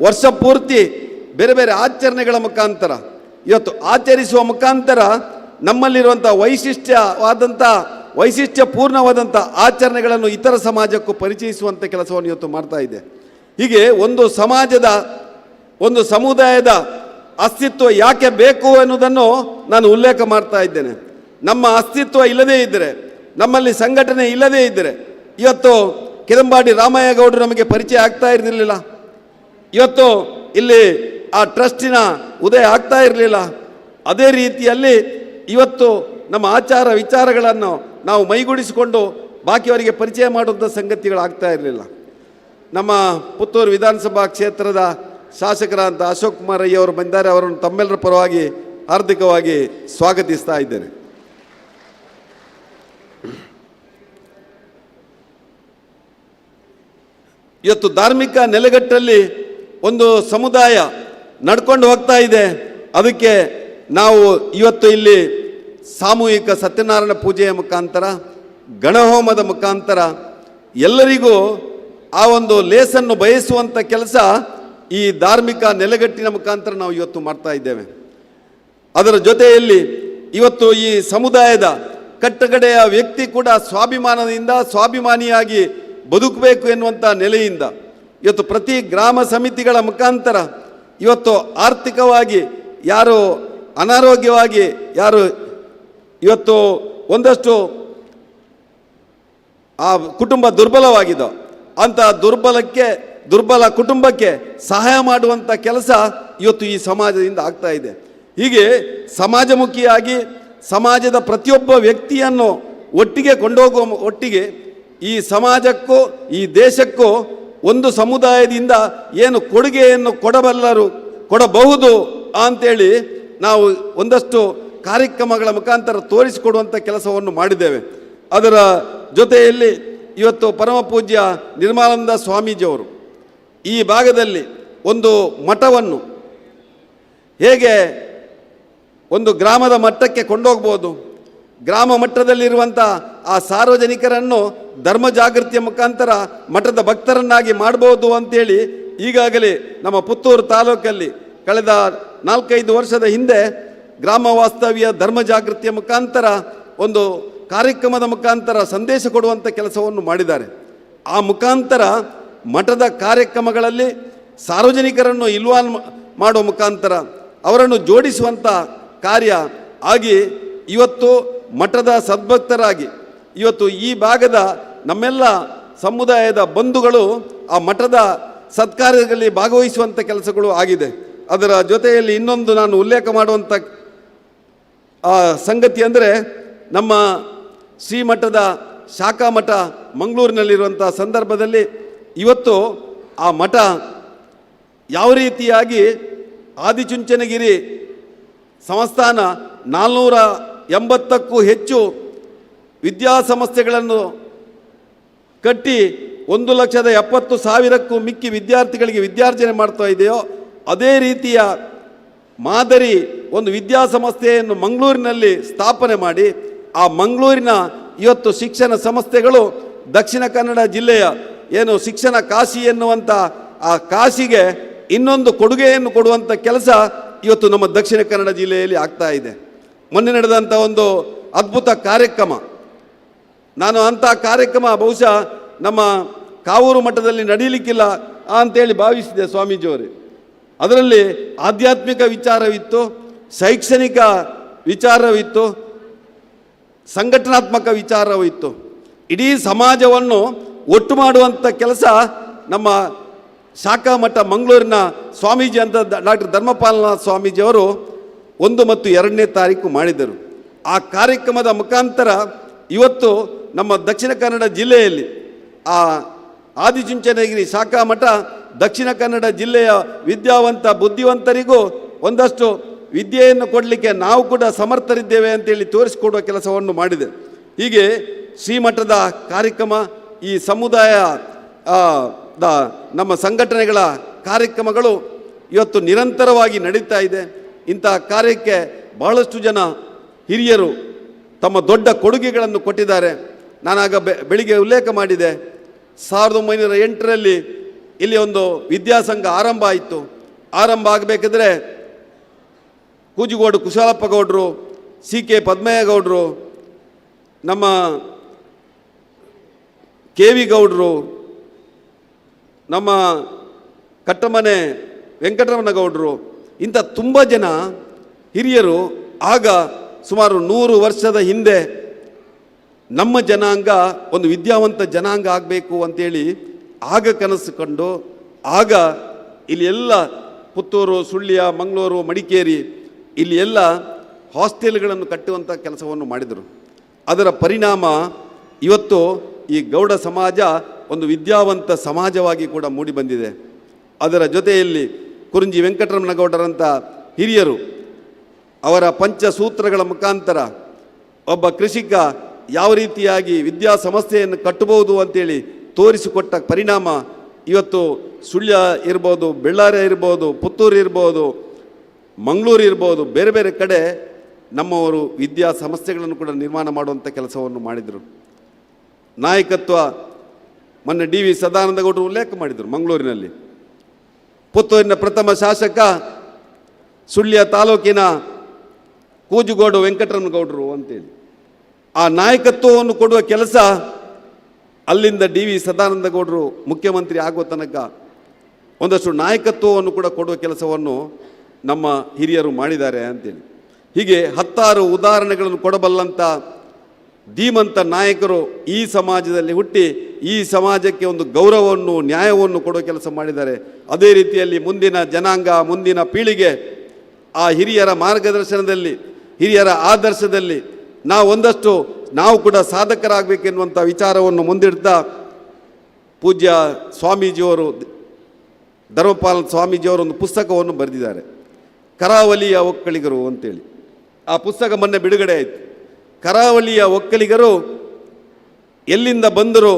ವರ್ಷ ಪೂರ್ತಿ ಬೇರೆ ಬೇರೆ ಆಚರಣೆಗಳ ಮುಖಾಂತರ ಇವತ್ತು ಆಚರಿಸುವ ಮುಖಾಂತರ ನಮ್ಮಲ್ಲಿರುವಂಥ ವೈಶಿಷ್ಟ್ಯಪೂರ್ಣವಾದಂಥ ಆಚರಣೆಗಳನ್ನು ಇತರ ಸಮಾಜಕ್ಕೂ ಪರಿಚಯಿಸುವಂಥ ಕೆಲಸವನ್ನು ಇವತ್ತು ಮಾಡ್ತಾ ಇದೆ. ಹೀಗೆ ಒಂದು ಸಮಾಜದ, ಒಂದು ಸಮುದಾಯದ ಅಸ್ತಿತ್ವ ಯಾಕೆ ಬೇಕು ಎನ್ನುವುದನ್ನು ನಾನು ಉಲ್ಲೇಖ ಮಾಡ್ತಾ ಇದ್ದೇನೆ. ನಮ್ಮ ಅಸ್ತಿತ್ವ ಇಲ್ಲದೇ ಇದ್ದರೆ, ನಮ್ಮಲ್ಲಿ ಸಂಘಟನೆ ಇಲ್ಲದೇ ಇದ್ದರೆ ಇವತ್ತು ಕೆದಂಬಾಡಿ ರಾಮಯ್ಯ ಗೌಡರು ನಮಗೆ ಪರಿಚಯ ಆಗ್ತಾ ಇರಲಿಲ್ಲ, ಇವತ್ತು ಇಲ್ಲಿ ಆ ಟ್ರಸ್ಟಿನ ಉದಯ ಆಗ್ತಾ ಇರಲಿಲ್ಲ. ಅದೇ ರೀತಿಯಲ್ಲಿ ಇವತ್ತು ನಮ್ಮ ಆಚಾರ ವಿಚಾರಗಳನ್ನು ನಾವು ಮೈಗೂಡಿಸಿಕೊಂಡು ಬಾಕಿಯವರಿಗೆ ಪರಿಚಯ ಮಾಡುವಂಥ ಸಂಗತಿಗಳಾಗ್ತಾ ಇರಲಿಲ್ಲ. ನಮ್ಮ ಪುತ್ತೂರು ವಿಧಾನಸಭಾ ಕ್ಷೇತ್ರದ ಶಾಸಕರಾದಂಥ ಅಶೋಕ್ ಕುಮಾರ್ ಅಯ್ಯವರು ಬಂದಿದ್ದಾರೆ. ಅವರನ್ನು ತಮ್ಮೆಲ್ಲರ ಪರವಾಗಿ ಹಾರ್ದಿಕವಾಗಿ ಸ್ವಾಗತಿಸ್ತಾ ಇದ್ದೇನೆ. ಇವತ್ತು ಧಾರ್ಮಿಕ ನೆಲೆಗಟ್ಟಲ್ಲಿ ಒಂದು ಸಮುದಾಯ ನಡ್ಕೊಂಡು ಹೋಗ್ತಾ ಇದೆ. ಅದಕ್ಕೆ ನಾವು ಇವತ್ತು ಇಲ್ಲಿ ಸಾಮೂಹಿಕ ಸತ್ಯನಾರಾಯಣ ಪೂಜೆಯ ಮುಖಾಂತರ, ಗಣಹೋಮದ ಮುಖಾಂತರ ಎಲ್ಲರಿಗೂ ಆ ಒಂದು ಲೇಸನ್ನು ಬಯಸುವಂಥ ಕೆಲಸ ಈ ಧಾರ್ಮಿಕ ನೆಲೆಗಟ್ಟಿನ ಮುಖಾಂತರ ನಾವು ಇವತ್ತು ಮಾಡ್ತಾ ಇದ್ದೇವೆ. ಅದರ ಜೊತೆಯಲ್ಲಿ ಇವತ್ತು ಈ ಸಮುದಾಯದ ಕಟ್ಟಕಡೆಯ ವ್ಯಕ್ತಿ ಕೂಡ ಸ್ವಾಭಿಮಾನದಿಂದ ಸ್ವಾಭಿಮಾನಿಯಾಗಿ ಬದುಕಬೇಕು ಎನ್ನುವಂಥ ನೆಲೆಯಿಂದ ಇವತ್ತು ಪ್ರತಿ ಗ್ರಾಮ ಸಮಿತಿಗಳ ಮುಖಾಂತರ ಇವತ್ತು ಆರ್ಥಿಕವಾಗಿ ಯಾರು ಅನಾರೋಗ್ಯವಾಗಿ ಯಾರು ಇವತ್ತು ಒಂದಷ್ಟು ಆ ಕುಟುಂಬ ದುರ್ಬಲವಾಗಿದೋ ಅಂಥ ದುರ್ಬಲ ಕುಟುಂಬಕ್ಕೆ ಸಹಾಯ ಮಾಡುವಂಥ ಕೆಲಸ ಇವತ್ತು ಈ ಸಮಾಜದಿಂದ ಆಗ್ತಾ ಇದೆ. ಹೀಗೆ ಸಮಾಜಮುಖಿಯಾಗಿ ಸಮಾಜದ ಪ್ರತಿಯೊಬ್ಬ ವ್ಯಕ್ತಿಯನ್ನು ಒಟ್ಟಿಗೆ ಕೊಂಡೋಗುವ ಒಟ್ಟಿಗೆ ಈ ಸಮಾಜಕ್ಕೂ ಈ ದೇಶಕ್ಕೂ ಒಂದು ಸಮುದಾಯದಿಂದ ಏನು ಕೊಡುಗೆಯನ್ನು ಕೊಡಬಹುದು ಅಂತೇಳಿ ನಾವು ಒಂದಷ್ಟು ಕಾರ್ಯಕ್ರಮಗಳ ಮುಖಾಂತರ ತೋರಿಸಿಕೊಡುವಂಥ ಕೆಲಸವನ್ನು ಮಾಡಿದ್ದೇವೆ. ಅದರ ಜೊತೆಯಲ್ಲಿ ಇವತ್ತು ಪರಮ ಪೂಜ್ಯ ನಿರ್ಮಲಾನಂದ ಸ್ವಾಮೀಜಿಯವರು ಈ ಭಾಗದಲ್ಲಿ ಒಂದು ಮಠವನ್ನು ಹೇಗೆ ಒಂದು ಗ್ರಾಮದ ಮಟ್ಟಕ್ಕೆ ಕೊಂಡೋಗ್ಬೋದು, ಗ್ರಾಮ ಮಟ್ಟದಲ್ಲಿರುವಂಥ ಆ ಸಾರ್ವಜನಿಕರನ್ನು ಧರ್ಮ ಜಾಗೃತಿಯ ಮುಖಾಂತರ ಮಠದ ಭಕ್ತರನ್ನಾಗಿ ಮಾಡ್ಬೋದು ಅಂತೇಳಿ ಈಗಾಗಲೇ ನಮ್ಮ ಪುತ್ತೂರು ತಾಲೂಕಲ್ಲಿ ಕಳೆದ 4-5 ವರ್ಷದ ಹಿಂದೆ ಗ್ರಾಮ ವಾಸ್ತವ್ಯ ಧರ್ಮ ಜಾಗೃತಿಯ ಮುಖಾಂತರ ಒಂದು ಕಾರ್ಯಕ್ರಮದ ಮುಖಾಂತರ ಸಂದೇಶ ಕೊಡುವಂಥ ಕೆಲಸವನ್ನು ಮಾಡಿದ್ದಾರೆ. ಆ ಮುಖಾಂತರ ಮಠದ ಕಾರ್ಯಕ್ರಮಗಳಲ್ಲಿ ಸಾರ್ವಜನಿಕರನ್ನು ಇನ್ವಾಲ್ವ್ ಮಾಡುವ ಮುಖಾಂತರ ಅವರನ್ನು ಜೋಡಿಸುವಂಥ ಕಾರ್ಯ ಆಗಿ ಇವತ್ತು ಮಠದ ಸದ್ಭಕ್ತರಾಗಿ ಇವತ್ತು ಈ ಭಾಗದ ನಮ್ಮೆಲ್ಲ ಸಮುದಾಯದ ಬಂಧುಗಳು ಆ ಮಠದ ಸತ್ಕಾರ್ಯಗಳಲ್ಲಿ ಭಾಗವಹಿಸುವಂಥ ಕೆಲಸಗಳು ಆಗಿದೆ. ಅದರ ಜೊತೆಯಲ್ಲಿ ಇನ್ನೊಂದು ನಾನು ಉಲ್ಲೇಖ ಮಾಡುವಂಥ ಸಂಗತಿ ಅಂದರೆ ನಮ್ಮ ಶ್ರೀಮಠದ ಶಾಖಾ ಮಠ ಮಂಗಳೂರಿನಲ್ಲಿರುವಂಥ ಸಂದರ್ಭದಲ್ಲಿ ಇವತ್ತು ಆ ಮಠ ಯಾವ ರೀತಿಯಾಗಿ ಆದಿಚುಂಚನಗಿರಿ ಸಂಸ್ಥಾನ 480ಕ್ಕೂ ಹೆಚ್ಚು ವಿದ್ಯಾಸಂಸ್ಥೆಗಳನ್ನು ಕಟ್ಟಿ 1,70,000ಕ್ಕೂ ಮಿಕ್ಕಿ ವಿದ್ಯಾರ್ಥಿಗಳಿಗೆ ವಿದ್ಯಾರ್ಜನೆ ಮಾಡ್ತಾ ಇದೆಯೋ ಅದೇ ರೀತಿಯ ಮಾದರಿ ಒಂದು ವಿದ್ಯಾಸಂಸ್ಥೆಯನ್ನು ಮಂಗಳೂರಿನಲ್ಲಿ ಸ್ಥಾಪನೆ ಮಾಡಿ ಆ ಮಂಗಳೂರಿನ ಇವತ್ತು ಶಿಕ್ಷಣ ಸಂಸ್ಥೆಗಳು ದಕ್ಷಿಣ ಕನ್ನಡ ಜಿಲ್ಲೆಯ ಏನು ಶಿಕ್ಷಣ ಕಾಶಿ ಎನ್ನುವಂಥ ಆ ಕಾಶಿಗೆ ಇನ್ನೊಂದು ಕೊಡುಗೆಯನ್ನು ಕೊಡುವಂಥ ಕೆಲಸ ಇವತ್ತು ನಮ್ಮ ದಕ್ಷಿಣ ಕನ್ನಡ ಜಿಲ್ಲೆಯಲ್ಲಿ ಆಗ್ತಾ ಇದೆ. ಮೊನ್ನೆ ನಡೆದಂಥ ಒಂದು ಅದ್ಭುತ ಕಾರ್ಯಕ್ರಮ, ನಾನು ಅಂಥ ಕಾರ್ಯಕ್ರಮ ಬಹುಶಃ ನಮ್ಮ ಕಾವೂರು ಮಠದಲ್ಲಿ ನಡೀಲಿಕ್ಕಿಲ್ಲ ಅಂತೇಳಿ ಭಾವಿಸಿದೆ ಸ್ವಾಮೀಜಿಯವರೇ. ಅದರಲ್ಲಿ ಆಧ್ಯಾತ್ಮಿಕ ವಿಚಾರವಿತ್ತು, ಶೈಕ್ಷಣಿಕ ವಿಚಾರವಿತ್ತು, ಸಂಘಟನಾತ್ಮಕ ವಿಚಾರವಿತ್ತು. ಇಡೀ ಸಮಾಜವನ್ನು ಒಟ್ಟು ಮಾಡುವಂಥ ಕೆಲಸ ನಮ್ಮ ಶಾಖಾ ಮಠ ಮಂಗಳೂರಿನ ಸ್ವಾಮೀಜಿ ಅಂತ ಡಾಕ್ಟರ್ ಧರ್ಮಪಾಲನಾಥ ಸ್ವಾಮೀಜಿಯವರು 1 ಮತ್ತು 2ನೇ ತಾರೀಕು ಮಾಡಿದರು. ಆ ಕಾರ್ಯಕ್ರಮದ ಮುಖಾಂತರ ಇವತ್ತು ನಮ್ಮ ದಕ್ಷಿಣ ಕನ್ನಡ ಜಿಲ್ಲೆಯಲ್ಲಿ ಆ ಆದಿಚುಂಚನಗಿರಿ ಶಾಖಾ ಮಠ ದಕ್ಷಿಣ ಕನ್ನಡ ಜಿಲ್ಲೆಯ ವಿದ್ಯಾವಂತ ಬುದ್ಧಿವಂತರಿಗೂ ಒಂದಷ್ಟು ವಿದ್ಯೆಯನ್ನು ಕೊಡಲಿಕ್ಕೆ ನಾವು ಕೂಡ ಸಮರ್ಥರಿದ್ದೇವೆ ಅಂತೇಳಿ ತೋರಿಸಿಕೊಡುವ ಕೆಲಸವನ್ನು ಮಾಡಿದೆ. ಹೀಗೆ ಶ್ರೀಮಠದ ಕಾರ್ಯಕ್ರಮ, ಈ ಸಮುದಾಯ ನಮ್ಮ ಸಂಘಟನೆಗಳ ಕಾರ್ಯಕ್ರಮಗಳು ಇವತ್ತು ನಿರಂತರವಾಗಿ ನಡೀತಾ ಇದೆ. ಇಂಥ ಕಾರ್ಯಕ್ಕೆ ಬಹಳಷ್ಟು ಜನ ಹಿರಿಯರು ತಮ್ಮ ದೊಡ್ಡ ಕೊಡುಗೆಗಳನ್ನು ಕೊಟ್ಟಿದ್ದಾರೆ. ನಾನಾಗ ಬೆಳಿಗ್ಗೆ ಉಲ್ಲೇಖ ಮಾಡಿದೆ, 1908ರಲ್ಲಿ ಇಲ್ಲಿ ಒಂದು ವಿದ್ಯಾಸಂಘ ಆರಂಭ ಆಯಿತು. ಆರಂಭ ಆಗಬೇಕಾದ್ರೆ ಕೂಜುಗೋಡು ಕುಶಾಲಪ್ಪ ಗೌಡರು, CK ಪದ್ಮಯ್ಯ ಗೌಡರು, ನಮ್ಮ KV ಗೌಡರು, ನಮ್ಮ ಕಟ್ಟಮನೆ ವೆಂಕಟರಮಣ ಗೌಡರು, ಇಂಥ ತುಂಬ ಜನ ಹಿರಿಯರು ಆಗ ಸುಮಾರು 100 ವರ್ಷದ ಹಿಂದೆ ನಮ್ಮ ಜನಾಂಗ ಒಂದು ವಿದ್ಯಾವಂತ ಜನಾಂಗ ಆಗಬೇಕು ಅಂತೇಳಿ ಆಗ ಕನಸು ಕಂಡು ಆಗ ಇಲ್ಲಿ ಎಲ್ಲ ಪುತ್ತೂರು, ಸುಳ್ಯ, ಮಂಗಳೂರು, ಮಡಿಕೇರಿ ಇಲ್ಲಿ ಎಲ್ಲ ಹಾಸ್ಟೆಲ್ಗಳನ್ನು ಕಟ್ಟುವಂಥ ಕೆಲಸವನ್ನು ಮಾಡಿದರು. ಅದರ ಪರಿಣಾಮ ಇವತ್ತು ಈ ಗೌಡ ಸಮಾಜ ಒಂದು ವಿದ್ಯಾವಂತ ಸಮಾಜವಾಗಿ ಕೂಡ ಮೂಡಿ ಬಂದಿದೆ. ಅದರ ಜೊತೆಯಲ್ಲಿ ಕುರುಂಜಿ ವೆಂಕಟರಮಣ ಗೌಡರಂಥ ಹಿರಿಯರು ಅವರ ಪಂಚಸೂತ್ರಗಳ ಮುಖಾಂತರ ಒಬ್ಬ ಕೃಷಿಕ ಯಾವ ರೀತಿಯಾಗಿ ವಿದ್ಯಾಸಂಸ್ಥೆಯನ್ನು ಕಟ್ಟಬಹುದು ಅಂತೇಳಿ ತೋರಿಸಿಕೊಟ್ಟ ಪರಿಣಾಮ ಇವತ್ತು ಸುಳ್ಯ ಇರ್ಬೋದು, ಬೆಳ್ಳಾರಿ ಇರ್ಬೋದು, ಪುತ್ತೂರು ಇರ್ಬೋದು, ಮಂಗಳೂರು ಇರ್ಬೋದು, ಬೇರೆ ಬೇರೆ ಕಡೆ ನಮ್ಮವರು ವಿದ್ಯಾಸಂಸ್ಥೆಗಳನ್ನು ಕೂಡ ನಿರ್ಮಾಣ ಮಾಡುವಂಥ ಕೆಲಸವನ್ನು ಮಾಡಿದರು. ನಾಯಕತ್ವ ಮೊನ್ನೆ DV ಸದಾನಂದ ಗೌಡರು ಉಲ್ಲೇಖ ಮಾಡಿದರು. ಮಂಗಳೂರಿನಲ್ಲಿ ಪುತ್ತೂರಿನ ಪ್ರಥಮ ಶಾಸಕ ಸುಳ್ಯ ತಾಲೂಕಿನ ಕೂಜುಗೋಡು ವೆಂಕಟರಮಣ ಗೌಡರು ಅಂತೇಳಿ ಆ ನಾಯಕತ್ವವನ್ನು ಕೊಡುವ ಕೆಲಸ ಅಲ್ಲಿಂದ DV ಸದಾನಂದ ಗೌಡರು ಮುಖ್ಯಮಂತ್ರಿ ಆಗುವ ತನಕ ಒಂದಷ್ಟು ನಾಯಕತ್ವವನ್ನು ಕೂಡ ಕೊಡುವ ಕೆಲಸವನ್ನು ನಮ್ಮ ಹಿರಿಯರು ಮಾಡಿದ್ದಾರೆ ಅಂತೇಳಿ. ಹೀಗೆ 10 ಉದಾಹರಣೆಗಳನ್ನು ಕೊಡಬಲ್ಲಂಥ ಧೀಮಂತ ನಾಯಕರು ಈ ಸಮಾಜದಲ್ಲಿ ಹುಟ್ಟಿ ಈ ಸಮಾಜಕ್ಕೆ ಒಂದು ಗೌರವವನ್ನು, ನ್ಯಾಯವನ್ನು ಕೊಡುವ ಕೆಲಸ ಮಾಡಿದ್ದಾರೆ. ಅದೇ ರೀತಿಯಲ್ಲಿ ಮುಂದಿನ ಜನಾಂಗ, ಮುಂದಿನ ಪೀಳಿಗೆ ಆ ಹಿರಿಯರ ಮಾರ್ಗದರ್ಶನದಲ್ಲಿ, ಹಿರಿಯರ ಆದರ್ಶದಲ್ಲಿ ನಾವು ಕೂಡ ಸಾಧಕರಾಗಬೇಕೆನ್ನುವಂಥ ವಿಚಾರವನ್ನು ಮುಂದಿಡ್ತಾ ಪೂಜ್ಯ ಸ್ವಾಮೀಜಿಯವರು, ಧರ್ಮಪಾಲ ಸ್ವಾಮೀಜಿಯವರು ಒಂದು ಪುಸ್ತಕವನ್ನು ಬರೆದಿದ್ದಾರೆ, ಕರಾವಳಿಯ ಒಕ್ಕಲಿಗರು ಅಂತೇಳಿ. ಆ ಪುಸ್ತಕ ಮೊನ್ನೆ ಬಿಡುಗಡೆ ಆಯಿತು. ಕರಾವಳಿಯ ಒಕ್ಕಲಿಗರು ಎಲ್ಲಿಂದ ಬಂದರು,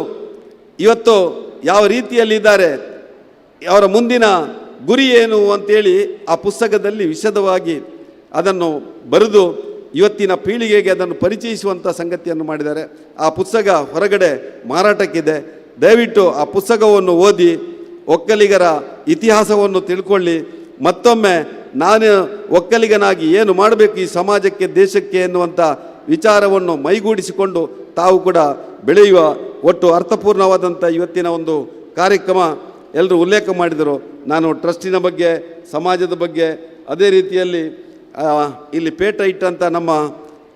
ಇವತ್ತು ಯಾವ ರೀತಿಯಲ್ಲಿದ್ದಾರೆ, ಅವರ ಮುಂದಿನ ಗುರಿ ಏನು ಅಂತೇಳಿ ಆ ಪುಸ್ತಕದಲ್ಲಿ ವಿಶದವಾಗಿ ಅದನ್ನು ಬರೆದು ಇವತ್ತಿನ ಪೀಳಿಗೆಗೆ ಅದನ್ನು ಪರಿಚಯಿಸುವಂಥ ಸಂಗತಿಯನ್ನು ಮಾಡಿದ್ದಾರೆ. ಆ ಪುಸ್ತಕ ಹೊರಗಡೆ ಮಾರಾಟಕ್ಕಿದೆ. ದಯವಿಟ್ಟು ಆ ಪುಸ್ತಕವನ್ನು ಓದಿ ಒಕ್ಕಲಿಗರ ಇತಿಹಾಸವನ್ನು ತಿಳ್ಕೊಳ್ಳಿ. ಮತ್ತೊಮ್ಮೆ ನಾನು ಒಕ್ಕಲಿಗನಾಗಿ ಏನು ಮಾಡಬೇಕು ಈ ಸಮಾಜಕ್ಕೆ, ದೇಶಕ್ಕೆ ಎನ್ನುವಂಥ ವಿಚಾರವನ್ನು ಮೈಗೂಡಿಸಿಕೊಂಡು ತಾವು ಕೂಡ ಬೆಳೆಯುವ ಒಟ್ಟು ಅರ್ಥಪೂರ್ಣವಾದಂಥ ಇವತ್ತಿನ ಒಂದು ಕಾರ್ಯಕ್ರಮ ಎಲ್ಲರೂ ಉಲ್ಲೇಖ ಮಾಡಿದರು. ನಾನು ಟ್ರಸ್ಟಿನ ಬಗ್ಗೆ, ಸಮಾಜದ ಬಗ್ಗೆ, ಅದೇ ರೀತಿಯಲ್ಲಿ ಇಲ್ಲಿ ಪೇಟ ಇಟ್ಟಂಥ ನಮ್ಮ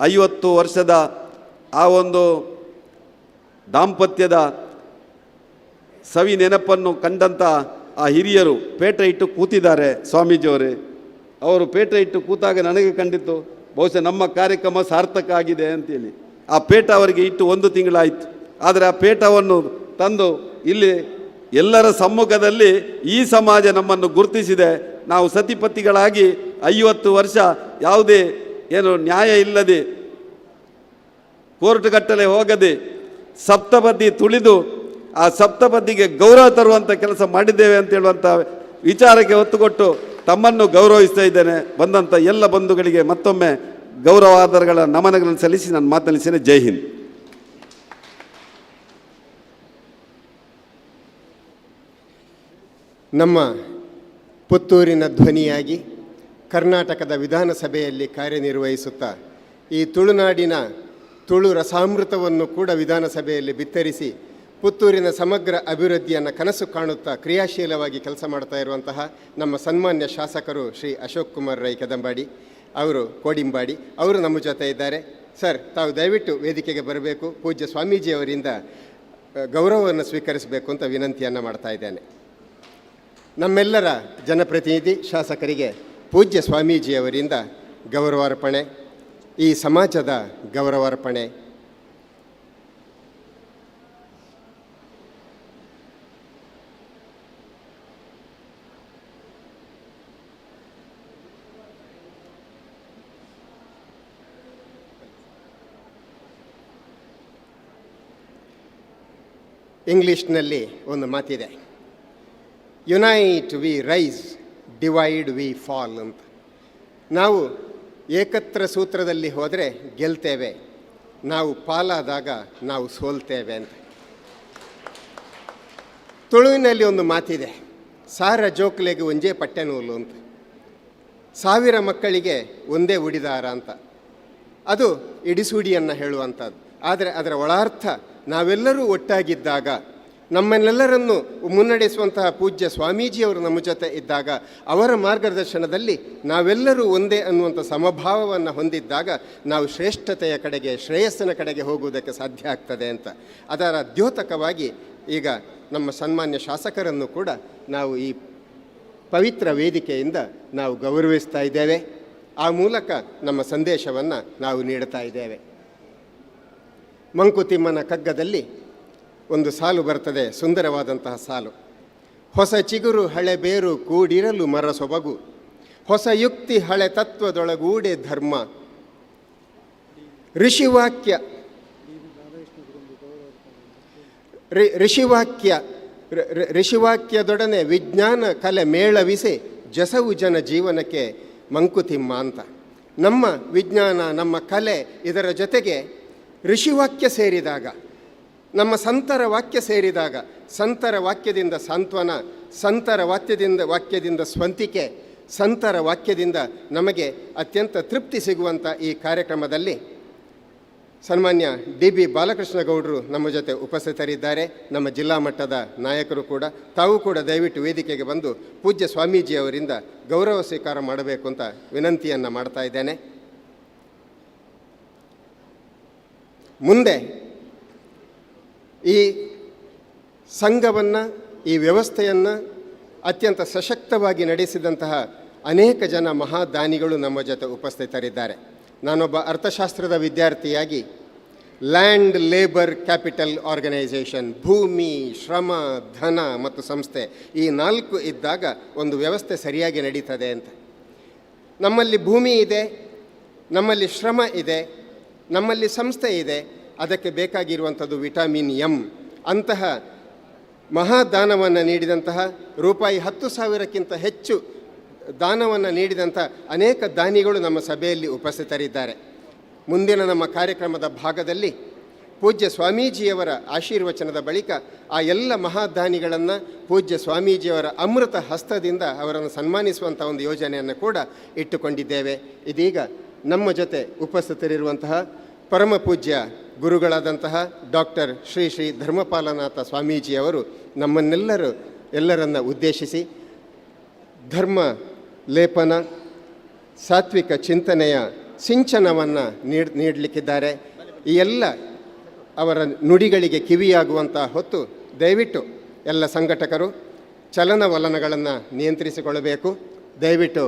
50 ವರ್ಷದ ಆ ಒಂದು ದಾಂಪತ್ಯದ ಸವಿ ನೆನಪನ್ನು ಕಂಡಂಥ ಆ ಹಿರಿಯರು ಪೇಟ ಇಟ್ಟು ಕೂತಿದ್ದಾರೆ. ಸ್ವಾಮೀಜಿಯವರೇ, ಅವರು ಪೇಟ ಇಟ್ಟು ಕೂತಾಗ ನನಗೆ ಕಂಡಿತ್ತು ಬಹುಶಃ ನಮ್ಮ ಕಾರ್ಯಕ್ರಮ ಸಾರ್ಥಕ ಆಗಿದೆ ಅಂತೇಳಿ. ಆ ಪೇಟ ಅವರಿಗೆ ಇಟ್ಟು 1 ತಿಂಗಳಾಯಿತು. ಆದರೆ ಆ ಪೇಟವನ್ನು ತಂದು ಇಲ್ಲಿ ಎಲ್ಲರ ಸಮ್ಮುಖದಲ್ಲಿ ಈ ಸಮಾಜ ನಮ್ಮನ್ನು ಗುರುತಿಸಿದೆ. ನಾವು ಸತಿಪತಿಗಳಾಗಿ 50 ವರ್ಷ ಯಾವುದೇ ಏನು ನ್ಯಾಯ ಇಲ್ಲದೆ, ಕೋರ್ಟ್ಗಟ್ಟಲೆ ಹೋಗದೆ, ಸಪ್ತಪದಿ ತುಳಿದು ಆ ಸಪ್ತಪದಿಗೆ ಗೌರವ ತರುವಂಥ ಕೆಲಸ ಮಾಡಿದ್ದೇವೆ ಅಂತ ಹೇಳುವಂಥ ವಿಚಾರಕ್ಕೆ ಒತ್ತು ಕೊಟ್ಟು ತಮ್ಮನ್ನು ಗೌರವಿಸ್ತಾ ಇದ್ದೇನೆ. ಬಂದಂಥ ಎಲ್ಲ ಬಂಧುಗಳಿಗೆ ಮತ್ತೊಮ್ಮೆ ಗೌರವಾದರಗಳ ನಮನಗಳನ್ನು ಸಲ್ಲಿಸಿ ನಾನು ಮಾತನಾಡಿದ್ದೇನೆ. ಜೈ ಹಿಂದ್. ನಮ್ಮ ಪುತ್ತೂರಿನ ಧ್ವನಿಯಾಗಿ ಕರ್ನಾಟಕದ ವಿಧಾನಸಭೆಯಲ್ಲಿ ಕಾರ್ಯನಿರ್ವಹಿಸುತ್ತಾ ಈ ತುಳುನಾಡಿನ ತುಳು ರಸಾಮೃತವನ್ನು ಕೂಡ ವಿಧಾನಸಭೆಯಲ್ಲಿ ಬಿತ್ತರಿಸಿ ಪುತ್ತೂರಿನ ಸಮಗ್ರ ಅಭಿವೃದ್ಧಿಯನ್ನು ಕನಸು ಕಾಣುತ್ತಾ ಕ್ರಿಯಾಶೀಲವಾಗಿ ಕೆಲಸ ಮಾಡ್ತಾ ಇರುವಂತಹ ನಮ್ಮ ಸನ್ಮಾನ್ಯ ಶಾಸಕರು ಶ್ರೀ ಅಶೋಕ್ ಕುಮಾರ್ ರೈ ಕದಂಬಾಡಿ ಅವರು, ಕೋಡಿಂಬಾಡಿ ಅವರು ನಮ್ಮ ಜೊತೆ ಇದ್ದಾರೆ. ಸರ್, ತಾವು ದಯವಿಟ್ಟು ವೇದಿಕೆಗೆ ಬರಬೇಕು, ಪೂಜ್ಯ ಸ್ವಾಮೀಜಿಯವರಿಂದ ಗೌರವವನ್ನು ಸ್ವೀಕರಿಸಬೇಕು ಅಂತ ವಿನಂತಿಯನ್ನು ಮಾಡ್ತಾ ಇದ್ದೇನೆ. ನಮ್ಮೆಲ್ಲರ ಜನಪ್ರತಿನಿಧಿ ಶಾಸಕರಿಗೆ ಪೂಜ್ಯ ಸ್ವಾಮೀಜಿಯವರಿಂದ ಗೌರವಾರ್ಪಣೆ, ಈ ಸಮಾಜದ ಗೌರವಾರ್ಪಣೆ. ಇಂಗ್ಲೀಷ್ನಲ್ಲಿ ಒಂದು ಮಾತಿದೆ, unite we rise, divide we fall ಅಂತ. ನಾವು ಏಕತ್ರ ಸೂತ್ರದಲ್ಲಿ ಹೋದರೆ ಗೆಲ್ತೇವೆ, ನಾವು ಪಾಲಾದಾಗ ನಾವು ಸೋಲ್ತೇವೆ ಅಂತ. ತುಳುವಿನಲ್ಲಿ ಒಂದು ಮಾತಿದೆ, ಸಾರ ಜೋಕ್ಲೆಗೆ ಒಂಜೇ ಪಟ್ಟೆ ನೂಲು ಅಂತ, 1000 ಮಕ್ಕಳಿಗೆ ಒಂದೇ ಉಡಿದಾರ ಅಂತ. ಅದು ಇಡಿಸುಡಿಯನ್ನು ಹೇಳುವಂಥದ್ದು. ಆದರೆ ಅದರ ಒಳಾರ್ಥ ನಾವೆಲ್ಲರೂ ಒಟ್ಟಾಗಿದ್ದಾಗ, ನಮ್ಮನ್ನೆಲ್ಲರನ್ನು ಮುನ್ನಡೆಸುವಂತಹ ಪೂಜ್ಯ ಸ್ವಾಮೀಜಿಯವರು ನಮ್ಮ ಜೊತೆ ಇದ್ದಾಗ, ಅವರ ಮಾರ್ಗದರ್ಶನದಲ್ಲಿ ನಾವೆಲ್ಲರೂ ಒಂದೇ ಅನ್ನುವಂಥ ಸಮಭಾವವನ್ನು ಹೊಂದಿದ್ದಾಗ ನಾವು ಶ್ರೇಷ್ಠತೆಯ ಕಡೆಗೆ, ಶ್ರೇಯಸ್ಸಿನ ಕಡೆಗೆ ಹೋಗುವುದಕ್ಕೆ ಸಾಧ್ಯ ಆಗ್ತದೆ ಅಂತ. ಅದರ ದ್ಯೋತಕವಾಗಿ ಈಗ ನಮ್ಮ ಸನ್ಮಾನ್ಯ ಶಾಸಕರನ್ನು ಕೂಡ ನಾವು ಈ ಪವಿತ್ರ ವೇದಿಕೆಯಿಂದ ನಾವು ಗೌರವಿಸ್ತಾ ಇದ್ದೇವೆ. ಆ ಮೂಲಕ ನಮ್ಮ ಸಂದೇಶವನ್ನು ನಾವು ನೀಡುತ್ತಾ ಇದ್ದೇವೆ. ಮಂಕುತಿಮ್ಮನ ಕಗ್ಗದಲ್ಲಿ ಒಂದು ಸಾಲು ಬರ್ತದೆ, ಸುಂದರವಾದಂತಹ ಸಾಲು. ಹೊಸ ಚಿಗುರು ಹಳೆ ಬೇರು ಕೂಡಿರಲು ಮರ ಸೊಬಗು, ಹೊಸ ಯುಕ್ತಿ ಹಳೆ ತತ್ವದೊಳಗೂಡೆ ಧರ್ಮ. ಋಷಿವಾಕ್ಯದೊಡನೆ ವಿಜ್ಞಾನ ಕಲೆ ಮೇಳವಿಸಿ ಜಸವು ಜನ ಜೀವನಕ್ಕೆ ಮಂಕುತಿಮ್ಮ ಅಂತ. ನಮ್ಮ ವಿಜ್ಞಾನ, ನಮ್ಮ ಕಲೆ, ಇದರ ಜೊತೆಗೆ ಋಷಿವಾಕ್ಯ ಸೇರಿದಾಗ, ನಮ್ಮ ಸಂತರ ವಾಕ್ಯ ಸೇರಿದಾಗ, ಸಂತರ ವಾಕ್ಯದಿಂದ ಸಾಂತ್ವನ, ಸಂತರ ವಾಕ್ಯದಿಂದ ಸ್ವಂತಿಕೆ, ಸಂತರ ವಾಕ್ಯದಿಂದ ನಮಗೆ ಅತ್ಯಂತ ತೃಪ್ತಿ ಸಿಗುವಂಥ ಈ ಕಾರ್ಯಕ್ರಮದಲ್ಲಿ ಸನ್ಮಾನ್ಯ DB ಬಾಲಕೃಷ್ಣಗೌಡರು ನಮ್ಮ ಜೊತೆ ಉಪಸ್ಥಿತರಿದ್ದಾರೆ. ನಮ್ಮ ಜಿಲ್ಲಾ ಮಟ್ಟದ ನಾಯಕರು ಕೂಡ. ತಾವು ಕೂಡ ದಯವಿಟ್ಟು ವೇದಿಕೆಗೆ ಬಂದು ಪೂಜ್ಯ ಸ್ವಾಮೀಜಿಯವರಿಂದ ಗೌರವ ಸ್ವೀಕಾರ ಮಾಡಬೇಕು ಅಂತ ವಿನಂತಿಯನ್ನು ಮಾಡ್ತಾ ಇದ್ದೇನೆ. ಮುಂದೆ ಈ ಸಂಘವನ್ನು, ಈ ವ್ಯವಸ್ಥೆಯನ್ನು ಅತ್ಯಂತ ಸಶಕ್ತವಾಗಿ ನಡೆಸಿದಂತಹ ಅನೇಕ ಜನ ಮಹಾದಾನಿಗಳು ನಮ್ಮ ಜೊತೆ ಉಪಸ್ಥಿತರಿದ್ದಾರೆ. ನಾನೊಬ್ಬ ಅರ್ಥಶಾಸ್ತ್ರದ ವಿದ್ಯಾರ್ಥಿಯಾಗಿ ಲ್ಯಾಂಡ್ ಲೇಬರ್ ಕ್ಯಾಪಿಟಲ್ ಆರ್ಗನೈಸೇಷನ್, ಭೂಮಿ, ಶ್ರಮ, ಧನ ಮತ್ತು ಸಂಸ್ಥೆ, ಈ 4 ಇದ್ದಾಗ ಒಂದು ವ್ಯವಸ್ಥೆ ಸರಿಯಾಗಿ ನಡೀತದೆ ಅಂತ. ನಮ್ಮಲ್ಲಿ ಭೂಮಿ ಇದೆ, ನಮ್ಮಲ್ಲಿ ಶ್ರಮ ಇದೆ, ನಮ್ಮಲ್ಲಿ ಸಂಸ್ಥೆ ಇದೆ. ಅದಕ್ಕೆ ಬೇಕಾಗಿರುವಂಥದ್ದು ವಿಟಮಿನ್ ಎಂ. ಅಂತಹ ಮಹಾದಾನವನ್ನು ನೀಡಿದಂತಹ ರೂಪಾಯಿ 10,000ಕ್ಕಿಂತ ಹೆಚ್ಚು ದಾನವನ್ನು ನೀಡಿದಂಥ ಅನೇಕ ದಾನಿಗಳು ನಮ್ಮ ಸಭೆಯಲ್ಲಿ ಉಪಸ್ಥಿತರಿದ್ದಾರೆ. ಮುಂದಿನ ನಮ್ಮ ಕಾರ್ಯಕ್ರಮದ ಭಾಗದಲ್ಲಿ ಪೂಜ್ಯ ಸ್ವಾಮೀಜಿಯವರ ಆಶೀರ್ವಚನದ ಬಳಿಕ ಆ ಎಲ್ಲ ಮಹಾದಾನಿಗಳನ್ನು ಪೂಜ್ಯ ಸ್ವಾಮೀಜಿಯವರ ಅಮೃತ ಹಸ್ತದಿಂದ ಅವರನ್ನು ಸನ್ಮಾನಿಸುವಂಥ ಒಂದು ಯೋಜನೆಯನ್ನು ಕೂಡ ಇಟ್ಟುಕೊಂಡಿದ್ದೇವೆ. ಇದೀಗ ನಮ್ಮ ಜೊತೆ ಉಪಸ್ಥಿತರಿರುವಂತಹ ಪರಮ ಪೂಜ್ಯ ಗುರುಗಳಾದಂತಹ ಡಾಕ್ಟರ್ ಶ್ರೀ ಶ್ರೀ ಧರ್ಮಪಾಲನಾಥ ಸ್ವಾಮೀಜಿಯವರು ಎಲ್ಲರನ್ನ ಉದ್ದೇಶಿಸಿ ಧರ್ಮ ಲೇಪನ, ಸಾತ್ವಿಕ ಚಿಂತನೆಯ ಸಿಂಚನವನ್ನು ನೀಡಲಿಕ್ಕಿದ್ದಾರೆ. ಈ ಎಲ್ಲ ಅವರ ನುಡಿಗಳಿಗೆ ಕಿವಿಯಾಗುವಂಥ ಹೊತ್ತು ದಯವಿಟ್ಟು ಎಲ್ಲ ಸಂಘಟಕರು ಚಲನವಲನಗಳನ್ನು ನಿಯಂತ್ರಿಸಿಕೊಳ್ಳಬೇಕು. ದಯವಿಟ್ಟು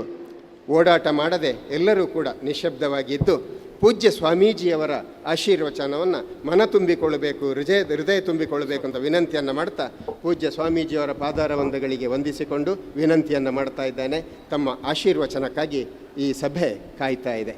ಓಡಾಟ ಮಾಡದೆ ಎಲ್ಲರೂ ಕೂಡ ನಿಶ್ಶಬ್ದವಾಗಿದ್ದು ಪೂಜ್ಯ ಸ್ವಾಮೀಜಿಯವರ ಆಶೀರ್ವಚನವನ್ನು ಮನ ತುಂಬಿಕೊಳ್ಳಬೇಕು, ಹೃದಯ ತುಂಬಿಕೊಳ್ಳಬೇಕು ಅಂತ ವಿನಂತಿಯನ್ನು ಮಾಡ್ತಾ ಪೂಜ್ಯ ಸ್ವಾಮೀಜಿಯವರ ಪಾದಾರವಂದಗಳಿಗೆ ವಂದಿಸಿಕೊಂಡು ವಿನಂತಿಯನ್ನು ಮಾಡ್ತಾ ಇದ್ದೇನೆ. ತಮ್ಮ ಆಶೀರ್ವಚನಕ್ಕಾಗಿ ಈ ಸಭೆ ಕಾಯ್ತಾ ಇದೆ.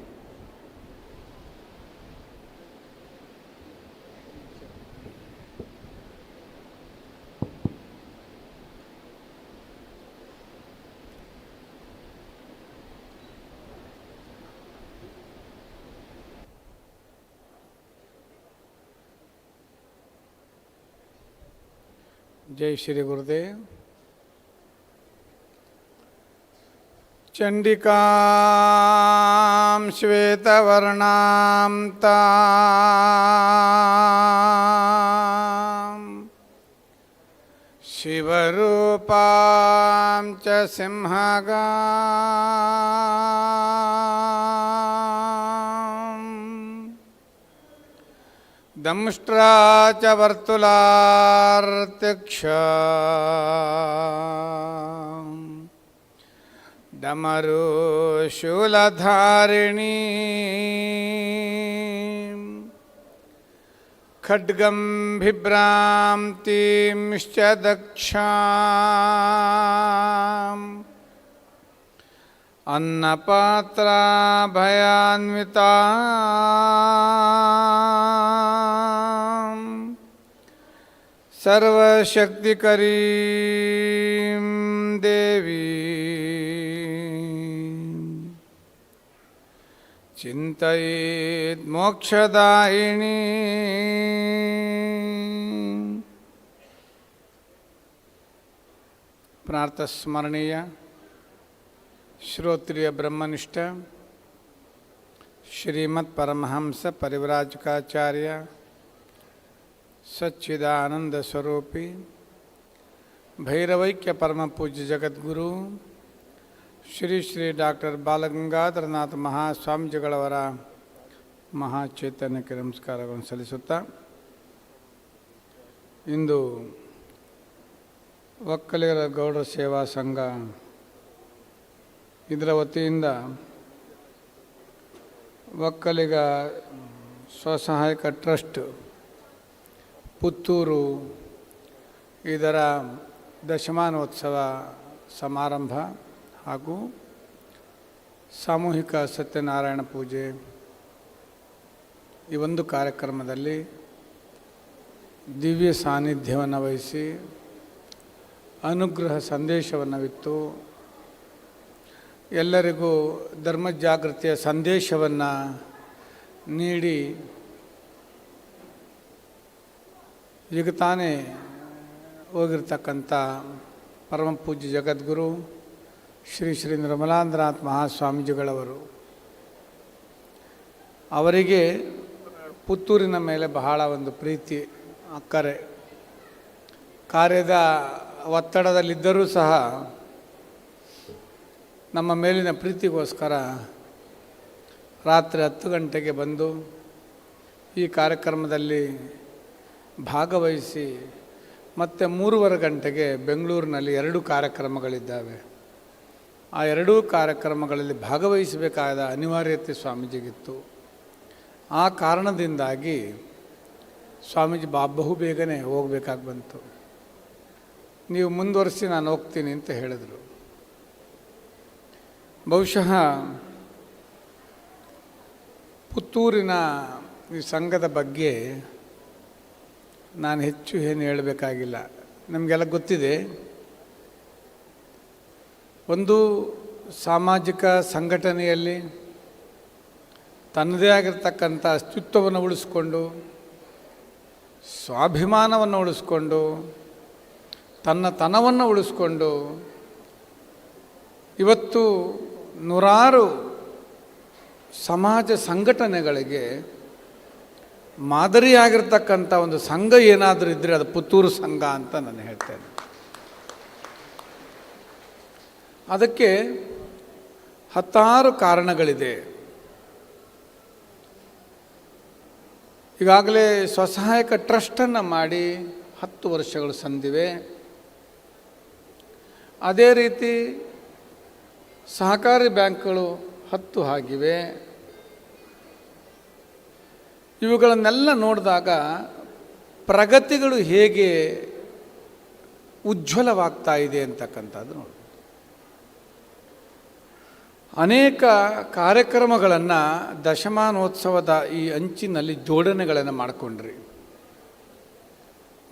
जय श्री गुरुदेव। चंडिकां श्वेतवर्णां तां शिवरूपां च सिंहगां दंष्ट्रा च वर्तुलार्तिक्षा डमरुशूलधारिणी खड्गं बिभ्रांतींश्च दक्षाम् अन्नपात्राभयान्विता सर्वशक्तिकरीं देवी चिन्तयेत् मोक्षदायिनी प्रार्थस्मरणीय श्रोत्रिय ब्रह्मनिष्ठ श्रीमद् परमहंस परिव्राजकाचार्य सच्चिदानंद स्वरूपी भैरवैक्य परम पूज्य जगद्गुरु श्री श्री डॉक्टर बालगंगाधरनाथ महास्वामीजिಗಳವರ ಮಹಾಚೈತನ್ಯಕ್ಕೆ ನಮಸ್ಕಾರಗಳನ್ನು ಸಲ್ಲಿಸುತ್ತಾ ಇಂದು ಒಕ್ಕಲಿಗರ ಗೌಡ ಸೇವಾ ಸಂಘ ಇದರ ವತಿಯಿಂದ ಒಕ್ಕಲಿಗ ಸ್ವಸಹಾಯಕ ಟ್ರಸ್ಟ್ ಪುತ್ತೂರು ಇದರ ದಶಮಾನೋತ್ಸವ ಸಮಾರಂಭ ಹಾಗೂ ಸಾಮೂಹಿಕ ಸತ್ಯನಾರಾಯಣ ಪೂಜೆ ಈ ಒಂದು ಕಾರ್ಯಕ್ರಮದಲ್ಲಿ ದಿವ್ಯ ಸಾನ್ನಿಧ್ಯವನ್ನು ವಹಿಸಿ ಅನುಗ್ರಹ ಸಂದೇಶವನ್ನಿತ್ತು ಎಲ್ಲರಿಗೂ ಧರ್ಮ ಜಾಗೃತಿಯ ಸಂದೇಶವನ್ನು ನೀಡಿ ಈಗ ತಾನೇ ಹೋಗಿರ್ತಕ್ಕಂಥ ಪರಮ ಪೂಜ್ಯ ಜಗದ್ಗುರು ಶ್ರೀ ಶ್ರೀ ನಿರ್ಮಲಾಂಧ್ರನಾಥ್ ಮಹಾಸ್ವಾಮೀಜಿಗಳವರು ಅವರಿಗೆ ಪುತ್ತೂರಿನ ಮೇಲೆ ಬಹಳ ಒಂದು ಪ್ರೀತಿ ಅಕ್ಕರೆ ಕಾರ್ಯದ ಒತ್ತಡದಲ್ಲಿದ್ದರೂ ಸಹ ನಮ್ಮ ಮೇಲಿನ ಪ್ರೀತಿಗೋಸ್ಕರ ರಾತ್ರಿ 10 ಗಂಟೆಗೆ ಬಂದು ಈ ಕಾರ್ಯಕ್ರಮದಲ್ಲಿ ಭಾಗವಹಿಸಿ ಮತ್ತು 3:15 ಗಂಟೆಗೆ ಬೆಂಗಳೂರಿನಲ್ಲಿ 2 ಕಾರ್ಯಕ್ರಮಗಳಿದ್ದಾವೆ. ಆ ಎರಡೂ ಕಾರ್ಯಕ್ರಮಗಳಲ್ಲಿ ಭಾಗವಹಿಸಬೇಕಾದ ಅನಿವಾರ್ಯತೆ ಸ್ವಾಮೀಜಿಗಿತ್ತು. ಆ ಕಾರಣದಿಂದಾಗಿ ಸ್ವಾಮೀಜಿ ಬಹು ಬೇಗನೆ ಹೋಗಬೇಕಾಗಿ ಬಂತು. ನೀವು ಮುಂದುವರಿಸಿ ನಾನು ಹೋಗ್ತೀನಿ ಅಂತ ಹೇಳಿದರು. ಬಹುಶಃ ಪುತ್ತೂರಿನ ಈ ಸಂಘದ ಬಗ್ಗೆ ನಾನು ಹೆಚ್ಚು ಏನು ಹೇಳಬೇಕಾಗಿಲ್ಲ. ನಮಗೆಲ್ಲ ಗೊತ್ತಿದೆ. ಒಂದು ಸಾಮಾಜಿಕ ಸಂಘಟನೆಯಲ್ಲಿ ತನ್ನದೇ ಆಗಿರ್ತಕ್ಕಂಥ ಅಸ್ತಿತ್ವವನ್ನು ಉಳಿಸ್ಕೊಂಡು, ಸ್ವಾಭಿಮಾನವನ್ನು ಉಳಿಸ್ಕೊಂಡು, ತನ್ನತನವನ್ನು ಉಳಿಸ್ಕೊಂಡು ಇವತ್ತು ನೂರಾರು ಸಮಾಜ ಸಂಘಟನೆಗಳಿಗೆ ಮಾದರಿಯಾಗಿರ್ತಕ್ಕಂಥ ಒಂದು ಸಂಘ ಏನಾದರೂ ಇದ್ದರೆ ಅದು ಪುತ್ತೂರು ಸಂಘ ಅಂತ ನಾನು ಹೇಳ್ತೇನೆ. ಅದಕ್ಕೆ ಹತ್ತಾರು ಕಾರಣಗಳಿದೆ. ಈಗಾಗಲೇ ಸ್ವಸಹಾಯಕ ಟ್ರಸ್ಟನ್ನು ಮಾಡಿ 10 ವರ್ಷಗಳು ಸಂದಿವೆ. ಅದೇ ರೀತಿ ಸಹಕಾರಿ ಬ್ಯಾಂಕ್ಗಳು 10 ಆಗಿವೆ. ಇವುಗಳನ್ನೆಲ್ಲ ನೋಡಿದಾಗ ಪ್ರಗತಿಗಳು ಹೇಗೆ ಉಜ್ವಲವಾಗ್ತಾ ಇದೆ ಅಂತಕ್ಕಂಥದ್ದು ನೋಡಿ. ಅನೇಕ ಕಾರ್ಯಕ್ರಮಗಳನ್ನು ದಶಮಾನೋತ್ಸವದ ಈ ಅಂಚಿನಲ್ಲಿ ಜೋಡಣೆಗಳನ್ನು ಮಾಡಿಕೊಂಡ್ರಿ.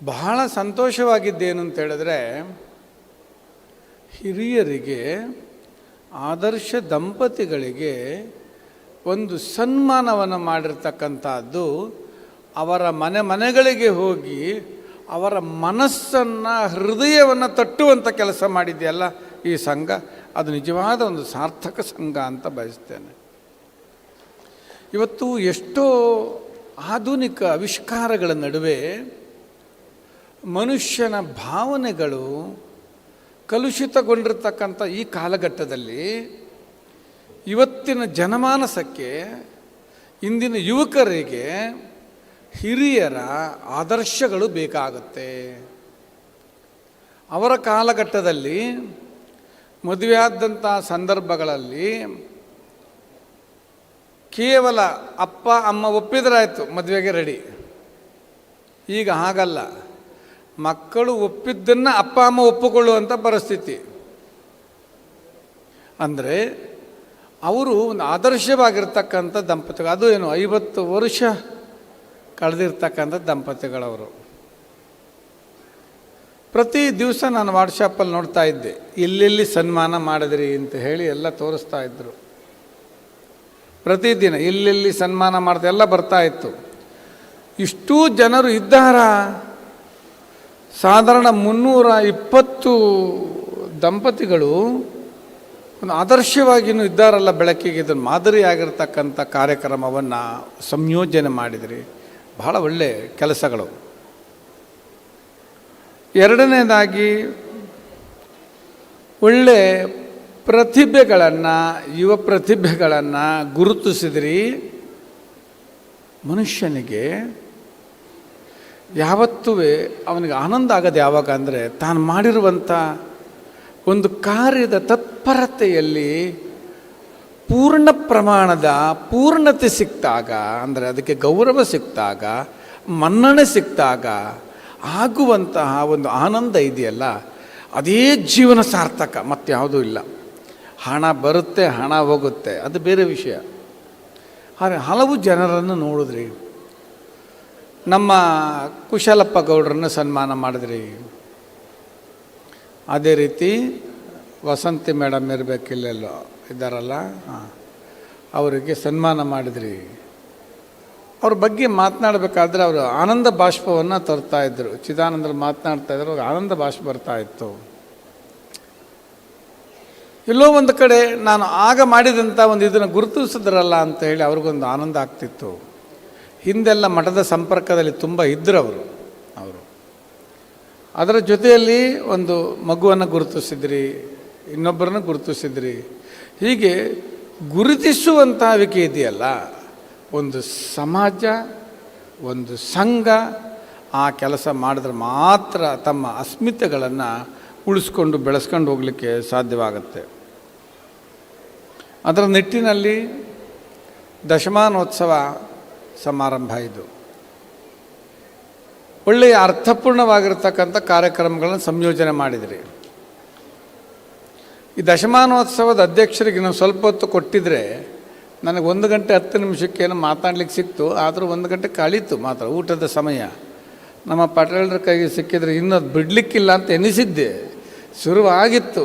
ಬಹಳ ಸಂತೋಷವಾಗಿದ್ದೇನು ಅಂತ ಹೇಳಿದ್ರೆ, ಹಿರಿಯರಿಗೆ, ಆದರ್ಶ ದಂಪತಿಗಳಿಗೆ ಒಂದು ಸನ್ಮಾನವನ್ನು ಮಾಡಿರ್ತಕ್ಕಂಥದ್ದು, ಅವರ ಮನೆಗಳಿಗೆ ಹೋಗಿ ಅವರ ಮನಸ್ಸನ್ನು, ಹೃದಯವನ್ನು ತಟ್ಟುವಂಥ ಕೆಲಸ ಮಾಡಿದೆಯಲ್ಲ ಈ ಸಂಘ, ಅದು ನಿಜವಾದ ಒಂದು ಸಾರ್ಥಕ ಸಂಘ ಅಂತ ಬಯಸ್ತೇನೆ. ಇವತ್ತು ಎಷ್ಟೋ ಆಧುನಿಕ ಆವಿಷ್ಕಾರಗಳ ನಡುವೆ ಮನುಷ್ಯನ ಭಾವನೆಗಳು ಕಲುಷಿತಗೊಂಡಿರ್ತಕ್ಕಂಥ ಈ ಕಾಲಘಟ್ಟದಲ್ಲಿ ಇವತ್ತಿನ ಜನಮಾನಸಕ್ಕೆ, ಇಂದಿನ ಯುವಕರಿಗೆ ಹಿರಿಯರ ಆದರ್ಶಗಳು ಬೇಕಾಗುತ್ತೆ. ಅವರ ಕಾಲಘಟ್ಟದಲ್ಲಿ ಮದುವೆಯಾದಂಥ ಸಂದರ್ಭಗಳಲ್ಲಿ ಕೇವಲ ಅಪ್ಪ ಅಮ್ಮ ಒಪ್ಪಿದ್ರಾಯ್ತು, ಮದುವೆಗೆ ರೆಡಿ. ಈಗ ಹಾಗಲ್ಲ, ಮಕ್ಕಳು ಒಪ್ಪಿದ್ದನ್ನು ಅಪ್ಪ ಅಮ್ಮ ಒಪ್ಪಿಕೊಳ್ಳುವಂಥ ಪರಿಸ್ಥಿತಿ. ಅಂದರೆ ಅವರು ಒಂದು ಆದರ್ಶವಾಗಿರ್ತಕ್ಕಂಥ ದಂಪತಿಗಳು. ಅದು ಏನು 50 ವರ್ಷ ಕಳೆದಿರ್ತಕ್ಕಂಥ ದಂಪತಿಗಳವರು. ಪ್ರತಿ ದಿವಸ ನಾನು ವಾಟ್ಸಪ್ಪಲ್ಲಿ ನೋಡ್ತಾ ಇದ್ದೆ, ಎಲ್ಲೆಲ್ಲಿ ಸನ್ಮಾನ ಮಾಡಿದ್ರಿ ಅಂತ ಹೇಳಿ ಎಲ್ಲ ತೋರಿಸ್ತಾ ಇದ್ದರು. ಪ್ರತಿದಿನ ಎಲ್ಲೆಲ್ಲಿ ಸನ್ಮಾನ ಮಾಡ್ತಾ ಎಲ್ಲ ಬರ್ತಾ ಇತ್ತು. ಇಷ್ಟೂ ಜನರು ಇದ್ದಾರಾ? ಸಾಧಾರಣ 320 ದಂಪತಿಗಳು ಒಂದು ಆದರ್ಶವಾಗಿಯೂ ಇದ್ದಾರಲ್ಲ ಬೆಳಕಿಗೆ. ಇದನ್ನು ಮಾದರಿಯಾಗಿರ್ತಕ್ಕಂಥ ಕಾರ್ಯಕ್ರಮವನ್ನು ಸಂಯೋಜನೆ ಮಾಡಿದ್ರಿ. ಬಹಳ ಒಳ್ಳೆ ಕೆಲಸಗಳು. ಎರಡನೇದಾಗಿ, ಒಳ್ಳೆ ಪ್ರತಿಭೆಗಳನ್ನು, ಯುವ ಪ್ರತಿಭೆಗಳನ್ನು ಗುರುತಿಸಿದ್ರಿ. ಮನುಷ್ಯನಿಗೆ ಯಾವತ್ತೂ ಅವನಿಗೆ ಆನಂದ ಆಗೋದು ಯಾವಾಗ ಅಂದರೆ, ತಾನು ಮಾಡಿರುವಂಥ ಒಂದು ಕಾರ್ಯದ ತತ್ಪರತೆಯಲ್ಲಿ ಪೂರ್ಣ ಪ್ರಮಾಣದ ಪೂರ್ಣತೆ ಸಿಕ್ತಾಗ, ಅಂದರೆ ಅದಕ್ಕೆ ಗೌರವ ಸಿಕ್ತಾಗ, ಮನ್ನಣೆ ಸಿಕ್ತಾಗ ಆಗುವಂತಹ ಒಂದು ಆನಂದ ಇದೆಯಲ್ಲ, ಅದೇ ಜೀವನ ಸಾರ್ಥಕ, ಮತ್ಯಾವುದೂ ಇಲ್ಲ. ಹಣ ಬರುತ್ತೆ, ಹಣ ಹೋಗುತ್ತೆ, ಅದು ಬೇರೆ ವಿಷಯ. ಆದರೆ ಹಲವು ಜನರನ್ನು ನೋಡಿದ್ರಿ. ನಮ್ಮ ಕುಶಲಪ್ಪ ಗೌಡ್ರನ್ನು ಸನ್ಮಾನ ಮಾಡಿದ್ರಿ. ಅದೇ ರೀತಿ ವಸಂತಿ ಮೇಡಮ್ ಇರಬೇಕಿಲ್ಲೆಲ್ಲೋ ಇದ್ದಾರಲ್ಲ, ಅವರಿಗೆ ಸನ್ಮಾನ ಮಾಡಿದ್ರಿ. ಅವ್ರ ಬಗ್ಗೆ ಮಾತನಾಡಬೇಕಾದ್ರೆ ಅವರು ಆನಂದ ಬಾಷ್ಪವನ್ನು ತರ್ತಾಯಿದ್ರು. ಚಿದಾನಂದರು ಮಾತನಾಡ್ತಾಯಿದ್ರು, ಅವ್ರಿಗೆ ಆನಂದ ಬಾಷ್ಪ ಬರ್ತಾಯಿತ್ತು. ಎಲ್ಲೋ ಒಂದು ಕಡೆ ನಾನು ಆಗ ಮಾಡಿದಂಥ ಒಂದು ಇದನ್ನು ಗುರುತಿಸಿದ್ರಲ್ಲ ಅಂತ ಹೇಳಿ ಅವ್ರಿಗೊಂದು ಆನಂದ ಆಗ್ತಿತ್ತು. ಹಿಂದೆಲ್ಲ ಮಠದ ಸಂಪರ್ಕದಲ್ಲಿ ತುಂಬ ಇದ್ದರು ಅವರು. ಅದರ ಜೊತೆಯಲ್ಲಿ ಒಂದು ಮಗುವನ್ನು ಗುರುತಿಸಿದ್ರಿ, ಇನ್ನೊಬ್ಬರನ್ನು ಗುರುತಿಸಿದ್ರಿ. ಹೀಗೆ ಗುರುತಿಸುವಂಥವಿಕೆ ಇದೆಯಲ್ಲ, ಒಂದು ಸಮಾಜ, ಒಂದು ಸಂಘ ಆ ಕೆಲಸ ಮಾಡಿದ್ರೆ ಮಾತ್ರ ತಮ್ಮ ಅಸ್ಮಿತೆಗಳನ್ನು ಉಳಿಸ್ಕೊಂಡು ಬೆಳೆಸ್ಕೊಂಡು ಹೋಗಲಿಕ್ಕೆ ಸಾಧ್ಯವಾಗುತ್ತೆ. ಅದರ ನಿಟ್ಟಿನಲ್ಲಿ ದಶಮಾನೋತ್ಸವ ಸಮಾರಂಭ ಇದು ಒಳ್ಳೆಯ ಅರ್ಥಪೂರ್ಣವಾಗಿರ್ತಕ್ಕಂಥ ಕಾರ್ಯಕ್ರಮಗಳನ್ನು ಸಂಯೋಜನೆ ಮಾಡಿದ್ರಿ. ಈ ದಶಮಾನೋತ್ಸವದ ಅಧ್ಯಕ್ಷರಿಗೆ ನಾವು ಸ್ವಲ್ಪ ಹೊತ್ತು ಕೊಟ್ಟಿದ್ರೆ ನನಗೆ 1 ಗಂಟೆ 10 ನಿಮಿಷಕ್ಕೇನು ಮಾತಾಡ್ಲಿಕ್ಕೆ ಸಿಕ್ತು. ಆದರೂ 1 ಗಂಟೆ ಕಳೀತು ಮಾತ್ರ ಊಟದ ಸಮಯ. ನಮ್ಮ ಪಟೇಲರ ಕೈಗೆ ಸಿಕ್ಕಿದರೆ ಇನ್ನೂ ಬಿಡಲಿಕ್ಕಿಲ್ಲ ಅಂತ ಎನಿಸಿದ್ದೆ. ಶುರುವಾಗಿತ್ತು.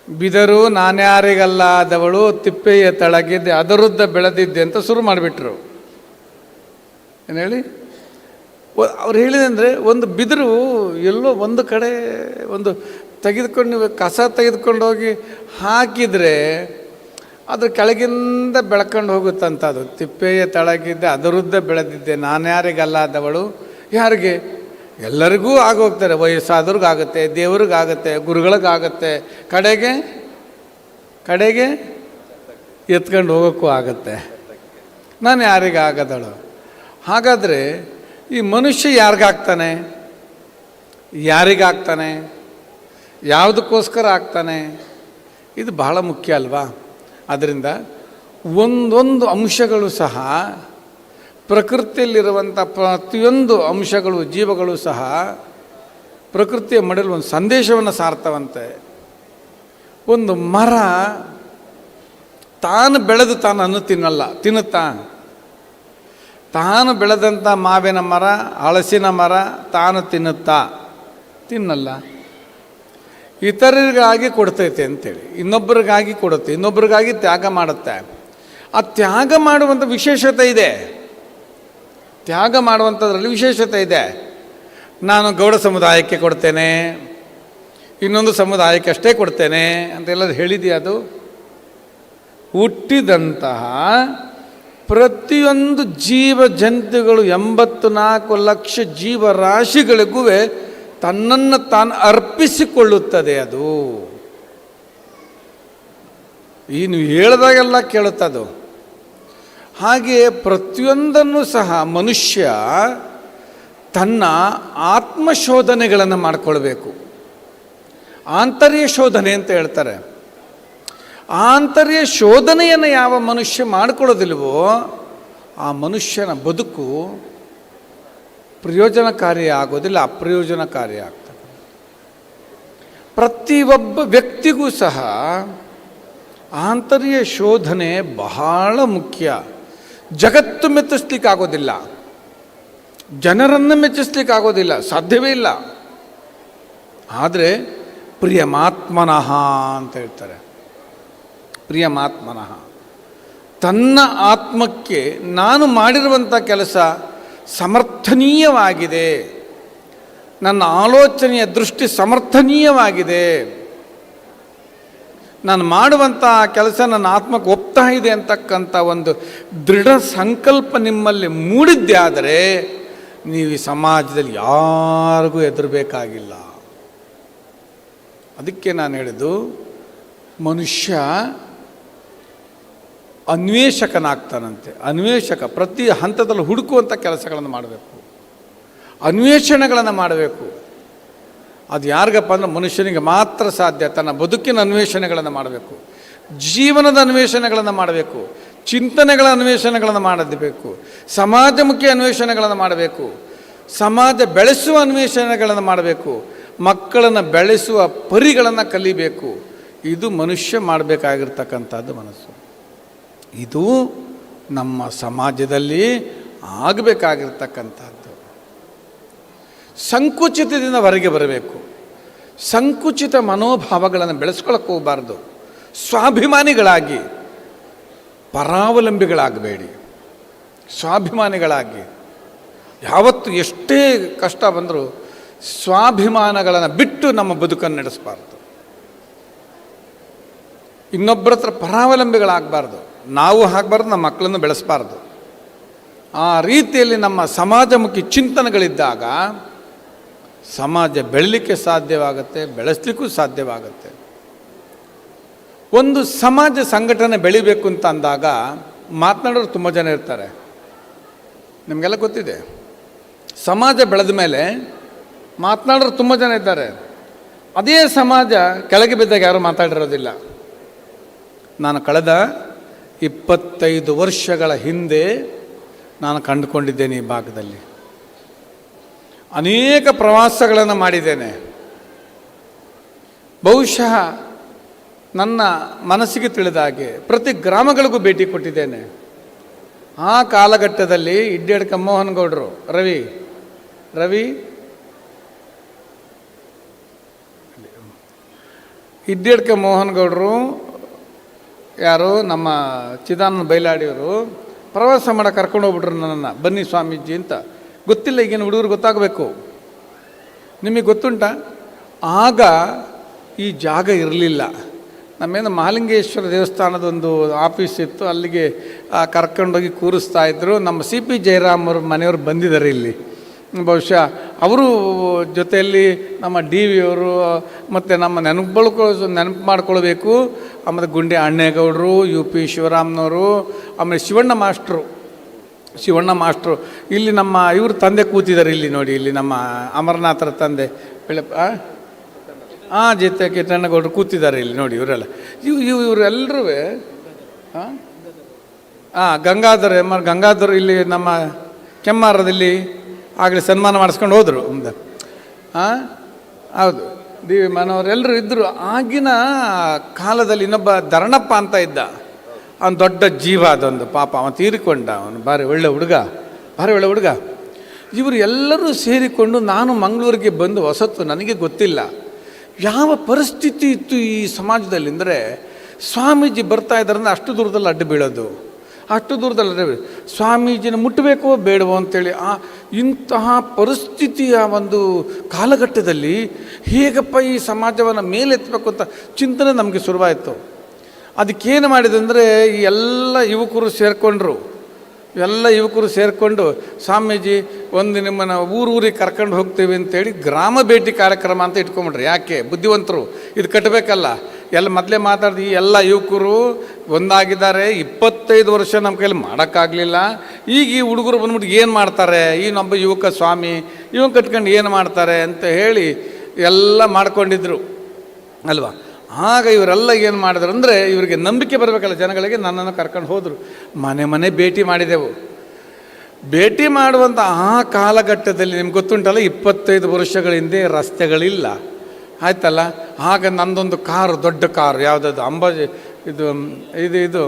ಬಿದರು ನಾನ್ಯಾರಿಗಲ್ಲಾದವಳು ತಿಪ್ಪೆಯ ತಳಗಿದ್ದೆ ಅದರುದ್ದ ಬೆಳೆದಿದ್ದೆ ಅಂತ ಶುರು ಮಾಡಿಬಿಟ್ರು. ಏನು ಹೇಳಿ ಅವ್ರು ಹೇಳಿದಂದರೆ ಒಂದು ಬಿದಿರು ಎಲ್ಲೋ ಒಂದು ಕಡೆ ಒಂದು ತೆಗೆದುಕೊಂಡು ನೀವು ಕಸ ತೆಗೆದುಕೊಂಡು ಹೋಗಿ ಹಾಕಿದರೆ ಅದ್ರ ಕೆಳಗಿಂದ ಬೆಳ್ಕೊಂಡು ಹೋಗುತ್ತಂತ. ಅದು ತಿಪ್ಪೆಯ ತಳಗಿದ್ದೆ ಅದರುದ್ದ ಬೆಳೆದಿದ್ದೆ ನಾನ್ಯಾರಿಗಲ್ಲಾದವಳು. ಯಾರಿಗೆ? ಎಲ್ಲರಿಗೂ ಆಗೋಗ್ತಾರೆ. ವಯಸ್ಸಾದವ್ರಿಗಾಗುತ್ತೆ, ದೇವ್ರಿಗಾಗುತ್ತೆ, ಗುರುಗಳಿಗಾಗುತ್ತೆ, ಕಡೆಗೆ ಎತ್ಕೊಂಡು ಹೋಗೋಕ್ಕೂ ಆಗುತ್ತೆ. ನಾನು ಯಾರಿಗಾಗದಳು? ಹಾಗಾದರೆ ಈ ಮನುಷ್ಯ ಯಾರಿಗಾಗ್ತಾನೆ? ಯಾರಿಗಾಗ್ತಾನೆ? ಯಾವುದಕ್ಕೋಸ್ಕರ ಆಗ್ತಾನೆ? ಇದು ಬಹಳ ಮುಖ್ಯ ಅಲ್ವಾ? ಅದರಿಂದ ಒಂದೊಂದು ಅಂಶಗಳು ಸಹ ಪ್ರಕೃತಿಯಲ್ಲಿರುವಂಥ ಪ್ರತಿಯೊಂದು ಅಂಶಗಳು ಜೀವಗಳು ಸಹ ಪ್ರಕೃತಿಯ ಮಡಲು ಒಂದು ಸಂದೇಶವನ್ನು ಸಾರ್ತವಂತೆ. ಒಂದು ಮರ ತಾನು ಬೆಳೆದು ತಾನು ಅನ್ನು ತಿನ್ನುತ್ತಾ? ತಾನು ಬೆಳೆದಂಥ ಮಾವಿನ ಮರ ಹಲಸಿನ ಮರ ತಾನು ತಿನ್ನಲ್ಲ. ಇತರರಿಗಾಗಿ ಕೊಡ್ತೈತೆ ಅಂತೇಳಿ ಇನ್ನೊಬ್ಬರಿಗಾಗಿ ಕೊಡುತ್ತೆ, ಇನ್ನೊಬ್ಬರಿಗಾಗಿ ತ್ಯಾಗ ಮಾಡುತ್ತೆ. ಆ ತ್ಯಾಗ ಮಾಡುವಂಥ ವಿಶೇಷತೆ ಇದೆ. ತ್ಯಾಗ ಮಾಡುವಂಥದ್ರಲ್ಲಿ ವಿಶೇಷತೆ ಇದೆ. ನಾನು ಗೌಡ ಸಮುದಾಯಕ್ಕೆ ಕೊಡ್ತೇನೆ, ಇನ್ನೊಂದು ಸಮುದಾಯಕ್ಕೆ ಅಷ್ಟೇ ಕೊಡ್ತೇನೆ ಅಂತೆಲ್ಲ ಹೇಳಿದೆಯಾ? ಅದು ಹುಟ್ಟಿದಂತಹ ಪ್ರತಿಯೊಂದು ಜೀವ ಜಂತುಗಳು 84 ಲಕ್ಷ ಜೀವರಾಶಿಗಳಿಗೂ ತನ್ನನ್ನು ತಾನು ಅರ್ಪಿಸಿಕೊಳ್ಳುತ್ತದೆ. ಅದು ಈ ನೀವು ಹೇಳಿದಾಗೆಲ್ಲ ಕೇಳುತ್ತದು. ಹಾಗೆಯೇ ಪ್ರತಿಯೊಂದನ್ನು ಸಹ ಮನುಷ್ಯ ತನ್ನ ಆತ್ಮಶೋಧನೆಗಳನ್ನು ಮಾಡಿಕೊಳ್ಬೇಕು. ಆಂತರ್ಯ ಶೋಧನೆ ಅಂತ ಹೇಳ್ತಾರೆ. ಆಂತರ್ಯ ಶೋಧನೆಯನ್ನು ಯಾವ ಮನುಷ್ಯ ಮಾಡಿಕೊಳ್ಳೋದಿಲ್ವೋ ಆ ಮನುಷ್ಯನ ಬದುಕು ಪ್ರಯೋಜನಕಾರಿ ಆಗೋದಿಲ್ಲ, ಅಪ್ರಯೋಜನಕಾರಿ ಆಗ್ತದೆ. ಪ್ರತಿಯೊಬ್ಬ ವ್ಯಕ್ತಿಗೂ ಸಹ ಆಂತರ್ಯ ಶೋಧನೆ ಬಹಳ ಮುಖ್ಯ. ಜಗತ್ತು ಮೆಚ್ಚಿಸ್ಲಿಕ್ಕಾಗೋದಿಲ್ಲ, ಜನರನ್ನು ಮೆಚ್ಚಿಸ್ಲಿಕ್ಕಾಗೋದಿಲ್ಲ, ಸಾಧ್ಯವೇ ಇಲ್ಲ. ಆದರೆ ಪ್ರಿಯಮಾತ್ಮನಃ ಅಂತ ಹೇಳ್ತಾರೆ. ಪ್ರಿಯಮಾತ್ಮನಃ ತನ್ನ ಆತ್ಮಕ್ಕೆ ನಾನು ಮಾಡಿರುವಂಥ ಕೆಲಸ ಸಮರ್ಥನೀಯವಾಗಿದೆ, ನನ್ನ ಆಲೋಚನೆಯ ದೃಷ್ಟಿ ಸಮರ್ಥನೀಯವಾಗಿದೆ, ನಾನು ಮಾಡುವಂಥ ಕೆಲಸ ನನ್ನ ಆತ್ಮಕ್ಕೆ ಒಪ್ತಾ ಇದೆ ಅಂತಕ್ಕಂಥ ಒಂದು ದೃಢ ಸಂಕಲ್ಪ ನಿಮ್ಮಲ್ಲಿ ಮೂಡಿದ್ದೆ ಆದರೆ ನೀವು ಈ ಸಮಾಜದಲ್ಲಿ ಯಾರಿಗೂ ಹೆದರಬೇಕಾಗಿಲ್ಲ. ಅದಕ್ಕೆ ನಾನು ಹೇಳಿದ್ದು ಮನುಷ್ಯ ಅನ್ವೇಷಕನಾಗ್ತಾನಂತೆ. ಅನ್ವೇಷಕ ಪ್ರತಿ ಹಂತದಲ್ಲಿ ಹುಡುಕುವಂಥ ಕೆಲಸಗಳನ್ನು ಮಾಡಬೇಕು, ಅನ್ವೇಷಣೆಗಳನ್ನು ಮಾಡಬೇಕು. ಅದು ಯಾರಿಗಪ್ಪ ಅಂದರೆ ಮನುಷ್ಯನಿಗೆ ಮಾತ್ರ ಸಾಧ್ಯ. ತನ್ನ ಬದುಕಿನ ಅನ್ವೇಷಣೆಗಳನ್ನು ಮಾಡಬೇಕು, ಜೀವನದ ಅನ್ವೇಷಣೆಗಳನ್ನು ಮಾಡಬೇಕು, ಚಿಂತನೆಗಳ ಅನ್ವೇಷಣೆಗಳನ್ನು ಮಾಡಬೇಕು, ಸಮಾಜಮುಖಿ ಅನ್ವೇಷಣೆಗಳನ್ನು ಮಾಡಬೇಕು, ಸಮಾಜ ಬೆಳೆಸುವ ಅನ್ವೇಷಣೆಗಳನ್ನು ಮಾಡಬೇಕು, ಮಕ್ಕಳನ್ನು ಬೆಳೆಸುವ ಪರಿಗಳನ್ನು ಕಲಿಬೇಕು. ಇದು ಮನುಷ್ಯ ಮಾಡಬೇಕಾಗಿರ್ತಕ್ಕಂಥದ್ದು ಮನಸ್ಸು. ಇದು ನಮ್ಮ ಸಮಾಜದಲ್ಲಿ ಆಗಬೇಕಾಗಿರ್ತಕ್ಕಂಥದ್ದು. ಸಂಕುಚಿತದಿಂದ ಹೊರಗೆ ಬರಬೇಕು. ಸಂಕುಚಿತ ಮನೋಭಾವಗಳನ್ನು ಬೆಳೆಸ್ಕೊಳ್ಳೋಕೆ ಹೋಗಬಾರ್ದು. ಸ್ವಾಭಿಮಾನಿಗಳಾಗಿ, ಪರಾವಲಂಬಿಗಳಾಗಬೇಡಿ, ಸ್ವಾಭಿಮಾನಿಗಳಾಗಿ. ಯಾವತ್ತು ಎಷ್ಟೇ ಕಷ್ಟ ಬಂದರೂ ಸ್ವಾಭಿಮಾನಗಳನ್ನು ಬಿಟ್ಟು ನಮ್ಮ ಬದುಕನ್ನು ನಡೆಸಬಾರ್ದು. ಇನ್ನೊಬ್ಬರ ಹತ್ರ ಪರಾವಲಂಬಿಗಳಾಗಬಾರ್ದು, ನಾವು ಆಗಬಾರ್ದು, ನಮ್ಮ ಮಕ್ಕಳನ್ನು ಬೆಳೆಸಬಾರ್ದು. ಆ ರೀತಿಯಲ್ಲಿ ನಮ್ಮ ಸಮಾಜಮುಖಿ ಚಿಂತನೆಗಳಿದ್ದಾಗ ಸಮಾಜ ಬೆಳಲಿಕ್ಕೆ ಸಾಧ್ಯವಾಗುತ್ತೆ, ಬೆಳೆಸಲಿಕ್ಕೂ ಸಾಧ್ಯವಾಗುತ್ತೆ. ಒಂದು ಸಮಾಜ ಸಂಘಟನೆ ಬೆಳಿಬೇಕು ಅಂತ ಅಂದಾಗ ಮಾತನಾಡೋರು ತುಂಬ ಜನ ಇರ್ತಾರೆ. ನಿಮಗೆಲ್ಲ ಗೊತ್ತಿದೆ, ಸಮಾಜ ಬೆಳೆದ ಮೇಲೆ ಮಾತನಾಡೋರು ತುಂಬ ಜನ ಇದ್ದಾರೆ. ಅದೇ ಸಮಾಜ ಕೆಳಗೆ ಬಿದ್ದಾಗ ಯಾರೂ ಮಾತಾಡಿರೋದಿಲ್ಲ. ನಾನು ಕಳೆದ 25 ವರ್ಷಗಳ ಹಿಂದೆ ನಾನು ಕಂಡುಕೊಂಡಿದ್ದೇನೆ. ಈ ಭಾಗದಲ್ಲಿ ಅನೇಕ ಪ್ರವಾಸಗಳನ್ನು ಮಾಡಿದ್ದೇನೆ. ಬಹುಶಃ ನನ್ನ ಮನಸ್ಸಿಗೆ ತಿಳಿದ ಹಾಗೆ ಪ್ರತಿ ಗ್ರಾಮಗಳಿಗೂ ಭೇಟಿ ಕೊಟ್ಟಿದ್ದೇನೆ. ಆ ಕಾಲಘಟ್ಟದಲ್ಲಿ ಇಡ್ಯಡ್ಕ ಮೋಹನ್ ಗೌಡರು, ರವಿ ಇಡ್ಯಡ್ಕ ಮೋಹನ್ ಗೌಡರು, ಯಾರು ನಮ್ಮ ಚಿದಾನಂದ ಬೈಲಾಡಿಯವರು ಪ್ರವಾಸ ಮಾಡೋಕೆ ಕರ್ಕೊಂಡು ಹೋಗ್ಬಿಟ್ರು ನನ್ನನ್ನು. ಬನ್ನಿ ಸ್ವಾಮೀಜಿ ಅಂತ. ಗೊತ್ತಿಲ್ಲ, ಈಗಿನ ಹುಡುಗರು ಗೊತ್ತಾಗಬೇಕು. ನಿಮಗೆ ಗೊತ್ತುಂಟ, ಆಗ ಈ ಜಾಗ ಇರಲಿಲ್ಲ. ನಮ್ಮೇನು ಮಹಾಲಿಂಗೇಶ್ವರ ದೇವಸ್ಥಾನದ ಒಂದು ಆಫೀಸ್ ಇತ್ತು, ಅಲ್ಲಿಗೆ ಕರ್ಕೊಂಡೋಗಿ ಕೂರಿಸ್ತಾ ಇದ್ದರು. ನಮ್ಮ CP ಜಯರಾಮ್ ಅವ್ರ ಮನೆಯವರು ಬಂದಿದ್ದಾರೆ ಇಲ್ಲಿ. ಬಹುಶಃ ಅವರು ಜೊತೆಯಲ್ಲಿ ನಮ್ಮ DV ಅವರು ಮತ್ತು ನಮ್ಮ ನೆನಪು ಮಾಡ್ಕೊಳ್ಬೇಕು. ಆಮೇಲೆ ಗುಂಡೆ ಅಣ್ಣೇಗೌಡರು, UP ಶಿವರಾಮ್ನವರು, ಆಮೇಲೆ ಶಿವಣ್ಣ ಮಾಸ್ಟ್ರು ಇಲ್ಲಿ ನಮ್ಮ ಇವ್ರ ತಂದೆ ಕೂತಿದ್ದಾರೆ ಇಲ್ಲಿ ನೋಡಿ. ಇಲ್ಲಿ ನಮ್ಮ ಅಮರನಾಥರ ತಂದೆ ಜೊತೆ ಕಿಟ್ಟಣ್ಣಗೌಡರು ಕೂತಿದ್ದಾರೆ ಇಲ್ಲಿ ನೋಡಿ. ಇವರೆಲ್ಲ ಇವರೆಲ್ಲರೂ ಗಂಗಾಧರ್ ಇಲ್ಲಿ ನಮ್ಮ ಕೆಮ್ಮಾರದಲ್ಲಿ ಆಗಲೇ ಸನ್ಮಾನ ಮಾಡಿಸ್ಕೊಂಡು ಹೋದರು. ಹೌದು, DV ಮನವರೆಲ್ಲರೂ ಇದ್ದರು. ಆಗಿನ ಕಾಲದಲ್ಲಿ ಇನ್ನೊಬ್ಬ ಧರಣಪ್ಪ ಅಂತ ಇದ್ದ. ಅವನು ದೊಡ್ಡ ಜೀವ, ಅದೊಂದು ಪಾಪ, ಅವನು ತೀರಿಕೊಂಡ. ಅವನು ಭಾರಿ ಒಳ್ಳೆ ಹುಡುಗ. ಇವರು ಎಲ್ಲರೂ ಸೇರಿಕೊಂಡು ನಾನು ಮಂಗಳೂರಿಗೆ ಬಂದು ಹೊಸತು, ನನಗೆ ಗೊತ್ತಿಲ್ಲ ಯಾವ ಪರಿಸ್ಥಿತಿ ಇತ್ತು ಈ ಸಮಾಜದಲ್ಲಿ. ಅಂದರೆ ಸ್ವಾಮೀಜಿ ಬರ್ತಾ ಇದ್ದಾರಂದ್ರೆ ಅಷ್ಟು ದೂರದಲ್ಲಿ ಅಡ್ಡು ಬೀಳೋದು, ಸ್ವಾಮೀಜಿನ ಮುಟ್ಟಬೇಕೋ ಬೇಡವೋ ಅಂತೇಳಿ. ಇಂತಹ ಪರಿಸ್ಥಿತಿಯ ಒಂದು ಕಾಲಘಟ್ಟದಲ್ಲಿ ಹೇಗಪ್ಪ ಈ ಸಮಾಜವನ್ನು ಮೇಲೆತ್ತಬೇಕು ಅಂತ ಚಿಂತನೆ ನಮಗೆ ಶುರುವಾಯಿತು. ಅದಕ್ಕೇನು ಮಾಡಿದೆ ಅಂದರೆ ಎಲ್ಲ ಯುವಕರು ಸೇರಿಕೊಂಡು ಸ್ವಾಮೀಜಿ ಒಂದು ನಿಮ್ಮನ್ನು ಊರಿಗೆ ಕರ್ಕೊಂಡು ಹೋಗ್ತೀವಿ ಅಂತೇಳಿ ಗ್ರಾಮ ಭೇಟಿ ಕಾರ್ಯಕ್ರಮ ಅಂತ ಇಟ್ಕೊಂಬಿಟ್ರಿ. ಯಾಕೆ? ಬುದ್ಧಿವಂತರು, ಇದು ಕಟ್ಟಬೇಕಲ್ಲ. ಮೊದಲೇ ಮಾತಾಡಿದ ಎಲ್ಲ ಯುವಕರು ಒಂದಾಗಿದ್ದಾರೆ. 25 ವರ್ಷ ನಮ್ಮ ಕೈಲಿ ಮಾಡೋಕ್ಕಾಗಲಿಲ್ಲ. ಈಗ ಈ ಹುಡುಗರು ಬಂದ್ಬಿಟ್ಟು ಏನು ಮಾಡ್ತಾರೆ, ಇನ್ನೊಬ್ಬ ಯುವಕ ಸ್ವಾಮಿ ಇವನ್ ಕಟ್ಕೊಂಡು ಏನು ಮಾಡ್ತಾರೆ ಅಂತ ಹೇಳಿ ಎಲ್ಲ ಮಾಡ್ಕೊಂಡಿದ್ರು ಅಲ್ವಾ. ಆಗ ಇವರೆಲ್ಲ ಏನು ಮಾಡಿದ್ರು ಅಂದರೆ, ಇವರಿಗೆ ನಂಬಿಕೆ ಬರಬೇಕಲ್ಲ ಜನಗಳಿಗೆ, ನನ್ನನ್ನು ಕರ್ಕೊಂಡು ಹೋದರು. ಮನೆ ಭೇಟಿ ಮಾಡಿದೆವು. ಭೇಟಿ ಮಾಡುವಂಥ ಆ ಕಾಲಘಟ್ಟದಲ್ಲಿ ನಿಮ್ಗೆ ಗೊತ್ತುಂಟಲ್ಲ, 25 ವರ್ಷಗಳ ಹಿಂದೆ ರಸ್ತೆಗಳಿಲ್ಲ, ಆಯ್ತಲ್ಲ. ಆಗ ನಂದೊಂದು ಕಾರು, ದೊಡ್ಡ ಕಾರು, ಯಾವುದದು ಅಂಬಾಜಿ ಇದು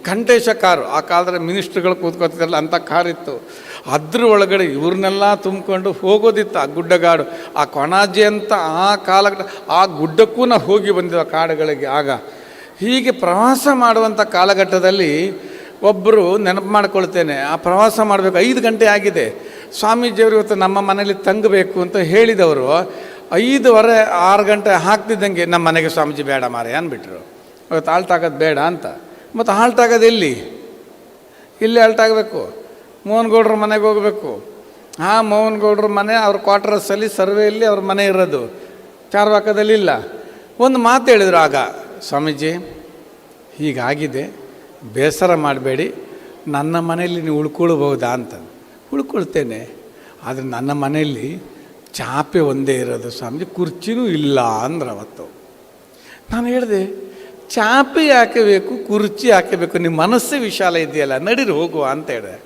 ಕಂಠೇಶ ಕಾರು. ಆ ಕಾಲದಲ್ಲಿ ಮಿನಿಸ್ಟ್ರುಗಳು ಕೂತ್ಕೊತಿದ್ರಲ್ಲ, ಅಂಥ ಕಾರಿತ್ತು. ಅದ್ರ ಒಳಗಡೆ ಇವ್ರನ್ನೆಲ್ಲ ತುಂಬಿಕೊಂಡು ಹೋಗೋದಿತ್ತು. ಆ ಗುಡ್ಡಗಾಡು, ಆ ಕೊಣಾಜಿ ಅಂತ ಆ ಕಾಲಘಟ್ಟ, ಆ ಗುಡ್ಡಕ್ಕೂ ನಾವು ಹೋಗಿ ಬಂದಿದ್ದ ಕಾಡುಗಳಿಗೆ. ಆಗ ಹೀಗೆ ಪ್ರವಾಸ ಮಾಡುವಂಥ ಕಾಲಘಟ್ಟದಲ್ಲಿ ಒಬ್ಬರು ನೆನಪು ಮಾಡ್ಕೊಳ್ತೇನೆ, ಆ ಪ್ರವಾಸ ಮಾಡಬೇಕು 5 ಗಂಟೆ ಆಗಿದೆ. ಸ್ವಾಮೀಜಿಯವರು ಇವತ್ತು ನಮ್ಮ ಮನೇಲಿ ತಂಗಬೇಕು ಅಂತ ಹೇಳಿದವರು 5:15 6 ಗಂಟೆ ಹಾಕ್ತಿದ್ದಂಗೆ ನಮ್ಮ ಮನೆಗೆ ಸ್ವಾಮೀಜಿ ಬೇಡ ಮಾರೆ ಅಂದ್ಬಿಟ್ರು. ಇವತ್ತು ಹಾಲ್ಟ್ ಆಗೋದು ಬೇಡ ಅಂತ. ಮತ್ತು ಹಾಲ್ಟ್ ಆಗೋದು ಇಲ್ಲಿ ಹಾಲ್ಟ್ ಆಗಬೇಕು, ಮೋಹನ್ ಗೌಡ್ರ ಮನೆಗೆ ಹೋಗಬೇಕು. ಮೋಹನ್ ಗೌಡ್ರ ಮನೆ ಅವ್ರ ಕ್ವಾರ್ಟರ್ಸಲ್ಲಿ ಸರ್ವೆಯಲ್ಲಿ ಅವ್ರ ಮನೆ ಇರೋದು, ಚಾರ್ವಾಕದಲ್ಲಿ ಇಲ್ಲ. ಒಂದು ಮಾತು ಹೇಳಿದ್ರು ಆಗ, ಸ್ವಾಮೀಜಿ ಹೀಗಾಗಿದೆ, ಬೇಸರ ಮಾಡಬೇಡಿ, ನನ್ನ ಮನೆಯಲ್ಲಿ ನೀವು ಉಳ್ಕೊಳ್ಬಹುದಾ ಅಂತ. ಉಳ್ಕೊಳ್ತೇನೆ, ಆದರೆ ನನ್ನ ಮನೆಯಲ್ಲಿ ಚಾಪೆ ಒಂದೇ ಇರೋದು ಸ್ವಾಮೀಜಿ, ಕುರ್ಚಿನೂ ಇಲ್ಲ ಅಂದ್ರೆ. ಅವತ್ತು ನಾನು ಹೇಳಿದೆ, ಚಾಪೆ ಯಾಕೆ ಬೇಕು, ಕುರ್ಚಿ ಯಾಕೆ ಬೇಕು, ನಿಮ್ಮ ಮನಸ್ಸೇ ವಿಶಾಲ ಇದೆಯಲ್ಲ, ನಡೀರಿ ಹೋಗುವ ಅಂತ ಹೇಳಿದೆ.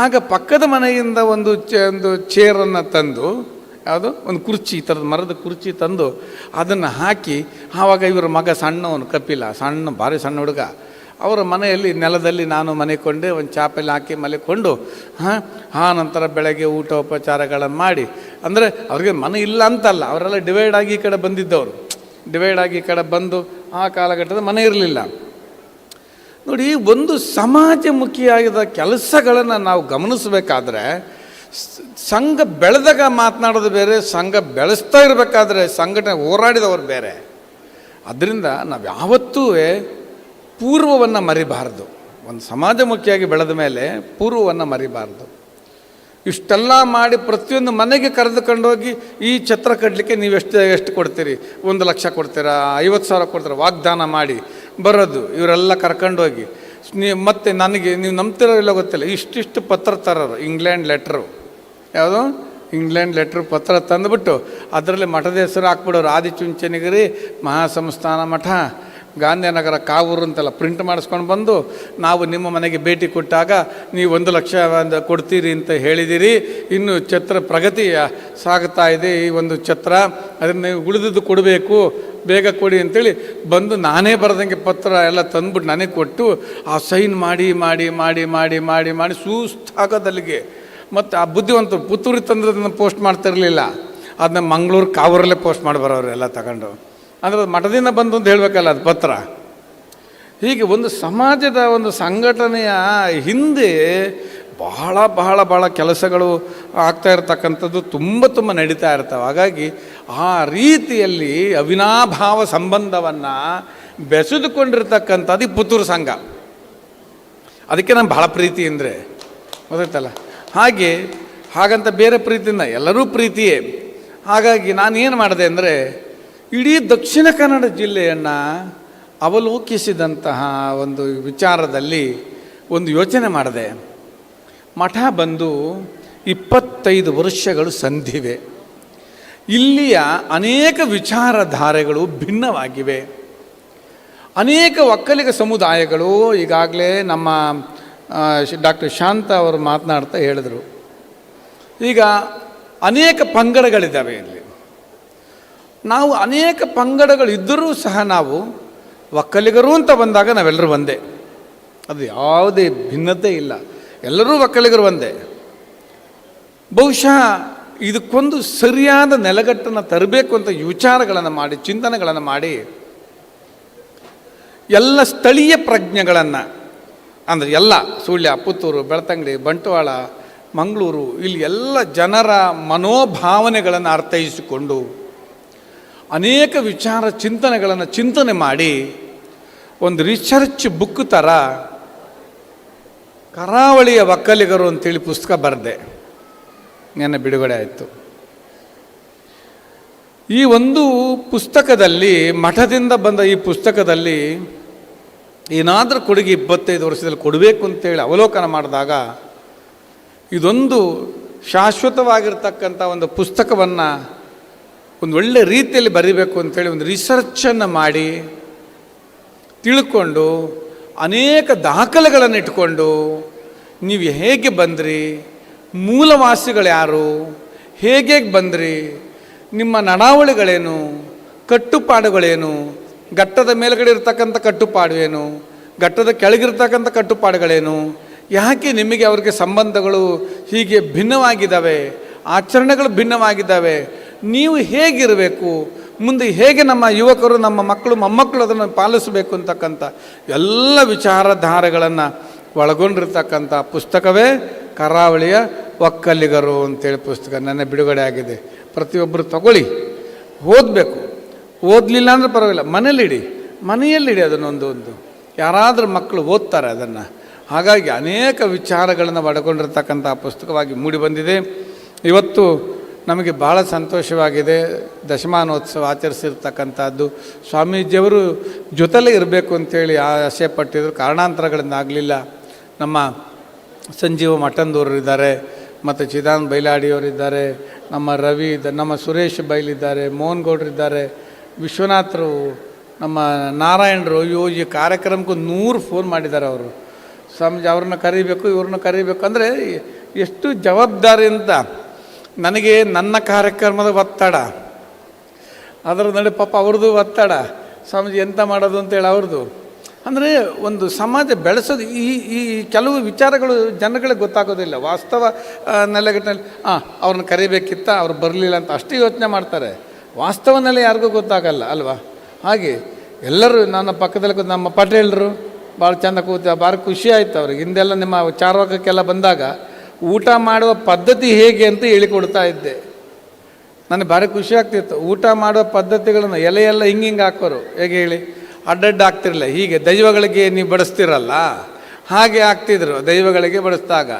ಆಗ ಪಕ್ಕದ ಮನೆಯಿಂದ ಒಂದು ಚೇರನ್ನು ತಂದು, ಯಾವುದು ಒಂದು ಕುರ್ಚಿ, ಈ ಥರದ ಮರದ ಕುರ್ಚಿ ತಂದು ಅದನ್ನು ಹಾಕಿ, ಆವಾಗ ಇವರ ಮಗ ಸಣ್ಣವನು ಕಪಿಲ, ಭಾರಿ ಸಣ್ಣ ಹುಡುಗ, ಅವರ ಮನೆಯಲ್ಲಿ ನೆಲದಲ್ಲಿ ನಾನು ಮನೆಕೊಂಡೆ, ಒಂದು ಚಾಪೆಲ್ಲಿ ಹಾಕಿ ಮಲೆಕೊಂಡು ನಂತರ ಬೆಳಗ್ಗೆ ಊಟ ಉಪಚಾರಗಳನ್ನು ಮಾಡಿ. ಅಂದರೆ ಅವ್ರಿಗೆ ಮನೆ ಇಲ್ಲ ಅಂತಲ್ಲ, ಅವರೆಲ್ಲ ಡಿವೈಡ್ ಆಗಿ ಈ ಕಡೆ ಬಂದಿದ್ದವರು, ಡಿವೈಡ್ ಆಗಿ ಈ ಕಡೆ ಬಂದು ಆ ಕಾಲಘಟ್ಟದ ಮನೆ ಇರಲಿಲ್ಲ. ನೋಡಿ, ಒಂದು ಸಮಾಜಮುಖಿಯಾಗಿದ್ದ ಕೆಲಸಗಳನ್ನು ನಾವು ಗಮನಿಸಬೇಕಾದ್ರೆ, ಸಂಘ ಬೆಳೆದಾಗ ಮಾತನಾಡೋದು ಬೇರೆ, ಸಂಘ ಬೆಳೆಸ್ತಾ ಇರಬೇಕಾದ್ರೆ ಸಂಘಟನೆ ಹೋರಾಡಿದವರು ಬೇರೆ. ಅದರಿಂದ ನಾವು ಯಾವತ್ತೂ ಪೂರ್ವವನ್ನು ಮರಿಬಾರ್ದು. ಒಂದು ಸಮಾಜಮುಖಿಯಾಗಿ ಬೆಳೆದ ಮೇಲೆ ಪೂರ್ವವನ್ನು ಮರಿಬಾರ್ದು. ಇಷ್ಟೆಲ್ಲ ಮಾಡಿ ಪ್ರತಿಯೊಂದು ಮನೆಗೆ ಕರೆದುಕೊಂಡೋಗಿ ಈ ಛತ್ರ ಕಟ್ಟಲಿಕ್ಕೆ ನೀವು ಎಷ್ಟು ಕೊಡ್ತೀರಿ, 1 ಲಕ್ಷ ಕೊಡ್ತೀರಾ, 50,000 ಕೊಡ್ತೀರಾ, ವಾಗ್ದಾನ ಮಾಡಿ ಬರೋದು. ಇವರೆಲ್ಲ ಕರ್ಕೊಂಡೋಗಿ ಮತ್ತೆ ನನಗೆ ನೀವು ನಂಬ್ತಿರೋ ಇಲ್ಲ ಗೊತ್ತಿಲ್ಲ, ಇಷ್ಟಿಷ್ಟು ಪತ್ರ ತರೋರು, ಇಂಗ್ಲೆಂಡ್ ಲೆಟ್ರು, ಯಾವುದು ಇಂಗ್ಲೆಂಡ್ ಲೆಟ್ರ್ ಪತ್ರ ತಂದುಬಿಟ್ಟು ಅದರಲ್ಲಿ ಮಠದ ಹೆಸರು ಹಾಕ್ಬಿಡೋರು. ಆದಿಚುಂಚನಗಿರಿ ಮಹಾಸಂಸ್ಥಾನ ಮಠ, ಗಾಂಧಿನಗರ ಕಾವೂರು ಅಂತೆಲ್ಲ ಪ್ರಿಂಟ್ ಮಾಡಿಸ್ಕೊಂಡು ಬಂದು ನಾವು ನಿಮ್ಮ ಮನೆಗೆ ಭೇಟಿ ಕೊಟ್ಟಾಗ ನೀವು 1 ಲಕ್ಷ ಕೊಡ್ತೀರಿ ಅಂತ ಹೇಳಿದ್ದೀರಿ. ಇನ್ನು ಛತ್ರ ಪ್ರಗತಿಯ ಸಾಗ್ತಾ ಇದೆ ಈ ಒಂದು ಛತ್ರ, ಅದನ್ನು ನೀವು ಉಳಿದದ್ದು ಕೊಡಬೇಕು, ಬೇಗ ಕೊಡಿ ಅಂತೇಳಿ ಬಂದು ನಾನೇ ಬರೆದಂಗೆ ಪತ್ರ ಎಲ್ಲ ತಂದ್ಬಿಟ್ಟು ನನಗೆ ಕೊಟ್ಟು ಆ ಸೈನ್ ಮಾಡಿ ಮಾಡಿ ಮಾಡಿ ಮಾಡಿ ಮಾಡಿ ಮಾಡಿ ಸುಸ್ತಾಗೋದಲ್ಲಿಗೆ. ಮತ್ತು ಆ ಬುದ್ಧಿವಂತರು ಪುತ್ತೂರಿಗೆ ತಂದ್ರದನ್ನು ಪೋಸ್ಟ್ ಮಾಡ್ತಿರಲಿಲ್ಲ, ಅದನ್ನ ಮಂಗಳೂರು ಕಾವೂರಲ್ಲೇ ಪೋಸ್ಟ್ ಮಾಡಿ ಬರೋರು ಎಲ್ಲ ತಗೊಂಡು. ಅಂದರೆ ಅದು ಮಠದಿಂದ ಬಂದು ಅಂತ ಹೇಳಬೇಕಲ್ಲ ಅದು ಪತ್ರ. ಹೀಗೆ ಒಂದು ಸಮಾಜದ ಒಂದು ಸಂಘಟನೆಯ ಹಿಂದೆ ಬಹಳ ಬಹಳ ಬಹಳ ಕೆಲಸಗಳು ಆಗ್ತಾ ಇರತಕ್ಕಂಥದ್ದು ತುಂಬ ನಡೀತಾ ಇರ್ತವೆ. ಹಾಗಾಗಿ ಆ ರೀತಿಯಲ್ಲಿ ಅವಿನಾಭಾವ ಸಂಬಂಧವನ್ನು ಬೆಸೆದುಕೊಂಡಿರ್ತಕ್ಕಂಥದ್ದು ಈ ಪುತ್ತೂರು ಸಂಘ. ಅದಕ್ಕೆ ನಾನು ಭಾಳ ಪ್ರೀತಿ ಅಂದರೆ ಗೊತ್ತಾಯ್ತಲ್ಲ. ಹಾಗಂತ ಬೇರೆ ಪ್ರೀತಿಯಿಂದ ಎಲ್ಲರೂ ಪ್ರೀತಿಯೇ. ಹಾಗಾಗಿ ನಾನೇನು ಮಾಡಿದೆ ಅಂದರೆ ಇಡೀ ದಕ್ಷಿಣ ಕನ್ನಡ ಜಿಲ್ಲೆಯನ್ನು ಅವಲೋಕಿಸಿದಂತಹ ಒಂದು ವಿಚಾರದಲ್ಲಿ ಒಂದು ಯೋಚನೆ ಮಾಡಿದೆ. ಮಠ ಬಂದು 25 ವರ್ಷಗಳು ಸಂಧಿವೆ. ಇಲ್ಲಿಯ ಅನೇಕ ವಿಚಾರಧಾರೆಗಳು ಭಿನ್ನವಾಗಿವೆ. ಅನೇಕ ಒಕ್ಕಲಿಗ ಸಮುದಾಯಗಳು ಈಗಾಗಲೇ ನಮ್ಮ ಡಾಕ್ಟರ್ ಶಾಂತ ಅವರು ಮಾತನಾಡ್ತಾ ಹೇಳಿದರು. ಈಗ ಅನೇಕ ಪಂಗಡಗಳಿದ್ದಾವೆ ಇಲ್ಲಿ. ನಾವು ಅನೇಕ ಪಂಗಡಗಳಿದ್ದರೂ ಸಹ ನಾವು ಒಕ್ಕಲಿಗರು ಅಂತ ಬಂದಾಗ ನಾವೆಲ್ಲರೂ ಒಂದೇ, ಅದು ಯಾವುದೇ ಭಿನ್ನತೆ ಇಲ್ಲ, ಎಲ್ಲರೂ ಒಕ್ಕಲಿಗರು ಒಂದೇ. ಬಹುಶಃ ಇದಕ್ಕೊಂದು ಸರಿಯಾದ ನೆಲೆಗಟ್ಟನ್ನು ತರಬೇಕು ಅಂತ ವಿಚಾರಗಳನ್ನು ಮಾಡಿ ಚಿಂತನೆಗಳನ್ನು ಮಾಡಿ ಎಲ್ಲ ಸ್ಥಳೀಯ ಪ್ರಜ್ಞೆಗಳನ್ನು ಅಂದರೆ ಎಲ್ಲ ಸುಳ್ಯ, ಪುತ್ತೂರು, ಬೆಳ್ತಂಗಡಿ, ಬಂಟ್ವಾಳ, ಮಂಗಳೂರು ಇಲ್ಲಿ ಎಲ್ಲ ಜನರ ಮನೋಭಾವನೆಗಳನ್ನು ಅರ್ಥೈಸಿಕೊಂಡು ಅನೇಕ ವಿಚಾರ ಚಿಂತನೆಗಳನ್ನು ಚಿಂತನೆ ಮಾಡಿ ಒಂದು ರಿಸರ್ಚ್ ಬುಕ್ ಥರ ಕರಾವಳಿಯ ಒಕ್ಕಲಿಗರು ಅಂತೇಳಿ ಪುಸ್ತಕ ಬರೆದೆ. ನೆನ್ನೆ ಬಿಡುಗಡೆ ಆಯಿತು. ಈ ಒಂದು ಪುಸ್ತಕದಲ್ಲಿ ಮಠದಿಂದ ಬಂದ ಈ ಪುಸ್ತಕದಲ್ಲಿ ಏನಾದರೂ ಕೊಡುಗೆ 25 ವರ್ಷದಲ್ಲಿ ಕೊಡಬೇಕು ಅಂತೇಳಿ ಅವಲೋಕನ ಮಾಡಿದಾಗ ಇದೊಂದು ಶಾಶ್ವತವಾಗಿರ್ತಕ್ಕಂಥ ಒಂದು ಪುಸ್ತಕವನ್ನು ಒಂದು ಒಳ್ಳೆ ರೀತಿಯಲ್ಲಿ ಬರೀಬೇಕು ಅಂಥೇಳಿ ಒಂದು ರಿಸರ್ಚನ್ನು ಮಾಡಿ ತಿಳ್ಕೊಂಡು ಅನೇಕ ದಾಖಲೆಗಳನ್ನು ಇಟ್ಕೊಂಡು ನೀವು ಹೇಗೆ ಬಂದ್ರಿ, ಮೂಲವಾಸಿಗಳು ಯಾರು, ಹೇಗೆ ಬಂದ್ರಿ, ನಿಮ್ಮ ನಡಾವಳಿಗಳೇನು, ಕಟ್ಟುಪಾಡುಗಳೇನು, ಘಟ್ಟದ ಮೇಲ್ಗಡೆ ಇರ್ತಕ್ಕಂಥ ಕಟ್ಟುಪಾಡು ಏನು, ಘಟ್ಟದ ಕೆಳಗಿರ್ತಕ್ಕಂಥ ಕಟ್ಟುಪಾಡುಗಳೇನು, ಯಾಕೆ ನಿಮಗೆ ಅವ್ರಿಗೆ ಸಂಬಂಧಗಳು ಹೀಗೆ ಭಿನ್ನವಾಗಿದ್ದಾವೆ, ಆಚರಣೆಗಳು ಭಿನ್ನವಾಗಿದ್ದಾವೆ, ನೀವು ಹೇಗಿರಬೇಕು, ಮುಂದೆ ಹೇಗೆ ನಮ್ಮ ಯುವಕರು ನಮ್ಮ ಮಕ್ಕಳು ಮೊಮ್ಮಕ್ಕಳು ಅದನ್ನು ಪಾಲಿಸಬೇಕು ಅಂತಕ್ಕಂಥ ಎಲ್ಲ ವಿಚಾರಧಾರೆಗಳನ್ನು ಒಳಗೊಂಡಿರ್ತಕ್ಕಂಥ ಪುಸ್ತಕವೇ ಕರಾವಳಿಯ ಒಕ್ಕಲಿಗರು ಅಂತೇಳಿ ಪುಸ್ತಕ ನೆನ್ನೆ ಬಿಡುಗಡೆ ಆಗಿದೆ. ಪ್ರತಿಯೊಬ್ಬರು ತಗೊಳ್ಳಿ, ಓದಬೇಕು. ಓದಲಿಲ್ಲ ಅಂದರೆ ಪರವಾಗಿಲ್ಲ, ಮನೆಯಲ್ಲಿಡಿ ಅದನ್ನೊಂದು ಯಾರಾದರೂ ಮಕ್ಕಳು ಓದ್ತಾರೆ ಅದನ್ನು. ಹಾಗಾಗಿ ಅನೇಕ ವಿಚಾರಗಳನ್ನು ಒಳಗೊಂಡಿರ್ತಕ್ಕಂಥ ಪುಸ್ತಕವಾಗಿ ಮೂಡಿಬಂದಿದೆ. ಇವತ್ತು ನಮಗೆ ಭಾಳ ಸಂತೋಷವಾಗಿದೆ. ದಶಮಾನೋತ್ಸವ ಆಚರಿಸಿರ್ತಕ್ಕಂಥದ್ದು ಸ್ವಾಮೀಜಿಯವರು ಜೊತೆಲೇ ಇರಬೇಕು ಅಂಥೇಳಿ ಆಸೆ ಪಟ್ಟಿದ್ರು, ಕಾರಣಾಂತರಗಳಿಂದ ಆಗಲಿಲ್ಲ. ನಮ್ಮ ಸಂಜೀವ ಮಠಂದವರು ಇದ್ದಾರೆ, ಮತ್ತು ಚಿದಾನಂದ ಬೈಲಾಡಿಯವರಿದ್ದಾರೆ, ನಮ್ಮ ರವಿ ನಮ್ಮ ಸುರೇಶ್ ಬೈಲಿದ್ದಾರೆ, ಮೋಹನ್ ಗೌಡ್ರಿದ್ದಾರೆ, ವಿಶ್ವನಾಥರು, ನಮ್ಮ ನಾರಾಯಣರು. ಅಯ್ಯೋ ಈ ಕಾರ್ಯಕ್ರಮಕ್ಕೂ 100 ಫೋನ್ ಮಾಡಿದ್ದಾರೆ ಅವರು. ಸ್ವಾಮೀಜಿ ಅವ್ರನ್ನ ಕರಿಬೇಕು, ಇವ್ರನ್ನ ಕರಿಬೇಕು ಅಂದರೆ ಎಷ್ಟು ಜವಾಬ್ದಾರಿ ಅಂತ. ನನಗೆ ನನ್ನ ಕಾರ್ಯಕ್ರಮದ ಒತ್ತಡ, ಅದರ ನಡೆ ಪಾಪ ಅವ್ರದ್ದು ಒತ್ತಡ, ಸ್ವಾಮೀಜಿ ಎಂತ ಮಾಡೋದು ಅಂತೇಳಿ ಅವ್ರದ್ದು. ಅಂದರೆ ಒಂದು ಸಮಾಜ ಬೆಳೆಸೋದು ಈ ಕೆಲವು ವಿಚಾರಗಳು ಜನಗಳಿಗೆ ಗೊತ್ತಾಗೋದಿಲ್ಲ. ವಾಸ್ತವ ನೆಲೆಗಟ್ಟಿನಲ್ಲಿ ಅವ್ರನ್ನ ಕರಿಬೇಕಿತ್ತ, ಅವ್ರು ಬರಲಿಲ್ಲ ಅಂತ ಅಷ್ಟೇ ಯೋಚನೆ ಮಾಡ್ತಾರೆ. ವಾಸ್ತವ ನೆಲೆ ಯಾರಿಗೂ ಗೊತ್ತಾಗಲ್ಲ ಅಲ್ವಾ. ಹಾಗೆ ಎಲ್ಲರೂ ನನ್ನ ಪಕ್ಕದಲ್ಲಿ ನಮ್ಮ ಪಟೇಲರು ಭಾಳ ಚೆಂದ ಕೂತ, ಭಾಳ ಖುಷಿ ಆಯಿತು ಅವ್ರಿಗೆ. ಹಿಂದೆಲ್ಲ ನಿಮ್ಮ ಚಾರ್ವಾಕಕ್ಕೆಲ್ಲ ಬಂದಾಗ ಊಟ ಮಾಡುವ ಪದ್ಧತಿ ಹೇಗೆ ಅಂತ ಹೇಳಿಕೊಡ್ತಾ ಇದ್ದೆ. ನನಗೆ ಭಾರಿ ಖುಷಿ ಆಗ್ತಿತ್ತು. ಊಟ ಮಾಡುವ ಪದ್ಧತಿಗಳನ್ನು ಎಲೆಯೆಲ್ಲ ಹಿಂಗೆ ಹಾಕೋರು, ಹೇಗೆ ಹೇಳಿ, ಅಡ್ಡಡ್ಡ ಆಗ್ತಿರಲಿಲ್ಲ. ಹೀಗೆ ದೈವಗಳಿಗೆ ನೀವು ಬಡಿಸ್ತಿರಲ್ಲ ಹಾಗೆ ಆಗ್ತಿದ್ರು. ದೈವಗಳಿಗೆ ಬಡಿಸಿದಾಗ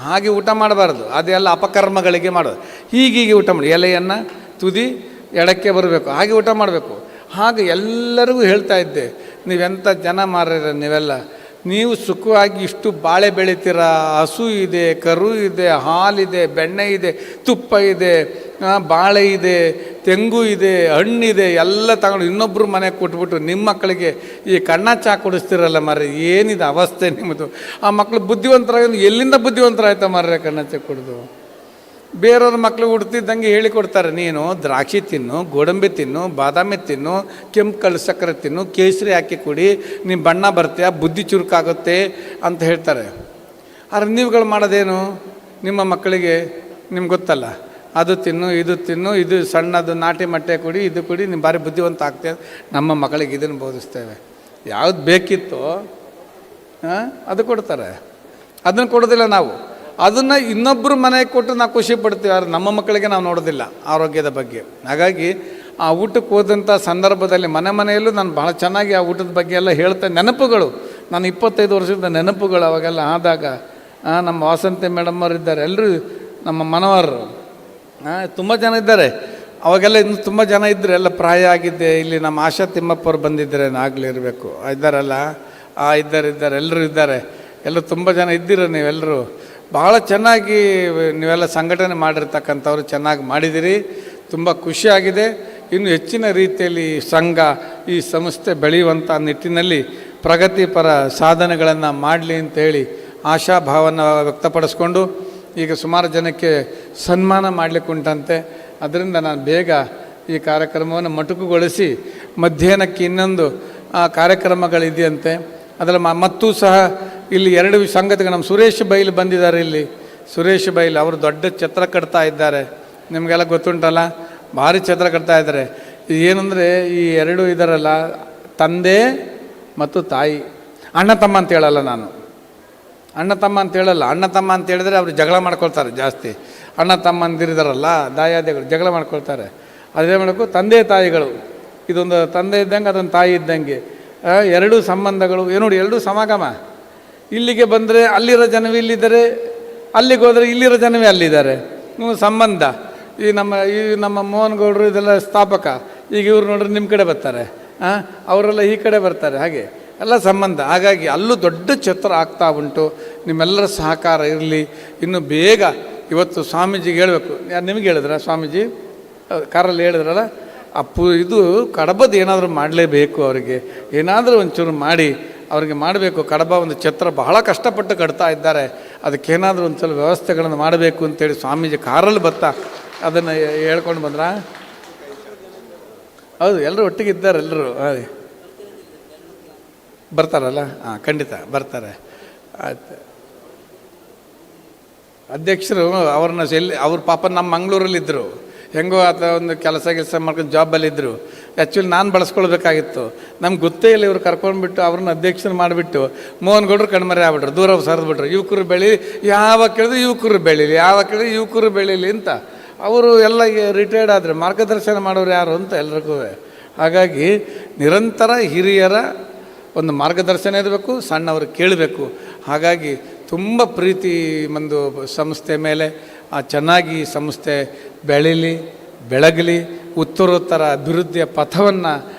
ಹಾಗೆ ಊಟ ಮಾಡಬಾರ್ದು, ಅದೆಲ್ಲ ಅಪಕರ್ಮಗಳಿಗೆ ಮಾಡೋದು. ಹೀಗೀಗೆ ಊಟ ಮಾಡಿ, ಎಲೆಯನ್ನು ತುದಿ ಎಡಕ್ಕೆ ಬರಬೇಕು, ಹಾಗೆ ಊಟ ಮಾಡಬೇಕು. ಹಾಗೆ ಎಲ್ಲರಿಗೂ ಹೇಳ್ತಾ ಇದ್ದೆ, ನೀವೆಂಥ ಜನ ಮಾರ್ರೆ ನೀವೆಲ್ಲ, ನೀವು ಸುಖವಾಗಿ ಇಷ್ಟು ಬಾಳೆ ಬೆಳಿತೀರ, ಹಸು ಇದೆ, ಕರು ಇದೆ, ಹಾಲಿದೆ, ಬೆಣ್ಣೆ ಇದೆ, ತುಪ್ಪ ಇದೆ, ಬಾಳೆ ಇದೆ, ತೆಂಗು ಇದೆ, ಹಣ್ಣಿದೆ, ಎಲ್ಲ ತಗೊಂಡು ಇನ್ನೊಬ್ಬರು ಮನೆಗೆ ಕೊಟ್ಬಿಟ್ಟು ನಿಮ್ಮ ಮಕ್ಕಳಿಗೆ ಈ ಕಣ್ಣ ಚಾ ಕುಡಿಸ್ತಿರಲ್ಲ ಮರ್ರೆ, ಏನಿದೆ ಅವಸ್ಥೆ ನಿಮ್ಮದು. ಆ ಮಕ್ಕಳು ಬುದ್ಧಿವಂತರಾಗಿ ಎಲ್ಲಿಂದ ಬುದ್ಧಿವಂತರಾಯ್ತಾ ಮರ್ರೆ ಕಣ್ಣ ಚಾ ಕುಡಿದು? ಬೇರೆಯವ್ರ ಮಕ್ಕಳು ಹುಡ್ತಿದ್ದಂಗೆ ಹೇಳಿಕೊಡ್ತಾರೆ, ನೀನು ದ್ರಾಕ್ಷಿ ತಿನ್ನು, ಗೋಡಂಬಿ ತಿನ್ನು, ಬಾದಾಮಿ ತಿನ್ನು, ಕೆಂಪು ಕಳ್ಳು ಸಕ್ಕರೆ ತಿನ್ನು, ಕೇಸರಿ ಹಾಕಿ ಕುಡಿ, ನಿಮ್ಮ ಬಣ್ಣ ಬರ್ತೀಯ, ಬುದ್ಧಿ ಚುರುಕಾಗುತ್ತೆ ಅಂತ ಹೇಳ್ತಾರೆ. ಆದರೆ ನೀವುಗಳು ಮಾಡೋದೇನು? ನಿಮ್ಮ ಮಕ್ಕಳಿಗೆ ನಿಮ್ಗೆ ಗೊತ್ತಲ್ಲ, ಅದು ತಿನ್ನು, ಇದು ತಿನ್ನು, ಇದು ಸಣ್ಣದು ನಾಟಿ ಮೊಟ್ಟೆ ಕುಡಿ, ಇದು ಕುಡಿ, ನಿಮ್ಮ ಭಾರಿ ಬುದ್ಧಿವಂತ ಆಗ್ತೇವೆ. ನಮ್ಮ ಮಕ್ಕಳಿಗೆ ಇದನ್ನು ಬೋಧಿಸ್ತೇವೆ. ಯಾವ್ದು ಬೇಕಿತ್ತೋ ಅದು ಕೊಡ್ತಾರೆ, ಅದನ್ನು ಕೊಡೋದಿಲ್ಲ ನಾವು. ಅದನ್ನು ಇನ್ನೊಬ್ಬರು ಮನೆಗೆ ಕೊಟ್ಟು ನಾವು ಖುಷಿ ಪಡ್ತೀವಿ, ಆದರೆ ನಮ್ಮ ಮಕ್ಕಳಿಗೆ ನಾವು ನೋಡೋದಿಲ್ಲ ಆರೋಗ್ಯದ ಬಗ್ಗೆ. ಹಾಗಾಗಿ ಆ ಊಟಕ್ಕೆ ಹೋದಂಥ ಸಂದರ್ಭದಲ್ಲಿ ಮನೆಯಲ್ಲೂ ನಾನು ಭಾಳ ಚೆನ್ನಾಗಿ ಆ ಊಟದ ಬಗ್ಗೆ ಎಲ್ಲ ಹೇಳ್ತೇನೆ. ನೆನಪುಗಳು, ನಾನು 25 ವರ್ಷದ ನೆನಪುಗಳು ಅವಾಗೆಲ್ಲ ಆದಾಗ ನಮ್ಮ ವಾಸಂತಿ ಮೇಡಮ್ ಅವರು ಇದ್ದಾರೆ, ಎಲ್ಲರೂ ನಮ್ಮ ಮನೋಹರರು ತುಂಬ ಜನ ಇದ್ದಾರೆ. ಅವಾಗೆಲ್ಲ ಇನ್ನು ತುಂಬ ಜನ ಇದ್ದರು, ಎಲ್ಲ ಪ್ರಾಯ ಆಗಿದ್ದೆ. ಇಲ್ಲಿ ನಮ್ಮ ಆಶಾ ತಿಮ್ಮಪ್ಪವ್ರು ಬಂದಿದ್ದರೆ ಆಗಲಿರಬೇಕು, ಇದ್ದಾರಲ್ಲ, ಇದ್ದಾರೆ ಎಲ್ಲರೂ ಇದ್ದಾರೆ. ಎಲ್ಲರೂ ತುಂಬ ಜನ ಇದ್ದೀರ ನೀವೆಲ್ಲರೂ. ಭಾಳ ಚೆನ್ನಾಗಿ ನೀವೆಲ್ಲ ಸಂಘಟನೆ ಮಾಡಿರ್ತಕ್ಕಂಥವ್ರು ಚೆನ್ನಾಗಿ ಮಾಡಿದ್ದೀರಿ, ತುಂಬ ಖುಷಿಯಾಗಿದೆ. ಇನ್ನು ಹೆಚ್ಚಿನ ರೀತಿಯಲ್ಲಿ ಈ ಸಂಘ, ಈ ಸಂಸ್ಥೆ ಬೆಳೆಯುವಂಥ ನಿಟ್ಟಿನಲ್ಲಿ ಪ್ರಗತಿಪರ ಸಾಧನೆಗಳನ್ನು ಮಾಡಲಿ ಅಂತೇಳಿ ಆಶಾಭಾವನ ವ್ಯಕ್ತಪಡಿಸ್ಕೊಂಡು, ಈಗ ಸುಮಾರು ಜನಕ್ಕೆ ಸನ್ಮಾನ ಮಾಡಲಿಕ್ಕೆ ಉಂಟಂತೆ. ಅದರಿಂದ ನಾನು ಬೇಗ ಈ ಕಾರ್ಯಕ್ರಮವನ್ನು ಮೊಟಕುಗೊಳಿಸಿ ಮಧ್ಯಾಹ್ನಕ್ಕೆ ಇನ್ನೊಂದು ಕಾರ್ಯಕ್ರಮಗಳಿದೆಯಂತೆ. ಅದರ ಮತ್ತೂ ಸಹ ಇಲ್ಲಿ 2 ಸಂಗತಿಗಳು, ನಮ್ಮ ಸುರೇಶ್ ಬೈಲ್ ಬಂದಿದ್ದಾರೆ ಇಲ್ಲಿ. ಸುರೇಶ್ ಬೈಲ್ ಅವರು ದೊಡ್ಡ ಛತ್ರ ಕಟ್ತಾ ಇದ್ದಾರೆ, ನಿಮಗೆಲ್ಲ ಗೊತ್ತುಂಟಲ್ಲ, ಭಾರಿ ಛತ್ರ ಕಟ್ತಾ ಇದ್ದಾರೆ. ಏನಂದರೆ ಈ 2 ಇದ್ದಾರಲ್ಲ, ತಂದೆ ಮತ್ತು ತಾಯಿ. ಅಣ್ಣ ತಮ್ಮ ಅಂತ ಹೇಳಲ್ಲ ನಾನು, ಅಣ್ಣ ತಮ್ಮ ಅಂತ ಹೇಳಲ್ಲ. ಅಣ್ಣ ತಮ್ಮ ಅಂತ ಹೇಳಿದ್ರೆ ಅವರು ಜಗಳ ಮಾಡ್ಕೊಳ್ತಾರೆ ಜಾಸ್ತಿ. ಅಣ್ಣ ತಮ್ಮಂದಿರಿದಾರಲ್ಲ, ದಾಯಾದಿಗಳು ಜಗಳ ಮಾಡ್ಕೊಳ್ತಾರೆ. ಅದೇ ಮಾಡಬೇಕು, ತಂದೆ ತಾಯಿಗಳು, ಇದೊಂದು ತಂದೆ ಇದ್ದಂಗೆ ಅದೊಂದು ತಾಯಿ ಇದ್ದಂಗೆ. 2 ಸಂಬಂಧಗಳು ನೋಡಿ, 2 ಸಮಾಗಮ. ಇಲ್ಲಿಗೆ ಬಂದರೆ ಅಲ್ಲಿರೋ ಜನವೇ ಇಲ್ಲಿದ್ದಾರೆ, ಅಲ್ಲಿಗೆ ಹೋದರೆ ಇಲ್ಲಿರೋ ಜನವೇ ಅಲ್ಲಿದ್ದಾರೆ. ಸಂಬಂಧ. ಈ ನಮ್ಮ ಮೋಹನ್ ಗೌಡರು ಇದೆಲ್ಲ ಸ್ಥಾಪಕ. ಈಗ ಇವ್ರು ನೋಡ್ರೆ ನಿಮ್ಮ ಕಡೆ ಬರ್ತಾರೆ, ಅವರೆಲ್ಲ ಈ ಕಡೆ ಬರ್ತಾರೆ, ಹಾಗೆ ಎಲ್ಲ ಸಂಬಂಧ. ಹಾಗಾಗಿ ಅಲ್ಲೂ ದೊಡ್ಡ ಛತ್ರ ಆಗ್ತಾ ಉಂಟು. ನಿಮ್ಮೆಲ್ಲರ ಸಹಕಾರ ಇರಲಿ. ಇನ್ನು ಬೇಗ ಇವತ್ತು ಸ್ವಾಮೀಜಿಗೆ ಹೇಳಬೇಕು. ಯಾರು ನಿಮಗೆ ಹೇಳಿದ್ರ? ಸ್ವಾಮೀಜಿ ಕಾರಲ್ಲಿ ಹೇಳಿದ್ರಲ್ಲ, ಇದು ಕಡಬದ ಏನಾದರೂ ಮಾಡಲೇಬೇಕು, ಅವರಿಗೆ ಏನಾದರೂ ಒಂಚೂರು ಮಾಡಿ ಅವ್ರಿಗೆ ಮಾಡಬೇಕು. ಕಡಬ ಒಂದು ಛತ್ರ ಬಹಳ ಕಷ್ಟಪಟ್ಟು ಕಟ್ತಾ ಇದ್ದಾರೆ, ಅದಕ್ಕೇನಾದರೂ ಒಂದು ಸ್ವಲ್ಪ ವ್ಯವಸ್ಥೆಗಳನ್ನು ಮಾಡಬೇಕು ಅಂತೇಳಿ ಸ್ವಾಮೀಜಿ ಕಾರಲ್ಲಿ ಬರ್ತಾ ಅದನ್ನು ಹೇಳ್ಕೊಂಡು ಬಂದ್ರ. ಹೌದು, ಎಲ್ಲರೂ ಒಟ್ಟಿಗೆ ಇದ್ದಾರೆ, ಎಲ್ಲರೂ ಬರ್ತಾರಲ್ಲ? ಖಂಡಿತ ಬರ್ತಾರೆ. ಆಯ್ತು. ಅಧ್ಯಕ್ಷರು ಅವ್ರನ್ನ ಅವ್ರ ಪಾಪ ನಮ್ಮ ಮಂಗಳೂರಲ್ಲಿದ್ದರು, ಹೆಂಗೋ ಆತ ಒಂದು ಕೆಲಸ ಮಾಡ್ಕೊಂಡು ಜಾಬಲ್ಲಿದ್ದರು. ಆ್ಯಕ್ಚುಲಿ ನಾನು ಬಳಸ್ಕೊಳ್ಬೇಕಾಗಿತ್ತು, ನಮ್ಗೆ ಗೊತ್ತೇ ಇಲ್ಲ. ಇವ್ರು ಕರ್ಕೊಂಡ್ಬಿಟ್ಟು ಅವ್ರನ್ನ ಅಧ್ಯಕ್ಷರು ಮಾಡಿಬಿಟ್ಟು ಮೋಹನ್ ಗೌಡರು ಕಣ್ಮರೆ ಆಗ್ಬಿಟ್ರು, ದೂರ ಸರಿದ್ಬಿಟ್ರು. ಯುವಕರು ಬೆಳೀಲಿ, ಯಾವಾಗ ಕೇಳಿದ್ರೆ ಯುವಕರು ಬೆಳೀಲಿ, ಯಾವಾಗ ಕೇಳಿದ್ರೆ ಯುವಕರು ಬೆಳೀಲಿ ಅಂತ. ಅವರು ಎಲ್ಲ ರಿಟೈರ್ಡ್ ಆದರೆ ಮಾರ್ಗದರ್ಶನ ಮಾಡೋರು ಯಾರು ಅಂತ ಎಲ್ರಿಗೂ. ಹಾಗಾಗಿ ನಿರಂತರ ಹಿರಿಯರ ಒಂದು ಮಾರ್ಗದರ್ಶನ ಇರಬೇಕು, ಸಣ್ಣವರು ಕೇಳಬೇಕು. ಹಾಗಾಗಿ ತುಂಬ ಪ್ರೀತಿ ಒಂದು ಸಂಸ್ಥೆ ಮೇಲೆ. ಚೆನ್ನಾಗಿ ಸಂಸ್ಥೆ ಬೆಳೀಲಿ, ಬೆಳಗಲಿ, ಉತ್ತರೋತ್ತರ ಅಭಿವೃದ್ಧಿಯ ಪಥವನ್ನು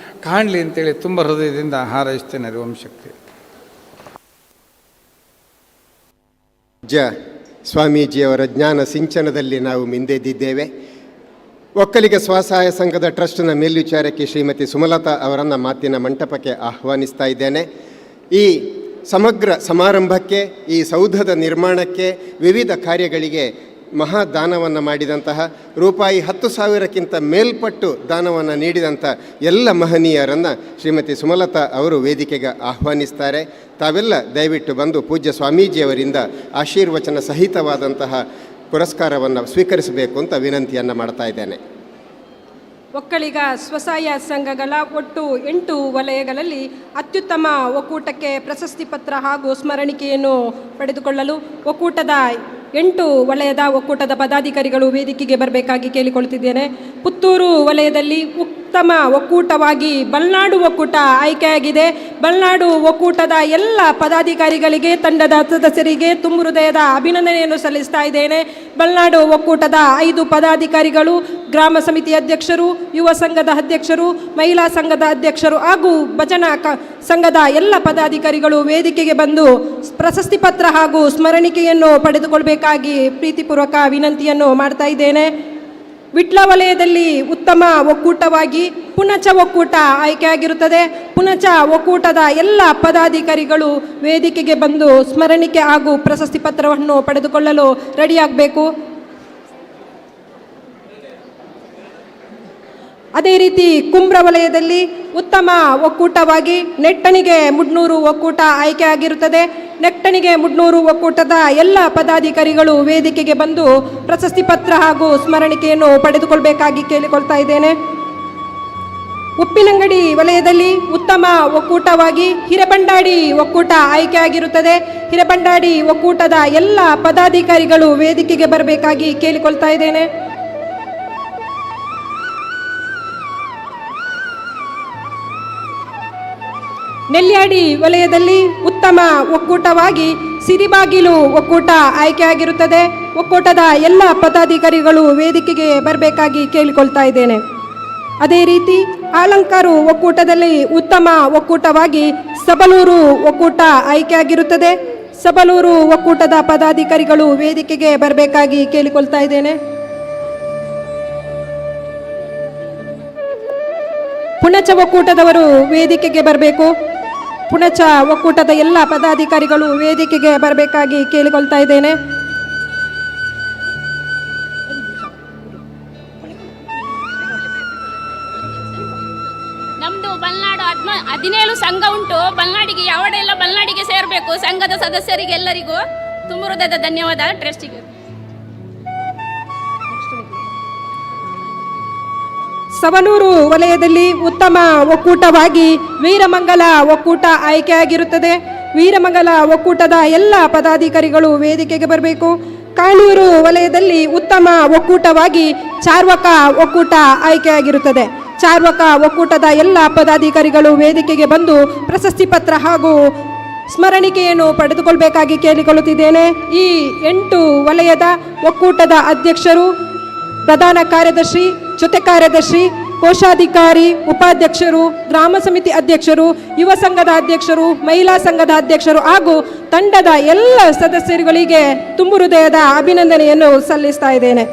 ಕಾಣಲಿ ಅಂತೇಳಿ ತುಂಬ ಹೃದಯದಿಂದ ಹಾರೈಸ್ತೇನೆ. ಓಂ ಶಕ್ತಿ. ಸ್ವಾಮೀಜಿಯವರ ಜ್ಞಾನ ಸಿಂಚನದಲ್ಲಿ ನಾವು ಮಿಂದೆದ್ದಿದ್ದೇವೆ. ಒಕ್ಕಲಿಗ ಸ್ವಸಹಾಯ ಸಂಘದ ಟ್ರಸ್ಟ್ನ ಮೇಲ್ವಿಚಾರಕಿ ಶ್ರೀಮತಿ ಸುಮಲತಾ ಅವರನ್ನು ಮಾತಿನ ಮಂಟಪಕ್ಕೆ ಆಹ್ವಾನಿಸ್ತಾ ಇದ್ದೇನೆ. ಈ ಸಮಗ್ರ ಸಮಾರಂಭಕ್ಕೆ, ಈ ಸೌಧದ ನಿರ್ಮಾಣಕ್ಕೆ, ವಿವಿಧ ಕಾರ್ಯಗಳಿಗೆ ಮಹಾದಾನವನ್ನು ಮಾಡಿದಂತಹ ರೂಪಾಯಿ 10,000ಕ್ಕಿಂತ ಮೇಲ್ಪಟ್ಟು ದಾನವನ್ನು ನೀಡಿದಂಥ ಎಲ್ಲ ಮಹನೀಯರನ್ನು ಶ್ರೀಮತಿ ಸುಮಲತಾ ಅವರು ವೇದಿಕೆಗೆ ಆಹ್ವಾನಿಸ್ತಾರೆ. ತಾವೆಲ್ಲ ದಯವಿಟ್ಟು ಬಂದು ಪೂಜ್ಯ ಸ್ವಾಮೀಜಿಯವರಿಂದ ಆಶೀರ್ವಚನ ಸಹಿತವಾದಂತಹ ಪುರಸ್ಕಾರವನ್ನು ಸ್ವೀಕರಿಸಬೇಕು ಅಂತ ವಿನಂತಿಯನ್ನು ಮಾಡ್ತಾ ಇದ್ದೇನೆ. ಒಕ್ಕಲಿಗ ಸ್ವಸಹಾಯ ಸಂಘಗಳ ಒಟ್ಟು 8 ವಲಯಗಳಲ್ಲಿ ಅತ್ಯುತ್ತಮ ಒಕ್ಕೂಟಕ್ಕೆ ಪ್ರಶಸ್ತಿ ಪತ್ರ ಹಾಗೂ ಸ್ಮರಣಿಕೆಯನ್ನು ಪಡೆದುಕೊಳ್ಳಲು ಒಕ್ಕೂಟದ 8 ವಲಯದ ಒಕ್ಕೂಟದ ಪದಾಧಿಕಾರಿಗಳು ವೇದಿಕೆಗೆ ಬರಬೇಕಾಗಿ ಕೇಳಿಕೊಳ್ತಿದ್ದೇನೆ. ಪುತ್ತೂರು ವಲಯದಲ್ಲಿ ಉತ್ತಮ ಒಕ್ಕೂಟವಾಗಿ ಬಲ್ನಾಡು ಒಕ್ಕೂಟ ಆಯ್ಕೆಯಾಗಿದೆ. ಬಲ್ನಾಡು ಒಕ್ಕೂಟದ ಎಲ್ಲ ಪದಾಧಿಕಾರಿಗಳಿಗೆ, ತಂಡದ ಸದಸ್ಯರಿಗೆ ತುಂಬ ಹೃದಯದ ಅಭಿನಂದನೆಯನ್ನು ಸಲ್ಲಿಸ್ತಾ ಇದ್ದೇನೆ. ಬಲ್ನಾಡು ಒಕ್ಕೂಟದ 5 ಪದಾಧಿಕಾರಿಗಳು, ಗ್ರಾಮ ಸಮಿತಿ ಅಧ್ಯಕ್ಷರು, ಯುವ ಸಂಘದ ಅಧ್ಯಕ್ಷರು, ಮಹಿಳಾ ಸಂಘದ ಅಧ್ಯಕ್ಷರು ಹಾಗೂ ಭಜನಾ ಸಂಘದ ಎಲ್ಲ ಪದಾಧಿಕಾರಿಗಳು ವೇದಿಕೆಗೆ ಬಂದು ಪ್ರಶಸ್ತಿ ಪತ್ರ ಹಾಗೂ ಸ್ಮರಣಿಕೆಯನ್ನು ಪಡೆದುಕೊಳ್ಬೇಕಾಗಿ ಪ್ರೀತಿಪೂರ್ವಕ ವಿನಂತಿಯನ್ನು ಮಾಡ್ತಾ ಇದ್ದೇನೆ. ವಿಟ್ಲ ವಲಯದಲ್ಲಿ ಉತ್ತಮ ಒಕ್ಕೂಟವಾಗಿ ಪುಣಚ ಒಕ್ಕೂಟ ಆಯ್ಕೆಯಾಗಿರುತ್ತದೆ. ಪುಣಚ ಒಕ್ಕೂಟದ ಎಲ್ಲ ಪದಾಧಿಕಾರಿಗಳು ವೇದಿಕೆಗೆ ಬಂದು ಸ್ಮರಣಿಕೆ ಹಾಗೂ ಪ್ರಶಸ್ತಿ ಪತ್ರವನ್ನು ಪಡೆದುಕೊಳ್ಳಲು ರೆಡಿಯಾಗಬೇಕು. ಅದೇ ರೀತಿ ಕುಂಬ್ರ ವಲಯದಲ್ಲಿ ಉತ್ತಮ ಒಕ್ಕೂಟವಾಗಿ ನೆಟ್ಟಣಿಗೆ ಮುಡ್ನೂರು ಒಕ್ಕೂಟ ಆಯ್ಕೆಯಾಗಿರುತ್ತದೆ. ನೆಟ್ಟಣಿಗೆ ಮುಡ್ನೂರು ಒಕ್ಕೂಟದ ಎಲ್ಲ ಪದಾಧಿಕಾರಿಗಳು ವೇದಿಕೆಗೆ ಬಂದು ಪ್ರಶಸ್ತಿ ಪತ್ರ ಹಾಗೂ ಸ್ಮರಣಿಕೆಯನ್ನು ಪಡೆದುಕೊಳ್ಬೇಕಾಗಿ ಕೇಳಿಕೊಳ್ತಾ ಇದ್ದೇನೆ. ಉಪ್ಪಿನಂಗಡಿ ವಲಯದಲ್ಲಿ ಉತ್ತಮ ಒಕ್ಕೂಟವಾಗಿ ಹಿರೇಬಂಡಾಡಿ ಒಕ್ಕೂಟ ಆಯ್ಕೆಯಾಗಿರುತ್ತದೆ. ಹಿರೇಬಂಡಾಡಿ ಒಕ್ಕೂಟದ ಎಲ್ಲ ಪದಾಧಿಕಾರಿಗಳು ವೇದಿಕೆಗೆ ಬರಬೇಕಾಗಿ ಕೇಳಿಕೊಳ್ತಾ ಇದ್ದೇನೆ. ನೆಲ್ಯಾಡಿ ವಲಯದಲ್ಲಿ ಉತ್ತಮ ಒಕ್ಕೂಟವಾಗಿ ಸಿರಿಬಾಗಿಲು ಒಕ್ಕೂಟ ಆಯ್ಕೆಯಾಗಿರುತ್ತದೆ. ಒಕ್ಕೂಟದ ಎಲ್ಲ ಪದಾಧಿಕಾರಿಗಳು ವೇದಿಕೆಗೆ ಬರಬೇಕಾಗಿ ಕೇಳಿಕೊಳ್ತಾ ಇದ್ದೇನೆ. ಅದೇ ರೀತಿ ಆಲಂಕಾರು ಒಕ್ಕೂಟದಲ್ಲಿ ಉತ್ತಮ ಒಕ್ಕೂಟವಾಗಿ ಸಬಲೂರು ಒಕ್ಕೂಟ ಆಯ್ಕೆಯಾಗಿರುತ್ತದೆ. ಸಬಲೂರು ಒಕ್ಕೂಟದ ಪದಾಧಿಕಾರಿಗಳು ವೇದಿಕೆಗೆ ಬರಬೇಕಾಗಿ ಕೇಳಿಕೊಳ್ತಾ ಇದ್ದೇನೆ. ಪುಣಚ ಒಕ್ಕೂಟದವರು ವೇದಿಕೆಗೆ ಬರಬೇಕು. ಪುಣಚ ಒಕ್ಕೂಟದ ಎಲ್ಲ ಪದಾಧಿಕಾರಿಗಳು ವೇದಿಕೆಗೆ ಬರಬೇಕಾಗಿ ಕೇಳಿಕೊಳ್ತಾ ಇದ್ದೇನೆ. ನಮ್ದು ಬಲ್ನಾಡು 17 ಸಂಘ ಉಂಟು. ಬಲ್ನಾಡಿಗೆ ಯಾವಡೆಲ್ಲ ಬಲ್ನಾಡಿಗೆ ಸೇರಬೇಕು. ಸಂಘದ ಸದಸ್ಯರಿಗೆ ಎಲ್ಲರಿಗೂ ತುಂಬ ಹೃದಯದ ಧನ್ಯವಾದ. ಟ್ರಸ್ಟಿಗೆ ಸವಣೂರು ವಲಯದಲ್ಲಿ ಉತ್ತಮ ಒಕ್ಕೂಟವಾಗಿ ವೀರಮಂಗಲ ಒಕ್ಕೂಟ ಆಯ್ಕೆಯಾಗಿರುತ್ತದೆ. ವೀರಮಂಗಲ ಒಕ್ಕೂಟದ ಎಲ್ಲ ಪದಾಧಿಕಾರಿಗಳು ವೇದಿಕೆಗೆ ಬರಬೇಕು. ಕಾಣೂರು ವಲಯದಲ್ಲಿ ಉತ್ತಮ ಒಕ್ಕೂಟವಾಗಿ ಚಾರ್ವಕ ಒಕ್ಕೂಟ ಆಯ್ಕೆಯಾಗಿರುತ್ತದೆ. ಚಾರ್ವಕ ಒಕ್ಕೂಟದ ಎಲ್ಲ ಪದಾಧಿಕಾರಿಗಳು ವೇದಿಕೆಗೆ ಬಂದು ಪ್ರಶಸ್ತಿ ಪತ್ರ ಹಾಗೂ ಸ್ಮರಣಿಕೆಯನ್ನು ಪಡೆದುಕೊಳ್ಬೇಕಾಗಿ ಕೇಳಿಕೊಳ್ಳುತ್ತಿದ್ದೇನೆ. ಈ 8 ವಲಯದ ಒಕ್ಕೂಟದ ಅಧ್ಯಕ್ಷರು, ಪ್ರಧಾನ ಕಾರ್ಯದರ್ಶಿ, ಜೊತೆ ಕಾರ್ಯದರ್ಶಿ, ಕೋಶಾಧಿಕಾರಿ, ಉಪಾಧ್ಯಕ್ಷರು, ಗ್ರಾಮ ಸಮಿತಿ ಅಧ್ಯಕ್ಷರು, ಯುವ ಸಂಘದ ಅಧ್ಯಕ್ಷರು, ಮಹಿಳಾ ಸಂಘದ ಅಧ್ಯಕ್ಷರು ಹಾಗೂ ತಂಡದ ಎಲ್ಲ ಸದಸ್ಯರುಗಳಿಗೆ ತುಂಬ ಹೃದಯದ ಅಭಿನಂದನೆಯನ್ನು ಸಲ್ಲಿಸ್ತಾ ಇದ್ದೇನೆ.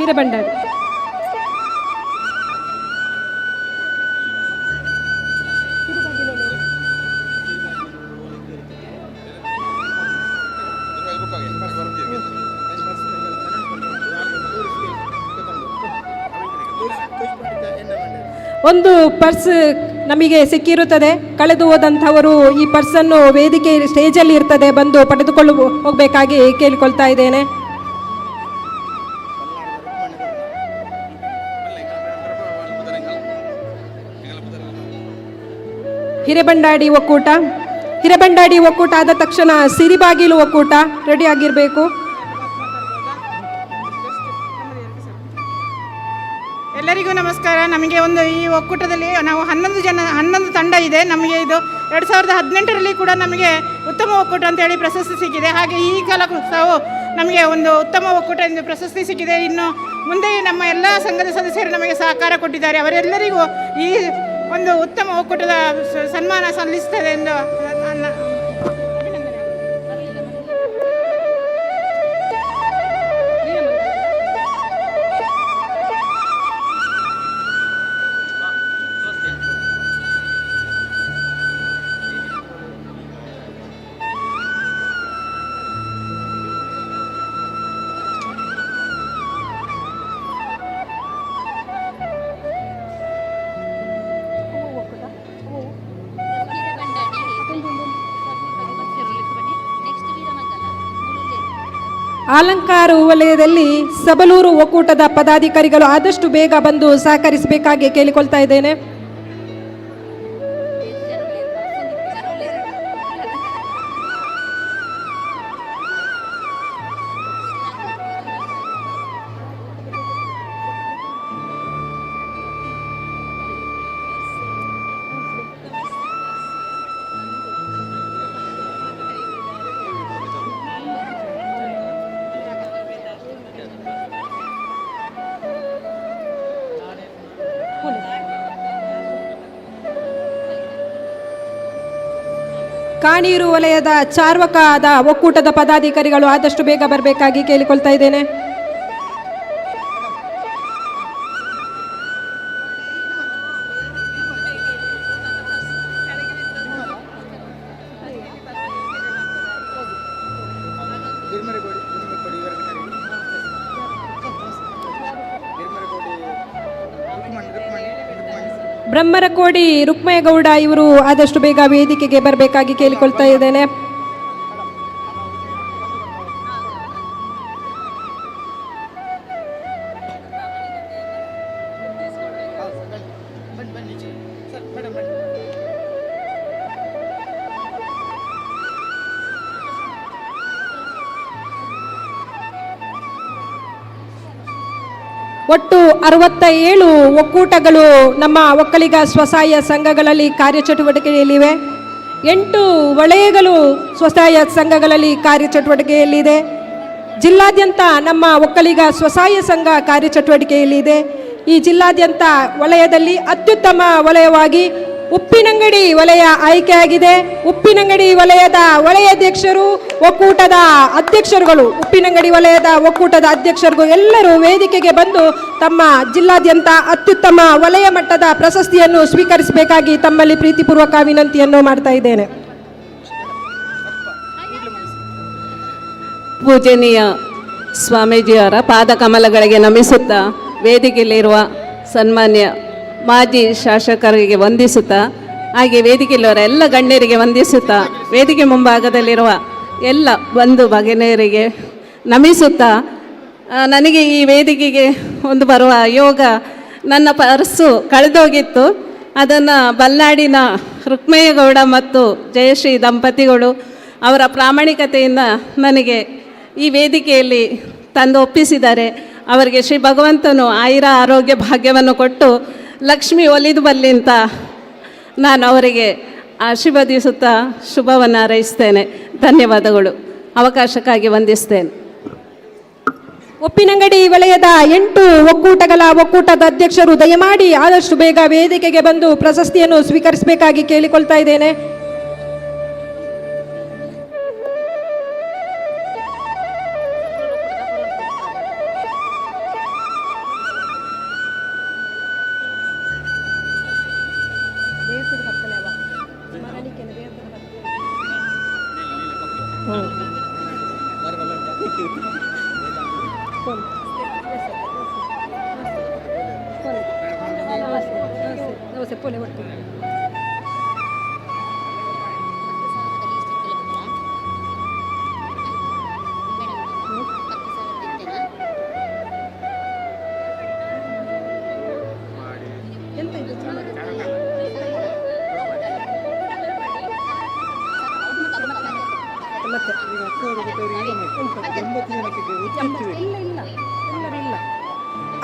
ಹಿರೇಬಂಡಾಡಿ ಒಂದು ಪರ್ಸ್ ನಮಗೆ ಸಿಕ್ಕಿರುತ್ತದೆ. ಕಳೆದು ಹೋದಂಥವರು ಈ ಪರ್ಸನ್ನು ವೇದಿಕೆ ಸ್ಟೇಜಲ್ಲಿ ಇರ್ತದೆ, ಬಂದು ಪಡೆದುಕೊಂಡು ಹೋಗಬೇಕಾಗಿ ಕೇಳಿಕೊಳ್ತಾ ಇದ್ದೇನೆ. ಹಿರೇಬಂಡಾಡಿ ಒಕ್ಕೂಟ. ಹಿರೇಬಂಡಾಡಿ ಒಕ್ಕೂಟ ಆದ ತಕ್ಷಣ ಸಿರಿಬಾಗಿಲು ಒಕ್ಕೂಟ ರೆಡಿ ಆಗಿರಬೇಕು. ಎಲ್ಲರಿಗೂ ನಮಸ್ಕಾರ. ನಮಗೆ ಈ ಒಕ್ಕೂಟದಲ್ಲಿ ನಾವು 11 ತಂಡ ಇದೆ. ನಮಗೆ ಇದು 2018ರಲ್ಲಿ ಕೂಡ ನಮಗೆ ಉತ್ತಮ ಒಕ್ಕೂಟ ಅಂತೇಳಿ ಪ್ರಶಸ್ತಿ ಸಿಕ್ಕಿದೆ. ಹಾಗೆ ಈ ಕಾಲಕ್ಕೂ ನಮಗೆ ಒಂದು ಉತ್ತಮ ಒಕ್ಕೂಟ ಎಂದು ಪ್ರಶಸ್ತಿ ಸಿಕ್ಕಿದೆ. ಇನ್ನು ಮುಂದೆ ನಮ್ಮ ಎಲ್ಲ ಸಂಘದ ಸದಸ್ಯರು ನಮಗೆ ಸಹಕಾರ ಕೊಟ್ಟಿದ್ದಾರೆ. ಅವರೆಲ್ಲರಿಗೂ ಈ ಒಂದು ಉತ್ತಮ ಒಕ್ಕೂಟದ ಸನ್ಮಾನ ಸಲ್ಲಿಸುತ್ತದೆ ಎಂದು ಆಲಂಕಾರು ವಲಯದಲ್ಲಿ ಸಬಲೂರು ಒಕ್ಕೂಟದ ಪದಾಧಿಕಾರಿಗಳು ಆದಷ್ಟು ಬೇಗ ಬಂದು ಸಹಕರಿಸಬೇಕಾಗಿ ಕೇಳಿಕೊಳ್ತಾ ಇದ್ದೇನೆ. ಕಾನೀರು ವಲಯದ ಚಾರ್ವಕದ ಒಕ್ಕೂಟದ ಪದಾಧಿಕಾರಿಗಳು ಆದಷ್ಟು ಬೇಗ ಬರಬೇಕಾಗಿ ಕೇಳಿಕೊಳ್ತಾ ಇದ್ದೇನೆ. ಬ್ರಹ್ಮರಕೋಡಿ ರುಕ್ಮೇಗೌಡ ಇವರು ಆದಷ್ಟು ಬೇಗ ವೇದಿಕೆಗೆ ಬರಬೇಕಾಗಿ ಕೇಳಿಕೊಳ್ತಾ ಇದ್ದೇನೆ. ಒಟ್ಟು 67 ಒಕ್ಕೂಟಗಳು ನಮ್ಮ ಒಕ್ಕಲಿಗ ಸ್ವಸಹಾಯ ಸಂಘಗಳಲ್ಲಿ ಕಾರ್ಯಚಟುವಟಿಕೆಯಲ್ಲಿವೆ. 8 ವಲಯಗಳು ಸ್ವಸಹಾಯ ಸಂಘಗಳಲ್ಲಿ ಕಾರ್ಯಚಟುವಟಿಕೆಯಲ್ಲಿದೆ. ಜಿಲ್ಲಾದ್ಯಂತ ನಮ್ಮ ಒಕ್ಕಲಿಗ ಸ್ವಸಹಾಯ ಸಂಘ ಕಾರ್ಯಚಟುವಟಿಕೆಯಲ್ಲಿದೆ. ಈ ಜಿಲ್ಲಾದ್ಯಂತ ವಲಯದಲ್ಲಿ ಅತ್ಯುತ್ತಮ ವಲಯವಾಗಿ ಉಪ್ಪಿನಂಗಡಿ ವಲಯ ಆಯ್ಕೆಯಾಗಿದೆ. ಉಪ್ಪಿನಂಗಡಿ ವಲಯದ ವಲಯಾಧ್ಯಕ್ಷರು, ಒಕ್ಕೂಟದ ಅಧ್ಯಕ್ಷರುಗಳು, ಉಪ್ಪಿನಂಗಡಿ ವಲಯದ ಒಕ್ಕೂಟದ ಅಧ್ಯಕ್ಷರುಗಳು ಎಲ್ಲರೂ ವೇದಿಕೆಗೆ ಬಂದು ತಮ್ಮ ಜಿಲ್ಲಾದ್ಯಂತ ಅತ್ಯುತ್ತಮ ವಲಯ ಮಟ್ಟದ ಪ್ರಶಸ್ತಿಯನ್ನು ಸ್ವೀಕರಿಸಬೇಕಾಗಿ ತಮ್ಮಲ್ಲಿ ಪ್ರೀತಿಪೂರ್ವಕ ವಿನಂತಿಯನ್ನು ಮಾಡ್ತಾ ಇದ್ದೇನೆ. ಪೂಜನೀಯ ಸ್ವಾಮೀಜಿಯವರ ಪಾದ ಕಮಲಗಳಿಗೆ ನಮಿಸುತ್ತಾ ವೇದಿಕೆಯಲ್ಲಿರುವ ಸನ್ಮಾನ್ಯ ಮಾಜಿ ಶಾಸಕರಿಗೆ ವಂದಿಸುತ್ತಾ, ಹಾಗೆ ವೇದಿಕೆಯಲ್ಲಿರುವ ಎಲ್ಲ ಗಣ್ಯರಿಗೆ ವಂದಿಸುತ್ತಾ, ವೇದಿಕೆ ಮುಂಭಾಗದಲ್ಲಿರುವ ಎಲ್ಲ ಬಂಧು ಭಗಿನಿಯರಿಗೆ ನಮಿಸುತ್ತಾ, ನನಗೆ ಈ ವೇದಿಕೆಗೆ ಒಂದು ಬರುವ ಯೋಗ, ನನ್ನ ಪರ್ಸು ಕಳೆದೋಗಿತ್ತು. ಅದನ್ನು ಬಲ್ನಾಡಿನ ರುಕ್ಮೇಗೌಡ ಮತ್ತು ಜಯಶ್ರೀ ದಂಪತಿಗಳು ಅವರ ಪ್ರಾಮಾಣಿಕತೆಯಿಂದ ನನಗೆ ಈ ವೇದಿಕೆಯಲ್ಲಿ ತಂದು ಒಪ್ಪಿಸಿದ್ದಾರೆ. ಅವರಿಗೆ ಶ್ರೀ ಭಗವಂತನು ಆಯುರ ಆರೋಗ್ಯ ಭಾಗ್ಯವನ್ನು ಕೊಟ್ಟು ಲಕ್ಷ್ಮಿ ಒಲಿದು ಬರಲಿ ಅಂತ ನಾನು ಅವರಿಗೆ ಆಶೀರ್ವದಿಸುತ್ತಾ ಶುಭವನ್ನು ಹಾರೈಸ್ತೇನೆ. ಧನ್ಯವಾದಗಳು. ಅವಕಾಶಕ್ಕಾಗಿ ವಂದಿಸ್ತೇನೆ. ಉಪ್ಪಿನಂಗಡಿ ವಲಯದ 8 ಒಕ್ಕೂಟಗಳ ಒಕ್ಕೂಟದ ಅಧ್ಯಕ್ಷರು ದಯಮಾಡಿ ಆದಷ್ಟು ಬೇಗ ವೇದಿಕೆಗೆ ಬಂದು ಪ್ರಶಸ್ತಿಯನ್ನು ಸ್ವೀಕರಿಸಬೇಕಾಗಿ ಕೇಳಿಕೊಳ್ತಾ ಇದ್ದೇನೆ.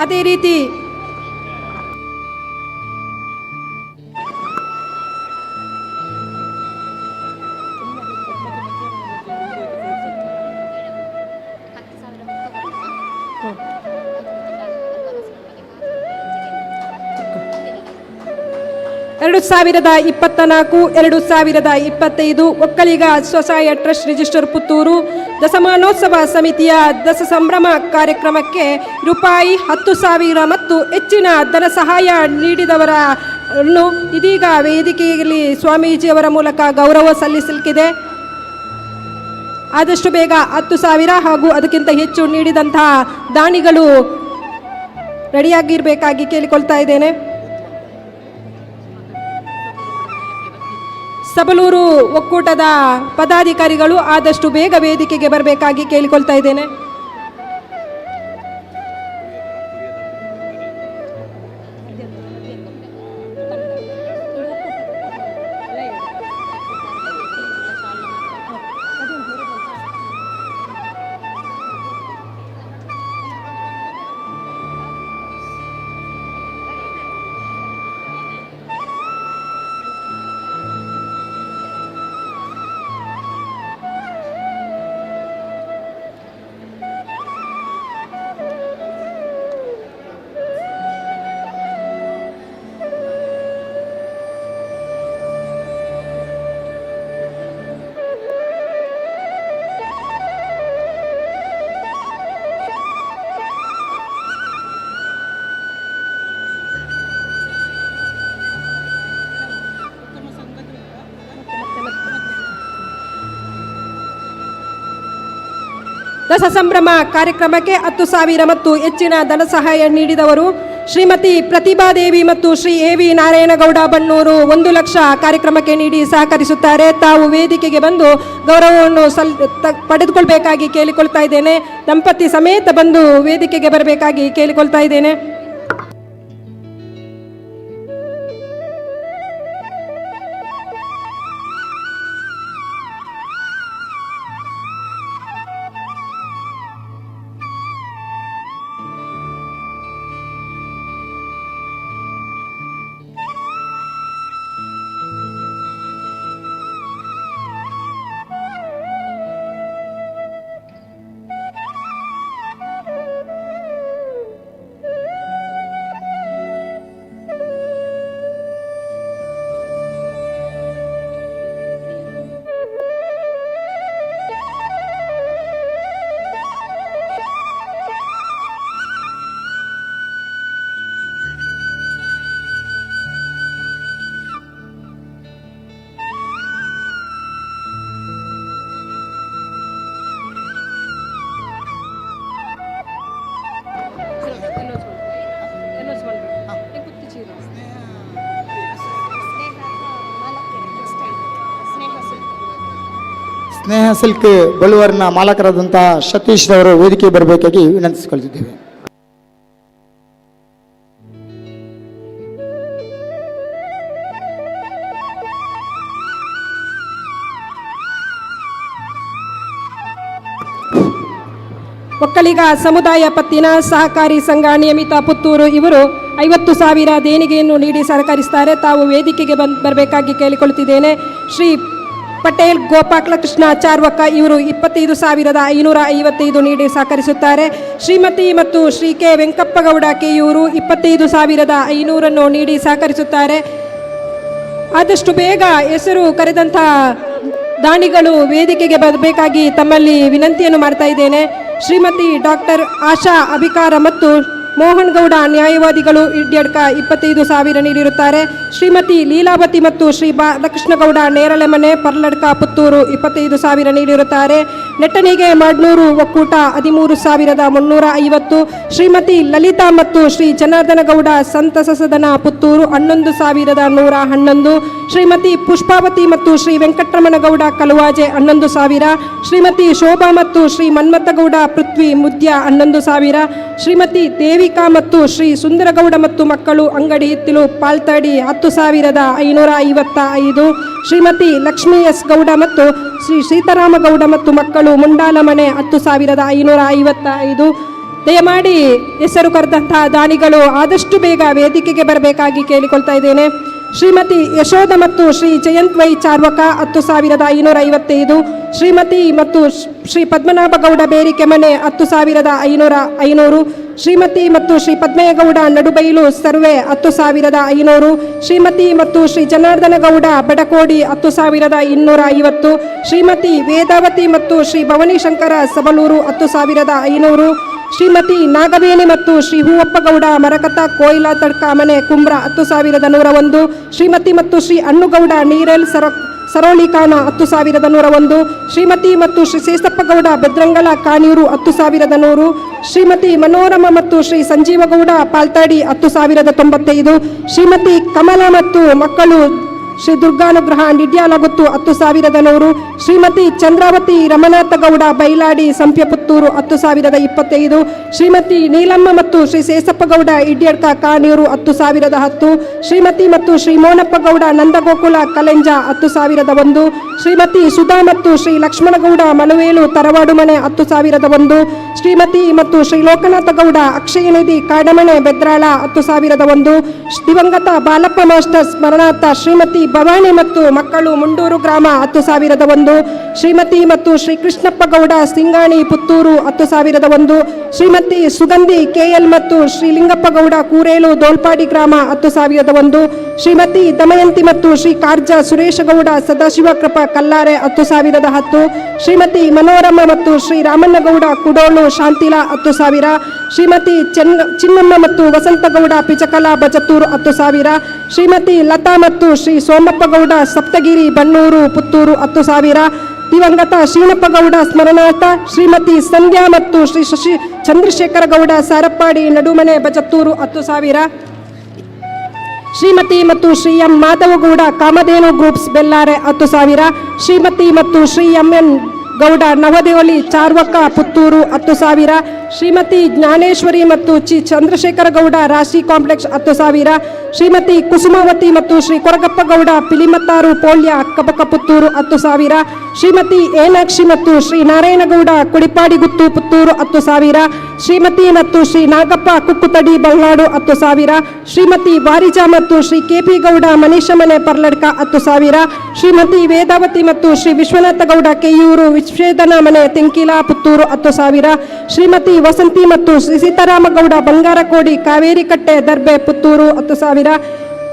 ಅದೇ ರೀತಿ ಎರಡು 2024 2025 ಒಕ್ಕಲಿಗ ಸ್ವಸಹಾಯ ಟ್ರಸ್ಟ್ ರಿಜಿಸ್ಟರ್ ಪುತ್ತೂರು ದಶಮಾನೋತ್ಸವ ಸಮಿತಿಯ ದಸ ಸಂಭ್ರಮ ಕಾರ್ಯಕ್ರಮಕ್ಕೆ ರೂಪಾಯಿ 10,000 ಮತ್ತು ಹೆಚ್ಚಿನ ಧನ ಸಹಾಯ ನೀಡಿದವರನ್ನು ಇದೀಗ ವೇದಿಕೆಯಲ್ಲಿ ಸ್ವಾಮೀಜಿಯವರ ಮೂಲಕ ಗೌರವ ಸಲ್ಲಿಸಲಿಕ್ಕಿದೆ. ಆದಷ್ಟು ಬೇಗ 10,000 ಹಾಗೂ ಅದಕ್ಕಿಂತ ಹೆಚ್ಚು ನೀಡಿದಂತಹ ದಾನಿಗಳು ರೆಡಿಯಾಗಿರಬೇಕಾಗಿ ಕೇಳಿಕೊಳ್ತಾ ಇದ್ದೇನೆ. ಸಬಲೂರು ಒಕ್ಕೂಟದ ಪದಾಧಿಕಾರಿಗಳು ಆದಷ್ಟು ಬೇಗ ವೇದಿಕೆಗೆ ಬರಬೇಕಾಗಿ ಕೇಳಿಕೊಳ್ತಾ ಇದ್ದೇನೆ. ದಸ ಸಂಭ್ರಮ ಕಾರ್ಯಕ್ರಮಕ್ಕೆ 10,000 ಮತ್ತು ಹೆಚ್ಚಿನ ಧನ ಸಹಾಯ ನೀಡಿದವರು ಶ್ರೀಮತಿ ಪ್ರತಿಭಾದೇವಿ ಮತ್ತು ಶ್ರೀ ಎ.ವಿ. ನಾರಾಯಣಗೌಡ ಬಣ್ಣೂರು 1 ಲಕ್ಷ ಕಾರ್ಯಕ್ರಮಕ್ಕೆ ನೀಡಿ ಸಹಕರಿಸುತ್ತಾರೆ. ತಾವು ವೇದಿಕೆಗೆ ಬಂದು ಗೌರವವನ್ನು ಪಡೆದುಕೊಳ್ಬೇಕಾಗಿ ಕೇಳಿಕೊಳ್ತಾ ಇದ್ದೇನೆ. ದಂಪತಿ ಸಮೇತ ಬಂದು ವೇದಿಕೆಗೆ ಬರಬೇಕಾಗಿ ಕೇಳಿಕೊಳ್ತಾ ಇದ್ದೇನೆ. ಸ್ನೇಹ ಸಿಲ್ಕ್ ಬಳುವರ್ನ ಮಾಲಕರಾದಂತಹ ಸತೀಶ್ ಅವರು ವೇದಿಕೆ ಬರಬೇಕಾಗಿ ವಿನಂತಿಸಿಕೊಳ್ತಿದ್ದೇವೆ. ಒಕ್ಕಲಿಗ ಸಮುದಾಯ ಪತ್ತಿನ ಸಹಕಾರಿ ಸಂಘ ನಿಯಮಿತ ಪುತ್ತೂರು ಇವರು 50,000 ದೇಣಿಗೆಯನ್ನು ನೀಡಿ ಸಹಕರಿಸುತ್ತಾರೆ. ತಾವು ವೇದಿಕೆಗೆ ಬರಬೇಕಾಗಿ ಕೇಳಿಕೊಳ್ಳುತ್ತಿದ್ದೇನೆ. ಶ್ರೀ ಪಟೇಲ್ ಗೋಪಾಲಕೃಷ್ಣ ಚಾರ್ವಕ್ಕ ಇವರು 25,555 ನೀಡಿ ಸಹಕರಿಸುತ್ತಾರೆ. ಶ್ರೀಮತಿ ಮತ್ತು ಶ್ರೀ ಕೆ ವೆಂಕಪ್ಪಗೌಡ ಕೆ ಇವರು 25,500 ನೀಡಿ ಸಹಕರಿಸುತ್ತಾರೆ. ಆದಷ್ಟು ಬೇಗ ಹೆಸರು ಕರೆದಂಥ ದಾನಿಗಳು ವೇದಿಕೆಗೆ ಬರಬೇಕಾಗಿ ತಮ್ಮಲ್ಲಿ ವಿನಂತಿಯನ್ನು ಮಾಡ್ತಾ ಇದ್ದೇನೆ. ಶ್ರೀಮತಿ ಡಾಕ್ಟರ್ ಆಶಾ ಅಭಿಕಾರ ಮತ್ತು ಮೋಹನ್ ಗೌಡ ನ್ಯಾಯವಾದಿಗಳು ಇಡ್ಯಡ್ಕ 25,000 ನೀಡಿರುತ್ತಾರೆ. ಶ್ರೀಮತಿ ಲೀಲಾವತಿ ಮತ್ತು ಶ್ರೀ ಬಾಲಕೃಷ್ಣಗೌಡ ನೇರಳೆಮನೆ ಪರ್ಲಡ್ಕ ಪುತ್ತೂರು 25,000 ನೀಡಿರುತ್ತಾರೆ. ನೆಟ್ಟಣಿಗೆ ಮಡ್ನೂರು ಒಕ್ಕೂಟ 13,350. ಶ್ರೀಮತಿ ಲಲಿತಾ ಮತ್ತು ಶ್ರೀ ಜನಾರ್ದನಗೌಡ ಸಂತಸ ಸದನ ಪುತ್ತೂರು 11,111. ಶ್ರೀಮತಿ ಪುಷ್ಪಾವತಿ ಮತ್ತು ಶ್ರೀ ವೆಂಕಟರಮಣಗೌಡ ಕಲುವಾಜೆ 11,000. ಶ್ರೀಮತಿ ಶೋಭಾ ಮತ್ತು ಶ್ರೀ ಮನ್ಮಥಗೌಡ ಪೃಥ್ವಿ ಮುದ್ಯ 11,000. ಶ್ರೀಮತಿ ದೇವಿಕಾ ಮತ್ತು ಶ್ರೀ ಸುಂದರಗೌಡ ಮತ್ತು ಮಕ್ಕಳು ಅಂಗಡಿ ಇತ್ತಿಲು ಪಾಲ್ತಾಡಿ 10,555. ಶ್ರೀಮತಿ ಲಕ್ಷ್ಮೀ ಎಸ್ ಗೌಡ ಮತ್ತು ಶ್ರೀ ಸೀತಾರಾಮಗೌಡ ಮತ್ತು ಮಕ್ಕಳು ಮುಂಡಾಲ ಮನೆ 10,555. ದಯಮಾಡಿ ಹೆಸರು ಕರೆದಂತಹ ದಾನಿಗಳು ಆದಷ್ಟು ಬೇಗ ವೇದಿಕೆಗೆ ಬರಬೇಕಾಗಿ ಕೇಳಿಕೊಳ್ತಾ ಇದ್ದೇನೆ. ಶ್ರೀಮತಿ ಯಶೋಧ ಮತ್ತು ಶ್ರೀ ಜಯಂತ್ ವೈ ಚಾರ್ವಕ 10,555. ಶ್ರೀಮತಿ ಮತ್ತು ಶ್ರೀ ಪದ್ಮನಾಭಗೌಡ ಬೇರಿಕೆ ಮನೆ 10,500. ಶ್ರೀಮತಿ ಮತ್ತು ಶ್ರೀ ಪದ್ಮಯ್ಯಗೌಡ ನಡುಬೈಲು ಸರ್ವೆ 10,500. ಶ್ರೀಮತಿ ಮತ್ತು ಶ್ರೀ ಜನಾರ್ದನಗೌಡ ಬಡಕೋಡಿ 10,250. ಶ್ರೀಮತಿ ವೇದಾವತಿ ಮತ್ತು ಶ್ರೀ ಭವಾನಿಶಂಕರ ಸಬಲೂರು 10,500. ಶ್ರೀಮತಿ ನಾಗವೇಣಿ ಮತ್ತು ಶ್ರೀ ಹೂವಪ್ಪಗೌಡ ಮರಕತ ಕೋಯಿಲಾ ತಡ್ಕ ಮನೆ ಕುಂಬ್ರ 10,101. ಶ್ರೀಮತಿ ಮತ್ತು ಶ್ರೀ ಅಣ್ಣುಗೌಡ ನೀರೆಲ್ ಸರೋಳಿಕಾನ 10,101. ಶ್ರೀಮತಿ ಮತ್ತು ಶ್ರೀ ಶೇಷಪ್ಪಗೌಡ ಬೆದ್ರಂಗಲ ಕಾಣಿಯೂರು 10,100. ಶ್ರೀಮತಿ ಮನೋರಮ ಮತ್ತು ಶ್ರೀ ಸಂಜೀವಗೌಡ ಪಾಲ್ತಾಡಿ 10,095. ಶ್ರೀಮತಿ ಕಮಲ ಮತ್ತು ಮಕ್ಕಳು ಶ್ರೀ ದುರ್ಗಾನುಗ್ರಹ ನಿಡ್ಯಾಲಗುತ್ತು 10,100. ಶ್ರೀಮತಿ ಚಂದ್ರಾವತಿ ರಮನಾಥ ಗೌಡ ಬೈಲಾಡಿ ಸಂಪ್ಯ ಪುತ್ತೂರು 10,025. ಶ್ರೀಮತಿ ನೀಲಮ್ಮ ಮತ್ತು ಶ್ರೀ ಶೇಷಪ್ಪಗೌಡ ಇಡ್ಯಡ್ಕ ಕಾಣಿಯೂರು 10,010. ಶ್ರೀಮತಿ ಮತ್ತು ಶ್ರೀ ಮೋನಪ್ಪಗೌಡ ನಂದಗೋಕುಲ ಕಲೆಂಜ 10,001. ಶ್ರೀಮತಿ ಸುಧಾ ಮತ್ತು ಶ್ರೀ ಲಕ್ಷ್ಮಣಗೌಡ ಮಲವೇಲು ತರವಾಡು ಮನೆ 10,001. ಶ್ರೀಮತಿ ಮತ್ತು ಶ್ರೀ ಲೋಕನಾಥ ಗೌಡ ಅಕ್ಷಯ ನಿಧಿ ಕಾಡಮನೆ ಬೆದ್ರಾಳ 10,001. ದಿವಂಗತ ಬಾಲಪ್ಪ ಮಾಸ್ಟರ್ ಸ್ಮರಣಾರ್ಥ ಶ್ರೀಮತಿ ಭವಾನಿ ಮತ್ತು ಮಕ್ಕಳು ಮುಂಡೂರು ಗ್ರಾಮ 10,001. ಶ್ರೀಮತಿ ಮತ್ತು ಶ್ರೀ ಕೃಷ್ಣಪ್ಪ ಗೌಡ ಸಿಂಗಾಣಿ ಪುತ್ತೂರು 10,001. ಶ್ರೀಮತಿ ಸುಗಂಧಿ ಕೆಎಲ್ ಮತ್ತು ಶ್ರೀ ಲಿಂಗಪ್ಪಗೌಡ ಕೂರೇಲು ದೋಲ್ಪಾಡಿ ಗ್ರಾಮ 10,001. ಶ್ರೀಮತಿ ದಮಯಂತಿ ಮತ್ತು ಶ್ರೀ ಕಾರ್ಜ ಸುರೇಶಗೌಡ ಸದಾಶಿವ ಕೃಪ ಕಲ್ಲಾರೆ 10,010. ಶ್ರೀಮತಿ ಮನೋರಮ ಮತ್ತು ಶ್ರೀ ರಾಮಣ್ಣಗೌಡ ಕುಡೋಳು ಶಾಂತಿಲ 10,000. ಶ್ರೀಮತಿ ಚಿನ್ನಮ್ಮ ಮತ್ತು ವಸಂತಗೌಡ ಪಿಚಕಲ ಬಜತೂರು 10,000. ಶ್ರೀಮತಿ ಲತಾ ಮತ್ತು ಶ್ರೀ ಸೋಮಪ್ಪಗೌಡ ಸಪ್ತಗಿರಿ ಬನ್ನೂರು ಪುತ್ತೂರು 10,000. ದಿವಂಗತ ಶ್ರೀನಪ್ಪ ಗೌಡ ಸ್ಮರಣಾರ್ಥ ಶ್ರೀಮತಿ ಸಂಧ್ಯಾ ಮತ್ತು ಶ್ರೀ ಶಶಿ ಚಂದ್ರಶೇಖರ ಗೌಡ ಸಾರಪ್ಪಾಡಿ ನಡುಮನೆ ಬಜತ್ತೂರು 10,000. ಶ್ರೀಮತಿ ಮತ್ತು ಶ್ರೀ ಎಂ ಮಾಧವಗೌಡ ಕಾಮಧೇನು ಗ್ರೂಪ್ಸ್ ಬೆಲ್ಲಾರೆ 10,000. ಶ್ರೀಮತಿ ಮತ್ತು ಶ್ರೀ ಎಂ ಎನ್ ಗೌಡ ನವದೆಹಲಿ ಚಾರ್ವಕ ಪುತ್ತೂರು 10,000. ಶ್ರೀಮತಿ ಜ್ಞಾನೇಶ್ವರಿ ಮತ್ತು ಚಿ ಚಂದ್ರಶೇಖರ ಗೌಡ ರಾಶಿ ಕಾಂಪ್ಲೆಕ್ಸ್ 10,000. ಶ್ರೀಮತಿ ಕುಸುಮಾವತಿ ಮತ್ತು ಶ್ರೀ ಕೊರಗಪ್ಪ ಗೌಡ ಪಿಲಿಮತ್ತಾರು ಪೋಳ್ಯ ಅಕ್ಕಪಕ್ಕ ಪುತ್ತೂರು 10,000. ಶ್ರೀಮತಿ ಏನಾಕ್ಷಿ ಮತ್ತು ಶ್ರೀ ನಾರಾಯಣಗೌಡ ಕುಡಿಪಾಡಿಗುತ್ತು ಪುತ್ತೂರು 10,000. ಶ್ರೀಮತಿ ಮತ್ತು ಶ್ರೀ ನಾಗಪ್ಪ ಕುಕ್ಕುತಡಿ ಬಲ್ನಾಡು 10,000. ಶ್ರೀಮತಿ ವಾರಿಜಾ ಮತ್ತು ಶ್ರೀ ಕೆಪಿ ಗೌಡ ಮನೀಷ ಮನೆ ಪರ್ಲಡ್ಕ 10,000. ಶ್ರೀಮತಿ ವೇದಾವತಿ ಮತ್ತು ಶ್ರೀ ವಿಶ್ವನಾಥ ಗೌಡ ಕೆಯೂರು ವಿಶ್ವೇದನ ಮನೆ ತೆಂಕಿಲ ಪುತ್ತೂರು 10,000. ಶ್ರೀಮತಿ ವಸಂತಿ ಮತ್ತು ಶ್ರೀ ಸೀತಾರಾಮಗೌಡ ಬಂಗಾರಕೋಡಿ ಕಾವೇರಿ ಕಟ್ಟೆ ದರ್ಬೆ ಪುತ್ತೂರು 10,000.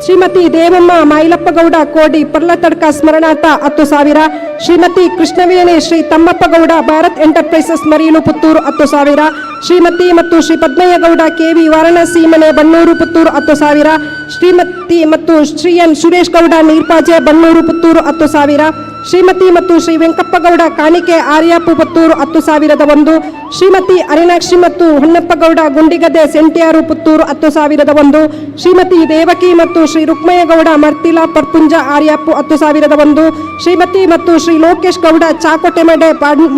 ಶ್ರೀಮತಿ ದೇವಮ್ಮ ಮಾಯಿಲಪ್ಪ ಗೌಡ ಕೋಡಿ ಪರ್ಲತಡ್ಕ ಸ್ಮರಣಾರ್ಥ 10,000. ಶ್ರೀಮತಿ ಕೃಷ್ಣವೇಣಿ ಶ್ರೀ ತಮ್ಮಪ್ಪ ಗೌಡ ಭಾರತ್ ಎಂಟರ್ಪ್ರೈಸಸ್ ಮರೀಲು ಪುತ್ತೂರು 10,000. ಶ್ರೀಮತಿ ಮತ್ತು ಶ್ರೀ ಪದ್ಮಯ್ಯ ಗೌಡ ಕೆವಿ ವಾರಣಾಸಿ ಮನೆ ಬನ್ನೂರು ಪುತ್ತೂರು 10,000. ಶ್ರೀಮತಿ ಮತ್ತು ಶ್ರೀ ಎನ್ ಸುರೇಶ್ ಗೌಡ ನೀರ್ಪಾಜೆ ಬನ್ನೂರು ಪುತ್ತೂರು 10,000. ಶ್ರೀಮತಿ ಮತ್ತು ಶ್ರೀ ವೆಂಕಪ್ಪ ಗೌಡ ಕಾಣಿಕೆ ಆರ್ಯಾಪು ಪುತ್ತೂರು 10,001. ಶ್ರೀಮತಿ ಅರಿನಾಕ್ಷಿ ಮತ್ತು ಹೊನ್ನಪ್ಪ ಗೌಡ ಗುಂಡಿಗದ್ದೆ ಸೆಂಟ್ಯಾರು ಪುತ್ತೂರು 10,001. ಶ್ರೀಮತಿ ದೇವಕಿ ಮತ್ತು ಶ್ರೀ ರುಕ್ಮಯ್ಯ ಗೌಡ ಮರ್ತಿಲ ಪರ್ಪುಂಜ ಆರ್ಯಾಪು 10,001. ಶ್ರೀಮತಿ ಮತ್ತು ಶ್ರೀ ಲೋಕೇಶ್ ಗೌಡ ಚಾಕೋಟೆಮಡೆ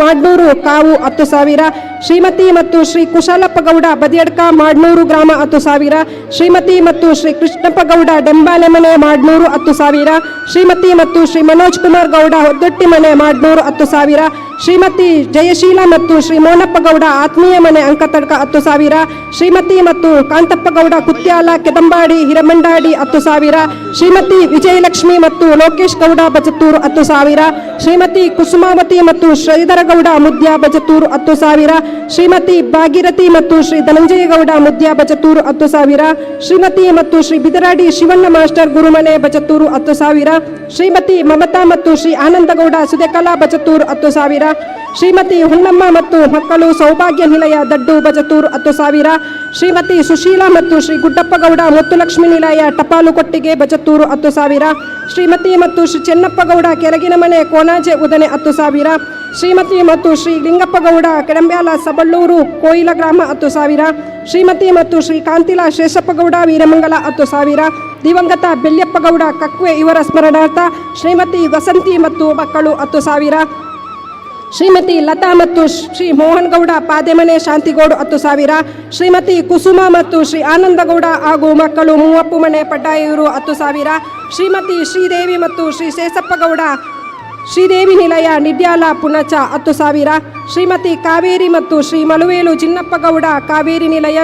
ಮಾಡ್ನೂರು ಕಾವು 10,000. ಶ್ರೀಮತಿ ಮತ್ತು ಶ್ರೀ ಕುಶಾಲಪ್ಪ ಗೌಡ ಬದಿಯಡ್ಕ ಮಾಡ್ನೂರು ಗ್ರಾಮ 10,000. ಶ್ರೀಮತಿ ಮತ್ತು ಶ್ರೀ ಕೃಷ್ಣಪ್ಪ ಗೌಡ ಡೆಂಬಾಲೆಮನೆ ಮಾಡ್ನೂರು 10,000. ಶ್ರೀಮತಿ ಮತ್ತು ಶ್ರೀ ಮನೋಜ್ ಕುಮಾರ್ ಗೌಡ ಹೊದ್ದೊಟ್ಟಿ ಮನೆ ಮಾಡ್ನೂರು 10,000. ಶ್ರೀಮತಿ ಜಯಶೀಲ ಮತ್ತು ಶ್ರೀ ಮೋನಪ್ಪ ಗೌಡ ಆತ್ಮೀಯ ಮನೆ ಅಂಕತಡ್ಕ 10,000. ಶ್ರೀಮತಿ ಮತ್ತು ಕಾಂತಪ್ಪ ಗೌಡ ಕುತ್ಯಾಲ ಕೆದಂಬಾಡಿ ಹಿರಮಂಡಾಡಿ 10,000. ಶ್ರೀಮತಿ ವಿಜಯಲಕ್ಷ್ಮಿ ಮತ್ತು ಲೋಕೇಶ್ ಗೌಡ ಬಜತ್ತೂರು 10,000. ಶ್ರೀಮತಿ ಕುಸುಮಾವತಿ ಮತ್ತು ಶ್ರೀಧರ ಗೌಡ ಮುದ್ಯ ಬಜತ್ತೂರು 10,000. ಶ್ರೀಮತಿ ಭಾಗೀರಥಿ ಮತ್ತು ಶ್ರೀ ಧನಂಜಯ ಗೌಡ ಮುದ್ಯ ಬಜತ್ತೂರು 10,000. ಶ್ರೀಮತಿ ಮತ್ತು ಶ್ರೀ ಬಿದರಾಡಿ ಶಿವಣ್ಣ ಮಾಸ್ಟರ್ ಗುರುಮನೆ ಬಜತ್ತೂರು 10,000. ಶ್ರೀಮತಿ ಮಮತಾ ಮತ್ತು ಶ್ರೀ ಆನಂದಗೌಡ ಸುದೇಕಲಾ ಬಜತ್ತೂರು 10,000. ಶ್ರೀಮತಿ ಹುಣ್ಣಮ್ಮ ಮತ್ತು ಮಕ್ಕಳು ಸೌಭಾಗ್ಯ ನಿಲಯ ದಡ್ಡು ಬಜತ್ತೂರು 10,000. ಶ್ರೀಮತಿ ಸುಶೀಲಾ ಮತ್ತು ಶ್ರೀ ಗುಡ್ಡಪ್ಪ ಗೌಡ ಮುತ್ತುಲಕ್ಷ್ಮಿ ನಿಲಯ ಟಪಾಲು ಕೊಟ್ಟಿಗೆ ಬಜತ್ತೂರು 10,000. ಶ್ರೀಮತಿ ಮತ್ತು ಶ್ರೀ ಚೆನ್ನಪ್ಪ ಗೌಡ ಕೆಳಗಿನ ಮನೆ ಕೋನಾಜೆ ಉದನೆ 10,000. ಶ್ರೀಮತಿ ಮತ್ತು ಶ್ರೀ ಲಿಂಗಪ್ಪ ಗೌಡ ಕೆಡಂಬ್ಯಾಲ ಸಬಳ್ಳೂರು ಕೋಯಿಲ ಗ್ರಾಮ 10,000. ಶ್ರೀಮತಿ ಮತ್ತು ಶ್ರೀ ಕಾಂತಿಲ ಶೇಷಪ್ಪ ಗೌಡ ವೀರಮಂಗಲ 10,000. ದಿವಂಗತ ಬೆಲ್ಯಪ್ಪ ಗೌಡ ಕಕ್ವೆ ಇವರ ಸ್ಮರಣಾರ್ಥ ಶ್ರೀಮತಿ ವಸಂತಿ ಮತ್ತು ಮಕ್ಕಳು 10,000. ಶ್ರೀಮತಿ ಲತಾ ಮತ್ತು ಶ್ರೀ ಮೋಹನ್ ಗೌಡ ಪಾದೆಮನೆ ಶಾಂತಿಗೌಡು 10,000. ಶ್ರೀಮತಿ ಕುಸುಮ ಮತ್ತು ಶ್ರೀ ಆನಂದಗೌಡ ಹಾಗೂ ಮಕ್ಕಳು ಮೂವಪ್ಪು ಮನೆ ಪಡ್ಡಾಯೂರು 10,000. ಶ್ರೀಮತಿ ಶ್ರೀದೇವಿ ಮತ್ತು ಶ್ರೀ ಶೇಷಪ್ಪ ಗೌಡ ಶ್ರೀದೇವಿ ನಿಲಯ ನಿಡ್ಯಾಲ ಪುಣಚ 10,000. ಶ್ರೀಮತಿ ಕಾವೇರಿ ಮತ್ತು ಶ್ರೀ ಮಳುವೇಲು ಜಿನ್ನಪ್ಪ ಗೌಡ ಕಾವೇರಿ ನಿಲಯ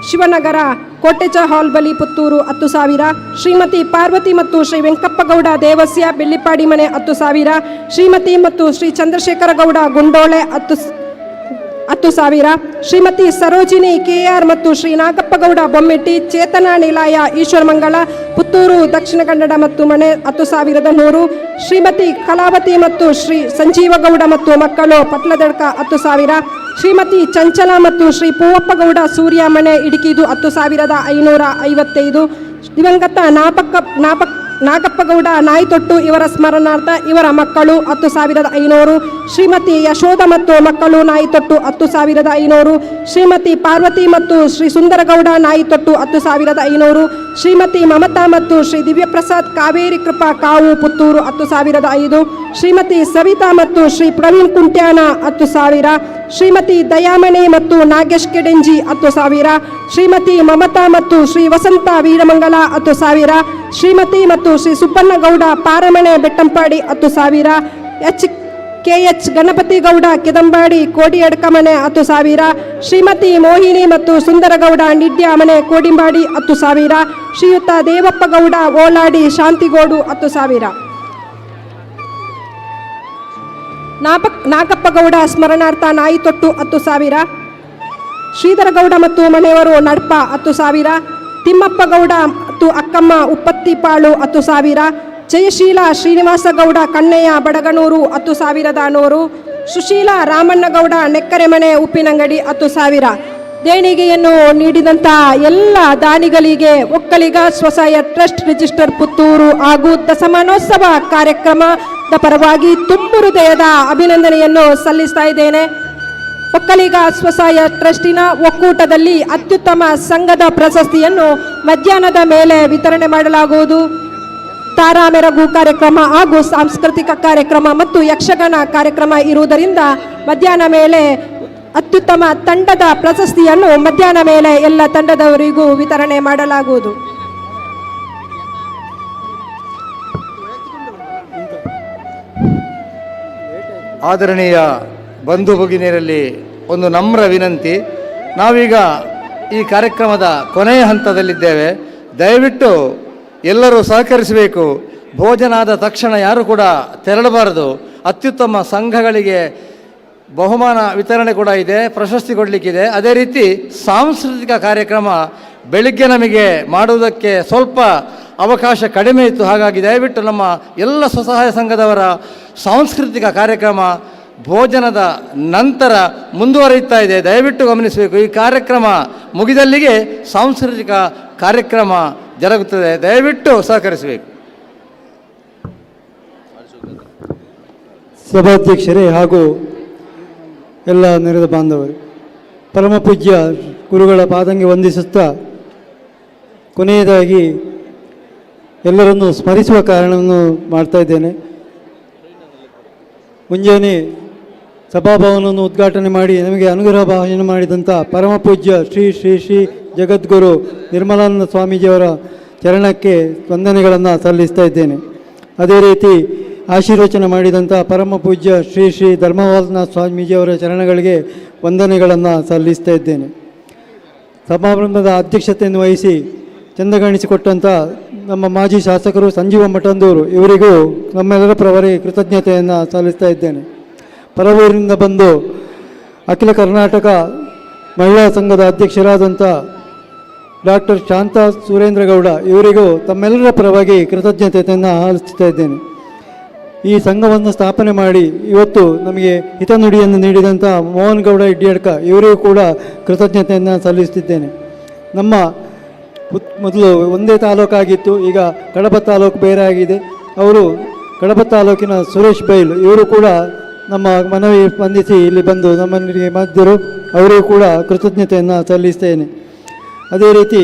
ಶಿವನಗರ ಕೋಟೆಚ ಹಾಲ್ ಬಲಿ ಪುತ್ತೂರು 10,000. ಶ್ರೀಮತಿ ಪಾರ್ವತಿ ಮತ್ತು ಶ್ರೀ ವೆಂಕಪ್ಪ ಗೌಡ ದೇವಸ್ಯ ಬೆಳ್ಳಿಪಾಡಿ ಮನೆ 10,000. ಶ್ರೀಮತಿ ಮತ್ತು ಶ್ರೀ ಚಂದ್ರಶೇಖರ ಗೌಡ ಗುಂಡೋಳೆ 10,000. ಶ್ರೀಮತಿ ಸರೋಜಿನಿ ಕೆಆರ್ ಮತ್ತು ಶ್ರೀ ನಾಗಪ್ಪ ಗೌಡ ಬೊಮ್ಮೆಟ್ಟಿ ಚೇತನ ನಿಲಯ ಈಶ್ವರಮಂಗಲ ಪುತ್ತೂರು ದಕ್ಷಿಣ ಕನ್ನಡ ಮತ್ತು ಮನೆ 10,100. ಶ್ರೀಮತಿ ಕಲಾವತಿ ಮತ್ತು ಶ್ರೀ ಸಂಜೀವಗೌಡ ಮತ್ತು ಮಕ್ಕಳು ಪಟ್ಲದಡ್ಕ 10,000. ಶ್ರೀಮತಿ ಚಂಚಲ ಮತ್ತು ಶ್ರೀ ಪೂವಪ್ಪ ಗೌಡ ಸೂರ್ಯ ಮನೆ ಇಡುಕಿದು 10,555. ದಿವಂಗತ ನಾಗಪ್ಪ ಗೌಡ ನಾಯಿತೊಟ್ಟು ಇವರ ಸ್ಮರಣಾರ್ಥ ಇವರ ಮಕ್ಕಳು 10,500. ಶ್ರೀಮತಿ ಯಶೋಧ ಮತ್ತು ಮಕ್ಕಳು ನಾಯಿತೊಟ್ಟು 10,500. ಶ್ರೀಮತಿ ಪಾರ್ವತಿ ಮತ್ತು ಶ್ರೀ ಸುಂದರಗೌಡ ನಾಯಿತೊಟ್ಟು 10,500. ಶ್ರೀಮತಿ ಮಮತಾ ಮತ್ತು ಶ್ರೀ ದಿವ್ಯಪ್ರಸಾದ್ ಕಾವೇರಿ ಕೃಪಾ ಕಾವು ಪುತ್ತೂರು 10,005. ಶ್ರೀಮತಿ ಸವಿತಾ ಮತ್ತು ಶ್ರೀ ಪ್ರವೀಣ್ ಕುಂಟ್ಯಾನ 10,000. ಶ್ರೀಮತಿ ದಯಾಮಣಿ ಮತ್ತು ನಾಗೇಶ್ ಕೆಡೆಂಜಿ 10,000. ಶ್ರೀಮತಿ ಮಮತಾ ಮತ್ತು ಶ್ರೀ ವಸಂತ ವೀರಮಂಗಲ 10,000. ಶ್ರೀಮತಿ ಮತ್ತು ಶ್ರೀ ಸುಬ್ಬಣ್ಣಗೌಡ ಪಾರಮಣೆ ಬೆಟ್ಟಂಪಾಡಿ 10,000. KH ಗಣಪತಿ ಗೌಡ ಕೆದಂಬಾಡಿ ಕೋಡಿಯಡ್ಕ ಮನೆ 10,000. ಶ್ರೀಮತಿ ಮೋಹಿನಿ ಮತ್ತು ಸುಂದರಗೌಡ ನಿಡ್ಯ ಮನೆ ಕೋಡಿಂಬಾಡಿ 10,000. ಶ್ರೀಯುತ ದೇವಪ್ಪ ಗೌಡ ಓಲಾಡಿ ಶಾಂತಿಗೋಡು 10,000. ನಾಗಪ್ಪ ಗೌಡ ಸ್ಮರಣಾರ್ಥ ನಾಯಿತೊಟ್ಟು 10,000. ಶ್ರೀಧರಗೌಡ ಮತ್ತು ಮನೆಯವರು ನಡ್ಪ 10,000. ತಿಮ್ಮಪ್ಪ ಗೌಡ ಮತ್ತು ಅಕ್ಕಮ್ಮ ಉಪ್ಪತ್ತಿಪಾಳು 10,000. ಜಯಶೀಲ ಶ್ರೀನಿವಾಸ ಗೌಡ ಕಣ್ಣಯ್ಯ ಬಡಗನೂರು 10,100. ಸುಶೀಲ ರಾಮಣ್ಣಗೌಡ ನೆಕ್ಕರೆ ಮನೆ ಉಪ್ಪಿನಂಗಡಿ 10,000. ದೇಣಿಗೆಯನ್ನು ನೀಡಿದಂಥ ಎಲ್ಲ ದಾನಿಗಳಿಗೆ ಒಕ್ಕಲಿಗ ಸ್ವಸಹಾಯ ಟ್ರಸ್ಟ್ ರಿಜಿಸ್ಟರ್ ಪುತ್ತೂರು ಹಾಗೂ ದಶಮಾನೋತ್ಸವ ಕಾರ್ಯಕ್ರಮದ ಪರವಾಗಿ ತುಂಬು ಹೃದಯದ ಅಭಿನಂದನೆಯನ್ನು ಸಲ್ಲಿಸ್ತಾ ಇದ್ದೇನೆ. ಒಕ್ಕಲಿಗ ಸ್ವಸಹಾಯ ಟ್ರಸ್ಟಿನ ಒಕ್ಕೂಟದಲ್ಲಿ ಅತ್ಯುತ್ತಮ ಸಂಘದ ಪ್ರಶಸ್ತಿಯನ್ನು ಮಧ್ಯಾಹ್ನದ ಮೇಲೆ ವಿತರಣೆ ಮಾಡಲಾಗುವುದು. ತಾರಾ ಮೆರಗು ಕಾರ್ಯಕ್ರಮ ಹಾಗೂ ಸಾಂಸ್ಕೃತಿಕ ಕಾರ್ಯಕ್ರಮ ಮತ್ತು ಯಕ್ಷಗಾನ ಕಾರ್ಯಕ್ರಮ ಇರುವುದರಿಂದ ಮಧ್ಯಾಹ್ನ ಮೇಲೆ ಅತ್ಯುತ್ತಮ ತಂಡದ ಪ್ರಶಸ್ತಿಯನ್ನು ಮಧ್ಯಾಹ್ನ ಮೇಲೆ ಎಲ್ಲ ತಂಡದವರಿಗೂ ವಿತರಣೆ ಮಾಡಲಾಗುವುದು. ಆದರಣೀಯ ಬಂಧು ಭಗಿನಿಯರಲ್ಲಿ ಒಂದು ನಮ್ರ ವಿನಂತಿ. ನಾವೀಗ ಈ ಕಾರ್ಯಕ್ರಮದ ಕೊನೆಯ ಹಂತದಲ್ಲಿದ್ದೇವೆ. ದಯವಿಟ್ಟು ಎಲ್ಲರೂ ಸಹಕರಿಸಬೇಕು. ಭೋಜನ ಆದ ತಕ್ಷಣ ಯಾರು ಕೂಡ ತೆರಳಬಾರದು. ಅತ್ಯುತ್ತಮ ಸಂಘಗಳಿಗೆ ಬಹುಮಾನ ವಿತರಣೆ ಕೂಡ ಇದೆ, ಪ್ರಶಸ್ತಿ ಕೊಡಲಿಕ್ಕಿದೆ. ಅದೇ ರೀತಿ ಸಾಂಸ್ಕೃತಿಕ ಕಾರ್ಯಕ್ರಮ ಬೆಳಿಗ್ಗೆ ನಮಗೆ ಮಾಡುವುದಕ್ಕೆ ಸ್ವಲ್ಪ ಅವಕಾಶ ಕಡಿಮೆ ಇತ್ತು. ಹಾಗಾಗಿ ದಯವಿಟ್ಟು ನಮ್ಮ ಎಲ್ಲ ಸ್ವಸಹಾಯ ಸಂಘದವರ ಸಾಂಸ್ಕೃತಿಕ ಕಾರ್ಯಕ್ರಮ ಭೋಜನದ ನಂತರ ಮುಂದುವರಿಯುತ್ತಾ ಇದೆ. ದಯವಿಟ್ಟು ಗಮನಿಸಬೇಕು. ಈ ಕಾರ್ಯಕ್ರಮ ಮುಗಿದಲ್ಲಿಗೆ ಸಾಂಸ್ಕೃತಿಕ ಕಾರ್ಯಕ್ರಮ ಜರುಗುತ್ತದೆ. ದಯವಿಟ್ಟು ಸಹಕರಿಸಬೇಕು. ಸಭಾಧ್ಯಕ್ಷರೇ ಹಾಗೂ ಎಲ್ಲ ನೆರೆದ ಬಾಂಧವರು, ಪರಮ ಪೂಜ್ಯ ಗುರುಗಳ ಪಾದಂಗೆ ವಂದಿಸುತ್ತಾ ಕೊನೆಯದಾಗಿ ಎಲ್ಲರನ್ನು ಸ್ಮರಿಸುವ ಕಾರಣವನ್ನು ಮಾಡ್ತಾ ಇದ್ದೇನೆ. ಮುಂಜಾನೆ ಸಭಾಭವನವನ್ನು ಉದ್ಘಾಟನೆ ಮಾಡಿ ನಮಗೆ ಅನುಗ್ರಹ ಭಾಷಣ ಮಾಡಿದಂಥ ಪರಮ ಪೂಜ್ಯ ಶ್ರೀ ಶ್ರೀ ಶ್ರೀ ಜಗದ್ಗುರು ನಿರ್ಮಲಾನಂದ ಸ್ವಾಮೀಜಿಯವರ ಚರಣಕ್ಕೆ ವಂದನೆಗಳನ್ನು ಸಲ್ಲಿಸ್ತಾ ಇದ್ದೇನೆ. ಅದೇ ರೀತಿ ಆಶೀರ್ವಚನ ಮಾಡಿದಂಥ ಪರಮ ಪೂಜ್ಯ ಶ್ರೀ ಶ್ರೀ ಧರ್ಮವಾದನಾಥ ಸ್ವಾಮೀಜಿಯವರ ಚರಣಗಳಿಗೆ ವಂದನೆಗಳನ್ನು ಸಲ್ಲಿಸ್ತಾ ಇದ್ದೇನೆ. ಸಮಾರಂಭದ ಅಧ್ಯಕ್ಷತೆಯನ್ನು ವಹಿಸಿ ಚಂದಗಾಣಿಸಿಕೊಟ್ಟಂಥ ನಮ್ಮ ಮಾಜಿ ಶಾಸಕರು ಸಂಜೀವ ಮಠಂದೂರು ಇವರಿಗೂ ನಮ್ಮೆಲ್ಲರ ಪರವಾಗಿ ಕೃತಜ್ಞತೆಯನ್ನು ಸಲ್ಲಿಸ್ತಾ ಇದ್ದೇನೆ. ಪರವೂರಿನಿಂದ ಬಂದು ಅಖಿಲ ಕರ್ನಾಟಕ ಮಹಿಳಾ ಸಂಘದ ಅಧ್ಯಕ್ಷರಾದಂಥ ಡಾಕ್ಟರ್ ಶಾಂತಾ ಸುರೇಂದ್ರಗೌಡ ಇವರಿಗೂ ತಮ್ಮೆಲ್ಲರ ಪರವಾಗಿ ಕೃತಜ್ಞತೆಯನ್ನು ಸಲ್ಲಿಸ್ತಾ ಇದ್ದೇನೆ. ಈ ಸಂಘವನ್ನು ಸ್ಥಾಪನೆ ಮಾಡಿ ಇವತ್ತು ನಮಗೆ ಹಿತನುಡಿಯನ್ನು ನೀಡಿದಂಥ ಮೋಹನ್ ಗೌಡ ಇಡ್ಯಡ್ಕ ಇವರಿಗೂ ಕೂಡ ಕೃತಜ್ಞತೆಯನ್ನು ಸಲ್ಲಿಸುತ್ತಿದ್ದೇನೆ. ನಮ್ಮ ಮೊದಲು ಒಂದೇ ತಾಲೂಕಾಗಿತ್ತು, ಈಗ ಕಡಬ ತಾಲೂಕು ಬೇರೆ ಆಗಿದೆ. ಅವರು ಕಡಬ ತಾಲೂಕಿನ ಸುರೇಶ್ ಬೈಲ್ ಇವರು ಕೂಡ ನಮ್ಮ ಮನವಿ ಸ್ಪಂದಿಸಿ ಇಲ್ಲಿ ಬಂದು ನಮ್ಮೊಂದಿಗೆ ಮಧ್ಯರು, ಅವರಿಗೂ ಕೂಡ ಕೃತಜ್ಞತೆಯನ್ನು ಸಲ್ಲಿಸ್ತೇನೆ. ಅದೇ ರೀತಿ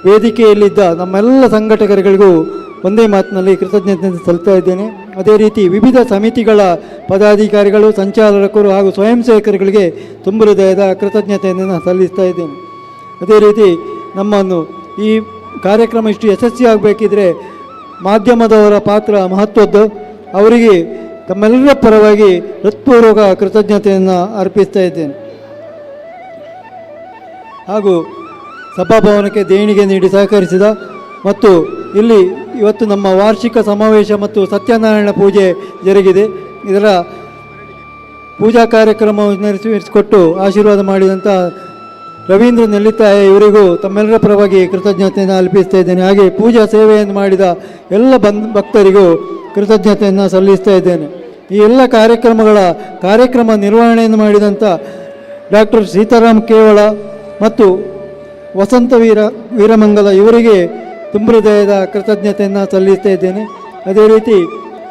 ವೇದಿಕೆಯಲ್ಲಿದ್ದ ನಮ್ಮೆಲ್ಲ ಸಂಘಟಕರುಗಳಿಗೂ ಒಂದೇ ಮಾತಿನಲ್ಲಿ ಕೃತಜ್ಞತೆಯನ್ನು ಸಲ್ಲಿಸ್ತಾ ಇದ್ದೇನೆ. ಅದೇ ರೀತಿ ವಿವಿಧ ಸಮಿತಿಗಳ ಪದಾಧಿಕಾರಿಗಳು, ಸಂಚಾಲಕರು ಹಾಗೂ ಸ್ವಯಂ ಸೇವಕರುಗಳಿಗೆ ತುಂಬ ಹೃದಯದ ಕೃತಜ್ಞತೆಯನ್ನು ಸಲ್ಲಿಸ್ತಾ ಇದ್ದೇನೆ. ಅದೇ ರೀತಿ ನಮ್ಮನ್ನು ಈ ಕಾರ್ಯಕ್ರಮ ಇಷ್ಟು ಯಶಸ್ವಿಯಾಗಬೇಕಿದ್ರೆ ಮಾಧ್ಯಮದವರ ಪಾತ್ರ ಮಹತ್ವದ್ದು. ಅವರಿಗೆ ತಮ್ಮೆಲ್ಲರ ಪರವಾಗಿ ಹೃತ್ಪೂರ್ವಕ ಕೃತಜ್ಞತೆಯನ್ನು ಅರ್ಪಿಸ್ತಾ ಇದ್ದೇನೆ. ಹಾಗೂ ಸಭಾಭವನಕ್ಕೆ ದೇಣಿಗೆ ನೀಡಿ ಸಹಕರಿಸಿದ ಮತ್ತು ಇಲ್ಲಿ ಇವತ್ತು ನಮ್ಮ ವಾರ್ಷಿಕ ಸಮಾವೇಶ ಮತ್ತು ಸತ್ಯನಾರಾಯಣ ಪೂಜೆ ಜರುಗಿದೆ. ಇದರ ಪೂಜಾ ಕಾರ್ಯಕ್ರಮವನ್ನು ನೆರವೇರಿಸಿಕೊಟ್ಟು ಆಶೀರ್ವಾದ ಮಾಡಿದಂಥ ರವೀಂದ್ರ ನೆಲ್ಲಿತಾಯ ಇವರಿಗೂ ತಮ್ಮೆಲ್ಲರ ಪರವಾಗಿ ಕೃತಜ್ಞತೆಯನ್ನು ಅರ್ಪಿಸ್ತಾ ಇದ್ದೇನೆ. ಹಾಗೆ ಪೂಜಾ ಸೇವೆಯನ್ನು ಮಾಡಿದ ಎಲ್ಲ ಭಕ್ತರಿಗೂ ಕೃತಜ್ಞತೆಯನ್ನು ಸಲ್ಲಿಸ್ತಾ ಇದ್ದೇನೆ. ಈ ಎಲ್ಲ ಕಾರ್ಯಕ್ರಮ ನಿರ್ವಹಣೆಯನ್ನು ಮಾಡಿದಂಥ ಡಾಕ್ಟರ್ ಸೀತಾರಾಮ್ ಕೇವಳ ಮತ್ತು ವಸಂತ ವೀರಮಂಗಲ ಇವರಿಗೆ ತುಂಬ ಹೃದಯದ ಕೃತಜ್ಞತೆಯನ್ನು ಸಲ್ಲಿಸ್ತಾ ಇದ್ದೇನೆ. ಅದೇ ರೀತಿ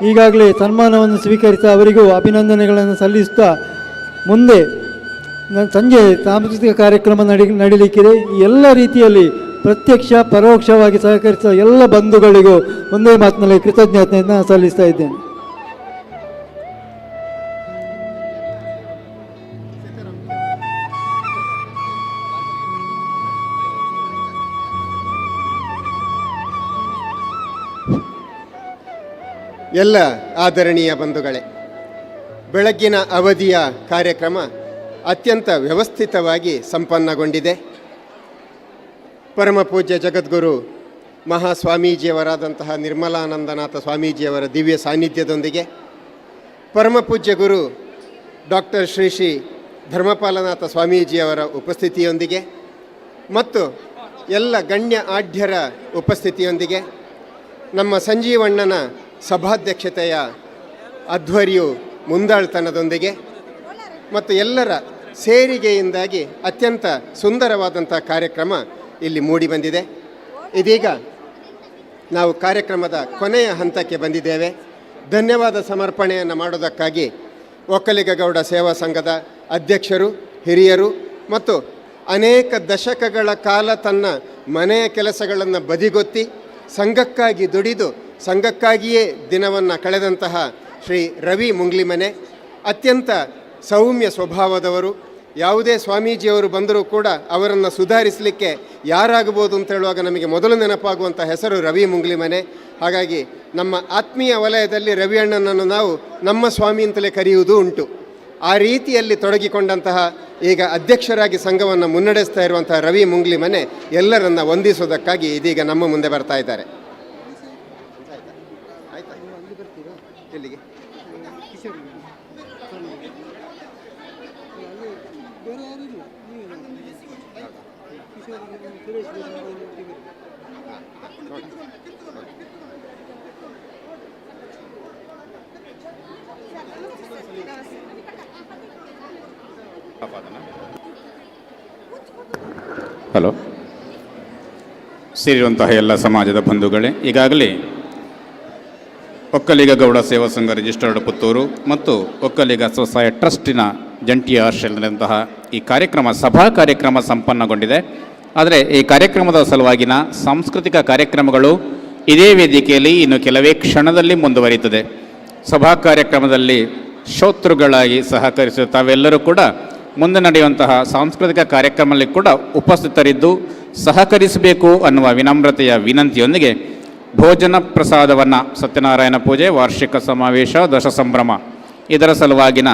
ಈಗಾಗಲೇ ಸನ್ಮಾನವನ್ನು ಸ್ವೀಕರಿಸಿದ ಅವರಿಗೂ ಅಭಿನಂದನೆಗಳನ್ನು ಸಲ್ಲಿಸುತ್ತಾ ಮುಂದೆ ಸಂಜೆ ಸಾಂಸ್ಕೃತಿಕ ಕಾರ್ಯಕ್ರಮ ನಡೀಲಿಕ್ಕಿದೆ. ಈ ಎಲ್ಲ ರೀತಿಯಲ್ಲಿ ಪ್ರತ್ಯಕ್ಷ ಪರೋಕ್ಷವಾಗಿ ಸಹಕರಿಸಿದ ಎಲ್ಲ ಬಂಧುಗಳಿಗೂ ಒಂದೇ ಮಾತಿನಲ್ಲಿ ಕೃತಜ್ಞತೆಯನ್ನು ಸಲ್ಲಿಸ್ತಾ ಇದ್ದೇನೆ. ಎಲ್ಲ ಆದರಣೀಯ ಬಂಧುಗಳೇ, ಬೆಳಗ್ಗಿನ ಅವಧಿಯ ಕಾರ್ಯಕ್ರಮ ಅತ್ಯಂತ ವ್ಯವಸ್ಥಿತವಾಗಿ ಸಂಪನ್ನಗೊಂಡಿದೆ. ಪರಮ ಪೂಜ್ಯ ಜಗದ್ಗುರು ಮಹಾಸ್ವಾಮೀಜಿಯವರಾದಂತಹ ನಿರ್ಮಲಾನಂದನಾಥ ಸ್ವಾಮೀಜಿಯವರ ದಿವ್ಯ ಸಾನ್ನಿಧ್ಯದೊಂದಿಗೆ, ಪರಮ ಪೂಜ್ಯ ಗುರು ಡಾಕ್ಟರ್ ಶ್ರೀ ಶ್ರೀ ಧರ್ಮಪಾಲನಾಥ ಸ್ವಾಮೀಜಿಯವರ ಉಪಸ್ಥಿತಿಯೊಂದಿಗೆ ಮತ್ತು ಎಲ್ಲ ಗಣ್ಯ ಆಢ್ಯರ ಉಪಸ್ಥಿತಿಯೊಂದಿಗೆ, ನಮ್ಮ ಸಂಜೀವಣ್ಣನ ಸಭಾಧ್ಯಕ್ಷತೆಯ ಅಧ್ವರ್ಯು ಮುಂದಾಳ್ತನದೊಂದಿಗೆ ಮತ್ತು ಎಲ್ಲರ ಸೇರಿಗೆಯಿಂದಾಗಿ ಅತ್ಯಂತ ಸುಂದರವಾದಂಥ ಕಾರ್ಯಕ್ರಮ ಇಲ್ಲಿ ಮೂಡಿ ಬಂದಿದೆ. ಇದೀಗ ನಾವು ಕಾರ್ಯಕ್ರಮದ ಕೊನೆಯ ಹಂತಕ್ಕೆ ಬಂದಿದ್ದೇವೆ. ಧನ್ಯವಾದ ಸಮರ್ಪಣೆಯನ್ನು ಮಾಡೋದಕ್ಕಾಗಿ ಒಕ್ಕಲಿಗ ಗೌಡ ಸೇವಾ ಸಂಘದ ಅಧ್ಯಕ್ಷರು, ಹಿರಿಯರು ಮತ್ತು ಅನೇಕ ದಶಕಗಳ ಕಾಲ ತನ್ನ ಮನೆಯ ಕೆಲಸಗಳನ್ನು ಬದಿಗೊತ್ತಿ ಸಂಘಕ್ಕಾಗಿ ದುಡಿದು ಸಂಘಕ್ಕಾಗಿಯೇ ದಿನವನ್ನು ಕಳೆದಂತಹ ಶ್ರೀ ರವಿ ಮುಂಗ್ಲಿಮನೆ ಅತ್ಯಂತ ಸೌಮ್ಯ ಸ್ವಭಾವದವರು. ಯಾವುದೇ ಸ್ವಾಮೀಜಿಯವರು ಬಂದರೂ ಕೂಡ ಅವರನ್ನು ಸುಧಾರಿಸಲಿಕ್ಕೆ ಯಾರಾಗಬಹುದು ಅಂತ ಹೇಳುವಾಗ ನಮಗೆ ಮೊದಲು ನೆನಪಾಗುವಂಥ ಹೆಸರು ರವಿ ಮುಂಗ್ಲಿಮನೆ. ಹಾಗಾಗಿ ನಮ್ಮ ಆತ್ಮೀಯ ವಲಯದಲ್ಲಿ ರವಿ ಅಣ್ಣನನ್ನು ನಾವು ನಮ್ಮ ಸ್ವಾಮಿ ಅಂತಲೇ ಕರೆಯುವುದೂ ಉಂಟು. ಆ ರೀತಿಯಲ್ಲಿ ತೊಡಗಿಕೊಂಡಂತಹ ಈಗ ಅಧ್ಯಕ್ಷರಾಗಿ ಸಂಘವನ್ನು ಮುನ್ನಡೆಸ್ತಾ ಇರುವಂತಹ ರವಿ ಮುಂಗ್ಲಿಮನೆ ಎಲ್ಲರನ್ನ ವಂದಿಸುವುದಕ್ಕಾಗಿ ಇದೀಗ ನಮ್ಮ ಮುಂದೆ ಬರ್ತಾ ಇದ್ದಾರೆ. ಹಲೋ, ಸೇರಿರುವಂತಹ ಎಲ್ಲ ಸಮಾಜದ ಬಂಧುಗಳೇ, ಈಗಾಗಲೇ ಒಕ್ಕಲಿಗ ಗೌಡ ಸೇವಾ ಸಂಘ ರಿಜಿಸ್ಟರ್ಡ್ ಪುತ್ತೂರು ಮತ್ತು ಒಕ್ಕಲಿಗ ಸ್ವಸಹಾಯ ಟ್ರಸ್ಟಿನ ಜಂಟಿ ಆಶ್ರಯದಲ್ಲಿರುವಂತಹ ಈ ಕಾರ್ಯಕ್ರಮ ಸಭಾ ಕಾರ್ಯಕ್ರಮ ಸಂಪನ್ನಗೊಂಡಿದೆ. ಆದರೆ ಈ ಕಾರ್ಯಕ್ರಮದ ಸಲುವಾಗಿನ ಸಾಂಸ್ಕೃತಿಕ ಕಾರ್ಯಕ್ರಮಗಳು ಇದೇ ವೇದಿಕೆಯಲ್ಲಿ ಇನ್ನು ಕೆಲವೇ ಕ್ಷಣದಲ್ಲಿ ಮುಂದುವರಿಯುತ್ತದೆ. ಸಭಾ ಕಾರ್ಯಕ್ರಮದಲ್ಲಿ ಶ್ರೋತೃಗಳಾಗಿ ಸಹಕರಿಸುವ ತಾವೆಲ್ಲರೂ ಕೂಡ ಮುಂದೆ ನಡೆಯುವಂತಹ ಸಾಂಸ್ಕೃತಿಕ ಕಾರ್ಯಕ್ರಮದಲ್ಲಿ ಕೂಡ ಉಪಸ್ಥಿತರಿದ್ದು ಸಹಕರಿಸಬೇಕು ಅನ್ನುವ ವಿನಮ್ರತೆಯ ವಿನಂತಿಯೊಂದಿಗೆ ಭೋಜನ ಪ್ರಸಾದವನ್ನು ಸತ್ಯನಾರಾಯಣ ಪೂಜೆ, ವಾರ್ಷಿಕ ಸಮಾವೇಶ, ದಶ ಸಂಭ್ರಮ ಇದರ ಸಲುವಾಗಿನ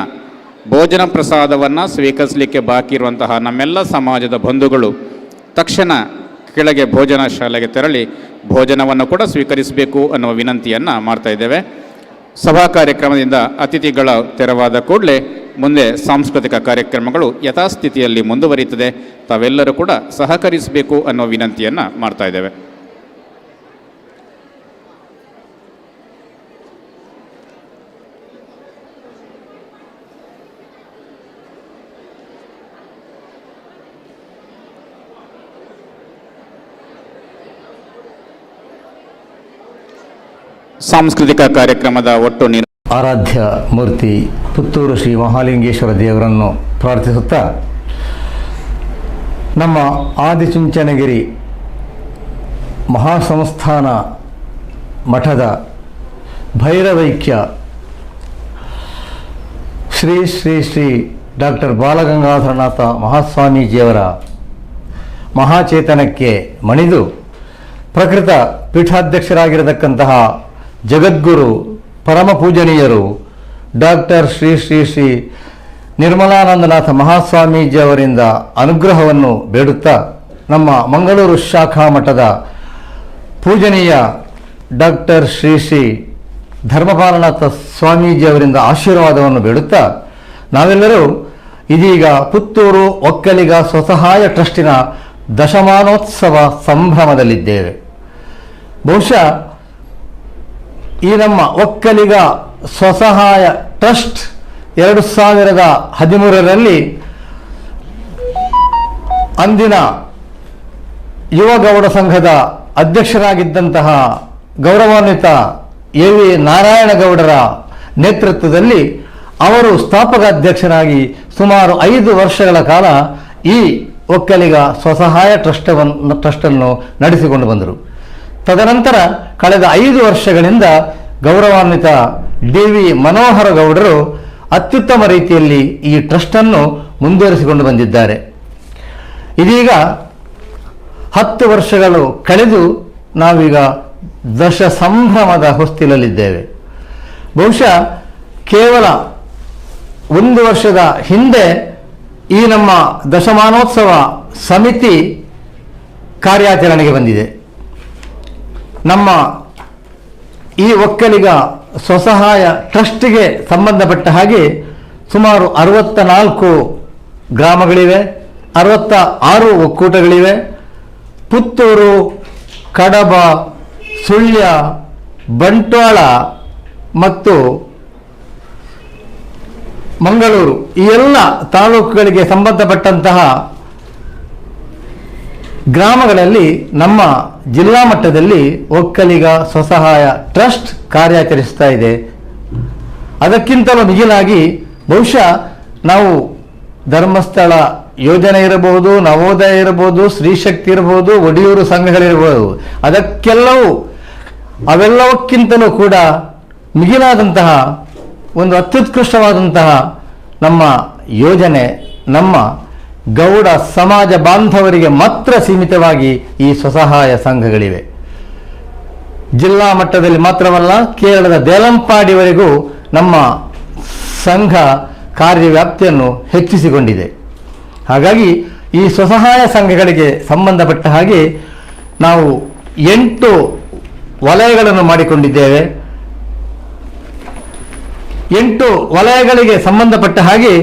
ಭೋಜನ ಪ್ರಸಾದವನ್ನು ಸ್ವೀಕರಿಸಲಿಕ್ಕೆ ಬಾಕಿ ಇರುವಂತಹ ನಮ್ಮೆಲ್ಲ ಸಮಾಜದ ಬಂಧುಗಳು ತಕ್ಷಣ ಕೆಳಗೆ ಭೋಜನ ಶಾಲೆಗೆ ತೆರಳಿ ಭೋಜನವನ್ನು ಕೂಡ ಸ್ವೀಕರಿಸಬೇಕು ಅನ್ನುವ ವಿನಂತಿಯನ್ನು ಮಾಡ್ತಾ ಇದ್ದೇವೆ. ಸಭಾ ಕಾರ್ಯಕ್ರಮದಿಂದ ಅತಿಥಿಗಳ ತೆರವಾದ ಕೂಡಲೇ ಮುಂದೆ ಸಾಂಸ್ಕೃತಿಕ ಕಾರ್ಯಕ್ರಮಗಳು ಯಥಾಸ್ಥಿತಿಯಲ್ಲಿ ಮುಂದುವರಿಯುತ್ತದೆ. ತಾವೆಲ್ಲರೂ ಕೂಡ ಸಹಕರಿಸಬೇಕು ಅನ್ನೋ ವಿನಂತಿಯನ್ನು ಮಾಡ್ತಾ ಇದ್ದೇವೆ. ಸಾಂಸ್ಕೃತಿಕ ಕಾರ್ಯಕ್ರಮದ ಒಟ್ಟು ಆರಾಧ್ಯ ಮೂರ್ತಿ ಪುತ್ತೂರು ಶ್ರೀ ಮಹಾಲಿಂಗೇಶ್ವರ ದೇವರನ್ನು ಪ್ರಾರ್ಥಿಸುತ್ತಾ ನಮ್ಮ ಆದಿಚುಂಚನಗಿರಿ ಮಹಾಸಂಸ್ಥಾನ ಮಠದ ಭೈರವೈಕ್ಯ ಶ್ರೀ ಶ್ರೀ ಶ್ರೀ ಡಾಕ್ಟರ್ ಬಾಲಗಂಗಾಧರನಾಥ ಮಹಾಸ್ವಾಮೀಜಿಯವರ ಮಹಾಚೇತನಕ್ಕೆ ಮಣಿದು ಪ್ರಕೃತ ಪೀಠಾಧ್ಯಕ್ಷರಾಗಿರತಕ್ಕಂತಹ ಜಗದ್ಗುರು ಪರಮ ಪೂಜನೀಯರು ಡಾಕ್ಟರ್ ಶ್ರೀ ಶ್ರೀ ಶ್ರೀ ನಿರ್ಮಲಾನಂದನಾಥ ಮಹಾಸ್ವಾಮೀಜಿಯವರಿಂದ ಅನುಗ್ರಹವನ್ನು ಬೇಡುತ್ತಾ ನಮ್ಮ ಮಂಗಳೂರು ಶಾಖಾ ಮಠದ ಪೂಜನೀಯ ಡಾಕ್ಟರ್ ಶ್ರೀ ಶ್ರೀ ಧರ್ಮಪಾಲನಾಥ ಸ್ವಾಮೀಜಿಯವರಿಂದ ಆಶೀರ್ವಾದವನ್ನು ಬೇಡುತ್ತಾ ನಾವೆಲ್ಲರೂ ಇದೀಗ ಪುತ್ತೂರು ಒಕ್ಕಲಿಗ ಸ್ವಸಹಾಯ ಟ್ರಸ್ಟಿನ ದಶಮಾನೋತ್ಸವ ಸಂಭ್ರಮದಲ್ಲಿದ್ದೇವೆ. ಬಹುಶಃ ಈ ನಮ್ಮ ಒಕ್ಕಲಿಗ ಸ್ವಸಹಾಯ ಟ್ರಸ್ಟ್ 2013ರಲ್ಲಿ ಅಂದಿನ ಯುವ ಗೌಡ ಸಂಘದ ಅಧ್ಯಕ್ಷರಾಗಿದ್ದಂತಹ ಗೌರವಾನ್ವಿತ ಎ ವಿ ನಾರಾಯಣಗೌಡರ ನೇತೃತ್ವದಲ್ಲಿ ಅವರು ಸ್ಥಾಪಕ ಅಧ್ಯಕ್ಷರಾಗಿ ಸುಮಾರು 5 ವರ್ಷಗಳ ಕಾಲ ಈ ಒಕ್ಕಲಿಗ ಸ್ವಸಹಾಯ ಟ್ರಸ್ಟನ್ನು ನಡೆಸಿಕೊಂಡು ಬಂದರು. ತದನಂತರ ಕಳೆದ 5 ವರ್ಷಗಳಿಂದ ಗೌರವಾನ್ವಿತ ಡಿ ವಿ ಮನೋಹರ ಗೌಡರು ಅತ್ಯುತ್ತಮ ರೀತಿಯಲ್ಲಿ ಈ ಟ್ರಸ್ಟನ್ನು ಮುಂದುವರಿಸಿಕೊಂಡು ಬಂದಿದ್ದಾರೆ. ಇದೀಗ 10 ವರ್ಷಗಳು ಕಳೆದು ನಾವೀಗ ದಶ ಸಂಭ್ರಮದ ಹೊಸ್ತಿಲಲ್ಲಿದ್ದೇವೆ. ಬಹುಶಃ ಕೇವಲ 1 ವರ್ಷದ ಹಿಂದೆ ಈ ನಮ್ಮ ದಶಮಾನೋತ್ಸವ ಸಮಿತಿ ಕಾರ್ಯಾಚರಣೆಗೆ ಬಂದಿದೆ. ನಮ್ಮ ಈ ಒಕ್ಕಲಿಗ ಸ್ವಸಹಾಯ ಟ್ರಸ್ಟ್ಗೆ ಸಂಬಂಧಪಟ್ಟ ಹಾಗೆ ಸುಮಾರು 64 ಗ್ರಾಮಗಳಿವೆ, 66 ಒಕ್ಕೂಟಗಳಿವೆ. ಪುತ್ತೂರು, ಕಡಬ, ಸುಳ್ಯ, ಬಂಟ್ವಾಳ ಮತ್ತು ಮಂಗಳೂರು ಈ ಎಲ್ಲ ತಾಲೂಕುಗಳಿಗೆ ಸಂಬಂಧಪಟ್ಟಂತಹ ಗ್ರಾಮಗಳಲ್ಲಿ ನಮ್ಮ ಜಿಲ್ಲಾ ಮಟ್ಟದಲ್ಲಿ ಒಕ್ಕಲಿಗ ಸ್ವಸಹಾಯ ಟ್ರಸ್ಟ್ ಕಾರ್ಯಾಚರಿಸ್ತಾ ಇದೆ. ಅದಕ್ಕಿಂತಲೂ ಮಿಗಿಲಾಗಿ ಬಹುಶಃ ನಾವು ಧರ್ಮಸ್ಥಳ ಯೋಜನೆ ಇರಬಹುದು, ನವೋದಯ ಇರಬಹುದು, ಸ್ತ್ರೀಶಕ್ತಿ ಇರಬಹುದು, ಒಡಿಯೂರು ಸಂಘಗಳಿರಬಹುದು, ಅವೆಲ್ಲವಕ್ಕಿಂತಲೂ ಕೂಡ ಮಿಗಿಲಾದಂತಹ ಒಂದು ಅತ್ಯುತ್ಕೃಷ್ಟವಾದಂತಹ ನಮ್ಮ ಯೋಜನೆ ನಮ್ಮ ಗೌಡ ಸಮಾಜ ಬಾಂಧವರಿಗೆ ಮಾತ್ರ ಸೀಮಿತವಾಗಿ ಈ ಸ್ವಸಹಾಯ ಸಂಘಗಳಿವೆ. ಜಿಲ್ಲಾ ಮಟ್ಟದಲ್ಲಿ ಮಾತ್ರವಲ್ಲ, ಕೇರಳದ ದೇಲಂಪಾಡಿವರೆಗೂ ನಮ್ಮ ಸಂಘ ಕಾರ್ಯವ್ಯಾಪ್ತಿಯನ್ನು ಹೆಚ್ಚಿಸಿಕೊಂಡಿದೆ. ಹಾಗಾಗಿ ಈ ಸ್ವಸಹಾಯ ಸಂಘಗಳಿಗೆ ಸಂಬಂಧಪಟ್ಟ ಹಾಗೆ ನಾವು 8 ವಲಯಗಳನ್ನು ಮಾಡಿಕೊಂಡಿದ್ದೇವೆ. 8 ವಲಯಗಳಿಗೆ ಸಂಬಂಧಪಟ್ಟ ಹಾಗೆ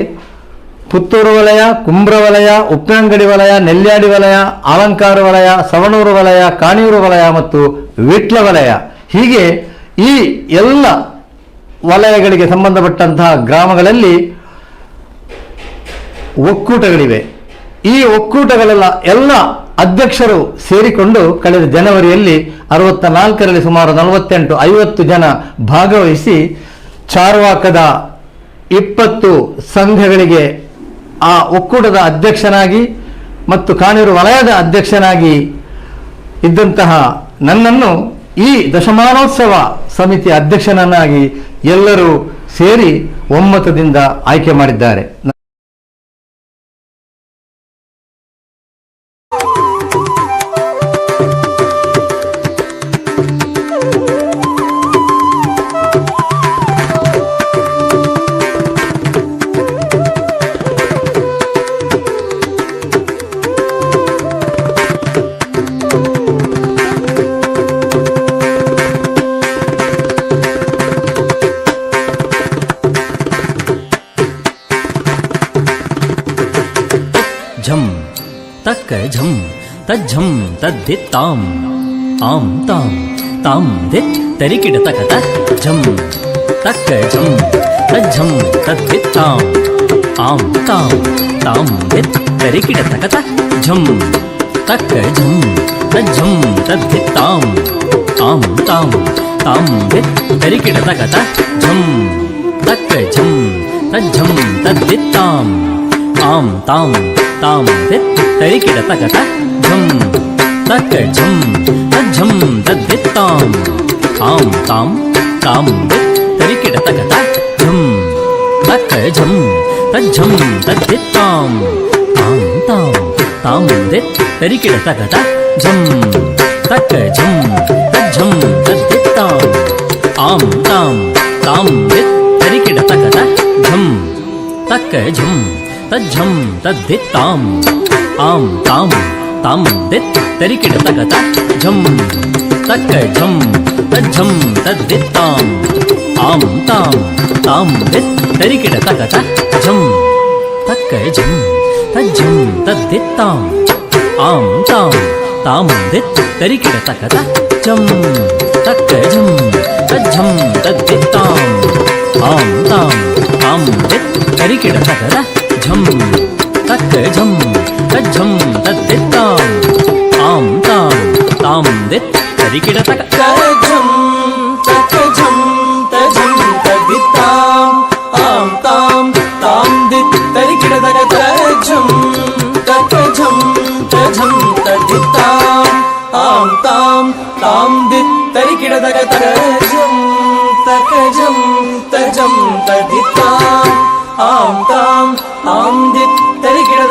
ಪುತ್ತೂರು ವಲಯ, ಕುಂಬ್ರ ವಲಯ, ಉಪ್ಪಿನಂಗಡಿ ವಲಯ, ನೆಲ್ಯಾಡಿ ವಲಯ, ಅಲಂಕಾರ ವಲಯ, ಸವಣೂರು ವಲಯ, ಕಾಣಿಯೂರು ವಲಯ ಮತ್ತು ವಿಟ್ಲ ವಲಯ, ಹೀಗೆ ಈ ಎಲ್ಲ ವಲಯಗಳಿಗೆ ಸಂಬಂಧಪಟ್ಟಂತಹ ಗ್ರಾಮಗಳಲ್ಲಿ ಒಕ್ಕೂಟಗಳಿವೆ. ಈ ಒಕ್ಕೂಟಗಳೆಲ್ಲ ಎಲ್ಲ ಅಧ್ಯಕ್ಷರು ಸೇರಿಕೊಂಡು ಕಳೆದ ಜನವರಿಯಲ್ಲಿ 64ರಲ್ಲಿ ಸುಮಾರು 48-50 ಜನ ಭಾಗವಹಿಸಿ ಚಾರ್ವಾಕದ 20 ಸಂಘಗಳಿಗೆ ಆ ಒಕ್ಕೂಟದ ಅಧ್ಯಕ್ಷನಾಗಿ ಮತ್ತು ಕಾಣಿಯೂರು ವಲಯದ ಅಧ್ಯಕ್ಷನಾಗಿ ಇದ್ದಂತಹ ನನ್ನನ್ನು ಈ ದಶಮಾನೋತ್ಸವ ಸಮಿತಿ ಅಧ್ಯಕ್ಷನನ್ನಾಗಿ ಎಲ್ಲರೂ ಸೇರಿ ಒಮ್ಮತದಿಂದ ಆಯ್ಕೆ ಮಾಡಿದ್ದಾರೆ. झम तक झम तज्झम तद्दित्ताम आम ताम ताम दित तरिकिड तकत झम तक झम तज्झम तद्दित्ताम आम ताम ताम दित तरिकिड तकत झम तक झम तज्झम तद्दित्ताम आम ताम ताम दित तरिकिड तकत झम तक झम तज्झम तद्दित्ताम आम ताम ताम दित तरिकिड तकत झम तक झम तज्झम तद्दित्ताम आम ताम ताम दित तरिकिड तकत झम तक झम तज्झम तद्दित्ताम आम ताम ताम दित तरिकिड तकत झम तक झम तज्झम तद्दित्ताम आम ताम ताम दित तरिकिड तकत झम तक झम तज्झम तद्दित्ताम आम ताम ताम दित तरिकिड तकत झम तक झम तज्झम तद्दित्ताम आम ताम ताम दित तरिकिड तकत झम तक झम तज्झम तद्दित्ताम आम ताम ताम दित तरिकिड तकत झम तक झम तज्झम तद्दित्ताम आम ताम ताम दित तरिकिड तकत झम तक झम तज्झम तद्दित्ताम आम ताम ताम दित तरिकिड तकत झम तक झम तज्झम तद्दित्ताम आम ताम ताम दित तरिकिड तकत झम तक झम तज्झम तद्दित्ताम आम ताम ताम दित तरिकिड तकत झम तक झम तज्झम तद्दित्ताम आम ताम ताम दित तरिकिड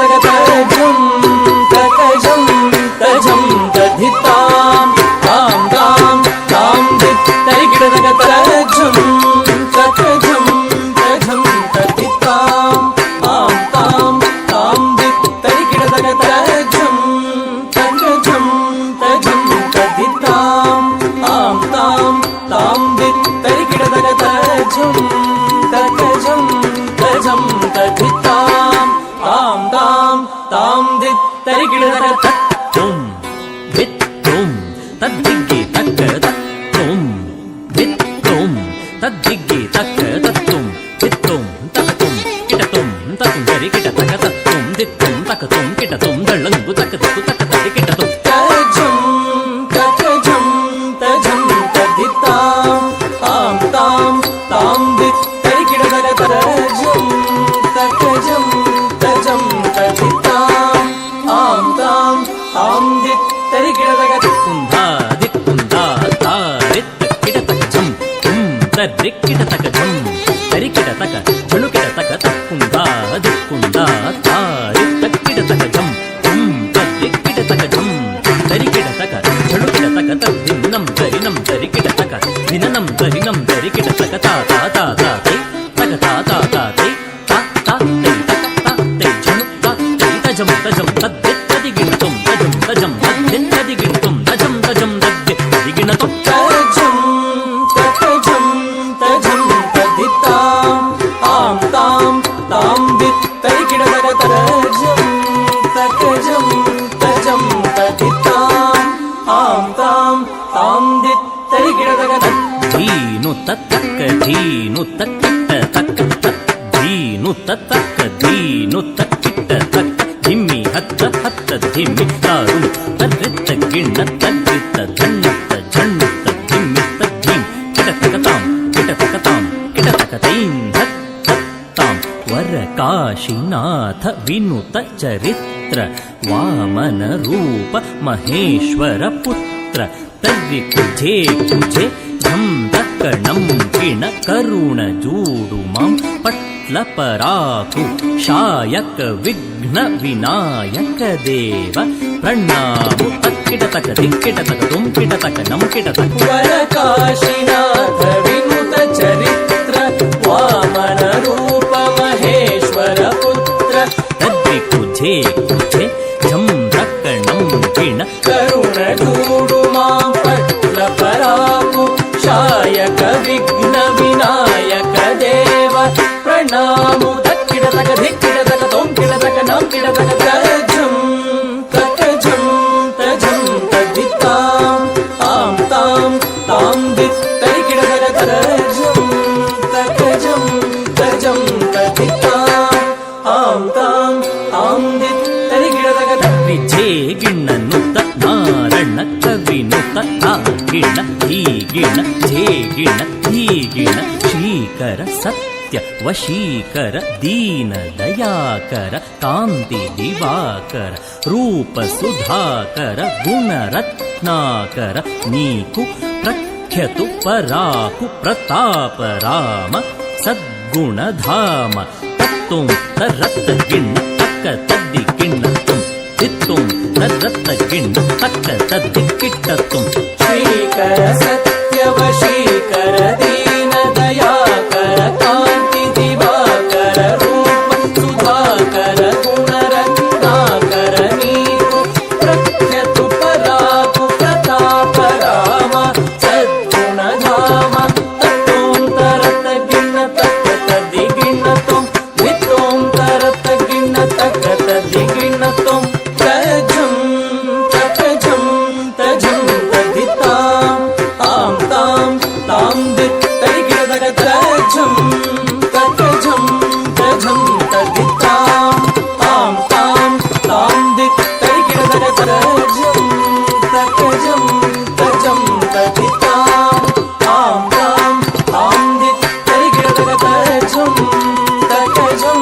तकत झम तक झम तज्झम तद्दित्ताम आम ताम ताम दित तरिकिड तकत झम तक झम तज्झम तद्दित्ताम आम ताम ताम दित तरिकिड तकत झम तक झम तज्झम तद्दित्ताम आम ताम ताम दित तरिकिड तकत झम तक झम तज्झम तद्दित्ताम आम ताम ताम दित तरिकिड तकत तुम दित तुम तद्दिग्गे तक तुम दित तुम तद्दिग्गे तक तुम दित तुम तक तुम ತರಿಕಿಟ ತುಂ ದಳ್ಳಂಗು ತಕ್ಕ ತಕ್ಕು ತಕ್ಕ ತರಿಕಿಟ ತುಂ ತಜಂ ತಜಂ ತದಿತಾಂ ಆಂ ತಾಂ ತಾಂ ದಿತ್ ತರಿಕಿಡ ತಜಂ ತಜಂ ತಜಂ ತದಿತಾಂ ಆಂ ತಾಂ ತಾಂ ದಿತ್ ತರಿಕಿಡ ಕುಂದಾ ದಿಕ್ಕುಂದಾ ತಾರಿತ್ತ ಕಿಡ ತಕ ಝಂ ತುಂ ತರಿಕಿಡ ತಕ ಝಂ ತರಿಕಿಡ ತಕ ಝಳುಕಿಡ ತಕ ತಕ್ಕುಂದಾ ದಿಕ್ಕುಂದಾ ತಾರಿತ್ತ ಕಿಡ ತಕ ಝಂ ತುಂ ತರಿಕಿಡ ತಕ ಝಂ ತರಿಕಿಡ ತಕ ಝಳುಕಿಡ ತಕ ತದ್ದಿನ್ನಂ ತರಿನಂ ತರಿಕಿಡ ತಕ ದಿನನಂ ತರಿನಂ ತರಿಕಿಡ ತಕ ತಾ ತಾ ತಾ ತಾ ತೈ ತಕ ತಾ ತಾ ತಾ ತೈ ತಾ ತಾ ತೈ ತಕ ತಾ ತೈ ಝಣು ತಾ ತೈ ತಜಂ ತಜಂ ತದ್ದಿತ್ತದಿಗಿಣತುಂ ತಜಂ ತಜಂ ತದ್ದಿತ್ತದಿಗಿಣತುಂ ತಜಂ ತಜಂ ತದ್ದಿತ್ತದಿಗಿಣತುಂ ತಜಂ ತಜಂ ತಜಂ ತದಿತಾಂ ಆಂ ತಾಂ ತಾಂ ದಿತ್ ತರಿಕಿಡ ತಜಂ ತಜಂ ತಜಂ ತದಿತಾಂ ಆಂ ತಾಂ ತಾಂ ದಿತ್ ತರಿಕಿಡ ಧೀನು ತತ್ತಕ್ಕ ಧೀನು ತಕ್ಕಿಟ್ಟ ತಕ್ಕ ತಕ್ ಧೀನು ತತ್ತಕ್ಕ ಧೀನು ತಕ್ಕಿಟ್ಟ ತಕ್ಕ ಧಿಮ್ಮಿ ಹತ್ತ ಹತ್ತ ಧಿಮ್ಮಿ ತಾರು ತದ್ರಿತ್ತ ಗಿಣ್ಣ ತದ್ರಿತ್ತ ಧಣ್ಣತ್ತ ಝಣ್ಣತ್ತ ಧಿಮ್ಮಿತ್ತ ಧೀಮ್ ಕಿಟತಕತಾಂ ಕಿಟತಕತಾಂ ಕಿಟತಕತೈಂ ಹತ್ತಾಂ ವರ ಕಾಶಿನಾಥ ವಿನುತ ಚರಿತ್ರ ವಾಮನ ರೂಪ ಮಹೇಶ್ವರ ಪುತ್ರ ತರ್ವಿ ಕುಜೆ ಕುಜೆ ಝಂ ದಕ್ಕಣಂ ಕಿಣ ಕರುಣ ಜೂಡು ಮಾಂ ಪಟ್ಲ ಪರಾಕು ಶಾಯಕ ವಿಘ್ನ ವಿನಾಯಕ ದೇವ ಪ್ರಣಾಮು ತಕ್ಕಿಟ ತಕ ದಿಕ್ಕಿಟ ತಕ ತುಂ ಕಿಟ ತಕ ನಂ ಕಿಟ ತಕ ವರ ಕಾಶಿನಾಥ ವಿನುತ ಚರಿತ್ರ ವಾಮನ ರೂಪ ಮಹೇಶ್ವರ ಪುತ್ರ ತದ್ವಿ ಕುಜೆ ಕುಜೆ ಝಂ ದಕ್ಕಣಂ ಕಿಣ ಕರುಣ ಜೂಡು ಮಾಂ ಪಟ್ಲ ಪರಾಕು ಶಾಯಕ ವಿಘ್ನ ವಿನಾಯಕ ದೇವ ಪ್ರಣಾಮು ತಕ್ಕಿಡ ತಕ ಧಿಕ್ಕಿಡ ತಕ ತೊಂ ಕಿಡ ತಕ ನಂ ಕಿಡ ತಕ ತಜಂ ತಜಂ ತಜಂ ತದಿತಾಂ ಆಂ ತಾಂ ತಾಂ ದಿತ್ ತರಿಕಿಡ ತಜಂ ತಜಂ ತಜಂ ತದಿತಾಂ ಆಂ ತಾಂ ತಾಂ ದಿತ್ ತರಿಕಿಡ ವಿಜೇ ಗಿಣ್ಣ ನುತ್ತ ನಾರಣ್ಣ ಕವಿನುತ್ತ ಆ ಗಿಣ್ಣ ಈ ಗಿಣ್ಣ ಝೇ ಗಿಣ್ಣ ಈ ಗಿಣ್ಣ ಶ್ರೀಕರ ಸತ್ಯ ವಶೀಕರ ದೀನ ದಯಾಕರ ಕಾಂತಿ ದಿವಾಕರ ರೂಪ ಸುಧಾಕರ ಗುಣರತ್ನಾಕರ ನೀಕು ಪ್ರಖ್ಯತು ಪರಾಕು ಪ್ರತಾಪ ರಾಮ ಸದ್ಗುಣಧಾಮ ತತ್ತುಂ ತರತ್ತ ಗಿಣ್ಣ ತಕ್ಕ ತದ್ದಿ ಗಿಣ್ಣ ತುಂ ದಿತ್ತುಂ ತರತ್ತ ಗಿಣ್ಣ ತಕ್ಕ ತದ್ದಿ ಕಿಟ್ಟ ತುಂ ಶ್ರೀಕರ ಸತ್ಯ ವಶೀಕರ ದೀನ ದಯಾಕರ ಕಾಂತಿ ದಿವಾಕರ ರೂಪ ಸುಧಾಕರ ಗುಣರತ್ನಾಕರ ನೀಕು ಪ್ರಖ್ಯತು ಪರಾಕು ಪ್ರತಾಪ ರಾಮ ಸದ್ಗುಣಧಾಮ ತತ್ತೋಂ ತರತ ಗಿಣ್ಣ ತಕ್ಕ ತದ್ದಿ ಗಿಣ್ಣ ತುಂ ವಿತ್ತೋಂ ತರತ ಗಿಣ್ಣ ತಕ್ಕ ತದ್ದಿ ಗಿಣ್ಣ ತುಂ ತಜಂ ತಜಂ ತಜಂ ತದಿತಾಂ ಆಂ ತಾಂ ತಾಂ ದಿತ್ ತರಿಕಿಡ ತಜಂ ತಜಂ ತಜಂ ತದಿತಾಂ ಆಂ ತಾಂ ತಾಂ ದಿತ್ ತರಿಕಿಡ ತಜಂ ತಜಂ ತಜಂ ತದಿತಾಂ ಆಂ ತಾಂ ತಾಂ ದಿತ್ ತರಿಕಿಡ ತಜಂ ತಜಂ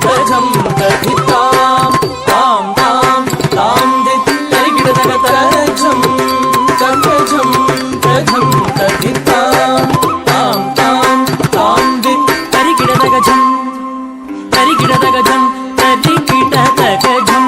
ತಜಂ ತದಿತಾಂ ಆಂ ತಾಂ ತಾಂ ದಿತ್ ತರಿಕಿಡ ತಜಂ ತಜಂ ತಜಂ ತದಿತಾಂ ಆಂ ತಾಂ ತಾಂ ದಿತ್ ತರಿಗಿಡ ತಗ ಝಂ ತರಿಗಿಡ ತಗ ಝಂ ತರಿಗಿಡ ತಗ ಝಂ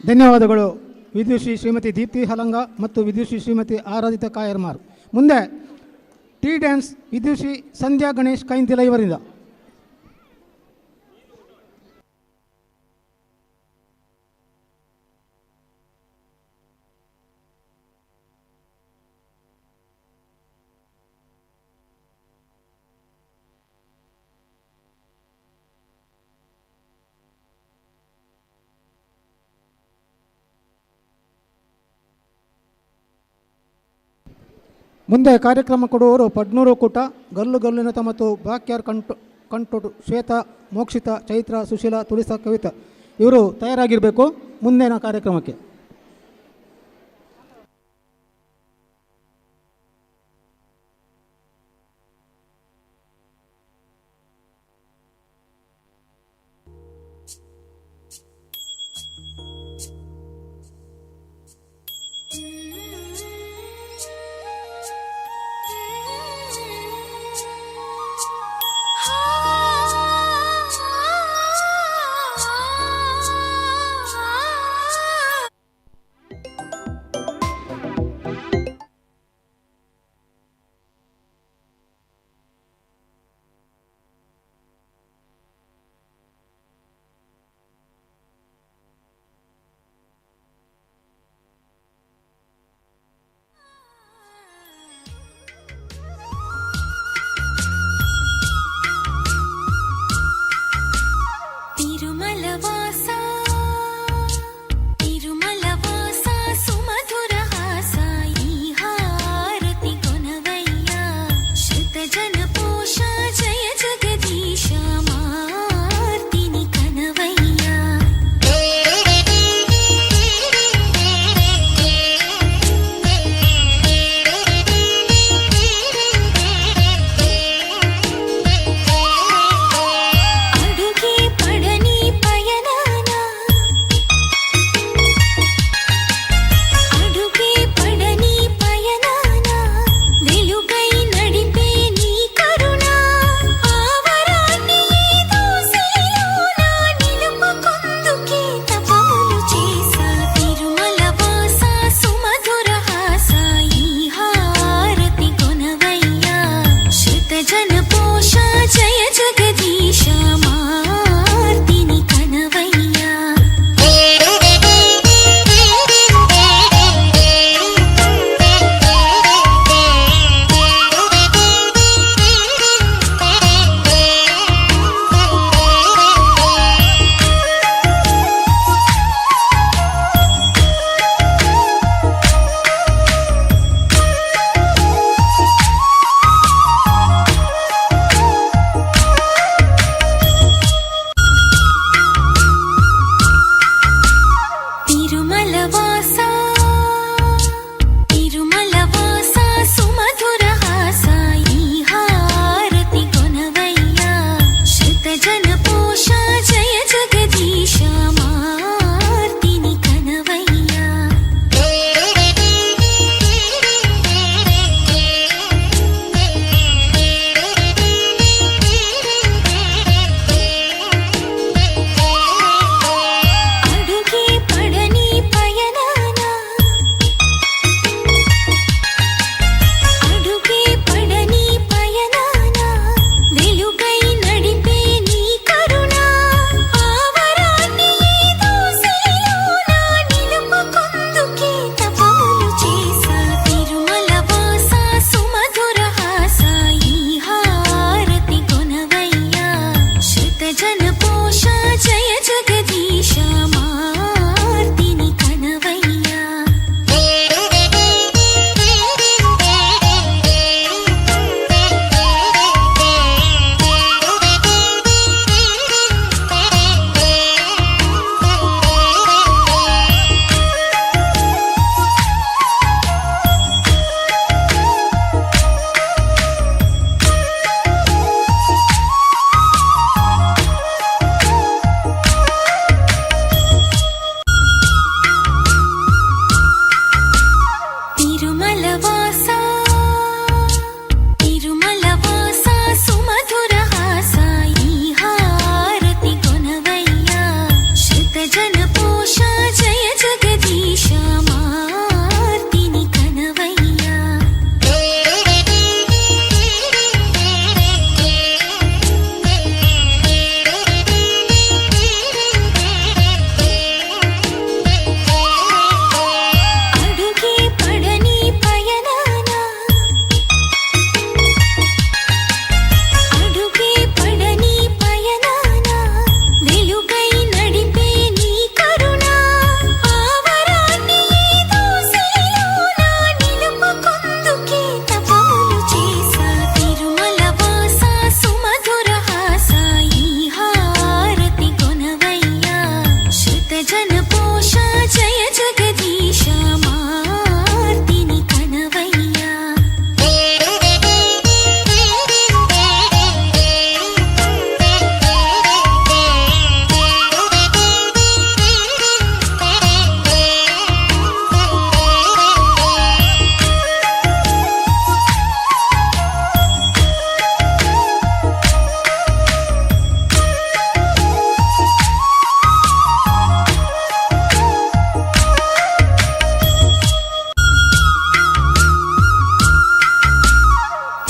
ಧನ್ಯವಾದಗಳು ವಿದ್ಯುಶ್ರೀ ಶ್ರೀಮತಿ ದೀಪ್ತಿ ಹಲಂಗ ಮತ್ತು ವಿದ್ಯುಶ್ರೀ ಶ್ರೀಮತಿ ಆರಾಧಿತಾ ಕಾಯರ್ಮಾರ್. ಮುಂದೆ ಟೀ ಡ್ಯಾನ್ಸ್ ವಿದ್ಯುಶ್ರೀ ಸಂಧ್ಯಾ ಗಣೇಶ್ ಕೈಂತಿಲ ಇವರಿಂದ. ಮುಂದೆ ಕಾರ್ಯಕ್ರಮ ಕೊಡುವವರು ಪಡ್ನೂರು ಒಕ್ಕೂಟ, ಗಲ್ಲು ಗಲ್ಲಿನತ ಮತ್ತು ಬಾಕ್ಯಾರ್ ಕಂಟೋಡು ಶ್ವೇತಾ, ಮೋಕ್ಷಿತಾ, ಚೈತ್ರ, ಸುಶೀಲಾ, ತುಳಿಸ, ಕವಿತಾ ಇವರು ತಯಾರಾಗಿರಬೇಕು ಮುಂದಿನ ಕಾರ್ಯಕ್ರಮಕ್ಕೆ.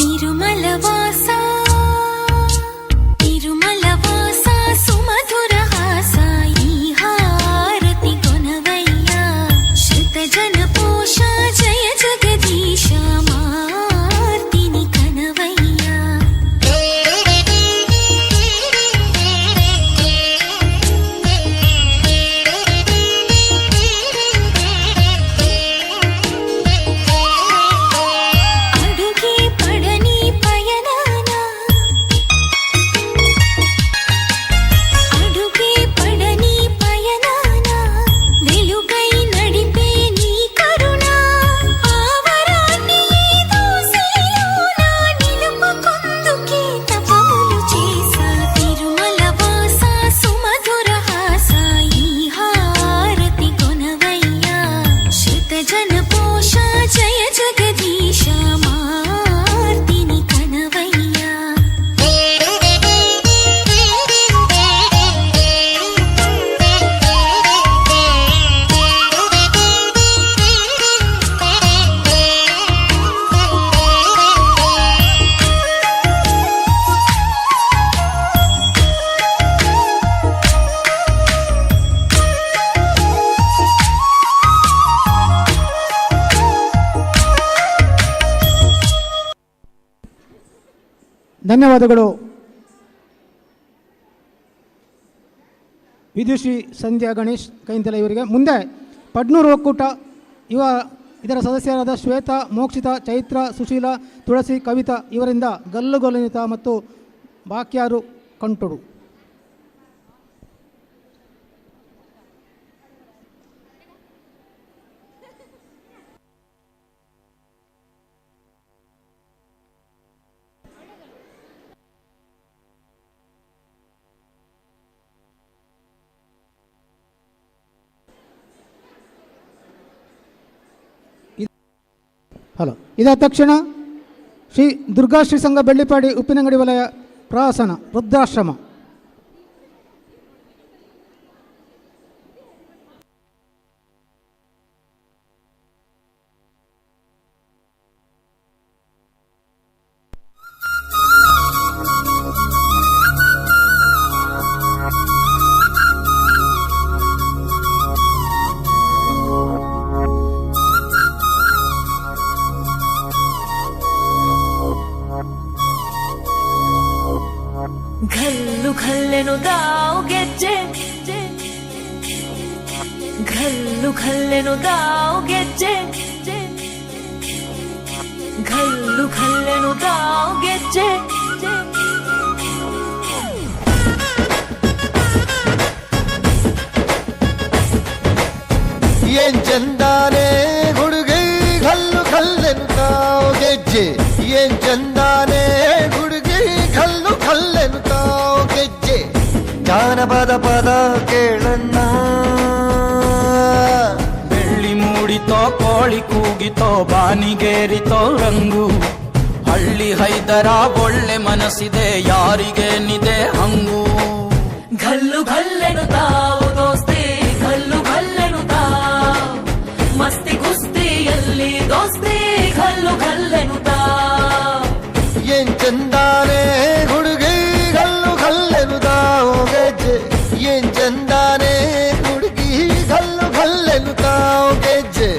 ತಿರುಮಲವಾಸ ತಿರುಮಲವಾಸ ಸುಮಧುರ ಹಾಸ ಈ ಹಾರತಿ ಕೊನವಯ್ಯ ಶ್ರುತ ಜನಪೋಷ ಜಯ ಜಗದೀಶ ಮಾರ್ತಿನಿ ಕನವಯ್ಯ ಅಡುಗೆ ಪಡನಿ ಪಯನಾನ ಅಡುಗೆ ಪಡನಿ ಪಯನಾನ వెలుగై నడిపే నీ కరుణ ఆవరాన్ని దోసిలోన నిలుపుకొందుకే తపములు చేసా తిరుమల వాస సుమధుర హాస ఈ హారతి కొనవయ్యా శ్రుత జన పోష జయ జగదీశ మార్తిని కనవయ్యా ಧನ್ಯವಾದಗಳು ವಿದುಷಿ ಸಂಧ್ಯಾ ಗಣೇಶ್ ಕೈಂತಲ ಇವರಿಗೆ. ಮುಂದೆ ಪಡ್ನೂರು ಒಕ್ಕೂಟ ಇದರ ಸದಸ್ಯರಾದ ಶ್ವೇತಾ, ಮೋಕ್ಷಿತಾ, ಚೈತ್ರ, ಸುಶೀಲಾ, ತುಳಸಿ, ಕವಿತಾ ಇವರಿಂದ ಗಲ್ಲುಗೊಲನಿತ ಮತ್ತು ಬಾಕ್ಯಾರು ಕಂಟುಡು. ಹಲೋ. ಇದಾದ ತಕ್ಷಣ ಶ್ರೀ ದುರ್ಗಾಶ್ರೀ ಸಂಘ ಬೆಳ್ಳಿಪಾಡಿ ಉಪ್ಪಿನಂಗಡಿ ವಲಯ ಪ್ರವಾಸನ ವೃದ್ಧಾಶ್ರಮ. ಘಲ್ಲು ಘಲ್ಲೆನು ದಾವು ಗೆಜ್ಜೆ ಘಲ್ಲು ಘಲ್ಲೆನು ದಾವು ಗೆಜ್ಜೆ ಘಲ್ಲು ಘಲ್ಲೆನು ದಾವು ಗೆಜ್ಜೆ ಏನ್ ಚಂದಾನೆ ಹುಡುಗಿ ಘಲ್ಲು ಘಲ್ಲೆನು ತಾವು ಗೆಜ್ಜೆ ಏನ್ ಚಂದಾನೆ ಹುಡುಗಿ ಘಲ್ಲು ಘಲ್ಲೆನು ತಾವು ಗೆಜ್ಜೆ ಜಾನಪದ ಪದ ಕೇಳಣ್ಣ ಬೆಳ್ಳಿ ಮೂಡಿತೋ ಕೋಳಿ ಕೂಗಿತೋ ಬಾನಿಗೇರಿತೋ ರಂಗು ಹಳ್ಳಿ ಹೈದರ ಒಳ್ಳೆ ಮನಸ್ಸಿದೆ ಯಾರಿಗೇನಿದೆ ಹಂಗು ಘಲ್ಲು ಘಲ್ಲೆನು ತಾವು ದೋಸ್ತಿ ಘಲ್ಲು ಘಲ್ಲೆನು ತಾವು ಮಸ್ತಿ ಕುಸ್ತಿಯಲ್ಲಿ ದೋಸ್ತಿ ಘಲ್ಲು ಘಲ್ಲೆನು ತಾವು ಏನ್ ಚಂದಾನೆ ಹುಡುಗಿ ಘಲ್ಲು ಘಲ್ಲೆನು ತಾವು ಗೆಜ್ಜೆ ಏನ್ ಚಂದಾನೆ ಹುಡುಗಿ ಘಲ್ಲು ಘಲ್ಲೆನು ತಾವು ಗೆಜ್ಜೆ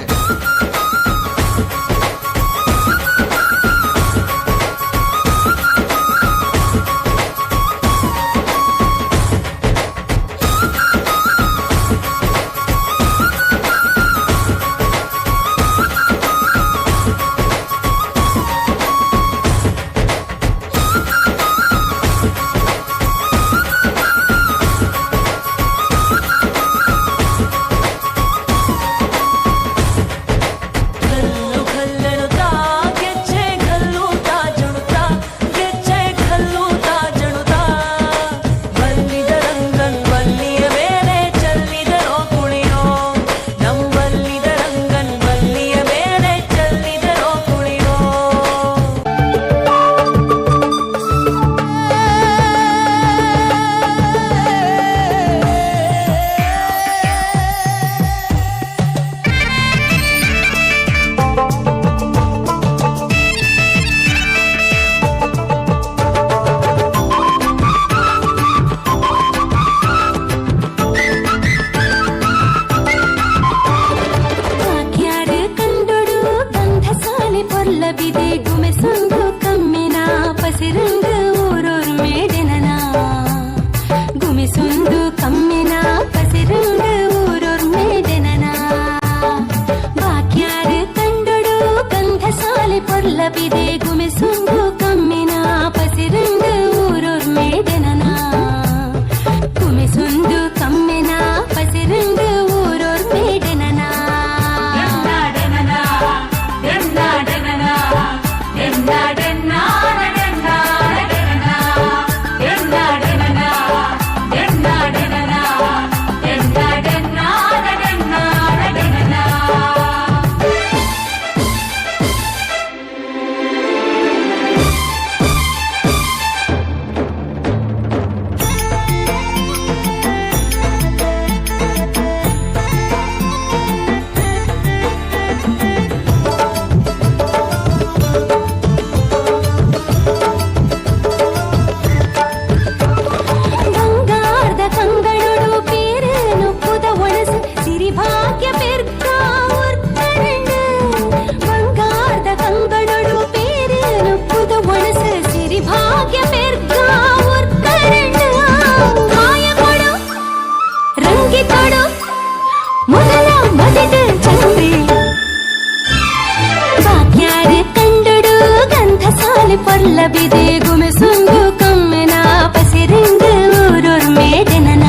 ಬಿದೆ ಗುಮೆಸುಂದು ಕಮ್ಮೆನ ಪಸಿರಿಂದು ಊರೂರ್ ಮೇಡೆನನ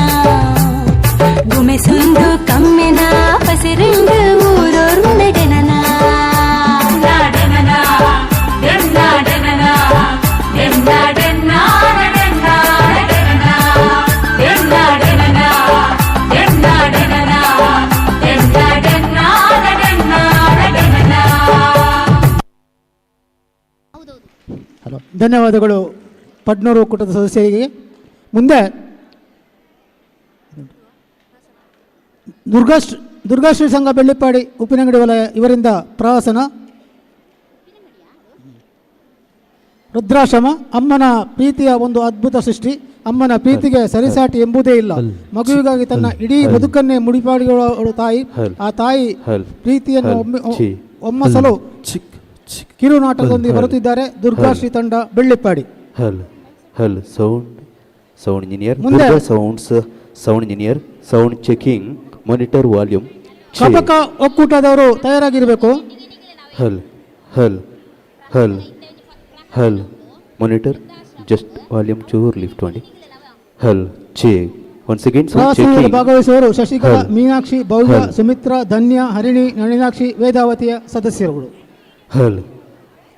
ಗುಮೆಸುಂದು ಕಮ್ಮೆನ ಪಸಿರಿಂದು ಊರೂರ್ ಮೇಡೆನನ ಧನ್ಯವಾದಗಳು ಪಡ್ನೂರು ಒಕ್ಕೂಟದ ಸದಸ್ಯರಿಗೆ. ಮುಂದೆ ದುರ್ಗಾಶ್ರೀ ಸಂಘ ಬೆಳ್ಳಿಪ್ಪಾಡಿ ಉಪ್ಪಿನಂಗಡಿ ವಲಯ ಇವರಿಂದ ಪ್ರವಾಸನ. ರುದ್ರಾಶ್ರಮ ಅಮ್ಮನ ಪ್ರೀತಿಯ ಒಂದು ಅದ್ಭುತ ಸೃಷ್ಟಿ. ಅಮ್ಮನ ಪ್ರೀತಿಗೆ ಸರಿಸಾಟಿ ಎಂಬುದೇ ಇಲ್ಲ. ಮಗುವಿಗಾಗಿ ತನ್ನ ಇಡೀ ಬದುಕನ್ನೇ ಮುಡಿಪಾಡಿಕೊಳ್ಳುವ ತಾಯಿ. ಆ ತಾಯಿ ಪ್ರೀತಿಯನ್ನು ಒಮ್ಮಸಲು ಕಿರು ನಾಟಕದೊಂದಿಗೆ ಬರುತ್ತಿದ್ದಾರೆ ದುರ್ಗಾಶ್ರೀ ತಂಡ Bellippadi. Sound engineer sound engineer sound checking monitor volume. ಕಪಕ ಒಕ್ಕೂಟದವರು ತಯಾರಾಗಿರಬೇಕು. ಹಲ್ ಮಾನಿಟರ್ ಜಸ್ಟ್ ವಾಲ್ಯೂಮ್ ಚೂರ್ ಲಿಫ್ಟ್ ಮಾಡಿ. ಚೆಕ್ ಒನ್ಸ್ ಅಗೇನ್ ಪ್ರವಾಸದಲ್ಲಿ ಭಾಗವಹಿಸುವವರು ಶಶಿಕಲಾ, ಮೀನಾಕ್ಷಿ, ಭವ್ಯ, ಸುಮಿತ್ರಾ, ಧನ್ಯ, ಹರಿಣಿ, ನಳಿನಾಕ್ಷಿ, ವೇದಾವತಿಯ ಸದಸ್ಯರುಗಳು.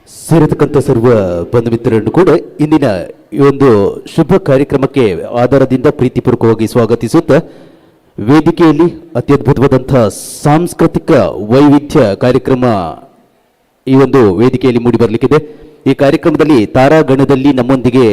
ಸೇರತಕ್ಕಂಥ ಸರ್ವ ಬಂಧು ಮಿತ್ರರನ್ನು ಕೂಡ ಇಂದಿನ ಈ ಒಂದು ಶುಭ ಕಾರ್ಯಕ್ರಮಕ್ಕೆ ಆಧಾರದಿಂದ ಪ್ರೀತಿಪೂರ್ವಕವಾಗಿ ಸ್ವಾಗತಿಸುತ್ತಾ ವೇದಿಕೆಯಲ್ಲಿ ಅತ್ಯದ್ಭುತವಾದಂತಹ ಸಾಂಸ್ಕೃತಿಕ ವೈವಿಧ್ಯ ಕಾರ್ಯಕ್ರಮ ಈ ಒಂದು ವೇದಿಕೆಯಲ್ಲಿ ಮೂಡಿ ಬರಲಿಕ್ಕಿದೆ. ಈ ಕಾರ್ಯಕ್ರಮದಲ್ಲಿ ತಾರಾಗಣದಲ್ಲಿ ನಮ್ಮೊಂದಿಗೆ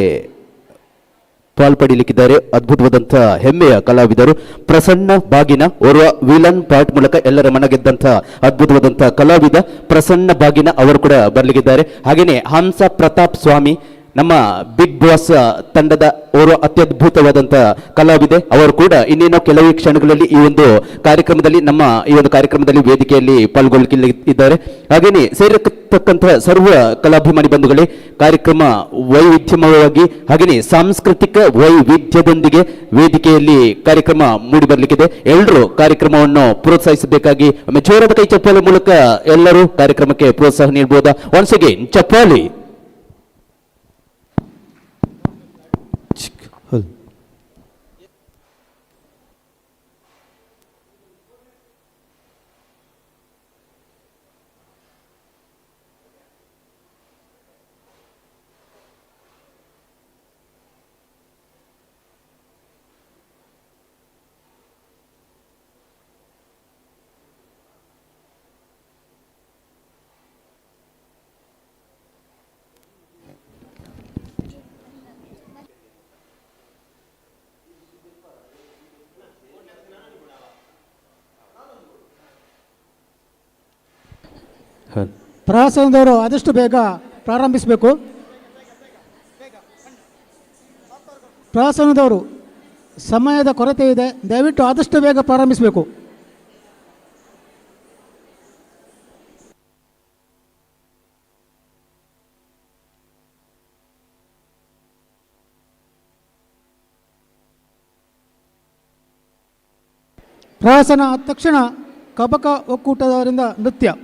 ಪಾಲ್ಪಡಲಿಕ್ಕಿದ್ದಾರೆ ಅದ್ಭುತವಾದಂತಹ ಹೆಮ್ಮೆಯ ಕಲಾವಿದರು ಪ್ರಸನ್ನ ಬಾಗಿನ. ಓರ್ವ ವಿಲನ್ ಪಾರ್ಟ್ ಮೂಲಕ ಎಲ್ಲರ ಮನ ಗೆದ್ದಂತಹ ಅದ್ಭುತವಾದಂತಹ ಕಲಾವಿದ ಪ್ರಸನ್ನ ಬಾಗಿನ ಅವರು ಕೂಡ ಬರಲಿಕ್ಕಿದ್ದಾರೆ. ಹಾಗೆಯೇ ಹಂಸ ಪ್ರತಾಪ್ ಸ್ವಾಮಿ ನಮ್ಮ ಬಿಗ್ ಬಾಸ್ ತಂಡದ ಓರ್ವ ಅತ್ಯದ್ಭುತವಾದಂತಹ ಕಲಾವಿದೆ. ಅವರು ಕೂಡ ಇನ್ನೇನೋ ಕೆಲವೇ ಕ್ಷಣಗಳಲ್ಲಿ ಈ ಒಂದು ಕಾರ್ಯಕ್ರಮದಲ್ಲಿ ವೇದಿಕೆಯಲ್ಲಿ ಪಾಲ್ಗೊಳ್ಳಲಿದ್ದಾರೆ. ಹಾಗೆಯೇ ಸೇರತಕ್ಕಂತಹ ಸರ್ವ ಕಲಾಭಿಮಾನಿ ಬಂಧುಗಳೇ, ಕಾರ್ಯಕ್ರಮ ವೈವಿಧ್ಯಮಯವಾಗಿ ಹಾಗೆಯೇ ಸಾಂಸ್ಕೃತಿಕ ವೈವಿಧ್ಯದೊಂದಿಗೆ ವೇದಿಕೆಯಲ್ಲಿ ಕಾರ್ಯಕ್ರಮ ಮೂಡಿ ಬರಲಿಕ್ಕಿದೆ. ಎಲ್ಲರೂ ಕಾರ್ಯಕ್ರಮವನ್ನು ಪ್ರೋತ್ಸಾಹಿಸಬೇಕಾಗಿ ಜೋರಾದ ಕೈ ಚಪ್ಪಾಳೆ ಮೂಲಕ ಎಲ್ಲರೂ ಕಾರ್ಯಕ್ರಮಕ್ಕೆ ಪ್ರೋತ್ಸಾಹ ನೀಡಬಹುದಾ? Once again ಚಪ್ಪಾಳಿ. ಪ್ರವಾಸದವರು ಆದಷ್ಟು ಬೇಗ ಪ್ರಾರಂಭಿಸಬೇಕು. ಪ್ರವಾಸನದವರು ಸಮಯದ ಕೊರತೆ ಇದೆ, ದಯವಿಟ್ಟು ಆದಷ್ಟು ಬೇಗ ಪ್ರಾರಂಭಿಸಬೇಕು. ಪ್ರವಾಸನ ತಕ್ಷಣ ಕಬಕ ಒಕ್ಕೂಟದವರಿಂದ ನೃತ್ಯ.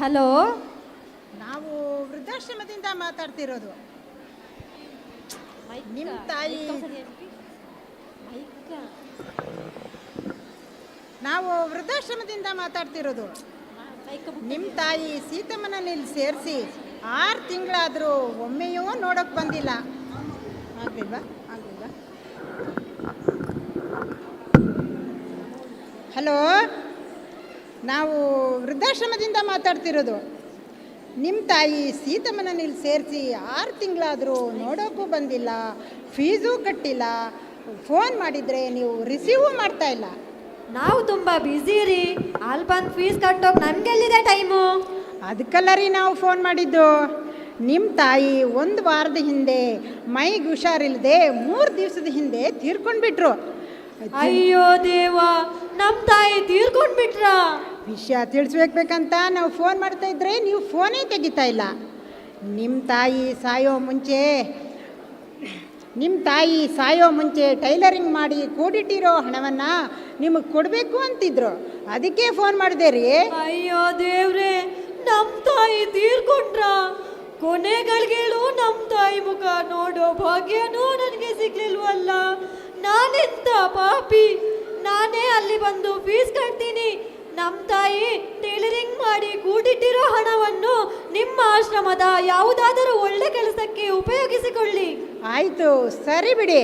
ಹಲೋ, ನಾವು ವೃದ್ಧಾಶ್ರಮದಿಂದ ಮಾತಾಡ್ತಿರೋದು. ನಿಮ್ಮ ತಾಯಿ ನಾವು ವೃದ್ಧಾಶ್ರಮದಿಂದ ಮಾತಾಡ್ತಿರೋದು. ನಿಮ್ಮ ತಾಯಿ ಸೀತಮ್ಮನಲ್ಲಿ ಸೇರಿಸಿ 6 ತಿಂಗಳಾದರೂ ಒಮ್ಮೆಯೂ ನೋಡೋಕೆ ಬಂದಿಲ್ಲ. ಆಗಲಿಲ್ವಾ? ಹಲೋ, ನಾವು ವೃದ್ಧಾಶ್ರಮದಿಂದ ಮಾತಾಡ್ತಿರೋದು. ನಿಮ್ಮ ತಾಯಿ ಸೀತಮ್ಮನಲ್ಲಿ ಸೇರಿಸಿ 6 ತಿಂಗಳಾದರೂ ನೋಡೋಕ್ಕೂ ಬಂದಿಲ್ಲ, ಫೀಸು ಕಟ್ಟಿಲ್ಲ, ಫೋನ್ ಮಾಡಿದರೆ ನೀವು ರಿಸೀವು ಮಾಡ್ತಾ ಇಲ್ಲ. ನಾವು ತುಂಬ ಬ್ಯುಸಿ ರೀ, ಅಲ್ಲಿ ಬಂದು ಫೀಸ್ ಕಟ್ಟೋಕೆ ನಮಗೆಲ್ಲಿದೆ ಟೈಮು? ಅದಕ್ಕೆಲ್ಲ ರೀ ನಾವು ಫೋನ್ ಮಾಡಿದ್ದು. ನಿಮ್ಮ ತಾಯಿ 1 ವಾರದ ಹಿಂದೆ ಮೈಗೆ ಹುಷಾರಿಲ್ಲದೆ 3 ದಿವಸದ ಹಿಂದೆ ತೀರ್ಕೊಂಡ್ಬಿಟ್ರು. ಅಯ್ಯೋ ದೇವಾ, ನಮ್ಮ ತಾಯಿ ತೀರ್ಕೊಂಡ್ಬಿಟ್ರಾ? ವಿಷಯ ತಿಳಿಸ್ಬೇಕಂತ ನಾವು ಫೋನ್ ಮಾಡ್ತಾ ಇದ್ರೆ ನೀವು ಫೋನೇ ತೆಗಿತಾ ಇಲ್ಲ. ನಿಮ್ಮ ತಾಯಿ ಸಾಯೋ ಮುಂಚೆ ಟೈಲರಿಂಗ್ ಮಾಡಿ ಕೂಡಿಟ್ಟಿರೋ ಹಣವನ್ನು ನಿಮಗೆ ಕೊಡಬೇಕು ಅಂತಿದ್ರು, ಅದಕ್ಕೆ ಫೋನ್ ಮಾಡಿದೆ ರೀ. ಅಯ್ಯೋ ದೇವ್ರೆ, ನಮ್ಮ ತಾಯಿ ತೀರ್ಕೊಂಡ್ರ? ಕೊನೆಗಳಿಗೇಳು ನಮ್ಮ ತಾಯಿ ಮುಖ ನೋಡೋ ಭಾಗ್ಯನೂ ನನಗೆ ಸಿಗ್ಲಿಲ್ವಲ್ಲ. ನಾನೆಂತ ಪಾಪಿ, ನಾನೇ ಅಲ್ಲಿ ಬಂದು ಫೀಸ್ ಕಟ್ತೀನಿ. ನಮ್ಮ ತಾಯಿ ಟೈಲರಿಂಗ್ ಮಾಡಿ ಕೂಡಿಟ್ಟಿರೋ ಹಣವನ್ನು ನಿಮ್ಮ ಆಶ್ರಮದ ಯಾವುದಾದರೂ ಒಳ್ಳೆ ಕೆಲಸಕ್ಕೆ ಉಪಯೋಗಿಸಿಕೊಳ್ಳಿ. ಆಯಿತು, ಸರಿ ಬಿಡಿ.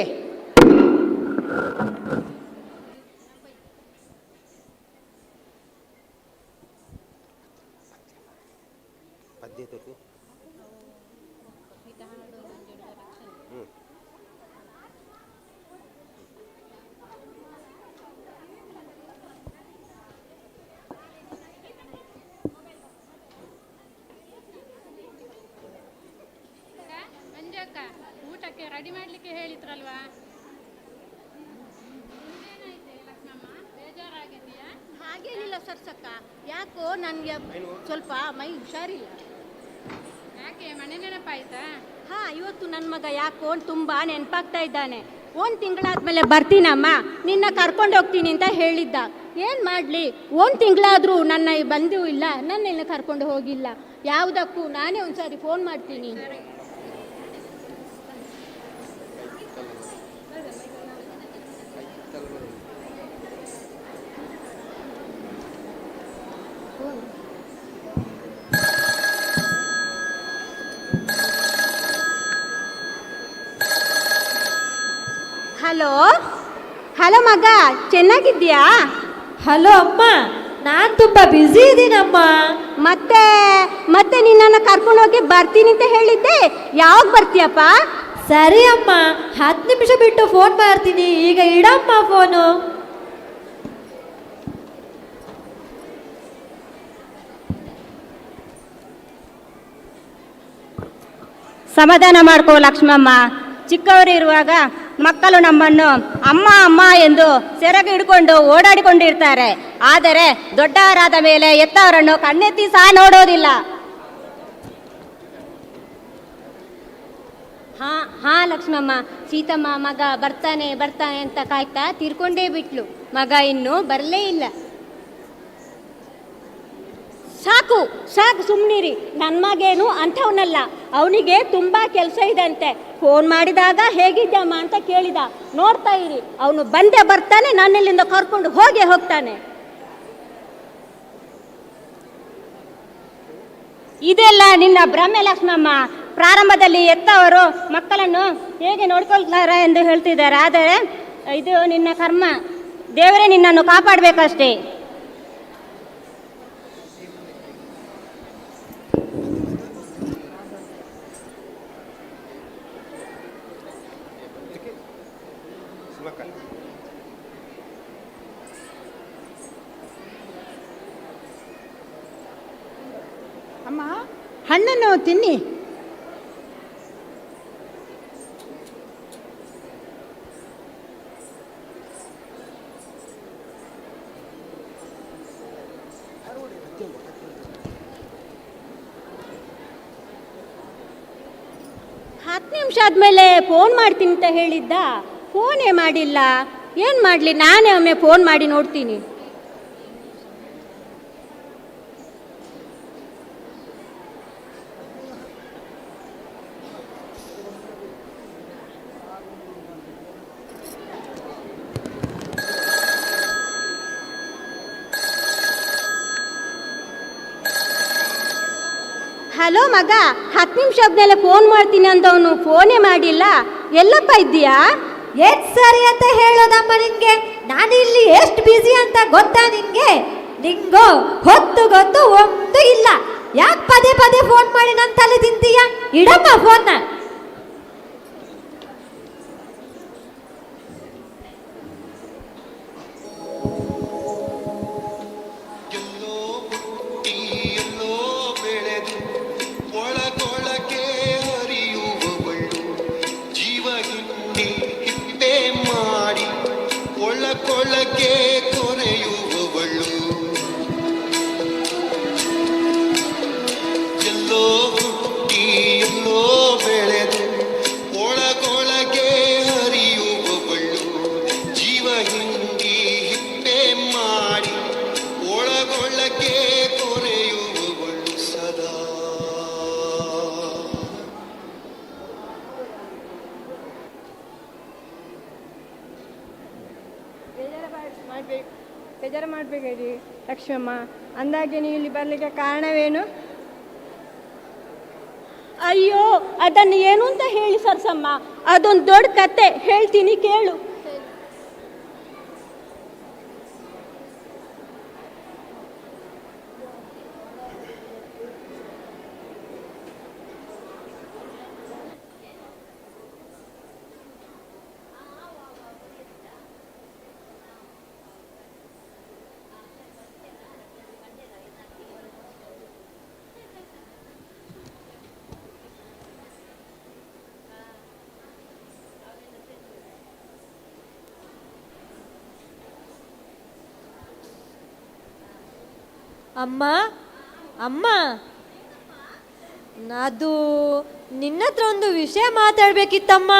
ಮಂಜಕ್ಕ, ಊಟಕ್ಕೆ ರೆಡಿ ಮಾಡಲಿಕ್ಕೆ ಹೇಳಿದ್ರಲ್ವಾ? ಬೇಜಾರಾಗಿದೆಯಾ? ಹಾಗೇನಿಲ್ಲ ಸರ್ಸಕ್ಕ, ಯಾಕೋ ನನಗೆ ಸ್ವಲ್ಪ ಮೈ ಹುಷಾರಿಲ್ಲ. ಯಾಕೆ, ಮನೆ ನೆನಪಾಯ್ತಾ? ಹಾಂ, ಇವತ್ತು ನನ್ನ ಮಗ ಯಾಕೋ ತುಂಬ ನೆನಪಾಗ್ತಾ ಇದ್ದಾನೆ. 1 ತಿಂಗಳಾದ್ಮೇಲೆ ಬರ್ತೀನಮ್ಮ, ನಿನ್ನ ಕರ್ಕೊಂಡು ಹೋಗ್ತೀನಿ ಅಂತ ಹೇಳಿದ್ದ. ಏನು ಮಾಡಲಿ, 1 ತಿಂಗಳಾದರೂ ನನ್ನ ಬಂದೂ ಇಲ್ಲ, ನನ್ನೆಲ್ಲ ಕರ್ಕೊಂಡು ಹೋಗಿಲ್ಲ. ಯಾವುದಕ್ಕೂ ನಾನೇ ಒಂದ್ಸಾರಿ ಫೋನ್ ಮಾಡ್ತೀನಿ. ಹಲೋ ಮಗ, ಚೆನ್ನಾಗಿದ್ಯಾ? ಹಲೋ ಅಮ್ಮ, ನಾನು ತುಂಬ ಬ್ಯುಸಿ ಇದ್ದೀನಮ್ಮ. ಮತ್ತೆ ನಿನ್ನನ್ನು ಕರ್ಕೊಂಡು ಹೋಗಿ ಬರ್ತೀನಿ ಅಂತ ಹೇಳಿದ್ದೆ, ಯಾವಾಗ ಬರ್ತೀಯಪ್ಪ? ಸರಿ ಅಮ್ಮ, 10 ನಿಮಿಷ ಬಿಟ್ಟು ಫೋನ್ ಮಾಡ್ತೀನಿ. ಈಗ ಇಡಮ್ಮ ಫೋನು. ಸಮಾಧಾನ ಮಾಡ್ಕೋ ಲಕ್ಷ್ಮಮ್ಮ. ಚಿಕ್ಕವರು ಇರುವಾಗ ಮಕ್ಕಳು ನಮ್ಮನ್ನು ಅಮ್ಮ ಅಮ್ಮ ಎಂದು ಸೆರಗು ಹಿಡ್ಕೊಂಡು ಓಡಾಡಿಕೊಂಡಿರ್ತಾರೆ. ಆದರೆ ದೊಡ್ಡವರಾದ ಮೇಲೆ ಎತ್ತವರನ್ನು ಕಣ್ಣೆತ್ತಿ ಸಹ ನೋಡೋದಿಲ್ಲ. ಹಾ ಲಕ್ಷ್ಮಮ್ಮ, ಸೀತಮ್ಮ ಮಗ ಬರ್ತಾನೆ ಅಂತ ಕಾಯ್ತಾ ತೀರ್ಕೊಂಡೇ ಬಿಟ್ಲು. ಮಗ ಇನ್ನೂ ಬರಲೇ ಇಲ್ಲ. ಸಾಕು ಸುಮ್ಮನಿರಿ. ನನ್ನ ಮಗೇನು ಅಂಥವನಲ್ಲ, ಅವನಿಗೆ ತುಂಬ ಕೆಲಸ ಇದೆ ಅಂತೆ. ಫೋನ್ ಮಾಡಿದಾಗ ಹೇಗಿದ್ದಮ್ಮ ಅಂತ ಕೇಳಿದ. ನೋಡ್ತಾ ಇರಿ, ಅವನು ಬಂದೇ ಬರ್ತಾನೆ, ನನ್ನಿಲ್ಲಿಂದ ಕರ್ಕೊಂಡು ಹೋಗ್ತಾನೆ. ಇದೆಲ್ಲ ನಿನ್ನ ಭ್ರಮೆ ಲಕ್ಷ್ಮಮ್ಮ. ಪ್ರಾರಂಭದಲ್ಲಿ ಎತ್ತವರು ಮಕ್ಕಳನ್ನು ಹೇಗೆ ನೋಡ್ಕೊಳ್ತಾರೆ ಎಂದು ಹೇಳ್ತಿದ್ದಾರೆ. ಆದರೆ ಇದು ನಿನ್ನ ಕರ್ಮ. ದೇವರೇ ನಿನ್ನನ್ನು ಕಾಪಾಡಬೇಕಷ್ಟೇ. ಅಮ್ಮ, ಹಣ್ಣನ್ನು ತಿನ್ನಿ. ಹತ್ತು ನಿಮಿಷ ಆದಮೇಲೆ ಫೋನ್ ಮಾಡ್ತೀನಿ ಅಂತ ಹೇಳಿದ್ದ, ಫೋನೇ ಮಾಡಿಲ್ಲ. ಏನು ಮಾಡಲಿ, ನಾನೇ ಒಮ್ಮೆ ಫೋನ್ ಮಾಡಿ ನೋಡ್ತೀನಿ. ಹಲೋ ಮಗ, 10 ನಿಮಿಷ ಆದ್ಮೇಲೆ ಫೋನ್ ಮಾಡ್ತೀನಿ ಅಂದವನು ಫೋನೇ ಮಾಡಿಲ್ಲ. ಎಲ್ಲಪ್ಪ ಇದ್ದೀಯಾ? ಎಷ್ಟ್ ಸರಿ ಅಂತ ಹೇಳೋದಮ್ಮ ನಿನ್ಗೆ? ನಾನು ಇಲ್ಲಿ ಎಷ್ಟು ಬಿಸಿ ಅಂತ ಗೊತ್ತಾ ನಿನ್ಗೆ? ನಿಂಗೋ ಹೊತ್ತು ಗೊತ್ತು ಒಂದು ಇಲ್ಲ. ಯಾಕೆ ಪದೇ ಪದೇ ಫೋನ್ ಮಾಡಿ ನನ್ನ ತಲೆ ತಿಂತೀಯ? ಇಡಮ್ಮ ಫೋನ್ನ. ಕೊಳಗೆ ಕೊರೆಯುವವಳು, ಎಲ್ಲೋ ಹುಟ್ಟಿ ಎಲ್ಲೋ ಬೆಳೆದು ಒಳಗೊಳಗೆ ಹರಿಯುವವಳು, ಜೀವ ಹಿಂಡಿ ಹಿಪ್ಪೆ ಮಾಡಿ ಒಳಗೊಳಗೆ ಕೊರೆಯುವವಳು ಸದಾ. ಬೇಜಾರು ಮಾಡಬೇಡಿ ಲಕ್ಷ್ಮಮ್ಮ. ಅಂದಾಗೆ ನೀವು ಇಲ್ಲಿ ಬರಲಿಕ್ಕೆ ಕಾರಣವೇನು? ಅಯ್ಯೋ, ಅದನ್ನು ಏನು ಅಂತ ಹೇಳಿ ಸರ್ಸಮ್ಮ. ಅದೊಂದು ದೊಡ್ಡ ಕತೆ ಹೇಳ್ತೀನಿ ಕೇಳು. ಅಮ್ಮ ಅಮ್ಮ, ಅದು ನಿನ್ನ ಹತ್ರ ಒಂದು ವಿಷಯ ಮಾತಾಡ್ಬೇಕಿತ್ತಮ್ಮ.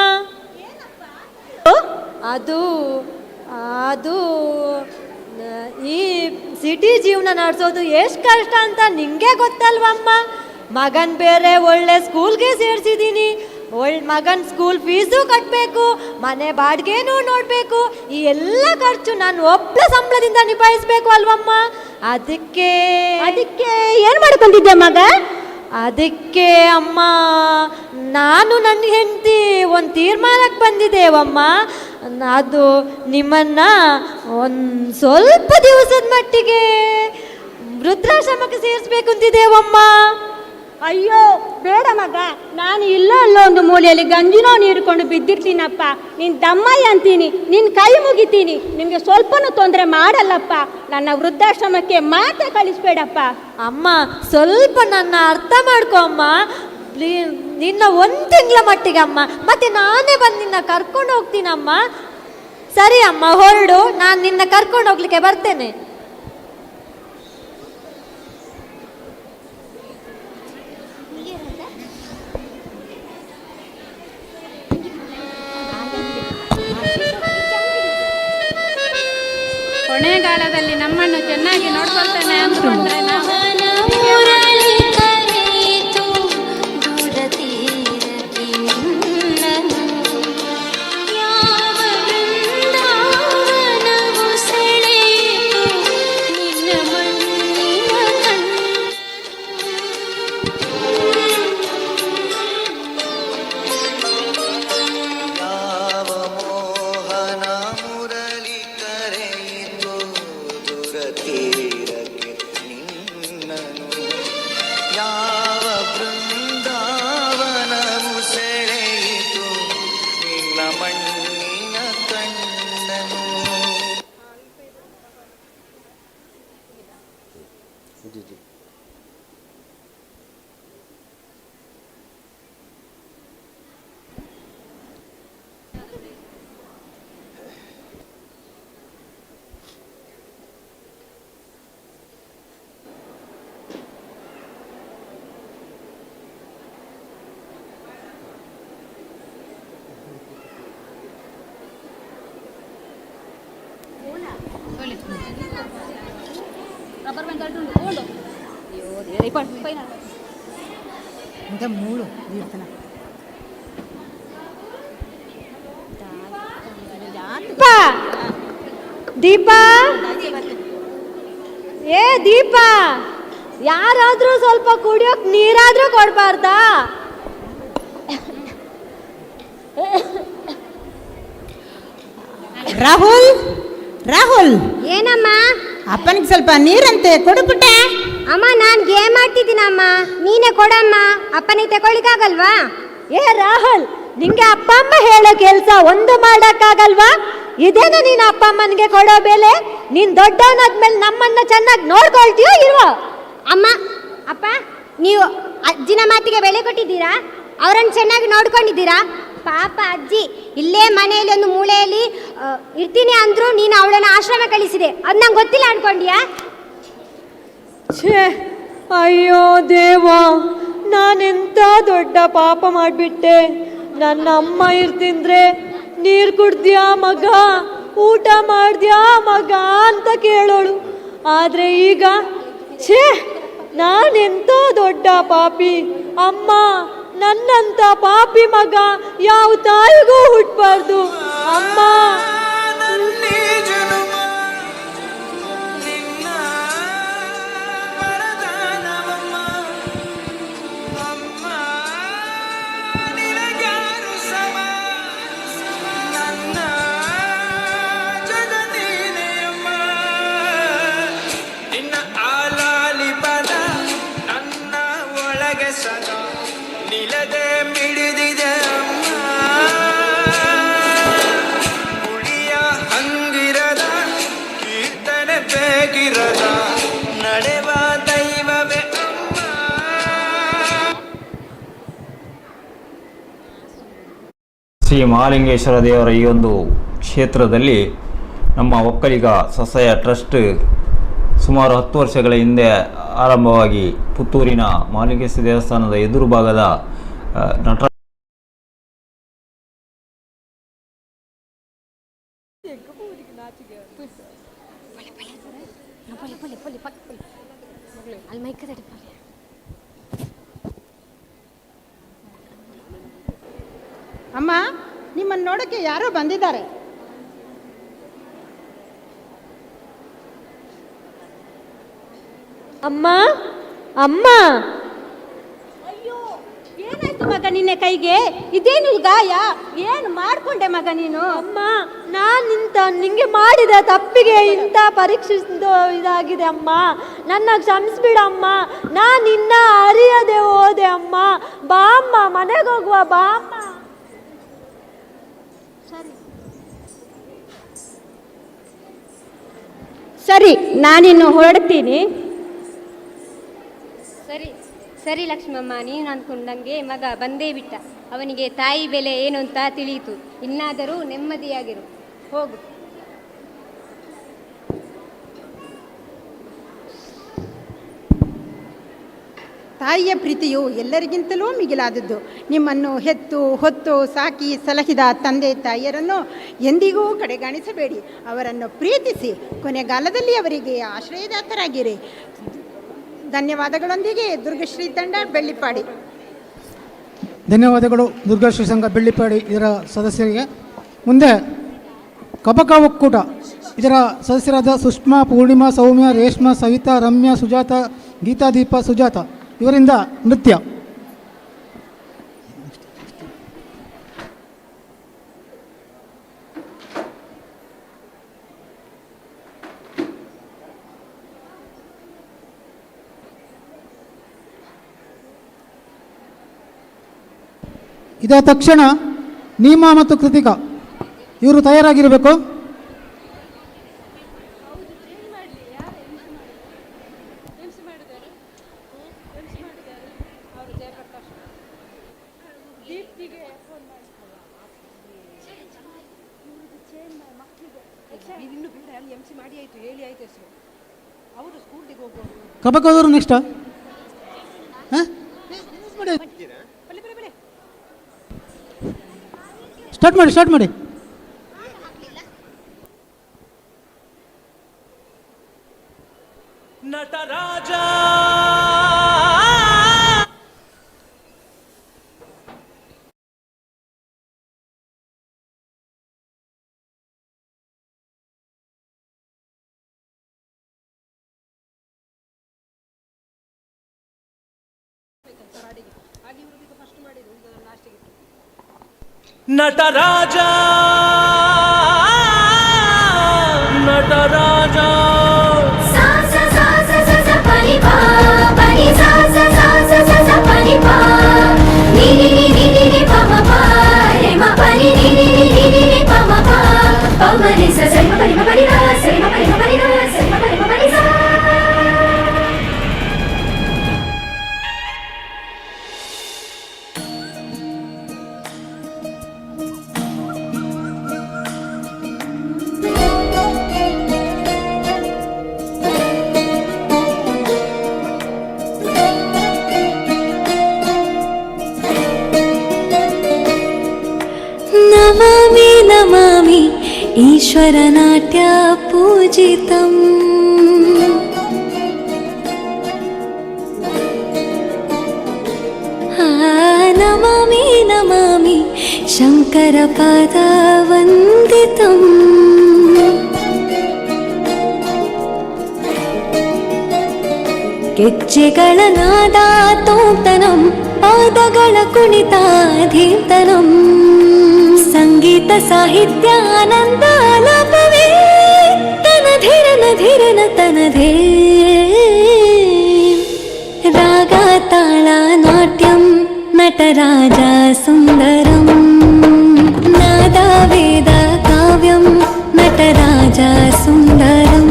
ಅದು ಅದು ಈ ಸಿಟಿ ಜೀವನ ನಡೆಸೋದು ಎಷ್ಟು ಕಷ್ಟ ಅಂತ ನಿಂಗೆ ಗೊತ್ತಲ್ವಮ್ಮ. ಮಗನ್ ಬೇರೆ ಒಳ್ಳೆ ಸ್ಕೂಲ್ಗೆ ಸೇರಿಸಿದ್ದೀನಿ. ಮಗನ ಸ್ಕೂಲ್ ಫೀಸು ಕಟ್ಟಬೇಕು, ಮನೆ ಬಾಡಿಗೆನೂ ನೋಡಬೇಕು. ಈ ಎಲ್ಲ ಖರ್ಚು ನಾನು ಒಬ್ಬಳ ಸಂಬಳದಿಂದ ನಿಭಾಯಿಸ್ಬೇಕು ಅಲ್ವಮ್ಮ. ಅದಕ್ಕೆ ಏನು ಮಾಡ್ಕೊಂಡಿದ್ದೆ ಮಗ? ಅದಕ್ಕೆ ಅಮ್ಮ, ನಾನು ನನ್ನ ಹೆಂಡತಿ ಒಂದು ತೀರ್ಮಾನಕ್ಕೆ ಬಂದಿದ್ದೇವಮ್ಮ. ಅದು ನಿಮ್ಮನ್ನ ಒಂದು ಸ್ವಲ್ಪ ದಿವಸದ ಮಟ್ಟಿಗೆ ವೃದ್ಧಾಶ್ರಮಕ್ಕೆ ಸೇರಿಸ್ಬೇಕು ಅಂತಿದ್ದೇವಮ್ಮ. ಅಯ್ಯೋ ಬೇಡ ಮಗ, ನಾನು ಇಲ್ಲೋ ಒಂದು ಮೂಲೆಯಲ್ಲಿ ಗಂಜಿನೋ ನೀರ್ಕೊಂಡು ಬಿದ್ದಿರ್ತೀನಪ್ಪ. ನಿನ್ನ ದಮ್ಮಯ್ಯ ಅಂತೀನಿ, ನಿನ್ನ ಕೈ ಮುಗಿತೀನಿ. ನಿಮಗೆ ಸ್ವಲ್ಪನೂ ತೊಂದರೆ ಮಾಡಲ್ಲಪ್ಪ. ನನ್ನ ವೃದ್ಧಾಶ್ರಮಕ್ಕೆ ಮಾತ್ರ ಕಳಿಸ್ಬೇಡಪ್ಪ. ಅಮ್ಮ, ಸ್ವಲ್ಪ ನನ್ನ ಅರ್ಥ ಮಾಡ್ಕೊ ಅಮ್ಮ. ನಿನ್ನ 1 ತಿಂಗಳ ಮಟ್ಟಿಗೆ ಅಮ್ಮ, ಮತ್ತೆ ನಾನೇ ಬಂದು ನಿನ್ನ ಕರ್ಕೊಂಡು ಹೋಗ್ತೀನಮ್ಮ. ಸರಿ ಅಮ್ಮ, ಹೊರಡು. ನಾನು ನಿನ್ನ ಕರ್ಕೊಂಡು ಹೋಗ್ಲಿಕ್ಕೆ ಬರ್ತೇನೆ. ಕೊನೆಗಾಲದಲ್ಲಿ ನಮ್ಮನ್ನು ಚೆನ್ನಾಗಿ ನೋಡ್ಕೊಳ್ತಾನೆ ಅಂದ್ಕೊಂಡ್ರೆ ನಾವು ದೀಪಾ, ಏ ದೀಪಾ, ಯಾರಾದ್ರೂ ಸ್ವಲ್ಪ ಕುಡಿಯೋಕ್ ನೀರಾದ್ರೂ ಕೊಡ್ಬಾರ್ದಾ? ರಾಹುಲ್, ರಾಹುಲ್, ಏನಮ್ಮ? ಅಪ್ಪನಿಗೆ ಸ್ವಲ್ಪ ನೀರಂತೆ ಕೊಡುಪುಟ್ಟೆ. ಅಮ್ಮ ನಾನು ಗೇಮ್ ಆಡ್ತಿದ್ದೀನಮ್ಮ, ನೀನೇ ಕೊಡಮ್ಮ. ಅಪ್ಪನಿಗೆ ತಗೊಳ್ಳಿಕ್ಕಾಗಲ್ವಾ? ಏ ರಾಹುಲ್, ನಿಂಗೆ ಅಪ್ಪ ಅಮ್ಮ ಹೇಳೋ ಕೆಲ್ಸ ಒಂದು ಮಾಡಕ್ಕಾಗಲ್ವಾ? ಇದೇನು ನೀನು ಅಪ್ಪ ಅಮ್ಮನಿಗೆ ಕೊಡೋ ಬೆಲೆ? ನೀನ್ ದೊಡ್ಡವನಾದ್ಮೇಲೆ ನಮ್ಮನ್ನ ಚೆನ್ನಾಗಿ ನೋಡ್ಕೊಳ್ತೀಯೋ ಇಲ್ವೋ? ಅಮ್ಮ, ಅಪ್ಪ, ನೀವು ಅಜ್ಜಿನ ಮಾತಿಗೆ ಬೆಲೆ ಕೊಟ್ಟಿದ್ದೀರಾ? ಅವರನ್ನು ಚೆನ್ನಾಗಿ ನೋಡ್ಕೊಂಡಿದ್ದೀರಾ? ಪಾಪ ಅಜ್ಜಿ ಇಲ್ಲೇ ಮನೆಯಲ್ಲಿ ಒಂದು ಮೂಲೆಯಲ್ಲಿ ಇರ್ತೀನಿ ಅಂದ್ರು ನೀನು ಅವಳನ್ನು ಆಶ್ರಮ ಕಳಿಸಿದೆ. ಅದು ನಂಗೆ ಗೊತ್ತಿಲ್ಲ ಅನ್ಕೊಂಡ್ಯಾ? ಛೇ, ಅಯ್ಯೋ ದೇವ, ನಾನೆಂತ ದೊಡ್ಡ ಪಾಪ ಮಾಡಿಬಿಟ್ಟೆ. ನನ್ನ ಅಮ್ಮ ಇರ್ತಿದ್ರೆ ನೀರು ಕುಡ್ದ್ಯಾ ಮಗ, ಊಟ ಮಾಡ್ದ್ಯಾ ಮಗ ಅಂತ ಕೇಳೋಳು. ಆದರೆ ಈಗ ಛೇ, ನಾನೆಂತ ದೊಡ್ಡ ಪಾಪಿ. ಅಮ್ಮ, ನನ್ನಂತ ಪಾಪಿ ಮಗ ಯಾವ ತಾಯಿಗೂ ಹುಟ್ಟಬಾರ್ದು. ಅಮ್ಮ, ಶ್ರೀ ಮಹಾಲಿಂಗೇಶ್ವರ ದೇವರ ಈ ಒಂದು ಕ್ಷೇತ್ರದಲ್ಲಿ ನಮ್ಮ ಒಕ್ಕಲಿಗ ಸ್ವಸಹಾಯ ಟ್ರಸ್ಟ್ ಸುಮಾರು 10 ವರ್ಷಗಳ ಹಿಂದೆ ಆರಂಭವಾಗಿ ಪುತ್ತೂರಿನ ಮಹಾಲಿಂಗೇಶ್ವರ ದೇವಸ್ಥಾನದ ಎದುರು ಭಾಗದ ನಟ ಅಮ್ಮ, ನಿಮ್ಮನ್ನು ನೋಡಕ್ಕೆ ಯಾರೋ ಬಂದಿದ್ದಾರೆ. ಅಮ್ಮ, ಅಮ್ಮ. ಅಯ್ಯೋ, ಏನಾಯ್ತು ಮಗ ನಿನ್ನೆ ಕೈಗೆ? ಇದೇನು ಗಾಯ? ಏನು ಮಾಡ್ಕೊಂಡೆ ಮಗ ನೀನು? ಅಮ್ಮ, ನಿಂಗೆ ಮಾಡಿದ ತಪ್ಪಿಗೆ ಇಂಥ ಪರೀಕ್ಷಿಸಿದ ಇದಾಗಿದೆ ಅಮ್ಮ. ನನ್ನ ಕ್ಷಮಿಸ್ಬಿಡಮ್ಮ. ನಿನ್ನ ಅರಿಯದೆ ಹೋದೆ ಅಮ್ಮ. ಬಾ ಅಮ್ಮ, ಮನೆಗೆ ಹೋಗುವ, ಬಾ ಅಮ್ಮ. ಸರಿ, ನಾನಿನ್ನು ಹೊರಡ್ತೀನಿ. ಸರಿ ಸರಿ ಲಕ್ಷ್ಮಮ್ಮ, ನೀನು ಅಂದ್ಕೊಂಡಂಗೆ ಮಗ ಬಂದೇ ಬಿಟ್ಟ. ಅವನಿಗೆ ತಾಯಿ ಬೆಲೆ ಏನು ಅಂತ ತಿಳಿಯಿತು. ಇನ್ನಾದರೂ ನೆಮ್ಮದಿಯಾಗಿರು, ಹೋಗು. ತಾಯಿಯ ಪ್ರೀತಿಯು ಎಲ್ಲರಿಗಿಂತಲೂ ಮಿಗಿಲಾದದ್ದು. ನಿಮ್ಮನ್ನು ಹೆತ್ತು ಹೊತ್ತು ಸಾಕಿ ಸಲಹಿದ ತಂದೆ ತಾಯಿಯರನ್ನು ಎಂದಿಗೂ ಕಡೆಗಾಣಿಸಬೇಡಿ. ಅವರನ್ನು ಪ್ರೀತಿಸಿ ಕೊನೆಗಾಲದಲ್ಲಿ ಅವರಿಗೆ ಆಶ್ರಯದಾತರಾಗಿರಿ. ಧನ್ಯವಾದಗಳೊಂದಿಗೆ ದುರ್ಗಶ್ರೀ ತಂಡ ಬೆಳ್ಳಿಪಾಡಿ. ಧನ್ಯವಾದಗಳು ದುರ್ಗಾಶ್ರೀ ಸಂಘ ಬೆಳ್ಳಿಪಾಡಿ ಇದರ ಸದಸ್ಯರಿಗೆ. ಮುಂದೆ ಕಬಕ ಒಕ್ಕೂಟ ಇದರ ಸದಸ್ಯರಾದ ಸುಷ್ಮಾ, ಪೂರ್ಣಿಮಾ, ಸೌಮ್ಯ, ರೇಷ್ಮಾ, ಸವಿತಾ, ರಮ್ಯಾ, ಸುಜಾತ, ಗೀತಾದೀಪ, ಸುಜಾತ ಇವರಿಂದ ನೃತ್ಯ. ಇದಾದ ತಕ್ಷಣ ನೀಮಾ ಮತ್ತು ಕೃತಿಕಾ ಇವರು ತಯಾರಾಗಿರಬೇಕು. ಕಬಕದವರು ನೆಕ್ಸ್ಟ್ ಸ್ಟಾರ್ಟ್ ಮಾಡಿ. ನಟರಾಜ ನಟರಾಜ ನಟರಾಜ ನಮಾಮಿ ನಮಾಮಿ ಈಶ್ವರ ನಾಟ್ಯ ಪೂಜಿತಂ ನಮಾಮಿ ನಮಾಮಿ ಶಂಕರ ಪಾದ ವಂದಿತಂ ಗೆಜ್ಜೆಗಳ ನಾದ ತೋಂತನಂ ಪಾದಗಳ ಕುಣಿತ ಧೀರ್ತನಂ ಸಂಗೀತ ಸಾಹಿತ್ಯ ಆನಂದ ಆಲಾಪವೇ ತನಧಿರನ ಧಿರನ ತನಧೇ ರಾಗ ತಾಳ ನಾಟ್ಯಂ ನಟರಾಜ ಸುಂದರಂ ನಾದ ವೇದ ಕಾವ್ಯಂ ನಟರಾಜ ಸುಂದರಂ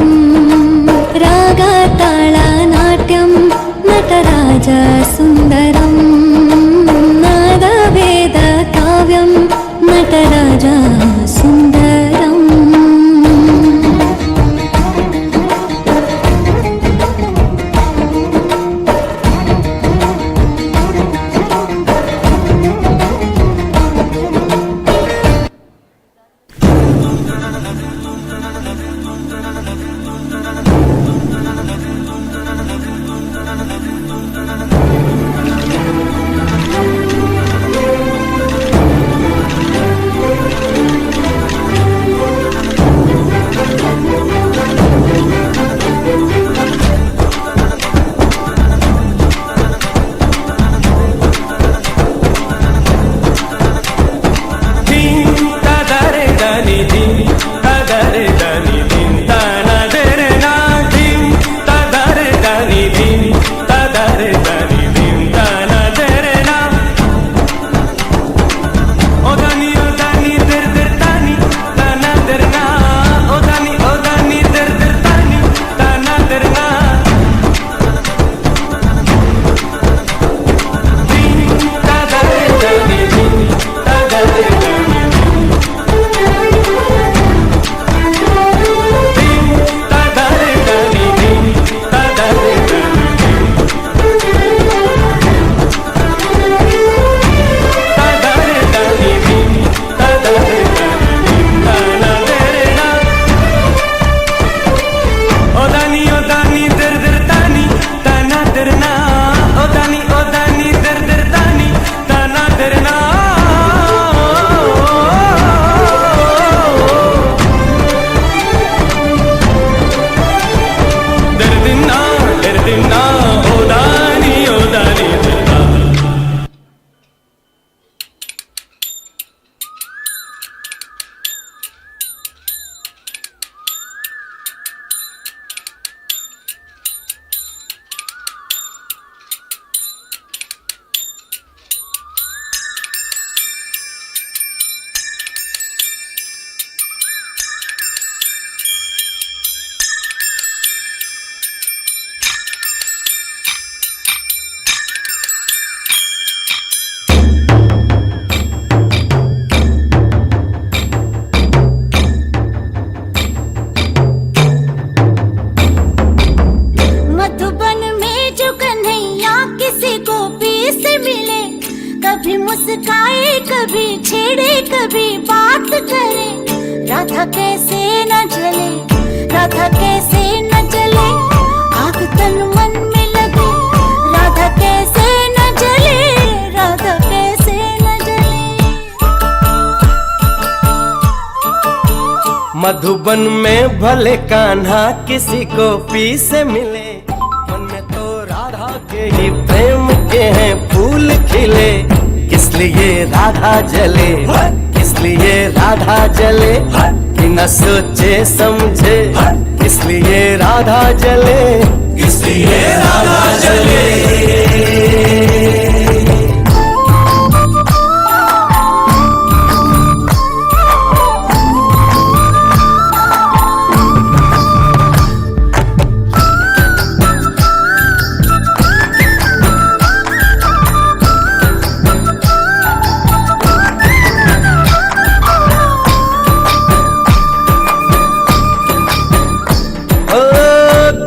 ರಾಗ ತಾಳ ನಾಟ್ಯಂ ನಟರಾಜ ಸುಂದರಂ ನಾದ ವೇದ ಕಾವ್ಯಂ ನಟರಾಜ ಸುಂದರಂ मुस्काए कभी छेड़े कभी बात करे, राधा कैसे न जले, राधा कैसे न जले, आग तन मन में लगे, राधा कैसे न जले, राधा कैसे न जले। मधुबन में भले कान्हा किसी को पी से मिले, मन में तो राधा के ही प्रेम के हैं फूल खिले, किस लिए राधा जले, किस लिए राधा जले, बिना सोचे समझे, किस लिए राधा जले, किस लिए राधा जले।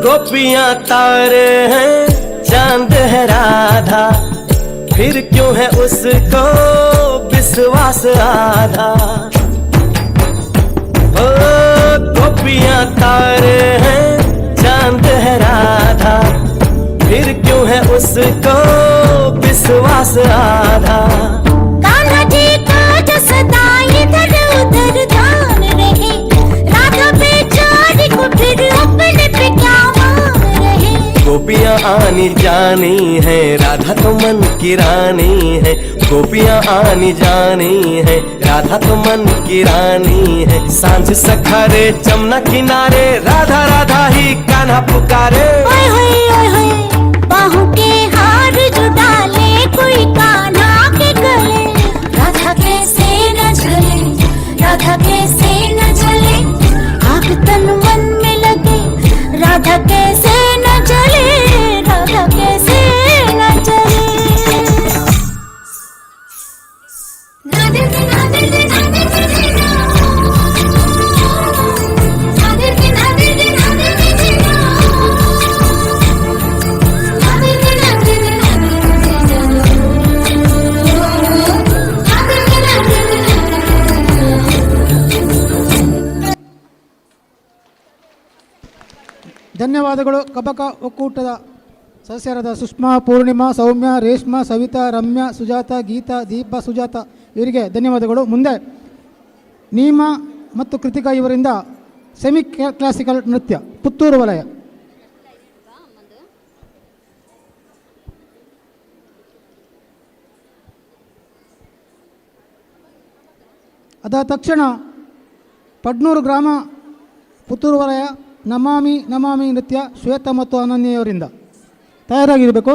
गोपियां तारे हैं, चांद है राधा, फिर क्यों है उसको विश्वास आधा। ओ गोपियां तारे हैं, चांद है राधा, फिर क्यों है उसको विश्वास आधा। कान्हा जी का जो सदा इधर उधर ध्यान रहे, राधा बेचारी को फिर अपने पे क्या मान रहे। गोपियां आनी जानी है, राधा तो मन की रानी है। गोपियां आनी जानी है, राधा तो मन की रानी है। सांझ सखारे जमुना किनारे, राधा राधा ही कान्हा पुकारे। ओए होए ओए होए, बाहों के हार जो डाले कोई कान्हा के गले। राधा कैसे न जले, राधा कैसे न जले, आग तन मन में लगे। राधा कैसे न जले, राधा कैसे न जले। नादे के नादे के नादे के ना, नादे के नादे के नादे के ना, नादे के नादे के नादे के ना, नादे के नादे के नादे। ಧನ್ಯವಾದಗಳು. ಕಬಕ ಒಕ್ಕೂಟದ ಸದಸ್ಯರಾದ ಸುಷ್ಮಾ, ಪೂರ್ಣಿಮಾ, ಸೌಮ್ಯ, ರೇಷ್ಮಾ, ಸವಿತಾ, ರಮ್ಯಾ, ಸುಜಾತ, ಗೀತಾ, ದೀಪ, ಸುಜಾತ ಇವರಿಗೆ ಧನ್ಯವಾದಗಳು. ಮುಂದೆ ನೀಮಾ ಮತ್ತು ಕೃತಿಕಾ ಇವರಿಂದ ಸೆಮಿ ಕ್ಲಾಸಿಕಲ್ ನೃತ್ಯ ಪುತ್ತೂರು ವಲಯ. ಅದಾದ ತಕ್ಷಣ ಪಡ್ನೂರು ಗ್ರಾಮ ಪುತ್ತೂರು ವಲಯ ನಮಾಮಿ ನಮಾಮಿ ನೃತ್ಯ ಶ್ವೇತಾ ಮತ್ತು ಅನನ್ಯವರಿಂದ ತಯಾರಾಗಿರಬೇಕು.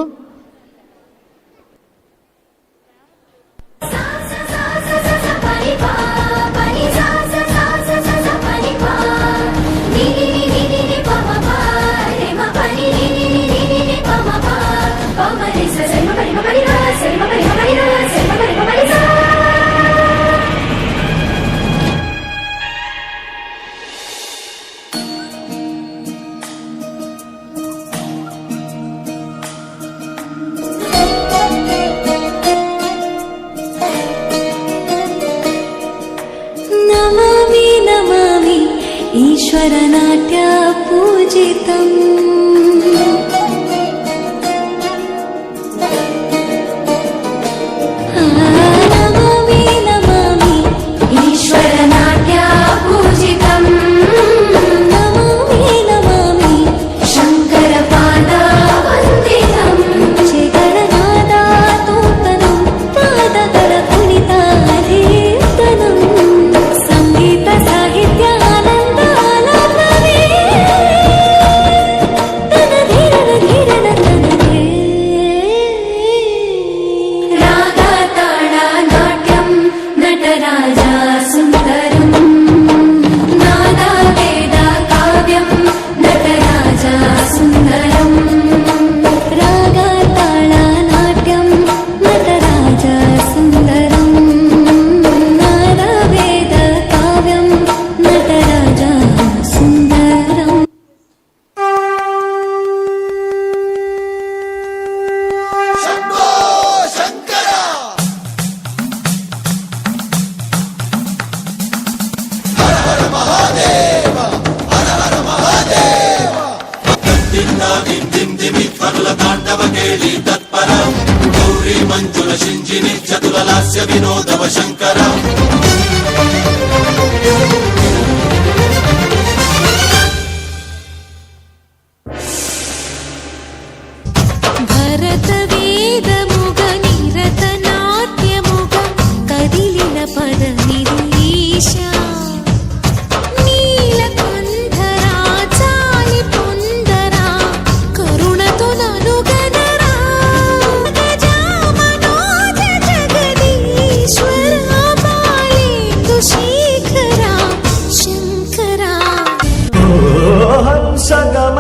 ईश्वरनाट्य पूजितम् नमामि नमामि ईश्वरनाट्य पूजितम् नमामि नमामि शङ्करपादा वन्दितम् चेतननादा तूतनं पादकर पुनिताधीतनं संगीत साहित्य ಮಂಜುಳ ಶಿಂಜಿನಿ ಚತುರ ಲಾಸ್ಯ ವಿನೋದವ ಶಂಕರ ಭರತ ವೇದ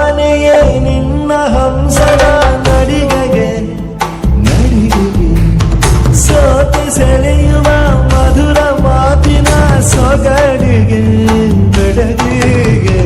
ಆನೆಯೇ ನಿನ್ನ ಹಂಸದ ನಡಿಗೆಗೆ ಸೋತು ಸೆಳೆಯುವ ಮಧುರ ಮಾತಿನ ಸೊಗಡಿಗೆ ಬೆಡಗಿಗೆ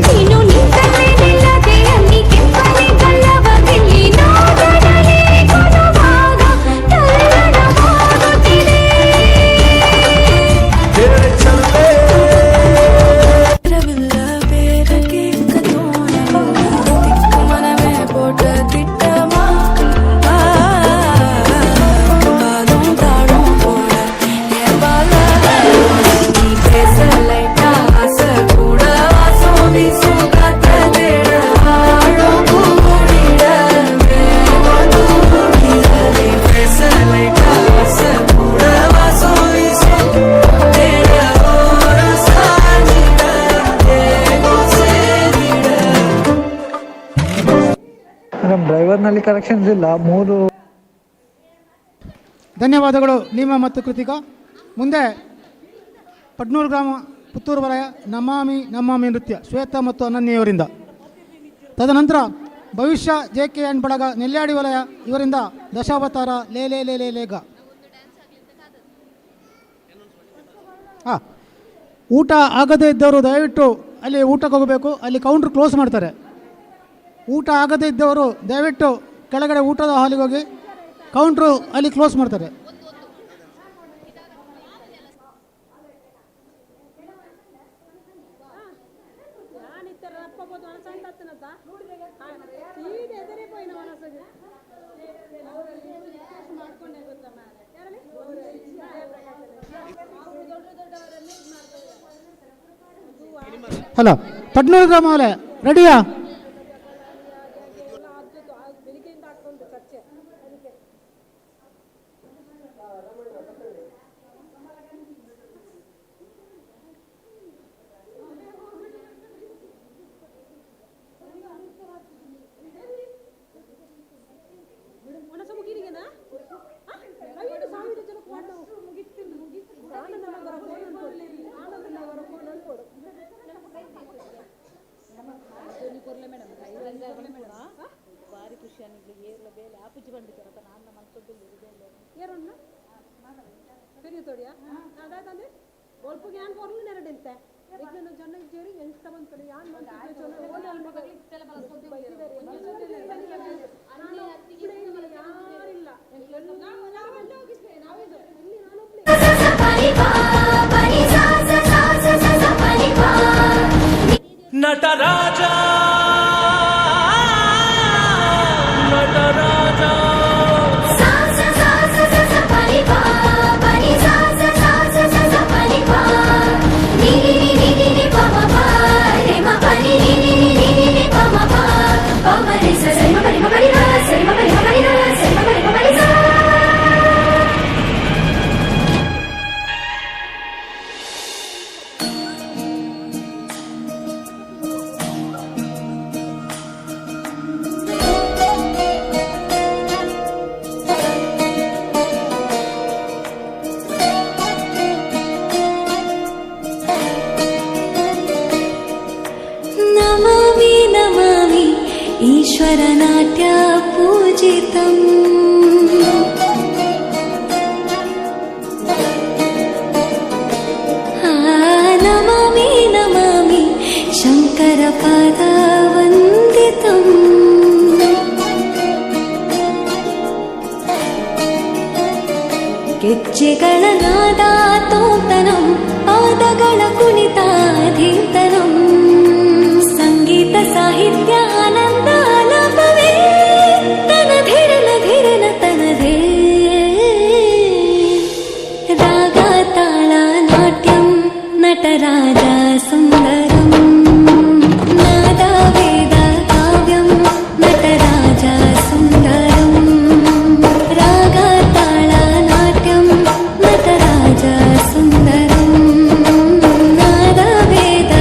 ಡ್ರೈವರ್ನಲ್ಲಿ ಕರೆಕ್ಷನ್ಸ್ ಇಲ್ಲ. 3 ಧನ್ಯವಾದಗಳು ನೀಮ ಮತ್ತು ಕೃತಿಕಾ. ಮುಂದೆ ಪಡ್ನೂರು ಗ್ರಾಮ ಪುತ್ತೂರು ವಲಯ ನಮಾಮಿ ನಮಾಮಿ ನೃತ್ಯ ಶ್ವೇತಾ ಮತ್ತು ಅನನ್ಯವರಿಂದ. ತದನಂತರ ಭವಿಷ್ಯ JK ಅಂಡ್ ಬಳಗ ನೆಲ್ಯಾಡಿ ವಲಯ ಇವರಿಂದ ದಶಾವತಾರ ಲೇ ಲೇ ಲೇ ಲೇ ಲೇಗ. ಊಟ ಆಗದೇ ಇದ್ದವರು ದಯವಿಟ್ಟು ಅಲ್ಲಿ ಊಟಕ್ಕೆ ಹೋಗಬೇಕು, ಅಲ್ಲಿ ಕೌಂಟ್ರ್ ಕ್ಲೋಸ್ ಮಾಡ್ತಾರೆ. ಊಟ ಆಗದೇ ಇದ್ದವರು ದಯವಿಟ್ಟು ಕೆಳಗಡೆ ಊಟದ ಹಾಲಿಗೆ ಹೋಗಿ, ಕೌಂಟ್ರು ಅಲ್ಲಿ ಕ್ಲೋಸ್ ಮಾಡ್ತಾರೆ. ಹಲೋ, ಪಡ್ನೂರು ಗ್ರಾಮ ವಲಯ ರೆಡಿಯಾ? ಭಾರಿ ಖುಷಿ ಅನ್ನಿಗೆ ಏರ್ಲ ಬೇಲೆ ಆಪುಜಿ ಬಂದಿದ್ದಾರಪ್ಪ ನಾನು ಮನ್ಸೊಡ್ಡಿಲ್ಲ ತೋಡಿಯಾ ಅದಾದ್ರೆ ಒಲ್ಪ ಯಾನ್ ಕೊರ್ಲು ನೆರಡಿಂತೆ ಜೊನ್ನ ಜೇರಿ ಎಂತ ಬಂದ್ಕಡೆ ಯಾನ್ ನಟರಾಜ ईश्वरनाट्य पूजितम् नमामि नमामि शङ्करपादवन्दितम् ಗೆಜ್ಜೆಗಳ ನಾದ ತೋಂತನಂ ಪಾದಗಳ ಕುಣಿತಾಧೀತನಂ ಸಂಗೀತ ಸಾಹಿತ್ಯ ಆನಂದ ಆಲಾಪವೇ ತನಧಿರನ ಧಿರನ ತನದೇ ರಾಗ ತಾಳ ನಾಟ್ಯಂ ನಟರಾಜ ಸುಂದರಂ ನಾದ ವೇದ ಕಾವ್ಯಂ ನಟರಾಜ ಸುಂದರಂ ರಾಗ ತಾಳ ನಾಟ್ಯಂ ನಟರಾಜ ಸುಂದರಂ ನಾದ ವೇದ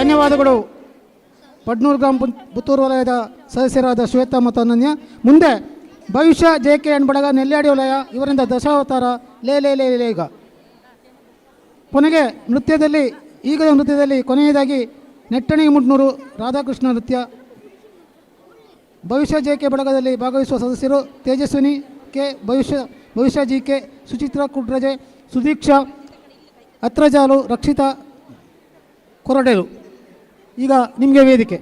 ಧನ್ಯವಾದಗಳು ಪಡ್ನೂರು ಗ್ರಾಮ ಪುತ್ತೂರು ವಲಯದ ಸದಸ್ಯರಾದ ಶ್ವೇತಾ ಮತ್ತು ಅನನ್ಯ. ಮುಂದೆ ಭವಿಷ್ಯ JK ಅಣ್ಬಡಗ ನೆಲ್ಯಾಡಿ ವಲಯ ಇವರಿಂದ ದಶಾವತಾರ ಲೇ ಲೇ ಲೇ ಲೇ ಈಗ. ಕೊನೆಗೆ ಈಗದ ನೃತ್ಯದಲ್ಲಿ ಕೊನೆಯದಾಗಿ ನೆಟ್ಟಣಿಗೆ ಮುಟ್ನೂರು ರಾಧಾಕೃಷ್ಣ ನೃತ್ಯ. ಭವಿಷ್ಯ JK ಬಡಗದಲ್ಲಿ ಭಾಗವಹಿಸುವ ಸದಸ್ಯರು ತೇಜಸ್ವಿನಿ ಕೆ, ಭವಿಷ್ಯ JK, ಸುಚಿತ್ರಾ ಕುಡ್ರಜೆ, ಸುದೀಕ್ಷಾ ಅತ್ರಜಾಲು, ರಕ್ಷಿತಾ ಕೊರಡೇಲು. ಈಗ ನಿಮಗೆ ವೇದಿಕೆ.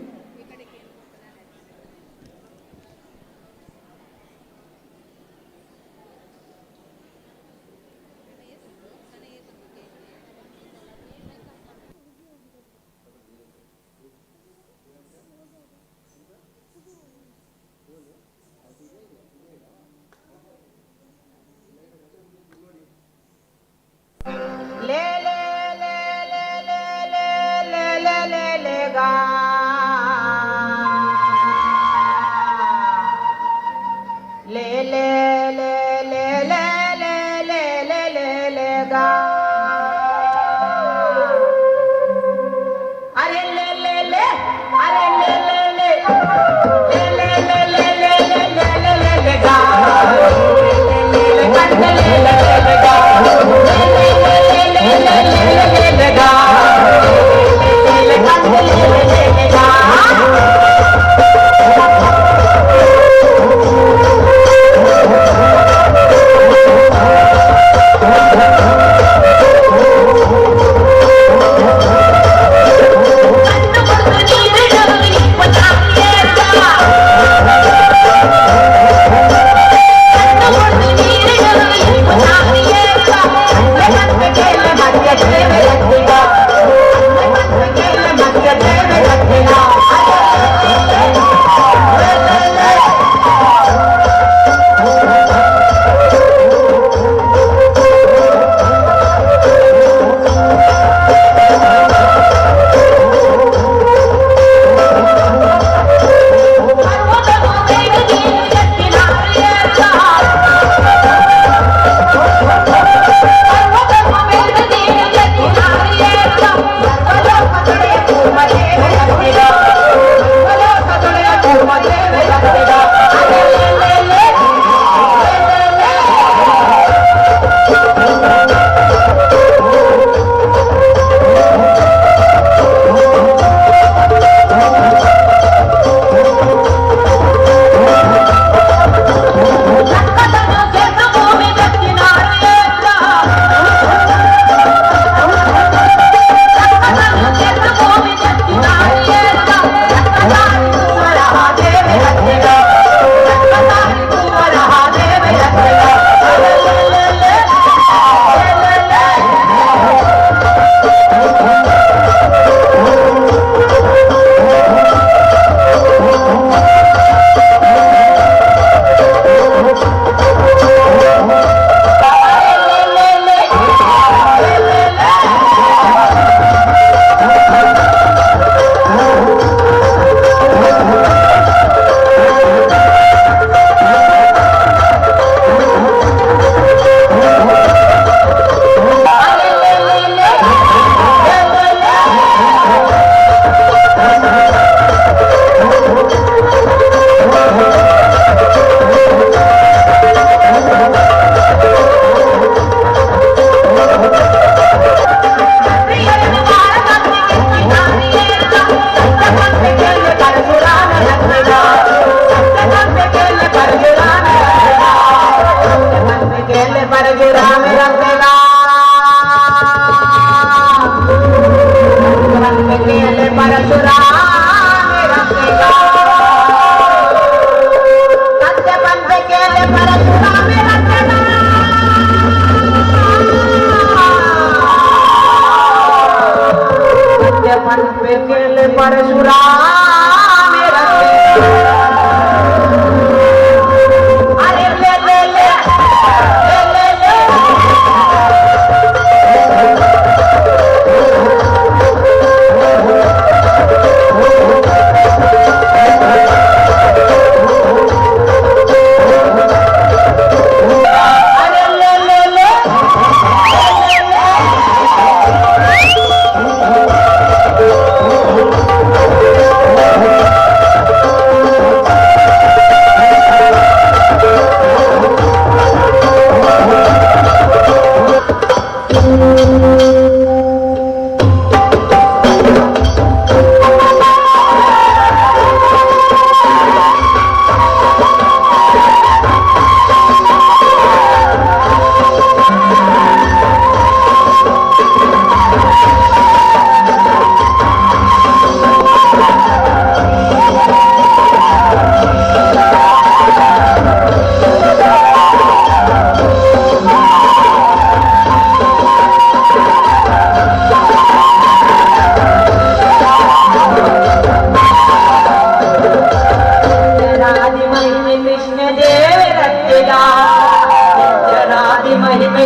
परशुराम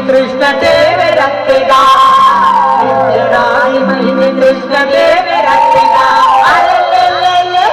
कृष्ण देव रखेगा, रानी महीने कृष्ण देव रखेगा। अरे ले ले ले,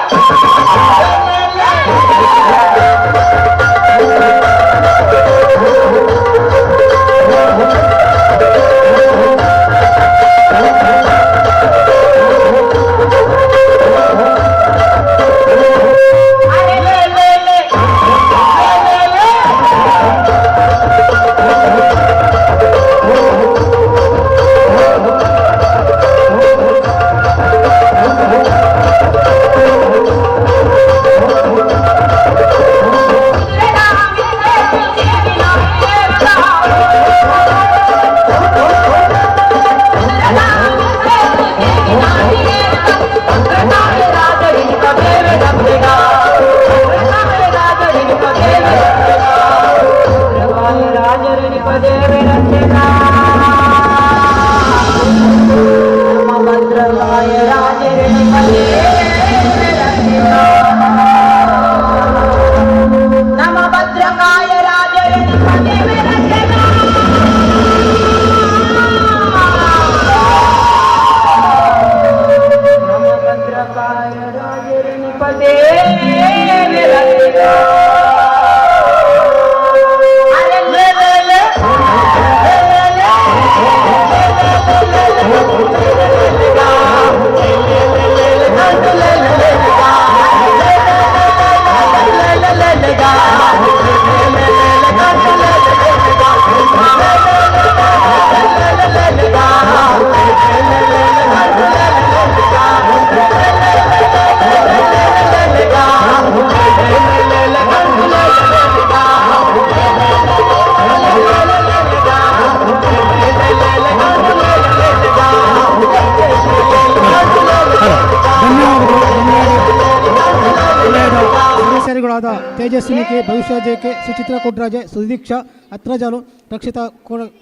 ಸದಸ್ಯರುಗಳಾದ ತೇಜಸ್ವಿನಿ ಕೆ, ಭವಿಷ್ಯ ಜೆ ಕೆ, ಸುಚಿತ್ರಾ ಕೊಡ್ರಾಜೆ, ಸುದೀಕ್ಷಾ ಅತ್ರಜಾಲು, ರಕ್ಷಿತಾ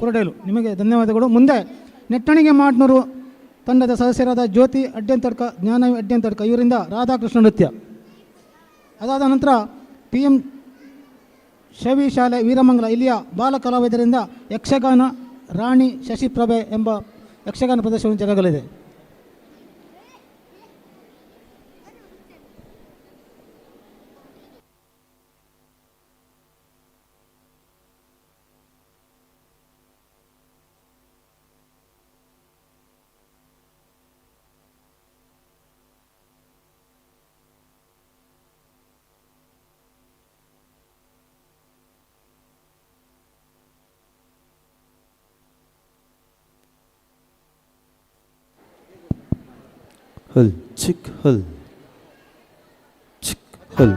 ಕೊರಡೇಲು, ನಿಮಗೆ ಧನ್ಯವಾದಗಳು. ಮುಂದೆ ನೆಟ್ಟಣಿಗೆ ಮಾಡ್ನೂರು ತಂಡದ ಸದಸ್ಯರಾದ ಜ್ಯೋತಿ ಅಡ್ಯಂತಡ್ಕ, ಜ್ಞಾನವಿ ಅಡ್ಯಂತಡ್ಕ ಇವರಿಂದ ರಾಧಾಕೃಷ್ಣ ನೃತ್ಯ. ಅದಾದ ನಂತರ PM ಶವಿ ಶಾಲೆ ವೀರಮಂಗಲ ಇಲ್ಲಿಯ ಬಾಲ ಕಲಾವಿದರಿಂದ ಯಕ್ಷಗಾನ ರಾಣಿ ಶಶಿಪ್ರಭೆ ಎಂಬ ಯಕ್ಷಗಾನ ಪ್ರದರ್ಶನ ಜರುಗಲಿದೆ. हल चिक हल चिक हल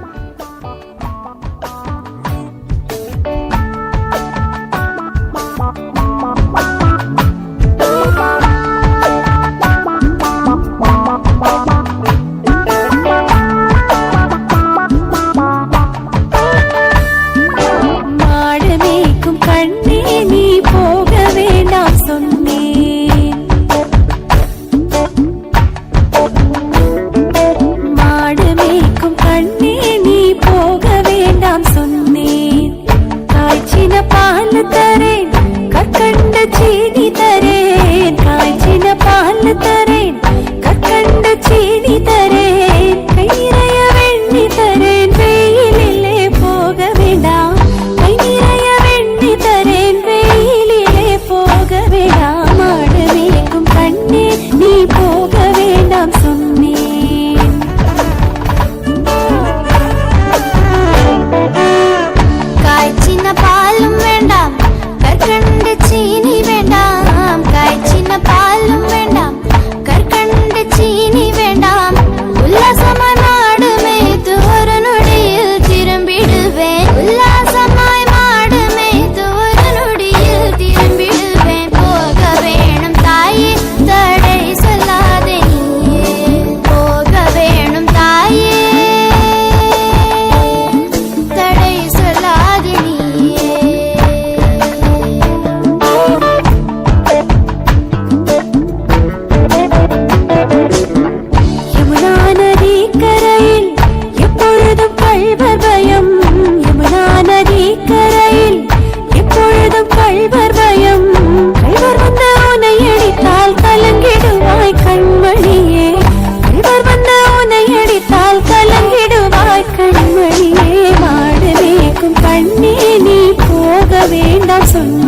ചീനി വേണ്ട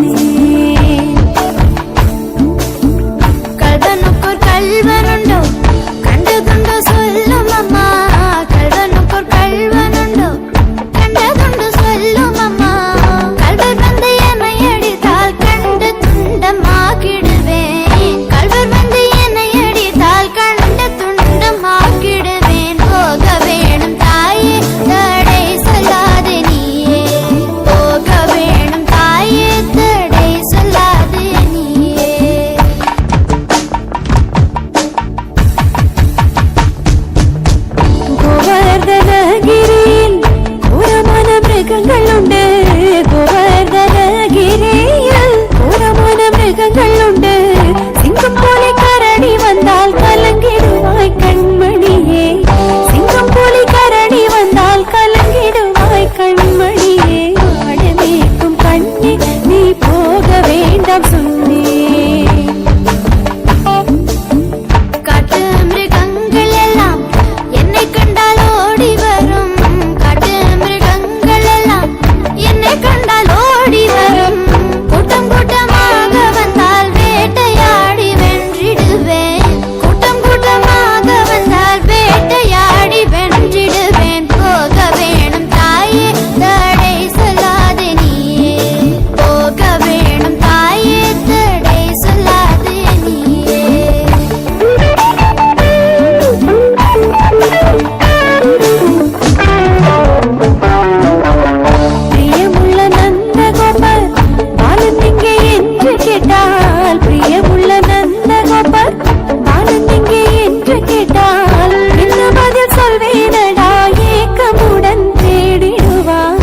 சொன்னேன். கல்வனுக்கொரு கல்வனுண்டோ கண்டதுண்டோ சொல்லும் அம்மா. கல்வனுக்கொரு கல்வனுண்டோ கண்டதுண்டு சொல்லும் அம்மா. கல்வர் வந்து என்னை அடித்தால் கண்டு துண்டமாக்கிடுவேன். கல்வர் வந்து என்னை அடித்தால் கண்டு துண்டமாக்கிடுவேன். போக வேணும் தாயே தடை சொல்லாதே நீயே. போக வேணும் தாயே தடை சொல்லாதே நீயே. கோவர்தனகிரியில் கோரமான மிருகங்களுண்டு. கோவர்தனகிரியில் கோரமான மிருகங்களுண்டு. சிங்கம் போல கரடி வந்தால் கலங்கிடுவாய் கண்மணியே. சிங்கம் போல கரடி வந்தால் கலங்கிடுவாய் கண்மணியே. ஆடு மேய்க்கும் கண்ணே நீ போக வேண்டாம் சொன்னேன். காட்டு மிருகங்கள் எல்லாம் என்னை கண்டால் ஓடி வரும். காட்டு மிருகங்கள் எல்லாம் என்னை கண்டால் ஓடி வரும். கூட்டம் கூட்டமாக வந்தால் வேட்டையாடி வென்றிடுவேன். கூட்டம் கூட்டமாக வந்தால் வேட்டையாடி வென்றிடுவேன். போக வேணும் தாயே தடை சொல்லாதே நீயே. போக வேணும் தாயே தடை சொல்லாதே நீயே. பிரியமுள்ள நந்தகோபர் பாலன் எங்கே என்று கேட்டால். பிரியமுள்ள நந்தகோபர் பாலன் எங்கே என்று கேட்டால். என்ன பதில் சொல்வேனடா ஏக்கமுடன் தேடிடுவார்.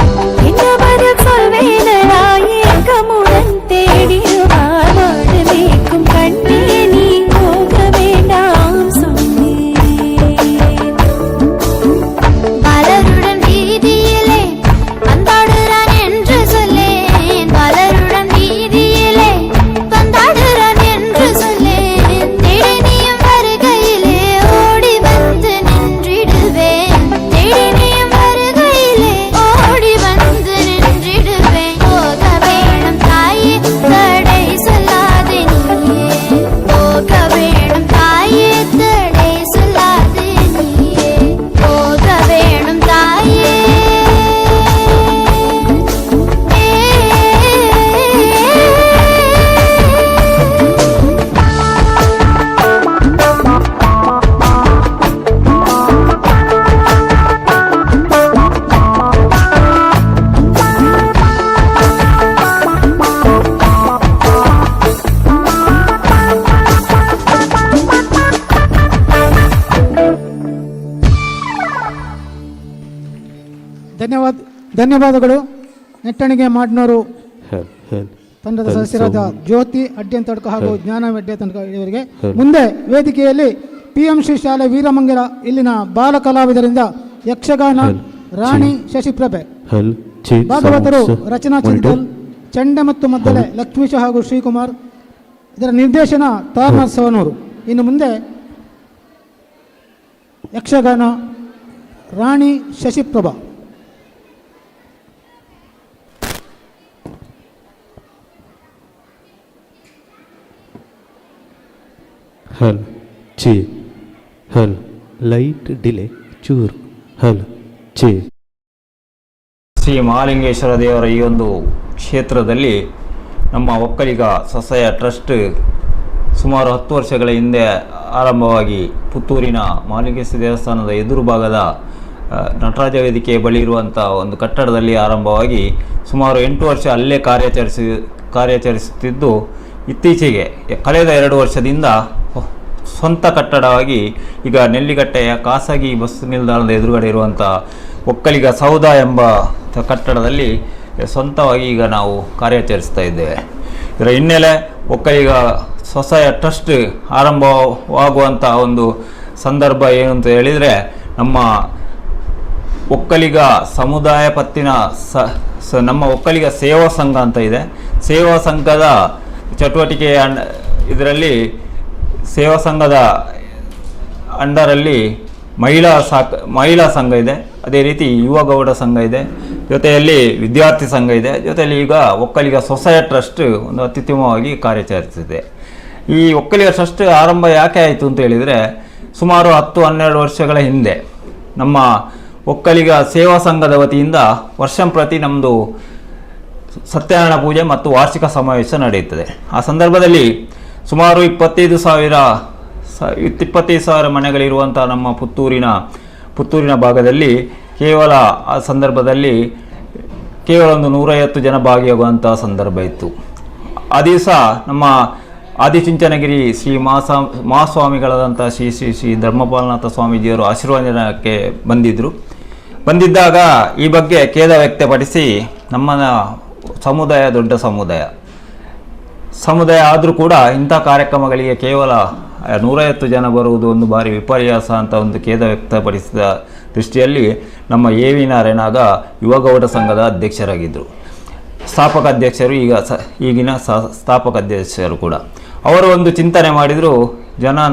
என்ன பதில் சொல்வேனடா ஏக்கமுடன் தேடிடுவார். மாடு மேய்க்கும் கண்ணே நீ போக வேண்டாம் சொன்னேன். பலருடன் வீதியிலே பந்தாடுறான் என்று சொல்லேன். பலருடன் வீதியிலே பந்தாடுறான் என்று சொல்லேன். தேடி நீயும் வருகையிலே ஓடி வந்து நின்றிடுவேன். தேடி நீயும் வருகையிலே ஓடி வந்து நின்றிடுவேன். போக வேணும் தாயே தடை சொல்லாதே நீயே. போக வேணும் தாயே தடை சொல்லாதே நீயே. போக வேணும் தாயே. ಧನ್ಯವಾದಗಳು. ನೆಟ್ಟಣಿಗೆ ಮಾಡ್ನೋರು ತಂಡದ ಸದಸ್ಯರಾದ ಜ್ಯೋತಿ ಅಡ್ಯಂತಡ್ಕ ಹಾಗೂ ಜ್ಞಾನ ಅಡ್ಯಂತಡ್ಕ ಇವರಿಗೆ. ಮುಂದೆ ವೇದಿಕೆಯಲ್ಲಿ PMC ಶಾಲೆ ವೀರಮಂಗಲ ಇಲ್ಲಿನ ಬಾಲ ಕಲಾವಿದರಿಂದ ಯಕ್ಷಗಾನ ರಾಣಿ ಶಶಿಪ್ರಭೆ, ಭಾಗವತರು ರಚನಾ ಚಿಂತಲ್, ಚಂಡೆ ಮತ್ತು ಮದ್ದಲೆ ಲಕ್ಷ್ಮೀಶ ಹಾಗೂ ಶ್ರೀಕುಮಾರ್. ಇದರ ನಿರ್ದೇಶನ ತಾರನಾಥ್ ಸವನೂರು. ಇನ್ನು ಮುಂದೆ ಯಕ್ಷಗಾನ ರಾಣಿ ಶಶಿಪ್ರಭಾ. ಹಲ್ ಚಿ ಹಲ್ ಲೈಟ್ ಡಿಲೆ ಚೂರು ಹಲ್ ಚಿ. ಶ್ರೀ ಮಹಾಲಿಂಗೇಶ್ವರ ದೇವರ ಈ ಒಂದು ಕ್ಷೇತ್ರದಲ್ಲಿ ನಮ್ಮ ಒಕ್ಕಲಿಗ ಸ್ವಸಹಾಯ ಟ್ರಸ್ಟ್ ಸುಮಾರು 10 ವರ್ಷಗಳ ಹಿಂದೆ ಆರಂಭವಾಗಿ ಪುತ್ತೂರಿನ ಮಹಾಲಿಂಗೇಶ್ವರ ದೇವಸ್ಥಾನದ ಎದುರು ಭಾಗದ ನಟರಾಜ ವೇದಿಕೆ ಬಳಿ ಇರುವಂಥ ಒಂದು ಕಟ್ಟಡದಲ್ಲಿ ಆರಂಭವಾಗಿ ಸುಮಾರು 8 ವರ್ಷ ಅಲ್ಲೇ ಕಾರ್ಯಾಚರಿಸುತ್ತಿದ್ದು, ಇತ್ತೀಚೆಗೆ ಕಳೆದ 2 ವರ್ಷದಿಂದ ಸ್ವಂತ ಕಟ್ಟಡವಾಗಿ ಈಗ ನೆಲ್ಲಿಗಟ್ಟೆಯ ಖಾಸಗಿ ಬಸ್ ನಿಲ್ದಾಣದ ಎದುರುಗಡೆ ಇರುವಂಥ ಒಕ್ಕಲಿಗ ಸೌಧ ಎಂಬ ಕಟ್ಟಡದಲ್ಲಿ ಸ್ವಂತವಾಗಿ ಈಗ ನಾವು ಕಾರ್ಯಾಚರಿಸ್ತಾ ಇದ್ದೇವೆ. ಇದರ ಹಿನ್ನೆಲೆ ಒಕ್ಕಲಿಗ ಸ್ವಸಹಾಯ ಟ್ರಸ್ಟ್ ಆರಂಭವಾಗುವಂಥ ಒಂದು ಸಂದರ್ಭ ಏನು ಅಂತ ಹೇಳಿದರೆ, ನಮ್ಮ ಒಕ್ಕಲಿಗ ಸಮುದಾಯ ಪತ್ತಿನ ನಮ್ಮ ಒಕ್ಕಲಿಗ ಸೇವಾ ಸಂಘ ಅಂತ ಇದೆ. ಸೇವಾ ಸಂಘದ ಚಟುವಟಿಕೆ ಇದರಲ್ಲಿ ಸೇವಾ ಸಂಘದ ಅಂಡರಲ್ಲಿ ಮಹಿಳಾ ಸಂಘ ಇದೆ. ಅದೇ ರೀತಿ ಯುವ ಗೌಡ ಸಂಘ ಇದೆ, ಜೊತೆಯಲ್ಲಿ ವಿದ್ಯಾರ್ಥಿ ಸಂಘ ಇದೆ, ಜೊತೆಯಲ್ಲಿ ಈಗ ಒಕ್ಕಲಿಗ ಸ್ವಸಹಾಯ ಟ್ರಸ್ಟ್ ಒಂದು ಅತ್ಯುತ್ತಮವಾಗಿ ಕಾರ್ಯಾಚರಿಸಿದೆ. ಈ ಒಕ್ಕಲಿಗ ಟ್ರಸ್ಟ್ ಆರಂಭ ಯಾಕೆ ಆಯಿತು ಅಂತ ಹೇಳಿದರೆ, ಸುಮಾರು 10-12 ವರ್ಷಗಳ ಹಿಂದೆ ನಮ್ಮ ಒಕ್ಕಲಿಗ ಸೇವಾ ಸಂಘದ ವತಿಯಿಂದ ವರ್ಷಂಪ್ರತಿ ನಮ್ಮದು ಸತ್ಯನಾರಾಯಣ ಪೂಜೆ ಮತ್ತು ವಾರ್ಷಿಕ ಸಮಾವೇಶ ನಡೆಯುತ್ತದೆ. ಆ ಸಂದರ್ಭದಲ್ಲಿ ಸುಮಾರು 25,000 ಮನೆಗಳಿರುವಂಥ ನಮ್ಮ ಪುತ್ತೂರಿನ ಭಾಗದಲ್ಲಿ ಕೇವಲ ಆ ಸಂದರ್ಭದಲ್ಲಿ ಕೇವಲ ಒಂದು 150 ಜನ ಭಾಗಿಯಾಗುವಂಥ ಸಂದರ್ಭ ಇತ್ತು. ಆ ದಿವಸ ನಮ್ಮ ಆದಿಚುಂಚನಗಿರಿ ಶ್ರೀ ಮಹಾಸ್ವಾಮಿಗಳಾದಂಥ ಶ್ರೀ ಧರ್ಮಪಾಲನಾಥ ಸ್ವಾಮೀಜಿಯವರು ಆಶೀರ್ವಾದಕ್ಕೆ ಬಂದಿದ್ದಾಗ ಈ ಬಗ್ಗೆ ಖೇದ ವ್ಯಕ್ತಪಡಿಸಿ ನಮ್ಮ ಸಮುದಾಯ ದೊಡ್ಡ ಸಮುದಾಯ ಆದರೂ ಕೂಡ ಇಂಥ ಕಾರ್ಯಕ್ರಮಗಳಿಗೆ ಕೇವಲ 150 ಜನ ಬರುವುದು ಒಂದು ಬಾರಿ ವಿಪರ್ಯಾಸ ಅಂತ ಒಂದು ಖೇದ ವ್ಯಕ್ತಪಡಿಸಿದ ದೃಷ್ಟಿಯಲ್ಲಿ ನಮ್ಮ ಎ.ವಿ. ನಾರಾಯಣಾಗ ಯುವಗೌಡ ಸಂಘದ ಅಧ್ಯಕ್ಷರಾಗಿದ್ದರು. ಸ್ಥಾಪಕ ಅಧ್ಯಕ್ಷರು ಈಗಿನ ಸ್ಥಾಪಕ ಅಧ್ಯಕ್ಷರು ಕೂಡ. ಅವರು ಒಂದು ಚಿಂತನೆ ಮಾಡಿದರು,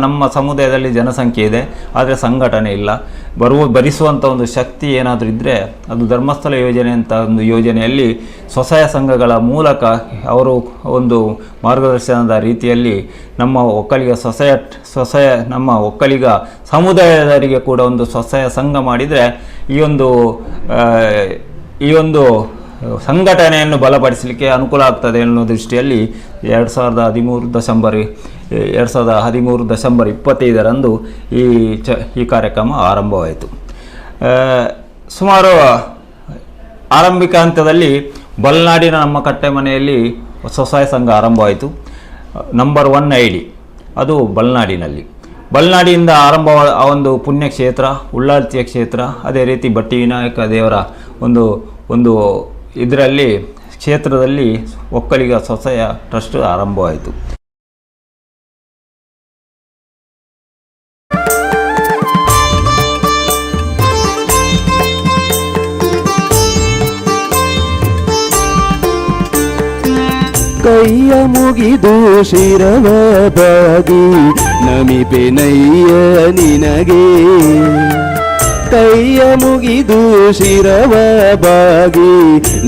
ನಮ್ಮ ಸಮುದಾಯದಲ್ಲಿ ಜನಸಂಖ್ಯೆ ಇದೆ, ಆದರೆ ಸಂಘಟನೆ ಇಲ್ಲ, ಭರಿಸುವಂಥ ಒಂದು ಶಕ್ತಿ ಏನಾದರೂ ಇದ್ದರೆ ಅದು ಧರ್ಮಸ್ಥಳ ಯೋಜನೆ ಅಂತ ಒಂದು ಯೋಜನೆಯಲ್ಲಿ ಸ್ವಸಹಾಯ ಸಂಘಗಳ ಮೂಲಕ ಅವರು ಒಂದು ಮಾರ್ಗದರ್ಶನದ ರೀತಿಯಲ್ಲಿ ನಮ್ಮ ಒಕ್ಕಲಿಗ ನಮ್ಮ ಒಕ್ಕಲಿಗ ಸಮುದಾಯದವರಿಗೆ ಕೂಡ ಒಂದು ಸ್ವಸಹಾಯ ಸಂಘ ಮಾಡಿದರೆ ಈ ಒಂದು ಸಂಘಟನೆಯನ್ನು ಬಲಪಡಿಸಲಿಕ್ಕೆ ಅನುಕೂಲ ಆಗ್ತದೆ ಅನ್ನೋ ದೃಷ್ಟಿಯಲ್ಲಿ 2013 ಡಿಸೆಂಬರ್ 25ರಂದು ಈ ಕಾರ್ಯಕ್ರಮ ಆರಂಭವಾಯಿತು. ಸುಮಾರು ಆರಂಭಿಕ ಹಂತದಲ್ಲಿ ಬಲ್ನಾಡಿನ ನಮ್ಮ ಕಟ್ಟೆ ಮನೆಯಲ್ಲಿ ಸ್ವಸಹಾಯ ಸಂಘ ಆರಂಭವಾಯಿತು. ನಂಬರ್ 1 ID ಅದು ಬಲ್ನಾಡಿಯಿಂದ ಆರಂಭವಾದ ಆ ಒಂದು ಪುಣ್ಯಕ್ಷೇತ್ರ ಉಳ್ಳಾಲ್ತಿಯ ಕ್ಷೇತ್ರ, ಅದೇ ರೀತಿ ಬಟ್ಟಿ ವಿನಾಯಕ ದೇವರ ಒಂದು ಇದರಲ್ಲಿ ಕ್ಷೇತ್ರದಲ್ಲಿ ಒಕ್ಕಲಿಗ ಸ್ವಸಹಾಯ ಟ್ರಸ್ಟ್ ಆರಂಭವಾಯಿತು. ಕೈಯ ಮುಗಿದು ಶಿರವ ಬಾಗಿ ನಮಿಪೆನಯ್ಯ ನಿನಗೆ, ಕೈಯ ಮುಗಿದು ಶಿರವ ಬಾಗಿ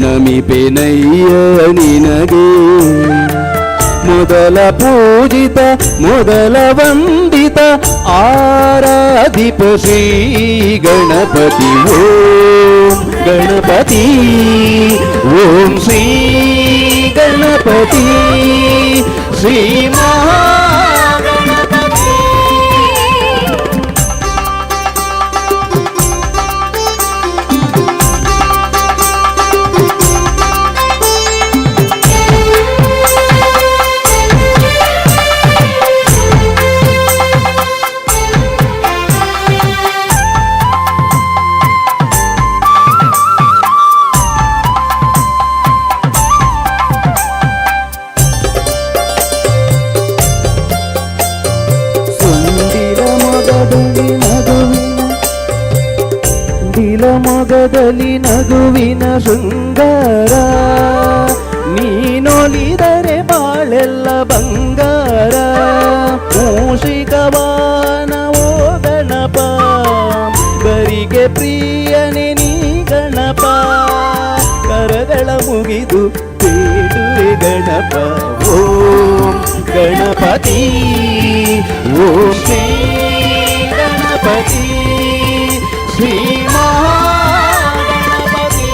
ನಮಿಪೆನಯ್ಯ ನಿನಗೆ. ಮೊದಲ ಪೂಜಿತ ಮೊದಲ ವಂದಿತ ಆರಾಧಿಪ ಶ್ರೀ ಗಣಪತಿ ಓಂ ಗಣಪತಿ ಓಂ ಶ್ರೀ ಗಣಪತಿ ಶ್ರೀ ಮಹಾಗಣಪತಿ. ಮೊಗದಲ್ಲಿ ನಗುವಿನ ಶೃಂಗಾರ, ನೀನೊಲಿದರೆ ಬಾಳೆಲ್ಲ ಬಂಗಾರ. ಮೂಷಿಕವಾನವೋ ಗಣಪ, ಬರಿಗೆ ಪ್ರಿಯನೆ ನೀ ಗಣಪ. ಕರಗಳ ಮುಗಿದು ಬೇಡುವೆ ಗಣಪ ಓಂ ಗಣಪತಿ ಓಂ ಶ್ರೀ ಗಣಪತಿ ಶ್ರೀ ಮಹಾಗಣಪತಿ.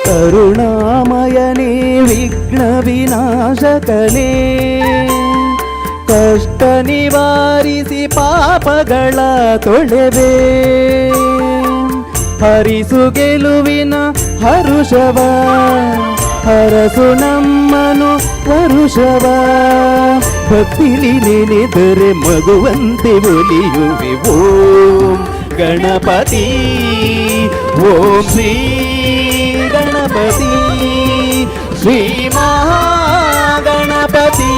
ಕರುಣಾಮಯನೇ ವಿಘ್ನ ವಿನಾಶಕನೇ, ಕಷ್ಟ ನಿವಾರಿಸಿ ಪಾಪಗಳ ತೊಳೆವೆ. ಹರಿಸು ಗೆಲುವಿನ ಹರುಷವ ಹರಸು ನಮ್ಮನು ವರುಷವ ಭಕ್ತಿಲಿ ನೆನೆದರೆ ಮಗುವಂತೆ ಒಲಿಯುವೆ ಓಂ ಗಣಪತಿ ಓಂ ಶ್ರೀ ಗಣಪತಿ ಶ್ರೀ ಮಹಾಗಣಪತಿ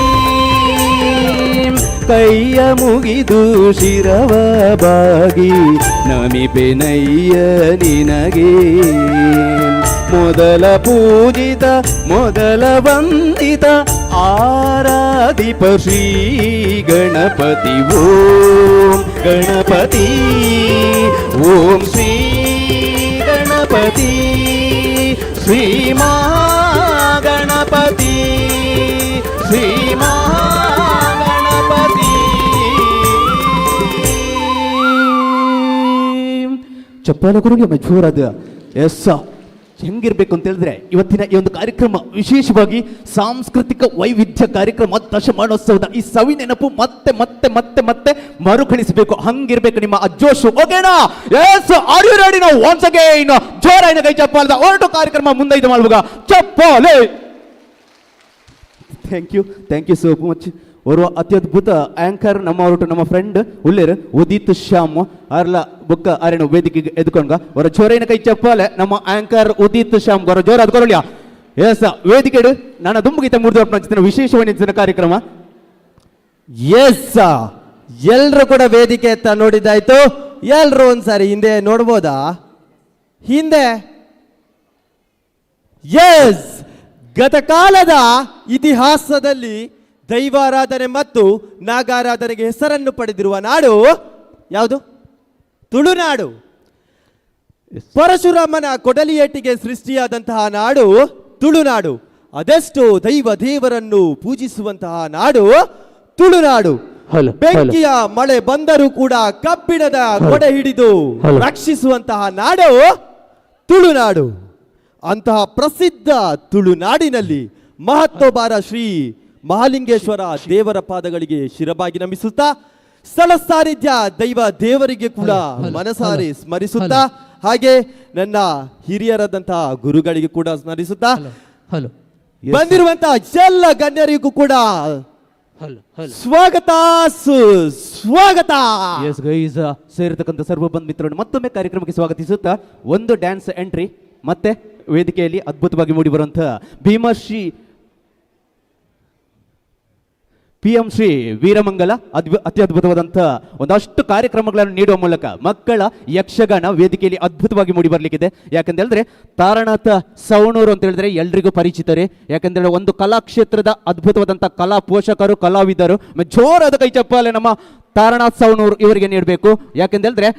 ಕೈಯ ಮುಗಿದು ಶಿರವ ಬಾಗಿ ನಮಿಪೆನಯ್ಯ ನಿನಗೆ ಮೊದಲ ಪೂಜಿತ ಮೊದಲ ವಂದಿತ ಆರಾಧಿಪ ಶ್ರೀ ಗಣಪತಿ ಓಂ ಗಣಪತಿ ಓಂ ಶ್ರೀ ಗಣಪತಿ ಶ್ರೀ ಮಹಾಗಣಪತಿ ಶ್ರೀ ಮಹಾಗಣಪತಿ. ಚಪ್ಪಾಳ ಗುರುಗೆ ಮಜೂರಾದ ಎಸ್ ಹೆಂಗಿರ್ಬೇಕು ಅಂತ ಹೇಳಿದ್ರೆ ಇವತ್ತಿನ ಈ ಒಂದು ಕಾರ್ಯಕ್ರಮ ವಿಶೇಷವಾಗಿ ಸಾಂಸ್ಕೃತಿಕ ವೈವಿಧ್ಯ ಕಾರ್ಯಕ್ರಮ ದಶಮಾನೋತ್ಸವದ ಈ ಸವಿ ನೆನಪು ಮತ್ತೆ ಮತ್ತೆ ಮತ್ತೆ ಮತ್ತೆ ಮರುಕಳಿಸಬೇಕು. ಹಂಗಿರ್ಬೇಕು ನಿಮ್ಮ ಅಜ್ಜೋಶು. ಓಕೆನಾ? Yes, are you ready? ನಾವು ಒನ್ಸ್ ಅಗೈನ್ ಜೋರಾಯಿನ ಕೈ ಚಪ್ಪಾಲದ ಹೊರಟು ಕಾರ್ಯಕ್ರಮ ಮುಂದೈದು ಮಾಡುವಾಗ ಚಪ್ಪಾಲೆ. Thank you so much. ಓರ್ವ ಅತ್ಯದ್ಭುತ ಆಂಕರ್ ನಮ್ಮ ಹೊರಟು ನಮ್ಮ ಫ್ರೆಂಡ್ ಉಳ್ಳೇರು ಉದಿತ್ ಶ್ಯಾಮ್ ಅರ್ಲ ಬುಕ್ಕ ಅರೇನು ವೇದಿಕೆಗೆ ಎದ್ಕೊಂಡ ಅವರ ಜೋರೈನ ಕೈ ಚಪ್ಪಾಲೆ ನಮ್ಮ ಆಂಕರ್ ಉದಿತ್ ಶ್ಯಾಮ್ ಅವರ ಜೋರ ಅದ್ಕೊಳ್ಯ. ಎಸ್, ವೇದಿಕೆ ನಾನು ದುಂಬುಗಿತ ಮೂರ್ತಿ ವಿಶೇಷವಾದ ಕಾರ್ಯಕ್ರಮ. ಎಸ್, ಎಲ್ರು ಕೂಡ ವೇದಿಕೆ ಎತ್ತ ನೋಡಿದ್ದಾಯ್ತು. ಎಲ್ರು ಒಂದ್ಸಾರಿ ಹಿಂದೆ ನೋಡ್ಬೋದಾ? ಹಿಂದೆ ಎಸ್, ಗತಕಾಲದ ಇತಿಹಾಸದಲ್ಲಿ ದೈವಾರಾಧನೆ ಮತ್ತು ನಾಗಾರಾಧನೆಗೆ ಹೆಸರನ್ನು ಪಡೆದಿರುವ ನಾಡು ಯಾವುದು? ತುಳುನಾಡು. ಪರಶುರಾಮನ ಕೊಡಲಿಯೇಟಿಗೆ ಸೃಷ್ಟಿಯಾದಂತಹ ನಾಡು ತುಳುನಾಡು. ಅದೆಷ್ಟು ದೈವ ದೇವರನ್ನು ಪೂಜಿಸುವಂತಹ ನಾಡು ತುಳುನಾಡು. ಬೆಂಕಿಯ ಮಳೆ ಬಂದರೂ ಕೂಡ ಕಬ್ಬಿಣದ ಕೊಡೆ ಹಿಡಿದು ರಕ್ಷಿಸುವಂತಹ ನಾಡು ತುಳುನಾಡು. ಅಂತಹ ಪ್ರಸಿದ್ಧ ತುಳುನಾಡಿನಲ್ಲಿ ಮಹತ್ವಬಾರ ಶ್ರೀ ಮಹಾಲಿಂಗೇಶ್ವರ ದೇವರ ಪಾದಗಳಿಗೆ ಶಿರಬಾಗಿ ನಮಿಸುತ್ತಾ ಸ್ಥಳ ಸಾನ್ನಿಧ್ಯ ದೈವ ದೇವರಿಗೆ ಕೂಡ ಮನಸಾರೆ ಸ್ಮರಿಸುತ್ತಾ ಹಾಗೆ ನನ್ನ ಹಿರಿಯರಾದಂತಹ ಗುರುಗಳಿಗೆ ಕೂಡ ಸ್ಮರಿಸುತ್ತಾ ಬಂದಿರುವಂತಹ ಎಲ್ಲ ಗಣ್ಯರಿಗೂ ಕೂಡ ಸ್ವಾಗತ ಸುಸ್ವಾಗತ. ಎಸ್ ಗೈಸ್, ಸೇರಿರ್ತಕ್ಕಂಥ ಸರ್ವ ಬಂಧು ಮಿತ್ರರನ್ನು ಮತ್ತೊಮ್ಮೆ ಕಾರ್ಯಕ್ರಮಕ್ಕೆ ಸ್ವಾಗತಿಸುತ್ತಾ ಒಂದು ಡ್ಯಾನ್ಸ್ ಎಂಟ್ರಿ ಮತ್ತೆ ವೇದಿಕೆಯಲ್ಲಿ ಅದ್ಭುತವಾಗಿ ಮೂಡಿ ಬರುವಂತಹ ಭೀಮಶ್ರೀ PM ಶ್ರೀ ವೀರಮಂಗಲ ಅತ್ಯದ್ಭುತವಾದಂತಹ ಒಂದಷ್ಟು ಕಾರ್ಯಕ್ರಮಗಳನ್ನು ನೀಡುವ ಮೂಲಕ ಮಕ್ಕಳ ಯಕ್ಷಗಾನ ವೇದಿಕೆಯಲ್ಲಿ ಅದ್ಭುತವಾಗಿ ಮೂಡಿ ಬರಲಿಕ್ಕಿದೆ. ಯಾಕಂತ ಹೇಳಿದ್ರೆ ತಾರನಾಥ ಸವಣೂರು ಅಂತ ಹೇಳಿದ್ರೆ ಎಲ್ರಿಗೂ ಪರಿಚಿತರೇ. ಯಾಕಂದ್ರೆ ಒಂದು ಕಲಾಕ್ಷೇತ್ರದ ಅದ್ಭುತವಾದಂತಹ ಕಲಾ ಪೋಷಕರು ಕಲಾವಿದರು. ಜೋರಾದ ಕೈ ಚಪ್ಪಾಲೆ ನಮ್ಮ ತಾರನಾಥ ಸವಣೂರು ಇವರಿಗೆ ನೀಡಬೇಕು. ಯಾಕಂತ ಹೇಳಿದ್ರೆ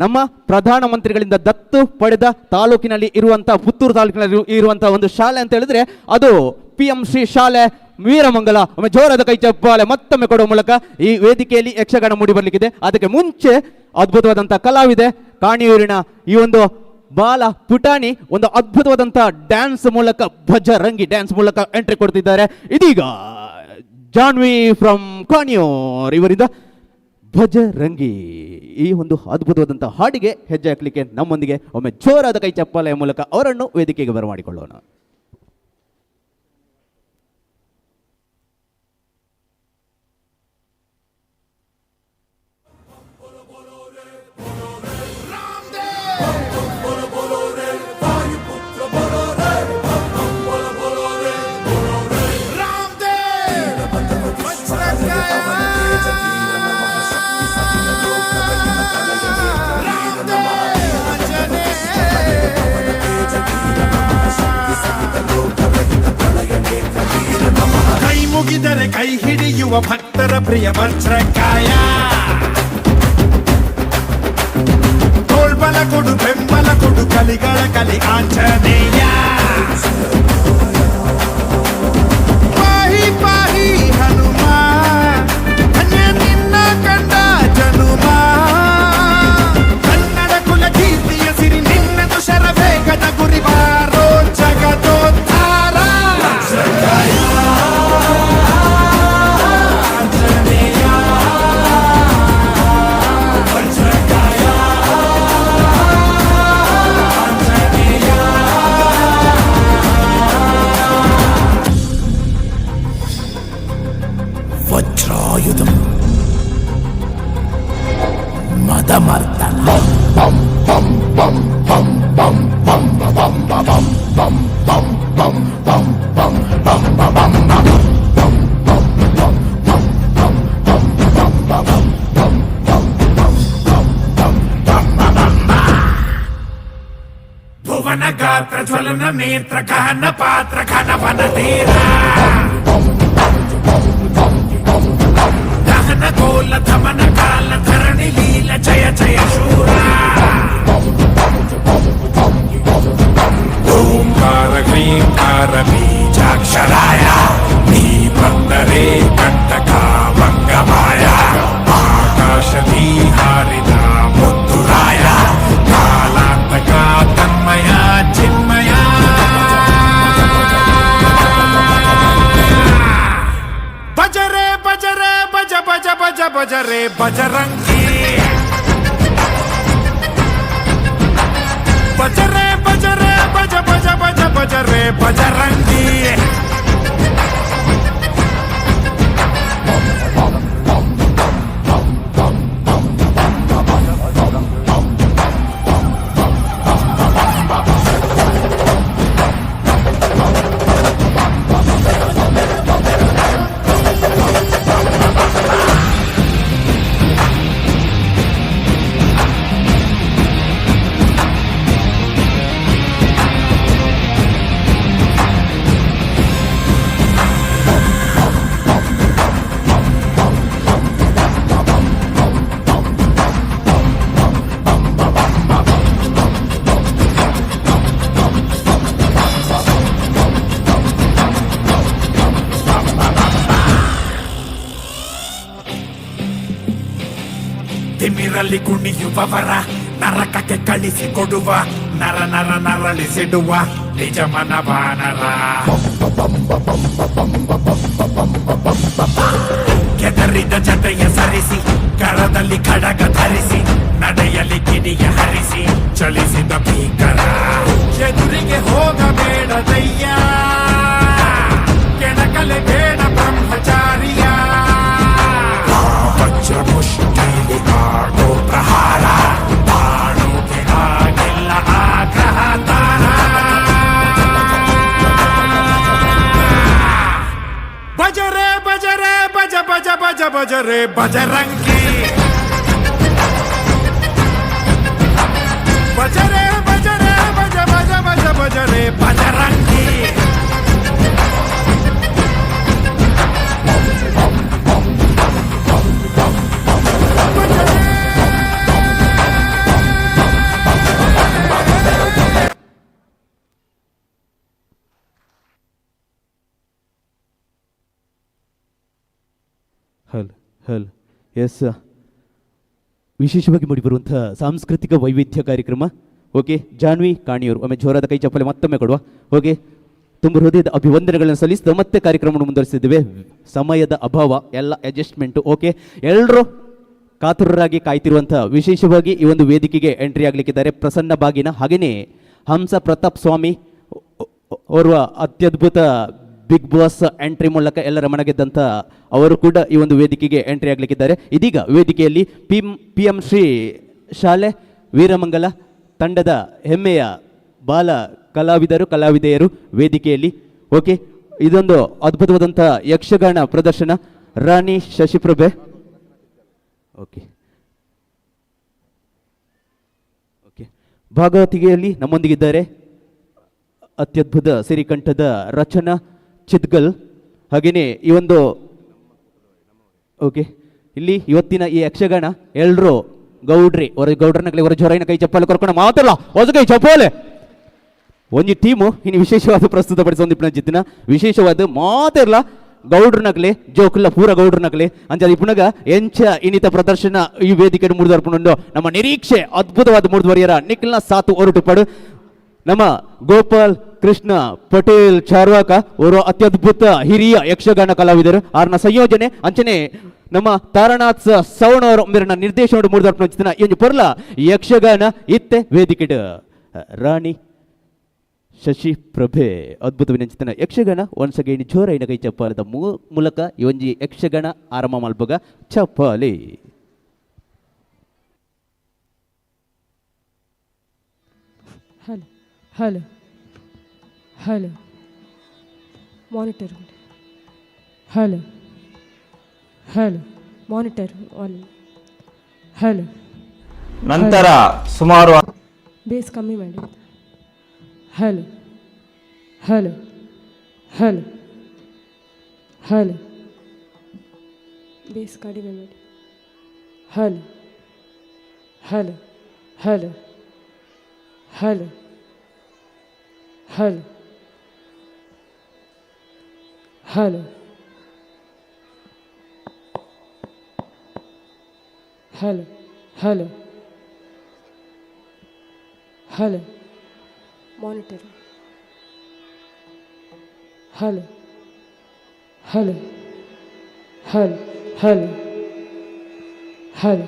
ನಮ್ಮ ಪ್ರಧಾನಮಂತ್ರಿಗಳಿಂದ ದತ್ತು ಪಡೆದ ತಾಲೂಕಿನಲ್ಲಿ ಇರುವಂತಹ ಪುತ್ತೂರು ತಾಲೂಕಿನಲ್ಲಿ ಇರುವಂತಹ ಒಂದು ಶಾಲೆ ಅಂತ ಹೇಳಿದ್ರೆ ಅದು PM ಶ್ರೀ ಶಾಲೆ ವೀರಮಂಗಲ. ಒಮ್ಮೆ ಜೋರಾದ ಕೈ ಚಪ್ಪಾಲೆ ಮತ್ತೊಮ್ಮೆ ಕೊಡುವ ಮೂಲಕ ಈ ವೇದಿಕೆಯಲ್ಲಿ ಯಕ್ಷಗಾನ ಮೂಡಿ ಬರಲಿಕ್ಕಿದೆ. ಅದಕ್ಕೆ ಮುಂಚೆ ಅದ್ಭುತವಾದಂತಹ ಕಲಾವಿದೆ ಕಾಣಿಯೂರಿನ ಈ ಒಂದು ಬಾಲ ಪುಟಾಣಿ ಒಂದು ಅದ್ಭುತವಾದಂತಹ ಡ್ಯಾನ್ಸ್ ಮೂಲಕ ಭಜರಂಗಿ ಡ್ಯಾನ್ಸ್ ಮೂಲಕ ಎಂಟ್ರಿ ಕೊಡ್ತಿದ್ದಾರೆ. ಇದೀಗ ಜಾನ್ವಿ ಫ್ರಮ್ ಕಾಣಿಯೂರ್ ಇವರಿಂದ ಭಜರಂಗಿ ಈ ಒಂದು ಅದ್ಭುತವಾದಂತಹ ಹಾಡಿಗೆ ಹೆಜ್ಜೆ ಹಾಕಲಿಕ್ಕೆ ನಮ್ಮೊಂದಿಗೆ ಒಮ್ಮೆ ಜೋರಾದ ಕೈ ಚಪ್ಪಾಲೆಯ ಮೂಲಕ ಅವರನ್ನು ವೇದಿಕೆಗೆ ಬರಮಾಡಿಕೊಳ್ಳೋಣ. ಕೈ ಮುಗಿದರೆ ಕೈ ಹಿಡಿಯುವ ಭಕ್ತರ ಪ್ರಿಯ ವಜ್ರಕಾಯ, ತೋಳ್ಬಲ ಕೊಡು ಬೆಂಬಲ ಕೊಡು ಕಲಿಗಳ ಕಲಿ ಆಂಜನೇಯ. ಪಾಹಿ ಪಾಹಿ ಹನುಮ ಧನ್ಯ ನಿನ್ನ ಕಂಡ ಜನುಮ, ಕನ್ನಡ ಕುಲ ಕೀರ್ತಿಯ ಸಿರಿ ನಿನ್ನದು ಶರವೇಗದ ಗುರಿ ಬಾರೋ ಜಗದೋದ್ಧಾರ. ಮರ್ದನ ಬಂ ಬಂ ಬಂ ಬಂ ಬಂ ಬಂ ಬಂ ಬಂ ಬಂ ಬಂ ಬಂ ಬಂ ಬಂ ಬಂ ಬಂ ಬಂ ಭುವನ ಗಾತ್ರ ಜ್ವಲನ ನೇತ್ರ ಗಹನ ಪಾತ್ರ ಘನವನ ಧೀರ ದಹನ ಗೋಲ ಧಮನ ಕಾಲ ಧರಣಿ ಲೀಲ ಜಯ ಜಯ ಶೂರ ಓಂಕಾರ ಕ್ರೀಂಕಾರ ಬೀಜಾಕ್ಷರಾಯ ನೀ ಬಂದರೆ ಕಂಟಕ ಮಂಗಮಾಯ ಆಕಾಶದಿ ಹಾರಿದ ಮುತ್ತುರಾಯ ಕಾಲಾಂತಕ ತನ್ಮಯ ಚಿನ್ಮಯ ಬಜರೆ ಬಜರೆ ಬಜ ಬಜ ಬಜ ಬಜರೆ ಬಜರಂಗಿ ಬಜರೆ ಬಜರೆ ಬಜ ಬಜ ಬಜ ಬಜರೆ ಬಜರಂಗಿ ತಿಮಿರಲ್ಲಿ ಕುಣಿಯುವವರ ನರಕಕ್ಕೆ ಕಳಿಸಿಕೊಡುವ ನರ ನರ ನರಳಿಸಿಡುವ ನಿಜ ಮನವಾನರ ಕೆದರಿದ ಜಟೆಯ ಸರಿಸಿ ಕರದಲ್ಲಿ ಖಡಗ ಧರಿಸಿ ನಡೆಯಲಿ ಕಿಡಿಯ ಹರಿಸಿ ಚಲಿಸಿದ ಭೀಕರ ಎದುರಿಗೆ ಹೋಗಬೇಡದಯ್ಯ ಕೆಣಕಲೆ ಬೇಡ ಬ್ರಹ್ಮಚಾರಿಯ ವಜ್ರ ಮುಷ್ಟಿಲಿ ಆಡೋ ಪ್ರಹಾರ ಬಾಣೋಗೆ ಆಗಿಲ್ಲ ಆಗ್ರಹ ತಾರ ಬಜರೆ ಬಜರೆ ಬಜ ಬಜ ಬಜ ಬಜರೆ ಬಜರಂಗಿ ಬಜರೆ ಬಜರೆ ಬಜ ಬಜ ಬಜ ಬಜರೆ ಬಜರಂಗಿ ಹಲ್ ಎಸ್ ವಿಶೇಷವಾಗಿ ಮೂಡಿಬರುವಂತಹ ಸಾಂಸ್ಕೃತಿಕ ವೈವಿಧ್ಯ ಕಾರ್ಯಕ್ರಮ. ಓಕೆ, ಜಾನ್ವಿ ಕಾಣಿಯವರು ಒಮ್ಮೆ ಜೋರಾದ ಕೈ ಚಪ್ಪಲೆ ಮತ್ತೊಮ್ಮೆ ಕೊಡುವ. ಓಕೆ, ತುಂಬ ಹೃದಯದ ಅಭಿವಂದನೆಗಳನ್ನು ಸಲ್ಲಿಸಿದ ಮತ್ತೆ ಕಾರ್ಯಕ್ರಮವನ್ನು ಮುಂದುವರಿಸಿದ್ದೇವೆ. ಸಮಯದ ಅಭಾವ, ಎಲ್ಲ ಅಡ್ಜಸ್ಟ್ಮೆಂಟು. ಓಕೆ, ಎಲ್ಲರೂ ಕಾತುರರಾಗಿ ಕಾಯ್ತಿರುವಂತಹ ವಿಶೇಷವಾಗಿ ಈ ಒಂದು ವೇದಿಕೆಗೆ ಎಂಟ್ರಿ ಆಗಲಿಕ್ಕಿದ್ದಾರೆ ಪ್ರಸನ್ನ ಬಾಗಿನ, ಹಾಗೆಯೇ ಹಂಸ ಪ್ರತಾಪ್ ಸ್ವಾಮಿ ಓರ್ವ ಅತ್ಯದ್ಭುತ ಬಿಗ್ ಬಾಸ್ ಎಂಟ್ರಿ ಮೂಲಕ ಎಲ್ಲರ ಮನಗೆದ್ದಂಥ ಅವರು ಕೂಡ ಈ ಒಂದು ವೇದಿಕೆಗೆ ಎಂಟ್ರಿ ಆಗಲಿಕ್ಕಿದ್ದಾರೆ. ಇದೀಗ ವೇದಿಕೆಯಲ್ಲಿ PM ಶ್ರೀ ಶಾಲೆ ವೀರಮಂಗಲ ತಂಡದ ಹೆಮ್ಮೆಯ ಬಾಲ ಕಲಾವಿದೆಯರು ವೇದಿಕೆಯಲ್ಲಿ. ಓಕೆ, ಇದೊಂದು ಅದ್ಭುತವಾದಂಥ ಯಕ್ಷಗಾನ ಪ್ರದರ್ಶನ. ರಾಣಿ ಶಶಿಪ್ರಭೆ ಓಕೆ ಓಕೆ ಭಾಗವತಿಗೆಯಲ್ಲಿ ನಮ್ಮೊಂದಿಗಿದ್ದಾರೆ ಅತ್ಯದ್ಭುತ ಸಿರಿಕಂಠದ ರಚನಾ ಚಿದ್ಗಲ್. ಹಾಗೆಯೇ ಈ ಒಂದು ಓಕೆ ಇಲ್ಲಿ ಇವತ್ತಿನ ಈ ಯಕ್ಷಗಾನ ಎಲ್ಲರೂ ಗೌಡ್ರಿ ಗೌಡ್ರನಗಲಿ ಹೊರ ಜೊರೈನ ಕೈ ಚಪ್ಪಲಿ ಕರ್ಕೊಂಡು ಮಾತಲ್ಲ ಹೊಸ ಕೈ ಚಪ್ಪಲೆ ಒಂಜಿ ಟೀಮು ಇನ್ನು ವಿಶೇಷವಾದ ಪ್ರಸ್ತುತಪಡಿಸೊಂದು ಜಿತ್ತಿನ ವಿಶೇಷವಾದ ಮಾತಿರಲ್ಲ ಗೌಡ್ರನಗಲಿ ಜೋಕುಲ್ಲ ಪೂರ ಗೌಡ್ರನಗಲಿ ಅಂಚ ಇಪ್ಪುನಗ ಎಂಚ ಇನಿತ ಪ್ರದರ್ಶನ ಈ ವೇದಿಕೆ ಮುರಿದರ್ಪುಂಡು ನಮ್ಮ ನಿರೀಕ್ಷೆ ಅದ್ಭುತವಾದ ಮೂರ್ಧ್ವರಿಯರ ನಿಖಿಲ್ನ ಸಾತು ಹೊರಟುಪಡು ನಮ್ಮ ಗೋಪಾಲ್ ಕೃಷ್ಣ ಪಟೇಲ್ ಚಾರ್ವಾಕ ಅವರು ಅತ್ಯದ್ಭುತ ಹಿರಿಯ ಯಕ್ಷಗಾನ ಕಲಾವಿದರು. ಅವ್ರನ್ನ ಸಂಯೋಜನೆ ಅಂಚನೆ ನಮ್ಮ ತಾರನಾಥ್ ಸವಣ ಅವರ ಮೇರಿನ ನಿರ್ದೇಶನ ಮೂಡಿದರ್ಪಣ ಈ ಒಂದು ಪರ್ಲ ಯಕ್ಷಗಾನ ಇತ್ತೆ ವೇದಿಕೆ ರಾಣಿ ಶಶಿ ಪ್ರಭೆ ಅದ್ಭುತ ವಿನಂಚಿತನ ಯಕ್ಷಗಾನ ಒನ್ಸ್ ಅಗೈನ್ ಜೋರೈನ ಕೈ ಚಪ್ಪಾಲದ ಮೂಲಕ ಈ ಒಂಜಿ ಯಕ್ಷಗಾನ ಆರಂಭ ಮಲ್ಪಗ ಚಪ್ಪಾಲಿ. Hello hello hello monitor hello hello monitor on hello. ನಂತರ ಸುಮಾರು ಬೇಸ್ ಕಮ್ಮಿ ಮಾಡಿ. Hello hello hello hello base ಕಡಿಮೆ ಮಾಡಿ. Hello hello hello hello hello hello hello hello hello monitor hello hello hello hello hello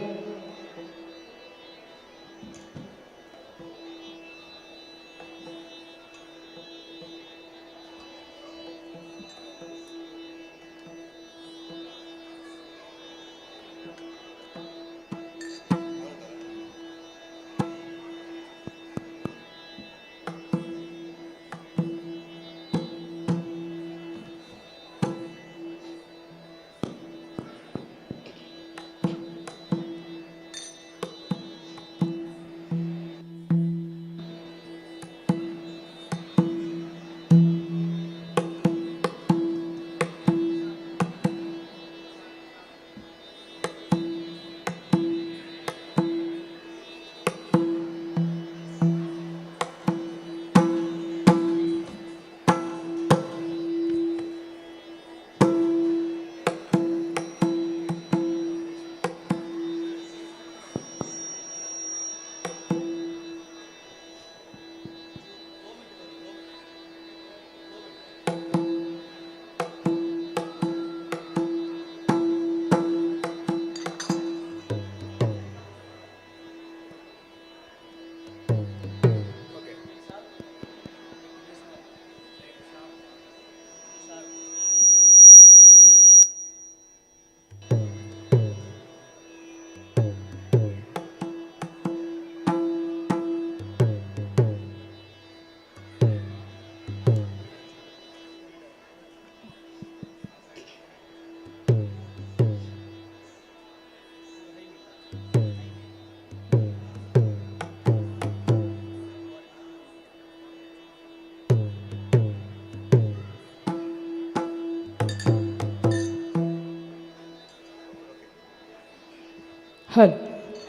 ಹಲ್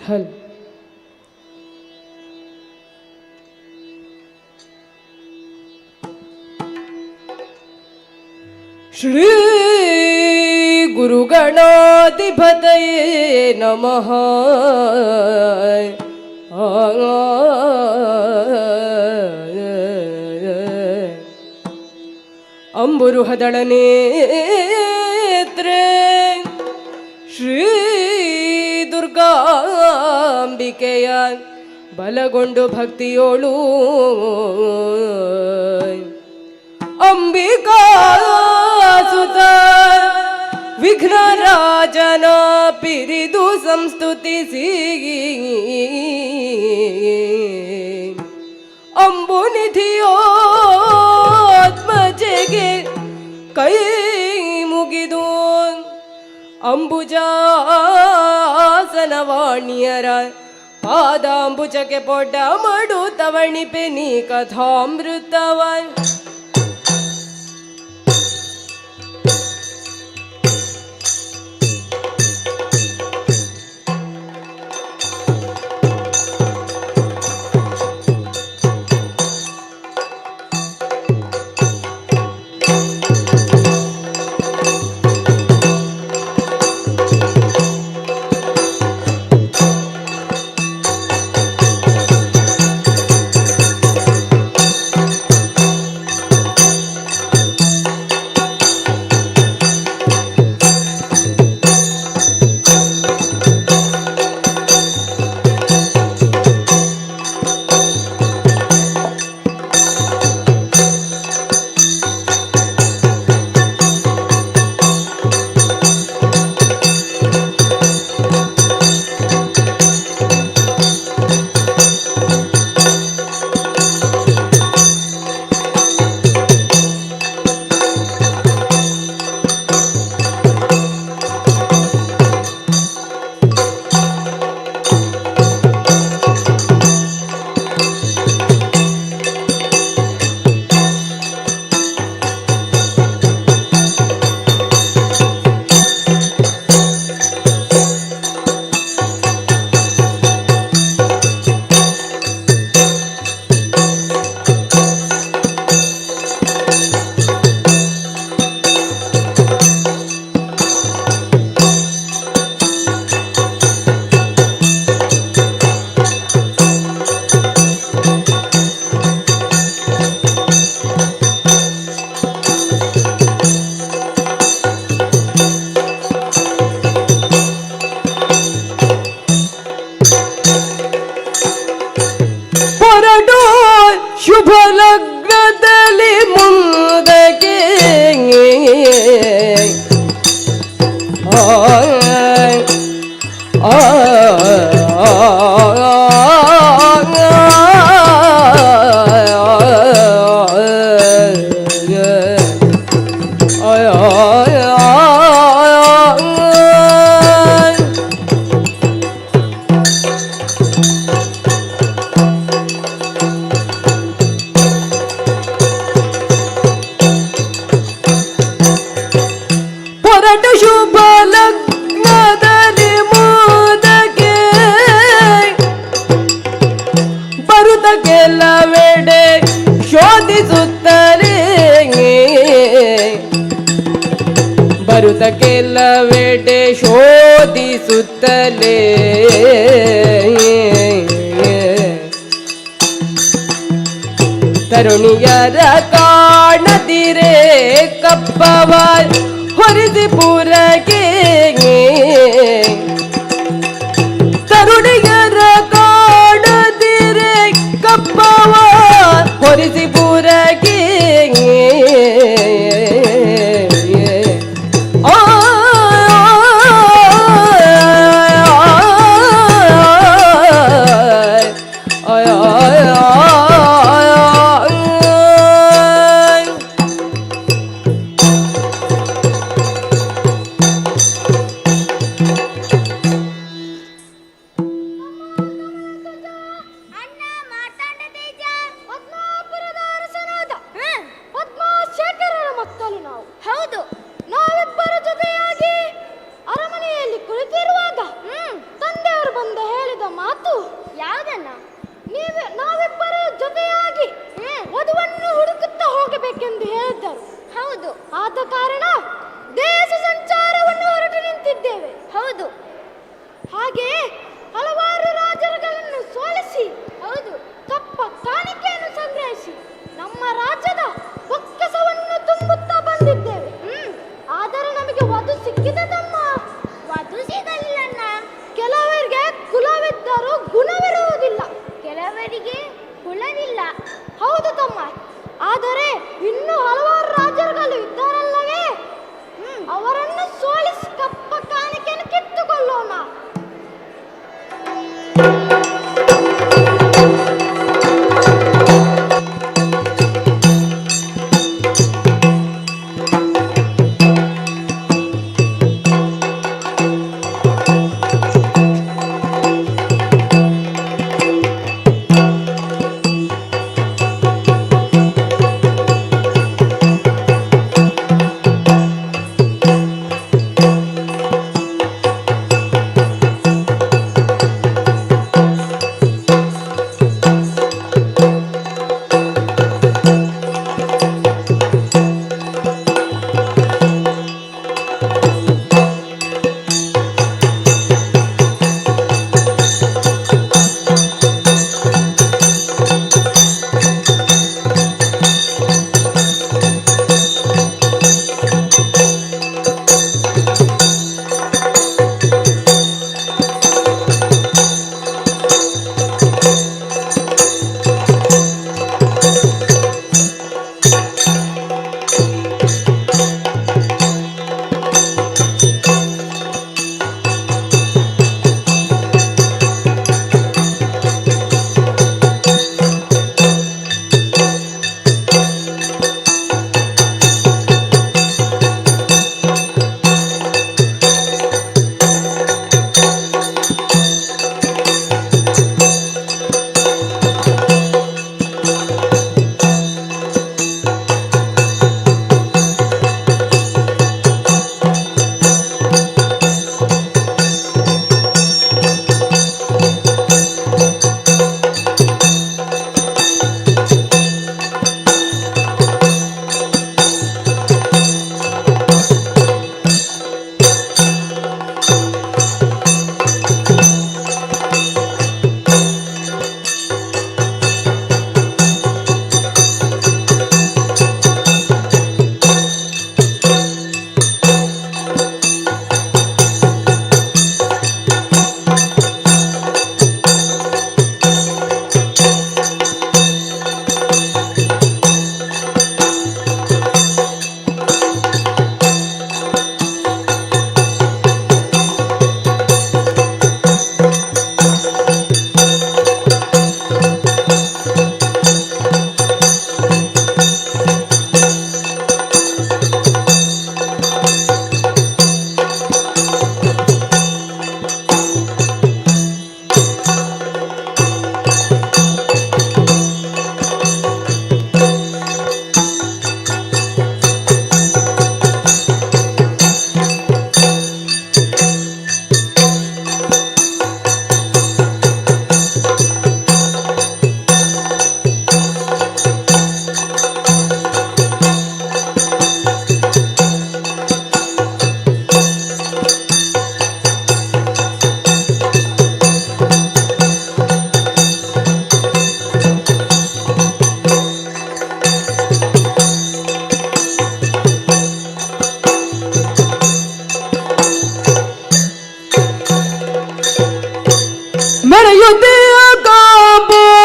ಹಲ್ ಶ್ರೀ ಗುರುಗಣಾಧಿಪತಯೇ ನಮಃ. ಅಂಬುರುಹದಳನೇತ್ರೇ ಶ್ರೀ ದುರ್ಗಾಂಬಿಕೆಯ ಬಲಗೊಂಡು ಭಕ್ತಿಯೋಳು ಅಂಬಿಕಾ ಸುತ ವಿಘ್ನರಾಜನ ಪಿರಿದು ಸಂಸ್ತುತಿಸಿ ಅಂಬುನಿಧಿಯೋತ್ಮಜೆಗೆ ಕೈ ಮುಗಿದು ಅಂಬುಜಾಸನವಾಣಿಯರ ಪಾದಾಂಬುಜಕ್ಕೆ ಪೊಡ್ಡ ಮಡು ತವಣಿಪೆ ನೀ ಕಥಾಮೃತವ ಲೋಕದ ಕೆಲವೆಡೆ ಶೋಧಿಸುತ್ತಲೇ ತರುಣಿಯರ ಕಾಣದಿರೆ ಕಪ್ಪವ ಹೊರದಿ ಪುರಗೆ ತರುಣಿಯರ ಕಾಣದಿರೆ ಕಪ್ಪವ ಹೊರದಿ ಪುರಗೆ ಮೆರೆಯುತ್ತೀಯ ಕಾಂಬೋಜಪುರದೊಳು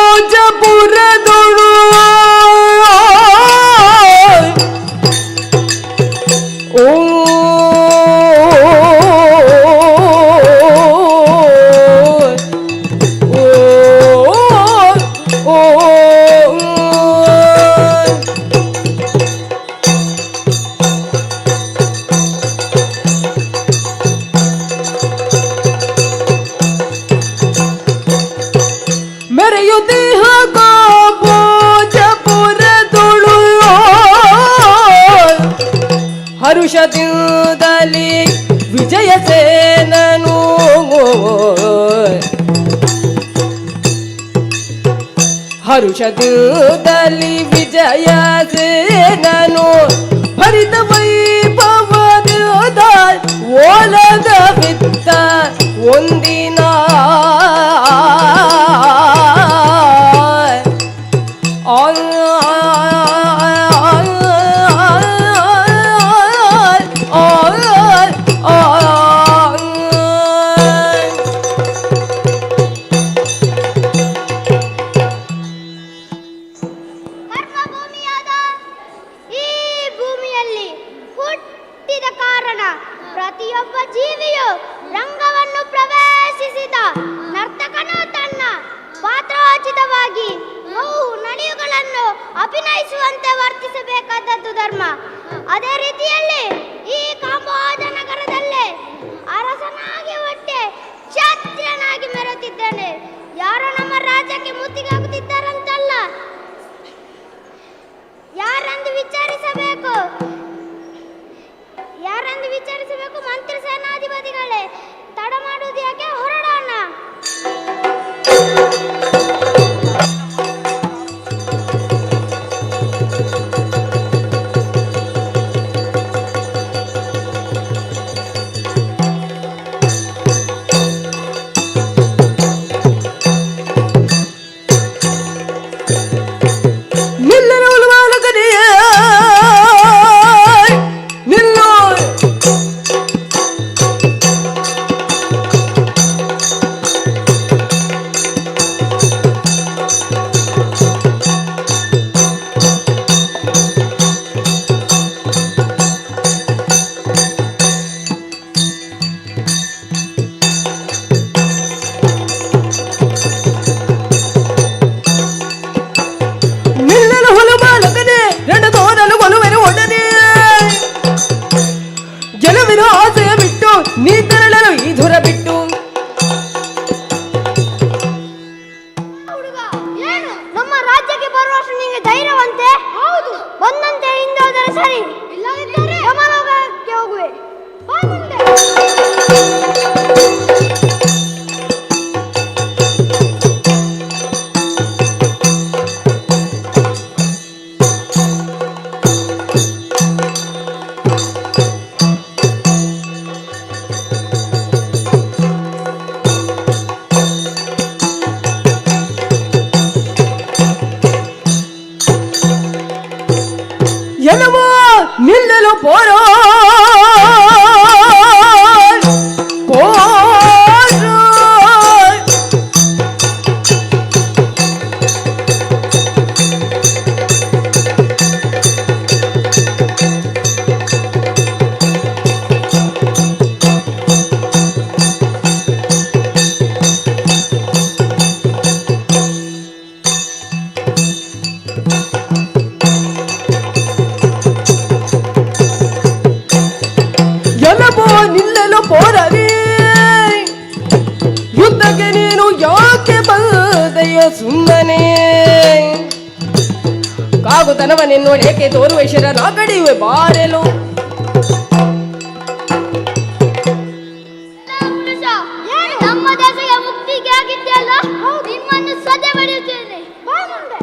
ಓ ಮೆರೆಯುತ್ತೀಹ ಕಾಂಬೋಜಪುರದೊಳು ಹರುಷದಿಂದಲಿ ವಿಜಯ ಸೇನನು ಹರುಷದಿಂದಲಿ ವಿಜಯ ಸೇನನು ಹರಿತ ವೈಭವದ ಓಲದ ವಿತ್ತ ಒಂದಿನ ಈ ಭೂಮಿಯಲ್ಲಿ ಹುಟ್ಟಿದ ಕಾರಣ ಪ್ರತಿಯೊಬ್ಬ ಜೀವಿಯು ರಂಗವನ್ನು ಪ್ರವೇಶಿಸಿದ ನರ್ತಕನು ತನ್ನ ಪಾತ್ರೋಚಿತವಾಗಿ ನೋವು ನಡೆಯುಗಳನ್ನು ಅಭಿನಯಿಸುವಂತೆ ವರ್ತಿಸಬೇಕಾದದ್ದು ಧರ್ಮ. ಅದೇ ರೀತಿಯಲ್ಲಿ ಈ ಕಾಂಬೋಜ ನಗರದಲ್ಲೇ ಅರಸನಾಗಿ ಹೊಟ್ಟೆ ಕ್ಷತ್ರಿಯನಾಗಿ ಮೆರೆಯುತ್ತಿದ್ದೇನೆ. ಯಾರೋ ನಮ್ಮ ರಾಜ್ಯಕ್ಕೆ ಮುತ್ತಿಗಾಗುತ್ತಿದ್ದಾರಂತಲ್ಲ, ಯಾರೆಂದು ವಿಚಾರಿಸಬೇಕು ಮಂತ್ರಿ ಸೇನಾಧಿಪತಿಗಳೇ. ತಡ ಮಾಡುವುದು ಯಾಕೆ, ಹೊರಡೋಣ. ಗೆಲುವಿನ ಆಸೆಯ ಬಿಟ್ಟು ನೀ ತೆರಳಲು ಈ ಧುರ ಬಿಟ್ಟು ನಮ್ಮ ರಾಜ್ಯಕ್ಕೆ ಬರುವಷ್ಟು ನಿಮಗೆ ಧೈರ್ಯವಂತೆ? ಹೌದು, ಬಂದಂತೆ ಹಿಂದೆ ಹೋದರೆ ಸರಿ, ಇಲ್ಲದಿದ್ದರೆ ಯಮಲೋಕಕ್ಕೆ ಹೋಗುವೆ. ಬಾ ಮುಂದೆ. ಎಲವೋ ನಿಲ್ಲಲು ಪೋರೋ ನಿಲ್ಲಲು ಪೋರವೇ, ಯುದ್ಧಕ್ಕೆ ನೀನು ಯಾಕೆ ಬಂದೆಯ ಸುಮ್ಮನೆ? ಕಾಗುತನವನ್ನೆನ್ನೋಡೇಕೆ ತೋರುವ ಶರನ ಕಡಿಯುವೆ ಬಾರೆಲು. ನಮ್ಮ ದೇಶಕ್ಕೆ ಮುಕ್ತಿಗೆ ಆಗಿದ್ದೆಯಲ್ಲ, ನಿಮ್ಮನ್ನು ಸದೆ ಬಡಿಯುತ್ತೇನೆ. ಬಾ ಮುಂದೆ.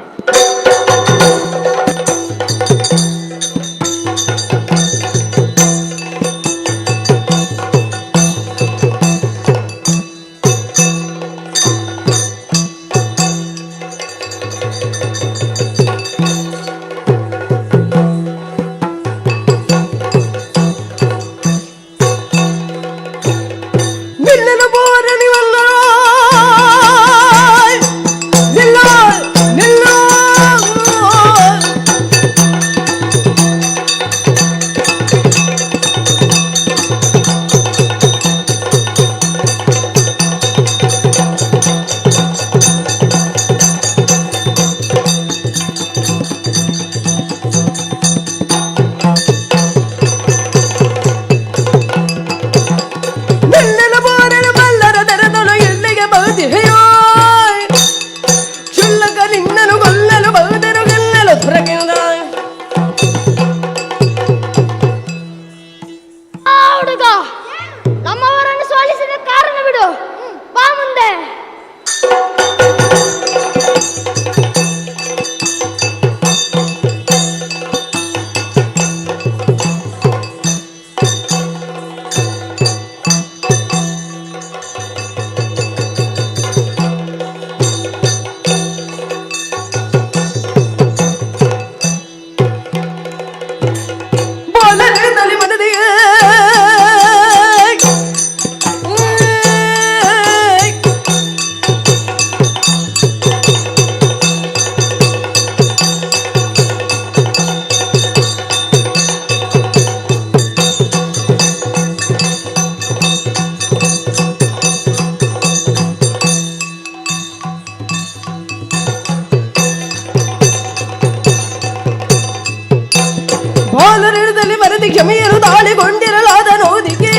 ಕ್ಷಮೆಯರು ತಾಳಿಕೊಂಡಿರಲಾದ ನೋದಿಗೆ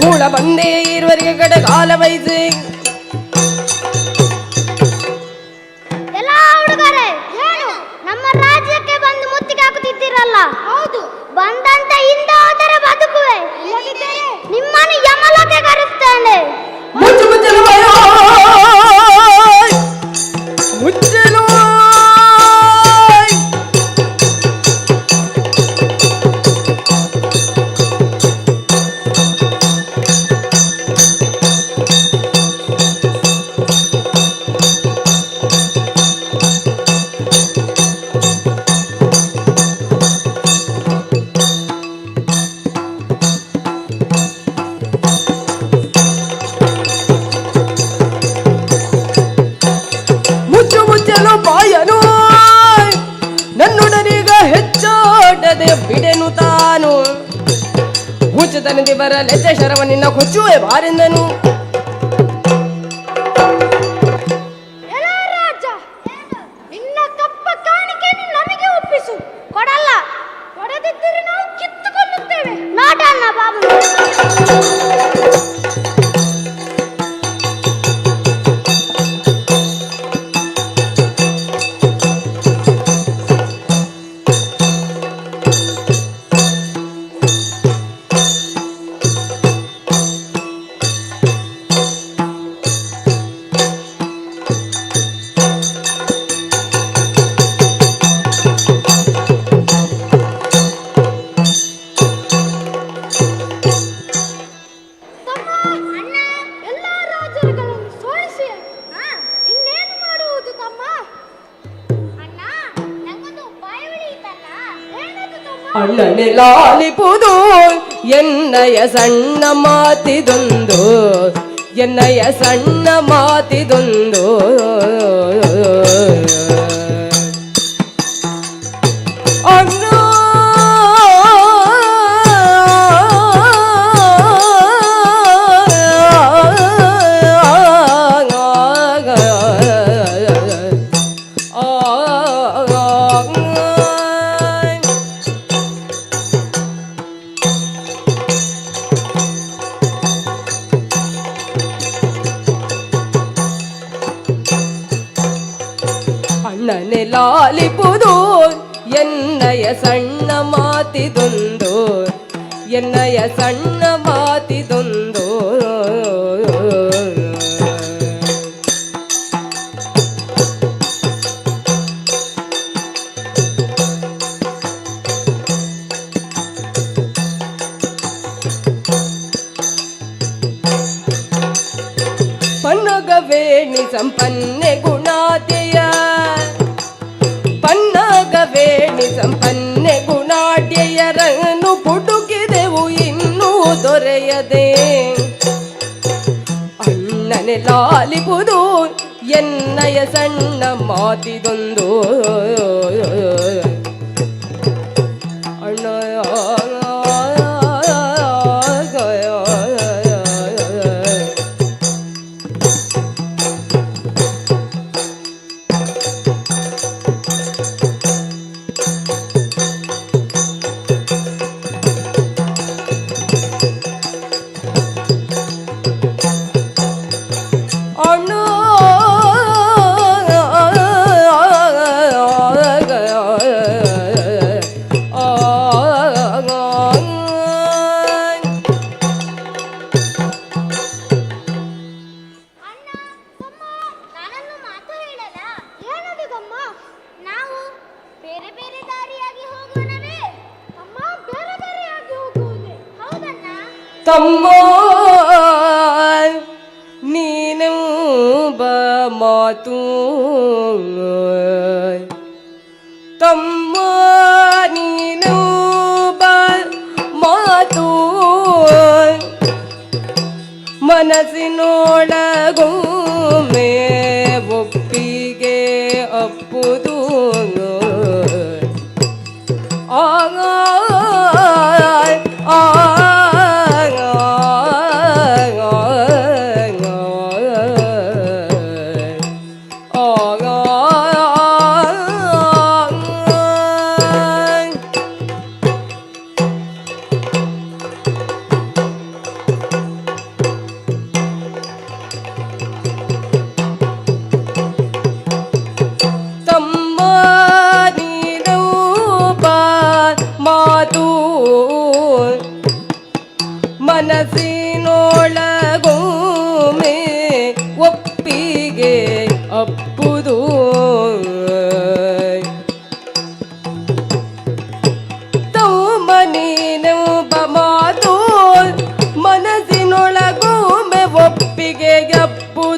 ಹೂಳ ಬಂದೇ ಇರುವರಿಗೆ ಕಡೆಗಾಲ ವಹಿಸಿ ಎಲ್ಲ ಹುಡುಗರೇ ಏನು ನಮ್ಮ ರಾಜ್ಯಕ್ಕೆ ಬಂದು ಮುತ್ತಿಗೆ ಹಾಕುತ್ತಿದ್ದೀರಲ್ಲ? ಹೌದು, ಬಂದಂತ ಹಿಂದೆ ಹೋದರೆ ಬದುಕುವೆ, ನಿಮ್ಮನ್ನು ಯಮಲೋಕೆ ಕರೆಸ್ತೇನೆ. ಮುಚ್ಚು ಮುಚ್ಚಲು ಮುಚ್ಚಲು ಬಾಯನು ನನ್ನೊಡನೀಗ ಹೆಚ್ಚಾಡದೆ ಬಿಡೆನು ತಾನು ಹುಚ್ಚತನದಿ ಬರಲೆಚ್ಚ ಶರವ ನಿನ್ನ ಕೊಚ್ಚುವೆ ಬಾರೆಂದನು. ರಾಜ, ನಿನ್ನ ಕಪ್ಪ ಕಾಣಿಕೆಯನ್ನು ನಮಗೆ ಒಪ್ಪಿಸು. ಕೊಡಲ್ಲ, ಕೊಡದಿದ್ದರೆ ನಾವು ಕಿತ್ತುಕೊಳ್ಳುತ್ತೇವೆ. ನೋಡಣ್ಣ ಬಾಬು. ಅಣ್ಣನೆ ಲಾಲಿಪುದು ಎನ್ನಯ ಸಣ್ಣ ಮಾತಿದೊಂದು, ಎನ್ನಯ ಸಣ್ಣ ಮಾತಿದೊಂದು. ಅಣ್ಣ ಅಣ್ಣನೆ ಲಾಲಿಪುದು ಎನ್ನಯ ಸಣ್ಣ ಮಾತಿದೊಂದು, ಎನ್ನಯ ಸಣ್ಣ ಮಾತಿದೊಂದು. ಪನ್ನಗವೇಣಿ ಸಂಪನ್ನೆ ಗುಣಾತೆಯ, ಪನ್ನಗವೇಣಿ ಸಂಪನ್ನೆ ಗುಣಾಢ್ಯಯರನ್ನು ಪುಟುಕಿದೆವು ಇನ್ನೂ ದೊರೆಯದೆ. ಅಣ್ಣನೆ ಲಾಲಿಪುದು ಎನ್ನಯ ಸಣ್ಣ ಮಾತಿದೊಂದು. ಅಣ್ಣ ತಮ್ಮ ನೀನೆಂಬ ಮಾತು, ತಮ್ಮ ನೀನೆಂಬ ಮಾತು ಮನಸ್ಸಿನೊಳಗೊಮ್ಮೆ ಒಪ್ಪಿಗೆ ಅಪ್ಪುದು. ಆಗ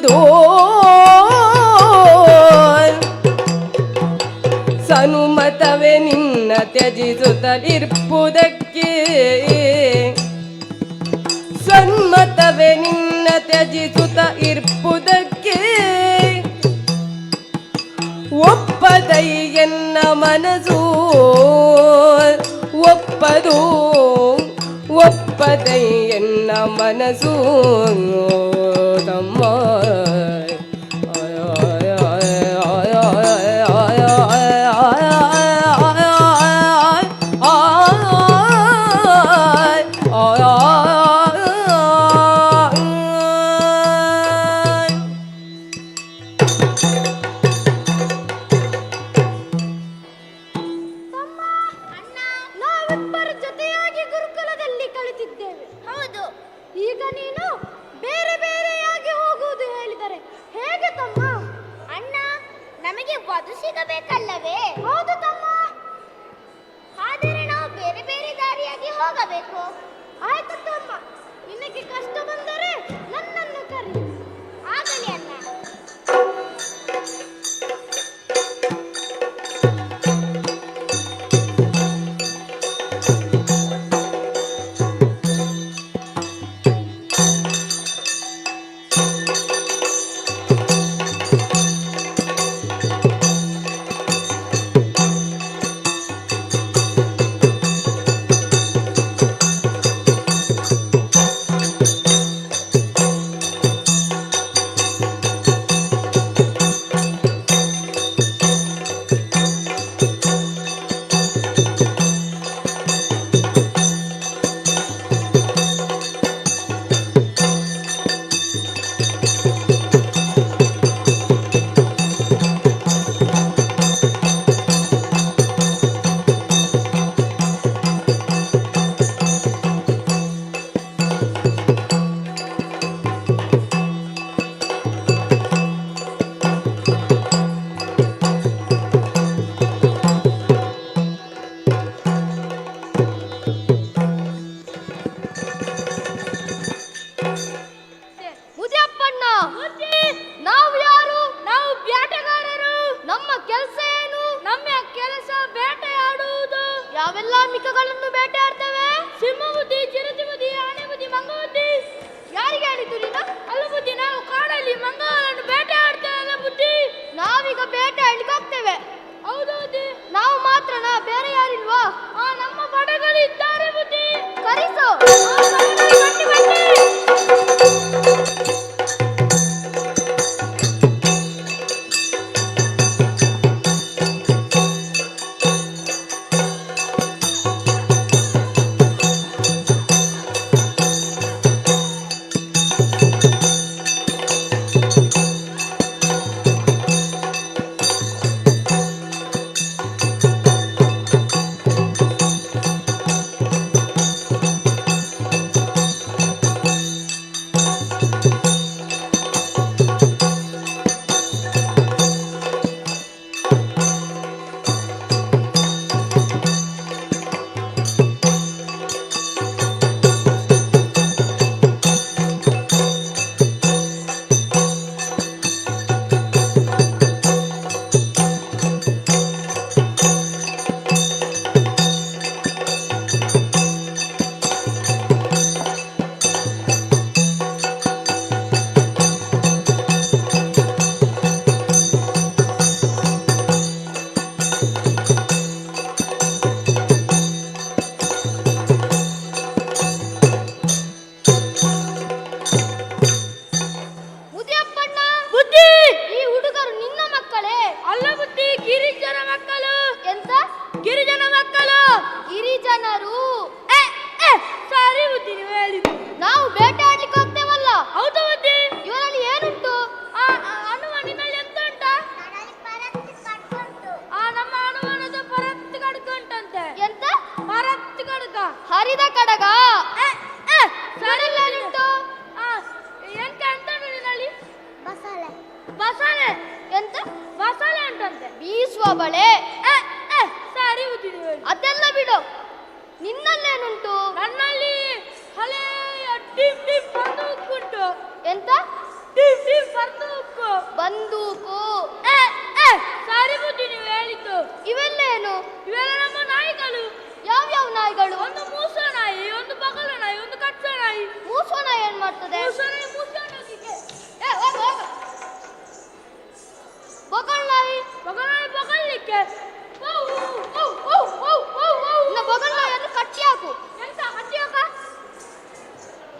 ಇರುವುದು ಸನುಮತವೇ ನಿನ್ನ ತ್ಯಜಿಸುತ್ತಲಿರುವುದಕ್ಕೆ ಸನ್ಮತವೇ ನಿನ್ನ ತ್ಯಜಿಸುತ್ತ ಇರುವುದಕ್ಕೆ ಒಪ್ಪದೈ ಎನ್ನ ಮನಸ್ಸು ಒಪ್ಪದು ಒಪ್ಪದೈ ಎನ್ನ ಮನಸ್ಸು ತಮ್ಮ ನಾವಿಬ್ಬರು ಜೊತೆಯಾಗಿ ಗುರುಕುಲದಲ್ಲಿ ಕಲಿತಿದ್ದೇವೆ. ಹೌದು. ಈಗ ನೀನು ಬೇರೆ ಬೇರೆಯಾಗಿ ಹೋಗುವುದು ಹೇಳಿದರೆ ಹೇಗೆ ತಮ್ಮ? ಅಣ್ಣ, ನಮಗೆ ವಧು ಸಿಗಬೇಕಲ್ಲವೇ? ಹೌದು ತಮ್ಮ. ಆದರೆ ನಾವು ಬೇರೆ ಬೇರೆ ದಾರಿಯಾಗಿ ಹೋಗಬೇಕು. ಆಯ್ತು ತಮ್ಮ, ನಿನಗೆ ಕಷ್ಟ ಬಂದರೆ ನನ್ನನ್ನು ಕರಿ. ಆಗಲಿ ಅಣ್ಣ. ಮುದಿಯಪ್ಪಣ್ಣ, ನಾವು ಯಾರು? ನಾವು ಬೇಟೆಗಾರರು. ನಮ್ಮ ಕೆಲಸ ಏನು? ನಮ್ಮ ಕೆಲಸ ಬೇಟೆಯಾಡುವುದು. ಯಾವೆಲ್ಲ ಮಿಕ್ಕಗಳನ್ನು ಬೇಟೆಯಾಡ್ತೇವೆ? ಸಿಂಹ ಬುದ್ಧಿ, ಚಿರತೆ ಬುದ್ಧಿ, ಆನೆ ಬುದ್ಧಿ, ಮಂಗ ಬುದ್ಧಿ. ಯಾರಿಗೆ ಹೇಳಿದ್ದು ನೀನು? ಅಲ್ಲ ಬುದ್ಧಿ, ನಾವು ಕಾಡಲ್ಲಿ ಮಂಗಗಳನ್ನು ಬೇಟೆಯಾಡ್ತೇವಲ್ಲ ಬುದ್ಧಿ. ನಾವೀಗ ಬೇಟೆಯಾಡ್ಲಿಕ್ಕೆ ಹೋಗ್ತೇವೆ. ಹೌದು ಬುದ್ಧಿ. ನಾವು ಮಾತ್ರನಾ? ಬೇರೆ ಯಾರಿಲ್ವಾ? ನಮ್ಮ ಪಡೆಗಳು ಇದ್ದಾರೆ ಬುದ್ಧಿ. ಕರೆಸು. ಬನ್ನಿ ಬನ್ನಿ. ಬೀಸುವ ಬಳೆ ಸಾರಿ ಅದೆಲ್ಲ ಬಿಡು. ನಿನ್ನಲ್ಲೇನುಂಟು? ನನ್ನಲ್ಲಿ ಹಳೆಯ ಟಿಪ್ ಟಿಪ್ ಬಂದೂಕ್ ಉಂಟು. ಎಂತ? ಬಂದೂಕು ಸಾರಿ ಬುದ್ಧಿ ನೀವು ಹೇಳಿದ್ದು. ಇವೆಲ್ಲೇನು? ಇವೆಲ್ಲ ನಮ್ಮ ನಾಯಿಗಳು. ಯಾವ್ಯಾವ ನಾಯಿಗಳು? ಒಂದು ಮೂಸ ನಾಯಿ, ಒಂದು ಬಗಲ ನಾಯಿ, ಒಂದು ಕಚ್ಚ ನಾಯಿ. ಮೂಸ ನಾಯಿ ಏನ್ ಮಾಡ್ತದೆ? ಬಗಲ್ ನಾಯಿ ಬಗಲಿಕ್ಕೆ. ಬಗಲ್ ನಾಯಿಯನ್ನು ಕಚ್ಚಿ ಹಾಕು. ಎಂತ ಕಚ್ಚಿ ಹಾಕ?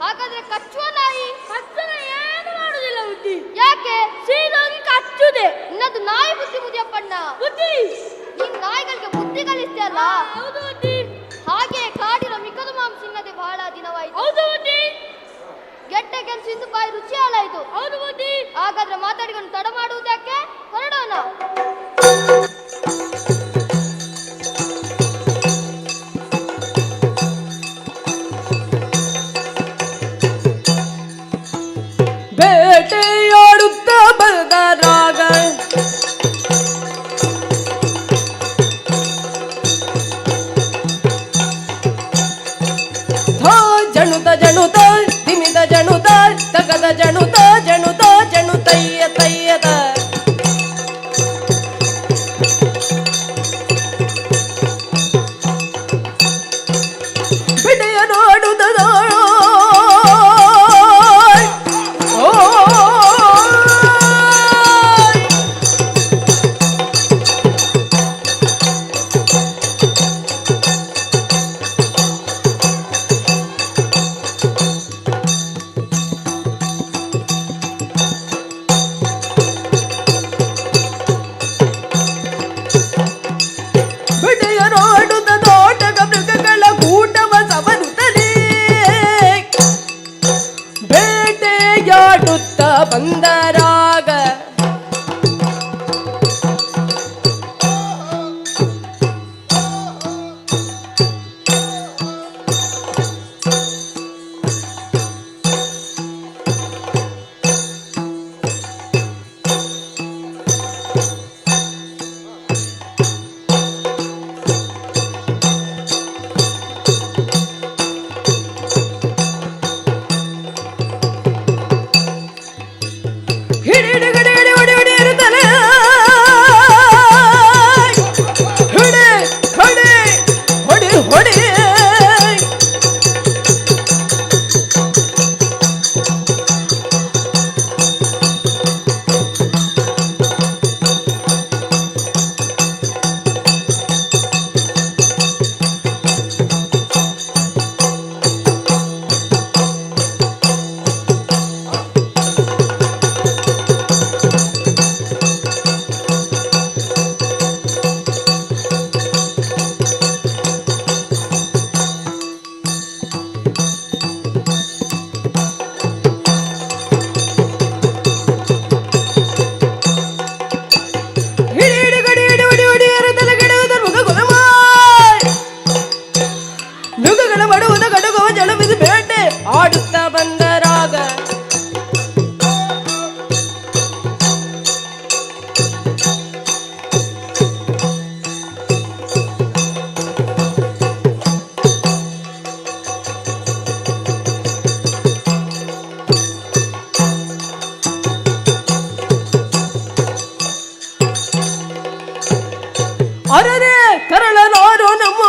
ಹಾಗಾದ್ರೆ ಕಚ್ಚುವ ನಾಯಿ ಏನು ಮಾಡುದಿಲ್ಲ ಬುದ್ಧಿ. ಯಾಕೆ? ಸೀದಾಗಿ ಕಚ್ಚುದೆ. ಇನ್ನದು ನಾಯಿ ಬುದ್ಧಿ ಮುದಿಯಪ್ಪಣ್ಣ. ಬುದ್ಧಿ ನೀನ್ ನಾಯಿಗಳಿಗೆ ಬುದ್ಧಿ ಕಲಿಸ್ತೀಯಲ್ಲ. ಹೌದು ಬುದ್ಧಿ. ಹಾಗೆ ಕಾಡಿನ ಮಿಕ್ಕದ ಮಾಂಸ ತಿನ್ನದೆ ಬಹಳ ದಿನವಾಯಿತು. ಹೌದು ಬುದ್ಧಿ. ಗೆಡ್ಡೆ ಗೆಣಸು ಇಂದು ಬಾಯಿ ರುಚಿ ಹಾಳಾಯ್ತು. ಹೌದು ಬುದ್ಧಿ. ಹಾಗಾದ್ರೆ ಮಾತಾಡಿಕೊಂಡು ತಡ ಮಾಡುವುದಕ್ಕೆ ಹೊರಡೋಣ. ಬೇಟೆಯಾಡುತ್ತ ಬಂದರಾಗ ಜಣುತ ಜಣುತ ತಿಮಿದ ಜಣುತ ತಗದ ಜಣುತ ಜಣುತ ಜಣುತಯ್ಯ ತಯ್ಯದ ಬಿಡೆಯ ನೋಡುತ್ತ ಬಂದರಾಗ ಆಡುತ್ತ ಬಂದರಾಗ ಅರರೆ ಕರಳನಾರು ನಮ್ಮ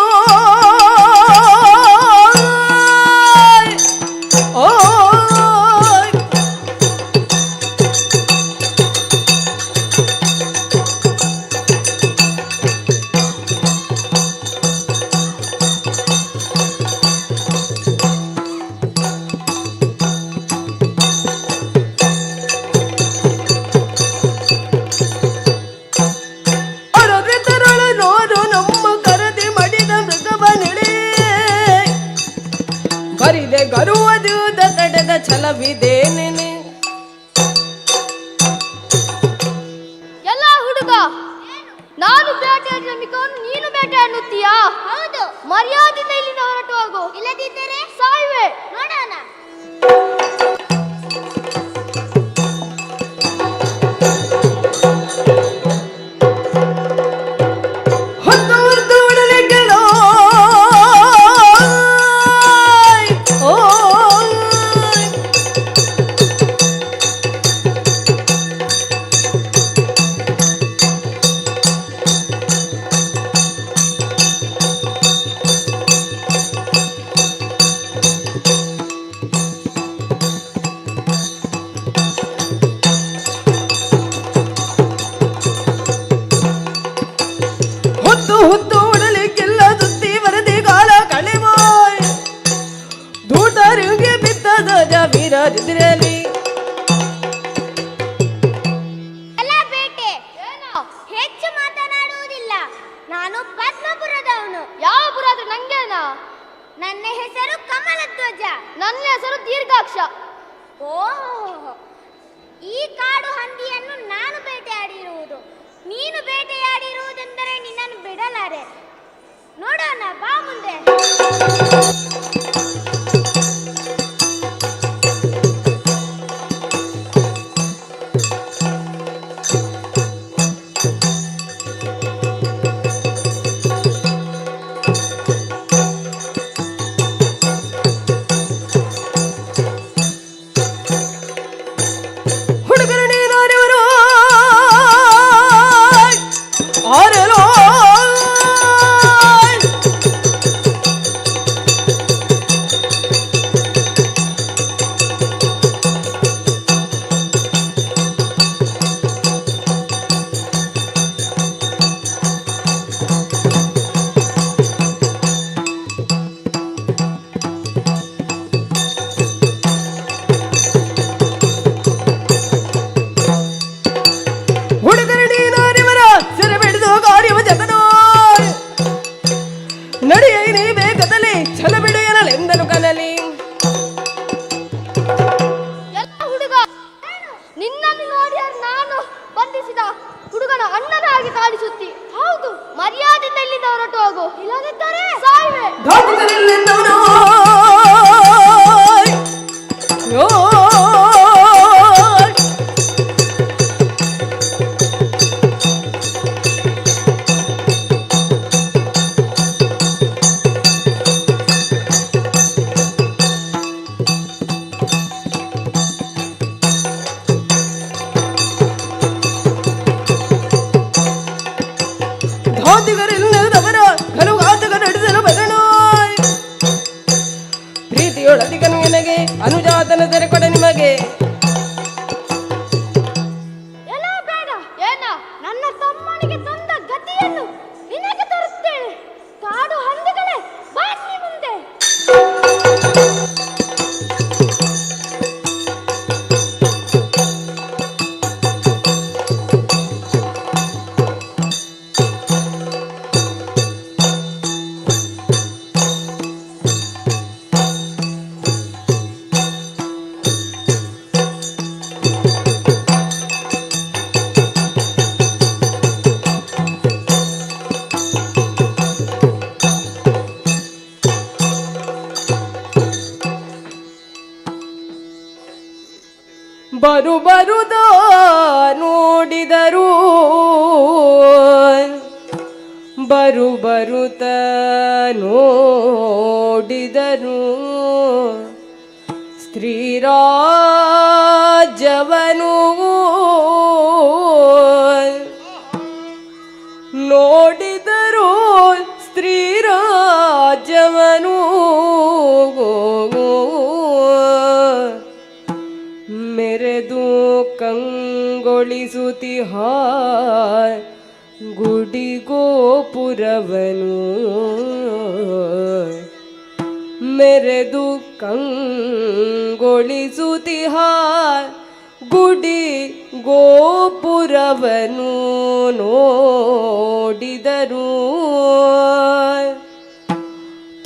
ಬರಿದೆ ಗರುವದೂದ ತಡೆದ ಛಲವಿದೇನೆ. ಎಲ್ಲ ಹುಡುಗ ನಾನು ಬೇಟೆಯಾಡಿದ ಮಿಕ್ಕವನ್ನು ನೀನು ಬೇಟೆಯಾಡುತ್ತೀಯಾ? ಹೌದು. ಮರ್ಯಾದೆಯಿಂದ ಇಲ್ಲಿಂದ ಹೊರಟು ಹೋಗು, ಇಲ್ಲದಿದ್ದರೆ ಸಾಯುವೆ. ನೋಡೋಣ. ನೀನು ಬೇಟೆಯಾಡಿರುವುದೆಂದರೆ ನಿನ್ನನ್ನು ಬಿಡಲಾರೆ. ನೋಡೋಣ, ಬಾ ಮುಂದೆ. ಅನುಜಾತನ ತೆರೆಕೊಡ ನಿಮಗೆ. ನನ್ನ ತಮ್ಮನಿಗೆ ತಂದ ಗತಿಯನ್ನು ನಿನಗೆ ತರುತ್ತೇನೆ. ಕಾಡು ಹಂದಿಗಳೇ, ಬನ್ನಿ ಮುಂದೆ. ಬರು ಬರುದ ನೋಡಿದರು, ಬರು ಬರುತ ನೋಡಿದರು, ಸ್ತ್ರೀರಾಜ್ಯವನು ನೋಡಿದರು, ಸ್ತ್ರೀರಾಜ್ಯವನು ಮೆರೆದು ಕಂಗೊಳಿಸುತ್ತಿಹ ಗುಡಿಗೋಪುರವನು, ಮೆರೆದು ಕಂಗೊಳಿಸುತ್ತಿಹ ಗುಡಿ ಗೋಪುರವನು ನೋಡಿದರು,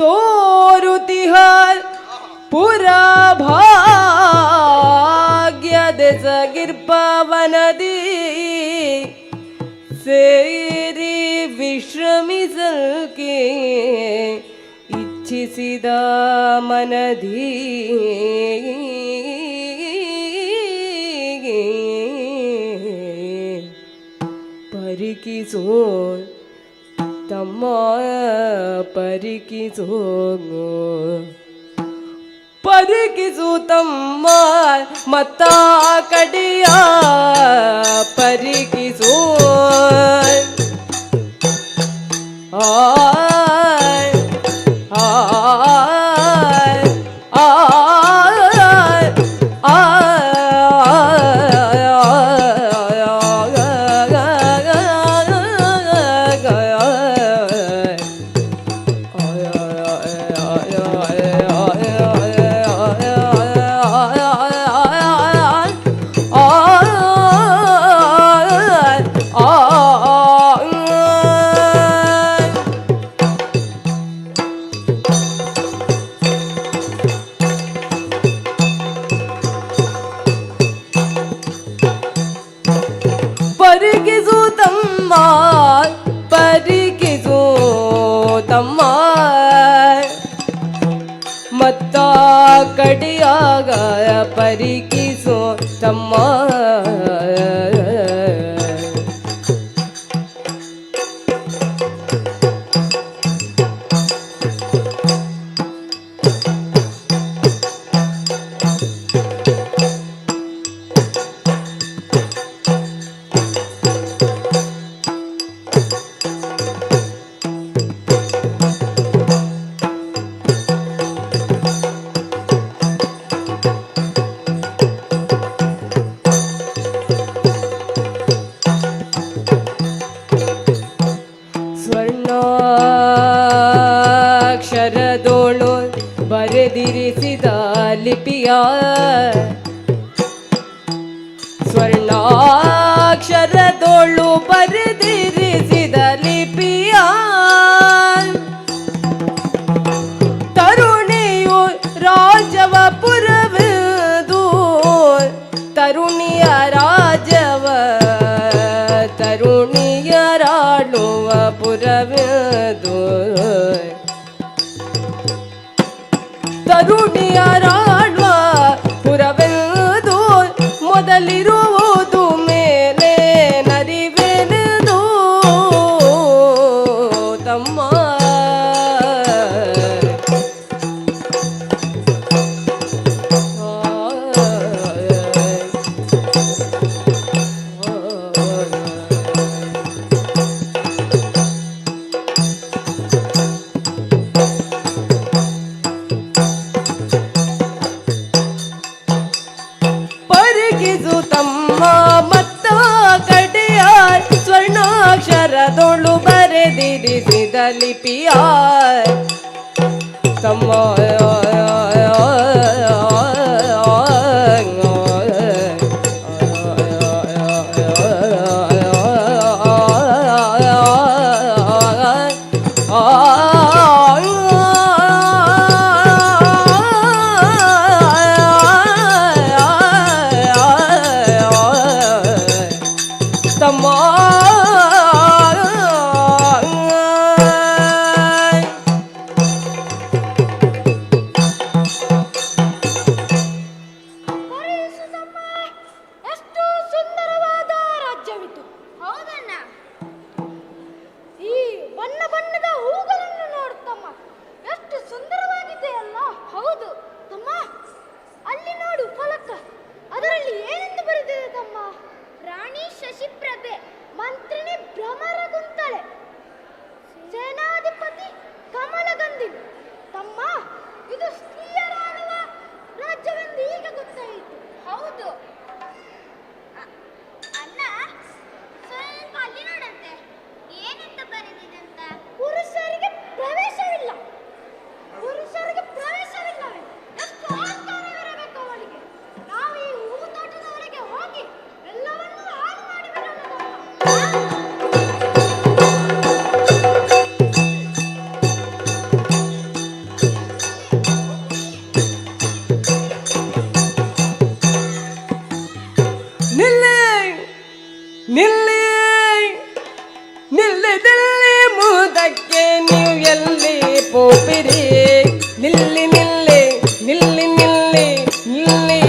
ತೋರುತಿಹ ಪುರಭಾಗ್ಯದ ಸಗಿರ್ಪವನದಿ ಸೇರಿ ವಿಶ್ರಮಿಸಲ್ಕೆ ಇಚ್ಛಿಸಿದ ಮನದಿ ಪರಿಕಿಸೋ ತಮ್ಮ ಪರಿಕಿಸೋ ಪರಿಕಿಸು ತಮ್ಮ ಮತ್ತ ಕಡಿಯ ಪರಿಕಿಸು ಪರಿಕಿಸು ತಮ್ಮ ಪರಿಕಿಸು ತಮ್ಮ ಮತ್ತ ಕಡಿಯಾಗ ಪರಿಕಿಸು ತಮ್ಮ ಸ್ವರ್ಣಾಕ್ಷರದೋಳು ಬರೆದಿರಿಸಿದ ಲಿಪಿಯ ಸ್ವರ್ಣಾಕ್ಷರದೋಳು ಬರೆದಿರಿಸಿದ ಲಿಪಿಯ ತರುಣಿಯು ರಾಜವ ಪುರವುದು ತರುಣಿಯ ರಾಜವ ತರುಣಿಯರಾಳುವ ಪುರವುದು ತರುಣಿಯರಾಳುವ ಪುರವೆಂದು ಮೊದಲಿರುವುದು ಮೇಲೆ ನರಿವೆನೆದು ತಮ್ಮ ಪರಿಗಿಸು ತಮ್ಮ ಮತ್ತ ಕಡೆಯ ಸ್ವರ್ಣಾಕ್ಷರದೊಳು ಬರೆದಿರಿಸಿದ ಲಿಪಿಯ ತಮ್ಮ ಎಷ್ಟು ಸುಂದರವಾದ ರಾಜ್ಯವಿತು. ಹೌದಣ್ಣ. ಈ ಬಣ್ಣ ಬಣ್ಣದ ಹೂಗಳನ್ನು ನೋಡುತ್ತಮ್ಮ, ಎಷ್ಟು ಸುಂದರವಾಗಿದೆ ಅಲ್ಲ. ಹೌದು ತಮ್ಮ, ಅಲ್ಲಿ ನೋಡು ಫಲಕ, ಅದರಲ್ಲಿ ಏನೆಂದು ಬರೆದಿದೆ ತಮ್ಮ? ರಾಣಿ ಶಶಿಪ್ರಭೆ, ಮಂತ್ರಿಣಿ ಭ್ರಮರಗುಂತಳೆ, ಸೇನಾಧಿಪತಿ ಕಮಲಗಂಧಿ. ತಮ್ಮ, ಇದು ಸ್ತ್ರೀಯರಾಳುವ ರಾಜ್ಯವೆಂದು ಈಗ ಗೊತ್ತಾಯಿತು. ಹೌದು ಅಣ್ಣ, ಸ್ವಲ್ಪ ಅಲ್ಲಿ ನೋಡಂತೆ ಏನೆಂತ ಬರೆದಿದಂತ. ಪುರುಷರಿಗೆ ಪ್ರವೇಶವಿಲ್ಲ, ಪುರುಷರಿಗೆ ಪ್ರವೇಶವಿಲ್ಲವೇ? ಎಷ್ಟು ಅಹಂಕಾರವಿರಬೇಕು ಅವಳಿಗೆ. ನಾವು ಈ ಹೂತೋಟದವರೆಗೆ ಹೋಗಿ ಎಲ್ಲವನ್ನೂ ಹಾಳು ಮಾಡಿ ಬರೋಣ. ನಿಲ್ಲಿ ನಿಲ್ಲಿ ನಿಲ್ಲಿದಿಲ್ಲಿ ಮುದಕ್ಕೆ ನೀವು ಎಲ್ಲಿ ಪೋಪಿರಿ. ನಿಲ್ಲಿ ನಿಲ್ಲಿ ನಿಲ್ಲಿ ನಿಲ್ಲಿ ನಿಲ್ಲಿ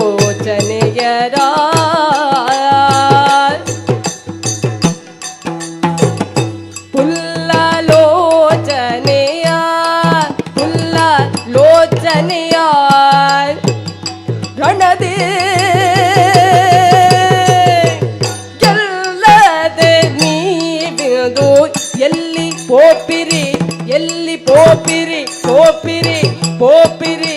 ಪುಲ್ಲಲೋಚನೆಯರ ಪುಲ್ಲಲೋಚನೆಯ ಪೋಪಿರಿ ಪೋಪಿರಿ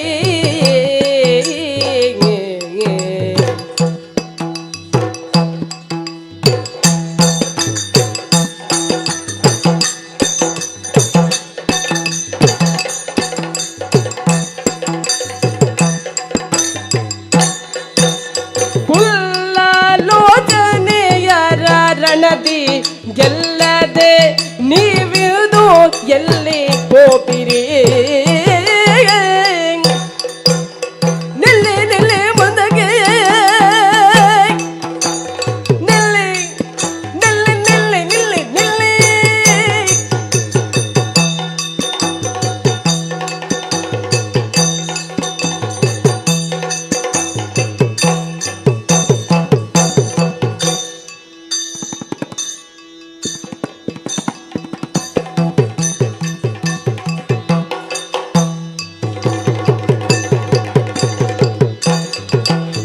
ಕುಲ್ಲಲೋಚನೆಯರ ರಣದಿ ಗೆಲ್ಲದೆ ನೀವಿದು ಎಲ್ಲಿ ಪೋಪಿರಿ ನಿಲ್ಲಿ ನಿಲ್ಲಿ ಮುಂದಕ್ಕೆ ನಿಲ್ಲಿ ನಿಲ್ಲಿ ನಿಲ್ಲಿ ನಿಲ್ಲಿ ನಿಲ್ಲಿ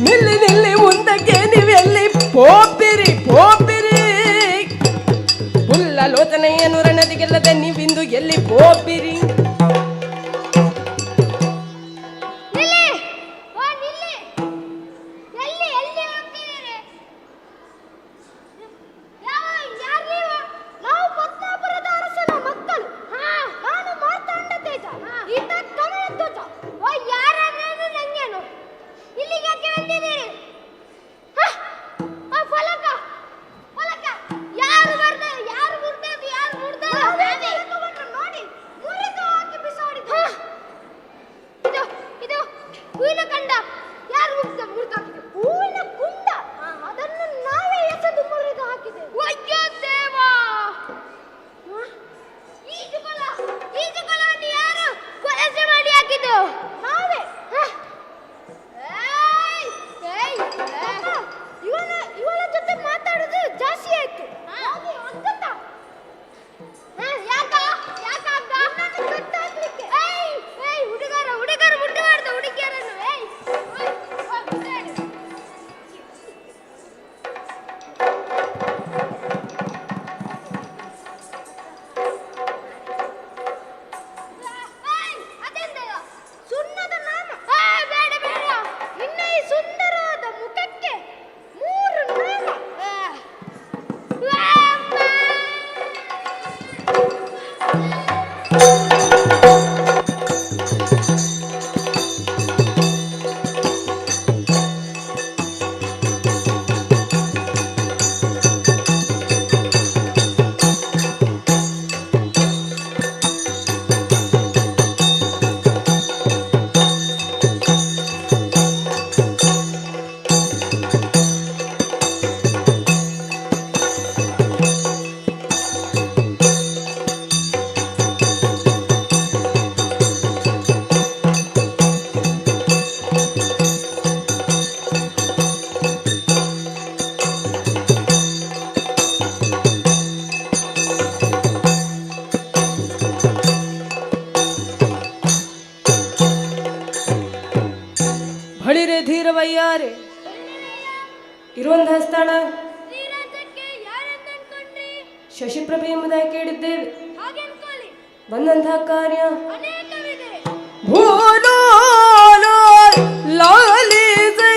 ನಿಲ್ಲಿ ನಿಲ್ಲಿ ಮುಂದಕ್ಕೆ ನೀವೆಲ್ಲಿ ಪೋಪಿರಿ ಪೋಪಿರಿ ಪುಲ್ಲಲೋಚನೆಯನ್ನು ರಣದಿಗೆಲ್ಲದೆ ನೀವಿಂದು ಎಲ್ಲಿ ಪೋಪಿರಿ ಬಳಿರೆ ಧೀರವಯ್ಯಾರೆ ಇರುವಂತಹ ಸ್ಥಳ ಶಶಿಪ್ರಭೆ ಎಂಬುದಾಗಿ ಕೇಳಿದ್ದೇವೆ. ಬಂದಂತಹ ಕಾರ್ಯ ಭೂಲೋಲ ಲಾಲಿಸೆ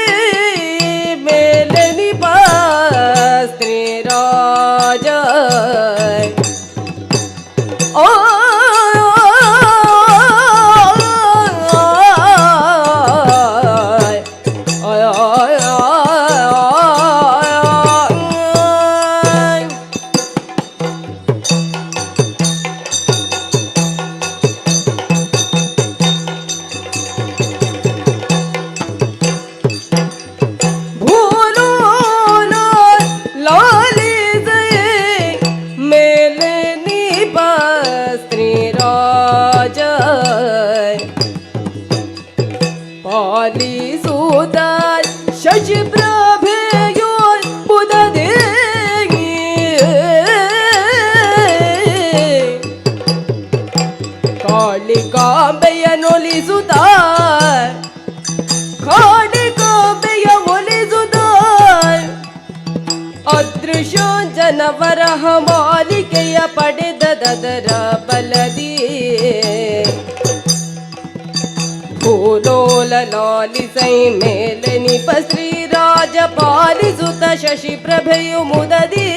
ಮೇಲೆ ನಿಪಾಸ್ತ್ರಿ ರಾಜ ಜನವರಹ ಮಾಲಿಕೆಯ ಪಡೆದದರ ಬಲದಿ ಭೂಲೋಲ ಲಾಲಿಸೈ ಮೇಲೆ ನಿಪ ಶ್ರೀರಾಜ ಪಾಲಿಸುತ್ತ ಶಶಿ ಪ್ರಭೆಯು ಮುದದಿ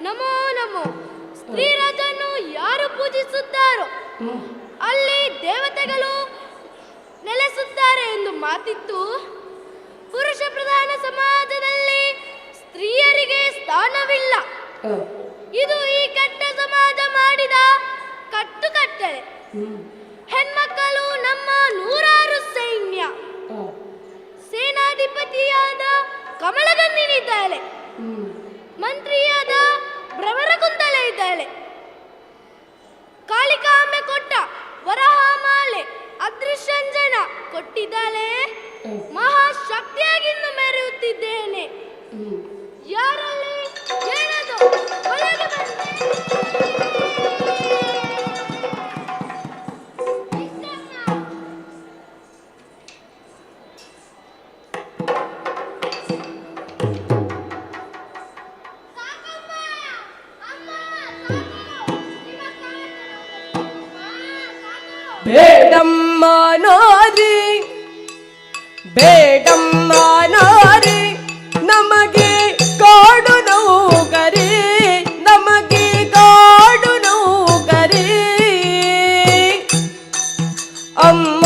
ನಮೋ ನಮೋ. ಶ್ರೀರಾಜನು ಯಾರು ಪೂಜಿಸುತ್ತಾರೋ ಅಲ್ಲಿ ದೇವತೆಗಳು ನೆಲೆಸುತ್ತಾರೆ ಎಂದು ಮಾತಿತ್ತು. ಪುರುಷ ಪ್ರಧಾನ ಸಮಾಜದಲ್ಲಿ ಸ್ತ್ರೀಯರಿಗೆ ಸ್ಥಾನವಿಲ್ಲ. ಇದು ಈ ಕೆಟ್ಟ ಸಮಾಜ ಮಾಡಿದ ಕಟ್ಟುಕಟ್ಟಳೆ. ಹೆಣ್ಮಕ್ಕಳು ನಮ್ಮ ನೂರಾರು ಸೈನ್ಯ. ಸೇನಾಧಿಪತಿಯಾದ ಕಮಲಗನ್ನಿನಿದ್ದಾಳೆ, ಮಂತ್ರಿಯಾದ ಭ್ರಮರಕುಂತಲೆ ಇದ್ದಾಳೆ, ಕಾಳಿಕಾಂಬೆ ಕೊಟ್ಟ ವರಹಮಾಲೆ ಅದೃಶ್ಯಂಜನ ಕೊಟ್ಟಿದ್ದಾಳೆ. ಮಹಾಶಕ್ತಿಯಾಗಿನ್ನು ಮೆರೆಯುತ್ತಿದ್ದೇನೆ. ಯಾರಲ್ಲಿ ಏನದು ಒಳಗೆ ಬೇಡಮ್ಮ ನಾರಿ ಬೇಡಮ್ಮ ನಾರಿ ನಮಗೆ ಕಾಡು ನೌಕರಿ, ನಮಗೆ ಕಾಡು ನೌಕರಿ. ಅಮ್ಮ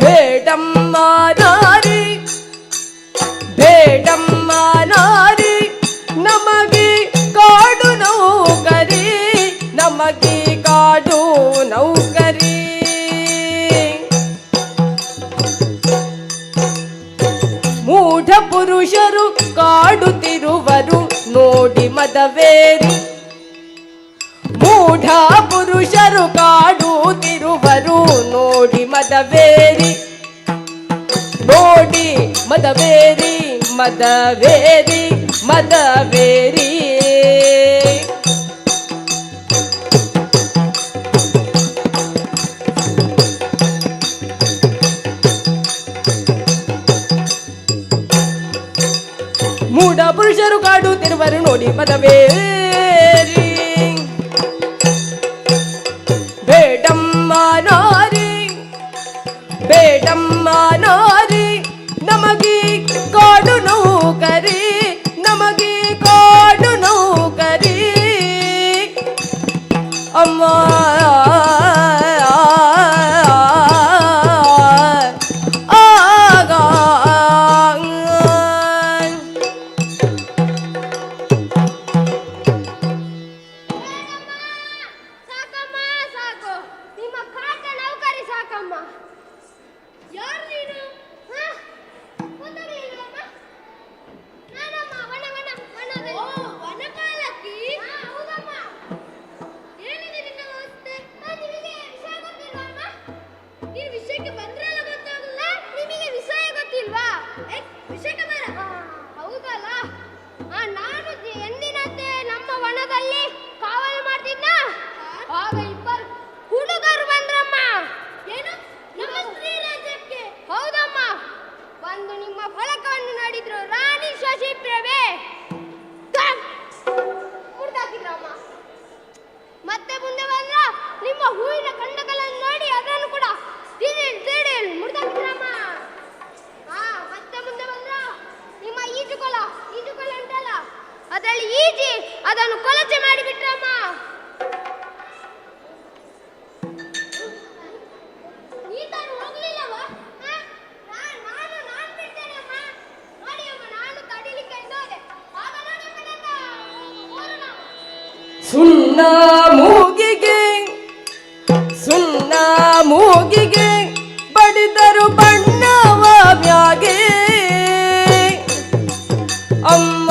ಬೇಡಮ್ಮ ನಾರಿ ಬೇಡಮ್ಮ ನಾರಿ ನಮಗೆ ಕಾಡು ನೌಕರಿ, ನಮಗೆ ಕಾಡು ನೌಕರಿ. ಮೂಢ ಪುರುಷರು ಕಾಡುತ್ತಿರುವರು ನೋಡಿ ಮದವೇರಿ, ಮೂಢ ಪುರುಷರು ಕಾಡುತ್ತಿರುವರು ನೋಡಿ ಮದವೇರಿ, ನೋಡಿ ಮದವೇರಿ ಮದವೇರಿ ಮದವೇರಿ. ಮೂಢ ಪುರುಷರು ಕಾಡುತ್ತಿರುವರು ನೋಡಿ ಮದವೇರಿ. ಬೇಡಮ್ಮ ನಾರಿ ಬೇಡಮ್ಮ ನಾರಿ ನಮಗೆ ಕಾಡು ನೌಕರಿ, ನಮಗೆ ಕಾಡು ನೌಕರಿ. ಅಮ್ಮ ಆಗ ಸಾಕಮ್ಮ ಸಾಕು, ನಿಮ್ಮ ಕಾಟ ನೌಕರಿ ಸಾಕಮ್ಮ. ಯಾರು ನೀನು? ಗೊತ್ತಾಗ್ಲಿಲ್ವಮ್ಮ? ನಾನಮ್ಮ ವನದಲ್ಲಿ. ಓ, ವನಪಾಲಕಿ? ಹೌದಮ್ಮ. ಏನಿದೆ ನಿನ್ನ ಅವಸ್ಥೆ? ನಿಮಗೆ ವಿಷಯ ಗೊತ್ತಿಲ್ವಮ್ಮ? ನೀನು ವಿಷಯಕ್ಕೆ ಬಂದ್ರಲ್ಲ ಗೊತ್ತಾಗಲ್ಲ, ನಿಮಗೆ ವಿಷಯ ಗೊತ್ತಿಲ್ವಾ? ವಿಷಯಕ್ಕೆ ಬರ. ಹೌದಲ್ಲ, ನಾನು ಎಂದಿನಂತೆ ನಮ್ಮ ವನದಲ್ಲಿ ಕಾವಲು ಮಾಡ್ತಿದ್ದ. ಆಗ ಇಬ್ಬರು ಹುಡುಗರು ಬಂದ್ರಮ್ಮ. ಏನು? ನಮ್ಮ ಶ್ರೀರಾಜ್ಯಕ್ಕೆ. ಹೌದಮ್ಮ. ಬಂದು ನಿಮ್ಮ ಫಲಕವನ್ನು ನೋಡಿದ್ರು ರಾಣಿ ಶಶಿಪ್ರಭೆ ಮುರಿದಾಕಿದ್ರಮ್ಮ. ಮತ್ತೆ ಮುಂದೆ ಬಂದ್ರ ನಿಮ್ಮ ಹೂವಿನ ಖಂಡಗಳನ್ನು ನೋಡಿ ಅದನ್ನು ಕೂಡ ತಿಳಿ ಮುರಿದಾಕಿದ್ರಮ್ಮ. ಮತ್ತೆ ಮುಂದೆ ಬಂದ್ರ ನಿಮ್ಮ ಈಜುಕೊಳ ಉಂಟಲ್ಲ, ಅದರಲ್ಲಿ ಈಜಿ ಅದನ್ನು ಕೊಳಚೆ ಮಾಡಿಬಿಟ್ರಮ್ಮ. ನೀತಾನು ಹೋಗ್ಲಿಲ್ಲವ? ನಾನು ಬಿಡ್ತೇನೆ ಅಮ್ಮ. ನೋಡಿ ಅಮ್ಮ, ನಾನು ತಡಿಲಿಕ್ಕೆ ಹೋದೆ. ಆಗ ನೋಡಿ ಅಮ್ಮ ನನ್ನ ಸುಣ್ಣ ಮೂಗಿಗೆ ಸುಣ್ಣ ಮೂಗಿಗೆ ಬಡಿದರು ಬಣ್ಣವ ಮ್ಯಾಗೆ. ಅಮ್ಮ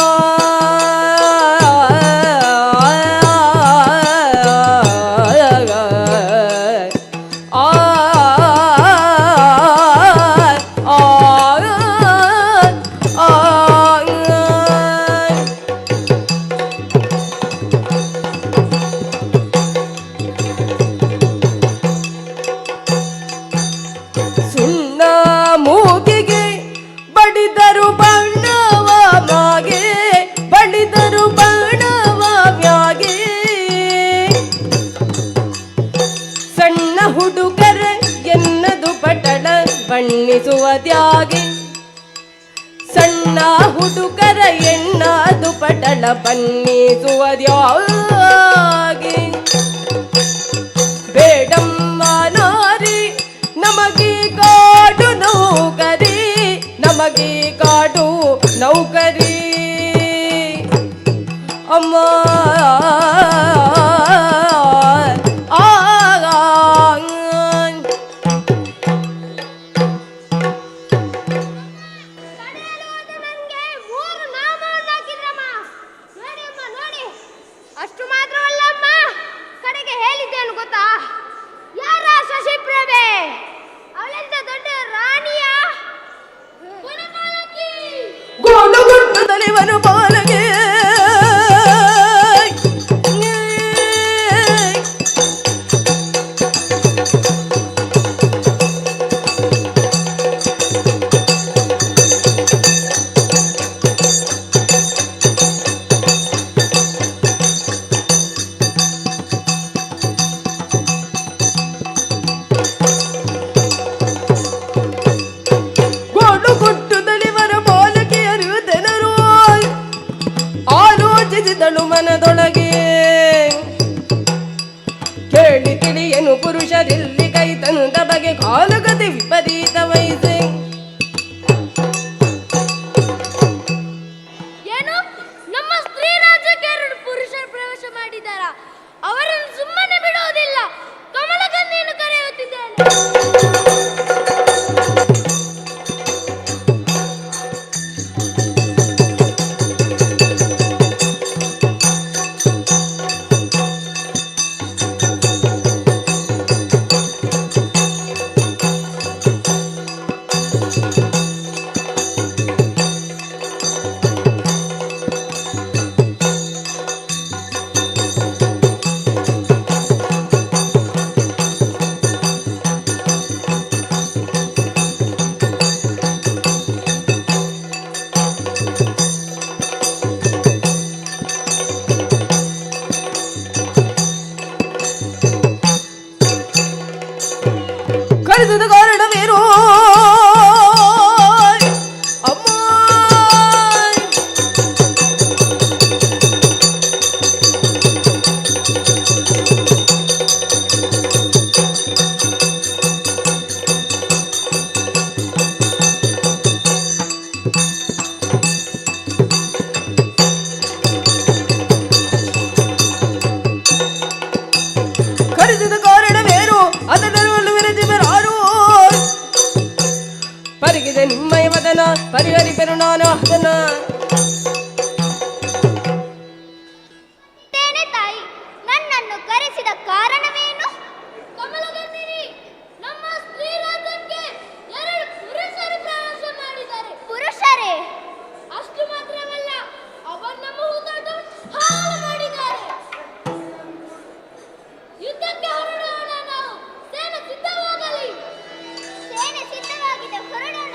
ಹುಡುಗರ ಎನ್ನದು ಪಟಳ ಬಣ್ಣಿಸುವುದ್ಯಾಗೆ ಸಣ್ಣ ಹುಡುಗರ ಎನ್ನದು ಪಟಳ ಬಣ್ಣಿಸುವುದ್ಯಾಗೆ ಬೇಡಮ್ಮ ನಾರಿ ನಮಗೆ ಕಾಡು ನೌಕರಿ ನಮಗೆ ಕಾಡು ನೌಕರಿ ಅಮ್ಮ ಅಷ್ಟು ಮಾತ್ರವಲ್ಲಮ್ಮ ಕಡೆಗೆ ಹೇಳಿದ್ದೇನು ಗೊತ್ತಾ ಯಾರ ಶಶಿ ಪ್ರಭೆ ಅವಳೆಂತ ದೊಡ್ಡ ರಾಣಿಯ ಗೋಡುಗುಟ್ಟದಲಿವನು ಬಾಲಗೆ ಆಲೋಚಿಸಿದಳು ಮನದೊಳಗೆ ಕೇಳಿ ತಿಳಿಯನು ಪುರುಷರಿಲ್ಲಿ ಕೈ ತಂದ ಬಗೆ ಕಾಲಗತಿ ವಿಪರೀತ ವಯಸ್ಸೆ ಏನು ನಮ್ಮ ಸ್ತ್ರೀ ರಾಜ್ಯಕ್ಕೆ 2 ಪುರುಷರು ಪ್ರವೇಶ ಮಾಡಿದ್ದಾರ ಅವರನ್ನು ಸುಮ್ಮನೆ ಬಿಡುವುದಿಲ್ಲ ಕಮಲಗಂಧಿಯನ್ನು ಕರೆಯುತ್ತಿದ್ದೇನೆ ಕರೆದ ಕಾರಣವೇನು ಅಮ್ಮ ಕರೆದ ಕಾರಣವೇನು ಅದನ್ನು ವಿರಜಿಬರಾರು ಪರಿಗಿದೆ ನಿಮ್ಮಯ ವದನ ಪರಿಹರಿಪೆನು ನಾನು ಅದನ್ನ ತಾಯಿ ನನ್ನನ್ನು ಕರೆಸಿದ ಕಾರಣವೇನು ಕಮಲಗಂಧಿನಿ ನಮ್ಮ ಸ್ತ್ರೀ ರಾಜ್ಯಕ್ಕೆ 2 ಪುರುಷರು ಪ್ರವೇಶ ಮಾಡಿದ್ದಾರೆ ಪುರುಷರೇ ಅಷ್ಟು ಮಾತ್ರವಲ್ಲ ಅವನ್ನ ಮುಹುದೊಡ್ಡ ಹಾಳು ಮಾಡಿದ್ದಾರೆ ಯುದ್ಧಕ್ಕೆ ಹೊರಡೋಣ ನಾವು ಸೇನೆ ಸಿದ್ಧವಾಗಲಿ ಸೇನೆ ಸಿದ್ಧವಾಗಿದೆ ಹೊರಡೋಣ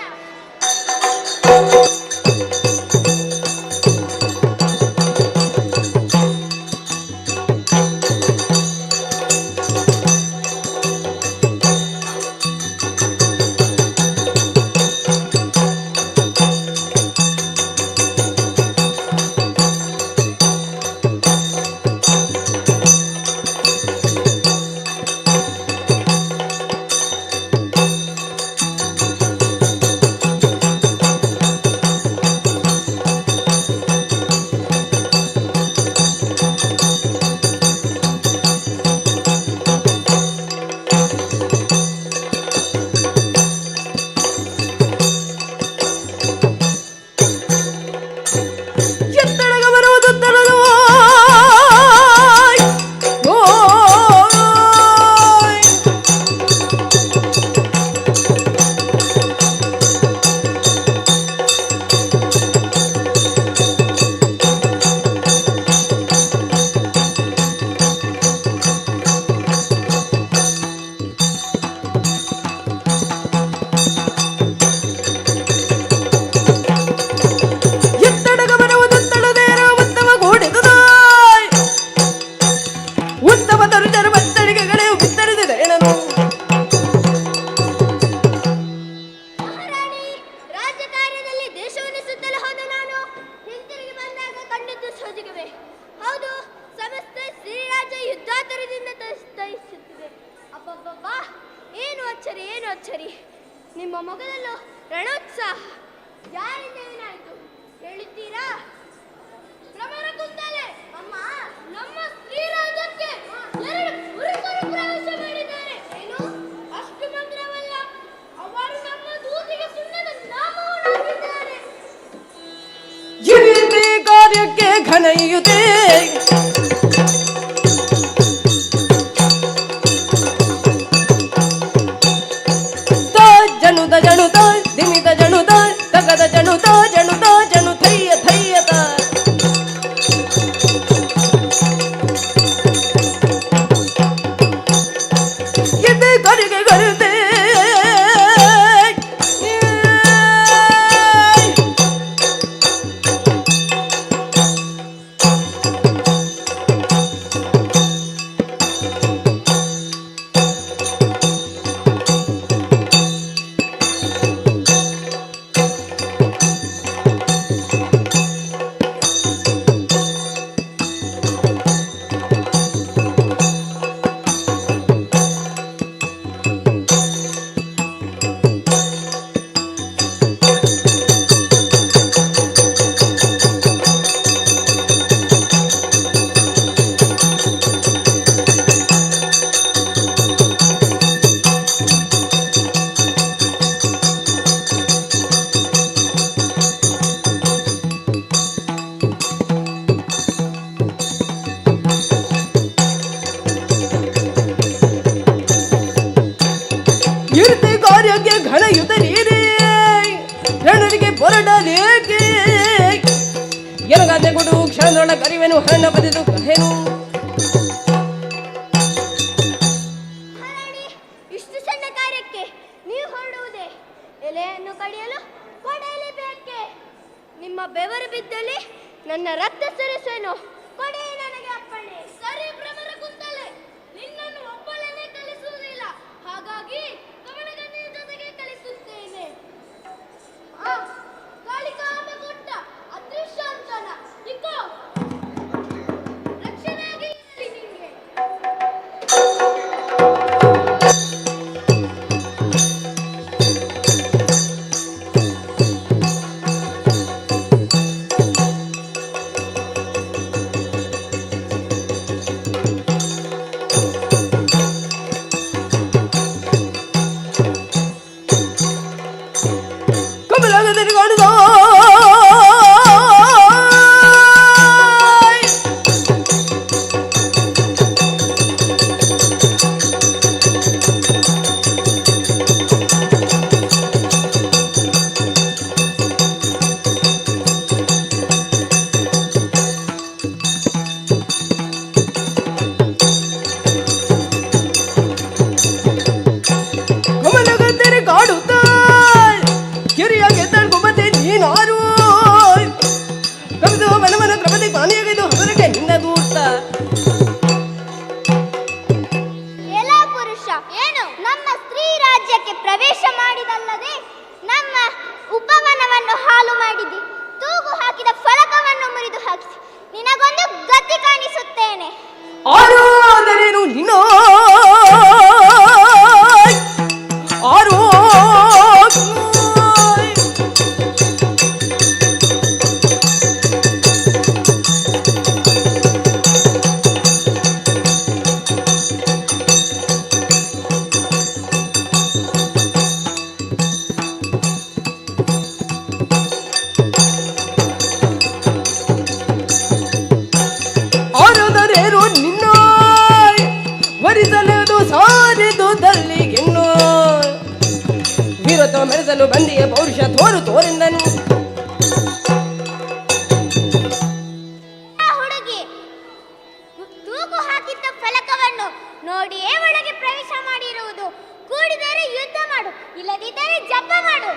ಅಚ್ಚರಿ, ನಿಮ್ಮ ಮೊಗದಲ್ಲೂ ರಣೋತ್ಸಾಹ. ಯಾರಿಂದ ಏನಾಯ್ತು ಹೇಳುತ್ತೀರಾ? ಭ್ರಮರ ಕುಂತಲೆ ಅಮ್ಮ, ನಮ್ಮ ಶ್ರೀರಾಜಕ್ಕೆ 2 ಪುರುಷರು ಪ್ರವೇಶ ಮಾಡಿದ್ದಾರೆ. ಏನು ಅಷ್ಟು ಮಾತ್ರವಲ್ಲ, ಅವರು ನಮ್ಮ ದೂತಿಗೆ ಸುಣ್ಣದ ನಾಮವನ್ನು ಹಾಕಿದ್ದಾರೆ. ಇರಿದೆ ಕಾರ್ಯಕ್ಕೆ ಘನಯುತೆ ಜನುತ ಜನುತ ದಿಮಿತ ಜನುತ ತಗದ ಜನುತ ಜನುತ ಜನು ಥಯ್ಯ ಥಯ್ಯತ ಎದೆ ಕರಿಗೆ ಗರುತೆ ಇರ್ತಿ ಕಾರ್ಯಕ್ಕೆ ಘನಯುತ ನೀರೇ ರಣರಿಗೆ ಹೊರಡಲೇಕೆ ಎನಗಾದೆ ಕೊಡು ಕ್ಷಣದೊಳ ಕರಿವೆನು ಹರಣ ಬದಿದು ಕಹೆನು. ಇಷ್ಟು ಸಣ್ಣ ಕಾರ್ಯಕ್ಕೆ ನೀವು ಹೊರಡುವುದೇ? ಎಲೆಯನ್ನು ಕಡಿಯಲು ಕೊಡೆಯಲ್ಲಿ ಬೇಕೆ? ನಿಮ್ಮ ಬೆವರು ಬಿದ್ದಲ್ಲಿ ನನ್ನ ರಕ್ತ ಸರಿಸೇನು? ಕೊಡೆ ನನಗೆ ಅಪ್ಪಣೆ. ಸರಿ ಭ್ರಮರ ಕುಂತಲೆ, ನಿನ್ನನ್ನು ಒಬ್ಬಳನ್ನೇ ಕಲಿಸುವುದಿಲ್ಲ, ಹಾಗಾಗಿ ಕಮಲಗಣ್ಣಿನ ಜೊತೆಗೆ ಕಲಿಸುತ್ತೇನೆ. ಕಾಳಿಕಾಂಬ ಕೊಟ್ಟ ಅದೃಶ್ಯಾಂತನ ಇಕ್ಕೋ, ರಕ್ಷಣೆಯಾಗಿ ನಿಮಗೆ. ಕಮಲಗದಲ್ಲಿ ಕಾಣುವ ಕಮಲಗದ್ದರೆ ಕಾಡುತ್ತ ಕಿರಿಯಾಗಿ ಎದ್ದಳ್ಕೊಂಬತ್ತೆ ನೀನಾರು ಕವಿದು ಮನಮನ ಕ್ರಮತೆ ಪಾನಿಯಾಗಿದ್ದು ಹೊರಗೆ ನಿನ್ನ ದೂರ್ತ. ಎಲ್ಲ ಪುರುಷ ಏನು ನಮ್ಮ ಸ್ತ್ರೀ ರಾಜ್ಯಕ್ಕೆ ಪ್ರವೇಶ ಮಾಡಿದಲ್ಲದೆ ನಮ್ಮ ಉಪವನವನ್ನು ಹಾಳು ಮಾಡಿದಿ. ತೂಗು ಹಾಕಿದ ಫಲಕವನ್ನು ಮುರಿದು ಹಾಕಿಸಿ ನಿನಗೊಂದು ಗತಿ ಕಾಣಿಸುತ್ತೇನೆ. ಆರೋದರೇನು ನಿನ್ನ ಆರೋ ಆರೋದರೇನು ನಿನ್ನ ವರಿಸಲು ಸಾರಿದು ದಲ್ಲಿಗೆನ್ನು ವೀರತ್ವ ಮೆರೆಸಲು ಬಂದಿಯ ಪೌರುಷ ತೋರೆಂದನು. ಹುಡುಗಿ ತೂಗು ಹಾಕಿದ್ದ ಫಲಕವನ್ನು ನೋಡಿಯೇ ಒಳಗೆ ಪ್ರವೇಶ ಮಾಡಿರುವುದು. ಕೂಡಿದರೆ ಯುದ್ಧ ಮಾಡು, ಇಲ್ಲದಿದ್ದರೆ ಜಪ ಮಾಡು.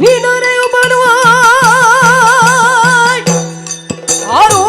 ನೀನರೆಯು ಬರುವ ಆರೋ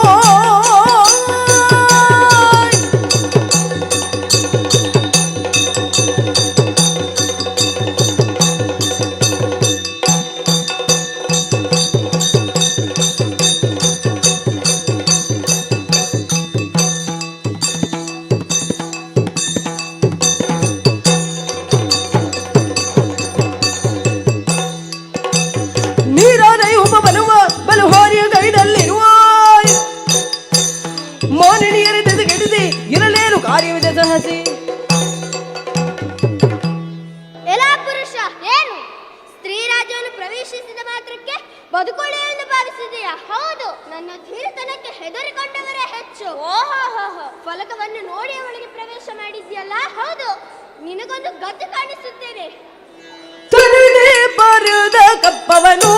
ಹೌದು, ನನ್ನ ಧೀರತನಕ್ಕೆ ಹೆದರಿಕೊಂಡವರೇ ಹೆಚ್ಚು. ಓಹೋ, ಫಲಕವನ್ನು ನೋಡಿ ಅವಳಿಗೆ ಪ್ರವೇಶ ಮಾಡಿದ್ಯಲ್ಲ? ಹೌದು, ನಿನಗೊಂದು ಗದ್ದು ಕಾಣಿಸುತ್ತೇನೆ. ತುರಿದೇ ಬರುದ ಕಪ್ಪವನು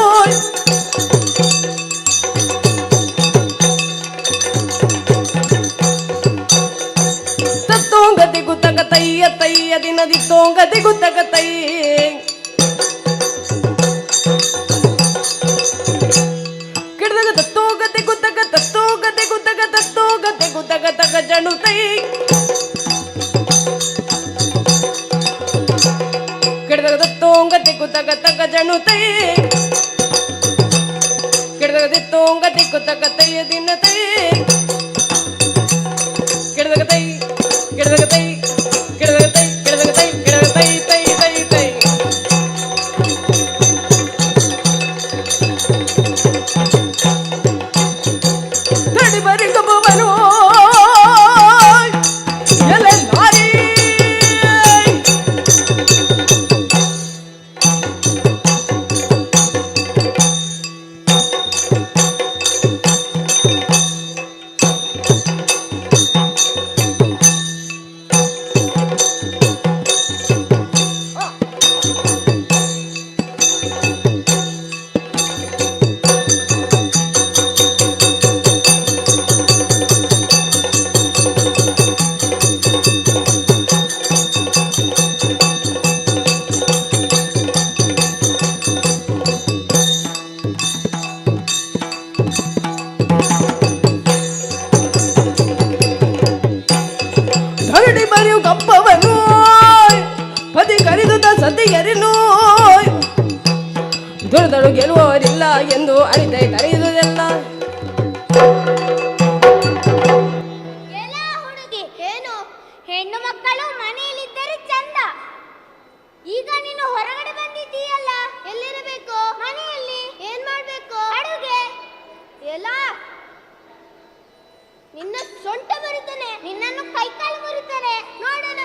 ತತ್ತೋಂಗತಿ ಗುತ್ತಕ ತಯ್ಯ ತಯ್ಯ ದಿನದಿ ತೋಂಗತಿ ಗುತ್ತಕ ತೈ ಕಿಡದಾಗ ತತ್ತೋಗತಿ ಗುತ್ತಕ ತತ್ತೋಗತಿ ಗುತ್ತಕ ತತ್ತೋಗತಿ ಗುತ್ತಕ ತಗ ಜಣು ತೈ ಕಿಡದಾಗ ತತ್ತೋಂಗತಿ ಗುತ್ತಕ ತಗ ಜಣು ತೈ ಕಿಡದಾಗ ತತ್ತೋಂಗತಿ ಗುತ್ತಕ ತಯ್ಯ ದಿನ ತೈ ಕಿಡದಾಗ ತೈ ಕಿಡದಾಗ ತೈ ಕಿಡದಾಗ ತೈ ಕಿಡದಾಗ ತೈ ಕಿಡದಾಗ ತೈ ತೈ ತೈ ತೈ ತಡಿ ಬರಿ ಕಬ್ಬವನು ಎಲೆ ನಾರಿ ಧರಡಿ ಬರೆಯು ಕಪ್ಪವನು ಪದಿ ಕರೆದುತ್ತ ಸದ್ಯರಿನು ದುರ್ದಳು ಗೆಲ್ಲುವವರಿಲ್ಲ ಎಂದು ಅರಿತೈ ತರೆಯುವುದೆಲ್ಲ. ಹುಡುಗಿ, ಏನು ಹೆಣ್ಣು ಮಕ್ಕಳು ಮನೆಯಲ್ಲಿದ್ದರೆ ಚಂದ. ಈಗ ನೀನು ಹೊರಗಡೆ ಬಂದಿದ್ದೀಯಲ್ಲ, ಎಲ್ಲಿರಬೇಕು? ಮನೆಯಲ್ಲಿ. ಏನ್ ಮಾಡ್ಬೇಕು? ಅಡುಗೆ. ಎಲ್ಲ ನಿನ್ನ ಸೊಂಟ ಮುರಿತಾನೆ, ನಿನ್ನನ್ನು ಕೈಕಾಲು ಮುರಿತಾನೆ. ನೋಡೋಣ.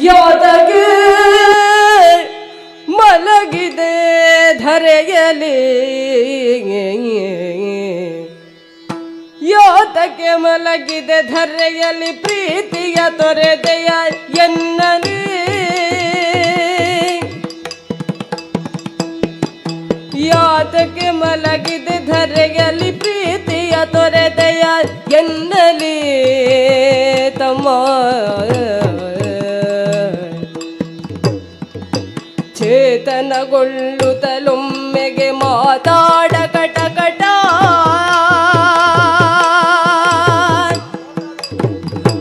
ಯಾತಗೆ ಮಲಗಿದೆ ಧರೆಯಲಿ, ಯಾತಕ್ಕೆ ಮಲಗಿದೆ ಧರೆಯಲಿ ಪ್ರೀತಿಯ ತೊರೆದೆಯ ಎನ್ನಲಿ. ಯಾತಕ್ಕೆ ಮಲಗಿದೆ ಧರೆಯಲಿ ಪ್ರೀತಿಯ ತೊರೆದೆಯ ಎನ್ನಲಿ ತಮ್ಮ. ಚೇತನಗೊಳ್ಳುತ್ತಲೊಮ್ಮೆಗೆ ಮಾತಾಡ ಕಟ ಕಟ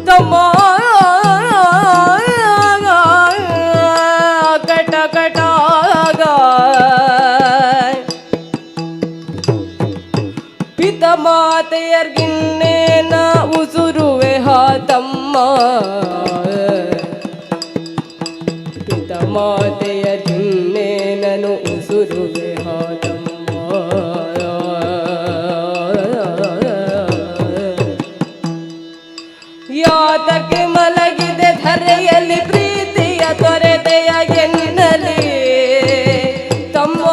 ತಮ್ಮ ಕಟ ಕಟ ಪಿತ ಮಾತೆಯರ್ಗಿನ್ನೇನ ಉಸುರುವೆ ಹಾ ತಮ್ಮ. ಪಿತ ಮಾತೆಯ ದಿನ್ನೇನನು ಉಸುರುವೆ ಹಾ ತಮ್ಮ. ಯಾತಕ್ಕೆ ಮಲಗಿದೆ ಧರೆಯಲ್ಲಿ ಪ್ರೀತಿಯ ತೊರೆದೆಯ ಎನ್ನಲಿ ತಮ್ಮ.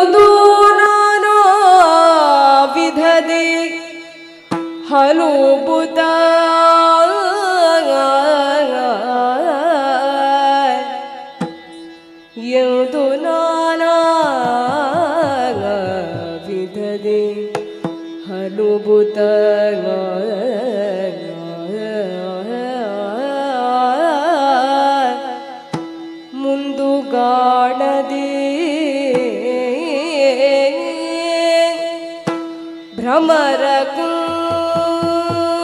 ಎಂದು ನಾನು ವಿಧದೆ ಹಲುಬುತ ಎಂದು ನಾನಾ ವಿಧದೆ ಹಲುಬುತ ಮುಂದುಗಾಣದೆ ಭ್ರಮರ ಕೂತಳೆ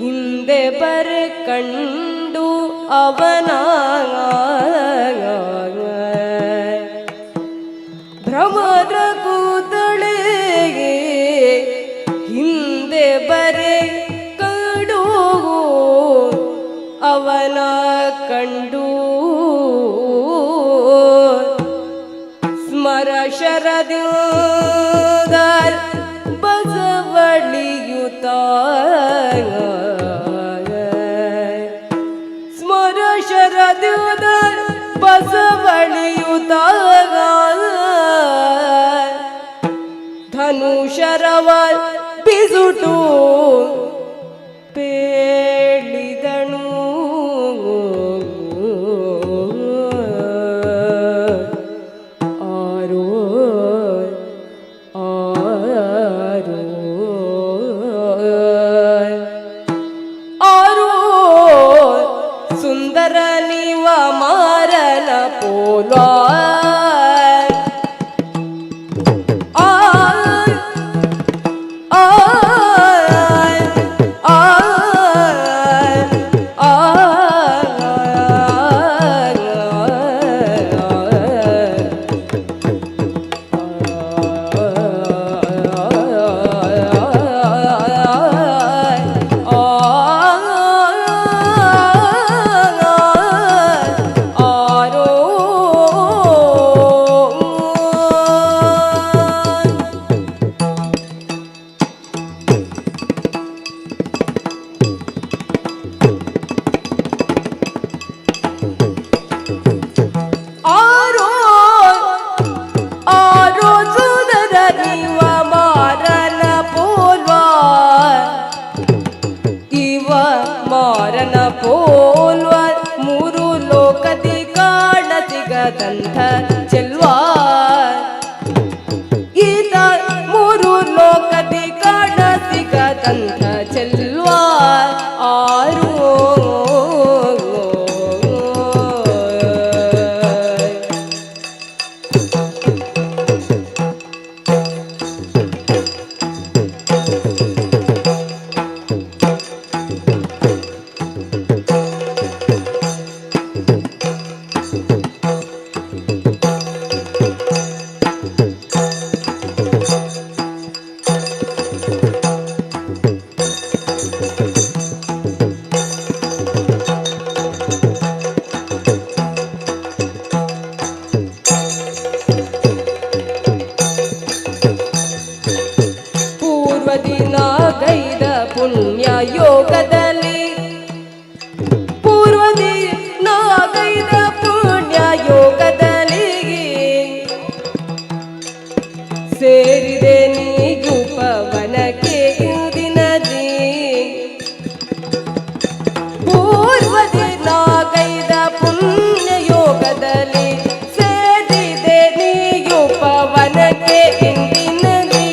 ಹಿಂದೆ ಬರೆ ಕಂಡು ಅವನ ಭ್ರಮರ ಕೂತಳೆ ಹಿಂದೆ ಬರೆ ಕಂಡು ಅವನ ಕಂಡು ಸ್ಮರ ಶರದ್ಯೂದ ಬಸವಳಿಯುತ ಸ್ಮರ ಶರದ್ಯೂದ ಬಸವಳಿಯುತ ಧನುಷರವ ಬಿಸುಟು ಪೇಳಿದನು ಆರೋ ಆರೋ ಆರೋ ಸುಂದರ ನೀವ ಮಾರನ ಪೋಲ ಪೋಲ್ವ ಮೂರು ಲೋಕದಿ ಕಾಣ ಸಿಗದಂಥ ಚೆಲ್ವಾ ಈತ ಮೂರು ಲೋಕದಿ ಕಾಣ ಸಿಗದಂಥ ಚೆಲ್ವಾ ಆರು ಗೈದ ಪುಣ್ಯ ಯೋಗದಲ್ಲಿ ಪೂರ್ವದಿ ನಾಗೈದ ಪುಣ್ಯ ಯೋಗದಲ್ಲಿ ಸೇರಿದೆ ನೀಗು ಪವನಕ್ಕೆ ಇಂದಿನದಿ ಪೂರ್ವದಿ ನಾಗೈದ ಪುಣ್ಯ ಯೋಗದಲ್ಲಿ ಸೇರಿದೆ ನೀಗು ಪವನಕ್ಕೆ ಇಂದಿನದಿ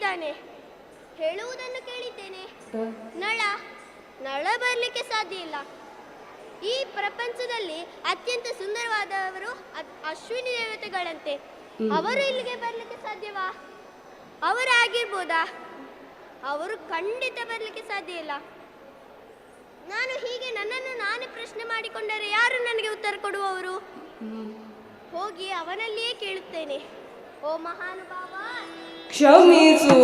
ಇದ್ದಾನೆ. ಹೇಳುವುದನ್ನು ಕೇಳಿದ್ದೇನೆ. ನಳ ಬರಲಿಕ್ಕೆ ಸಾಧ್ಯ ಇಲ್ಲ. ಈ ಪ್ರಪಂಚದಲ್ಲಿ ಅತ್ಯಂತ ಸುಂದರವಾದವರು ಅಶ್ವಿನಿ ದೇವತೆಗಳಂತೆ. ಅವರು ಇಲ್ಲಿಗೆ ಬರಲಿಕ್ಕೆ ಸಾಧ್ಯವಾ? ಅವರು ಆಗಿರ್ಬೋದಾ? ಅವರು ಖಂಡಿತ ಬರಲಿಕ್ಕೆ ಸಾಧ್ಯ ಇಲ್ಲ. ನಾನು ಹೀಗೆ ನನ್ನನ್ನು ನಾನೇ ಪ್ರಶ್ನೆ ಮಾಡಿಕೊಂಡರೆ ಯಾರು ನನಗೆ ಉತ್ತರ ಕೊಡುವವರು? ಹೋಗಿ ಅವನಲ್ಲಿಯೇ ಕೇಳುತ್ತೇನೆ. ಓ ಮಹಾನುಭಾವ, ಕ್ಷಮಿಸು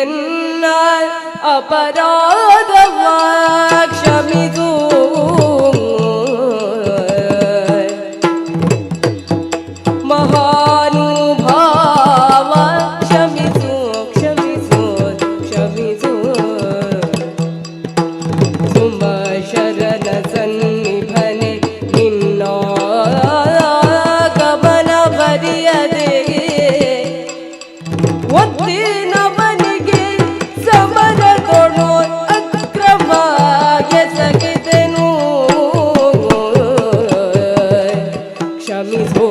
ಎನ್ನ ಅಪರಾಧವ ಕ್ಷಮಿಸು. ಮಹಾನುಭಾವ ಕ್ಷಮಿಸು ಕ್ಷಮಿಸು ಕ್ಷಮಿಸು. ಸುಮ ಶರಣ ಸನ್ನಿಭನೆ ನಿನ್ನ ಗಮನ ಬರಿಯದೆ ಒತ್ತಿನವನಿಗೆ ಸಮರದೊಳು ಅಕ್ರಮ ಎಸಗಿದೆನು. ಕ್ಷಮಿಸೋ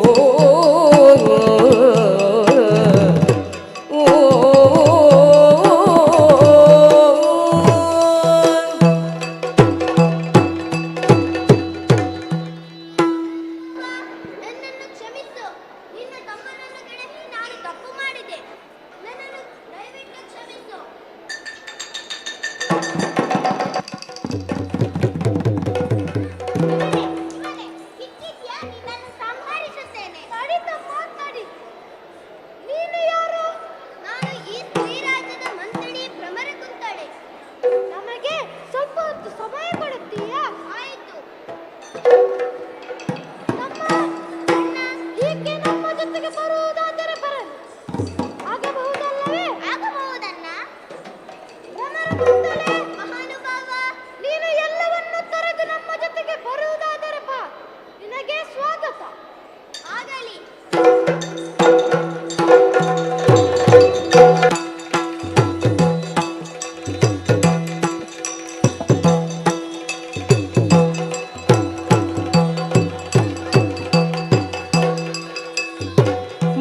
ನನ್ನನ್ನು ಕ್ಷಮಿಸು. ನಿನ್ನ ತಮ್ಮನನ್ನು ಕೆಣಕಿ ನಾನು ತಪ್ಪು ಮಾಡಿದೆ. ನನ್ನನ್ನು ದಯವಿಟ್ಟು ಕ್ಷಮಿಸು. ಕಿಕ್ಕಿದ್ಯಾ? ನಿನ್ನನ್ನು ಸಂಹರಿಸುತ್ತೇನೆ. ತಡಿ ತಮ್ಮ, ತಡಿ. ನೀನು ಯಾರು? ನಾನು ಈ ಶ್ರೀರಾಜ್ಯದ ಮಂತ್ರಿ ಭ್ರಮರ ಕುಂತಳೆ. ನಮಗೆ ಸ್ವಲ್ಪ ಹೊತ್ತು ಸಮಯ ಕೊಡುತ್ತೀಯಾ? ಆಯಿತು. ಹೀಗೆ ನಮ್ಮ ಜೊತೆಗೆ ಬರುವುದಾದರೆ ಬರಲಿ. ಆಗಬಹುದಲ್ಲವೇ? ಆಗಬಹುದನ್ನ. ಮಹಾನುಭಾವ, ನೀನು ಎಲ್ಲವನ್ನು ತೊರೆದು ನಮ್ಮ ಜೊತೆಗೆ ಬರುವುದಾದರೆ ಬಾ. ನಿನಗೆ ಸ್ವಾಗತ. ಆಗಲಿ.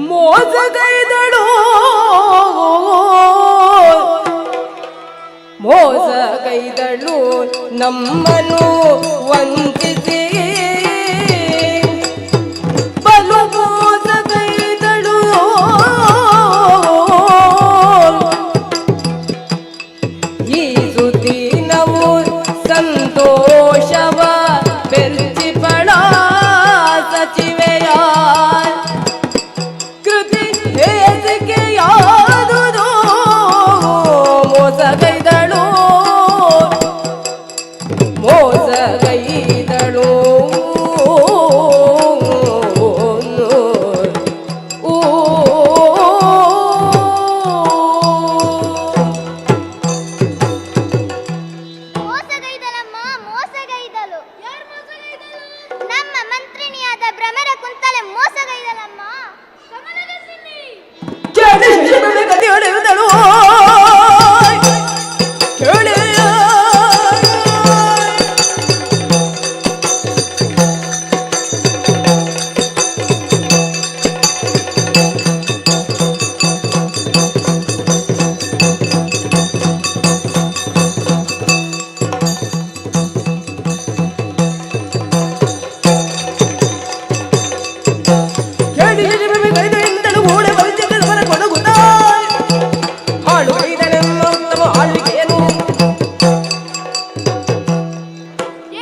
ಮೋಸಗೈದಳು ಮೋಸಗೈದಳು ನಮ್ಮನ್ನು ವಂಚಿಸಿ. ಬಲು ಮೋಸಗೈದಳು ಈ ಸುದ್ದಿ ನಾವು ಸಂತೋಷವ ಬೆರ್ಚಿಪಳ ಸಚಿವೆಯ ಕೃತಿ ಹೇಸಿಕೆಯಾದುದು. ಮೋಸಗೈದಳು ಮೋಸಗೈದಳು. ಮೋಸಗೈದಲಮ್ಮ, ಮೋಸಗೈದಳು. ಯಾರು ಮೋಸಗೈದಳು? ನಮ್ಮ ಮಂತ್ರಿಣಿಯಾದ ಭ್ರಮರ ಕುಂತಲೆ ಮೋಸಗೈದಲಮ್ಮ. ಗಮನದಲ್ಲಿರಲಿ. ಗತಿ ಹೊಡೆಯುವುದಳು.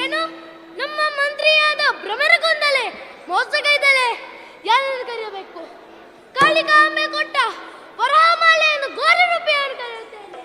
ಏನು? ನಮ್ಮ ಮಂತ್ರಿಯಾದ ಭ್ರಮರ ಗೊಂದಲೆ ಮೋಸಗೈದಲೆ. ಯಾರನ್ನು ಕರೆಯಬೇಕು? ಕಾಳಿಕಾಂಬೆ ಕೊಟ್ಟ ವರಮಾಲೆಯನ್ನು ಘೋರ ರೂಪಿಯನ್ನು ಕರೆಯುತ್ತೇನೆ.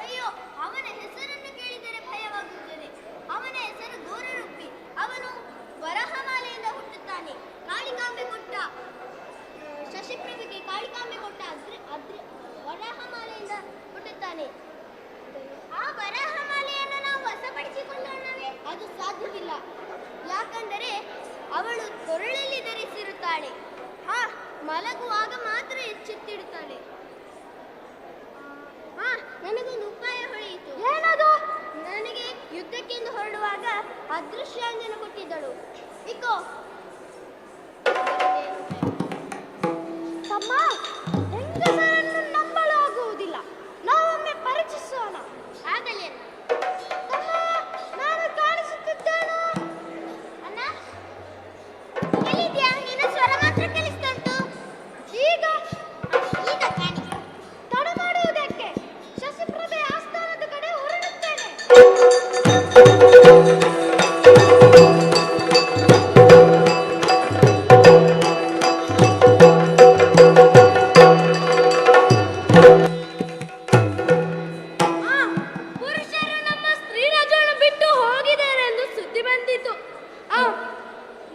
ಅಯ್ಯೋ, ಅವನ ಹೆಸರನ್ನು ಕೇಳಿದರೆ ಭಯವಾಗುತ್ತದೆ. ಅವನ ಹೆಸರು ಗೋರರುಪ್ಪಿ. ಅವನು ವರಹಮಾಲೆಯಿಂದ ಹುಟ್ಟುತ್ತಾನೆ. ಕಾಳಿಕಾಂಬೆ ಕೊಟ್ಟ ಶಶಿಪ್ರಭೆಗೆ ಕಾಳಿಕಾಂಬೆ ಕೊಟ್ಟ ವರಹಮಾಲೆಯಿಂದ ಹುಟ್ಟುತ್ತಾನೆ. ಆ ವರಹಮಾಲೆಯನ್ನು ನಾವು ವಶಪಡಿಸಿಕೊಳ್ಳೋಣವೇ? ಅದು ಸಾಧ್ಯವಿಲ್ಲ. ಯಾಕಂದರೆ ಅವಳು ಕೊರಳಲ್ಲಿ ಧರಿಸಿರುತ್ತಾಳೆ. ಮಲಗುವಾಗ ಮಾತ್ರ ಎಚ್ಚೆತ್ತಿಡುತ್ತಾಳೆ. ನನಗೊಂದು ಉಪಾಯ ಹೊಳೆಯಿತು. ಏನದು? ನನಗೆ ಯುದ್ಧಕ್ಕೆಂದು ಹೊರಡುವಾಗ ಅದೃಶ್ಯಾಂಜನ ಕೊಟ್ಟಿದ್ದಳು. ಇಕೋ ತಮ್ಮ, ಹೆಂಗಸರನ್ನು ನಂಬಲು ಆಗುವುದಿಲ್ಲ. ನಾವೊಮ್ಮೆ ಪರೀಕ್ಷಿಸೋಣ. ಆಗಲೇ ತಮ್ಮ, ನಾನು ಕಾಣಿಸುತ್ತಿದ್ದೇನು? ಅಣ್ಣ, ಎಲ್ಲಿದ್ಯಾ? ನಿನ್ನ ಸ್ವರ ಮಾತ್ರ ಕೇಳಿಸ್ತುಂಟು. ಈಗ ಕಾಣಿ. ತಡ ಮಾಡುವುದಕ್ಕೆ ಶಶಿಪ್ರಭೆ ಆಸ್ಥಾನದ ಕಡೆ ಹೊರಡುತ್ತೇನೆ. ಪುರುಷರು ನಮ್ಮ ಸ್ತ್ರೀರಾಜವನ್ನು ಬಿಟ್ಟು ಹೋಗಿದ್ದಾರೆ ಎಂದು ಸುದ್ದಿ ಬಂದಿತು.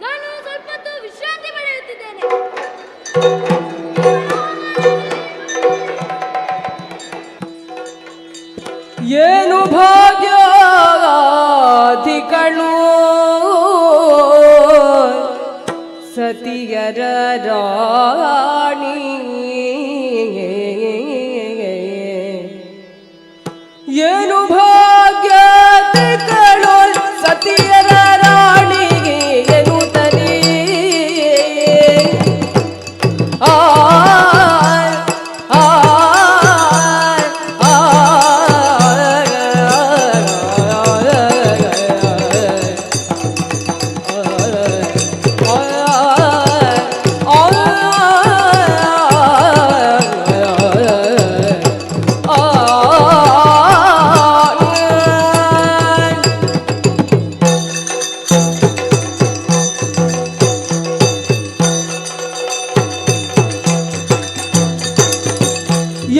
ನಾನು ಸ್ವಲ್ಪ ಹೊತ್ತು ವಿಶ್ರಾಂತಿ ಪಡೆಯುತ್ತಿದ್ದೇನೆ. ಏನು ಭಾಗ್ಯಾಧಿಕಳು ಸತಿಯರ ರಾಣಿ, ಏನು ಭಾಗ್ಯಾಧಿಕಳು ಸತಿಯರ ರಾಣಿಗೆ ಎನ್ನುತ್ತಲೇ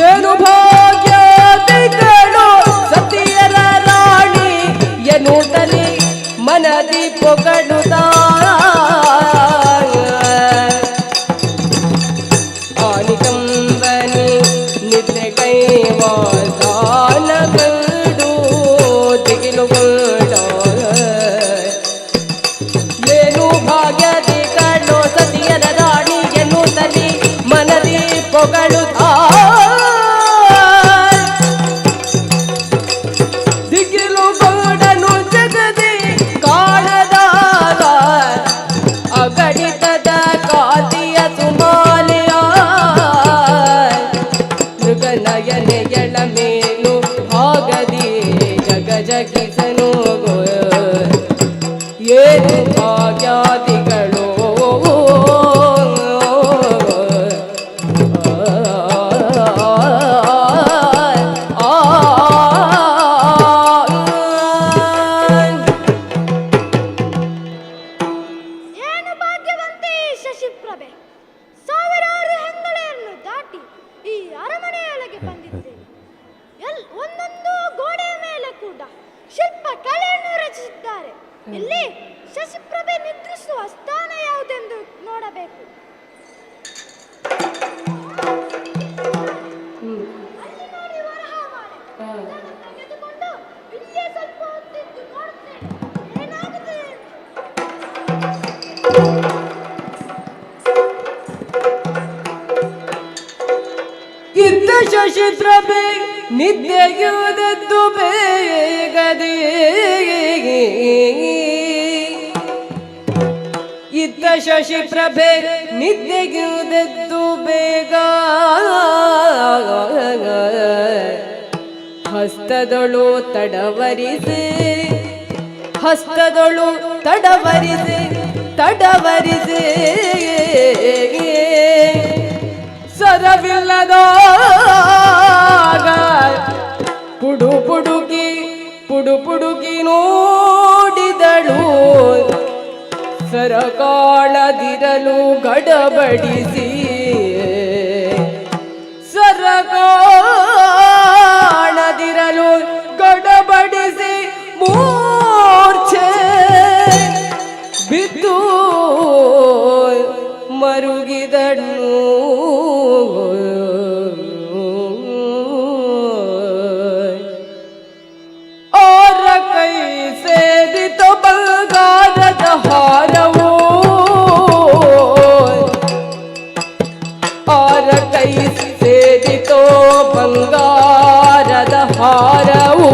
ಏನು ಭಾಗ್ಯಾದಿಗಳು ಸತಿಯರ ರಾಣಿ ಎನ್ನುತ್ತಲೇ ಮನದಿ ಪೊಗಡುತ್ತ ಆನಿಕಂಬನಿ ನಿದ್ರೆ ಕೈವಾಸಾನ ಕಂಡು ದಿಗಿಲುಗೊಂಡ ಏನು ಭಾಗ್ಯಾದಿಗಳು ಸತಿಯರ ರಾಣಿ ಎನ್ನುತ್ತಲೇ ಮನದಿ ಪೊಗಡುತ್ತ ದಿಗಿಲುಗೊಂಡನು ಜಗದಿ ಕಾಣದಾಗ ಅಗಣಿತದ ಕಾದಿಯ ಸುಮಾಲೆಯ ಮೃಗನಯನೆಗಳ ಮೇಲು ಆಗದಿ ಜಗ ಜಗಿಸನು ಏನು ಭಾಗ್ಯಾದಿಗಳು ಏನು ಭಾಗ್ಯವಂತೆ ಶಶಿಪ್ರಭೆ. ಸಾವಿರಾರು ಹೆಂಗಳೆಯನ್ನು ದಾಟಿ ಈ ಅರಮನೆಯೊಳಗೆ ಬಂದಿದ್ದೇನೆ. ಒಂದೊಂದು ಗೋಡೆಯ ಮೇಲೆ ಕೂಡ ಶಿಲ್ಪ ಕಲೆಯನ್ನು ರಚಿಸಿದ್ದಾರೆ. ಇಲ್ಲಿ ಶಶಿಪ್ರಭೆ ನಿದ್ರಿಸುವ ಸ್ಥಾನ ಯಾವುದೆಂದು ನೋಡಬೇಕು. ಅಲ್ಲಿ ನೋಡಿ ವರಹಮಾಲೆ. ಇದನ್ನು ತೆಗೆದುಕೊಂಡು ಇಲ್ಲೇ ಸ್ವಲ್ಪ ಹೊತ್ತಿದ್ದು ನೋಡುತ್ತೇನೆ ಏನಾಗುತ್ತದೆ ಎಂದು. ಇದ್ದ ಶಶಿಪ್ರಭೆ ನಿದ್ದೆಯುವುದೆದ್ದು ಬೇಗದೆ ಇದ್ದ ಶಶಿಪ್ರಭೆ ನಿದ್ದೆಯುವುದೆದ್ದು ಬೇಗ ಹಸ್ತದೊಳು ತಡವರಿಸಿ ಹಸ್ತದೊಳು ತಡವರಿಸಿ ತಡವರಿಸಿ ಸರವಿಲ್ಲದಾಗ ಪುಡು ಪುಡುಕಿ ನೋಡಿದಳು ಸರಕಾಳದಿರಲು ಗಡಬಡಿಸಿ ಸರಕಾಳದಿರಲು ಗಡಬಡಿಸಿ ಮೂರ್ಛೆ ಬಿದ್ದು ಮರುಗಿದಳು. ಅವರ ಕೈ ಸೇರಿತು ಬಂಗಾರದ ಹಾರವು ಅವರ ಕೈ ಸೇರಿತು ಬಂಗಾರದ ಹಾರವು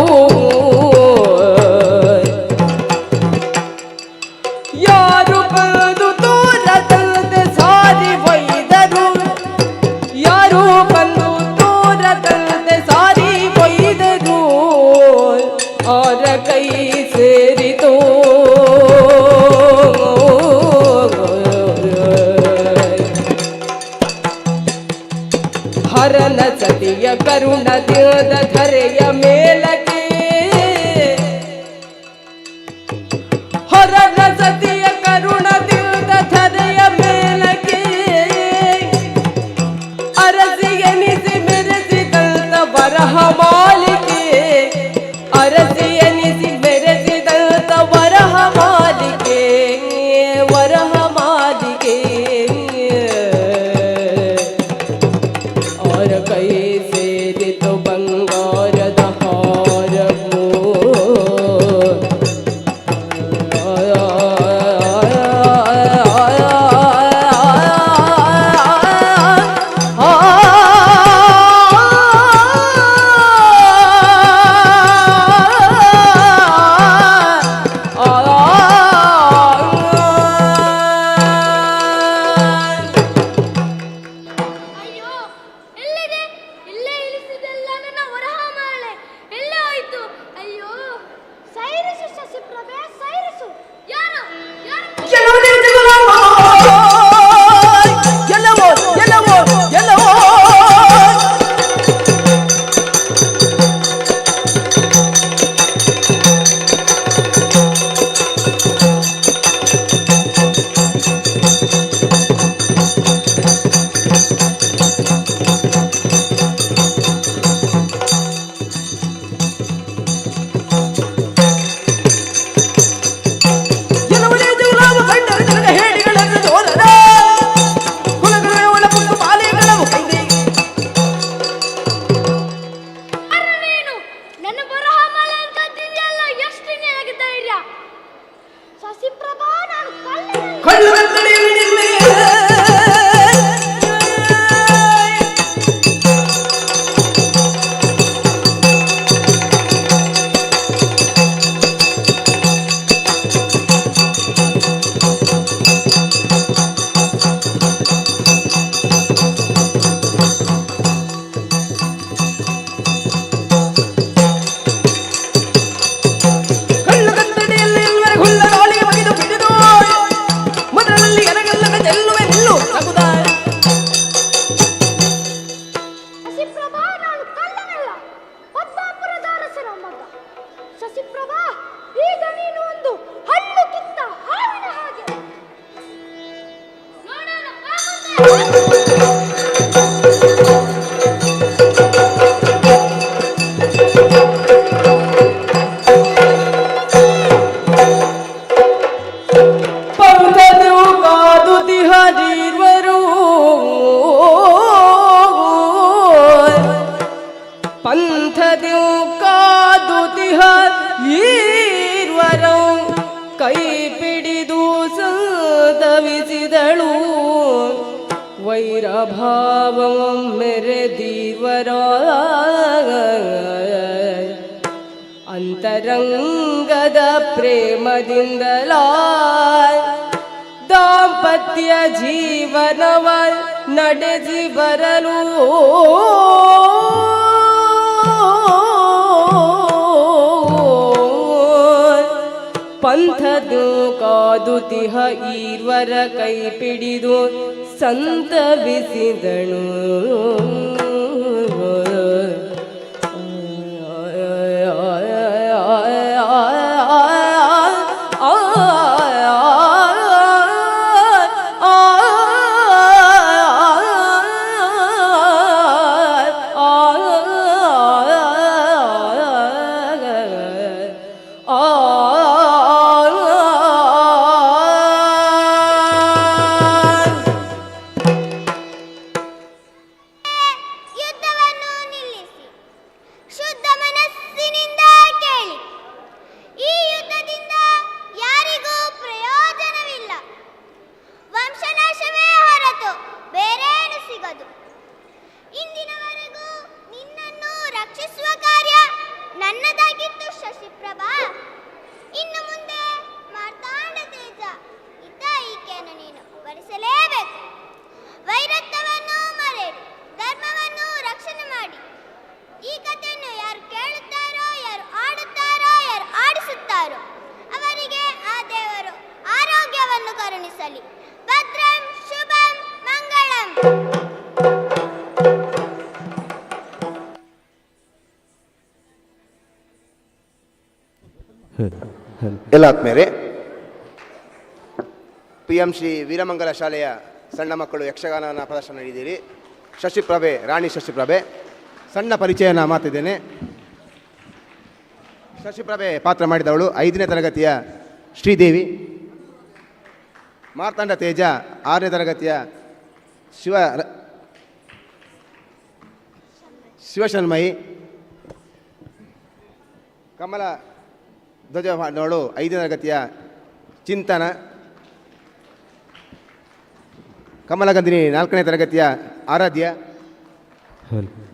ಯಾರು ಬಂದು ತೋರದಂತೆ ಸಾರಿ ಒಯ್ದರು ಯಾರು ಬಂದು ತೋರದಂತೆ ಸಾರಿ ಒಯ್ದರು ಅವರ ಕೈ ಸೇರಿತು ಹರನ ಸತಿಯ ಕರುಣದಿಂದ ಧರೆಯ ಮೇಲಕ್ಕೆ ಹರನ ಸತಿಯ ಕರುಣದಿಂದ ಧರೆಯ ಮೇಲಕ್ಕೆ ಅರಸಿ ಎನಿಸಿ ಮೆರೆಸಿದಂತ ಬರಹ ಮಾಲಿಕೆ ಅರಸಿ ಎನಿಸಿ ಮೆರೆಸಿದಂತ ಕೈ ಪಿಡಿದು ಸಂತವಿಸಿದಳು ವೈರಭಾವ ಮೆರೆದೀವರ ಅಂತರಂಗದ ಪ್ರೇಮದಿಂದಲ ದಾಂಪತ್ಯ ಜೀವನವ ನಡೆಸಿ ಬರಲು ಪಂಥದು ಕಾದುತಿಹ ಈರ್ವರ ಕೈ ಪಿಡಿದು ಸಂತವಿಸಿದಳು ಎಲ್ಲ ಆತ್ಮೇಲೆ PM ಶ್ರೀ ವೀರಮಂಗಲ ಶಾಲೆಯ ಸಣ್ಣ ಮಕ್ಕಳು ಯಕ್ಷಗಾನನ ಪ್ರದರ್ಶನ ನೀಡಿದ್ದೀರಿ. ಶಶಿಪ್ರಭೆ, ರಾಣಿ ಶಶಿಪ್ರಭೆ. ಸಣ್ಣ ಪರಿಚಯನ ಮಾತಿದ್ದೇನೆ. ಶಶಿಪ್ರಭೆ ಪಾತ್ರ ಮಾಡಿದವಳು 5ನೇ ತರಗತಿಯ ಶ್ರೀದೇವಿ. ಮಾರ್ತಾಂಡ ತೇಜ 6ನೇ ತರಗತಿಯ ಶಿವಶನ್ಮಯಿ. ಕಮಲ ಧ್ವಜ ಮಾಡಿದವಳು 5ನೇ ತರಗತಿಯ ಚಿಂತನ. ಕಮಲಗಂಧಿನಿ 4ನೇ ತರಗತಿಯ ಆರಾಧ್ಯ.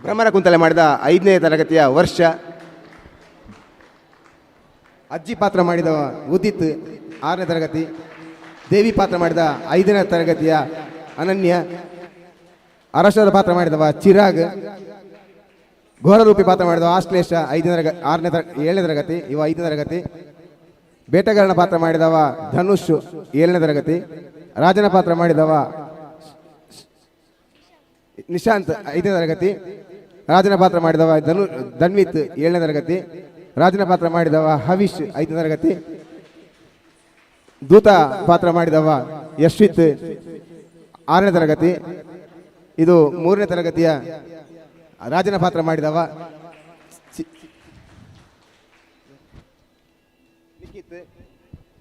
ಭ್ರಮರ ಕುಂತಲೆ ಮಾಡಿದ 5ನೇ ತರಗತಿಯ ವರ್ಷ. ಅಜ್ಜಿ ಪಾತ್ರ ಮಾಡಿದವ ಉದಿತ್ 6ನೇ ತರಗತಿ. ದೇವಿ ಪಾತ್ರ ಮಾಡಿದ 5ನೇ ತರಗತಿಯ ಅನನ್ಯ. ಅರಸರ ಪಾತ್ರ ಮಾಡಿದವ ಚಿರಾಗ್. ಘೋರರೂಪಿ ಪಾತ್ರ ಮಾಡಿದವ ಆಶ್ಲೇಷ 7ನೇ ತರಗತಿ, ಇವ 5ನೇ ತರಗತಿ. ಬೇಟೆಗಾರನ ಪಾತ್ರ ಮಾಡಿದವ ಧನುಷ್ 7ನೇ ತರಗತಿ. ರಾಜನ ಪಾತ್ರ ಮಾಡಿದವ ನಿಶಾಂತ್ 5ನೇ ತರಗತಿ. ರಾಜನ ಪಾತ್ರ ಮಾಡಿದವ ಧನ್ವಿತ್ 7ನೇ ತರಗತಿ. ರಾಜನ ಪಾತ್ರ ಮಾಡಿದವ ಹವಿಶ್ 5ನೇ ತರಗತಿ. ದೂತ ಪಾತ್ರ ಮಾಡಿದವ ಯಶ್ವಿತ್ 6ನೇ ತರಗತಿ. ಇದು 3ನೇ ತರಗತಿಯ ರಾಜನ ಪಾತ್ರ ಮಾಡಿದವ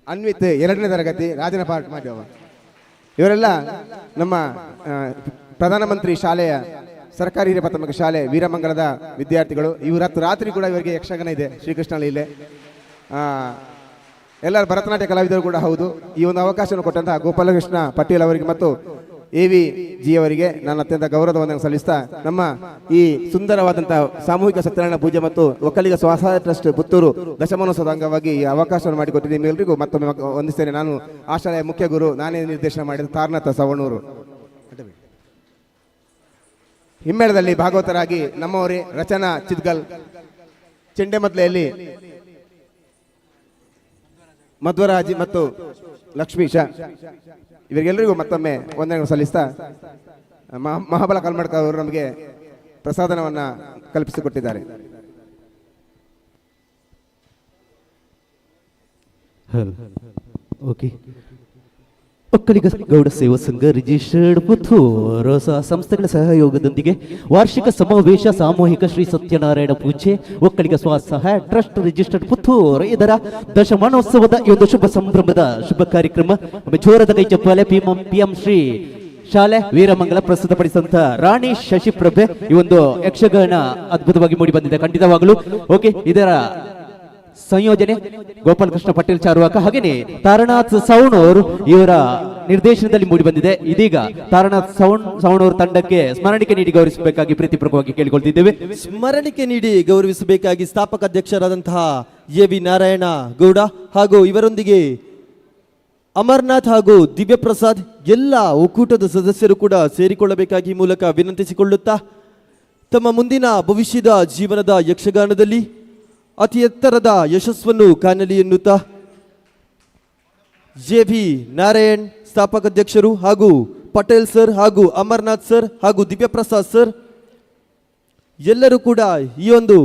ಅನ್ವಿತ್ 2ನೇ ತರಗತಿ. ರಾಜನ ಪಾತ್ರ ಮಾಡಿದವ. ಇವರೆಲ್ಲ ನಮ್ಮ ಪ್ರಧಾನಮಂತ್ರಿ ಶಾಲೆಯ ಸರ್ಕಾರಿ ಹಿರಿಯ ಪ್ರಾಥಮಿಕ ಶಾಲೆ ವೀರಮಂಗಲದ ವಿದ್ಯಾರ್ಥಿಗಳು. ಇವತ್ತು ರಾತ್ರಿ ಕೂಡ ಇವರಿಗೆ ಯಕ್ಷಗಾನ ಇದೆ, ಶ್ರೀಕೃಷ್ಣ ಲೀಲೆ. ಎಲ್ಲರ ಭರತನಾಟ್ಯ ಕಲಾವಿದರು ಕೂಡ ಹೌದು. ಈ ಒಂದು ಅವಕಾಶವನ್ನು ಕೊಟ್ಟಂತಹ ಗೋಪಾಲಕೃಷ್ಣ ಪಟೇಲ್ ಅವರಿಗೆ ಮತ್ತು AV ಜಿ ಅವರಿಗೆ ನಾನು ಅತ್ಯಂತ ಗೌರವವನ್ನು ಸಲ್ಲಿಸ್ತಾ ನಮ್ಮ ಈ ಸುಂದರವಾದಂತಹ ಸಾಮೂಹಿಕ ಸತ್ಯನಾರಾಯಣ ಪೂಜೆ ಮತ್ತು ಒಕ್ಕಲಿಗ ಸ್ವಸಹಾಯ ಟ್ರಸ್ಟ್ ಪುತ್ತೂರು ದಶಮಾನೋತ್ಸವದ ಅಂಗವಾಗಿ ಈ ಅವಕಾಶವನ್ನು ಮಾಡಿಕೊಟ್ಟಿದ್ದೆ. ನಿಮ್ಮೆಲ್ಲರಿಗೂ ಮತ್ತೊಮ್ಮೆ ವಂದಿಸ್ತೇನೆ. ನಾನು ಆ ಶಾಲೆಯ ಮುಖ್ಯ ಗುರು, ನಾನೇ ನಿರ್ದೇಶನ ಮಾಡಿದ ತಾರನಾಥ ಸವಣೂರು. ಹಿಮ್ಮೇಳದಲ್ಲಿ ಭಾಗವತರಾಗಿ ನಮ್ಮವರೇ ರಚನಾ ಚಿದ್ಗಲ್, ಚೆಂಡೆಮದ್ಲೆಯಲ್ಲಿ ಮಧ್ವರಾಜಿ ಮತ್ತು ಲಕ್ಷ್ಮೀಶ, ಇವರಿಗೆಲ್ಲರಿಗೂ ಮತ್ತೊಮ್ಮೆ ವಂದನೆಗಳನ್ನು ಸಲ್ಲಿಸ್ತಾ ಮಹಾಬಲ ಕಲ್ಮಡ್ಕ ಅವರು ನಮಗೆ ಪ್ರಸಾದನವನ್ನು ಕಲ್ಪಿಸಿಕೊಟ್ಟಿದ್ದಾರೆ. ಓಕೆ. ಒಕ್ಕಲಿಗ ಗೌಡ ಸೇವಾ ಸಂಘ ರಿಜಿಸ್ಟರ್ಡ್ ಪುತ್ತೂರು ಸಂಸ್ಥೆಗಳ ಸಹಯೋಗದೊಂದಿಗೆ ವಾರ್ಷಿಕ ಸಮಾವೇಶ ಸಾಮೂಹಿಕ ಶ್ರೀ ಸತ್ಯನಾರಾಯಣ ಪೂಜೆ ಒಕ್ಕಲಿಗ ಸ್ವಸಹಾಯ ಟ್ರಸ್ಟ್ ರಿಜಿಸ್ಟರ್ಡ್ ಪುತ್ತೂರು ಇದರ ದಶಮಾನೋತ್ಸವದ ಈ ಒಂದು ಶುಭ ಸಂಭ್ರಮದ ಶುಭ ಕಾರ್ಯಕ್ರಮ ಜೋರದ ಕೈ ಚಪ್ಪಾಳೆ PM ಶ್ರೀ ಶಾಲೆ ವೀರಮಂಗಲ ಪ್ರಸ್ತುತಪಡಿಸಿದಂತ ರಾಣಿ ಶಶಿಪ್ರಭೆ ಈ ಒಂದು ಯಕ್ಷಗಾನ ಅದ್ಭುತವಾಗಿ ಮೂಡಿ ಬಂದಿದೆ ಖಂಡಿತವಾಗಲು. ಓಕೆ, ಇದರ ಸಂಯೋಜನೆ ಗೋಪಾಲಕೃಷ್ಣ ಪಟೇಲ್ ಚಾರುವಾಕ, ಹಾಗೆಯೇ ತಾರನಾಥ್ ಸವಣೂರ್ ಇವರ ನಿರ್ದೇಶನದಲ್ಲಿ ಮೂಡಿ ಬಂದಿದೆ. ಇದೀಗ ತಾರನಾಥ್ ಸವಣೂರ್ ತಂಡಕ್ಕೆ ಸ್ಮರಣಿಕೆ ನೀಡಿ ಗೌರವಿಸಬೇಕಾಗಿ ಪ್ರೀತಿಪೂರ್ವಕವಾಗಿ ಕೇಳಿಕೊಳ್ತಿದ್ದೇವೆ. ಸ್ಮರಣಿಕೆ ನೀಡಿ ಗೌರವಿಸಬೇಕಾಗಿ ಸ್ಥಾಪಕ ಅಧ್ಯಕ್ಷರಾದಂತಹ ಎ.ವಿ. ನಾರಾಯಣ ಗೌಡ ಹಾಗೂ ಇವರೊಂದಿಗೆ ಅಮರ್ನಾಥ್ ಹಾಗೂ ದಿವ್ಯಪ್ರಸಾದ್ ಎಲ್ಲ ಒಕ್ಕೂಟದ ಸದಸ್ಯರು ಕೂಡ ಸೇರಿಕೊಳ್ಳಬೇಕಾಗಿ ಮೂಲಕ ವಿನಂತಿಸಿಕೊಳ್ಳುತ್ತಾ ತಮ್ಮ ಮುಂದಿನ ಭವಿಷ್ಯದ ಜೀವನದ ಯಕ್ಷಗಾನದಲ್ಲಿ ಅತಿ ಎತ್ತರದ ಯಶಸ್ಸನ್ನು ಕಾಣಲಿ ಎನ್ನುತ್ತಾ ಎ.ವಿ. ನಾರಾಯಣ್ ಸ್ಥಾಪಕಾಧ್ಯಕ್ಷರು ಹಾಗೂ ಪಟೇಲ್ ಸರ್ ಹಾಗೂ ಅಮರ್ನಾಥ್ ಸರ್ ಹಾಗೂ ದಿವ್ಯಪ್ರಸಾದ್ ಸರ್ ಎಲ್ಲರೂ ಕೂಡ ಈ ಒಂದು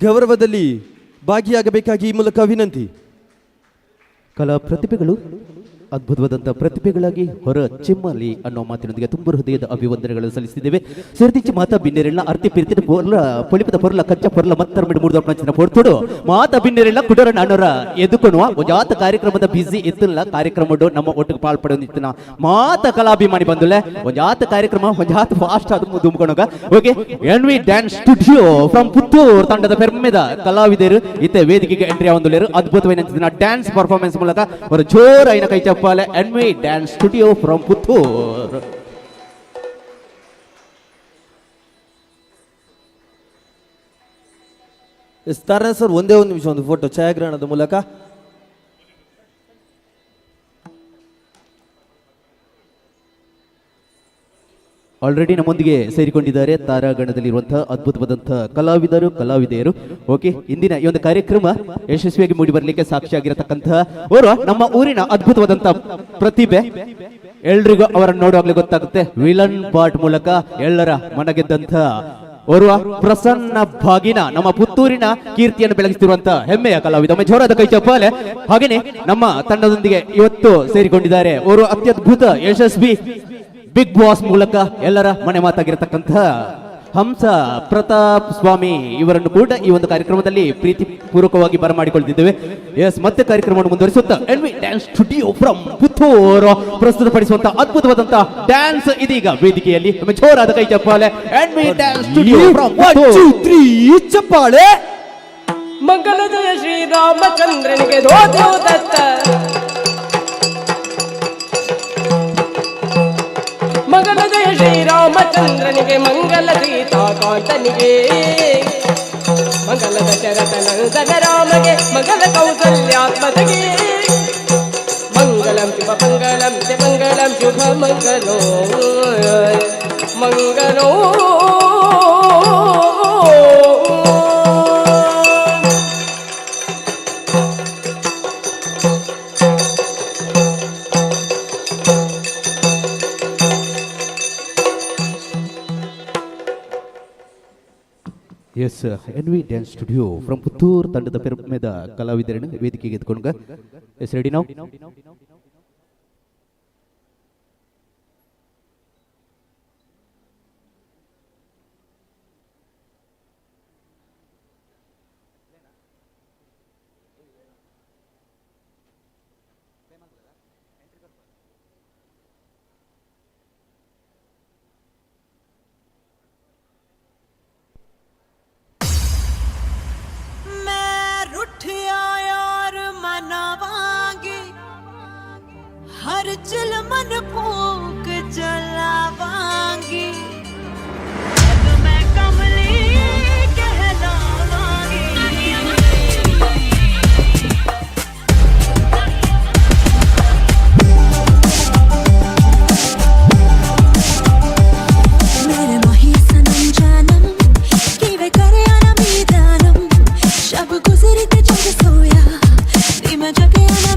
ಗೌರವದಲ್ಲಿ ಭಾಗಿಯಾಗಬೇಕಾಗಿ ಈ ಮೂಲಕ ವಿನಂತಿ. ಕಲಾ ಪ್ರತಿಭೆಗಳು ಅದ್ಭುತವಾದಂತಹ ಪ್ರತಿಭೆಗಳಾಗಿ ಹೊರ ಚಿಮ್ಮಲಿ ಅನ್ನೋ ಮಾತಿನೊಂದಿಗೆ ತುಂಬ ಹೃದಯದ ಅಭಿವಂದನೆಗಳನ್ನು ಸಲ್ಲಿಸುತ್ತಿದ್ದೇವೆ. ಸಿರ್ದಿಚ್ಚಿ ಮಾತಾ ಬಿನ್ನೆರೆಲ್ಲ ಅರ್ತಿ ಪಿರ್ತಿನ ಪೊರ್ಲ ಪೊಲಿಪದ ಪೊರ್ಲ ಕಚ್ಚ ಪೊರ್ಲ ಮತ್ತರ್ಮಿಡ್ ಮೂರ್ದ ಪಂಚನ ಪೊರ್ತುಡು ಮಾತಾ ಬಿನ್ನೆರೆಲ್ಲ ಕುಡರ ನಾನೋರ ಎದುಕೊನುವ ಒಂಜಾತ ಕಾರ್ಯಕ್ರಮದ ಬಿಸಿ ಎತ್ತಲ್ಲ ಕಾರ್ಯಕ್ರಮಡು ನಮ್ಮ ಒಟ್ಟಿಗೆ ಪಾಲ್ಪಡೋದಿತ್ತಿನ ಮಾತ ಕಲಾಭಿಮಾನಿ ಬಂದುಲೆ ಒಂಜಾತ ಕಾರ್ಯಕ್ರಮ ಒಂಜಾತ ಫಾಸ್ಟ್ ಅದು ದುಮ್ಕೊಣಗ. Okay, NV dance studio from Puttur ತಂಡದ ಪೆರ್ಮೆದ ಕಲಾವಿದರು ಇತ್ತೆ ವೇದಿಕೆಗೆ ಎಂಟ್ರಿ ಆಗೊಂದುಲೇರು. ಅದ್ಭುತವಾದ ಡ್ಯಾನ್ಸ್ ಪರ್ಫಾರ್ಮೆನ್ಸ್ ಮೂಲಕ ಒಂದು ಜೋರ ಐನ ಕೈ ಚಪ್ಪಾಲೆ NV dance studio from Puttur. Sir ಒಂದೇ ಒಂದು ನಿಮಿಷ ಒಂದು ಫೋಟೋ ಛಾಯಾಗ್ರಹಣದ ಮೂಲಕ. ಆಲ್ರೆಡಿ ನಮ್ಮೊಂದಿಗೆ ಸೇರಿಕೊಂಡಿದ್ದಾರೆ ತಾರಾಗಣದಲ್ಲಿರುವಂತಹ ಅದ್ಭುತವಾದಂತಹ ಕಲಾವಿದೆಯರು. ಓಕೆ, ಇಂದಿನ ಈ ಒಂದು ಕಾರ್ಯಕ್ರಮ ಯಶಸ್ವಿಯಾಗಿ ಮೂಡಿ ಬರಲಿಕ್ಕೆ ಸಾಕ್ಷಿಯಾಗಿರತಕ್ಕಂತಹ ಅವರು ನಮ್ಮ ಊರಿನ ಅದ್ಭುತವಾದಂತಹ ಪ್ರತಿಭೆ. ಎಲ್ರಿಗೂ ಅವರನ್ನು ನೋಡುವಾಗಲೇ ಗೊತ್ತಾಗುತ್ತೆ, ವಿಲನ್ ಪಾರ್ಟ್ ಮೂಲಕ ಎಲ್ಲರ ಮನಗೆದ್ದಂತಹ ಓರ್ವ ಪ್ರಸನ್ನ ಭಾಗಿನ ನಮ್ಮ ಪುತ್ತೂರಿನ ಕೀರ್ತಿಯನ್ನು ಬೆಳಗಿಸುತ್ತಿರುವಂತಹ ಹೆಮ್ಮೆಯ ಕಲಾವಿದ. ಒಮ್ಮೆ ಜೋರಾದ ಕೈ ಚಪ್ಪಾಳೆ. ಹಾಗೇನೆ ನಮ್ಮ ತಂಡದೊಂದಿಗೆ ಇವತ್ತು ಸೇರಿಕೊಂಡಿದ್ದಾರೆ ಅವರು ಅತ್ಯದ್ಭುತ ಯಶಸ್ವಿ ಬಿಗ್ ಬಾಸ್ ಮೂಲಕ ಎಲ್ಲರ ಮನೆ ಮಾತಾಗಿರತಕ್ಕಂತಹ ಹಂಸ ಪ್ರತಾಪ್ ಸ್ವಾಮಿ ಇವರನ್ನು ಕೂಡ ಈ ಒಂದು ಕಾರ್ಯಕ್ರಮದಲ್ಲಿ ಪ್ರೀತಿ ಪೂರ್ವಕವಾಗಿ ಬರಮಾಡಿಕೊಳ್ಳುತ್ತಿದ್ದೇವೆ. ಎಸ್, ಮತ್ತೆ ಕಾರ್ಯಕ್ರಮವನ್ನು ಮುಂದುವರಿಸುತ್ತಾ NV dance studio from Puttur ಪ್ರಸ್ತುತಪಡಿಸುವಂತಹ ಅದ್ಭುತವಾದಂತಹ ಡ್ಯಾನ್ಸ್ ಇದೀಗ ವೇದಿಕೆಯಲ್ಲಿ. ಜೋರಾದ ಕೈ ಚಪ್ಪಾಳೆ. ಎನ್ವಿ ಡ್ಯಾನ್ಸ್ ಸ್ಟುಡಿಯೋ ಫ್ರಮ್ ಚಪ್ಪಾಳೆ. ಮಂಗಲ ಜಯ ಶ್ರೀರಾಮಚಂದ್ರನಿಗೆ ಧೋತು ದತ್ತ, ಮಂಗಲ ಜಯ ಶ್ರೀರಾಮಚಂದ್ರನಿಗೆ, ಮಂಗಲ ಸೀತಾಕಾಂತನಿಗೆ, ಮಂಗಲ ದಶರಥ ನಂದನ ರಾಮಗೆ, ಮಂಗಲ ಕೌಸಲ್ಯಾತ್ಮತೆಗೆ, ಮಂಗಲಂ ಶುಭ ಮಂಗಲಂ ಮಂಗಲಂ ಶುಭ ಮಂಗಲೋ ಮಂಗಲೋ. Yes, NV dance studio from Puttur ತಂಡದ ಪೆರ್ಮೆದ ಕಲಾವಿದರನ್ನು ವೇದಿಕೆಗೆ ಎತ್ಕೊಂಡ. ಎಸ್, ರೆಡಿ ನಾವು. हर चिल मन फूक जलावांगी, मैं कमली कहलावांगी। मेरे माही सनम जानम कि वे करे आना मीदानम, शब गुजरी ते जग सोया मैं जगे आना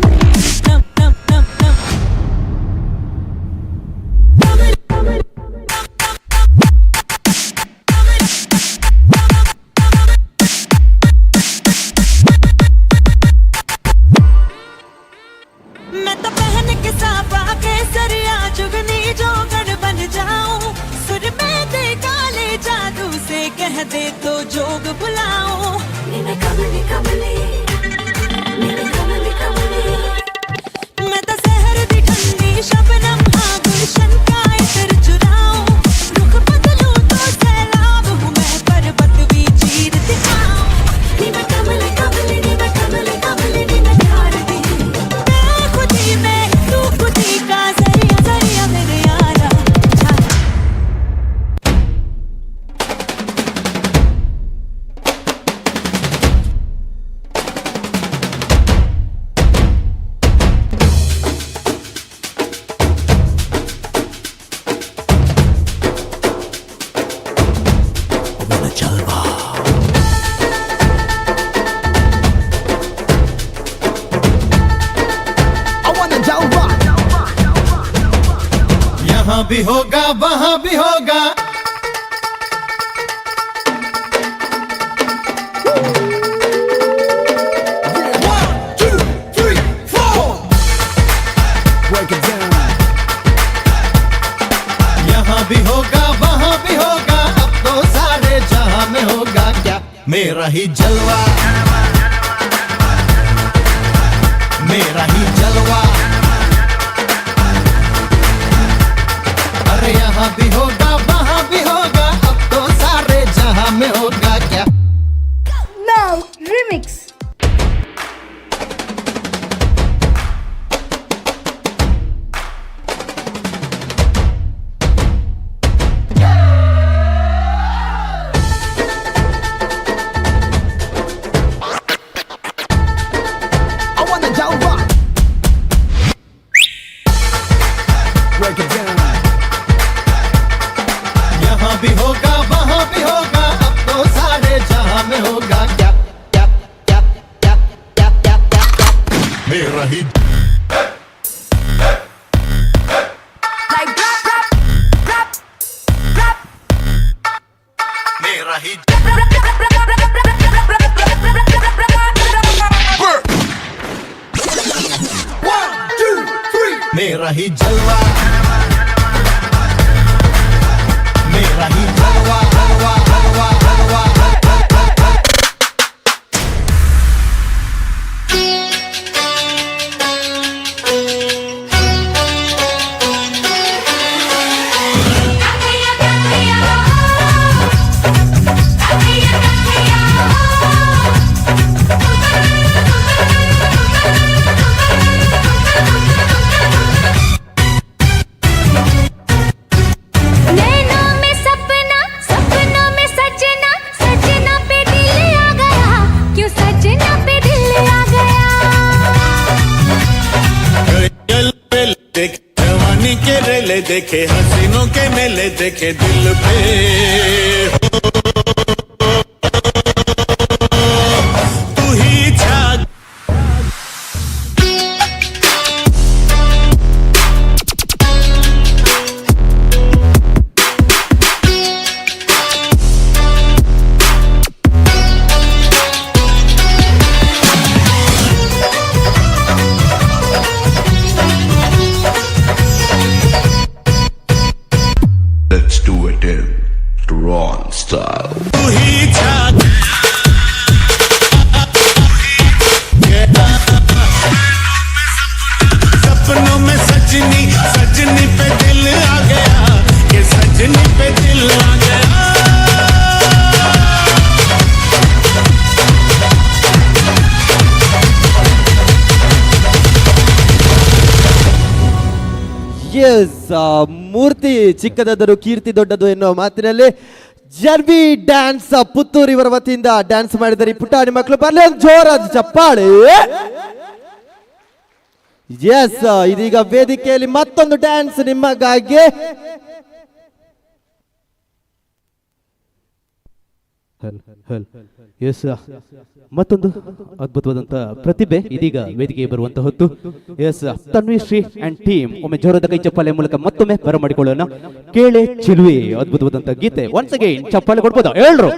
यहाँ भी होगा वहाँ भी होगा यहाँ भी होगा वहाँ भी होगा अब तो सारे जहाँ में होगा क्या मेरा ही जलवा मेरा ही जलवा अरे यहाँ भी होगा वहाँ भी होगा अब तो सारे जहाँ में होगा क्या Now remix. यहाँ भी होगा वहाँ भी होगा अब तो सारे जहाँ में होगा क्या क्या क्या क्या क्या क्या क्या क्या मेरा ही मेरा ही मेरा ही जलवा मेरा ही जलवा जलवा जलवा जलवा नैनों में सपना सपनों में सजना सजना पे दिल आ गया क्यों सजना पे दिल आ गया देखे जवानी के रेले देखे हसीनों के मेले देखे दिल पे तू ही छा Let's do it in Ron style. तू ही छा सपनों में सजनी सजनी पे दिल आ गया ये सजनी पे दिल आ गया ಎಸ್ ಮೂರ್ತಿ ಚಿಕ್ಕದಾದರೂ ಕೀರ್ತಿ ದೊಡ್ಡದು ಎನ್ನುವ ಮಾತಿನಲ್ಲಿ ಜರ್ಬಿ ಡ್ಯಾನ್ಸ್ ಪುತ್ತೂರು ಇವರ ವತಿಯಿಂದ ಡ್ಯಾನ್ಸ್ ಮಾಡಿದ್ದಾರೆ ಈ ಪುಟಾಣಿ ಮಕ್ಕಳು ಬರ್ಲಿ ಒಂದು ಜೋರಾದ ಚಪ್ಪಾಳೆ. ಎಸ್ ಇದೀಗ ವೇದಿಕೆಯಲ್ಲಿ ಮತ್ತೊಂದು ಡ್ಯಾನ್ಸ್ ನಿಮಗಾಗಿ. ಎಸ್ ಮತ್ತೊಂದು ಅದ್ಭುತವಾದಂತ ಪ್ರತಿಭೆ ಇದೀಗ ವೇದಿಕೆಗೆ ಬರುವಂತ ಹೊತ್ತು. ಎಸ್ ತನ್ವಿಶ್ರೀ ಅಂಡ್ ಟೀಮ್ ಒಮ್ಮೆ ಜೋರದ ಕೈ ಚಪ್ಪಾಳೆ ಮೂಲಕ ಮತ್ತೊಮ್ಮೆ ಬರಮಾಡಿಕೊಳ್ಳೋಣ. ಕೇಳೆ ಚಿಲುವೆ ಅದ್ಭುತವಾದಂತ ಗೀತೆ. ಒನ್ಸ್ ಅಗೈನ್ ಚಪ್ಪಾಳೆ ಕೊಡ್ಬೋದಾ ಹೇಳ್ರು.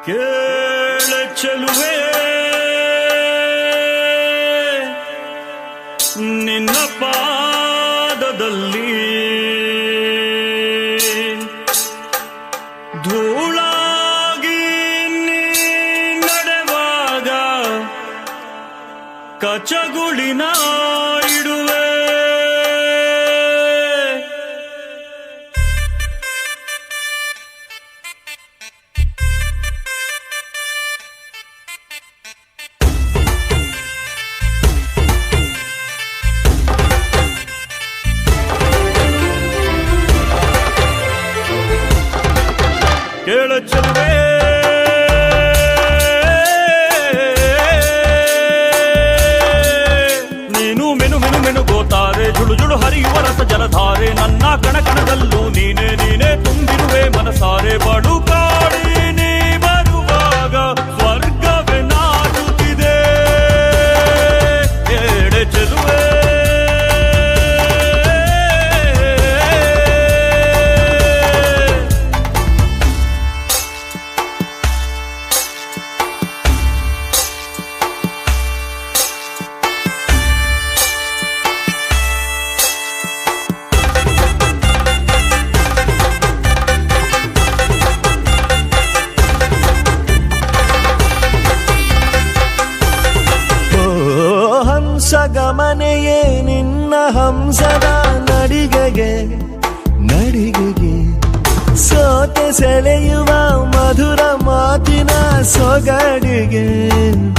ಕೇಳ ಚೆಲುವೆ ನಿನ್ನ ಪಾದದಲ್ಲಿ ಧೂಳಾಗಿ ನೀ ನಡೆವಾಗ ಕಚಗುಳಿನ ಇಡುವೆ ಕೇಳ ಚೆಲುವೆ ನೀನು ಮೆನು ಮೆನು ಮೆನು ಗೋತ ತಾರೆ ಜುಳು ಜುಳು ಹರಿಯುವ ರಸ ಜಲಧಾರೆ ನನ್ನ ಕಣಕಣದಲ್ಲೂ ನೀನೇ ನೀನೇ ತುಂಬಿರುವೆ ಮನಸಾರೆ ಬಡು ಕಾಡಿ ನೀ ಬರುವಾಗ ಸ್ವರ್ಗವೇ ನಾಚುತ್ತಿದೆ ಎಡೆ ಚೆಲುವೆ ಗಮನೆಯೇ ನಿನ್ನ ಹಂಸದ ನಡಿಗೆಗೆ ನಡಿಗೆಗೆ ಸೋತೆ ಸೆಳೆಯುವ ಮಧುರ ಮಾತಿನ ಸೊಗಡಿಗೆ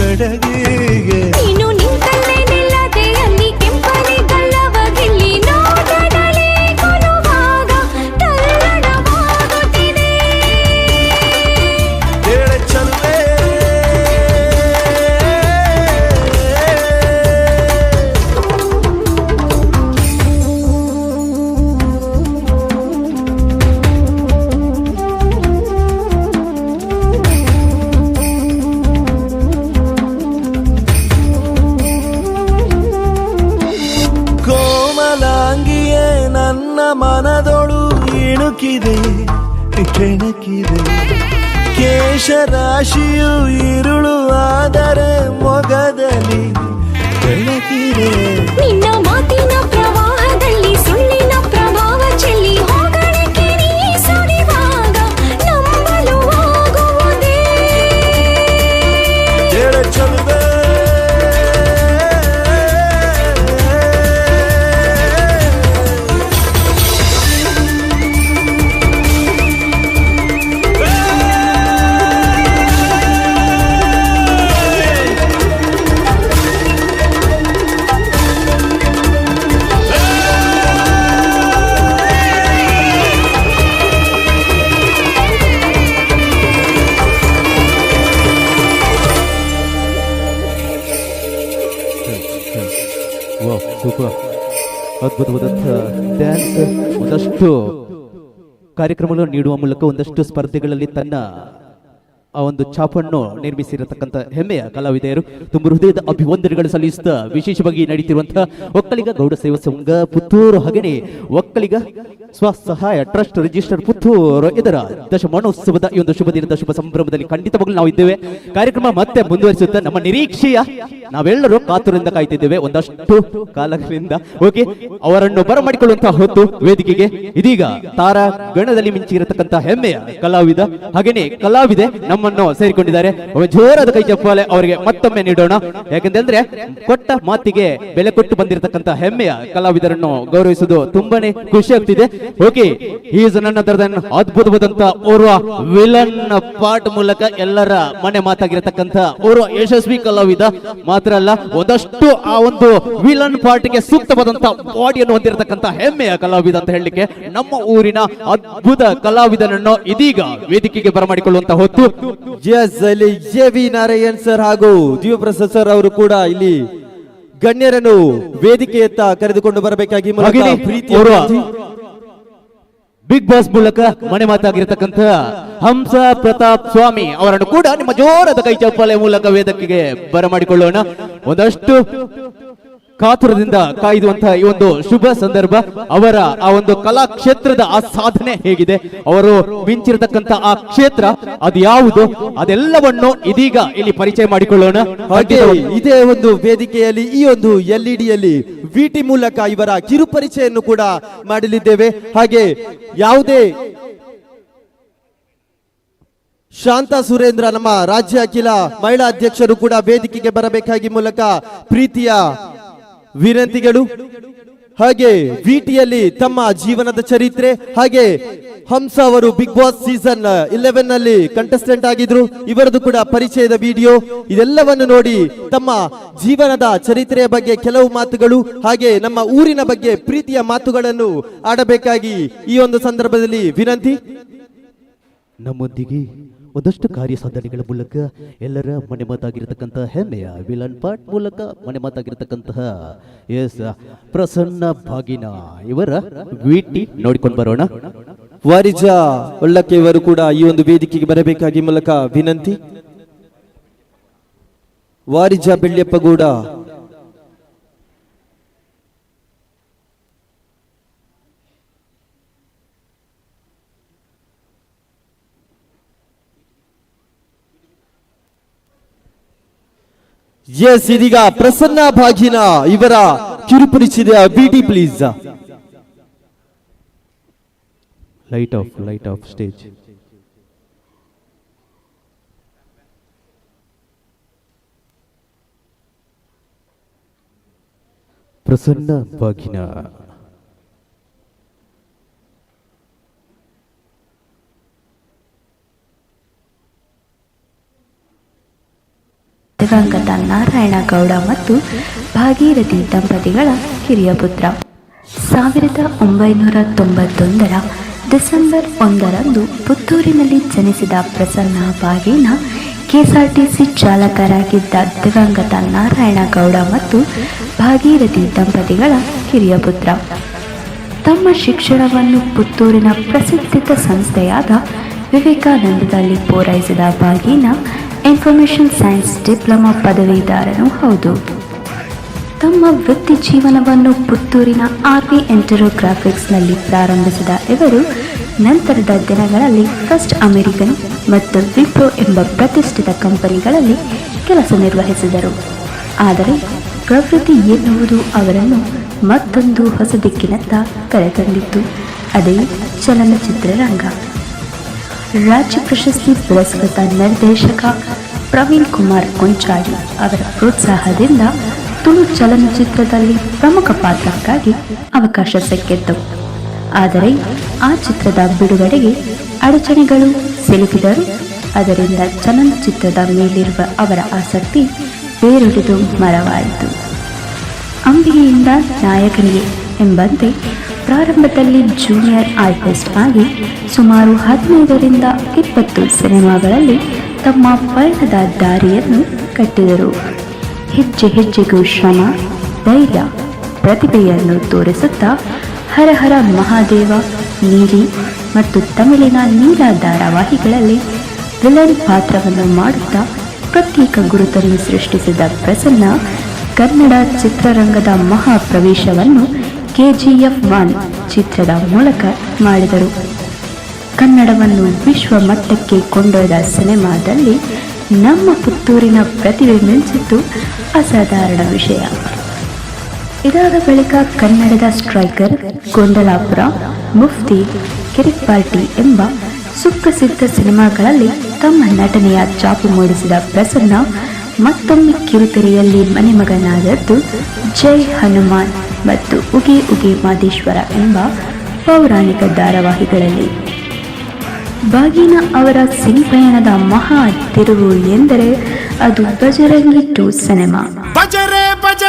ಬೆಡಗಿಗೆ ನೀನು ನಿಂತಲ್ಲೇ ನಿಲ್ಲದೆ ಅಲ್ಲಿ ಕೆಂಪನೆ ಗಲ್ಲವಗಿಲ್ಲಿ ನೋಟದಲ್ಲಿ ಕೊಡುವಾಗ ತಲ್ಲಣವಾಗುತ್ತಿದೆ ಹೇಳ ಚಲ್ಲೆ ಕೋಮಲಾಂಗಿಯೇ ನನ್ನ ಮನದೊಳು ಇಣುಕಿದೆ ಕೆಣಕಿದೆ ಕೇಶರಾಶಿಯು ಇರುಳು ಆದರೆ ಮೊಗದಲ್ಲಿ ಬೆಳಕಿದೆ ನಿನ್ನ ಮಾತಿನ ಪ್ರವಾಹದಲ್ಲಿ ಸುಳ್ಳಿನ ಪ್ರಭಾವ ಚೆಲ್ಲಿ ಹೋಗಣಕ್ಕೆ ನೀ ಸುರಿವಾಗ ನಂಬಲು ಆಗುವುದೇ ಹೇಳ ಚಲುವೆ ಸೂಪರ್, ಅದ್ಭುತವಾದಂಥ ಡ್ಯಾನ್ಸ್. ಒಂದಷ್ಟು ಕಾರ್ಯಕ್ರಮಗಳನ್ನು ನೀಡುವ ಮೂಲಕ ಒಂದಷ್ಟು ಸ್ಪರ್ಧೆಗಳಲ್ಲಿ ತನ್ನ ಆ ಒಂದು ಛಾಪನ್ನು ನಿರ್ಮಿಸಿರತಕ್ಕಂಥ ಹೆಮ್ಮೆಯ ಕಲಾವಿದೆಯರು ತುಂಬ ಹೃದಯದ ಅಭಿವಂದನೆಗಳು ಸಲ್ಲಿಸುತ್ತಾ ವಿಶೇಷವಾಗಿ ನಡೀತಿರುವಂತಹ ಒಕ್ಕಲಿಗ ಗೌಡ ಸೇವಾ ಸಂಘ ಪುತ್ತೂರು ಹಾಗೆಯೇ ಒಕ್ಕಲಿಗ ಸ್ವಸಹಾಯ ಟ್ರಸ್ಟ್ ರಿಜಿಸ್ಟರ್ ಪುತ್ತೂರು ಇದರ ದಶಮಾನೋತ್ಸವದ ಈ ಒಂದು ಶುಭ ದಿನದ ಶುಭ ಸಂಭ್ರಮದಲ್ಲಿ ಖಂಡಿತವಾಗ್ಲೂ ನಾವು ಇದ್ದೇವೆ. ಕಾರ್ಯಕ್ರಮ ಮತ್ತೆ ಮುಂದುವರಿಸುತ್ತಾ ನಮ್ಮ ನಿರೀಕ್ಷೆಯ ನಾವೆಲ್ಲರೂ ಕಾತುರದಿಂದ ಕಾಯ್ತಿದ್ದೇವೆ ಒಂದಷ್ಟು ಕಾಲಗಳಿಂದ. ಓಕೆ, ಅವರನ್ನು ಬರಮಾಡಿಕೊಳ್ಳುವಂತಹ ಹೊತ್ತು ವೇದಿಕೆಗೆ ಇದೀಗ ತಾರಾ ಗಣದಲ್ಲಿ ಮಿಂಚಿರತಕ್ಕಂಥ ಹೆಮ್ಮೆಯ ಕಲಾವಿದ ಹಾಗೆಯೇ ಕಲಾವಿದೆ ನಮ್ಮನ್ನು ಸೇರಿಕೊಂಡಿದ್ದಾರೆ. ಜೋರಾದ ಕೈ ಚಪ್ಪಾಳೆ ಅವರಿಗೆ ಮತ್ತೊಮ್ಮೆ ನೀಡೋಣ. ಯಾಕಂತಂದ್ರೆ ಕೊಟ್ಟ ಮಾತಿಗೆ ಬೆಲೆ ಕೊಟ್ಟು ಬಂದಿರತಕ್ಕಂಥ ಹೆಮ್ಮೆಯ ಕಲಾವಿದರನ್ನು ಗೌರವಿಸುವುದು ತುಂಬಾನೇ ಖುಷಿ ಆಗ್ತಿದೆ. ಓಕೆ, ಈಸ್ ನನ್ನ ತರದ ಅದ್ಭುತವಾದಂತ ಓರ್ವ ವಿಲನ್ ಪಾರ್ಟ್ ಮೂಲಕ ಎಲ್ಲರ ಮನೆ ಮಾತಾಗಿರತಕ್ಕಂಥ ಓರ್ವ ಯಶಸ್ವಿ ಕಲಾವಿದ ಮಾತ್ರ ಅಲ್ಲ, ಒಂದಷ್ಟು ಆ ಒಂದು ವಿಲನ್ ಪಾರ್ಟ್ಗೆ ಸೂಕ್ತವಾದಂತ ಬಾಡಿಯನ್ನು ಹೊಂದಿರತಕ್ಕಂಥ ಹೆಮ್ಮೆಯ ಕಲಾವಿದ ಅಂತ ಹೇಳಲಿಕ್ಕೆ ನಮ್ಮ ಊರಿನ ಅದ್ಭುತ ಕಲಾವಿದನನ್ನು ಇದೀಗ ವೇದಿಕೆಗೆ ಬರಮಾಡಿಕೊಳ್ಳುವಂತ ಹೊತ್ತು. ಅಲ್ಲಿ ಜೆ.ವಿ. ನಾರಾಯಣ್ ಸರ್ ಹಾಗೂ ದಿವ್ಯಪ್ರಸಾದ್ ಸರ್ ಅವರು ಕೂಡ ಇಲ್ಲಿ ಗಣ್ಯರನ್ನು ವೇದಿಕೆಯತ್ತ ಕರೆದುಕೊಂಡು ಬರಬೇಕಾಗಿ ಬಿಗ್ ಬಾಸ್ ಮೂಲಕ ಮನೆ ಮಾತಾಗಿರತಕ್ಕಂಥ ಹಂಸ ಪ್ರತಾಪ್ ಸ್ವಾಮಿ ಅವರನ್ನು ಕೂಡ ನಿಮ್ಮ ಜೋರಾದ ಕೈ ಚಪ್ಪಾಳೆ ಮೂಲಕ ವೇದಿಕೆಗೆ ಬರಮಾಡಿಕೊಳ್ಳೋಣ. ಒಂದಷ್ಟು ಕಾತುರದಿಂದ ಕಾಯ್ದುವಂತಹ ಈ ಒಂದು ಶುಭ ಸಂದರ್ಭ. ಅವರ ಆ ಒಂದು ಕಲಾ ಕ್ಷೇತ್ರದ ಆ ಸಾಧನೆ ಹೇಗಿದೆ, ಅವರು ಮಿಂಚಿರತಕ್ಕಂತ ಆ ಕ್ಷೇತ್ರ ಅದು ಯಾವುದು, ಅದೆಲ್ಲವನ್ನು ಇದೀಗ ಇಲ್ಲಿ ಪರಿಚಯ ಮಾಡಿಕೊಳ್ಳೋಣ. ಹಾಗೆ ಇದೇ ಒಂದು ವೇದಿಕೆಯಲ್ಲಿ ಈ ಒಂದು LED ವಿಟಿ ಮೂಲಕ ಇವರ ಕಿರು ಪರಿಚಯನ್ನು ಕೂಡ ಮಾಡಲಿದ್ದೇವೆ. ಹಾಗೆ ಯಾವುದೇ ಶಾಂತಾ ಸುರೇಂದ್ರ ನಮ್ಮ ರಾಜ್ಯ ಅಖಿಲ ಮಹಿಳಾ ಅಧ್ಯಕ್ಷರು ಕೂಡ ವೇದಿಕೆಗೆ ಬರಬೇಕಾಗಿ ಮೂಲಕ ಪ್ರೀತಿಯ ವಿನಂತಿಗಳು. ಹಾಗೆ ವಿಟಿಯಲ್ಲಿ ತಮ್ಮ ಜೀವನದ ಚರಿತ್ರೆ, ಹಾಗೆ ಹಂಸ ಅವರು ಬಿಗ್ ಬಾಸ್ ಸೀಸನ್ 11 ನಲ್ಲಿ ಕಂಟೆಸ್ಟೆಂಟ್ ಆಗಿದ್ರು, ಇವರದು ಕೂಡ ಪರಿಚಯದ ವಿಡಿಯೋ. ಇದೆಲ್ಲವನ್ನು ನೋಡಿ ತಮ್ಮ ಜೀವನದ ಚರಿತ್ರೆಯ ಬಗ್ಗೆ ಕೆಲವು ಮಾತುಗಳು, ಹಾಗೆ ನಮ್ಮ ಊರಿನ ಬಗ್ಗೆ ಪ್ರೀತಿಯ ಮಾತುಗಳನ್ನು ಆಡಬೇಕಾಗಿ ಈ ಒಂದು ಸಂದರ್ಭದಲ್ಲಿ ವಿನಂತಿ. ನಮ್ಮೊಂದಿಗೆ ಒಂದಷ್ಟು ಕಾರ್ಯಸಾಧನೆಗಳ ಮೂಲಕ ಎಲ್ಲರ ಮನೆ ಮಾತಾಗಿರತಕ್ಕಂತಹ ಹೆಮ್ಮೆಯ ವಿಲನ್ ಪಾರ್ಟ್ ಮೂಲಕ ಮನೆ ಮಾತಾಗಿರತಕ್ಕಂತಹ ಎಸ್ ಪ್ರಸನ್ನ ಭಾಗಿನ ಇವರ ವಿಟಿ ನೋಡಿಕೊಂಡು ಬರೋಣ. ವಾರಿಜ ಒಳ್ಳಕ್ಕೆ ಇವರು ಕೂಡ ಈ ಒಂದು ವೇದಿಕೆಗೆ ಬರಬೇಕಾಗಿ ಮೂಲಕ ವಿನಂತಿ. ವಾರಿಜ ಬೆಳ್ಳಿಯಪ್ಪಗೌಡ, ಎಸ್ ಇದೀಗ ಪ್ರಸನ್ನ ಭಾಗಿನ ಇವರ ಕಿರುಪರಿಚಿತ ಬಿಟಿ please. Light of stage. Prasanna Bhagina ದಿವಂಗತ ನಾರಾಯಣಗೌಡ ಮತ್ತು ಭಾಗೀರಥಿ ದಂಪತಿಗಳ ಕಿರಿಯ ಪುತ್ರ. 1991 ಡಿಸೆಂಬರ್ 1ರಂದು ಪುತ್ತೂರಿನಲ್ಲಿ ಜನಿಸಿದ ಪ್ರಸನ್ನ ಭಾಗೀನ ಕೆಎಸ್ಆರ್ಟಿಸಿ ಚಾಲಕರಾಗಿದ್ದ ದಿವಂಗತ ನಾರಾಯಣಗೌಡ ಮತ್ತು ಭಾಗೀರಥಿ ದಂಪತಿಗಳ ಕಿರಿಯ ಪುತ್ರ. ತಮ್ಮ ಶಿಕ್ಷಣವನ್ನು ಪುತ್ತೂರಿನ ಪ್ರಸಿದ್ಧ ಸಂಸ್ಥೆಯಾದ ವಿವೇಕಾನಂದದಲ್ಲಿ ಪೂರೈಸಿದ ಭಾಗೀನ ಇನ್ಫಾರ್ಮೇಷನ್ ಸೈನ್ಸ್ ಡಿಪ್ಲೊಮಾ ಪದವೀಧರನೂ ಹೌದು. ತಮ್ಮ ವೃತ್ತಿ ಜೀವನವನ್ನು ಪುತ್ತೂರಿನ RV ಎಂಟರೋಗ್ರಾಫಿಕ್ಸ್ನಲ್ಲಿ ಪ್ರಾರಂಭಿಸಿದ ಇವರು ನಂತರದ ದಿನಗಳಲ್ಲಿ ಫಸ್ಟ್ ಅಮೆರಿಕನ್ ಮತ್ತು ವಿಪ್ರೋ ಎಂಬ ಪ್ರತಿಷ್ಠಿತ ಕಂಪನಿಗಳಲ್ಲಿ ಕೆಲಸ ನಿರ್ವಹಿಸಿದರು. ಆದರೆ ಪ್ರವೃತ್ತಿ ಎನ್ನುವುದು ಅವರನ್ನು ಮತ್ತೊಂದು ಹೊಸ ದಿಕ್ಕಿನತ್ತ ಕರೆತಂದಿತ್ತು. ಅದೇ ಚಲನಚಿತ್ರರಂಗ. ರಾಜ್ಯ ಪ್ರಶಸ್ತಿ ಪುರಸ್ಕೃತ ನಿರ್ದೇಶಕ ಪ್ರವೀಣ್ ಕುಮಾರ್ ಕೊಂಚಾಡಿ ಅವರ ಪ್ರೋತ್ಸಾಹದಿಂದ ತುಳು ಚಲನಚಿತ್ರದಲ್ಲಿ ಪ್ರಮುಖ ಪಾತ್ರಕ್ಕಾಗಿ ಅವಕಾಶ ಸಿಕ್ಕಿತ್ತು. ಆದರೆ ಆ ಚಿತ್ರದ ಬಿಡುಗಡೆಗೆ ಅಡಚಣೆಗಳು ಸಿಲುಕಿದರು. ಅದರಿಂದ ಚಲನಚಿತ್ರದ ಮೇಲಿರುವ ಅವರ ಆಸಕ್ತಿ ಬೇರೊಡೆದು ಮರವಾಯಿತು. ಅಂಬಿಗೆಯಿಂದ ನಾಯಕನಿಗೆ ಎಂಬಂತೆ ಪ್ರಾರಂಭದಲ್ಲಿ ಜೂನಿಯರ್ ಆರ್ಟಿಸ್ಟ್ ಆಗಿ ಸುಮಾರು 15ರಿಂದ 20 ಸಿನಿಮಾಗಳಲ್ಲಿ ತಮ್ಮ ಪಯಣದ ದಾರಿಯನ್ನು ಕಟ್ಟಿದರು. ಹೆಜ್ಜೆ ಹೆಜ್ಜೆಗೂ ಶ್ರಮ, ಧೈರ್ಯ, ಪ್ರತಿಭೆಯನ್ನು ತೋರಿಸುತ್ತಾ ಹರಹರ ಮಹಾದೇವ, ನೀಲಿ ಮತ್ತು ತಮಿಳಿನ ನೀಲ ಧಾರಾವಾಹಿಗಳಲ್ಲಿ ವಿಲನ್ ಪಾತ್ರವನ್ನು ಮಾಡುತ್ತಾ ಪ್ರತ್ಯೇಕ ಗುರುತನ್ನು ಸೃಷ್ಟಿಸಿದ ಪ್ರಸನ್ನ ಕನ್ನಡ ಚಿತ್ರರಂಗದ ಮಹಾಪ್ರವೇಶವನ್ನು KGF 1 ಚಿತ್ರದ ಮೂಲಕ ಮಾಡಿದರು. ಕನ್ನಡವನ್ನು ವಿಶ್ವ ಮಟ್ಟಕ್ಕೆ ಕೊಂಡೊಯ್ದ ಸಿನಿಮಾದಲ್ಲಿ ನಮ್ಮ ಪುತ್ತೂರಿನ ಪ್ರತಿಭೆ ಮಿಂಚಿದ್ದು ಅಸಾಧಾರಣ ವಿಷಯ. ಇದಾದ ಬಳಿಕ ಕನ್ನಡದ ಸ್ಟ್ರೈಕರ್, ಗೊಂಡಲಾಪುರ, ಮುಫ್ತಿ, ಕಿರಿಕ್ ಪಾರ್ಟಿ ಎಂಬ ಸುಪ್ರಸಿದ್ಧ ಸಿನಿಮಾಗಳಲ್ಲಿ ತಮ್ಮ ನಟನೆಯ ಚಾಪು ಮೂಡಿಸಿದ ಪ್ರಸನ್ನ ಮತ್ತೊಮ್ಮೆ ಕಿರುತೆರೆಯಲ್ಲಿ ಮನೆಮಗನಾದದ್ದು ಜೈ ಹನುಮಾನ್ ಮತ್ತು ಉಗೆ ಉಗೆ ಮಾದೇಶ್ವರ ಎಂಬ ಪೌರಾಣಿಕ ಧಾರಾವಾಹಿಗಳಲ್ಲಿ. ಭಾಗೀನ ಅವರ ಸಿನಿಪಯಣದ ಮಹಾ ತಿರುವು ಎಂದರೆ ಅದು ಬಜರಂಗಿ 2 ಸಿನಿಮಾ.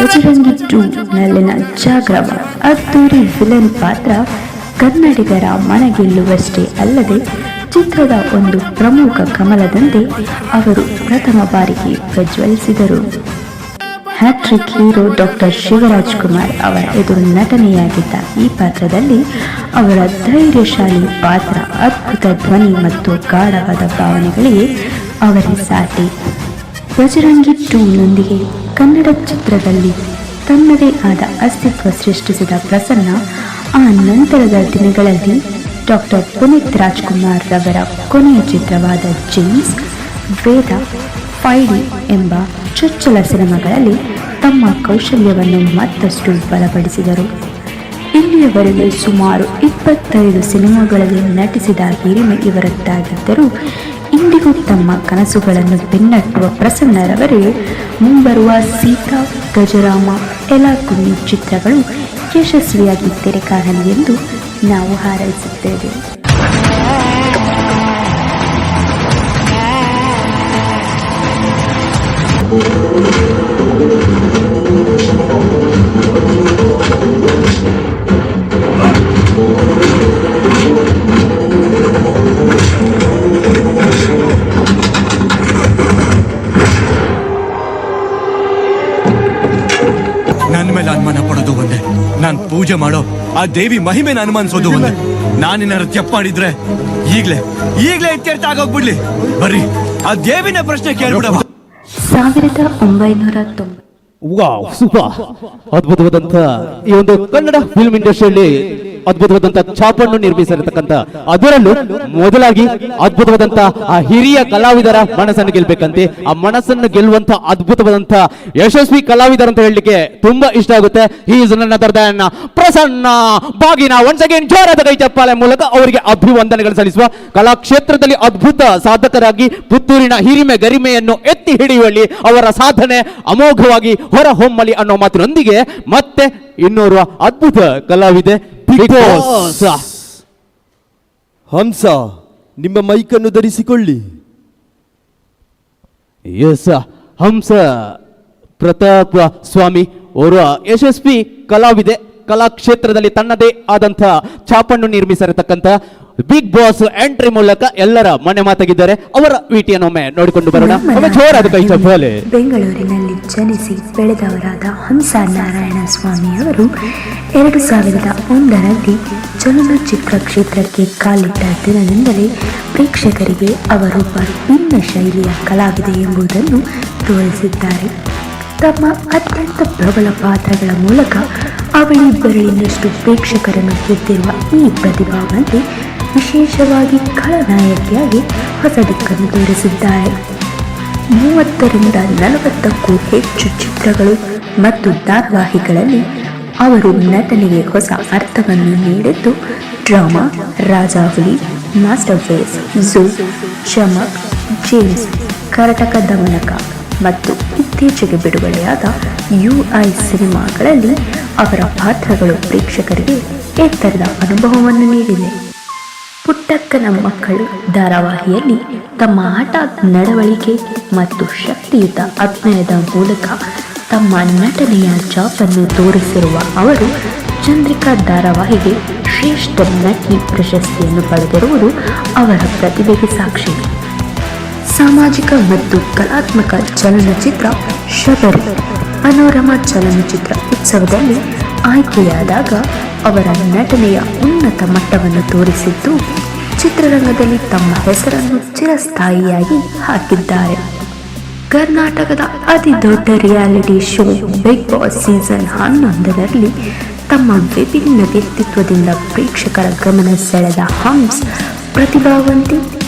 ಬಜರಂಗಿ 2 ನಲ್ಲಿನ ಜಾಗ್ರವ ಅದ್ದೂರಿ ವಿಲನ್ ಪಾತ್ರ ಕನ್ನಡಿಗರ ಮನಗೆಲ್ಲುವಷ್ಟೇ ಅಲ್ಲದೆ ಚಿತ್ರದ ಒಂದು ಪ್ರಮುಖ ಕಮಲದಂತೆ ಅವರು ಪ್ರಥಮ ಬಾರಿಗೆ ಪ್ರಜ್ವಲಿಸಿದರು. Hat-trick hero doctor Shivaraj Kumar ಅವರ ಎದುರು ನಟನೆಯಾಗಿದ್ದ ಈ ಪಾತ್ರದಲ್ಲಿ ಅವರ ಧೈರ್ಯಶಾಲಿ ಪಾತ್ರ, ಅದ್ಭುತ ಧ್ವನಿ ಮತ್ತು ಗಾಢವಾದ ಭಾವನೆಗಳಿಗೆ ಅವರೇ ಸಾಟಿ. ಬಜರಂಗಿ 2 ನೊಂದಿಗೆ ಕನ್ನಡ ಚಿತ್ರದಲ್ಲಿ ತನ್ನದೇ ಆದ ಅಸ್ತಿತ್ವ ಸೃಷ್ಟಿಸಿದ ಪ್ರಸನ್ನ ಆ ನಂತರದ ದಿನಗಳಲ್ಲಿ ಡಾಕ್ಟರ್ ಪುನೀತ್ ರಾಜ್ಕುಮಾರ್ ರವರ ಕೊನೆಯ ಚಿತ್ರವಾದ ಜೇಮ್ಸ್, ವೇದ, ಫೈಡಿ ಎಂಬ ಚೊಚ್ಚಲ ಸಿನಿಮಾಗಳಲ್ಲಿ ತಮ್ಮ ಕೌಶಲ್ಯವನ್ನು ಮತ್ತಷ್ಟು ಬಲಪಡಿಸಿದರು. ಇಲ್ಲಿಯವರೆಗೆ ಸುಮಾರು 25 ಸಿನಿಮಾಗಳಲ್ಲಿ ನಟಿಸಿದ ಹಿರಿಮೆ ಇವರದ್ದಾಗಿದ್ದರೂ ಇಂದಿಗೂ ತಮ್ಮ ಕನಸುಗಳನ್ನು ಬೆನ್ನಟ್ಟುವ ಪ್ರಸನ್ನರವರಿಗೆ ಮುಂಬರುವ ಸೀತಾ, ಗಜರಾಮ, ಎಲಾಕುನಿ ಚಿತ್ರಗಳು ಯಶಸ್ವಿಯಾಗಿ ತೆರೆ ಕಾಣಲಿ ಎಂದು ನಾವು ಹಾರೈಸುತ್ತೇವೆ. ಒಂದೇ, ನಾನ್ ಪೂಜೆ ಮಾಡೋ ಆ ದೇವಿ ಮಹಿಮೆನ ಅನುಮಾನಿಸೋದು ಒಂದೇ. ನಾನೇನಾರು ತಪ್ಪಾಡಿದ್ರೆ ಈಗ್ಲೇ ಇತ್ಯರ್ಥ ಆಗೋಗ್ಬಿಡ್ಲಿ. ಬರ್ರಿ ಆ ದೇವಿನ ಪ್ರಶ್ನೆ ಕೇಳ್ಬಿಡವ. 1990 ವಾವ್, ಸೂಪರ್. ಅದ್ಭುತವಾದಂತ ಈ ಒಂದು ಕನ್ನಡ ಫಿಲ್ಮ್ ಇಂಡಸ್ಟ್ರಿಯಲ್ಲಿ ಅದ್ಭುತವಾದಂತ ಛಾಪನ್ನು ನಿರ್ಮಿಸಿರತಕ್ಕಂತ, ಅದರಲ್ಲೂ ಮೊದಲಾಗಿ ಅದ್ಭುತವಾದಂತ ಆ ಹಿರಿಯ ಕಲಾವಿದರ ಮನಸ್ಸನ್ನು ಗೆಲ್ಬೇಕಂತೆ. ಆ ಮನಸ್ಸನ್ನು ಗೆಲ್ಲುವಂತ ಅದ್ಭುತವಾದಂತ ಯಶಸ್ವಿ ಕಲಾವಿದರಂತ ಹೇಳಲಿಕ್ಕೆ ತುಂಬಾ ಇಷ್ಟ ಆಗುತ್ತೆ. He is none other than Prasanna Bagina. Once again ಜೋರಾದ ಕೈ ಚಪ್ಪಾಳೆ ಮೂಲಕ ಅವರಿಗೆ ಅಭಿವಂದನೆಗಳು ಸಲ್ಲಿಸುವ. ಕಲಾ ಕ್ಷೇತ್ರದಲ್ಲಿ ಅದ್ಭುತ ಸಾಧಕರಾಗಿ ಪುತ್ತೂರಿನ ಹಿರಿಮೆ ಗರಿಮೆಯನ್ನು ಎತ್ತಿ ಹಿಡಿಯುವಲ್ಲಿ ಅವರ ಸಾಧನೆ ಅಮೋಘವಾಗಿ ಹೊರ ಹೊಮ್ಮಲಿ ಅನ್ನೋ ಮಾತಿನೊಂದಿಗೆ ಮತ್ತೆ ಇನ್ನೋರ್ವ ಅದ್ಭುತ ಕಲಾವಿದೆ ಬಿಗ್ ಬಾಸ್. ಹಂಸ, ನಿಮ್ಮ ಮೈಕನ್ನು ಧರಿಸಿಕೊಳ್ಳಿ. ಎಸ್, ಹಂಸ ಪ್ರತಾಪ ಸ್ವಾಮಿ ಅವರ ಯಶಸ್ವಿ ಕಲಾವಿದೆ. ಕಲಾ ಕ್ಷೇತ್ರದಲ್ಲಿ ತನ್ನದೇ ಆದಂತ ಛಾಪನ್ನು ನಿರ್ಮಿಸಿರತಕ್ಕಂತ ಬಿಗ್ ಬಾಸ್ ಎಂಟ್ರಿ ಮೂಲಕ ಎಲ್ಲರ ಮನೆ ಮಾತಾಗಿದ್ದಾರೆ. ಅವರ ವಿಟಿಯನ್ನೊಮ್ಮೆ ನೋಡಿಕೊಂಡು ಬರೋಣ. ಜೋರಾದ ಕೈ ಚಪ್ಪಾಳೆ. ಬೆಂಗಳೂರಿನಲ್ಲಿ ಜನಿಸಿ ಬೆಳೆದವರಾದ ಹಂಸ ನಾರಾಯಣ ಸ್ವಾಮಿಯವರು 2001ರಲ್ಲಿ ಚಲನಚಿತ್ರ ಕ್ಷೇತ್ರಕ್ಕೆ ಕಾಲಿಟ್ಟ ದಿನದಿಂದಲೇ ಪ್ರೇಕ್ಷಕರಿಗೆ ಅವರೊಬ್ಬ ಭಿನ್ನ ಶೈಲಿಯ ಕಲಾವಿದೆ ಎಂಬುದನ್ನು ತೋರಿಸಿದ್ದಾರೆ. ತಮ್ಮ ಅತ್ಯಂತ ಪ್ರಬಲ ಪಾತ್ರಗಳ ಮೂಲಕ ಅವಳಿ ಬೆರಳಿನಷ್ಟು ಪ್ರೇಕ್ಷಕರನ್ನು ಗೆದ್ದಿರುವ ಈ ಪ್ರತಿಭಾವಂತೆ ವಿಶೇಷವಾಗಿ ಖಳನಾಯಕಿಯಾಗಿ ಹೊಸ ದಿಕ್ಕನ್ನು ತೋರಿಸಿದ್ದಾರೆ. 30ರಿಂದ 40ಕ್ಕೂ ಹೆಚ್ಚು ಚಿತ್ರಗಳು ಮತ್ತು ಧಾರಾವಾಹಿಗಳಲ್ಲಿ ಅವರು ನಟನೆಗೆ ಹೊಸ ಅರ್ಥವನ್ನು ನೀಡಿದ್ದು drama, Rajahuli, master face, zoo, Chamak, James, Karataka Damanaka ಮತ್ತು ಇತ್ತೀಚೆಗೆ ಬಿಡುಗಡೆಯಾದ UI ಸಿನಿಮಾಗಳಲ್ಲಿ ಅವರ ಪಾತ್ರಗಳು ಪ್ರೇಕ್ಷಕರಿಗೆ ಎತ್ತರದ ಅನುಭವವನ್ನು ನೀಡಿದೆ. ಪುಟ್ಟಕ್ಕನ ಮಕ್ಕಳು ಧಾರಾವಾಹಿಯಲ್ಲಿ ತಮ್ಮ ಹಠಾತ್ ನಡವಳಿಕೆ ಮತ್ತು ಶಕ್ತಿಯುತ ಅಭಿನಯದ ಮೂಲಕ ತಮ್ಮ ನಟನೆಯ ಛಾಪನ್ನು ತೋರಿಸಿರುವ ಅವರು ಚಂದ್ರಿಕಾ ಧಾರಾವಾಹಿಗೆ ಶ್ರೇಷ್ಠ ನಟಿ ಪ್ರಶಸ್ತಿಯನ್ನು ಪಡೆದಿರುವುದು ಅವರ ಪ್ರತಿಭೆಗೆ ಸಾಕ್ಷಿ. ಸಾಮಾಜಿಕ ಮತ್ತು ಕಲಾತ್ಮಕ ಚಲನಚಿತ್ರ ಶಬರಿ ಪನೋರಮಾ ಚಲನಚಿತ್ರ ಉತ್ಸವದಲ್ಲಿ ಆಯ್ಕೆಯಾದಾಗ ಅವರ ನಟನೆಯ ಉನ್ನತ ಮಟ್ಟವನ್ನು ತೋರಿಸಿದ್ದು ಚಿತ್ರರಂಗದಲ್ಲಿ ತಮ್ಮ ಹೆಸರನ್ನು ಚಿರಸ್ಥಾಯಿಯಾಗಿ ಹಾಕಿದ್ದಾರೆ. ಕರ್ನಾಟಕದ ಅತಿ ದೊಡ್ಡ reality show Big Boss season 11ರಲ್ಲಿ ತಮ್ಮ ವಿಭಿನ್ನ ವ್ಯಕ್ತಿತ್ವದಿಂದ ಪ್ರೇಕ್ಷಕರ ಗಮನ ಸೆಳೆದ ಹಂಸ್ ಪ್ರತಿಭಾವಂತಿ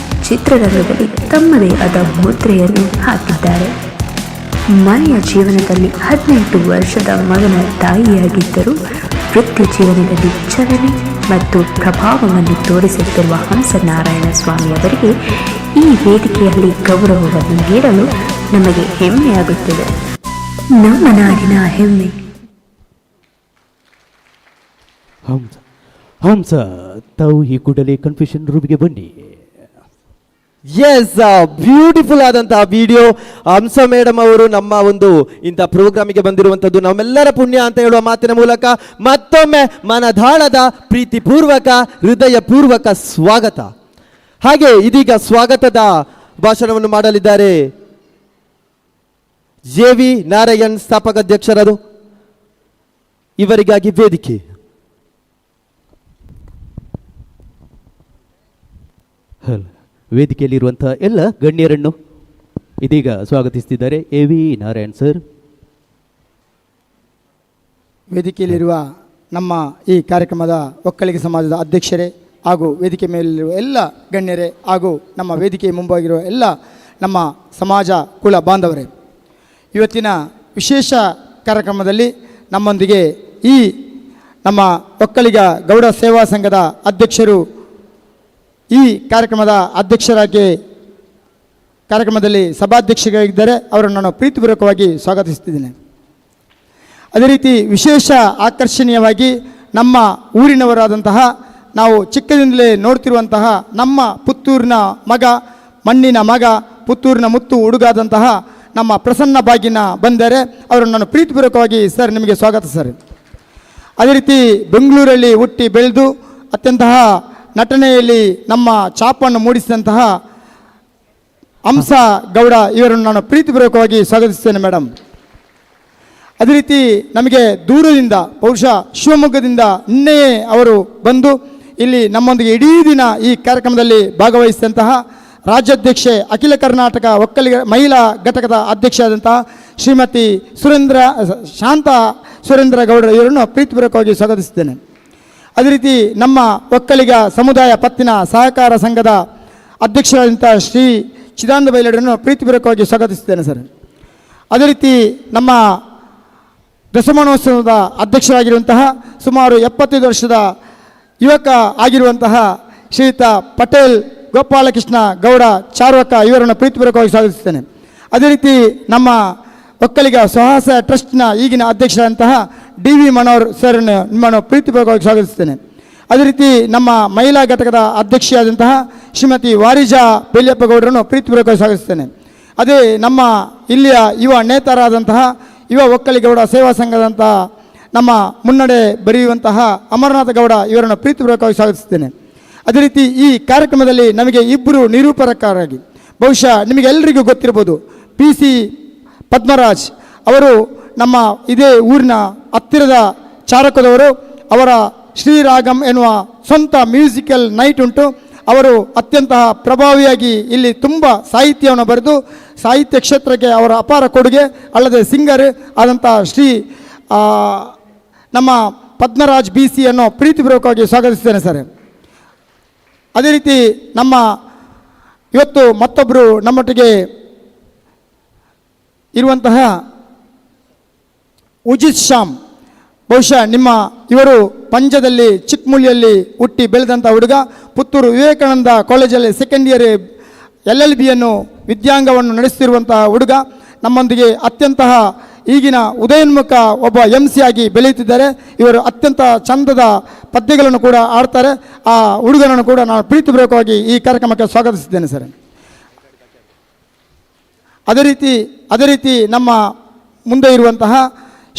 ಚಿತ್ರರಂಗದಲ್ಲಿ ತಮ್ಮದೇ ಆದ ಮುದ್ರೆಯನ್ನು ಹಾಕಿದ್ದಾರೆ. ಮನೆಯ ಜೀವನದಲ್ಲಿ 18 ವರ್ಷದ ಮಗನ ತಾಯಿಯಾಗಿದ್ದರೂ ವೃತ್ತಿ ಜೀವನದಲ್ಲಿ ಚಲನೆ ಮತ್ತು ಪ್ರಭಾವವನ್ನು ತೋರಿಸುತ್ತಿರುವ ಹಂಸ ನಾರಾಯಣ ಸ್ವಾಮಿ ಅವರಿಗೆ ಈ ವೇದಿಕೆಯಲ್ಲಿ ಗೌರವವನ್ನು ನೀಡಲು ನಮಗೆ ಹೆಮ್ಮೆಯಾಗುತ್ತಿದೆ. ನಮ್ಮ ನಾಡಿನ ಹೆಮ್ಮೆ. ಹಂಸ, ತಾವು ಈ ಕೂಡಲೇ ಕನ್ಫ್ಯೂಷನ್ ರೂಮಿಗೆ ಬನ್ನಿ. ಎಸ್, ಬ್ಯೂಟಿಫುಲ್ ಆದಂತಹ ವಿಡಿಯೋ. ಹಂಸ ಮೇಡಮ್ ಅವರು ನಮ್ಮ ಒಂದು ಇಂಥ ಪ್ರೋಗ್ರಾಮಿಗೆ ಬಂದಿರುವಂಥದ್ದು ನಮ್ಮೆಲ್ಲರ ಪುಣ್ಯ ಅಂತ ಹೇಳುವ ಮಾತಿನ ಮೂಲಕ ಮತ್ತೊಮ್ಮೆ ಮನದಾಳದ ಪ್ರೀತಿಪೂರ್ವಕ ಹೃದಯಪೂರ್ವಕ ಸ್ವಾಗತ. ಹಾಗೆ ಇದೀಗ ಸ್ವಾಗತದ ಭಾಷಣವನ್ನು ಮಾಡಲಿದ್ದಾರೆ JV ನಾರಾಯಣ್ ಸ್ಥಾಪಕಾಧ್ಯಕ್ಷರದು. ಇವರಿಗಾಗಿ ವೇದಿಕೆ. ವೇದಿಕೆಯಲ್ಲಿರುವಂತಹ ಎಲ್ಲ ಗಣ್ಯರನ್ನು ಇದೀಗ ಸ್ವಾಗತಿಸುತ್ತಿದ್ದಾರೆ AV ನಾರಾಯಣ್ ಸರ್. ವೇದಿಕೆಯಲ್ಲಿರುವ ನಮ್ಮ ಈ ಕಾರ್ಯಕ್ರಮದ ಒಕ್ಕಲಿಗ ಸಮಾಜದ ಅಧ್ಯಕ್ಷರೇ ಹಾಗೂ ವೇದಿಕೆ ಮೇಲಿರುವ ಎಲ್ಲ ಗಣ್ಯರೇ ಹಾಗೂ ನಮ್ಮ ವೇದಿಕೆ ಮುಂಭಾಗಿರುವ ಎಲ್ಲ ನಮ್ಮ ಸಮಾಜ ಕುಲ ಬಾಂಧವರೇ, ಇವತ್ತಿನ ವಿಶೇಷ ಕಾರ್ಯಕ್ರಮದಲ್ಲಿ ನಮ್ಮೊಂದಿಗೆ ಈ ನಮ್ಮ ಒಕ್ಕಲಿಗ ಗೌಡ ಸೇವಾ ಸಂಘದ ಅಧ್ಯಕ್ಷರು ಈ ಕಾರ್ಯಕ್ರಮದ ಅಧ್ಯಕ್ಷರಾಗಿ ಕಾರ್ಯಕ್ರಮದಲ್ಲಿ ಸಭಾಧ್ಯಕ್ಷರಾಗಿದ್ದಾರೆ. ಅವರನ್ನು ನಾನು ಪ್ರೀತಿಪೂರ್ವಕವಾಗಿ ಸ್ವಾಗತಿಸುತ್ತಿದ್ದೇನೆ. ಅದೇ ರೀತಿ ವಿಶೇಷ ಆಕರ್ಷಣೀಯವಾಗಿ ನಮ್ಮ ಊರಿನವರಾದಂತಹ ನಾವು ಚಿಕ್ಕದಿಂದಲೇ ನೋಡ್ತಿರುವಂತಹ ನಮ್ಮ ಪುತ್ತೂರಿನ ಮಗ, ಮಣ್ಣಿನ ಮಗ, ಪುತ್ತೂರಿನ ಮುತ್ತು ಹುಡುಗಾದಂತಹ ನಮ್ಮ ಪ್ರಸನ್ನ ಬಾಗಿನ ಬಂದರೆ ಅವರನ್ನು ನಾನು ಪ್ರೀತಿಪೂರ್ವಕವಾಗಿ ಸರ್ ನಿಮಗೆ ಸ್ವಾಗತ ಸರ್. ಅದೇ ರೀತಿ ಬೆಂಗಳೂರಲ್ಲಿ ಹುಟ್ಟಿ ಬೆಳೆದು ಅತ್ಯಂತಹ ನಟನೆಯಲ್ಲಿ ನಮ್ಮ ಛಾಪನ್ನು ಮೂಡಿಸಿದಂತಹ ಹಂಸ ಗೌಡ ಇವರನ್ನು ನಾನು ಪ್ರೀತಿಪೂರ್ವಕವಾಗಿ ಸ್ವಾಗತಿಸ್ತೇನೆ ಮೇಡಮ್. ಅದೇ ರೀತಿ ನಮಗೆ ದೂರದಿಂದ ಬಹುಶಃ ಶಿವಮೊಗ್ಗದಿಂದ ನಿನ್ನೆಯೇ ಅವರು ಬಂದು ಇಲ್ಲಿ ನಮ್ಮೊಂದಿಗೆ ಇಡೀ ದಿನ ಈ ಕಾರ್ಯಕ್ರಮದಲ್ಲಿ ಭಾಗವಹಿಸಿದಂತಹ ರಾಜ್ಯಾಧ್ಯಕ್ಷೆ ಅಖಿಲ ಕರ್ನಾಟಕ ಒಕ್ಕಲಿಗ ಮಹಿಳಾ ಘಟಕದ ಅಧ್ಯಕ್ಷರಾದಂತಹ ಶ್ರೀಮತಿ ಶಾಂತಾ ಸುರೇಂದ್ರ ಗೌಡ ಇವರನ್ನು ಪ್ರೀತಿಪೂರ್ವಕವಾಗಿ ಸ್ವಾಗತಿಸುತ್ತೇನೆ. ಅದೇ ರೀತಿ ನಮ್ಮ ಒಕ್ಕಲಿಗ ಸಮುದಾಯ ಪತ್ತಿನ ಸಹಕಾರ ಸಂಘದ ಅಧ್ಯಕ್ಷರಾದಂಥ ಶ್ರೀ ಚಿದಾನಂದ ಬೈಲಡನ್ನು ಪ್ರೀತಿಪೂರ್ವಕವಾಗಿ ಸ್ವಾಗತಿಸುತ್ತೇನೆ ಸರ್. ಅದೇ ರೀತಿ ನಮ್ಮ ದಶಮಾನೋತ್ಸವದ ಅಧ್ಯಕ್ಷರಾಗಿರುವಂತಹ ಸುಮಾರು 75 ವರ್ಷದ ಯುವಕ ಆಗಿರುವಂತಹ ಶ್ರೀಯುತ ಪಟೇಲ್ ಗೋಪಾಲಕೃಷ್ಣ ಗೌಡ ಚಾರ್ವಕ ಇವರನ್ನು ಪ್ರೀತಿಪೂರ್ವಕವಾಗಿ ಸ್ವಾಗತಿಸುತ್ತೇನೆ. ಅದೇ ರೀತಿ ನಮ್ಮ ಒಕ್ಕಲಿಗ ಸ್ವಸಹಾಯ ಟ್ರಸ್ಟ್ನ ಈಗಿನ ಅಧ್ಯಕ್ಷರಾದಂತಹ DV ಮನೋಹರ್ ಸರ್ನ್ನು ನಿಮ್ಮನ್ನು ಪ್ರೀತಿಪೂರ್ವಕವಾಗಿ ಸ್ವಾಗತಿಸುತ್ತೇನೆ. ಅದೇ ರೀತಿ ನಮ್ಮ ಮಹಿಳಾ ಘಟಕದ ಅಧ್ಯಕ್ಷೆಯಾದಂತಹ ಶ್ರೀಮತಿ ವಾರಿಜಾ ಬೇಲಿಯಪ್ಪ ಗೌಡರನ್ನು ಪ್ರೀತಿಪೂರ್ವಕವಾಗಿ ಸ್ವಾಗತಿಸುತ್ತೇನೆ. ಅದೇ ನಮ್ಮ ಇಲ್ಲಿಯ ಯುವ ನೇತಾರಾದಂತಹ ಯುವ ಒಕ್ಕಲಿಗೌಡ ಸೇವಾ ಸಂಘದಂತಹ ನಮ್ಮ ಮುನ್ನಡೆ ಬರೆಯುವಂತಹ ಅಮರನಾಥ ಗೌಡ ಇವರನ್ನು ಪ್ರೀತಿಪೂರ್ವಕವಾಗಿ ಸ್ವಾಗತಿಸುತ್ತೇನೆ. ಅದೇ ರೀತಿ ಈ ಕಾರ್ಯಕ್ರಮದಲ್ಲಿ ನಮಗೆ ಇಬ್ಬರು ನಿರೂಪಕರಾಗಿ ಬಹುಶಃ ನಿಮಗೆಲ್ಲರಿಗೂ ಗೊತ್ತಿರ್ಬೋದು PC ಪದ್ಮರಾಜ್ ಅವರು ನಮ್ಮ ಇದೇ ಊರಿನ ಹತ್ತಿರದ ಚಾರಕದವರು. ಅವರ ಶ್ರೀರಾಗಂ ಎನ್ನುವ ಸ್ವಂತ ಮ್ಯೂಸಿಕಲ್ ನೈಟ್ ಉಂಟು. ಅವರು ಅತ್ಯಂತ ಪ್ರಭಾವಿಯಾಗಿ ಇಲ್ಲಿ ತುಂಬ ಸಾಹಿತ್ಯವನ್ನು ಬರೆದು ಸಾಹಿತ್ಯ ಕ್ಷೇತ್ರಕ್ಕೆ ಅವರ ಅಪಾರ ಕೊಡುಗೆ, ಅಲ್ಲದೆ ಸಿಂಗರ್ ಆದಂಥ ಶ್ರೀ ನಮ್ಮ ಪದ್ಮರಾಜ್ BC ಅನ್ನು ಪ್ರೀತಿಪೂರ್ವಕವಾಗಿ ಸ್ವಾಗತಿಸ್ತೇನೆ ಸರ್. ಅದೇ ರೀತಿ ನಮ್ಮ ಇವತ್ತು ಮತ್ತೊಬ್ಬರು ನಮ್ಮೊಟ್ಟಿಗೆ ಇರುವಂತಹ ಉಜಿತ್ ಶ್ಯಾಮ್, ಬಹುಶಃ ಇವರು ಪಂಜದಲ್ಲಿ ಚಿಕ್ಕಮುಳಿಯಲ್ಲಿ ಹುಟ್ಟಿ ಬೆಳೆದಂಥ ಹುಡುಗ. ಪುತ್ತೂರು ವಿವೇಕಾನಂದ ಕಾಲೇಜಲ್ಲಿ ಸೆಕೆಂಡ್ ಇಯರ್ LLBಯನ್ನು ವಿದ್ಯಾಂಗವನ್ನು ನಡೆಸುತ್ತಿರುವಂತಹ ಹುಡುಗ ನಮ್ಮೊಂದಿಗೆ ಅತ್ಯಂತ ಈಗಿನ ಉದಯೋನ್ಮುಖ ಒಬ್ಬ MC ಆಗಿ ಬೆಳೆಯುತ್ತಿದ್ದಾರೆ. ಇವರು ಅತ್ಯಂತ ಚಂದದ ಪದ್ಯಗಳನ್ನು ಕೂಡ ಆಡ್ತಾರೆ. ಆ ಹುಡುಗನನ್ನು ಕೂಡ ನಾನು ಪ್ರೀತಿಪೂರ್ವಕವಾಗಿ ಈ ಕಾರ್ಯಕ್ರಮಕ್ಕೆ ಸ್ವಾಗತಿಸಿದ್ದೇನೆ ಸರ್. ಅದೇ ರೀತಿ ನಮ್ಮ ಮುಂದೆ ಇರುವಂತಹ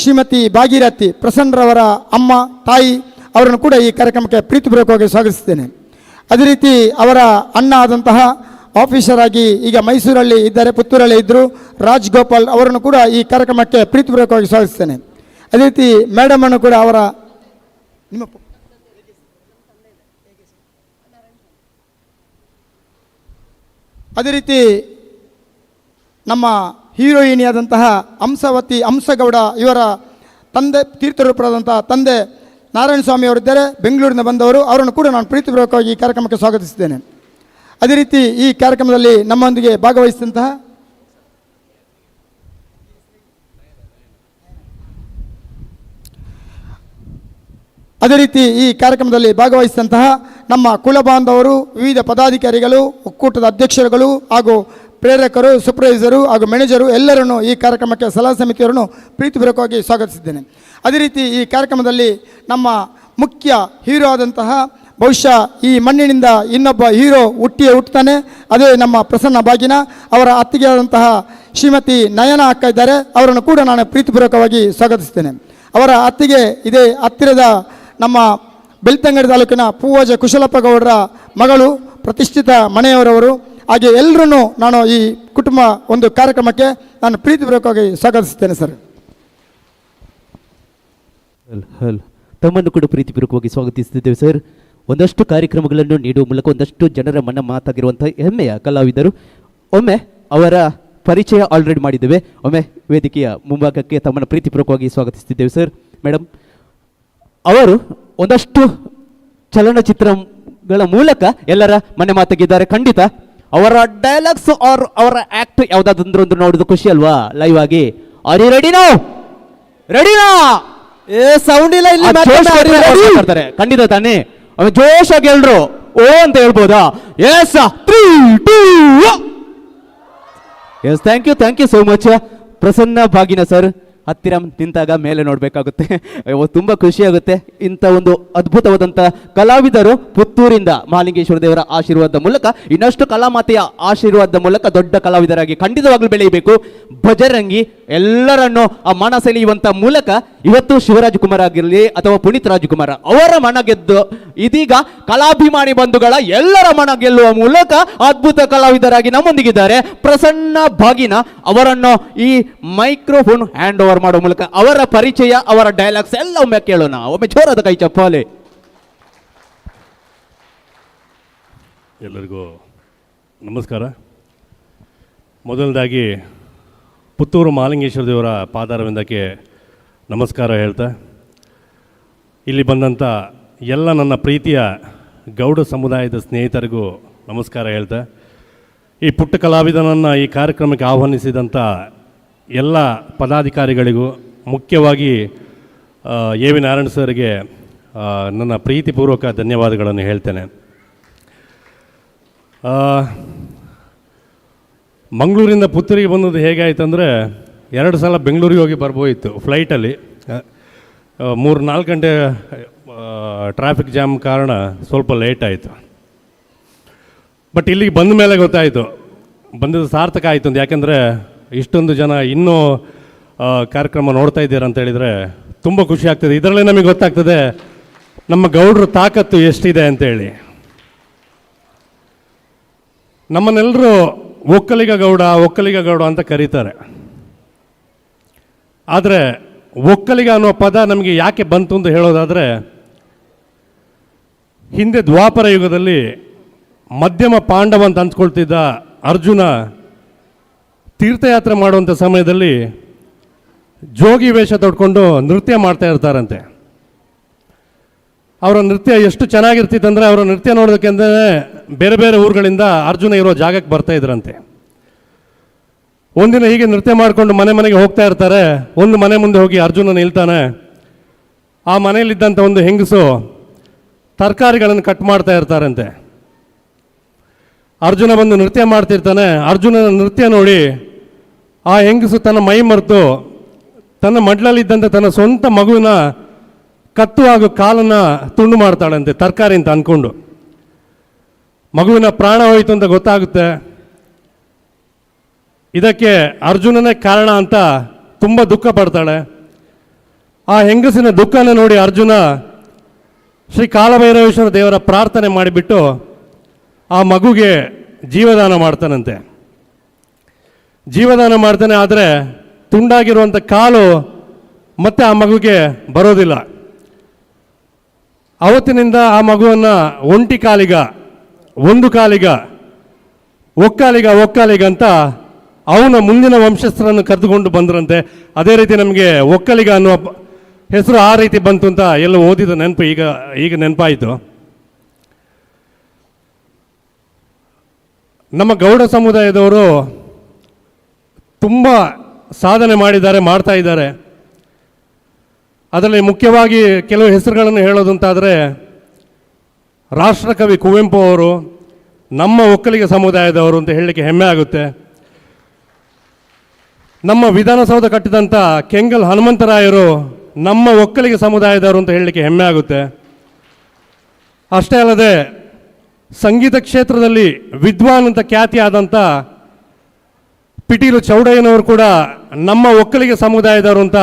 ಶ್ರೀಮತಿ ಭಾಗೀರಥಿ ಪ್ರಸನ್ನರವರ ಅಮ್ಮ ತಾಯಿ ಅವರನ್ನು ಕೂಡ ಈ ಕಾರ್ಯಕ್ರಮಕ್ಕೆ ಪ್ರೀತಿಪೂರ್ವಕವಾಗಿ ಸ್ವಾಗತಿಸುತ್ತೇನೆ. ಅದೇ ರೀತಿ ಅವರ ಅಣ್ಣ ಆದಂತಹ ಆಫೀಸರ್ ಆಗಿ ಈಗ ಮೈಸೂರಲ್ಲಿ ಇದ್ದಾರೆ, ಪುತ್ತೂರಲ್ಲಿ ಇದ್ದರು, ರಾಜ್ ಗೋಪಾಲ್ ಅವರನ್ನು ಕೂಡ ಈ ಕಾರ್ಯಕ್ರಮಕ್ಕೆ ಪ್ರೀತಿಪೂರ್ವಕವಾಗಿ ಸ್ವಾಗತಿಸ್ತೇನೆ. ಅದೇ ರೀತಿ ಮೇಡಮ್ ಅನ್ನು ಕೂಡ ಅವರ ಅದೇ ರೀತಿ ನಮ್ಮ ಹೀರೋಯಿನಿಯಾದಂತಹ ಹಂಸವತಿ ಹಂಸಗೌಡ ಇವರ ತಂದೆ ತೀರ್ಥರೂಪರಾದಂತಹ ತಂದೆ ನಾರಾಯಣ ಸ್ವಾಮಿ ಅವರಿದ್ದಾರೆ, ಬೆಂಗಳೂರಿನ ಬಂದವರು. ಅವರನ್ನು ಕೂಡ ನಾನು ಪ್ರೀತಿಪೂರ್ವಕವಾಗಿ ಈ ಕಾರ್ಯಕ್ರಮಕ್ಕೆ ಸ್ವಾಗತಿಸಿದ್ದೇನೆ. ಅದೇ ರೀತಿ ಈ ಕಾರ್ಯಕ್ರಮದಲ್ಲಿ ನಮ್ಮೊಂದಿಗೆ ಭಾಗವಹಿಸಿದಂತಹ ನಮ್ಮ ಕುಲಬಾಂಧವರು, ವಿವಿಧ ಪದಾಧಿಕಾರಿಗಳು, ಒಕ್ಕೂಟದ ಅಧ್ಯಕ್ಷರುಗಳು ಹಾಗೂ ಪ್ರೇರಕರು, ಸೂಪರ್ವೈಸರು ಹಾಗೂ ಮ್ಯಾನೇಜರು ಎಲ್ಲರನ್ನು ಈ ಕಾರ್ಯಕ್ರಮಕ್ಕೆ ಸಲಹಾ ಸಮಿತಿಯವರನ್ನು ಪ್ರೀತಿಪೂರ್ವಕವಾಗಿ ಸ್ವಾಗತಿಸಿದ್ದೇನೆ. ಅದೇ ರೀತಿ ಈ ಕಾರ್ಯಕ್ರಮದಲ್ಲಿ ನಮ್ಮ ಮುಖ್ಯ ಹೀರೋ ಆದಂತಹ ಬಹುಶಃ ಈ ಮಣ್ಣಿನಿಂದ ಇನ್ನೊಬ್ಬ ಹೀರೋ ಹುಟ್ಟುತ್ತಾನೆ. ಅದೇ ನಮ್ಮ ಪ್ರಸನ್ನ ಬಾಗಿನ ಅವರ ಅತ್ತಿಗೆಯಾದಂತಹ ಶ್ರೀಮತಿ ನಯನ ಅಕ್ಕ ಇದ್ದಾರೆ. ಅವರನ್ನು ಕೂಡ ನಾನು ಪ್ರೀತಿಪೂರ್ವಕವಾಗಿ ಸ್ವಾಗತಿಸ್ತೇನೆ. ಅವರ ಅತ್ತಿಗೆ ಇದೇ ಹತ್ತಿರದ ನಮ್ಮ ಬೆಳ್ತಂಗಡಿ ತಾಲೂಕಿನ ಪೂವಜ ಕುಶಲಪ್ಪ ಗೌಡರ ಮಗಳು, ಪ್ರತಿಷ್ಠಿತ ಮನೆಯವರವರು. ಹಾಗೆ ಎಲ್ಲರನ್ನೂ ನಾನು ಈ ಕುಟುಂಬ ಒಂದು ಕಾರ್ಯಕ್ರಮಕ್ಕೆ ನಾನು ಪ್ರೀತಿಪೂರ್ವಕವಾಗಿ ಸ್ವಾಗತಿಸ್ತೇನೆ ಸರ್. ತಮ್ಮನ್ನು ಕೂಡ ಪ್ರೀತಿಪೂರ್ವಕವಾಗಿ ಸ್ವಾಗತಿಸುತ್ತಿದ್ದೇವೆ ಸರ್. ಒಂದಷ್ಟು ಕಾರ್ಯಕ್ರಮಗಳನ್ನು ನೀಡುವ ಮೂಲಕ ಒಂದಷ್ಟು ಜನರ ಮನ ಮಾತಾಗಿರುವಂಥ ಹೆಮ್ಮೆಯ ಕಲಾವಿದರು. ಒಮ್ಮೆ ಅವರ ಪರಿಚಯ ಆಲ್ರೆಡಿ ಮಾಡಿದ್ದೇವೆ. ಒಮ್ಮೆ ವೇದಿಕೆಯ ಮುಂಭಾಗಕ್ಕೆ ತಮ್ಮನ್ನು ಪ್ರೀತಿಪೂರ್ವಕವಾಗಿ ಸ್ವಾಗತಿಸುತ್ತಿದ್ದೇವೆ ಸರ್. ಮೇಡಮ್, ಅವರು ಒಂದಷ್ಟು ಚಲನಚಿತ್ರಗಳ ಮೂಲಕ ಎಲ್ಲರ ಮನೆ ಮಾತಾಗಿದ್ದಾರೆ. ಖಂಡಿತ ಅವರ ಡೈಲಾಗ್ಸ್ ಅವರ ಆಕ್ಟ್ ಯಾವುದಾದ್ರೂ ಒಂದು ನೋಡೋದು ಖುಷಿ ಅಲ್ವಾ ಲೈವ್ ಆಗಿ. Are you ready now? ರೆಡಿನಾ? ಸೌಂಡ್ ಇಲ್ಲ ಇಲ್ಲಿ ಮಾತಾಡ್ತಾರೆ. ಖಂಡಿತ ತಾನೇ? ಆಮೇಲೆ ಜೋಶಾಗಿ ಎಲ್ರು ಓ ಅಂತ ಹೇಳ್ಬೋದಾ? Yes 3 2 yes. Thank you so much. Prasanna Bhagina sir, ಹತ್ತಿರ ನಿಂತಾಗ ಮೇಲೆ ನೋಡಬೇಕಾಗುತ್ತೆ. ತುಂಬ ಖುಷಿಯಾಗುತ್ತೆ. ಇಂಥ ಒಂದು ಅದ್ಭುತವಾದಂಥ ಕಲಾವಿದರು ಪುತ್ತೂರಿಂದ ಮಹಾಲಿಂಗೇಶ್ವರ ದೇವರ ಆಶೀರ್ವಾದದ ಮೂಲಕ, ಇನ್ನಷ್ಟು ಕಲಾಮಾತೆಯ ಆಶೀರ್ವಾದದ ಮೂಲಕ ದೊಡ್ಡ ಕಲಾವಿದರಾಗಿ ಖಂಡಿತವಾಗ್ಲೂ ಬೆಳೆಯಬೇಕು. ಭಜರಂಗಿ ಎಲ್ಲರನ್ನು ಆ ಮನ ಸೆಳೆಯುವಂತ ಮೂಲಕ ಇವತ್ತು ಶಿವರಾಜಕುಮಾರ್ ಆಗಿರಲಿ ಅಥವಾ ಪುನೀತ್ ರಾಜ್ಕುಮಾರ್ ಅವರ ಮನ ಗೆದ್ದು ಇದೀಗ ಕಲಾಭಿಮಾನಿ ಬಂಧುಗಳ ಎಲ್ಲರ ಮನ ಗೆಲ್ಲುವ ಮೂಲಕ ಅದ್ಭುತ ಕಲಾವಿದರಾಗಿ ನಮ್ಮೊಂದಿಗಿದ್ದಾರೆ ಪ್ರಸನ್ನ ಭಾಗಿನ ಅವರನ್ನು ಈ ಮೈಕ್ರೋಫೋನ್ ಹ್ಯಾಂಡ್ ಓವರ್ ಮಾಡುವ ಮೂಲಕ ಅವರ ಪರಿಚಯ ಅವರ ಡೈಲಾಗ್ಸ್ ಎಲ್ಲ ಒಮ್ಮೆ ಕೇಳೋಣ. ಒಮ್ಮೆ ಜೋರಾದ ಕೈ ಚಪ್ಪಾಳೆ. ಎಲ್ಲರಿಗೂ ನಮಸ್ಕಾರ. ಮೊದಲನೇದಾಗಿ ಪುತ್ತೂರು ಮಹಾಲಿಂಗೇಶ್ವರ ದೇವರ ಪಾದಾರವಿಂದಕ್ಕೆ ನಮಸ್ಕಾರ ಹೇಳ್ತಾ, ಇಲ್ಲಿ ಬಂದಂಥ ಎಲ್ಲ ನನ್ನ ಪ್ರೀತಿಯ ಗೌಡ ಸಮುದಾಯದ ಸ್ನೇಹಿತರಿಗೂ ನಮಸ್ಕಾರ ಹೇಳ್ತಾ, ಈ ಪುಟ್ಟ ಕಲಾವಿದನನ್ನು ಈ ಕಾರ್ಯಕ್ರಮಕ್ಕೆ ಆಹ್ವಾನಿಸಿದಂಥ ಎಲ್ಲ ಪದಾಧಿಕಾರಿಗಳಿಗೂ, ಮುಖ್ಯವಾಗಿ ಎ ವಿ ನಾರಾಯಣ ಸರ್ಗೆ ನನ್ನ ಪ್ರೀತಿಪೂರ್ವಕ ಧನ್ಯವಾದಗಳನ್ನು ಹೇಳ್ತೇನೆ. ಮಂಗಳೂರಿಂದ ಪುತ್ತೂರಿಗೆ ಬಂದದ್ದು ಹೇಗಾಯಿತು ಅಂದರೆ, 2 ಸಲ ಬೆಂಗಳೂರಿಗೆ ಹೋಗಿ ಬರ್ಬೋಯಿತ್ತು ಫ್ಲೈಟಲ್ಲಿ. 3-4 ಗಂಟೆ ಟ್ರಾಫಿಕ್ ಜಾಮ್ ಕಾರಣ ಸ್ವಲ್ಪ ಲೇಟ್ ಆಯಿತು. ಬಟ್ ಇಲ್ಲಿಗೆ ಬಂದ ಮೇಲೆ ಗೊತ್ತಾಯಿತು, ಬಂದಿದ್ದು ಸಾರ್ಥಕ ಆಯಿತು ಅಂತ. ಯಾಕೆಂದರೆ ಇಷ್ಟೊಂದು ಜನ ಇನ್ನೂ ಕಾರ್ಯಕ್ರಮ ನೋಡ್ತಾ ಇದ್ದೀರಾ ಅಂತ ಹೇಳಿದರೆ ತುಂಬ ಖುಷಿ ಆಗ್ತದೆ. ಇದರಲ್ಲೇ ನಮಗೆ ಗೊತ್ತಾಗ್ತದೆ ನಮ್ಮ ಗೌಡ್ರ ತಾಕತ್ತು ಎಷ್ಟಿದೆ ಅಂತೇಳಿ. ನಮ್ಮನ್ನೆಲ್ಲರೂ ಒಕ್ಕಲಿಗ ಗೌಡ ಅಂತ ಕರೀತಾರೆ. ಆದರೆ ಒಕ್ಕಲಿಗ ಅನ್ನೋ ಪದ ನಮಗೆ ಯಾಕೆ ಬಂತು ಅಂತ ಹೇಳೋದಾದರೆ, ಹಿಂದೆ ದ್ವಾಪರ ಯುಗದಲ್ಲಿ ಮಧ್ಯಮ ಪಾಂಡವ ಅಂತ ಅಂದ್ಕೊಳ್ತಿದ್ದ ಅರ್ಜುನ ತೀರ್ಥಯಾತ್ರೆ ಮಾಡುವಂಥ ಸಮಯದಲ್ಲಿ ಜೋಗಿ ವೇಷ ತೊಡ್ಕೊಂಡು ನೃತ್ಯ ಮಾಡ್ತಾ ಇರ್ತಾರಂತೆ. ಅವರ ನೃತ್ಯ ಎಷ್ಟು ಚೆನ್ನಾಗಿರ್ತಿತ್ತಂದರೆ, ಅವರ ನೃತ್ಯ ನೋಡೋದಕ್ಕೆಂದರೆ ಬೇರೆ ಬೇರೆ ಊರುಗಳಿಂದ ಅರ್ಜುನ ಇರೋ ಜಾಗಕ್ಕೆ ಬರ್ತಾ ಇದ್ರಂತೆ. ಒಂದಿನ ಹೀಗೆ ನೃತ್ಯ ಮಾಡಿಕೊಂಡು ಮನೆಗೆ ಹೋಗ್ತಾ ಇರ್ತಾರೆ. ಒಂದು ಮನೆ ಮುಂದೆ ಹೋಗಿ ಅರ್ಜುನ ನಿಲ್ತಾನೆ. ಆ ಮನೆಯಲ್ಲಿದ್ದಂಥ ಒಂದು ಹೆಂಗಸು ತರಕಾರಿಗಳನ್ನು ಕಟ್ ಮಾಡ್ತಾ ಇರ್ತಾರಂತೆ. ಅರ್ಜುನ ಬಂದು ನೃತ್ಯ ಮಾಡ್ತಿರ್ತಾನೆ. ಅರ್ಜುನನ ನೃತ್ಯ ನೋಡಿ ಆ ಹೆಂಗಸು ತನ್ನ ಮೈ ಮರೆತು ತನ್ನ ಮಡ್ಲಲ್ಲಿದ್ದಂಥ ತನ್ನ ಸ್ವಂತ ಮಗುವಿನ ಕತ್ತು ಹಾಗೂ ಕಾಲನ್ನು ತುಂಡು ಮಾಡ್ತಾಳಂತೆ, ತರಕಾರಿ ಅಂತ ಅಂದ್ಕೊಂಡು. ಮಗುವಿನ ಪ್ರಾಣ ಹೋಯಿತು ಅಂತ ಗೊತ್ತಾಗುತ್ತೆ. ಇದಕ್ಕೆ ಅರ್ಜುನನೇ ಕಾರಣ ಅಂತ ತುಂಬ ದುಃಖ ಪಡ್ತಾಳೆ. ಆ ಹೆಂಗಸಿನ ದುಃಖನ ನೋಡಿ ಅರ್ಜುನ ಶ್ರೀ ಕಾಲಭೈರವೇಶ್ವರ ದೇವರ ಪ್ರಾರ್ಥನೆ ಮಾಡಿಬಿಟ್ಟು ಆ ಮಗುಗೆ ಜೀವದಾನ ಮಾಡ್ತಾನಂತೆ. ಜೀವದಾನ ಮಾಡ್ತಾನೆ. ಆದರೆ ತುಂಡಾಗಿರುವಂಥ ಕಾಲು ಮತ್ತೆ ಆ ಮಗುಗೆ ಬರೋದಿಲ್ಲ. ಅವತ್ತಿನಿಂದ ಆ ಮಗುವನ್ನು ಒಂಟಿ ಕಾಲಿಗ, ಒಂದು ಕಾಲಿಗ, ಒಕ್ಕಾಲಿಗ ಅಂತ ಅವನ ಮುಂದಿನ ವಂಶಸ್ಥರನ್ನು ಕರೆದುಕೊಂಡು ಬಂದ್ರಂತೆ. ಅದೇ ರೀತಿ ನಮಗೆ ಒಕ್ಕಲಿಗ ಅನ್ನುವ ಹೆಸರು ಆ ರೀತಿ ಬಂತು ಅಂತ ಎಲ್ಲ ಓದಿದ ನೆನಪು ಈಗ ನೆನಪಾಯಿತು. ನಮ್ಮ ಗೌಡ ಸಮುದಾಯದವರು ತುಂಬ ಸಾಧನೆ ಮಾಡಿದ್ದಾರೆ, ಮಾಡ್ತಾ ಇದ್ದಾರೆ. ಅದರಲ್ಲಿ ಮುಖ್ಯವಾಗಿ ಕೆಲವು ಹೆಸರುಗಳನ್ನು ಹೇಳೋದಂತಾದರೆ, ರಾಷ್ಟ್ರಕವಿ ಕುವೆಂಪು ಅವರು ನಮ್ಮ ಒಕ್ಕಲಿಗ ಸಮುದಾಯದವರು ಅಂತ ಹೇಳಲಿಕ್ಕೆ ಹೆಮ್ಮೆ ಆಗುತ್ತೆ. ನಮ್ಮ ವಿಧಾನಸೌಧ ಕಟ್ಟಿದಂಥ ಕೆಂಗಲ್ ಹನುಮಂತರಾಯರು ನಮ್ಮ ಒಕ್ಕಲಿಗ ಸಮುದಾಯದವರು ಅಂತ ಹೇಳಲಿಕ್ಕೆ ಹೆಮ್ಮೆ ಆಗುತ್ತೆ. ಅಷ್ಟೇ ಅಲ್ಲದೆ ಸಂಗೀತ ಕ್ಷೇತ್ರದಲ್ಲಿ ವಿದ್ವಾನ್ ಅಂತ ಖ್ಯಾತಿಯಾದಂಥ ಪಿಟೀಲು ಚೌಡಯ್ಯನವರು ಕೂಡ ನಮ್ಮ ಒಕ್ಕಲಿಗ ಸಮುದಾಯದವರು ಅಂತ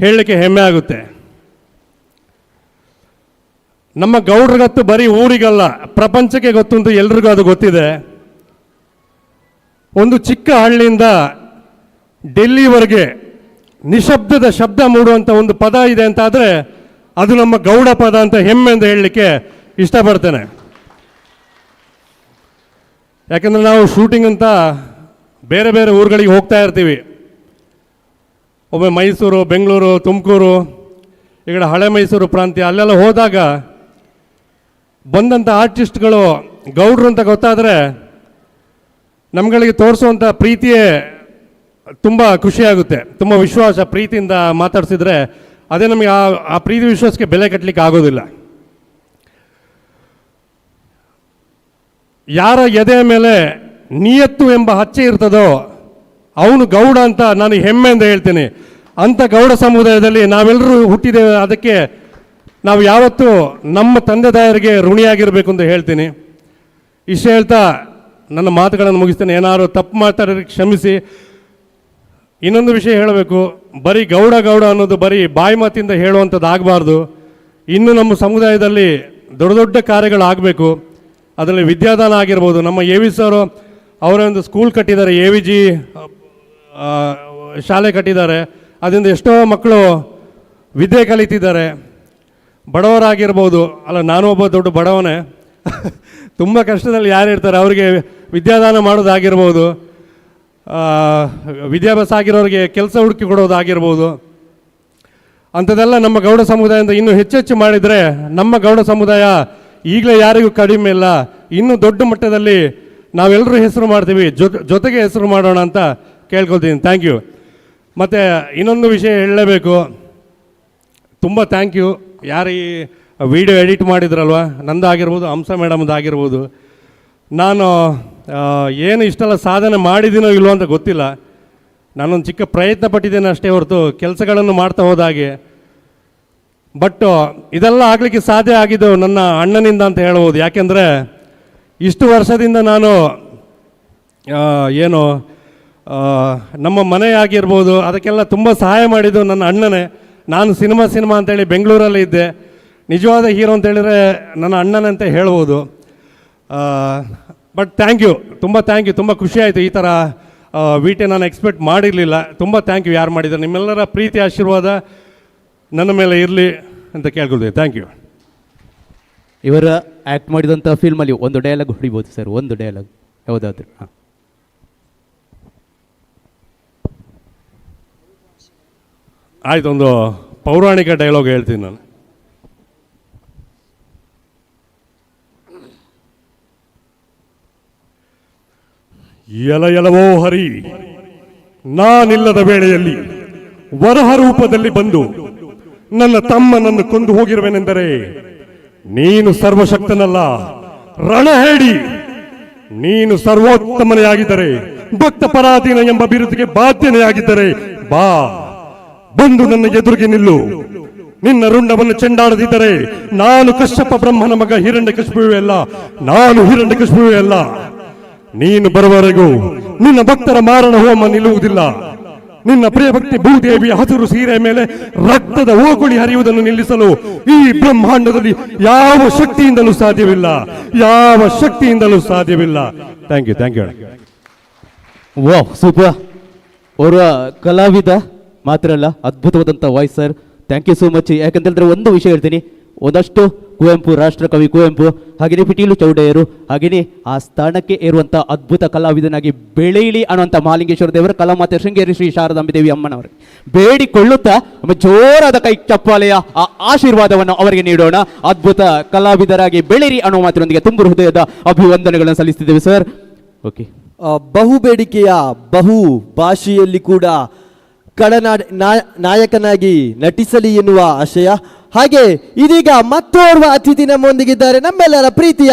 ಹೇಳಲಿಕ್ಕೆ ಹೆಮ್ಮೆ ಆಗುತ್ತೆ. ನಮ್ಮ ಗೌಡ್ರಿಗತ್ತು ಬರೀ ಊರಿಗಲ್ಲ, ಪ್ರಪಂಚಕ್ಕೆ ಗೊತ್ತು ಅಂತ ಎಲ್ರಿಗೂ ಅದು ಗೊತ್ತಿದೆ. ಒಂದು ಚಿಕ್ಕ ಹಳ್ಳಿಯಿಂದ ಡೆಲ್ಲಿವರೆಗೆ ನಿಶಬ್ದದ ಶಬ್ದ ಮೂಡುವಂಥ ಒಂದು ಪದ ಇದೆ ಅಂತ ಆದರೆ ಅದು ನಮ್ಮ ಗೌಡ ಪದ ಅಂತ ಹೆಮ್ಮೆ ಅಂತ ಹೇಳಲಿಕ್ಕೆ ಇಷ್ಟಪಡ್ತೇನೆ. ಯಾಕಂದರೆ ನಾವು ಶೂಟಿಂಗ್ ಅಂತ ಬೇರೆ ಬೇರೆ ಊರುಗಳಿಗೆ ಹೋಗ್ತಾ ಇರ್ತೀವಿ. ಒಮ್ಮೆ ಮೈಸೂರು, ಬೆಂಗಳೂರು, ತುಮಕೂರು, ಈ ಕಡೆ ಹಳೆ ಮೈಸೂರು ಪ್ರಾಂತ್ಯ ಅಲ್ಲೆಲ್ಲ ಹೋದಾಗ ಬಂದಂಥ ಆರ್ಟಿಸ್ಟ್ಗಳು ಗೌಡ್ರು ಅಂತ ಗೊತ್ತಾದರೆ ನಮ್ಗಳಿಗೆ ತೋರಿಸುವಂಥ ಪ್ರೀತಿಯೇ ತುಂಬ ಖುಷಿಯಾಗುತ್ತೆ. ತುಂಬ ವಿಶ್ವಾಸ, ಪ್ರೀತಿಯಿಂದ ಮಾತಾಡ್ಸಿದ್ರೆ ಅದೇ ನಮಗೆ ಆ ಪ್ರೀತಿ ವಿಶ್ವಾಸಕ್ಕೆ ಬೆಲೆ ಕಟ್ಟಲಿಕ್ಕೆ ಆಗೋದಿಲ್ಲ. ಯಾರ ಎದೆಯ ಮೇಲೆ ನಿಯತ್ತು ಎಂಬ ಹಚ್ಚೆ ಇರ್ತದೋ ಅವನು ಗೌಡ ಅಂತ ನಾನು ಹೆಮ್ಮೆಯಿಂದ ಹೇಳ್ತೀನಿ. ಅಂಥ ಗೌಡ ಸಮುದಾಯದಲ್ಲಿ ನಾವೆಲ್ಲರೂ ಹುಟ್ಟಿದ್ದೇವೆ. ಅದಕ್ಕೆ ನಾವು ಯಾವತ್ತೂ ನಮ್ಮ ತಂದೆ ತಾಯರಿಗೆ ಋಣಿಯಾಗಿರಬೇಕು ಅಂತ ಹೇಳ್ತೀನಿ. ಇಷ್ಟು ಹೇಳ್ತಾ ನನ್ನ ಮಾತುಗಳನ್ನು ಮುಗಿಸ್ತೇನೆ. ಏನಾದ್ರು ತಪ್ಪು ಮಾತಾಡೋರಿಗೆ ಕ್ಷಮಿಸಿ. ಇನ್ನೊಂದು ವಿಷಯ ಹೇಳಬೇಕು, ಬರೀ ಗೌಡ ಗೌಡ ಅನ್ನೋದು ಬರೀ ಬಾಯಿ ಮಾತಿಂದ ಹೇಳುವಂಥದ್ದು ಆಗಬಾರ್ದು. ಇನ್ನು ನಮ್ಮ ಸಮುದಾಯದಲ್ಲಿ ದೊಡ್ಡ ದೊಡ್ಡ ಕಾರ್ಯಗಳಾಗಬೇಕು. ಅದರಲ್ಲಿ ವಿದ್ಯಾದಾನ ಆಗಿರ್ಬೋದು. ನಮ್ಮ ಎ ವಿ ಸರ್ ಅವರ ಒಂದು ಸ್ಕೂಲ್ ಕಟ್ಟಿದ್ದಾರೆ, ಎ ವಿ ಜಿ ಶಾಲೆ ಕಟ್ಟಿದ್ದಾರೆ. ಅದರಿಂದ ಎಷ್ಟೋ ಮಕ್ಕಳು ವಿದ್ಯೆ ಕಲಿತಿದ್ದಾರೆ. ಬಡವರಾಗಿರ್ಬೋದು, ಅಲ್ಲ ನಾನು ಒಬ್ಬ ದೊಡ್ಡ ಬಡವನೇ, ತುಂಬ ಕಷ್ಟದಲ್ಲಿ ಯಾರು ಇರ್ತಾರೆ ಅವರಿಗೆ ವಿದ್ಯಾದಾನ ಮಾಡೋದಾಗಿರ್ಬೋದು, ವಿದ್ಯಾಭ್ಯಾಸ ಆಗಿರೋರಿಗೆ ಕೆಲಸ ಹುಡುಕಿ ಕೊಡೋದಾಗಿರ್ಬೋದು. ಅಂಥದ್ದೆಲ್ಲ ನಮ್ಮ ಗೌಡ ಸಮುದಾಯದಿಂದ ಇನ್ನೂ ಹೆಚ್ಚೆಚ್ಚು ಮಾಡಿದರೆ ನಮ್ಮ ಗೌಡ ಸಮುದಾಯ ಈಗಲೇ ಯಾರಿಗೂ ಕಡಿಮೆ ಇಲ್ಲ, ಇನ್ನೂ ದೊಡ್ಡ ಮಟ್ಟದಲ್ಲಿ ನಾವೆಲ್ಲರೂ ಹೆಸರು ಮಾಡ್ತೀವಿ, ಜೊತೆಗೆ ಹೆಸರು ಮಾಡೋಣ ಅಂತ ಕೇಳ್ಕೊಳ್ತೀನಿ. Thank you. ಮತ್ತು ಇನ್ನೊಂದು ವಿಷಯ ಹೇಳಲೇಬೇಕು, ತುಂಬ ಥ್ಯಾಂಕ್ ಯು. ಯಾರು ಈ ವಿಡಿಯೋ ಎಡಿಟ್ ಮಾಡಿದ್ರಲ್ವ, ನಂದಾಗಿರ್ಬೋದು, ಹಂಸ ಮೇಡಮ್ದಾಗಿರ್ಬೋದು. ನಾನು ಏನು ಇಷ್ಟೆಲ್ಲ ಸಾಧನೆ ಮಾಡಿದ್ದೀನೋ ಇಲ್ವೋ ಅಂತ ಗೊತ್ತಿಲ್ಲ. ನಾನೊಂದು ಚಿಕ್ಕ ಪ್ರಯತ್ನ ಪಟ್ಟಿದ್ದೇನೆ ಅಷ್ಟೇ ಹೊರತು ಕೆಲಸಗಳನ್ನು ಮಾಡ್ತಾ ಹೋದಾಗೆ. ಬಟ್ ಇದೆಲ್ಲ ಆಗಲಿಕ್ಕೆ ಸಾಧ್ಯ ಆಗಿದ್ದು ನನ್ನ ಅಣ್ಣನಿಂದ ಅಂತ ಹೇಳ್ಬೋದು. ಯಾಕೆಂದರೆ ಇಷ್ಟು ವರ್ಷದಿಂದ ನಾನು ಏನು ನಮ್ಮ ಮನೆ ಆಗಿರ್ಬೋದು ಅದಕ್ಕೆಲ್ಲ ತುಂಬ ಸಹಾಯ ಮಾಡಿದ್ದು ನನ್ನ ಅಣ್ಣನೇ. ನಾನು ಸಿನಿಮಾ ಅಂತೇಳಿ ಬೆಂಗಳೂರಲ್ಲಿ ಇದ್ದೆ. ನಿಜವಾದ ಹೀರೋ ಅಂತ ಹೇಳಿದರೆ ನನ್ನ ಅಣ್ಣನೇ ಅಂತ ಹೇಳ್ಬೋದು. ಬಟ್ ಥ್ಯಾಂಕ್ ಯು, ತುಂಬ ಥ್ಯಾಂಕ್ ಯು. ತುಂಬ ಖುಷಿ ಆಯಿತು. ಈ ಥರ ವಿಟೆ ನಾನು ಎಕ್ಸ್ಪೆಕ್ಟ್ ಮಾಡಿರಲಿಲ್ಲ. ತುಂಬ ಥ್ಯಾಂಕ್ ಯು ಯಾರು ಮಾಡಿದ್ದಾರೆ. ನಿಮ್ಮೆಲ್ಲರ ಪ್ರೀತಿ ಆಶೀರ್ವಾದ ನನ್ನ ಮೇಲೆ ಇರಲಿ ಅಂತ ಕೇಳ್ಕೊಳ್ತೀವಿ. Thank you. ಇವರ ಆ್ಯಕ್ಟ್ ಮಾಡಿದಂಥ ಫಿಲ್ಮಲ್ಲಿ ಒಂದು ಡೈಲಾಗ್ ಹೊಡಿಬೋದು ಸರ್, ಒಂದು ಡೈಲಾಗ್ ಯಾವುದಾದ್ರೂ? ಹಾಂ, ಆಯ್ತು. ಒಂದು ಪೌರಾಣಿಕ ಡೈಲಾಗ್ ಹೇಳ್ತೀನಿ ನಾನು. ಎಲವೋ ಹರಿ, ನಾನಿಲ್ಲದ ವೇಳೆಯಲ್ಲಿ ವರಹ ರೂಪದಲ್ಲಿ ಬಂದು ನನ್ನ ತಮ್ಮನನ್ನು ಕೊಂದು ಹೋಗಿರುವೆನೆಂದರೆ ನೀನು ಸರ್ವಶಕ್ತನಲ್ಲ, ರಣಹೇಡಿ. ನೀನು ಸರ್ವೋತ್ತಮನೆಯಾಗಿದ್ದರೆ, ಭಕ್ತ ಪರಾಧೀನ ಎಂಬ ಬಿರುದಿಗೆ ಬಾಧ್ಯನೆಯಾಗಿದ್ದರೆ ಬಾ, ಬಂದು ನನ್ನ ಎದುರಿಗೆ ನಿಲ್ಲು. ನಿನ್ನ ರುಂಡವನ್ನು ಚೆಂಡಾಡದಿದ್ದರೆ ನಾನು ಕಶ್ಯಪ ಬ್ರಹ್ಮನ ಮಗ ಹಿರಣ್ಯಕಶಿಪುವೇ ಅಲ್ಲ, ನಾನು ಹಿರಣ್ಯಕಶಿಪುವೇ ಅಲ್ಲ. ನೀನು ಬರುವವರೆಗೂ ನಿನ್ನ ಭಕ್ತರ ಮಾರಣ ಹೋಮ ನಿಲ್ಲುವುದಿಲ್ಲ. ನಿನ್ನ ಪ್ರಿಯ ಭಕ್ತಿ ಭೂದೇವಿಯ ಹಸಿರು ಸೀರೆ ಮೇಲೆ ರಕ್ತದ ಓಗುಳಿ ಹರಿಯುವುದನ್ನು ನಿಲ್ಲಿಸಲು ಈ ಬ್ರಹ್ಮಾಂಡದಲ್ಲಿ ಯಾವ ಶಕ್ತಿಯಿಂದಲೂ ಸಾಧ್ಯವಿಲ್ಲ, ಯಾವ ಶಕ್ತಿಯಿಂದಲೂ ಸಾಧ್ಯವಿಲ್ಲ. Thank you, thank you. ವಾಹ್, ಸೂಪರ್. ಅವರ ಕಲಾವಿದ ಮಾತ್ರ ಅಲ್ಲ, ಅದ್ಭುತವಾದಂಥ voice sir. Thank you so much. ಯಾಕಂತೇಳಿದ್ರೆ ಒಂದು ವಿಷಯ ಹೇಳ್ತೀನಿ, ಒಂದಷ್ಟು ಕುವೆಂಪು, ರಾಷ್ಟ್ರಕವಿ ಕುವೆಂಪು, ಹಾಗೆಯೇ ಪಿಟೀಲು ಚೌಡಯ್ಯರು, ಹಾಗೆಯೇ ಆ ಸ್ಥಾನಕ್ಕೆ ಏರುವಂಥ ಅದ್ಭುತ ಕಲಾವಿದನಾಗಿ ಬೆಳೆಯಲಿ ಅನ್ನುವಂಥ ಮಹಾಲಿಂಗೇಶ್ವರ ದೇವರ ಕಲಾಮಾತೆ ಶೃಂಗೇರಿ ಶ್ರೀ ಶಾರದಾಂಬೆ ದೇವಿ ಅಮ್ಮನವರಿಗೆ ಬೇಡಿಕೊಳ್ಳುತ್ತಾ ನಮ್ಮ ಜೋರಾದ ಕೈ ಚಪ್ಪಾಳೆಯ ಆ ಆಶೀರ್ವಾದವನ್ನು ಅವರಿಗೆ ನೀಡೋಣ. ಅದ್ಭುತ ಕಲಾವಿದರಾಗಿ ಬೆಳೆಯಿರಿ ಅನ್ನೋ ಮಾತಿನೊಂದಿಗೆ ತುಂಬ ಹೃದಯದ ಅಭಿವಂದನೆಗಳನ್ನು ಸಲ್ಲಿಸ್ತಿದ್ದೇವೆ ಸರ್. ಓಕೆ, ಬಹು ಬೇಡಿಕೆಯ ಬಹು ಭಾಷೆಯಲ್ಲಿ ಕೂಡ ನಾಯಕನಾಗಿ ನಟಿಸಲಿ ಎನ್ನುವ ಆಶಯ. ಹಾಗೆ ಇದೀಗ ಮತ್ತೋರ್ವ ಅತಿಥಿ ನಮ್ಮೊಂದಿಗಿದ್ದಾರೆ, ನಮ್ಮೆಲ್ಲರ ಪ್ರೀತಿಯ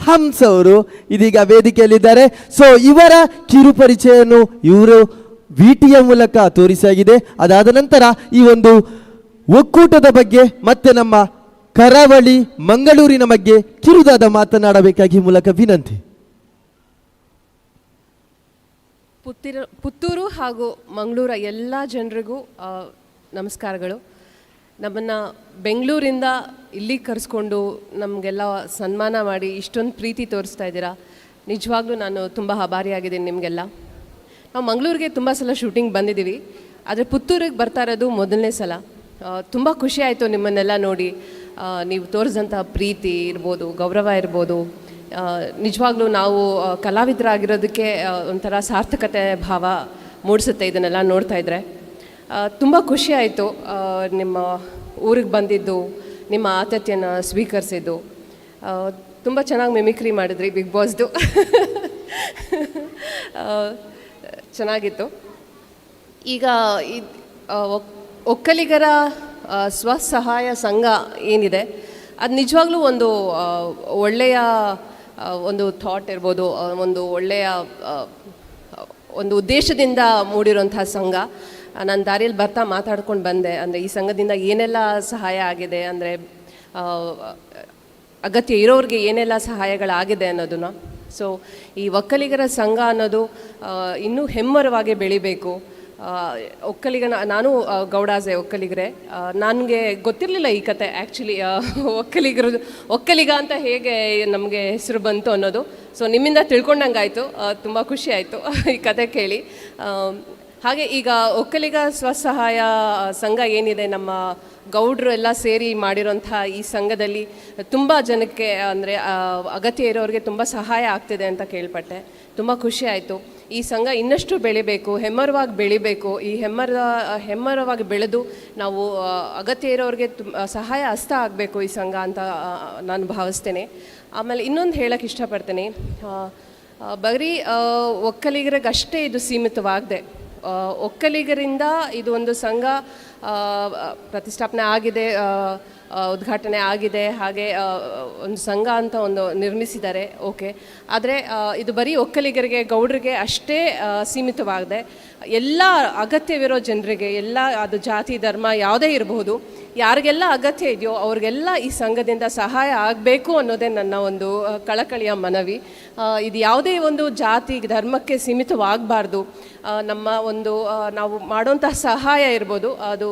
ಹಂಸ ಅವರು ಇದೀಗ ವೇದಿಕೆಯಲ್ಲಿದ್ದಾರೆ. ಸೊ ಇವರ ಕಿರು ಪರಿಚಯವನ್ನು ಇವರು ವಿಟಿಯ ಮೂಲಕ ತೋರಿಸಾಗಿದೆ. ಅದಾದ ನಂತರ ಈ ಒಂದು ಒಕ್ಕೂಟದ ಬಗ್ಗೆ ಮತ್ತೆ ನಮ್ಮ ಕರಾವಳಿ ಮಂಗಳೂರಿನ ಬಗ್ಗೆ ಕಿರುದಾದ ಮಾತನಾಡಬೇಕಾಗಿ ಮೂಲಕ ವಿನಂತಿ. ಪುತ್ತೂರು ಹಾಗೂ ಮಂಗಳೂರ ಎಲ್ಲ ಜನರಿಗೂ ನಮಸ್ಕಾರಗಳು. ನಮ್ಮನ್ನು ಬೆಂಗಳೂರಿಂದ ಇಲ್ಲಿಗೆ ಕರೆಸ್ಕೊಂಡು ನಮಗೆಲ್ಲ ಸನ್ಮಾನ ಮಾಡಿ ಇಷ್ಟೊಂದು ಪ್ರೀತಿ ತೋರಿಸ್ತಾ ಇದ್ದೀರಾ. ನಿಜವಾಗ್ಲೂ ನಾನು ತುಂಬ ಆಭಾರಿಯಾಗಿದ್ದೀನಿ ನಿಮಗೆಲ್ಲ. ನಾವು ಮಂಗಳೂರಿಗೆ ತುಂಬ ಸಲ ಶೂಟಿಂಗ್ ಬಂದಿದ್ದೀವಿ, ಆದರೆ ಪುತ್ತೂರಿಗೆ ಬರ್ತಾ ಇರೋದು ಮೊದಲನೇ ಸಲ. ತುಂಬ ಖುಷಿ ಆಯಿತು ನಿಮ್ಮನ್ನೆಲ್ಲ ನೋಡಿ. ನೀವು ತೋರಿಸಿದಂಥ ಪ್ರೀತಿ ಇರ್ಬೋದು, ಗೌರವ ಇರ್ಬೋದು, ನಿಜವಾಗ್ಲೂ ನಾವು ಕಲಾವಿದರಾಗಿರೋದಕ್ಕೆ ಒಂಥರ ಸಾರ್ಥಕತೆ ಭಾವ ಮೂಡಿಸುತ್ತೆ ಇದನ್ನೆಲ್ಲ ನೋಡ್ತಾ ಇದ್ದರೆ. ತುಂಬ ಖುಷಿ ಆಯಿತು ನಿಮ್ಮ ಊರಿಗೆ ಬಂದಿದ್ದು, ನಿಮ್ಮ ಆತಿಥ್ಯನ ಸ್ವೀಕರಿಸಿದ್ದು. ತುಂಬ ಚೆನ್ನಾಗಿ ಮಿಮಿಕ್ರಿ ಮಾಡಿದ್ರಿ ಬಿಗ್ ಬಾಸ್ದು. ಚೆನ್ನಾಗಿತ್ತು. ಈಗ ಒಕ್ಕಲಿಗರ ಸ್ವಸಹಾಯ ಸಂಘ ಏನಿದೆ ಅದು ನಿಜವಾಗ್ಲೂ ಒಂದು ಒಳ್ಳೆಯ ಒಂದು ಥಾಟ್ ಇರ್ಬೋದು, ಒಂದು ಒಳ್ಳೆಯ ಒಂದು ಉದ್ದೇಶದಿಂದ ಮೂಡಿರೋಂಥ ಸಂಘ. ನಾನು ದಾರಿಯಲ್ಲಿ ಬರ್ತಾ ಮಾತಾಡ್ಕೊಂಡು ಬಂದೆ. ಅಂದರೆ ಈ ಸಂಘದಿಂದ ಏನೆಲ್ಲ ಸಹಾಯ ಆಗಿದೆ, ಅಂದರೆ ಅಗತ್ಯ ಇರೋರಿಗೆ ಏನೆಲ್ಲ ಸಹಾಯಗಳಾಗಿದೆ ಅನ್ನೋದನ್ನು. ಸೊ ಈ ಒಕ್ಕಲಿಗರ ಸಂಘ ಅನ್ನೋದು ಇನ್ನೂ ಹೆಮ್ಮರವಾಗಿ ಬೆಳಿಬೇಕು. ಒಕ್ಕಲಿಗ ನಾನು ಗೌಡಾಸೆ ಒಕ್ಕಲಿಗರೆ. ನನಗೆ ಗೊತ್ತಿರಲಿಲ್ಲ ಈ ಕತೆ ಆ್ಯಕ್ಚುಲಿ ಒಕ್ಕಲಿಗ ಅಂತ ಹೇಗೆ ನಮಗೆ ಹೆಸರು ಬಂತು ಅನ್ನೋದು. ಸೊ ನಿಮ್ಮಿಂದ ತಿಳ್ಕೊಂಡಂಗಾಯಿತು, ತುಂಬ ಖುಷಿ ಆಯಿತು ಈ ಕತೆ ಕೇಳಿ. ಹಾಗೆ ಈಗ ಒಕ್ಕಲಿಗ ಸ್ವಸಹಾಯ ಸಂಘ ಏನಿದೆ, ನಮ್ಮ ಗೌಡ್ರು ಎಲ್ಲ ಸೇರಿ ಮಾಡಿರೋಂಥ ಈ ಸಂಘದಲ್ಲಿ ತುಂಬ ಜನಕ್ಕೆ ಅಂದರೆ ಅಗತ್ಯ ಇರೋರಿಗೆ ತುಂಬ ಸಹಾಯ ಆಗ್ತಿದೆ ಅಂತ ಕೇಳ್ಪಟ್ಟೆ. ತುಂಬ ಖುಷಿ ಆಯಿತು. ಈ ಸಂಘ ಇನ್ನಷ್ಟು ಬೆಳಿಬೇಕು, ಹೆಮ್ಮರವಾಗಿ ಬೆಳಿಬೇಕು. ಈ ಹೆಮ್ಮರವಾಗಿ ಬೆಳೆದು ನಾವು ಅಗತ್ಯ ಇರೋರಿಗೆ ಸಹಾಯ ಹಸ್ತ ಆಗಬೇಕು ಈ ಸಂಘ ಅಂತ ನಾನು ಭಾವಿಸ್ತೇನೆ. ಆಮೇಲೆ ಇನ್ನೊಂದು ಹೇಳೋಕ್ಕೆ ಇಷ್ಟಪಡ್ತೇನೆ, ಬರೀ ಒಕ್ಕಲಿಗರಿಗಷ್ಟೇ ಇದು ಸೀಮಿತವಾಗದೆ, ಒಕ್ಕಲಿಗರಿಂದ ಇದು ಒಂದು ಸಂಘ ಪ್ರತಿಷ್ಠಾಪನೆ ಆಗಿದೆ, ಉದ್ಘಾಟನೆ ಆಗಿದೆ, ಹಾಗೆ ಒಂದು ಸಂಘ ಅಂತ ಒಂದು ನಿರ್ಮಿಸಿದ್ದಾರೆ. ಓಕೆ, ಆದರೆ ಇದು ಬರೀ ಒಕ್ಕಲಿಗರಿಗೆ ಗೌಡರಿಗೆ ಅಷ್ಟೇ ಸೀಮಿತವಾಗದೆ ಎಲ್ಲ ಅಗತ್ಯವಿರೋ ಜನರಿಗೆ, ಎಲ್ಲ ಅದು ಜಾತಿ ಧರ್ಮ ಯಾವುದೇ ಇರಬಹುದು, ಯಾರಿಗೆಲ್ಲ ಅಗತ್ಯ ಇದೆಯೋ ಅವ್ರಿಗೆಲ್ಲ ಈ ಸಂಘದಿಂದ ಸಹಾಯ ಆಗಬೇಕು ಅನ್ನೋದೇ ನನ್ನ ಒಂದು ಕಳಕಳಿಯ ಮನವಿ. ಇದು ಯಾವುದೇ ಒಂದು ಜಾತಿ ಧರ್ಮಕ್ಕೆ ಸೀಮಿತವಾಗಬಾರ್ದು. ನಮ್ಮ ಒಂದು ನಾವು ಮಾಡೋಂತಹ ಸಹಾಯ ಇರ್ಬೋದು, ಅದು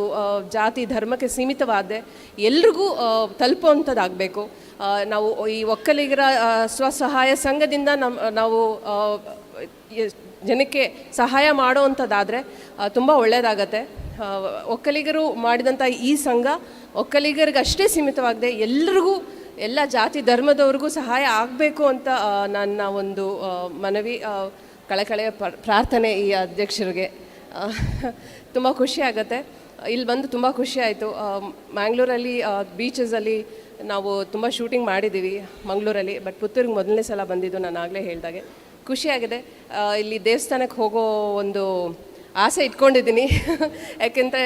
ಜಾತಿ ಧರ್ಮಕ್ಕೆ ಸೀಮಿತವಾದರೆ ಎಲ್ರಿಗೂ ತಲುಪುವಂಥದ್ದಾಗಬೇಕು. ನಾವು ಈ ಒಕ್ಕಲಿಗರ ಸ್ವಸಹಾಯ ಸಂಘದಿಂದ ನಾವು ಜನಕ್ಕೆ ಸಹಾಯ ಮಾಡೋವಂಥದ್ದಾದರೆ ತುಂಬ ಒಳ್ಳೆಯದಾಗತ್ತೆ. ಒಕ್ಕಲಿಗರು ಮಾಡಿದಂಥ ಈ ಸಂಘ ಒಕ್ಕಲಿಗರಿಗಷ್ಟೇ ಸೀಮಿತವಾಗದೆ ಎಲ್ರಿಗೂ, ಎಲ್ಲ ಜಾತಿ ಧರ್ಮದವ್ರಿಗೂ ಸಹಾಯ ಆಗಬೇಕು ಅಂತ ನನ್ನ ಒಂದು ಮನವಿ, ಕಳಕಳೆಯ ಪ್ರಾರ್ಥನೆ ಈ ಅಧ್ಯಕ್ಷರಿಗೆ. ತುಂಬ ಖುಷಿ ಆಗುತ್ತೆ, ಇಲ್ಲಿ ಬಂದು ತುಂಬ ಖುಷಿ ಆಯಿತು. ಮ್ಯಾಂಗ್ಳೂರಲ್ಲಿ ಬೀಚಸಲ್ಲಿ ನಾವು ತುಂಬ ಶೂಟಿಂಗ್ ಮಾಡಿದ್ದೀವಿ ಮಂಗಳೂರಲ್ಲಿ, ಬಟ್ ಪುತ್ತೂರಿಗೆ ಮೊದಲನೇ ಸಲ ಬಂದಿದ್ದು ನಾನು ಆಗಲೇ ಹೇಳಿದಾಗೆ. ಖುಷಿಯಾಗಿದೆ. ಇಲ್ಲಿ ದೇವಸ್ಥಾನಕ್ಕೆ ಹೋಗೋ ಒಂದು ಆಸೆ ಇಟ್ಕೊಂಡಿದ್ದೀನಿ. ಯಾಕೆಂದರೆ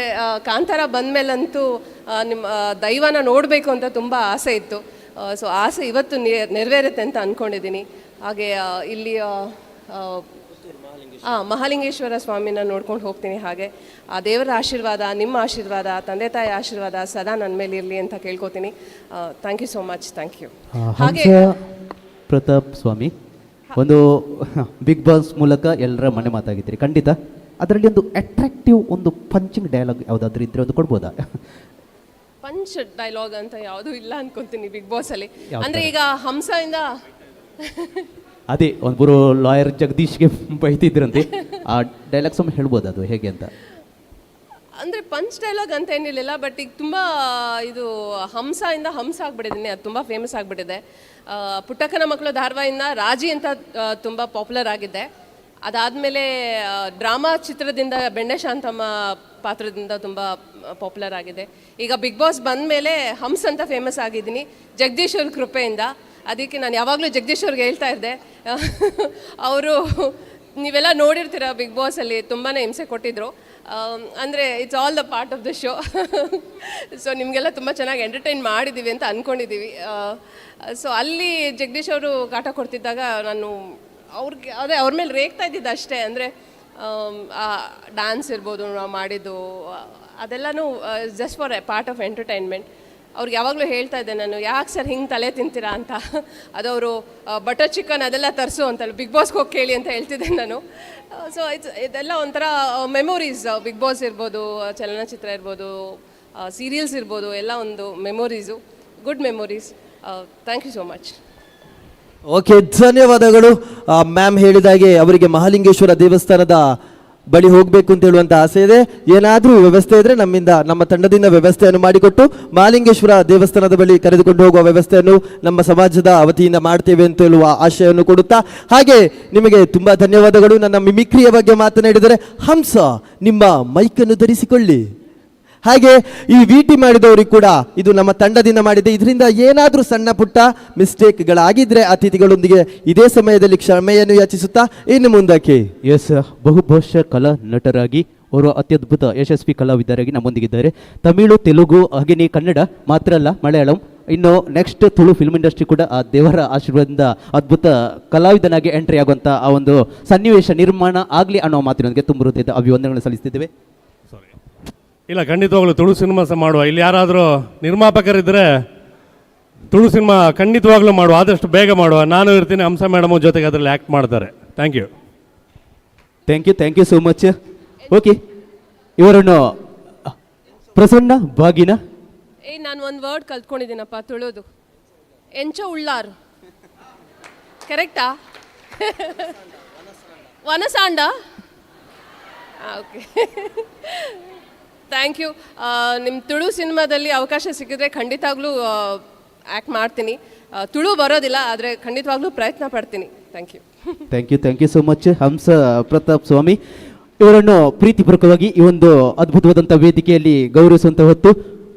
ಕಾಂತಾರ ಬಂದಮೇಲಂತೂ ನಿಮ್ಮ ದೈವನ ನೋಡಬೇಕು ಅಂತ ತುಂಬ ಆಸೆ ಇತ್ತು. ಸೊ ಆಸೆ ಇವತ್ತು ನೆರವೇರುತ್ತೆ ಅಂತ ಅಂದ್ಕೊಂಡಿದ್ದೀನಿ. ಹಾಗೆ ಇಲ್ಲಿ ಮಹಾಲಿಂಗೇಶ್ವರ ಸ್ವಾಮಿನ ನೋಡ್ಕೊಂಡು ಹೋಗ್ತೀನಿ. ಹಾಗೆ ಆ ದೇವರ ಆಶೀರ್ವಾದ, ನಿಮ್ಮ ಆಶೀರ್ವಾದ, ತಂದೆ ತಾಯಿ ಆಶೀರ್ವಾದ ಸದಾ ನನ್ನ ಮೇಲೆ ಇರಲಿ ಅಂತ ಕೇಳ್ಕೊತೀನಿ. Thank you so much. Thank you. ಹಾಗೆ ಪ್ರತಾಪ್ ಸ್ವಾಮಿ, ಒಂದು ಬಿಗ್ ಬಾಸ್ ಮೂಲಕ ಎಲ್ಲರ ಮನೆ ಮಾತಾಗಿದ್ದೀರಿ, ಖಂಡಿತ ಅದರಲ್ಲಿ ಒಂದು ಅಟ್ರಾಕ್ಟಿವ್ ಒಂದು ಪಂಚಿಂಗ್ ಡೈಲಾಗ್ ಯಾವುದಾದ್ರೂ ಇದ್ರೆ ಒಂದು ಕೊಡ್ಬೋದಾ? ಪಂಚ್ ಡೈಲಾಗ್ ಅಂತ ಯಾವುದೂ ಇಲ್ಲ ಅನ್ಕೊಂತೀನಿ ಬಿಗ್ ಬಾಸಲ್ಲಿ. ಅಂದರೆ ಈಗ ಹಂಸದಿಂದ ಅದೇ ಒಬ್ಬರು ಲಾಯರ್ ಜಗದೀಶ್ಗೆ ಬೈತಿದ್ರಂತೆ, ಆ ಡೈಲಾಗ್ ಸ್ವಲ್ಪ ಹೇಳ್ಬೋದು, ಅದು ಹೇಗೆ ಅಂತ? ಅಂದರೆ ಪಂಚ್ ಡೈಲಾಗ್ ಅಂತ ಏನಿರಲಿಲ್ಲ, ಬಟ್ ಈಗ ತುಂಬ ಇದು ಹಂಸ ಆಗಿಬಿಟ್ಟಿದ್ದೀನಿ, ಅದು ತುಂಬ ಫೇಮಸ್ ಆಗಿಬಿಟ್ಟಿದೆ. ಪುಟ್ಟಕ್ಕನ ಮಕ್ಕಳು ಧಾರಾವಾಹಿಯಿಂದ ರಾಜಿ ಅಂತ ತುಂಬ ಪಾಪ್ಯುಲರ್ ಆಗಿದ್ದೆ. ಅದಾದಮೇಲೆ ಡ್ರಾಮಾ ಚಿತ್ರದಿಂದ ಬೆಣ್ಣೆ ಶಾಂತಮ್ಮ ಪಾತ್ರದಿಂದ ತುಂಬ ಪಾಪ್ಯುಲರ್ ಆಗಿದೆ. ಈಗ ಬಿಗ್ ಬಾಸ್ ಬಂದ ಮೇಲೆ ಹಂಸ್ ಅಂತ ಫೇಮಸ್ ಆಗಿದ್ದೀನಿ ಜಗದೀಶ್ ಅವ್ರ ಕೃಪೆಯಿಂದ. ಅದಕ್ಕೆ ನಾನು ಯಾವಾಗಲೂ ಜಗದೀಶ್ ಅವ್ರಿಗೆ ಹೇಳ್ತಾ ಇದ್ದೆ, ಅವರು ನೀವೆಲ್ಲ ನೋಡಿರ್ತೀರ ಬಿಗ್ ಬಾಸಲ್ಲಿ ತುಂಬಾ ಹಿಂಸೆ ಕೊಟ್ಟಿದ್ರು. ಅಂದರೆ it's all the part of the show. So ನಿಮಗೆಲ್ಲ ತುಂಬ ಚೆನ್ನಾಗಿ ಎಂಟರ್ಟೈನ್ ಮಾಡಿದ್ದೀವಿ ಅಂತ ಅಂದ್ಕೊಂಡಿದ್ದೀವಿ. ಸೊ ಅಲ್ಲಿ ಜಗದೀಶ್ ಅವರು ಕಾಟ ಕೊಡ್ತಿದ್ದಾಗ ನಾನು ಅವ್ರ ಮೇಲೆ ರೇಗ್ತಾ ಇದ್ದಿದ್ದು ಅಷ್ಟೇ. ಅಂದರೆ ಡ್ಯಾನ್ಸ್ ಇರ್ಬೋದು ನಾವು ಮಾಡಿದ್ದು, ಅದೆಲ್ಲನೂ just for a part of entertainment. ಅವ್ರಿಗೆ ಯಾವಾಗಲೂ ಹೇಳ್ತಾ ಇದ್ದೆ ನಾನು, ಯಾಕೆ ಸರ್ ಹಿಂಗೆ ತಲೆ ತಿಂತೀರಾ ಅಂತ. ಅದವರು ಬಟರ್ ಚಿಕನ್ ಅದೆಲ್ಲ ತರಿಸು ಅಂತಲ್ಲ, ಬಿಗ್ ಬಾಸ್ಗೆ ಹೋಗಿ ಕೇಳಿ ಅಂತ ಹೇಳ್ತಿದ್ದೆ ನಾನು. ಸೊ ಇದೆಲ್ಲ ಒಂಥರ ಮೆಮೊರೀಸ್. ಬಿಗ್ ಬಾಸ್ ಇರ್ಬೋದು, ಚಲನಚಿತ್ರ ಇರ್ಬೋದು, ಸೀರಿಯಲ್ಸ್ ಇರ್ಬೋದು, ಎಲ್ಲ ಒಂದು memories, good memories. Thank you so much. Okay, ಧನ್ಯವಾದಗಳು. ಮ್ಯಾಮ್ ಹೇಳಿದಾಗೆ ಅವರಿಗೆ ಮಹಾಲಿಂಗೇಶ್ವರ ದೇವಸ್ಥಾನದ ಬಳಿ ಹೋಗಬೇಕು ಅಂತ ಹೇಳುವಂಥ ಆಸೆ ಇದೆ. ಏನಾದರೂ ವ್ಯವಸ್ಥೆ ಇದ್ದರೆ ನಮ್ಮ ತಂಡದಿಂದ ವ್ಯವಸ್ಥೆಯನ್ನು ಮಾಡಿಕೊಟ್ಟು ಮಹಾಲಿಂಗೇಶ್ವರ ದೇವಸ್ಥಾನದ ಬಳಿ ಕರೆದುಕೊಂಡು ಹೋಗುವ ವ್ಯವಸ್ಥೆಯನ್ನು ನಮ್ಮ ಸಮಾಜದ ವತಿಯಿಂದ ಮಾಡ್ತೇವೆ ಅಂತ ಹೇಳುವ ಆಶಯವನ್ನು ಕೊಡುತ್ತಾ, ಹಾಗೆ ನಿಮಗೆ ತುಂಬ ಧನ್ಯವಾದಗಳು. ನನ್ನ ಮಿಮಿಕ್ರಿಯ ಬಗ್ಗೆ ಮಾತನಾಡಿದರೆ, ಹಂಸ ನಿಮ್ಮ ಮೈಕನ್ನು ಧರಿಸಿಕೊಳ್ಳಿ. ಹಾಗೆ ಈ ವಿಟಿ ಮಾಡಿದವರಿಗೆ ಕೂಡ ಇದು ನಮ್ಮ ತಂಡದಿಂದ ಮಾಡಿದೆ. ಇದರಿಂದ ಏನಾದರೂ ಸಣ್ಣ ಪುಟ್ಟ ಮಿಸ್ಟೇಕ್ಗಳಾಗಿದ್ದರೆ ಅತಿಥಿಗಳೊಂದಿಗೆ ಇದೇ ಸಮಯದಲ್ಲಿ ಕ್ಷಮೆಯನ್ನು ಯಾಚಿಸುತ್ತಾ ಇನ್ನು ಮುಂದಕ್ಕೆ ಬಹುಭಾಷಾ ಕಲಾ ನಟರಾಗಿ ಅವರು ಅತ್ಯದ್ಭುತ ಯಶಸ್ವಿ ಕಲಾವಿದರಾಗಿ ನಮ್ಮೊಂದಿಗಿದ್ದಾರೆ. ತಮಿಳು, ತೆಲುಗು, ಹಾಗೆಯೇ ಕನ್ನಡ ಮಾತ್ರ ಅಲ್ಲ, ಮಲಯಾಳಂ, ಇನ್ನು ನೆಕ್ಸ್ಟ್ ತುಳು ಫಿಲ್ಮ್ ಇಂಡಸ್ಟ್ರಿ ಕೂಡ ಆ ದೇವರ ಆಶೀರ್ವಾದದಿಂದ ಅದ್ಭುತ ಕಲಾವಿದನಾಗಿ ಎಂಟ್ರಿ ಆಗುವಂಥ ಆ ಒಂದು ಸನ್ನಿವೇಶ ನಿರ್ಮಾಣ ಆಗಲಿ ಅನ್ನೋ ಮಾತಿನೊಂದಿಗೆ ತುಂಬ ಹೃದಯದ ಅಭಿವಂದನೆಗಳನ್ನು ಸಲ್ಲಿಸ್ತಿದ್ದೇವೆ. ಇಲ್ಲ, ಖಂಡಿತವಾಗ್ಲೂ ತುಳು ಸಿನಿಮಾ ಸಹ ಮಾಡುವ. ಇಲ್ಲಿ ಯಾರಾದರೂ ನಿರ್ಮಾಪಕರಿದ್ದರೆ ತುಳು ಸಿನಿಮಾ ಖಂಡಿತವಾಗ್ಲೂ ಮಾಡುವ, ಆದಷ್ಟು ಬೇಗ ಮಾಡುವ. ನಾನು ಇರ್ತೀನಿ, ಹಂಸ ಮೇಡಮ್ ಜೊತೆಗೆ ಅದರಲ್ಲಿ ಆ್ಯಕ್ಟ್ ಮಾಡ್ತಾರೆ. Thank you so much. Okay. ಇವರನ್ನು ಪ್ರಸನ್ನ ಬಾಗಿನ. ನಾನು ಒಂದು ವರ್ಡ್ ಕಲ್ತ್ಕೊಂಡಿದ್ದೀನಪ್ಪ ತುಳುದು. ಎಂಚ ಉಳ್ಳಾರು ಕರೆಕ್ಟಾ? ವನಸಾಂಡ. Okay, thank you. ನಿಮ್ಮ ತುಳು ಸಿನಿಮಾದಲ್ಲಿ ಅವಕಾಶ ಸಿಕ್ಕಿದ್ರೆ ಖಂಡಿತವಾಗ್ಲೂ ಆ್ಯಕ್ಟ್ ಮಾಡ್ತೀನಿ. ತುಳು ಬರೋದಿಲ್ಲ, ಆದರೆ ಖಂಡಿತವಾಗ್ಲೂ ಪ್ರಯತ್ನ ಪಡ್ತೀನಿ. Thank you. Thank you so much Hamsa Pratap Swamy. ಇವರನ್ನು ಪ್ರೀತಿಪೂರ್ವಕವಾಗಿ ಈ ಒಂದು ಅದ್ಭುತವಾದಂಥ ವೇದಿಕೆಯಲ್ಲಿ ಗೌರವಿಸುವಂಥ ಹೊತ್ತು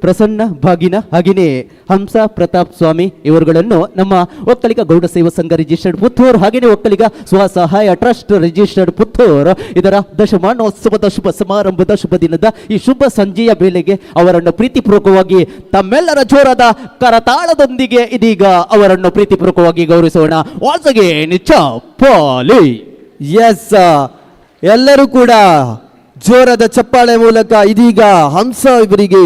ಪ್ರಸನ್ನ ಭಾಗಿನ ಹಾಗೆಯೇ ಹಂಸ ಪ್ರತಾಪ್ ಸ್ವಾಮಿ ಇವರುಗಳನ್ನು ನಮ್ಮ ಒಕ್ಕಲಿಗ ಗೌಡ ಸೇವಾ ಸಂಘ ರಿಜಿಸ್ಟರ್ಡ್ ಪುತ್ತೂರು ಹಾಗೆಯೇ ಒಕ್ಕಲಿಗ ಸ್ವಸಹಾಯ ಟ್ರಸ್ಟ್ ರಿಜಿಸ್ಟರ್ಡ್ ಪುತ್ತೂರು ಇದರ ದಶಮಾನೋತ್ಸವದ ಶುಭ ಸಮಾರಂಭದ ಶುಭ ದಿನದ ಈ ಶುಭ ಸಂಜೆಯ ವೇಳೆಗೆ ಅವರನ್ನು ಪ್ರೀತಿಪೂರ್ವಕವಾಗಿ ತಮ್ಮೆಲ್ಲರ ಜೋರಾದ ಕರತಾಳದೊಂದಿಗೆ ಇದೀಗ ಅವರನ್ನು ಪ್ರೀತಿಪೂರ್ವಕವಾಗಿ ಗೌರವಿಸೋಣ. ವಾನ್ಸ್ ಅಗೇನ್ ಚಪ್ಪಾಳೆ. ಎಸ್, ಎಲ್ಲರೂ ಕೂಡ ಜೋರಾದ ಚಪ್ಪಾಳೆ ಮೂಲಕ ಇದೀಗ ಹಂಸ ಇವರಿಗೆ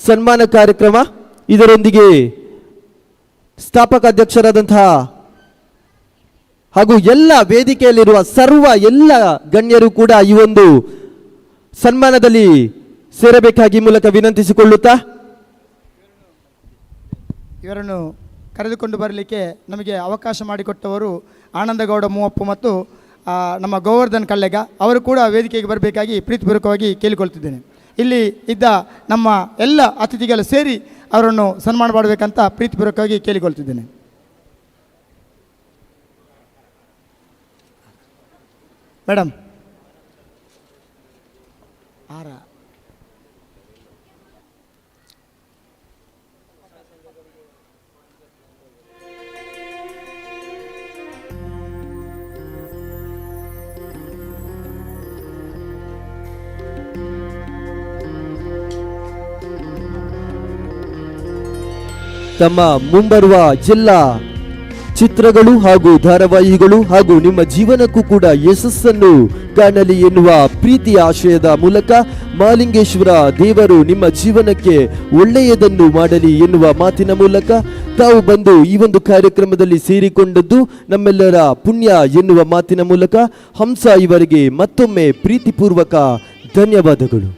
ಸನ್ಮಾನ ಕಾರ್ಯಕ್ರಮ. ಇದರೊಂದಿಗೆ ಸ್ಥಾಪಕ ಅಧ್ಯಕ್ಷರಾದಂತಹ ಹಾಗೂ ಎಲ್ಲ ವೇದಿಕೆಯಲ್ಲಿರುವ ಎಲ್ಲ ಗಣ್ಯರು ಕೂಡ ಈ ಒಂದು ಸನ್ಮಾನದಲ್ಲಿ ಸೇರಬೇಕಾಗಿ ಮೂಲಕ ವಿನಂತಿಸಿಕೊಳ್ಳುತ್ತಾ ಇವರನ್ನು ಕರೆದುಕೊಂಡು ಬರಲಿಕ್ಕೆ ನಮಗೆ ಅವಕಾಶ ಮಾಡಿಕೊಟ್ಟವರು ಆನಂದಗೌಡ ಮೂವಪ್ಪು ಮತ್ತು ನಮ್ಮ ಗೋವರ್ಧನ್ ಕಳ್ಳೆಗ ಅವರು ಕೂಡ ವೇದಿಕೆಗೆ ಬರಬೇಕಾಗಿ ಪ್ರೀತಿಪೂರ್ವಕವಾಗಿ ಕೇಳಿಕೊಳ್ತಿದ್ದೇನೆ. ಇಲ್ಲಿ ಇದ್ದ ನಮ್ಮ ಎಲ್ಲ ಅತಿಥಿಗಳು ಸೇರಿ ಅವರನ್ನು ಸನ್ಮಾನ ಮಾಡಬೇಕಂತ ಪ್ರೀತಿಪೂರ್ವಕವಾಗಿ ಕೇಳಿಕೊಳ್ತಿದ್ದೇನೆ. ಮೇಡಮ್ ತಮ್ಮ ಮುಂಬರುವ ಜಿಲ್ಲಾ ಚಿತ್ರಗಳು ಹಾಗೂ ಧಾರಾವಾಹಿಗಳು ಹಾಗೂ ನಿಮ್ಮ ಜೀವನಕ್ಕೂ ಕೂಡ ಯಶಸ್ಸನ್ನು ಕಾಣಲಿ ಎನ್ನುವ ಪ್ರೀತಿಯ ಆಶಯದ ಮೂಲಕ ಮಹಾಲಿಂಗೇಶ್ವರ ದೇವರು ನಿಮ್ಮ ಜೀವನಕ್ಕೆ ಒಳ್ಳೆಯದನ್ನು ಮಾಡಲಿ ಎನ್ನುವ ಮಾತಿನ ಮೂಲಕ ತಾವು ಬಂದು ಈ ಒಂದು ಕಾರ್ಯಕ್ರಮದಲ್ಲಿ ಸೇರಿಕೊಂಡದ್ದು ನಮ್ಮೆಲ್ಲರ ಪುಣ್ಯ ಎನ್ನುವ ಮಾತಿನ ಮೂಲಕ ಹಂಸ ಇವರಿಗೆ ಮತ್ತೊಮ್ಮೆ ಪ್ರೀತಿಪೂರ್ವಕ ಧನ್ಯವಾದಗಳು.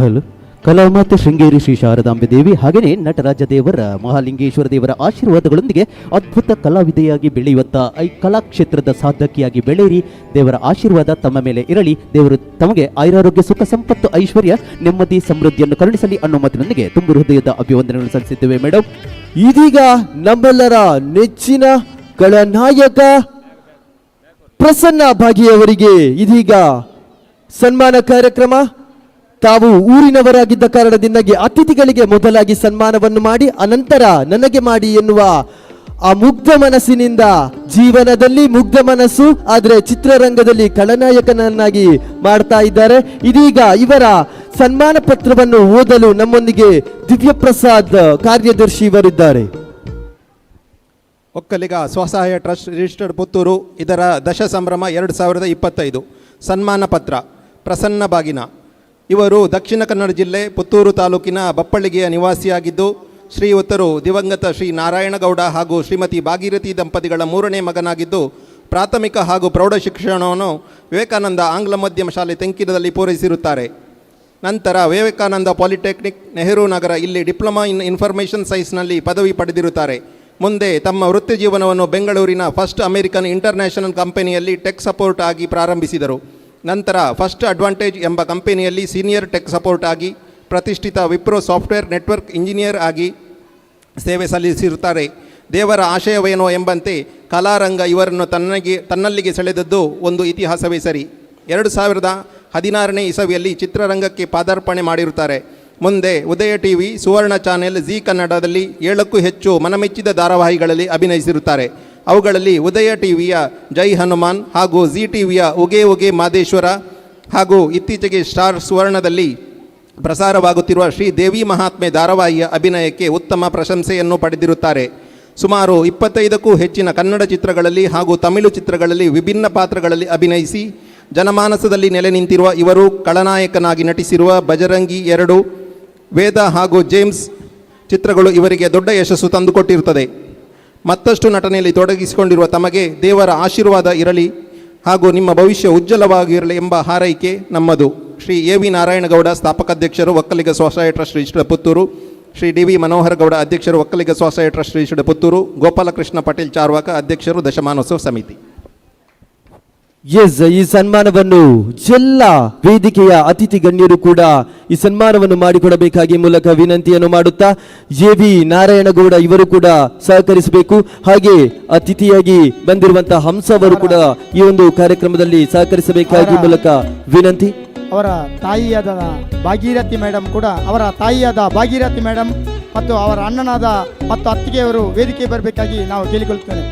ಹಲೋ, ಕಲಾಮಾತೆ ಶೃಂಗೇರಿ ಶ್ರೀ ಶಾರದಾಂಬೆ ದೇವಿ ಹಾಗೆಯೇ ನಟರಾಜ ದೇವರ ಮಹಾಲಿಂಗೇಶ್ವರ ದೇವರ ಆಶೀರ್ವಾದಗಳೊಂದಿಗೆ ಅದ್ಭುತ ಕಲಾವಿದೆಯಾಗಿ ಬೆಳೆಯುವಂಥ ಈ ಕಲಾಕ್ಷೇತ್ರದ ಸಾಧಕಿಯಾಗಿ ಬೆಳೆಯಿರಿ. ದೇವರ ಆಶೀರ್ವಾದ ತಮ್ಮ ಮೇಲೆ ಇರಲಿ. ದೇವರು ತಮಗೆ ಆಯುರಾರೋಗ್ಯ ಸುಖ ಸಂಪತ್ತು ಐಶ್ವರ್ಯ ನೆಮ್ಮದಿ ಸಮೃದ್ಧಿಯನ್ನು ಕರುಣಿಸಲಿ ಅನ್ನೋ ಮಾತಿನೊಂದಿಗೆ ತುಂಬ ಹೃದಯದ ಅಭಿವಂದನೆಗಳನ್ನು ಸಲ್ಲಿಸಿದ್ದೇವೆ ಮೇಡಮ್. ಇದೀಗ ನಮ್ಮೆಲ್ಲರ ನೆಚ್ಚಿನ ಕಳನಾಯಕ ಪ್ರಸನ್ನ ಭಾಗಿಯವರಿಗೆ ಇದೀಗ ಸನ್ಮಾನ ಕಾರ್ಯಕ್ರಮ. ತಾವು ಊರಿನವರಾಗಿದ್ದ ಕಾರಣದಿಂದಾಗಿ ಅತಿಥಿಗಳಿಗೆ ಮೊದಲಾಗಿ ಸನ್ಮಾನವನ್ನು ಮಾಡಿ ಅನಂತರ ನನಗೆ ಮಾಡಿ ಎನ್ನುವ ಆ ಮುಗ್ಧ ಮನಸ್ಸಿನಿಂದ ಜೀವನದಲ್ಲಿ ಮುಗ್ಧ ಮನಸ್ಸು ಆದರೆ ಚಿತ್ರರಂಗದಲ್ಲಿ ಖಳನಾಯಕನನ್ನಾಗಿ ಮಾಡ್ತಾ ಇದ್ದಾರೆ. ಇದೀಗ ಇವರ ಸನ್ಮಾನ ಪತ್ರವನ್ನು ಓದಲು ನಮ್ಮೊಂದಿಗೆ ದಿವ್ಯಪ್ರಸಾದ್ ಕಾರ್ಯದರ್ಶಿ ಇವರಿದ್ದಾರೆ. ಒಕ್ಕಲಿಗ ಸ್ವಸಹಾಯ ಟ್ರಸ್ಟ್ ರಿಜಿಸ್ಟರ್ಡ್ ಪುತ್ತೂರು ಇದರ ದಶ ಸಂಭ್ರಮ 2025 ಸನ್ಮಾನ ಪತ್ರ ಪ್ರಸನ್ನ ಬಾಗಿನ. ಇವರು ದಕ್ಷಿಣ ಕನ್ನಡ ಜಿಲ್ಲೆ ಪುತ್ತೂರು ತಾಲೂಕಿನ ಬಪ್ಪಳಿಗೆಯ ನಿವಾಸಿಯಾಗಿದ್ದು ಶ್ರೀಯುತರು ದಿವಂಗತ ಶ್ರೀ ನಾರಾಯಣಗೌಡ ಹಾಗೂ ಶ್ರೀಮತಿ ಭಾಗೀರಥಿ ದಂಪತಿಗಳ 3ನೇ ಮಗನಾಗಿದ್ದು ಪ್ರಾಥಮಿಕ ಹಾಗೂ ಪ್ರೌಢ ಶಿಕ್ಷಣವನ್ನು ವಿವೇಕಾನಂದ ಆಂಗ್ಲ ಮಾಧ್ಯಮ ಶಾಲೆ ತೆಂಕಿರದಲ್ಲಿ ಪೂರೈಸಿರುತ್ತಾರೆ. ನಂತರ ವಿವೇಕಾನಂದ ಪಾಲಿಟೆಕ್ನಿಕ್ ನೆಹರು ನಗರ ಇಲ್ಲಿ ಡಿಪ್ಲೊಮಾ ಇನ್ ಇನ್ಫಾರ್ಮೇಷನ್ ಸೈನ್ಸ್ನಲ್ಲಿ ಪದವಿ ಪಡೆದಿರುತ್ತಾರೆ. ಮುಂದೆ ತಮ್ಮ ವೃತ್ತಿ ಜೀವನವನ್ನು ಬೆಂಗಳೂರಿನ ಫಸ್ಟ್ ಅಮೆರಿಕನ್ ಇಂಟರ್ನ್ಯಾಷನಲ್ ಕಂಪನಿಯಲ್ಲಿ ಟೆಕ್ ಸಪೋರ್ಟ್ ಆಗಿ ಪ್ರಾರಂಭಿಸಿದರು. ನಂತರ ಫಸ್ಟ್ ಅಡ್ವಾಂಟೇಜ್ ಎಂಬ ಕಂಪನಿಯಲ್ಲಿ ಸೀನಿಯರ್ ಟೆಕ್ ಸಪೋರ್ಟ್ ಆಗಿ ಪ್ರತಿಷ್ಠಿತ ವಿಪ್ರೋ ಸಾಫ್ಟ್ವೇರ್ ನೆಟ್ವರ್ಕ್ ಇಂಜಿನಿಯರ್ ಆಗಿ ಸೇವೆ ಸಲ್ಲಿಸಿರುತ್ತಾರೆ. ದೇವರ ಆಶಯವೇನೋ ಎಂಬಂತೆ ಕಲಾರಂಗ ಇವರನ್ನು ತನ್ನಲ್ಲಿಗೆ ಸೆಳೆದದ್ದು ಒಂದು ಇತಿಹಾಸವೇ ಸರಿ. 2016ನೇ ಇಸವಿಯಲ್ಲಿ ಚಿತ್ರರಂಗಕ್ಕೆ ಪಾದಾರ್ಪಣೆ ಮಾಡಿರುತ್ತಾರೆ. ಮುಂದೆ ಉದಯ ಟಿವಿ, ಸುವರ್ಣ ಚಾನೆಲ್, ಜಿ ಕನ್ನಡದಲ್ಲಿ 7ಕ್ಕೂ ಹೆಚ್ಚು ಮನಮೆಚ್ಚಿದ ಧಾರಾವಾಹಿಗಳಲ್ಲಿ ಅಭಿನಯಿಸಿರುತ್ತಾರೆ. ಅವುಗಳಲ್ಲಿ ಉದಯ ಟಿವಿಯ ಜೈ ಹನುಮಾನ್ ಹಾಗೂ ಜಿ ಟಿವಿಯ ಉಗೆ ಉಗೆ ಮಾದೇಶ್ವರ ಹಾಗೂ ಇತ್ತೀಚೆಗೆ ಸ್ಟಾರ್ ಸುವರ್ಣದಲ್ಲಿ ಪ್ರಸಾರವಾಗುತ್ತಿರುವ ಶ್ರೀ ದೇವಿ ಮಹಾತ್ಮೆ ಧಾರಾವಾಹಿಯ ಅಭಿನಯಕ್ಕೆ ಉತ್ತಮ ಪ್ರಶಂಸೆಯನ್ನು ಪಡೆದಿರುತ್ತಾರೆ. ಸುಮಾರು 25ಕ್ಕೂ ಹೆಚ್ಚಿನ ಕನ್ನಡ ಚಿತ್ರಗಳಲ್ಲಿ ಹಾಗೂ ತಮಿಳು ಚಿತ್ರಗಳಲ್ಲಿ ವಿಭಿನ್ನ ಪಾತ್ರಗಳಲ್ಲಿ ಅಭಿನಯಿಸಿ ಜನಮಾನಸದಲ್ಲಿ ನೆಲೆ ನಿಂತಿರುವ ಇವರು ಖಳನಾಯಕನಾಗಿ ನಟಿಸಿರುವ ಬಜರಂಗಿ 2, ವೇದ ಹಾಗೂ ಜೇಮ್ಸ್ ಚಿತ್ರಗಳು ಇವರಿಗೆ ದೊಡ್ಡ ಯಶಸ್ಸು ತಂದುಕೊಟ್ಟಿರುತ್ತದೆ. ಮತ್ತಷ್ಟು ನಟನೆಯಲ್ಲಿ ತೊಡಗಿಸಿಕೊಂಡಿರುವ ತಮಗೆ ದೇವರ ಆಶೀರ್ವಾದ ಇರಲಿ. ಹಾಗೂ ನಿಮ್ಮ ಭವಿಷ್ಯ ಉಜ್ವಲವಾಗಿರಲಿ ಎಂಬ ಹಾರೈಕೆ ನಮ್ಮದು. ಶ್ರೀ ಎ ವಿ ನಾರಾಯಣಗೌಡ, ಸ್ಥಾಪಕಾಧ್ಯಕ್ಷರು, ಒಕ್ಕಲಿಗ ಸ್ವಸಹಾಯ trust registered Puttur. Shri D V Manohar Gowda, ಅಧ್ಯಕ್ಷರು, ಒಕ್ಕಲಿಗ ಸ್ವಸಹಾಯ ಟ್ರಸ್ಟ್ ರಿಜಿಸ್ಟರ್ಡ್ ಪುತ್ತೂರು. ಗೋಪಾಲಕೃಷ್ಣ ಪಟೇಲ್ ಚಾರ್ವಾಕ, ಅಧ್ಯಕ್ಷರು, ದಶಮಾನೋತ್ಸವ ಸಮಿತಿ. ಎಸ್, ಈ ಸನ್ಮಾನವನ್ನು ಎಲ್ಲ ವೇದಿಕೆಯ ಅತಿಥಿ ಗಣ್ಯರು ಕೂಡ ಈ ಸನ್ಮಾನವನ್ನು ಮಾಡಿಕೊಡಬೇಕಾಗಿ ಮೂಲಕ ವಿನಂತಿಯನ್ನು ಮಾಡುತ್ತಾ ಎ ವಿ ನಾರಾಯಣಗೌಡ ಇವರು ಕೂಡ ಸಹಕರಿಸಬೇಕು. ಹಾಗೆ ಅತಿಥಿಯಾಗಿ ಬಂದಿರುವಂತಹ ಹಂಸ ಅವರು ಕೂಡ ಈ ಒಂದು ಕಾರ್ಯಕ್ರಮದಲ್ಲಿ ಸಹಕರಿಸಬೇಕಾಗಿ ಮೂಲಕ ವಿನಂತಿ. ಅವರ ತಾಯಿಯಾದ ಭಾಗೀರಥಿ ಮೇಡಮ್ ಕೂಡ, ಅವರ ತಾಯಿಯಾದ ಭಾಗೀರಥಿ ಮೇಡಮ್ ಮತ್ತು ಅವರ ಅಣ್ಣನಾದ ಮತ್ತು ಅತ್ತಿಗೆಯವರು ವೇದಿಕೆ ಬರಬೇಕಾಗಿ ನಾವು ಕೇಳಿಕೊಳ್ಳುತ್ತೇನೆ.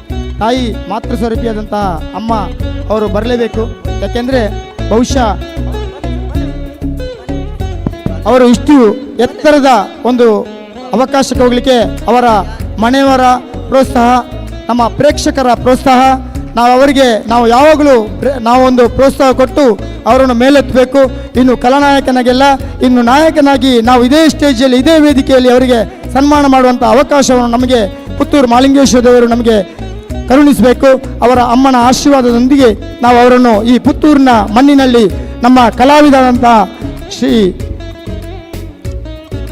ತಾಯಿ ಮಾತೃ ಸ್ವರೂಪಿಯಾದಂತಹ ಅಮ್ಮ ಅವರು ಬರಲೇಬೇಕು. ಯಾಕೆಂದರೆ ಬಹುಶಃ ಅವರು ಇಷ್ಟು ಎತ್ತರದ ಒಂದು ಅವಕಾಶಕ್ಕೆ ಹೋಗಲಿಕ್ಕೆ ಅವರ ಮನೆಯವರ ಪ್ರೋತ್ಸಾಹ, ನಮ್ಮ ಪ್ರೇಕ್ಷಕರ ಪ್ರೋತ್ಸಾಹ, ನಾವು ಯಾವಾಗಲೂ ಒಂದು ಪ್ರೋತ್ಸಾಹ ಕೊಟ್ಟು ಅವರನ್ನು ಮೇಲೆತ್ತಬೇಕು. ಇನ್ನು ಖಳನಾಯಕನಾಗೆಲ್ಲ ಇನ್ನು ನಾಯಕನಾಗಿ ನಾವು ಇದೇ ಸ್ಟೇಜಲ್ಲಿ ಇದೇ ವೇದಿಕೆಯಲ್ಲಿ ಅವರಿಗೆ ಸನ್ಮಾನ ಮಾಡುವಂಥ ಅವಕಾಶವನ್ನು ನಮಗೆ ಪುತ್ತೂರು ಮಾಲಿಂಗೇಶ್ವರ ದೇವರು ನಮಗೆ ಕರುಣಿಸಬೇಕು. ಅವರ ಅಮ್ಮನ ಆಶೀರ್ವಾದದೊಂದಿಗೆ ನಾವು ಅವರನ್ನು ಈ ಪುತ್ತೂರಿನ ಮಣ್ಣಿನಲ್ಲಿ ನಮ್ಮ ಕಲಾವಿದರಂತಹ ಶ್ರೀ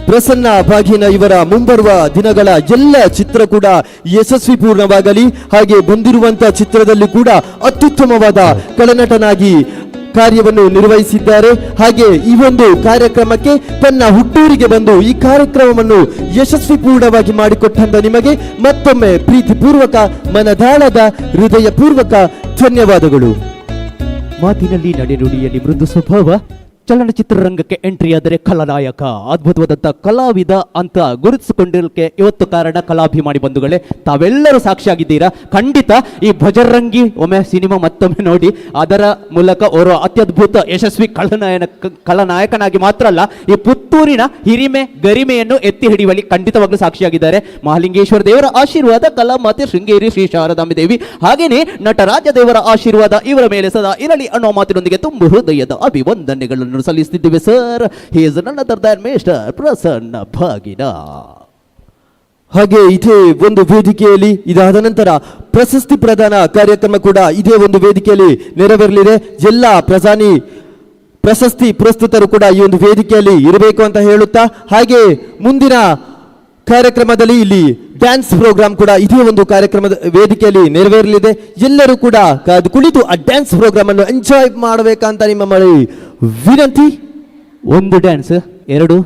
ಪ್ರಸನ್ನ ಭಾಗಿನ ಇವರ ಮುಂಬರುವ ದಿನಗಳ ಎಲ್ಲ ಚಿತ್ರ ಕೂಡ ಯಶಸ್ವಿ ಪೂರ್ಣವಾಗಲಿ. ಹಾಗೆ ಬಂದಿರುವಂತಹ ಚಿತ್ರದಲ್ಲಿ ಕೂಡ ಅತ್ಯುತ್ತಮವಾದ ಕಳನಟನಾಗಿ ಕಾರ್ಯವನ್ನು ನಿರ್ವಹಿಸಿದ್ದಾರೆ. ಹಾಗೆ ಈ ಒಂದು ಕಾರ್ಯಕ್ರಮಕ್ಕೆ ತನ್ನ ಹುಟ್ಟೂರಿಗೆ ಬಂದು ಈ ಕಾರ್ಯಕ್ರಮವನ್ನು ಯಶಸ್ವಿ ಪೂರ್ಣವಾಗಿ ಮಾಡಿಕೊಟ್ಟಂತ ನಿಮಗೆ ಮತ್ತೊಮ್ಮೆ ಪ್ರೀತಿಪೂರ್ವಕ, ಮನದಾಳದ, ಹೃದಯಪೂರ್ವಕ ಧನ್ಯವಾದಗಳು. ಮಾತಿನಲ್ಲಿ, ನಡೆನುಡಿಯಲ್ಲಿ ಮೃದು ಸ್ವಭಾವ, ಚಲನಚಿತ್ರರಂಗಕ್ಕೆ ಎಂಟ್ರಿ ಆದರೆ ಖಳನಾಯಕ, ಅದ್ಭುತವಾದಂಥ ಕಲಾವಿದ ಅಂತ ಗುರುತಿಸಿಕೊಂಡಿರಲಿಕ್ಕೆ ಇವತ್ತು ಕಾರಣ ಕಲಾಭಿಮಾನಿ ಬಂಧುಗಳೇ, ತಾವೆಲ್ಲರೂ ಸಾಕ್ಷಿಯಾಗಿದ್ದೀರಾ. ಖಂಡಿತ ಈ ಭಜರಂಗಿ ಒಮ್ಮೆ ಸಿನಿಮಾ ಮತ್ತೊಮ್ಮೆ ನೋಡಿ, ಅದರ ಮೂಲಕ ಅವರು ಅತ್ಯದ್ಭುತ ಯಶಸ್ವಿ ಖಳನಾಯಕನಾಗಿ ಮಾತ್ರ ಅಲ್ಲ, ಈ ಪುತ್ತೂರಿನ ಹಿರಿಮೆ ಗರಿಮೆಯನ್ನು ಎತ್ತಿ ಹಿಡಿಯುವಲ್ಲಿ ಖಂಡಿತವಾಗ್ಲೂ ಸಾಕ್ಷಿಯಾಗಿದ್ದಾರೆ. ಮಹಾಲಿಂಗೇಶ್ವರ ದೇವರ ಆಶೀರ್ವಾದ, ಕಲಾಮಾತೆ ಶೃಂಗೇರಿ ಶ್ರೀ ಶಾರದಾಂಬೆ ದೇವಿ ಹಾಗೇನೆ ನಟರಾಜ ದೇವರ ಆಶೀರ್ವಾದ ಇವರ ಮೇಲೆ ಸದಾ ಇರಲಿ ಅನ್ನೋ ಮಾತಿನೊಂದಿಗೆ ತುಂಬ ಹೃದಯದ ಅಭಿವಂದನೆಗಳನ್ನು ಸಲ್ಲಿಸುತ್ತಿದ್ದೇವೆ sir. He is none other than mister Prasanna Bhagina. ಹಾಗೆ ಇದೇ ಒಂದು ವೇದಿಕೆಯಲ್ಲಿ ಇದಾದ ನಂತರ ಪ್ರಶಸ್ತಿ ಪ್ರದಾನ ಕಾರ್ಯಕ್ರಮ ಕೂಡ ಇದೇ ಒಂದು ವೇದಿಕೆಯಲ್ಲಿ ನೆರವೇರಲಿದೆ. ಎಲ್ಲ ಪ್ರಶಸ್ತಿ ಪ್ರಸ್ತುತರು ಕೂಡ ಈ ಒಂದು ವೇದಿಕೆಯಲ್ಲಿ ಇರಬೇಕು ಅಂತ ಹೇಳುತ್ತಾ, ಹಾಗೆ ಮುಂದಿನ ಕಾರ್ಯಕ್ರಮದಲ್ಲಿ ಇಲ್ಲಿ ಡ್ಯಾನ್ಸ್ ಪ್ರೋಗ್ರಾಮ್ ಕೂಡ ಇದೇ ಒಂದು ಕಾರ್ಯಕ್ರಮದ ವೇದಿಕೆಯಲ್ಲಿ ನೆರವೇರಲಿದೆ. ಎಲ್ಲರೂ ಕೂಡ ಕಾದು ಕುಳಿತು ಆ ಡ್ಯಾನ್ಸ್ ಪ್ರೋಗ್ರಾಮ್ ಅನ್ನು ಎಂಜಾಯ್ ಮಾಡಬೇಕಂತ ನಿಮ್ಮ ಮಳೆ ವಿನಂತಿ. ಒಂದು ಡ್ಯಾನ್ಸ್, 2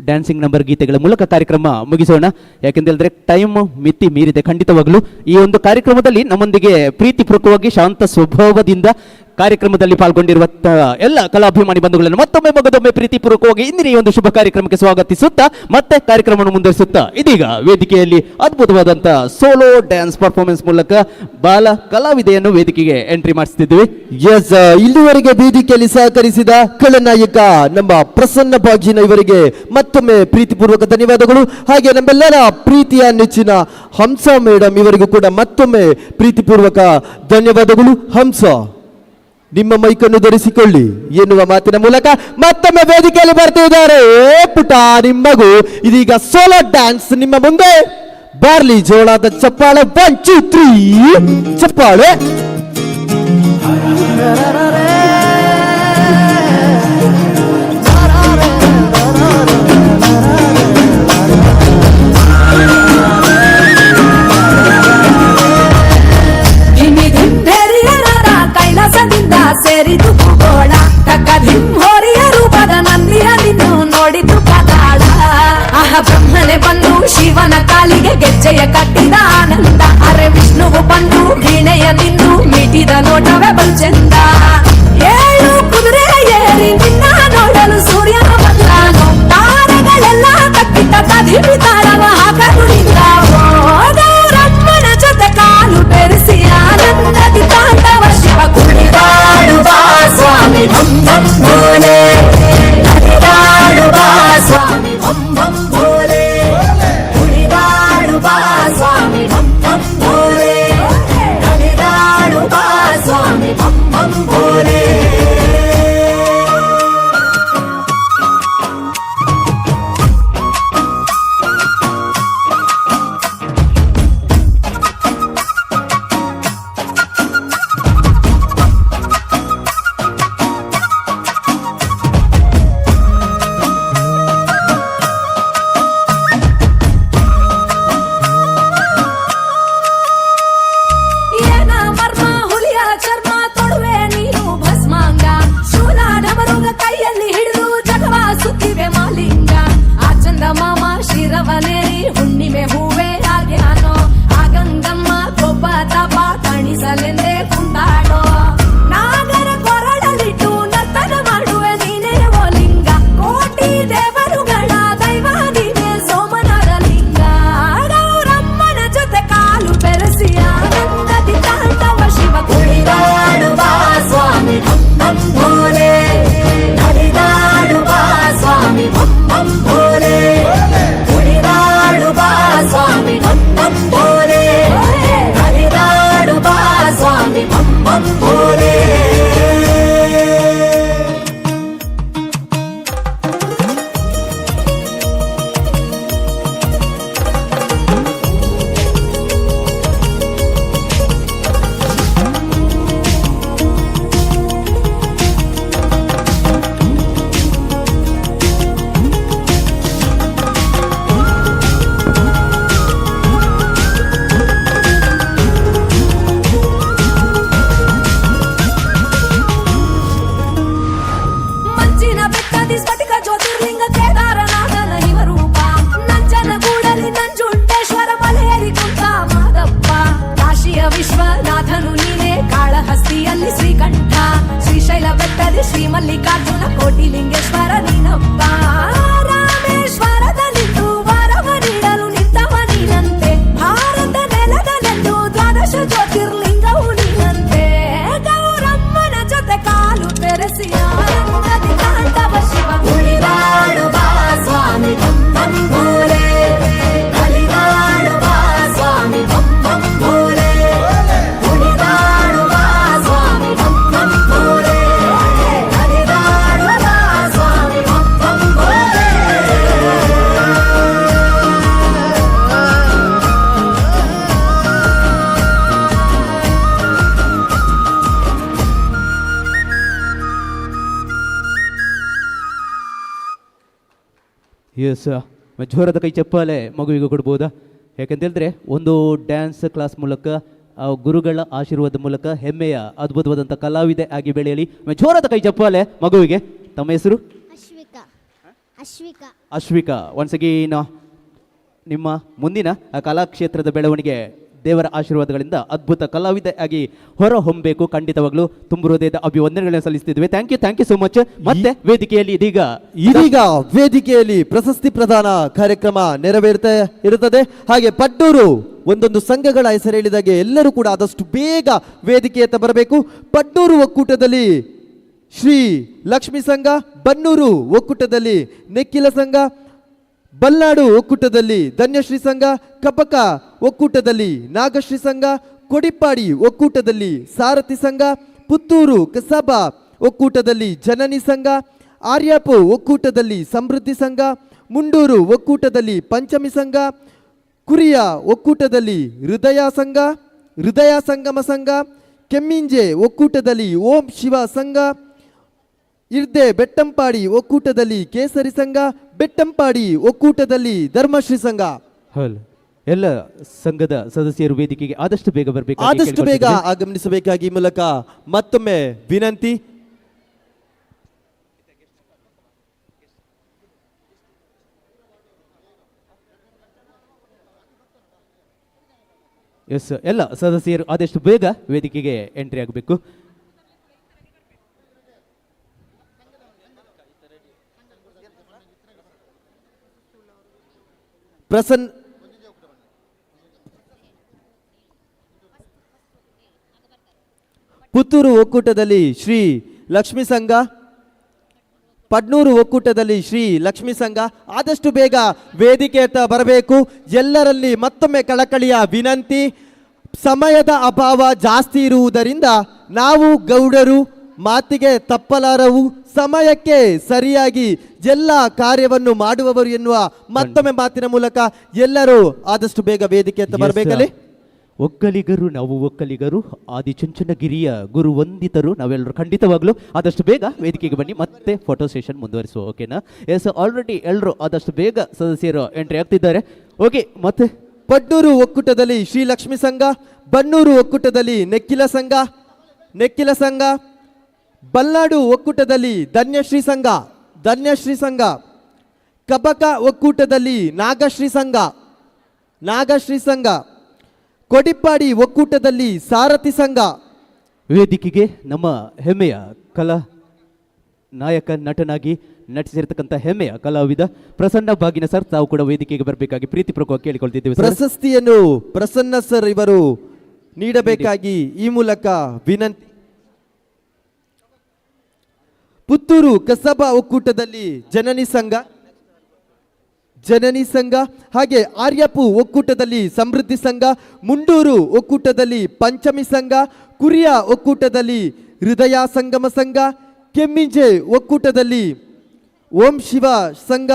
ಡ್ಯಾನ್ಸಿಂಗ್ ನಂಬರ್ ಗೀತೆಗಳ ಮೂಲಕ ಕಾರ್ಯಕ್ರಮ ಮುಗಿಸೋಣ. ಯಾಕೆಂದ್ರೆ ಟೈಮ್ ಮಿತಿ ಮೀರಿದೆ. ಖಂಡಿತವಾಗಲೂ ಈ ಒಂದು ಕಾರ್ಯಕ್ರಮದಲ್ಲಿ ನಮ್ಮೊಂದಿಗೆ ಪ್ರೀತಿಪೂರ್ವಕವಾಗಿ ಶಾಂತ ಸ್ವಭಾವದಿಂದ ಕಾರ್ಯಕ್ರಮದಲ್ಲಿ ಪಾಲ್ಗೊಂಡಿರುವ ಎಲ್ಲ ಕಲಾಭಿಮಾನಿ ಬಂಧುಗಳನ್ನು ಮತ್ತೊಮ್ಮೆ ಪ್ರೀತಿಪೂರ್ವಕವಾಗಿ ಇಂದಿನ ಈ ಒಂದು ಶುಭ ಕಾರ್ಯಕ್ರಮಕ್ಕೆ ಸ್ವಾಗತಿಸುತ್ತಾ ಮತ್ತೆ ಕಾರ್ಯಕ್ರಮವನ್ನು ಮುಂದುವರಿಸುತ್ತಾ ಇದೀಗ ವೇದಿಕೆಯಲ್ಲಿ ಅದ್ಭುತವಾದಂಥ ಸೋಲೋ ಡ್ಯಾನ್ಸ್ ಪರ್ಫಾರ್ಮೆನ್ಸ್ ಮೂಲಕ ಬಾಲ ಕಲಾವಿದೆಯನ್ನು ವೇದಿಕೆಗೆ ಎಂಟ್ರಿ ಮಾಡಿಸ್ತಿದ್ವಿ. ಎಸ್, ಇಲ್ಲಿವರೆಗೆ ವೇದಿಕೆಯಲ್ಲಿ ಸಹಕರಿಸಿದ ಖಳನಾಯಕ ನಮ್ಮ ಪ್ರಸನ್ನ ಭಾಗಿನ ಇವರಿಗೆ ಮತ್ತೊಮ್ಮೆ ಪ್ರೀತಿಪೂರ್ವಕ ಧನ್ಯವಾದಗಳು. ಹಾಗೆ ನಮ್ಮೆಲ್ಲರ ಪ್ರೀತಿಯ ನೆಚ್ಚಿನ ಹಂಸ ಮೇಡಮ್ ಇವರಿಗೂ ಕೂಡ ಮತ್ತೊಮ್ಮೆ ಪ್ರೀತಿಪೂರ್ವಕ ಧನ್ಯವಾದಗಳು. ಹಂಸ, ನಿಮ್ಮ ಮೈಕನ್ನು ಧರಿಸಿಕೊಳ್ಳಿ ಎನ್ನುವ ಮಾತಿನ ಮೂಲಕ ಮತ್ತೊಮ್ಮೆ ವೇದಿಕೆಯಲ್ಲಿ ಬರ್ತಿದ್ದಾರೆ. ಪುಟ ನಿಮ್ಮಗೂ ಇದೀಗ ಸೋಲೋ ಡ್ಯಾನ್ಸ್ ನಿಮ್ಮ ಮುಂದೆ ಬಾರ್ಲಿ. ಜೋಳದ ಚಪ್ಪಾಳೆ, 1 2 3 ಚಪ್ಪಾಳೆ. ಕೈಲಾಸದಿಂದ ಸೇರಿತು ಭೂಗೋಳ, ತಕ್ಕದಿಂ ಹೋರಿಯ ರೂಪದ ನಂದಿಯನ್ನು ನೋಡಿತು ಪಾತಾಳ. ಆಹ ಬ್ರಹ್ಮನೆ ಬಂದು ಶಿವನ ಕಾಲಿಗೆ ಗೆಜ್ಜೆಯ ಕಟ್ಟಿದ ಆನಂದ. ಅರೆ ವಿಷ್ಣುವು ಬಂದು ವೀಣೆಯ ನಿಂದು ಮಿಟಿದ ನೋಟವೇ ಬಲ್ಚೆಂದ. 7 ಕುದುರೆ ಏರಿ ನಿನ್ನ ನೋಡಲು ಸೂರ್ಯ ಬಂದಾನು. ತಾರೆಗಳೆಲ್ಲ ಕಟ್ಟಿದ್ದ ಕದಿಮಿ ತಾಳವ ಹಾಕುಳಿಂದ. ಹೋದವರಮ್ಮನ ಜೊತೆ ಕಾಲು ಬೆರೆಸಿ ಆನಂದದಿ ತಾಂಡವ ಶಿವ ಕುಣಿದಾಡುವ ಸ್ವಾಮಿ ಭಂ ಭಂ ಭೋಲೆ. ಕುಣಿದಾಡುವ ಸ್ವಾಮಿ ಭಂ ಭಂ ಭೋಲೆ. ಕುಣಿದಾಡುವ ಸ್ವಾಮಿ ಭಂ ಭಂ ಭೋಲೆ. ಕುಣಿದಾಡುವ ಸ್ವಾಮಿ ಭಂ ಭಂ ಭೋಲೆ. ಎಸ್, ಜೋರದ ಕೈ ಚಪ್ಪಾಳೆ ಮಗುವಿಗೆ ಕೊಡ್ಬೋದಾ? ಯಾಕಂತೇಳಿದ್ರೆ ಒಂದು ಡ್ಯಾನ್ಸ್ ಕ್ಲಾಸ್ ಮೂಲಕ ಆ ಗುರುಗಳ ಆಶೀರ್ವಾದ ಮೂಲಕ ಹೆಮ್ಮೆಯ ಅದ್ಭುತವಾದಂಥ ಕಲಾವಿದೆ ಆಗಿ ಬೆಳೆಯಲಿ. ಜೋರದ ಕೈ ಚಪ್ಪಾಳೆ ಮಗುವಿಗೆ. ತಮ್ಮ ಹೆಸರು? ಅಶ್ವಿಕಾ. ಒನ್ಸ್ ಅಗೇನ್ ನಿಮ್ಮ ಮುಂದಿನ ಕಲಾಕ್ಷೇತ್ರದ ಬೆಳವಣಿಗೆ ದೇವರ ಆಶೀರ್ವಾದಗಳಿಂದ ಅದ್ಭುತ ಕಲಾವಿದೆ ಆಗಿ ಹೊರ ಹೊಮ್ಮಬೇಕು. ಖಂಡಿತವಾಗ್ಲೂ ತುಂಬ ಹೃದಯದ ಅಭಿವಂದನೆಗಳನ್ನು ಸಲ್ಲಿಸ್ತಿದ್ವಿ. Thank you so much. ಮತ್ತೆ ವೇದಿಕೆಯಲ್ಲಿ ಇದೀಗ ವೇದಿಕೆಯಲ್ಲಿ ಪ್ರಶಸ್ತಿ ಪ್ರದಾನ ಕಾರ್ಯಕ್ರಮ ನೆರವೇರ್ತಾ ಇರುತ್ತದೆ. ಹಾಗೆ ಪಡ್ನೂರು ಒಂದೊಂದು ಸಂಘಗಳ ಹೆಸರು ಹೇಳಿದಾಗೆ ಎಲ್ಲರೂ ಕೂಡ ಆದಷ್ಟು ಬೇಗ ವೇದಿಕೆಯತ್ತ ಬರಬೇಕು. ಪಡ್ನೂರು ಒಕ್ಕೂಟದಲ್ಲಿ ಶ್ರೀ ಲಕ್ಷ್ಮೀ ಸಂಘ, ಬನ್ನೂರು ಒಕ್ಕೂಟದಲ್ಲಿ ನೆಕ್ಕಿಲ ಸಂಘ, ಬಲ್ನಾಡು ಒಕ್ಕೂಟದಲ್ಲಿ ಧನ್ಯಶ್ರೀ ಸಂಘ, ಕಬ್ಬಕ ಒಕ್ಕೂಟದಲ್ಲಿ ನಾಗಶ್ರೀ ಸಂಘ, ಕೊಡಿಪ್ಪಾಡಿ ಒಕ್ಕೂಟದಲ್ಲಿ ಸಾರಥಿ ಸಂಘ, ಪುತ್ತೂರು ಕಸಬಾ ಒಕ್ಕೂಟದಲ್ಲಿ ಜನನಿ ಸಂಘ, ಆರ್ಯಾಪು ಒಕ್ಕೂಟದಲ್ಲಿ ಸಮೃದ್ಧಿ ಸಂಘ, ಮುಂಡೂರು ಒಕ್ಕೂಟದಲ್ಲಿ ಪಂಚಮಿ ಸಂಘ, ಕುರಿಯ ಒಕ್ಕೂಟದಲ್ಲಿ ಹೃದಯ ಸಂಗಮ ಸಂಘ, ಕೆಮ್ಮಿಂಜೆ ಒಕ್ಕೂಟದಲ್ಲಿ ಓಂ ಶಿವ ಸಂಘ, ಇರ್ದೆ ಬೆಟ್ಟಂಪಾಡಿ ಒಕ್ಕೂಟದಲ್ಲಿ ಕೇಸರಿ ಸಂಘ, ಬೆಟ್ಟಂಪಾಡಿ ಒಕ್ಕೂಟದಲ್ಲಿ ಧರ್ಮಶ್ರೀ ಸಂಘ. ಎಲ್ಲ ಸಂಘದ ಸದಸ್ಯರು ವೇದಿಕೆಗೆ ಆದಷ್ಟು ಬೇಗ ಬರಬೇಕು, ಆದಷ್ಟು ಬೇಗ ಆಗಮಿಸಬೇಕಾಗಿ ಮೂಲಕ ಮತ್ತೊಮ್ಮೆ ವಿನಂತಿ. ಎಸ್, ಎಲ್ಲ ಸದಸ್ಯರು ಆದಷ್ಟು ಬೇಗ ವೇದಿಕೆಗೆ ಎಂಟ್ರಿ ಆಗಬೇಕು. ಪುತ್ತೂರು ಒಕ್ಕೂಟದಲ್ಲಿ ಶ್ರೀ ಲಕ್ಷ್ಮೀ ಸಂಘ, ಪಡ್ನೂರು ಒಕ್ಕೂಟದಲ್ಲಿ ಶ್ರೀ ಲಕ್ಷ್ಮೀ ಸಂಘ ಆದಷ್ಟು ಬೇಗ ವೇದಿಕೆಯತ್ತ ಬರಬೇಕು. ಎಲ್ಲರಲ್ಲಿ ಮತ್ತೊಮ್ಮೆ ಕಳಕಳಿಯ ವಿನಂತಿ. ಸಮಯದ ಅಭಾವ ಜಾಸ್ತಿ ಇರುವುದರಿಂದ ನಾವು ಗೌಡರು ಮಾತಿಗೆ ತಪ್ಪಲಾರವು, ಸಮಯಕ್ಕೆ ಸರಿಯಾಗಿ ಎಲ್ಲ ಕಾರ್ಯವನ್ನು ಮಾಡುವವರು ಎನ್ನುವ ಮತ್ತೊಮ್ಮೆ ಮಾತಿನ ಮೂಲಕ ಎಲ್ಲರೂ ಆದಷ್ಟು ಬೇಗ ವೇದಿಕೆಯತ್ತ ಬರಬೇಕಲ್ಲಿ. ಒಕ್ಕಲಿಗರು, ನಾವು ಒಕ್ಕಲಿಗರು, ಆದಿಚುಂಚನಗಿರಿಯ ಗುರು ವಂದಿತರು ನಾವೆಲ್ಲರೂ ಖಂಡಿತವಾಗ್ಲೂ ಆದಷ್ಟು ಬೇಗ ವೇದಿಕೆಗೆ ಬನ್ನಿ. ಮತ್ತೆ ಫೋಟೋ ಸೆಷನ್ ಮುಂದುವರಿಸುವ. ಓಕೆನಾ? ಎಸ್, ಆಲ್ರೆಡಿ ಎಲ್ಲರೂ ಆದಷ್ಟು ಬೇಗ ಸದಸ್ಯರು ಎಂಟ್ರಿ ಆಗ್ತಿದ್ದಾರೆ. ಓಕೆ, ಮತ್ತೆ ಪಡ್ನೂರು ಒಕ್ಕೂಟದಲ್ಲಿ ಶ್ರೀ ಲಕ್ಷ್ಮೀ ಸಂಘ, ಬನ್ನೂರು ಒಕ್ಕೂಟದಲ್ಲಿ ನೆಕ್ಕಿಲ ಸಂಘ, ಬಲ್ನಾಡು ಒಕ್ಕೂಟದಲ್ಲಿ ಧನ್ಯಶ್ರೀ ಸಂಘ, ಕಬಕ ಒಕ್ಕೂಟದಲ್ಲಿ ನಾಗಶ್ರೀ ಸಂಘ, ಕೊಡಿಪ್ಪಾಡಿ ಒಕ್ಕೂಟದಲ್ಲಿ ಸಾರಥಿ ಸಂಘ. ವೇದಿಕೆಗೆ ನಮ್ಮ ಹೆಮ್ಮೆಯ ಕಲಾ ನಾಯಕ, ನಟನಾಗಿ ನಟಿಸಿರ್ತಕ್ಕಂಥ ಹೆಮ್ಮೆಯ ಕಲಾವಿದ ಪ್ರಸನ್ನ ಬಾಗಿನ ಸರ್, ತಾವು ಕೂಡ ವೇದಿಕೆಗೆ ಬರಬೇಕಾಗಿ ಪ್ರೀತಿಪೂರ್ವಕವಾಗಿ ಕೇಳಿಕೊಳ್ತಿದ್ದೇವೆ. ಪ್ರಶಸ್ತಿಯನ್ನು ಪ್ರಸನ್ನ ಸರ್ ಇವರು ನೀಡಬೇಕಾಗಿ ಈ ಮೂಲಕ ವಿನಂತಿ. ಪುತ್ತೂರು ಕಸಬಾ ಒಕ್ಕೂಟದಲ್ಲಿ ಜನನಿ ಸಂಘ, ಹಾಗೆ ಆರ್ಯಪು ಒಕ್ಕೂಟದಲ್ಲಿ ಸಮೃದ್ಧಿ ಸಂಘ, ಮುಂಡೂರು ಒಕ್ಕೂಟದಲ್ಲಿ ಪಂಚಮಿ ಸಂಘ, ಕುರಿಯ ಒಕ್ಕೂಟದಲ್ಲಿ ಹೃದಯ ಸಂಗಮ ಸಂಘ, ಕೆಮ್ಮಿಂಜೆ ಒಕ್ಕೂಟದಲ್ಲಿ ಓಂ ಶಿವ ಸಂಘ,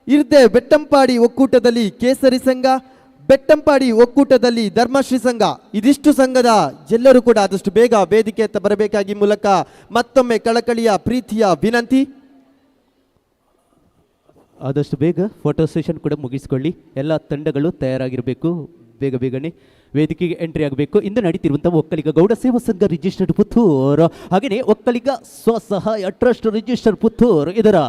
ಇರ್ದೆ ಬೆಟ್ಟಂಪಾಡಿ ಒಕ್ಕೂಟದಲ್ಲಿ ಕೇಸರಿ ಸಂಘ, ಬೆಟ್ಟಂಪಾಡಿ ಒಕ್ಕೂಟದಲ್ಲಿ ಧರ್ಮಶ್ರೀ ಸಂಘ. ಇದಿಷ್ಟು ಸಂಘದ ಎಲ್ಲರೂ ಕೂಡ ಆದಷ್ಟು ಬೇಗ ವೇದಿಕೆಯತ್ತ ಬರಬೇಕಾಗಿ ಮೂಲಕ ಮತ್ತೊಮ್ಮೆ ಕಳಕಳಿಯ ಪ್ರೀತಿಯ ವಿನಂತಿ. ಆದಷ್ಟು ಬೇಗ ಫೋಟೋ ಸೆಷನ್ ಕೂಡ ಮುಗಿಸ್ಕೊಳ್ಳಿ. ಎಲ್ಲ ತಂಡಗಳು ತಯಾರಾಗಿರಬೇಕು. ಬೇಗನೆ ವೇದಿಕೆಗೆ ಎಂಟ್ರಿ ಆಗಬೇಕು. ಇಂದು ನಡೀತಿರುವಂಥ ಒಕ್ಕಲಿಗ ಗೌಡ ಸೇವಾ ಸಂಘ ರಿಜಿಸ್ಟರ್ಡ್ ಪುತ್ತೂರು, ಹಾಗೆಯೇ ಒಕ್ಕಲಿಗ ಸ್ವಸಹಾಯ ಟ್ರಸ್ಟ್ ರಿಜಿಸ್ಟರ್ ಪುತ್ತೂರು ಇದರ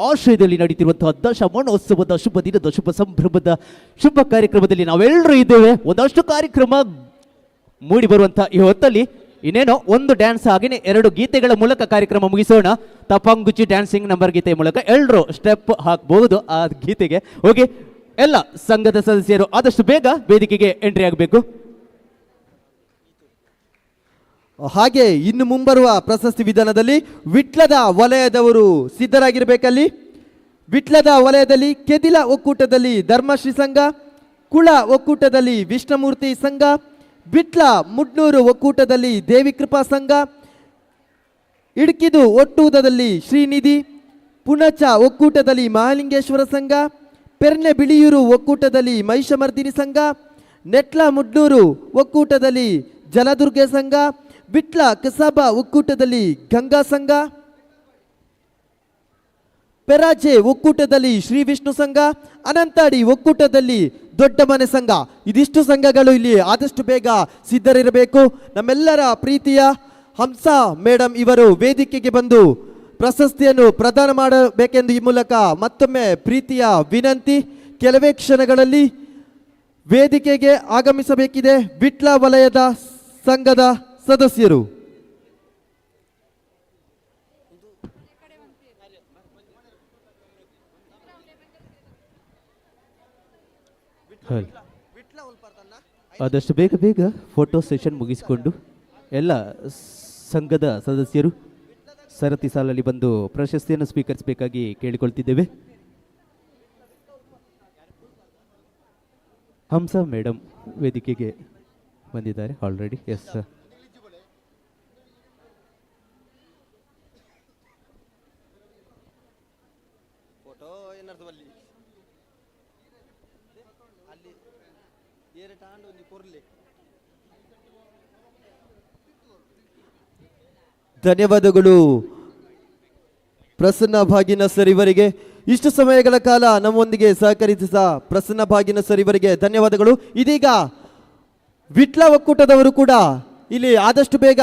ಆಶ್ರಯದಲ್ಲಿ ನಡೀತಿರುವಂತಹ ದಶಮಾನೋತ್ಸವದ ಶುಭ ದಿನದ ಶುಭ ಸಂಭ್ರಮದ ಶುಭ ಕಾರ್ಯಕ್ರಮದಲ್ಲಿ ನಾವೆಲ್ಲರೂ ಇದ್ದೇವೆ. ಒಂದಷ್ಟು ಕಾರ್ಯಕ್ರಮ ಮೂಡಿ ಬರುವಂಥ ಈ ಹೊತ್ತಲ್ಲಿ ಇನ್ನೇನೋ ಒಂದು ಡ್ಯಾನ್ಸ್ ಹಾಗೆಯೇ 2 ಗೀತೆಗಳ ಮೂಲಕ ಕಾರ್ಯಕ್ರಮ ಮುಗಿಸೋಣ. ತಪಂಗುಚಿ ಡ್ಯಾನ್ಸಿಂಗ್ ನಂಬರ್ ಗೀತೆಯ ಮೂಲಕ ಎಲ್ಲರೂ ಸ್ಟೆಪ್ ಹಾಕಬಹುದು ಆ ಗೀತೆಗೆ. ಓಕೆ, ಎಲ್ಲ ಸಂಘದ ಸದಸ್ಯರು ಆದಷ್ಟು ಬೇಗ ವೇದಿಕೆಗೆ ಎಂಟ್ರಿ ಆಗಬೇಕು. ಹಾಗೆ ಇನ್ನು ಮುಂಬರುವ ಪ್ರಶಸ್ತಿ ವಿಧಾನದಲ್ಲಿ ವಿಟ್ಲದ ವಲಯದವರು ಸಿದ್ಧರಾಗಿರಬೇಕಲ್ಲಿ. ವಿಟ್ಲದ ವಲಯದಲ್ಲಿ ಕೆದಿಲ ಒಕ್ಕೂಟದಲ್ಲಿ ಧರ್ಮಶ್ರೀ ಸಂಘ, ಕುಳ ಒಕ್ಕೂಟದಲ್ಲಿ ವಿಷ್ಣುಮೂರ್ತಿ ಸಂಘ, ಬಿಟ್ಲ ಮುಡ್ನೂರು ಒಕ್ಕೂಟದಲ್ಲಿ ದೇವಿ ಕೃಪಾ ಸಂಘ, ಇಡ್ಕಿದು ಒಟ್ಟೂದದಲ್ಲಿ ಶ್ರೀನಿಧಿ, ಪುಣಚ ಒಕ್ಕೂಟದಲ್ಲಿ ಮಹಾಲಿಂಗೇಶ್ವರ ಸಂಘ, ಪೆರ್ನೆ ಬಿಳಿಯೂರು ಒಕ್ಕೂಟದಲ್ಲಿ ಮಹಿಷಮರ್ದಿನಿ ಸಂಘ, ನೆಟ್ಲ ಮುಡ್ನೂರು ಒಕ್ಕೂಟದಲ್ಲಿ ಜಲದುರ್ಗೆ ಸಂಘ, ಬಿಟ್ಲ ಕಸಾಬಾ ಒಕ್ಕೂಟದಲ್ಲಿ ಗಂಗಾ ಸಂಘ, ಪೆರಾಜೆ ಒಕ್ಕೂಟದಲ್ಲಿ ಶ್ರೀ ವಿಷ್ಣು ಸಂಘ, ಅನಂತಾಡಿ ಒಕ್ಕೂಟದಲ್ಲಿ ದೊಡ್ಡ ಮನೆ ಸಂಘ. ಇದಿಷ್ಟು ಸಂಘಗಳು ಇಲ್ಲಿ ಆದಷ್ಟು ಬೇಗ ಸಿದ್ಧರಿರಬೇಕು. ನಮ್ಮೆಲ್ಲರ ಪ್ರೀತಿಯ ಹಂಸ ಮೇಡಮ್ ಇವರು ವೇದಿಕೆಗೆ ಬಂದು ಪ್ರಶಸ್ತಿಯನ್ನು ಪ್ರದಾನ ಮಾಡಬೇಕೆಂದು ಈ ಮೂಲಕ ಮತ್ತೊಮ್ಮೆ ಪ್ರೀತಿಯ ವಿನಂತಿ. ಕೆಲವೇ ಕ್ಷಣಗಳಲ್ಲಿ ವೇದಿಕೆಗೆ ಆಗಮಿಸಬೇಕಿದೆ ವಿಟ್ಲ ವಲಯದ ಸಂಘದ ಸದಸ್ಯರು. ಆದಷ್ಟು ಬೇಗ ಫೋಟೋ ಸೆಷನ್ ಮುಗಿಸಿಕೊಂಡು ಎಲ್ಲ ಸಂಘದ ಸದಸ್ಯರು ಸರತಿ ಸಾಲಲ್ಲಿ ಬಂದು ಪ್ರಶಸ್ತಿಯನ್ನು ಸ್ವೀಕರಿಸಬೇಕಾಗಿ ಕೇಳಿಕೊಳ್ತಿದ್ದೇವೆ. ಹಂಸ ಮೇಡಮ್ ವೇದಿಕೆಗೆ ಬಂದಿದ್ದಾರೆ ಆಲ್ರೆಡಿ. Yes sir. ಧನ್ಯವಾದಗಳು ಪ್ರಸನ್ನ ಭಾಗಿನ ಸರ್ ಇವರಿಗೆ. ಇಷ್ಟು ಸಮಯಗಳ ಕಾಲ ನಮ್ಮೊಂದಿಗೆ ಸಹಕರಿಸಿದ ಪ್ರಸನ್ನ ಭಾಗಿನ ಸರ್ ಇವರಿಗೆ ಧನ್ಯವಾದಗಳು. ಇದೀಗ ವಿಟ್ಲ ಒಕ್ಕೂಟದವರು ಕೂಡ ಇಲ್ಲಿ ಆದಷ್ಟು ಬೇಗ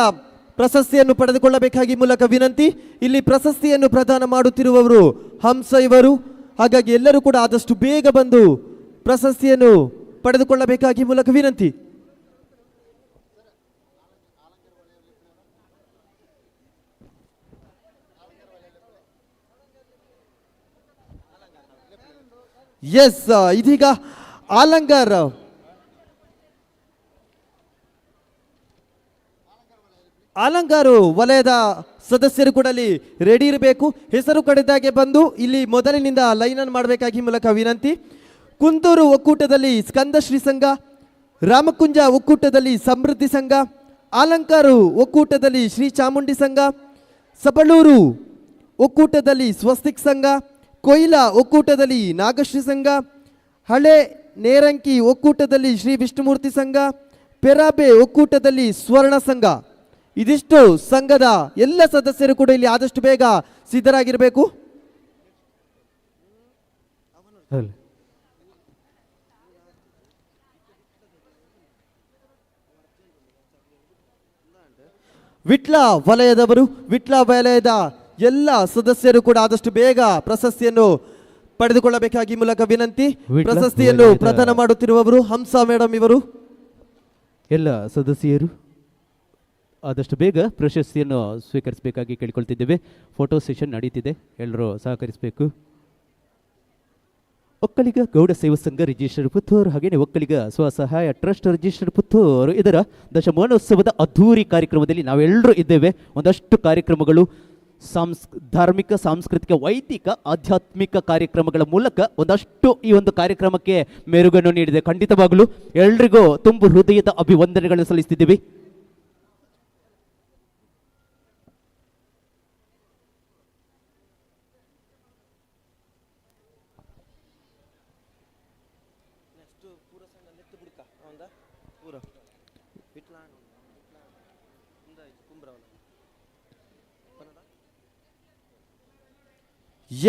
ಪ್ರಶಸ್ತಿಯನ್ನು ಪಡೆದುಕೊಳ್ಳಬೇಕಾಗಿ ಮೂಲಕ ವಿನಂತಿ. ಇಲ್ಲಿ ಪ್ರಶಸ್ತಿಯನ್ನು ಪ್ರದಾನ ಮಾಡುತ್ತಿರುವವರು ಹಂಸ ಇವರು. ಹಾಗಾಗಿ ಎಲ್ಲರೂ ಕೂಡ ಆದಷ್ಟು ಬೇಗ ಬಂದು ಪ್ರಶಸ್ತಿಯನ್ನು ಪಡೆದುಕೊಳ್ಳಬೇಕಾಗಿ ಮೂಲಕ ವಿನಂತಿ. ಎಸ್, ಇದೀಗ ಆಲಂಗಾರು ವಲಯದ ಸದಸ್ಯರು ಕೂಡ ಅಲ್ಲಿ ರೆಡಿ ಇರಬೇಕು. ಹೆಸರು ಕಡಿದಾಗೆ ಬಂದು ಇಲ್ಲಿ ಮೊದಲಿನಿಂದ ಲೈನ್ ಅನ್ನು ಮಾಡಬೇಕಾಗಿ ಮೂಲಕ ವಿನಂತಿ. ಕುಂತೂರು ಒಕ್ಕೂಟದಲ್ಲಿ ಸ್ಕಂದಶ್ರೀ ಸಂಘ, ರಾಮಕುಂಜ ಒಕ್ಕೂಟದಲ್ಲಿ ಸಮೃದ್ಧಿ ಸಂಘ, ಆಲಂಕಾರು ಒಕ್ಕೂಟದಲ್ಲಿ ಶ್ರೀ ಚಾಮುಂಡಿ ಸಂಘ, ಸಬಳೂರು ಒಕ್ಕೂಟದಲ್ಲಿ ಸ್ವಸ್ತಿಕ್ ಸಂಘ, ಕೊಯ್ಲಾ ಒಕ್ಕೂಟದಲ್ಲಿ ನಾಗಶ್ರೀ ಸಂಘ, ಹಳೆ ನೇರಂಕಿ ಒಕ್ಕೂಟದಲ್ಲಿ ಶ್ರೀ ವಿಷ್ಣುಮೂರ್ತಿ ಸಂಘ, ಪೆರಾಬೆ ಒಕ್ಕೂಟದಲ್ಲಿ ಸ್ವರ್ಣ ಸಂಘ. ಇದಿಷ್ಟು ಸಂಘದ ಎಲ್ಲ ಸದಸ್ಯರು ಕೂಡ ಇಲ್ಲಿ ಆದಷ್ಟು ಬೇಗ ಸಿದ್ಧರಾಗಿರಬೇಕು. ವಿಟ್ಲ ವಲಯದವರು, ವಿಟ್ಲ ವಲಯದ ಎಲ್ಲ ಸದಸ್ಯರು ಕೂಡ ಆದಷ್ಟು ಬೇಗ ಪ್ರಶಸ್ತಿಯನ್ನು ಪಡೆದುಕೊಳ್ಳಬೇಕಾಗಿ ಮೂಲಕ ವಿನಂತಿ. ಪ್ರಶಸ್ತಿಯನ್ನು ಪ್ರದಾನ ಮಾಡುತ್ತಿರುವವರು ಹಂಸ ಮೇಡಮ್ ಇವರು. ಎಲ್ಲ ಸದಸ್ಯರು ಆದಷ್ಟು ಬೇಗ ಪ್ರಶಸ್ತಿಯನ್ನು ಸ್ವೀಕರಿಸಬೇಕಾಗಿ ಕೇಳಿಕೊಳ್ತಿದ್ದೇವೆ. ಫೋಟೋ ಸೆಷನ್ ನಡೀತಿದೆ, ಎಲ್ಲರೂ ಸಹಕರಿಸಬೇಕು. ಒಕ್ಕಲಿಗ ಗೌಡ ಸೇವಾ ಸಂಘ ರಿಜಿಸ್ಟರ್ ಪುತ್ತೂರು ಹಾಗೆಯೇ ಒಕ್ಕಲಿಗ ಸ್ವಸಹಾಯ ಟ್ರಸ್ಟ್ ರಿಜಿಸ್ಟರ್ ಪುತ್ತೂರು ಇದರ ದಶಮಾನೋತ್ಸವದ ಅದ್ಧೂರಿ ಕಾರ್ಯಕ್ರಮದಲ್ಲಿ ನಾವೆಲ್ಲರೂ ಇದ್ದೇವೆ. ಒಂದಷ್ಟು ಕಾರ್ಯಕ್ರಮಗಳು ಧಾರ್ಮಿಕ, ಸಾಂಸ್ಕೃತಿಕ, ವೈದಿಕ, ಆಧ್ಯಾತ್ಮಿಕ ಕಾರ್ಯಕ್ರಮಗಳ ಮೂಲಕ ಒಂದಷ್ಟು ಈ ಒಂದು ಕಾರ್ಯಕ್ರಮಕ್ಕೆ ಮೆರುಗನ್ನು ನೀಡಿದೆ. ಖಂಡಿತವಾಗಲೂ ಎಲ್ರಿಗೂ ತುಂಬು ಹೃದಯದ ಅಭಿವಂದನೆಗಳನ್ನು ಸಲ್ಲಿಸ್ತಿದ್ದೀವಿ.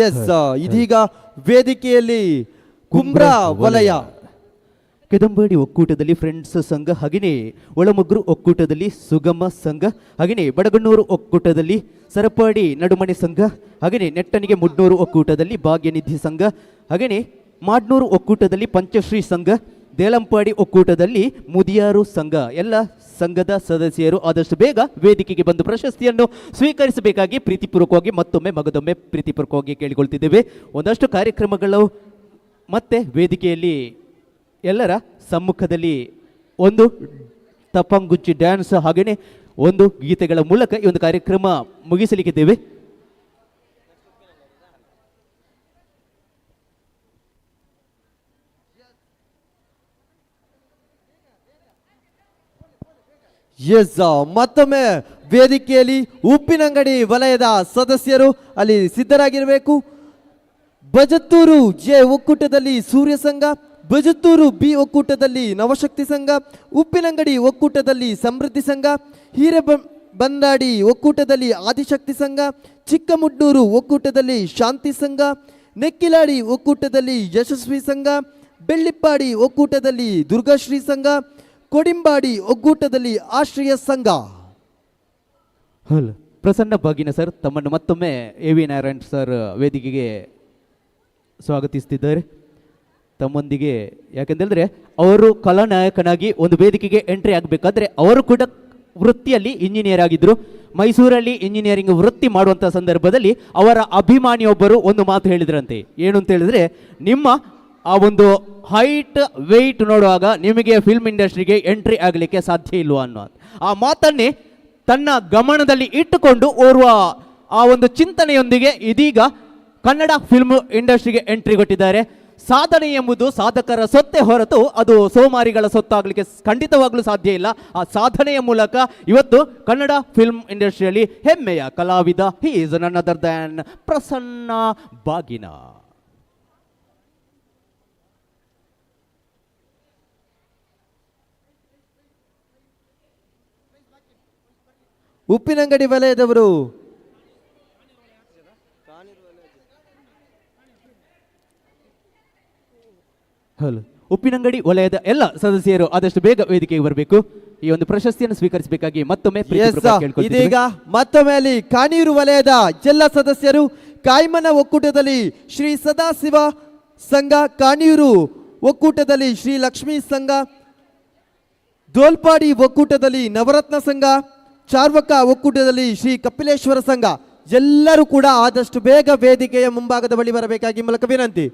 ಎಸ್, ಇದೀಗ ವೇದಿಕೆಯಲ್ಲಿ ಕುಂಬ್ರಾ ವಲಯ ಕೆದಂಬಾಡಿ ಒಕ್ಕೂಟದಲ್ಲಿ ಫ್ರೆಂಡ್ಸ್ ಸಂಘ, ಹಾಗೆಯೇ ಒಳಮಗ್ರು ಒಕ್ಕೂಟದಲ್ಲಿ ಸುಗಮ ಸಂಘ, ಹಾಗೆಯೇ ಬಡಗಣ್ಣೂರು ಒಕ್ಕೂಟದಲ್ಲಿ ಸರಪಾಡಿ ನಡುಮನೆ ಸಂಘ, ಹಾಗೆಯೇ ನೆಟ್ಟಣಿಗೆ ಮುಡ್ನೂರು ಒಕ್ಕೂಟದಲ್ಲಿ ಭಾಗ್ಯನಿಧಿ ಸಂಘ, ಹಾಗೆಯೇ ಮಾಡ್ನೂರು ಒಕ್ಕೂಟದಲ್ಲಿ ಪಂಚಶ್ರೀ ಸಂಘ, ದೇಲಂಪಾಡಿ ಒಕ್ಕೂಟದಲ್ಲಿ ಮುದಿಯಾರು ಸಂಘ. ಎಲ್ಲ ಸಂಘದ ಸದಸ್ಯರು ಆದಷ್ಟು ಬೇಗ ವೇದಿಕೆಗೆ ಬಂದು ಪ್ರಶಸ್ತಿಯನ್ನು ಸ್ವೀಕರಿಸಬೇಕಾಗಿ ಪ್ರೀತಿಪೂರ್ವಕವಾಗಿ ಮಗದೊಮ್ಮೆ ಪ್ರೀತಿಪೂರ್ವಕವಾಗಿ ಕೇಳಿಕೊಳ್ತಿದ್ದೇವೆ. ಒಂದಷ್ಟು ಕಾರ್ಯಕ್ರಮಗಳು ಮತ್ತೆ ವೇದಿಕೆಯಲ್ಲಿ ಎಲ್ಲರ ಸಮ್ಮುಖದಲ್ಲಿ ಒಂದು ತಪ್ಪಂಗುಚ್ಚಿ ಡ್ಯಾನ್ಸ್ ಹಾಗೆಯೇ ಒಂದು ಗೀತೆಗಳ ಮೂಲಕ ಈ ಒಂದು ಕಾರ್ಯಕ್ರಮ ಮುಗಿಸಲಿಕ್ಕಿದ್ದೇವೆ. ಎಸ್, ಮತ್ತೊಮ್ಮೆ ವೇದಿಕೆಯಲ್ಲಿ ಉಪ್ಪಿನಂಗಡಿ ವಲಯದ ಸದಸ್ಯರು ಅಲ್ಲಿ ಸಿದ್ಧರಾಗಿರಬೇಕು. ಬಜತ್ತೂರು ಜೆ ಒಕ್ಕೂಟದಲ್ಲಿ ಸೂರ್ಯ ಸಂಘ, ಬಜತ್ತೂರು ಬಿ ಒಕ್ಕೂಟದಲ್ಲಿ ನವಶಕ್ತಿ ಸಂಘ, ಉಪ್ಪಿನಂಗಡಿ ಒಕ್ಕೂಟದಲ್ಲಿ ಸಮೃದ್ಧಿ ಸಂಘ, ಬಂದಾಡಿ ಒಕ್ಕೂಟದಲ್ಲಿ ಆದಿಶಕ್ತಿ ಸಂಘ, ಚಿಕ್ಕಮುಡ್ನೂರು ಒಕ್ಕೂಟದಲ್ಲಿ ಶಾಂತಿ ಸಂಘ, ನೆಕ್ಕಿಲಾಡಿ ಒಕ್ಕೂಟದಲ್ಲಿ ಯಶಸ್ವಿ ಸಂಘ, ಬೆಳ್ಳಿಪ್ಪಾಡಿ ಒಕ್ಕೂಟದಲ್ಲಿ ದುರ್ಗಾಶ್ರೀ ಸಂಘ, ಕೊಡಿಂಬಾಡಿ ಒಕ್ಕೂಟದಲ್ಲಿ ಆಶ್ರಯ ಸಂಘ. ಹಲೋ ಪ್ರಸನ್ನ ಬಾಗಿನ ಸರ್, ತಮ್ಮನ್ನು ಮತ್ತೊಮ್ಮೆ AV ನಾರಾಯಣ್ ಸರ್ ವೇದಿಕೆಗೆ ಸ್ವಾಗತಿಸ್ತಿದ್ದಾರೆ. ತಮ್ಮೊಂದಿಗೆ ಯಾಕೆಂದರೆ ಅವರು ಕಲಾನಾಯಕನಾಗಿ ಒಂದು ವೇದಿಕೆಗೆ ಎಂಟ್ರಿ ಆಗಬೇಕಾದ್ರೆ ಅವರು ಕೂಡ ವೃತ್ತಿಯಲ್ಲಿ ಇಂಜಿನಿಯರ್ ಆಗಿದ್ದರು. ಮೈಸೂರಲ್ಲಿ ಇಂಜಿನಿಯರಿಂಗ್ ವೃತ್ತಿ ಮಾಡುವಂಥ ಸಂದರ್ಭದಲ್ಲಿ ಅವರ ಅಭಿಮಾನಿಯೊಬ್ಬರು ಒಂದು ಮಾತು ಹೇಳಿದ್ರಂತೆ. ಏನು ಅಂತ ಹೇಳಿದ್ರೆ, ನಿಮ್ಮ ಆ ಒಂದು ಹೈಟ್ ವೆಯ್ಟ್ ನೋಡುವಾಗ ನಿಮಗೆ ಫಿಲ್ಮ್ ಇಂಡಸ್ಟ್ರಿಗೆ ಎಂಟ್ರಿ ಆಗಲಿಕ್ಕೆ ಸಾಧ್ಯ ಇಲ್ವಾ ಅನ್ನೋ ಆ ಮಾತನ್ನೇ ತನ್ನ ಗಮನದಲ್ಲಿ ಇಟ್ಟುಕೊಂಡು ಓರ್ವ ಆ ಒಂದು ಚಿಂತನೆಯೊಂದಿಗೆ ಇದೀಗ ಕನ್ನಡ ಫಿಲ್ಮ್ ಇಂಡಸ್ಟ್ರಿಗೆ ಎಂಟ್ರಿ ಕೊಟ್ಟಿದ್ದಾರೆ. ಸಾಧನೆ ಎಂಬುದು ಸಾಧಕರ ಸೊತ್ತೆ ಹೊರತು ಅದು ಸೋಮಾರಿಗಳ ಸೊತ್ತಾಗಲಿಕ್ಕೆ ಖಂಡಿತವಾಗ್ಲೂ ಸಾಧ್ಯ ಇಲ್ಲ. ಆ ಸಾಧನೆಯ ಮೂಲಕ ಇವತ್ತು ಕನ್ನಡ ಫಿಲ್ಮ್ ಇಂಡಸ್ಟ್ರಿಯಲ್ಲಿ ಹೆಮ್ಮೆಯ ಕಲಾವಿದ ಹಿ ಈಸ್ ನನ್ ಅದರ್ ದ್ಯಾನ್ ಪ್ರಸನ್ನ ಬಾಗಿನ. ಉಪ್ಪಿನಂಗಡಿ ವಲಯದವರು ಹಲೋ ಉಪ್ಪಿನಂಗಡಿ ವಲಯದ ಎಲ್ಲ ಸದಸ್ಯರು ಆದಷ್ಟು ಬೇಗ ವೇದಿಕೆಗೆ ಬರಬೇಕು. ಈ ಒಂದು ಪ್ರಶಸ್ತಿಯನ್ನು ಸ್ವೀಕರಿಸಬೇಕಾಗಿ ಮತ್ತೊಮ್ಮೆ ಇದೀಗ ಮತ್ತೊಮ್ಮೆ ಅಲ್ಲಿ ಕಾನೂರು ವಲಯದ ಎಲ್ಲ ಸದಸ್ಯರು, ಕಾಯ್ಮನ ಒಕ್ಕೂಟದಲ್ಲಿ ಶ್ರೀ ಸದಾಶಿವ ಸಂಘ, ಕಾನೂರು ಒಕ್ಕೂಟದಲ್ಲಿ ಶ್ರೀ ಲಕ್ಷ್ಮೀ ಸಂಘ, ದೋಲ್ಪಾಡಿ ಒಕ್ಕೂಟದಲ್ಲಿ ನವರತ್ನ ಸಂಘ, ಚಾರ್ವಕ ಒಕ್ಕೂಟದಲ್ಲಿ ಶ್ರೀ ಕಪಿಲೇಶ್ವರ ಸಂಘ ಎಲ್ಲರೂ ಕೂಡ ಆದಷ್ಟು ಬೇಗ ವೇದಿಕೆಯ ಮುಂಭಾಗದ ಬಳಿ ಬರಬೇಕಾಗಿ ಮೂಲಕ ವಿನಂತಿ.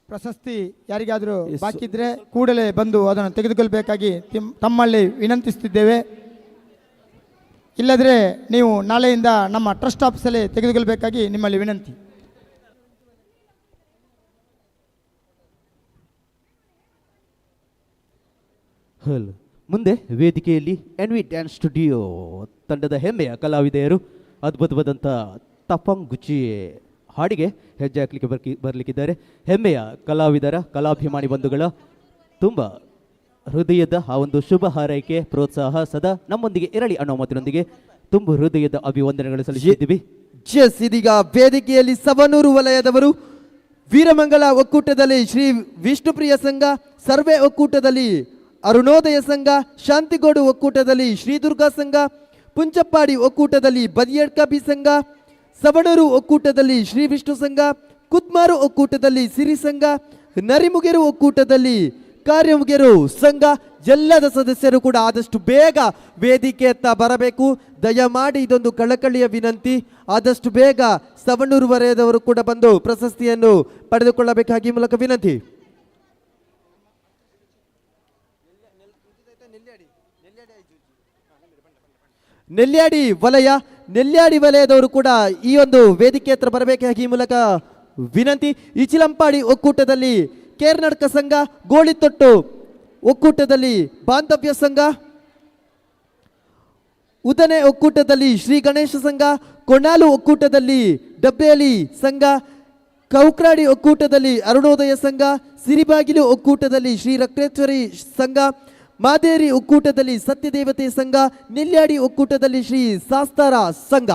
ಪ್ರಶಸ್ತಿ ಯಾರಿಗಾದರೂ ಬಾಕಿ ಇದ್ರೆ ಕೂಡಲೇ ಬಂದು ಅದನ್ನು ತೆಗೆದುಕೊಳ್ಳಬೇಕಾಗಿ ತಮ್ಮಲ್ಲಿ ವಿನಂತಿಸುತ್ತಿದ್ದೇವೆ. ಇಲ್ಲದ್ರೆ ನೀವು ನಾಳೆಯಿಂದ ನಮ್ಮ ಟ್ರಸ್ಟ್ ಆಫೀಸಲ್ಲಿ ತೆಗೆದುಕೊಳ್ಳಬೇಕಾಗಿ ನಿಮ್ಮಲ್ಲಿ ವಿನಂತಿ. ಹಲೋ ಮುಂದೆ ವೇದಿಕೆಯಲ್ಲಿ NV ಡ್ಯಾನ್ಸ್ ಸ್ಟುಡಿಯೋ ತಂಡದ ಹೆಮ್ಮೆಯ ಕಲಾವಿದೆಯರು ಅದ್ಭುತವಾದಂಥ ತಪಂಗುಚಿ ಹಾಡಿಗೆ ಹೆಜ್ಜೆ ಹಾಕಲಿಕ್ಕೆ ಬರಲಿಕ್ಕಿದ್ದಾರೆ. ಹೆಮ್ಮೆಯ ಕಲಾವಿದರ ಕಲಾಭಿಮಾನಿ ಬಂಧುಗಳ ತುಂಬ ಹೃದಯದ ಆ ಒಂದು ಶುಭ ಹಾರೈಕೆ ಪ್ರೋತ್ಸಾಹ ಸದಾ ನಮ್ಮೊಂದಿಗೆ ಇರಲಿ ಅನ್ನೋ ಮಾತಿನೊಂದಿಗೆ ತುಂಬ ಹೃದಯದ ಅಭಿವಂದನೆಗಳು ಸಲ್ಲಿಸಿದ್ದೀವಿ. ಇದೀಗ ವೇದಿಕೆಯಲ್ಲಿ ಸವನೂರು ವಲಯದವರು, ವೀರಮಂಗಲ ಒಕ್ಕೂಟದಲ್ಲಿ ಶ್ರೀ ವಿಷ್ಣುಪ್ರಿಯ ಸಂಘ, ಸರ್ವೆ ಒಕ್ಕೂಟದಲ್ಲಿ ಅರುಣೋದಯ ಸಂಘ, ಶಾಂತಿಗೋಡು ಒಕ್ಕೂಟದಲ್ಲಿ ಶ್ರೀ ದುರ್ಗಾ ಸಂಘ, ಪುಂಚಪ್ಪಾಡಿ ಒಕ್ಕೂಟದಲ್ಲಿ ಬದಿಯಡ್ಕಬಿ ಸಂಘ, ಸವಣೂರು ಒಕ್ಕೂಟದಲ್ಲಿ ಶ್ರೀ ವಿಷ್ಣು ಸಂಘ, ಕುದ್ಮಾರು ಒಕ್ಕೂಟದಲ್ಲಿ ಸಿರಿ ಸಂಘ, ನರಿಮುಗೆರು ಒಕ್ಕೂಟದಲ್ಲಿ ಕಾರ್ಯಮುಗೆರು ಸಂಘ ಎಲ್ಲದ ಸದಸ್ಯರು ಕೂಡ ಆದಷ್ಟು ಬೇಗ ವೇದಿಕೆಯತ್ತ ಬರಬೇಕು. ದಯಮಾಡಿ ಇದೊಂದು ಕಳಕಳಿಯ ವಿನಂತಿ. ಆದಷ್ಟು ಬೇಗ ಸವಣೂರು ವಲಯದವರು ಕೂಡ ಬಂದು ಪ್ರಶಸ್ತಿಯನ್ನು ಪಡೆದುಕೊಳ್ಳಬೇಕಾಗಿ ಮೂಲಕ ವಿನಂತಿ. ನೆಲ್ಯಾಡಿ ವಲಯದವರು ಕೂಡ ಈ ಒಂದು ವೇದಿಕೆ ಹತ್ರ ಬರಬೇಕಾಗಿ ಮೂಲಕ ವಿನಂತಿ. ಇಚಿಲಂಪಾಡಿ ಒಕ್ಕೂಟದಲ್ಲಿ ಕೇರ್ನಡ್ಕ ಸಂಘ, ಗೋಳಿತೊಟ್ಟು ಒಕ್ಕೂಟದಲ್ಲಿ ಬಾಂಧವ್ಯ ಸಂಘ, ಉದನೆ ಒಕ್ಕೂಟದಲ್ಲಿ ಶ್ರೀ ಗಣೇಶ ಸಂಘ, ಕೊಣಾಲು ಒಕ್ಕೂಟದಲ್ಲಿ ಡಬ್ಬೇಲಿ ಸಂಘ, ಕೌಕ್ರಾಡಿ ಒಕ್ಕೂಟದಲ್ಲಿ ಅರುಣೋದಯ ಸಂಘ, ಸಿರಿಬಾಗಿಲು ಒಕ್ಕೂಟದಲ್ಲಿ ಶ್ರೀ ರಕ್ತೇಶ್ವರಿ ಸಂಘ, ಮಾದೇರಿ ಒಕ್ಕೂಟದಲ್ಲಿ ಸತ್ಯದೇವತೆ ಸಂಘ, ನೆಲ್ಯಾಡಿ ಒಕ್ಕೂಟದಲ್ಲಿ ಶ್ರೀ ಶಾಸ್ತಾರ ಸಂಘ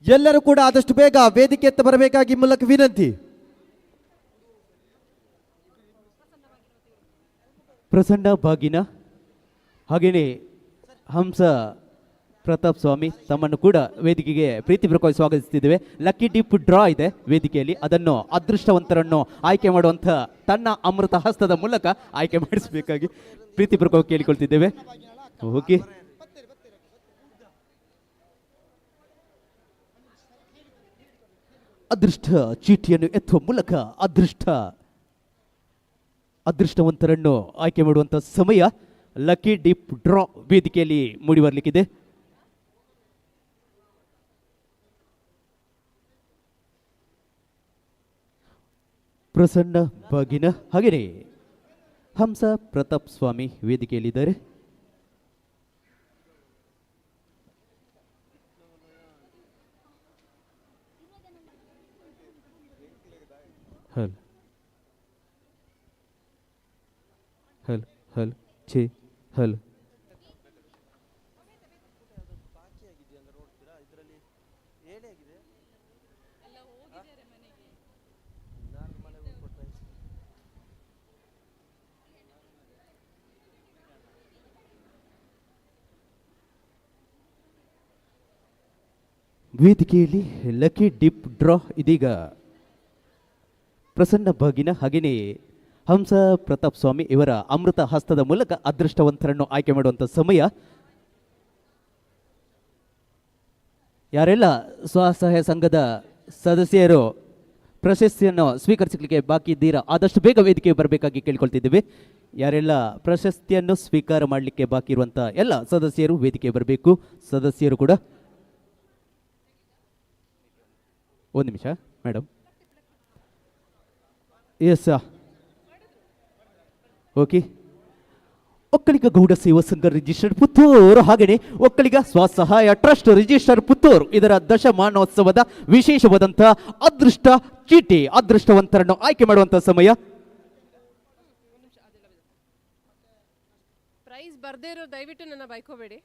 ಎಲ್ಲರೂ ಕೂಡ ಆದಷ್ಟು ಬೇಗ ವೇದಿಕೆ ಎತ್ತ ಬರಬೇಕಾಗಿ ಮೂಲಕ ವಿನಂತಿ. ಪ್ರಸನ್ನ ಬಾಗಿನ ಹಾಗೆಯೇ ಹಂಸ ಪ್ರತಾಪ್ ಸ್ವಾಮಿ ತಮ್ಮನ್ನು ಕೂಡ ವೇದಿಕೆಗೆ ಪ್ರೀತಿಪೂರ್ವಕವಾಗಿ ಸ್ವಾಗತಿಸುತ್ತಿದ್ದೇವೆ. ಲಕ್ಕಿ ಡಿಪ್ ಡ್ರಾ ಇದೆ ವೇದಿಕೆಯಲ್ಲಿ, ಅದನ್ನು ಅದೃಷ್ಟವಂತರನ್ನು ಆಯ್ಕೆ ಮಾಡುವಂಥ ತನ್ನ ಅಮೃತ ಹಸ್ತದ ಮೂಲಕ ಆಯ್ಕೆ ಮಾಡಿಸಬೇಕಾಗಿ ಪ್ರೀತಿಪೂರ್ವಕವಾಗಿ ಕೇಳಿಕೊಳ್ತಿದ್ದೇವೆ. ಓಕೆ, ಅದೃಷ್ಟ ಚೀಟಿಯನ್ನು ಎತ್ತುವ ಮೂಲಕ ಅದೃಷ್ಟವಂತರನ್ನು ಆಯ್ಕೆ ಮಾಡುವಂಥ ಸಮಯ ಲಕ್ಕಿ ಡಿಪ್ ಡ್ರಾ ವೇದಿಕೆಯಲ್ಲಿ ಮೂಡಿ ಬರಲಿಕ್ಕಿದೆ. ಪ್ರಸನ್ನ ಬಾಗಿನ ಹಾಗೆಯೇ ಹಂಸ ಪ್ರತಾಪ್ ಸ್ವಾಮಿ ವೇದಿಕೆಯಲ್ಲಿದ್ದಾರೆ. ಹಲ್ ಹಲ್ ಹಲ್ ಛೇ ಹಲ್ ವೇದಿಕೆಯಲ್ಲಿ ಲಕ್ಕಿ ಡಿಪ್ ಡ್ರಾ ಇದೀಗ ಪ್ರಸನ್ನ ಬಾಗಿನ ಹಾಗೆಯೇ ಹಂಸ ಪ್ರತಾಪ್ ಸ್ವಾಮಿ ಇವರ ಅಮೃತ ಹಸ್ತದ ಮೂಲಕ ಅದೃಷ್ಟವಂತರನ್ನು ಆಯ್ಕೆ ಮಾಡುವಂಥ ಸಮಯ. ಯಾರೆಲ್ಲ ಸ್ವಸಹಾಯ ಸಂಘದ ಸದಸ್ಯರು ಪ್ರಶಸ್ತಿಯನ್ನು ಸ್ವೀಕರಿಸಲಿಕ್ಕೆ ಬಾಕಿ ಇದ್ದೀರಾ ಆದಷ್ಟು ಬೇಗ ವೇದಿಕೆ ಬರಬೇಕಾಗಿ ಕೇಳ್ಕೊಳ್ತಿದ್ದೀವಿ. ಯಾರೆಲ್ಲ ಪ್ರಶಸ್ತಿಯನ್ನು ಸ್ವೀಕಾರ ಮಾಡಲಿಕ್ಕೆ ಬಾಕಿ ಇರುವಂಥ ಎಲ್ಲ ಸದಸ್ಯರು ವೇದಿಕೆ ಬರಬೇಕು. ಸದಸ್ಯರು ಕೂಡ ಒಂದು ನಿಮಿಷ madam. Yes okay. Vokkaliga Gowda ಸೇವಾ ಸಂಘ ರಿಜಿಸ್ಟರ್ ಪುತ್ತೂರು ಹಾಗೆಯೇ ಒಕ್ಕಲಿಗ ಸ್ವಸಹಾಯ ಟ್ರಸ್ಟ್ ರಿಜಿಸ್ಟರ್ ಪುತ್ತೂರು ಇದರ ದಶಮಾನೋತ್ಸವದ ವಿಶೇಷವಾದಂಥ ಅದೃಷ್ಟ ಚೀಟಿ ಅದೃಷ್ಟವಂತರನ್ನು ಆಯ್ಕೆ ಮಾಡುವಂಥ ಸಮಯ. ಪ್ರೈಸ್ ಬರ್ದೇ ಇರೋ ದಯವಿಟ್ಟು ನನ್ನ ಬೈಕೋಬೇಡಿ.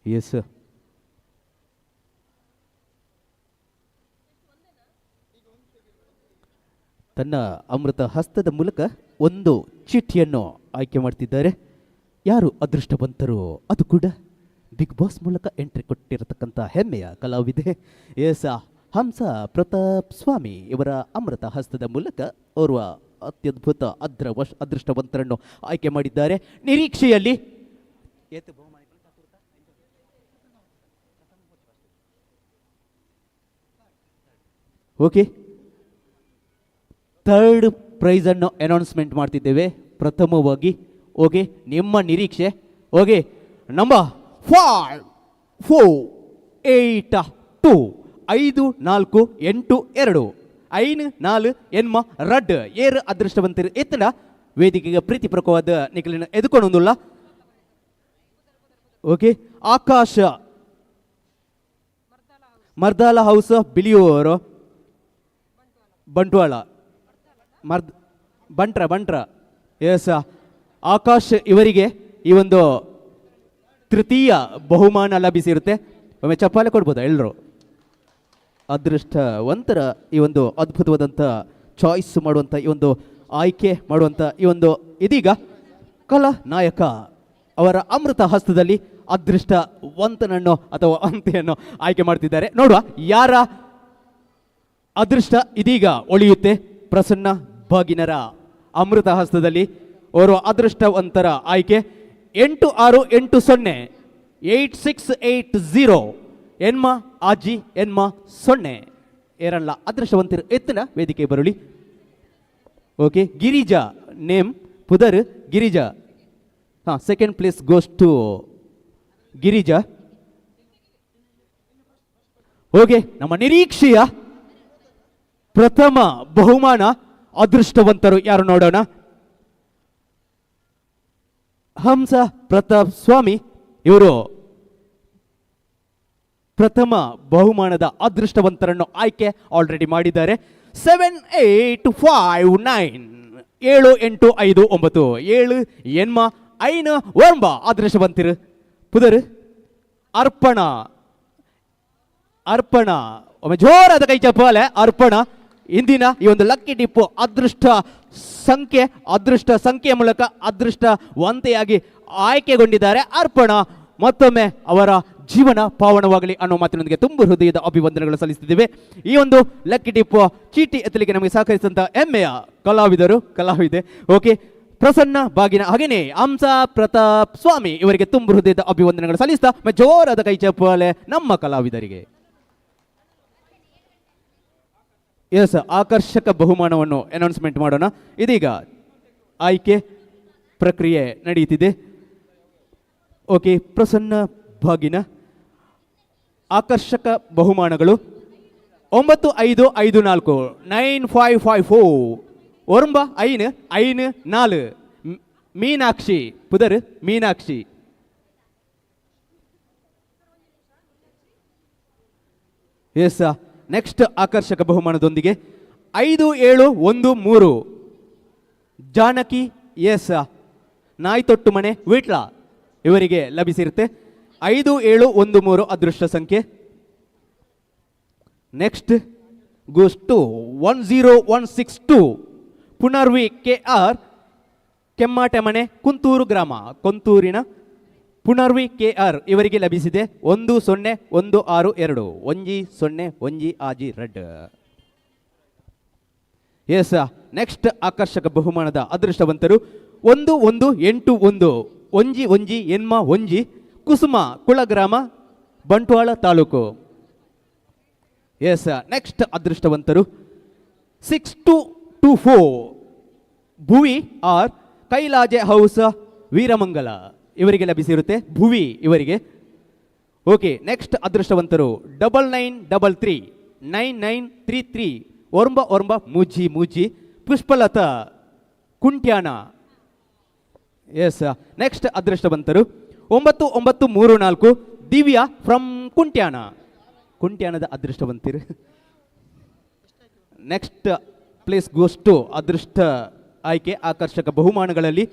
ಎಸ್ ತನ್ನ ಅಮೃತ ಹಸ್ತದ ಮೂಲಕ ಒಂದು ಚೀಟಿಯನ್ನು ಆಯ್ಕೆ ಮಾಡ್ತಿದ್ದಾರೆ. ಯಾರು ಅದೃಷ್ಟವಂತರು ಅದು ಕೂಡ ಬಿಗ್ ಬಾಸ್ ಮೂಲಕ ಎಂಟ್ರಿ ಕೊಟ್ಟಿರತಕ್ಕಂಥ ಹೆಮ್ಮೆಯ ಕಲಾವಿದೆ ಎಸ್ ಹಂಸ ಪ್ರತಾಪ್ ಸ್ವಾಮಿ ಇವರ ಅಮೃತ ಹಸ್ತದ ಮೂಲಕ ಓರ್ವ ಅತ್ಯದ್ಭುತ ಅದೃಷ್ಟವಂತರನ್ನು ಆಯ್ಕೆ ಮಾಡಿದ್ದಾರೆ. ನಿರೀಕ್ಷೆಯಲ್ಲಿ ಓಕೆ ಥರ್ಡ್ ಪ್ರೈಸನ್ನು ಅನೌನ್ಸ್ಮೆಂಟ್ ಮಾಡ್ತಿದ್ದೇವೆ ಪ್ರಥಮವಾಗಿ. ಓಕೆ ನಿಮ್ಮ ನಿರೀಕ್ಷೆ ಓಕೆ ನಂಬರ್ 5 4 8 2 5 4 8 2 5 4 ಎನ್ಮ ರಡ್ ಏರ್ ಅದೃಷ್ಟವಂತರು ಎತ್ತಡ ವೇದಿಕೆಗೆ ಪ್ರೀತಿಪೂರ್ವಕವಾದ ನಿಖಲಿನ ಎದುಕೊಂಡೊಂದಿಲ್ಲ. ಓಕೆ ಆಕಾಶ ಮರ್ದಾಲ ಹೌಸ್ ಬಿಲಿಯೂರು ಬಂಟ್ವಾಳ ಬಂಟ್ರ ಎಸ್ ಆಕಾಶ್ ಇವರಿಗೆ ಈ ಒಂದು ತೃತೀಯ ಬಹುಮಾನ ಲಭಿಸಿರುತ್ತೆ. ಒಮ್ಮೆ ಚಪ್ಪಾಳೆ ಕೊಡ್ಬೋದಾ ಎಲ್ಲರೂ? ಅದೃಷ್ಟವಂತರ ಈ ಒಂದು ಅದ್ಭುತವಾದಂಥ ಚಾಯ್ಸ್ ಮಾಡುವಂಥ ಈ ಒಂದು ಆಯ್ಕೆ ಮಾಡುವಂಥ ಈ ಒಂದು ಇದೀಗ ಕಲಾ ನಾಯಕ ಅವರ ಅಮೃತ ಹಸ್ತದಲ್ಲಿ ಅದೃಷ್ಟವಂತನನ್ನು ಅಥವಾ ಅಂತೆಯನ್ನು ಆಯ್ಕೆ ಮಾಡ್ತಿದ್ದಾರೆ. ನೋಡುವ ಯಾರ ಅದೃಷ್ಟ ಇದೀಗ ಒಳಿಯುತ್ತೆ. ಪ್ರಸನ್ನ ಭಾಗಿನರ ಅಮೃತ ಹಸ್ತದಲ್ಲಿ ಓರ್ವ ಅದೃಷ್ಟವಂತರ ಆಯ್ಕೆ 8680 8680 ಎನ್ಮ ಆಜಿ ಎನ್ಮ 0 ಏರಲ್ಲ ಅದೃಷ್ಟವಂತರು ಎತ್ತನ ವೇದಿಕೆ ಬರಲಿ. ಓಕೆ ಗಿರಿಜಾ ನೇಮ್ ಪುದರ್ Girija. Second place goes to Girija. Okay ನಮ್ಮ ನಿರೀಕ್ಷೆಯ ಪ್ರಥಮ ಬಹುಮಾನ ಅದೃಷ್ಟವಂತರು ಯಾರು ನೋಡೋಣ. ಹಂಸ ಪ್ರತಾಪ್ ಸ್ವಾಮಿ ಇವರು ಪ್ರಥಮ ಬಹುಮಾನದ ಅದೃಷ್ಟವಂತರನ್ನು ಆಯ್ಕೆ ಆಲ್ರೆಡಿ ಮಾಡಿದ್ದಾರೆ. 7859 7859 7 ಎನ್ಮ 5 ಒರ್ಂಬ ಅದೃಷ್ಟವಂತರು ಪುದರ್ ಅರ್ಪಣ ಒಮ್ಮೆ ಜೋರಾದ ಕೈ ಚಪ್ಪಾಳೆ ಅರ್ಪಣ. ಇಂದಿನ ಈ ಒಂದು ಲಕ್ಕಿ ಡಿಪ್ಪು ಅದೃಷ್ಟ ಸಂಖ್ಯೆಯ ಮೂಲಕ ಅದೃಷ್ಟವಂತೆಯಾಗಿ ಆಯ್ಕೆಗೊಂಡಿದ್ದಾರೆ ಅರ್ಪಣ. ಮತ್ತೊಮ್ಮೆ ಅವರ ಜೀವನ ಪಾವನವಾಗಲಿ ಅನ್ನೋ ಮಾತಿನೊಂದಿಗೆ ತುಂಬ ಹೃದಯದ ಅಭಿವಂದನೆಗಳು ಸಲ್ಲಿಸುತ್ತಿದ್ದೇವೆ. ಈ ಒಂದು ಲಕ್ಕಿ ಡಿಪ್ಪು ಚೀಟಿ ಎತ್ತಲಿಕ್ಕೆ ನಮಗೆ ಸಹಕರಿಸಿದಂಥ ಹೆಮ್ಮೆಯ ಕಲಾವಿದೆ ಓಕೆ ಪ್ರಸನ್ನ ಬಾಗಿನ ಹಾಗೇನೆ ಹಂಸ ಪ್ರತಾಪ್ ಸ್ವಾಮಿ ಇವರಿಗೆ ತುಂಬ ಹೃದಯದ ಅಭಿವಂದನೆಗಳು ಸಲ್ಲಿಸ್ತಾ ಜೋರಾದ ಕೈ ಚಪ್ಪಾಳೆ ನಮ್ಮ ಕಲಾವಿದರಿಗೆ. ಎಸ್ ಆಕರ್ಷಕ ಬಹುಮಾನವನ್ನು ಅನೌನ್ಸ್ಮೆಂಟ್ ಮಾಡೋಣ. ಇದೀಗ ಆಯ್ಕೆ ಪ್ರಕ್ರಿಯೆ ನಡೆಯುತ್ತಿದೆ. ಓಕೆ ಪ್ರಸನ್ನ ಭಾಗಿನ ಆಕರ್ಷಕ ಬಹುಮಾನಗಳು 9554 9554 ಒರಂಬ 5 5 4 ಮೀನಾಕ್ಷಿ ಪುದರ್ ಮೀನಾಕ್ಷಿ ಎಸ್, ನೆಕ್ಸ್ಟ್ ಆಕರ್ಷಕ ಬಹುಮಾನದೊಂದಿಗೆ 5713 ಜಾನಕಿ ಎಸ್ ನಾಯ್ತೊಟ್ಟು ಮನೆ ವಿಟ್ಲ ಇವರಿಗೆ ಲಭಿಸಿರುತ್ತೆ. 5713 ಅದೃಷ್ಟ ಸಂಖ್ಯೆ. Next goes to 10162 Punarvi KR ಕೆಮ್ಮಾಟೆ ಮನೆ ಕುಂತೂರು ಗ್ರಾಮ, ಕೊಂತೂರಿನ ಪುನರ್ವಿ KR ಇವರಿಗೆ ಲಭಿಸಿದೆ 10162 10 ಆಜಿ ರೆಡ್. ಎಸ್, ನೆಕ್ಸ್ಟ್ ಆಕರ್ಷಕ ಬಹುಮಾನದ ಅದೃಷ್ಟವಂತರು 1181 ಒಂಜಿ ಎನ್ಮ ಒಂಜಿ ಕುಸುಮ ಕುಳಗ್ರಾಮ ಬಂಟ್ವಾಳ ತಾಲೂಕು. ಎಸ್, ನೆಕ್ಸ್ಟ್ ಅದೃಷ್ಟವಂತರು 6224 ಭುವಿ ಆರ್ ಕೈಲಾಜೆ ಹೌಸ್ ವೀರಮಂಗಲ ಇವರಿಗೆ ಲಭಿಸಿರುತ್ತೆ, ಭುವಿ ಇವರಿಗೆ. ಓಕೆ, ನೆಕ್ಸ್ಟ್ ಅದೃಷ್ಟವಂತರು 9933 9933 ಒರ್ಂಬ ಮೂಜಿ ಪುಷ್ಪಲತಾ ಕುಂಟ್ಯಾನ. ಎಸ್, ನೆಕ್ಸ್ಟ್ ಅದೃಷ್ಟವಂತರು 9934 ದಿವ್ಯಾ ಫ್ರಮ್ ಕುಂಟ್ಯಾನದ ಅದೃಷ್ಟವಂತಿರು. ನೆಕ್ಸ್ಟ್ ಪ್ಲೇಸ್ ಗೋಸ್ ಟು ಅದೃಷ್ಟ ಆಯ್ಕೆ ಆಕರ್ಷಕ ಬಹುಮಾನಗಳಲ್ಲಿ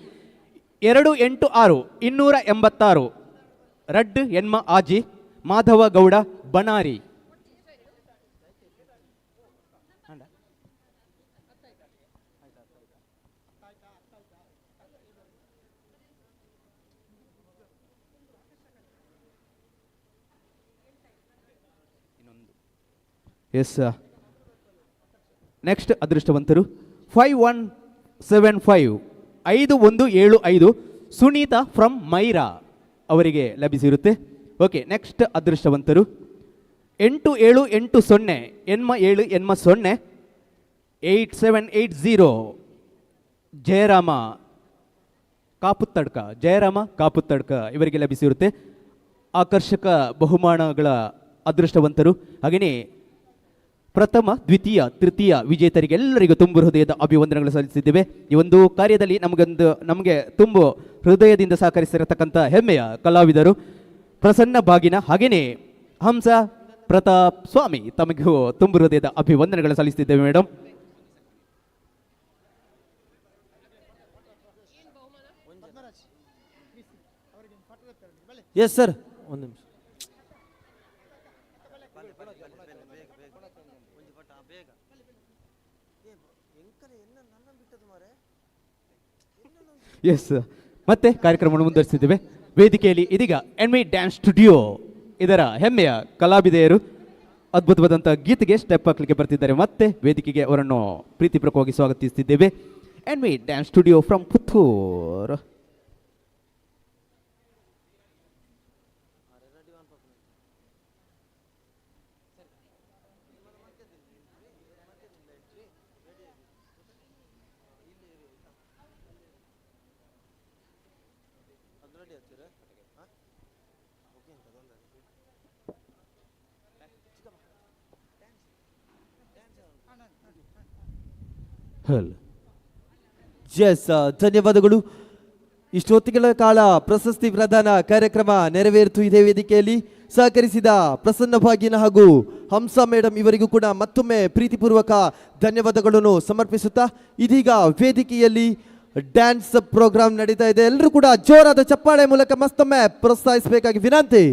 286 286 ರಡ್ ಎನ್ಮ ಆಜಿ ಮಾಧವ ಗೌಡ ಬನಾರಿ. ಎಸ್, ನೆಕ್ಸ್ಟ್ ಅದೃಷ್ಟವಂತರು 5175 5175 ಸುನೀತಾ ಫ್ರಮ್ ಮೈರಾ ಅವರಿಗೆ ಲಭಿಸಿರುತ್ತೆ. ಓಕೆ, ನೆಕ್ಸ್ಟ್ ಅದೃಷ್ಟವಂತರು 8780 ಎನ್ಮ 0 8780 ಜಯರಾಮ ಕಾಪುತ್ತಡ್ಕ ಇವರಿಗೆ ಲಭಿಸಿರುತ್ತೆ. ಆಕರ್ಷಕ ಬಹುಮಾನಗಳ ಅದೃಷ್ಟವಂತರು. ಹಾಗೆಯೇ ಪ್ರಥಮ, ದ್ವಿತೀಯ, ತೃತೀಯ ವಿಜೇತರಿಗೆಲ್ಲರಿಗೂ ತುಂಬು ಹೃದಯದ ಅಭಿವಂದನೆಗಳು ಸಲ್ಲಿಸಿದ್ದೇವೆ. ಈ ಒಂದು ಕಾರ್ಯದಲ್ಲಿ ನಮಗೆ ತುಂಬು ಹೃದಯದಿಂದ ಸಹಕರಿಸಿರತಕ್ಕಂಥ ಹೆಮ್ಮೆಯ ಕಲಾವಿದರು ಪ್ರಸನ್ನ ಬಾಗಿನ ಹಾಗೆಯೇ ಹಂಸ ಪ್ರತಾಪ್ ಸ್ವಾಮಿ, ತಮಗೂ ತುಂಬು ಹೃದಯದ ಅಭಿವಂದನೆಗಳು ಸಲ್ಲಿಸುತ್ತಿದ್ದೇವೆ ಮೇಡಮ್. ಎಸ್ ಸರ್, ಒಂದು ನಿಮಿಷ. ಎಸ್, ಮತ್ತೆ ಕಾರ್ಯಕ್ರಮವನ್ನು ಮುಂದುವರಿಸಿದ್ದೇವೆ. ವೇದಿಕೆಯಲ್ಲಿ ಇದೀಗ ಎನ್ವಿ ಡ್ಯಾನ್ಸ್ ಸ್ಟುಡಿಯೋ ಇದರ ಹೆಮ್ಮೆಯ ಕಲಾವಿದೆಯರು ಅದ್ಭುತವಾದಂಥ ಗೀತೆಗೆ ಸ್ಟೆಪ್ ಹಾಕಲಿಕ್ಕೆ ಬರ್ತಿದ್ದಾರೆ. ಮತ್ತೆ ವೇದಿಕೆಗೆ ಅವರನ್ನು ಪ್ರೀತಿಪೂರ್ವಕವಾಗಿ ಸ್ವಾಗತಿಸುತ್ತಿದ್ದೇವೆ. NV dance studio from Puttur. Yes, ಧನ್ಯವಾದಗಳು. ಇಷ್ಟೊತ್ತಿಗಳ ಕಾಲ ಪ್ರಶಸ್ತಿ ಪ್ರದಾನ ಕಾರ್ಯಕ್ರಮ ನೆರವೇರಿತು. ಇದೇ ವೇದಿಕೆಯಲ್ಲಿ ಸಹಕರಿಸಿದ ಪ್ರಸನ್ನ ಭಾಗಿನ ಹಾಗೂ ಹಂಸ ಮೇಡಮ್ ಇವರಿಗೂ ಕೂಡ ಮತ್ತೊಮ್ಮೆ ಪ್ರೀತಿಪೂರ್ವಕ ಧನ್ಯವಾದಗಳನ್ನು ಸಮರ್ಪಿಸುತ್ತಾ ಇದೀಗ ವೇದಿಕೆಯಲ್ಲಿ ಡ್ಯಾನ್ಸ್ ಪ್ರೋಗ್ರಾಮ್ ನಡೀತಾ ಇದೆ. ಎಲ್ಲರೂ ಕೂಡ ಜೋರಾದ ಚಪ್ಪಾಳೆ ಮೂಲಕ ಮತ್ತೊಮ್ಮೆ ಪ್ರೋತ್ಸಾಹಿಸಬೇಕಾಗಿ ವಿನಂತಿ.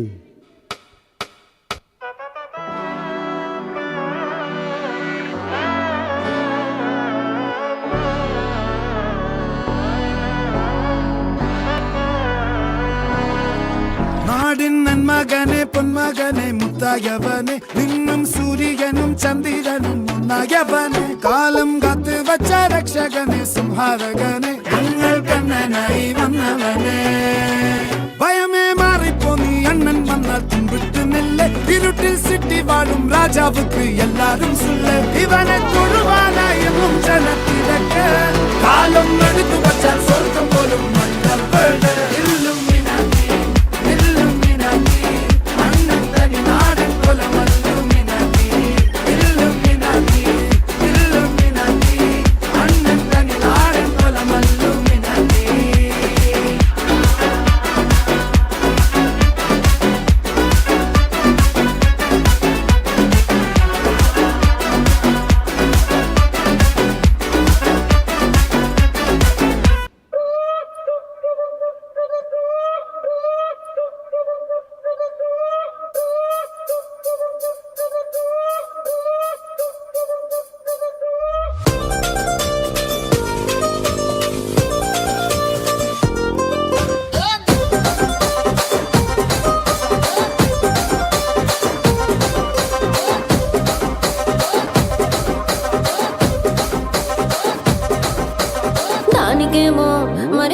നാടിൻ നന്മകനെ പൊന്മകനെ മുത്തായവനെ നിന്നും സൂര്യനും ചന്ദ്രനും ഒന്നായവനെ കാലം കാത്ത് വച്ച രക്ഷകനെ സംഹാരകനെ ഞങ്ങൾ കണ്ണനായി വന്നവനെ ഭയമേ മാറിപ്പോ നീ അണ്ണൻ വന്നാൽ തുമ്പിട്ട് നെല്ല് ഇരുട്ടിൽ സിറ്റി വാഴും രാജാവുക്ക് എല്ലാരും സുല്ല് ഇവനെ തൊഴുവാനായെന്നും ജനത്തിരക്ക് കാലം എടുത്തു വച്ചാൽ സ്വർഗം പോലും മണ്ണൽ വീട്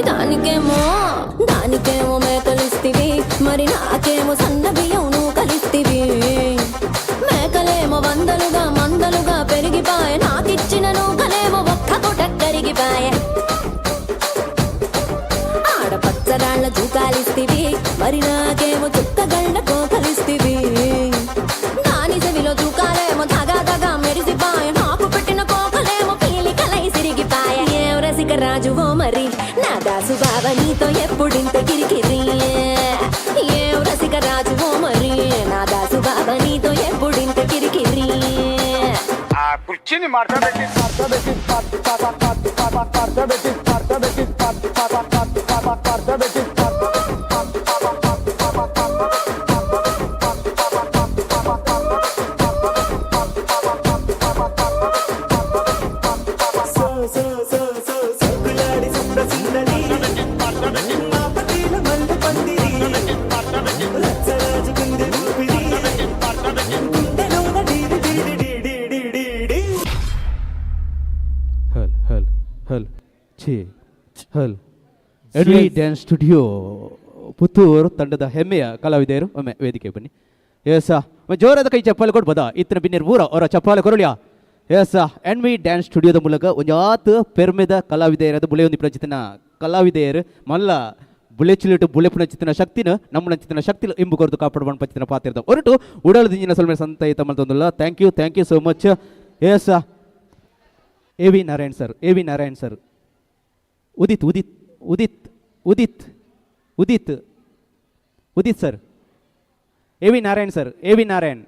దానికేమో మేకలిస్తివి, మరి నాకేమో సన్న బియ్యంను కలిస్తివి. మేకలేమో వందలుగా మందలుగా పెరిగిపాయే, నాకిచ్చిన నూకలేమో ఒక్క పూట కరిగిపాయే. ఆడపచ్చరాళ్ళ జూకాలిస్తివి, మరి నాకేమో చుక్కగళ్ళ కోకలిస్తివి. దాని చెవిలో జూకాలేమో దగా దగా మెరిసిపాయే, నాకు పెట్టిన కోకలేమో పీలికలై సిరిగిపాయే. ఏం రసిక రాజువో మరి నా దాసు బావ నీతో ఎప్పుడింత కిరికిరి. ఏం రసిక రాజువో మరి నా దాసు బావ నీతో ఎప్పుడింత కిరికిరి. ఆ కుర్చీని మార్చబెట్టి ಎಡ್ವಿ ಡ್ಯಾನ್ಸ್ ಸ್ಟುಡಿಯೋ ಪುತ್ತೂರು ತಂಡದ ಹೆಮ್ಮೆಯ ಕಲಾವಿದರು ಒಮ್ಮೆ ವೇದಿಕೆ ಬನ್ನಿ. ಎಸ್ ಜೋರಾದ ಕೈ ಚಪ್ಪಾಳೆ ಕೊಡ್ಬೋದಾ? ಇತ್ತಿನ ಬಿನ್ನಿರ್ ಊರ ಅವರ ಚಪ್ಪಾಳೆ ಕೊರಳಿಯ. ಎಸ್ ಎನ್ವಿ ಡ್ಯಾನ್ಸ್ ಸ್ಟುಡಿಯೋದ ಮೂಲಕ ಒಂಜಾತ್ ಪೆರ್ಮೆದ ಕಲಾವಿದೆಯರಾದ ಬುಳೆ ಒಂದು ಪ್ರಚಿತನ ಕಲಾವಿದೆಯರು ಮಲ್ಲ ಬುಳೆ ಚಿಲಿಟು ಬುಳೆ ಪುನಚಿತನ ಶಕ್ತಿನ ನಮ್ಮ ಚಿತನ ಶಕ್ತಿ ಇಂಬು ಕೊರದು ಕಾಪಾಡುವ ಪಚಿತನ ಪಾತ್ರ ಹೊರಟು ಉಡಾಳು ದಿಂಜಿನ ಸ್ವಲ್ಪ ಸಂತ ತಮ್ಮಲ್ಲ. Thank you so much. Yes A V Narayan sir Udit sir, A V Narayan.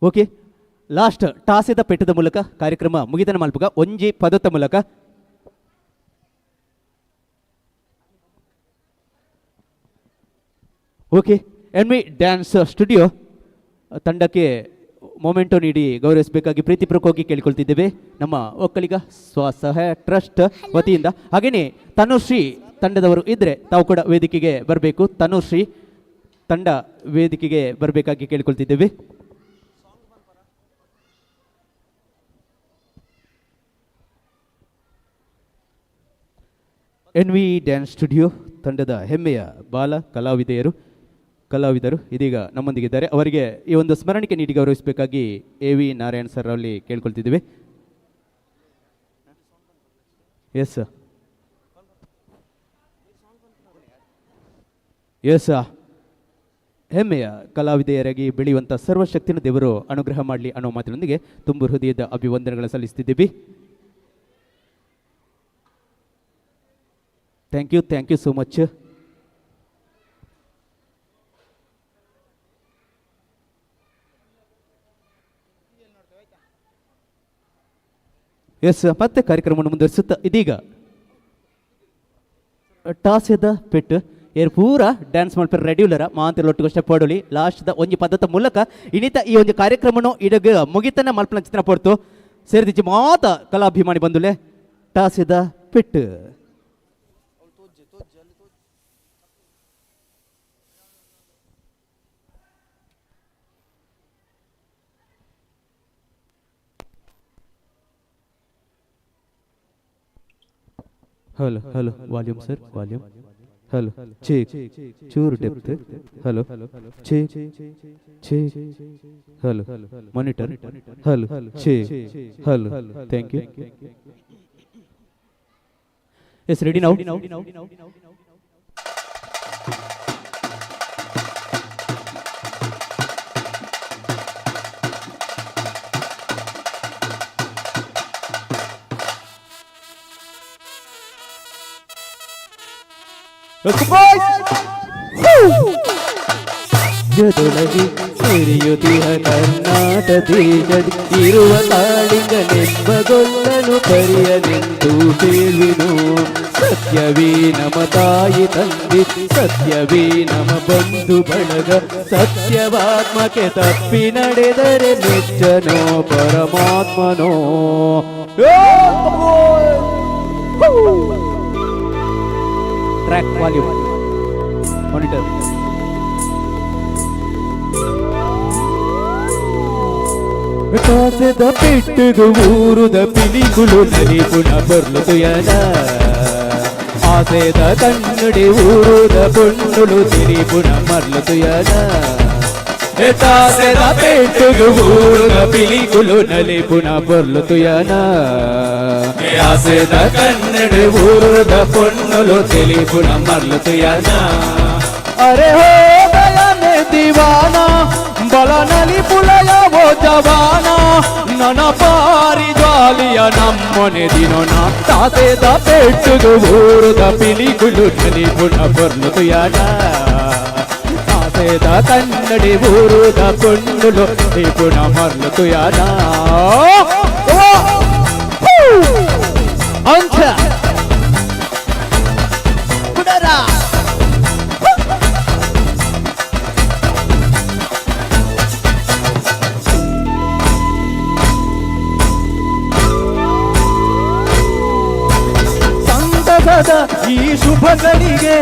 Okay, last ಟಾಸೆದ ಪೆಟ್ಟದ ಮೂಲಕ ಕಾರ್ಯಕ್ರಮ ಮುಗಿದನ ಮಾಲ್ಪುಗ ಒಂಜಿ ಪದತ್ತ ಮೂಲಕ ಓಕೆ ಎನ್ವಿ ಡ್ಯಾನ್ಸ್ ಸ್ಟುಡಿಯೋ ತಂಡಕ್ಕೆ ಮೊಮೆಂಟೋ ನೀಡಿ ಗೌರವಿಸಬೇಕಾಗಿ ಪ್ರೀತಿಪೂರ್ವಕವಾಗಿ ಕೇಳಿಕೊಳ್ತಿದ್ದೇವೆ ನಮ್ಮ ಒಕ್ಕಲಿಗ ಸ್ವಸಹಾಯ ಟ್ರಸ್ಟ್ ವತಿಯಿಂದ. ಹಾಗೆಯೇ ತನುಶ್ರೀ ತಂಡದವರು ಇದ್ದರೆ ತಾವು ಕೂಡ ವೇದಿಕೆಗೆ ಬರಬೇಕು. ತನುಶ್ರೀ ತಂಡ ವೇದಿಕೆಗೆ ಬರಬೇಕಾಗಿ ಕೇಳಿಕೊಳ್ತಿದ್ದೇವೆ. ಎನ್ವಿ ಡ್ಯಾನ್ಸ್ ಸ್ಟುಡಿಯೋ ತಂಡದ ಹೆಮ್ಮೆಯ ಬಾಲ ಕಲಾವಿದರು ಇದೀಗ ನಮ್ಮೊಂದಿಗಿದ್ದಾರೆ. ಅವರಿಗೆ ಈ ಒಂದು ಸ್ಮರಣಿಕೆ ನೀಡಿ ಗೌರವಿಸಬೇಕಾಗಿ ಎ ವಿ ನಾರಾಯಣ್ ಸರ್ ಅಲ್ಲಿ ಕೇಳ್ಕೊಳ್ತಿದ್ದೀವಿ. ಎಸ್ ಹೆಮ್ಮೆಯ ಕಲಾವಿದೆಯರಾಗಿ ಬೆಳೆಯುವಂಥ ಸರ್ವಶಕ್ತಿನ ದೇವರು ಅನುಗ್ರಹ ಮಾಡಲಿ ಅನ್ನೋ ಮಾತಿನೊಂದಿಗೆ ತುಂಬು ಹೃದಯದ ಅಭಿವಂದನೆಗಳನ್ನು ಸಲ್ಲಿಸ್ತಿದ್ದೀವಿ. Thank you so much. Yes ಮತ್ತೆ ಕಾರ್ಯಕ್ರಮವನ್ನು ಮುಂದುವರಿಸುತ್ತಾ ಇದೀಗ ಟಾಸೆದ ಪೆಟ್ಟು ಏರ್ ಪೂರ ಡ್ಯಾನ್ಸ್ ಮಾಡ್ತಾರೆ ರೆಡ್ಯುಲರ ಮಾಂತಿರ ಒಟ್ಟಿಗೆ ಸ್ಟೆಪ್ ಆಡೋಲಿ ಲಾಸ್ಟ್ದ ಒಂಜಿ ಪದ್ಧತ ಮೂಲಕ ಇನ್ನಿತ ಈ ಒಂದು ಕಾರ್ಯಕ್ರಮವನ್ನು ಇಡಗ ಮುಗಿತನ ಮಲ್ಪನ ಚಿತ್ರ ಪಡ್ತು ಸೇರಿದಿಚ್ಚಿ ಮಾತ ಕಲಾಭಿಮಾನಿ ಬಂದುಲೆ ಟಾಸೆದ ಪೆಟ್ಟು. Hello volume sir, volume. Hello check ಚೂರು depth. Hello check hello monitor. Hello check hello. Thank you. Yes ready now. ಜೊತೆಗೆ ಸಿರಿಯುತ್ತಿಹ ಕರ್ನಾಟ ದೇಶದಿ ಇರುವ ಕಾಳಿಂಗನೆಂಬಗೊಲ್ಲನು ಕರೆಯಲೆಂದು ಕೇಳುವೆನು. ಸತ್ಯವೇ ನಮ ತಾಯಿ ತಂದೆ, ಸತ್ಯವೇ ನಮ ಬಂಧು ಬಳಗ, ಸತ್ಯವಾತ್ಮಕ್ಕೆ ತಪ್ಪಿ ನಡೆದರೆ ನಿಚ್ಚನೋ ಪರಮಾತ್ಮನೋ. Track volume monitor. ಕಾಸದ ಪೆಟ್ಟುಗು ಊರುದ ಪಿಲಿಗುಳು ನಲಿಪುಣ ಬರ್ಲು ತುಯನ ಆಸೆದ ಕನ್ನಡಿ ಊರುದ ಪೊಣ್ಣುಳು ತಿರಿಪುಣ ಮರ್ಲು ತುಯನ ತಾಸೆದ ಪೆಟ್ಟುಗು ಊರುದ ಪಿಲಿಗುಳು ನಲಿಪುಣ ಬರ್ಲು ತುಯನ ಆಸೆದ ಕನ್ನಡಿ ಊರುದ ಪೊಣ್ಣುಳು ತಿರಿಪುಣ ಮರ್ಲು ತುಯನ ಅರೆ ಹೋ ಗಯನೆ ದಿವಾನಾ ಬಲ ನಲಿ ಪುಲಯ ಓ ಜವಾನ ನನ್ನ ಪಾರಿ ಜ್ವಾಲಿಯ ನಮ್ಮನೆ ದಿನೋನ ತಾಸೆದ ಪೆಟ್ಟುಗು ಊರುದ ಪಿಲಿಗುಳು ನಲಿ ಪುಣ ಬರ್ಲು ತುಯನ ತಾಸೆದ ಕನ್ನಡಿ ಊರುದ ಪೊಣ್ಣುಲು ಪುಣ ಮರ್ಲು ತುಯನ ಅಂಚ ಈ ಶುಭಗಳಿಗೆ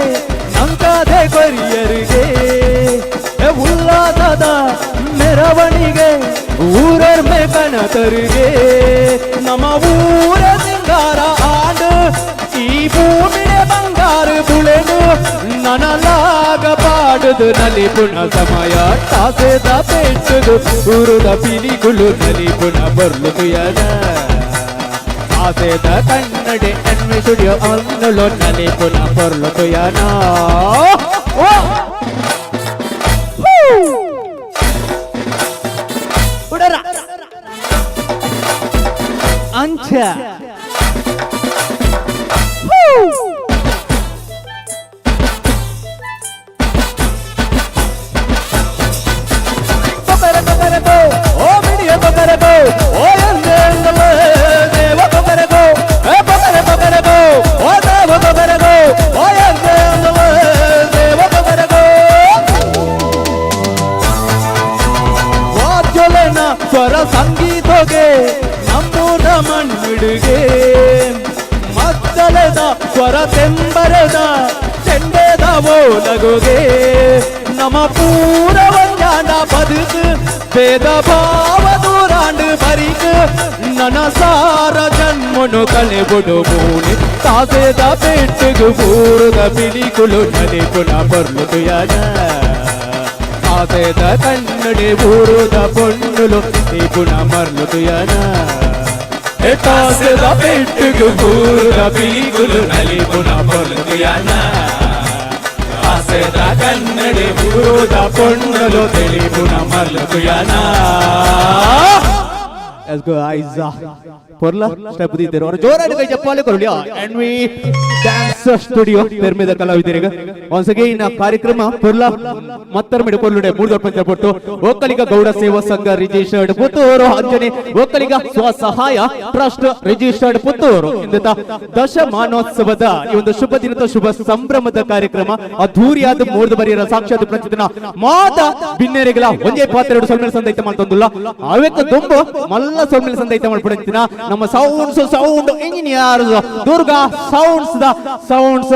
ನಂಕಾದೆ ಕೊರಿಯರಿಗೆ ಉಲ್ಲಾಸದ ಮೆರವಣಿಗೆ ಊರರ್ಮೆ ಕಣತರಿಗೆ ನಮ್ಮ ಊರ ಸಿಂಗಾರ ಆಡು ಈ ಭೂಮಿಯ ಬಂಗಾರ ಬುಳೆನು ನನಲಾಗ ಪಾಡುದು ನಲಿ ಪುಣ ಸಮಯ ತಾಸೆದ ಪೆಟ್ಟುದು ಊರುದ ಪಿಲಿಗುಳು ನಲಿ ಪುಣ ಬರ್ಲು ತುಯನ ಆಸೆದ ಕನ್ನಡಿ ಎನ್ವಿ ಸ್ಟುಡಿಯೋ ಅನ್ನುಳು ನಲಿ ಪುಣ ಬರ್ಲು ತುಯನ ಅಂಚ ಓ ಬಿಡಿಯ ಬಕರಗೋ ಓ ಎಂದೆಂದಲೇ ದೇವ ಬಕರಗೋ ಏ ಬಕರಗೋ ಓ ದೇವ ಬಕರಗೋ ಓ ಎಂದೆಂದಲೇ ದೇವ ಬಕರಗೋ ವಾದ್ಯಲೆನ ಸ್ವರ ಸಂಗೀತಗೆ ನಮ್ಮೂರ ಮಣ್ಣಿಡುಗೆ ಮದ್ದಲೆದ ಸ್ವರ ತೆಂಬರೆದ ಚೆಂಡೆದ ಓಲಗುಗೆ ನಮ್ಮ ಪೂರ ಒಂದಾಂಡ ಬದುಕು ಭೇದ ಭಾವ ದೂರಾಂಡು ಬರಿಕು ನನ್ನ ಸಾರ ಜನ್ಮನು ಕಳೆ ಬಿಡು ಮೂನೆ ತಾಸೆದ ಪೆಟ್ಟುಗು ಊರುದ ಪಿಲಿಗುಳು ನಲಿ ಪುಣ ಬರ್ಲು ತುಯನ ತಾಸೆದ ಕನ್ನಡಿ ಊರುದ ಪೊಣ್ಣುಲು ಪುಣ ಮರ್ಲು ತುಯನ ತಾಸೆದ ಪೆಟ್ಟುಗು ಊರುದ ಪಿಲಿಗುಳು ನಲಿ ಪುಣ ಬರ್ಲು ತುಯನ ಆಸೆದ ಕನ್ನಡಿ ಊರುದ ಪೊಣ್ಣುಲು ಪುಣ ಮರ್ಲು ತುಯನ Let's go, Aiza. Porla, step dite और जोराने कई चप्पाले करो लिया एनवी डांस स्टूडियो ನಿರ್ಮಿತ ಕಲಾವಿದರಿಗೆ once again ಕಾರ್ಯಕ್ರಮ ಪೊರ್ಲಾ ಮತ್ತರ ಮಿಡು ಕೊಲ್ಲುಡೆ ಮೂರ್ದೊರ್ ಪಂಚಪಟ್ಟು ಒಕ್ಕಲಿಗ ಗೌಡ ಸೇವಾ ಸಂಘ ರಿಜಿಸ್ಟರ್ಡ್ ಪುತ್ತೂರು ಅಂಜನೆ ಒಕ್ಕಲಿಗ ಸ್ವಸಹಾಯ ಟ್ರಸ್ಟ್ ರಿಜಿಸ್ಟರ್ಡ್ ಪುತ್ತೂರು ಇಂದ ದಶಮಾನೋತ್ಸವದ ಈ ಒಂದು ಶುಭ ದಿನದ ಶುಭ ಸಂಭ್ರಮದ ಕಾರ್ಯಕ್ರಮ ಅದ್ಧೂರಿಯಾದ ಮೂರ್ದ ಬರಿಯರ ಸಾಕ್ಷಾತ್ ಪ್ರತಿದಿನ ಮಾತ ಬಿನ್ನೆರೆಗಳ ಒಂದೇ ಪಾತ್ರೆಡು ಸೊಲ್ಮೆಲ್ ಸಂದೈತ ಮಾಡ್ತಂದುಲ್ಲ ಅವೆಕ ದುಂಬು ಮಲ್ಲ ಸೊಲ್ಮೆಲ್ ಸಂದೈತ ಮಾಡ್ಬಿಡ್ತಿನ ನಮ್ಮ ಸೌಂಡ್ ಇಂಜಿನಿಯರ್ ದುರ್ಗಾ ಸೌಂಡ್ಸ್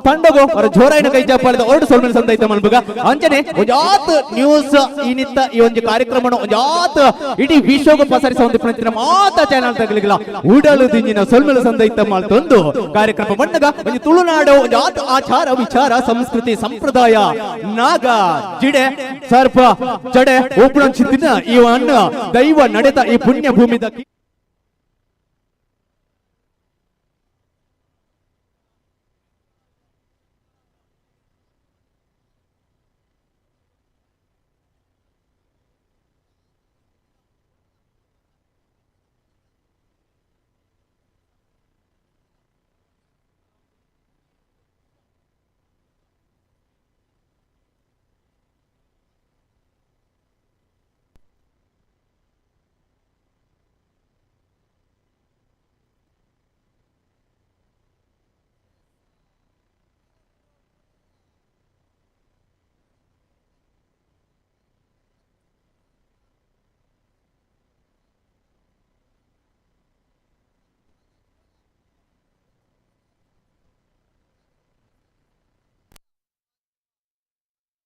ತಂಡಗೋ ಅವರ ಜೋರಾಯಿನ ಕೈ ಜಪ್ಪಾಳಿದ ಒರಡು ಸೊಲ್ಮೆಲ್ ಸಂದೈತ ಮಾಡ್ಬೇಕ ಅಂಚನೆ ಒಂಜಾತ್ ನ್ಯೂಸ್ ಇನ್ನಿತ್ತ ಈ ಒಂದು ಕಾರ್ಯಕ್ರಮವನ್ನು ಒಂಜಾತ್ ಇಡೀ ವಿಶ್ವಕ್ಕೆ ಪಸರಿಸುವ ಒಂದು ಪ್ರತಿದಿನ ಮಾತ ಚಾನಲ್ ತಗಲಿಗಿಲ್ಲ ಉಡಲು ದಿಂಜಿನ ಸೊಲ್ಮೆಲ್ ಸಂದೈತ ಮಾಡ್ತಂದು ಕಾರ್ಯಕ್ರಮ ಬಂದಾಗ ಒಂದು ತುಳುನಾಡು ಒಂಜಾತ್ ಆಚಾರ ವಿಚಾರ ಸಂಸ್ಕೃತಿ ಸಂಪ್ರದಾಯ ನಾಗ ಜಿಡೆ ಸರ್ಪ ಜಡೆ ಒಬ್ಬನ ಚಿತ್ತಿನ ಈ ಅನ್ನ ದೈವ ನಡೆದ ಈ ಪುಣ್ಯ ಭೂಮಿದ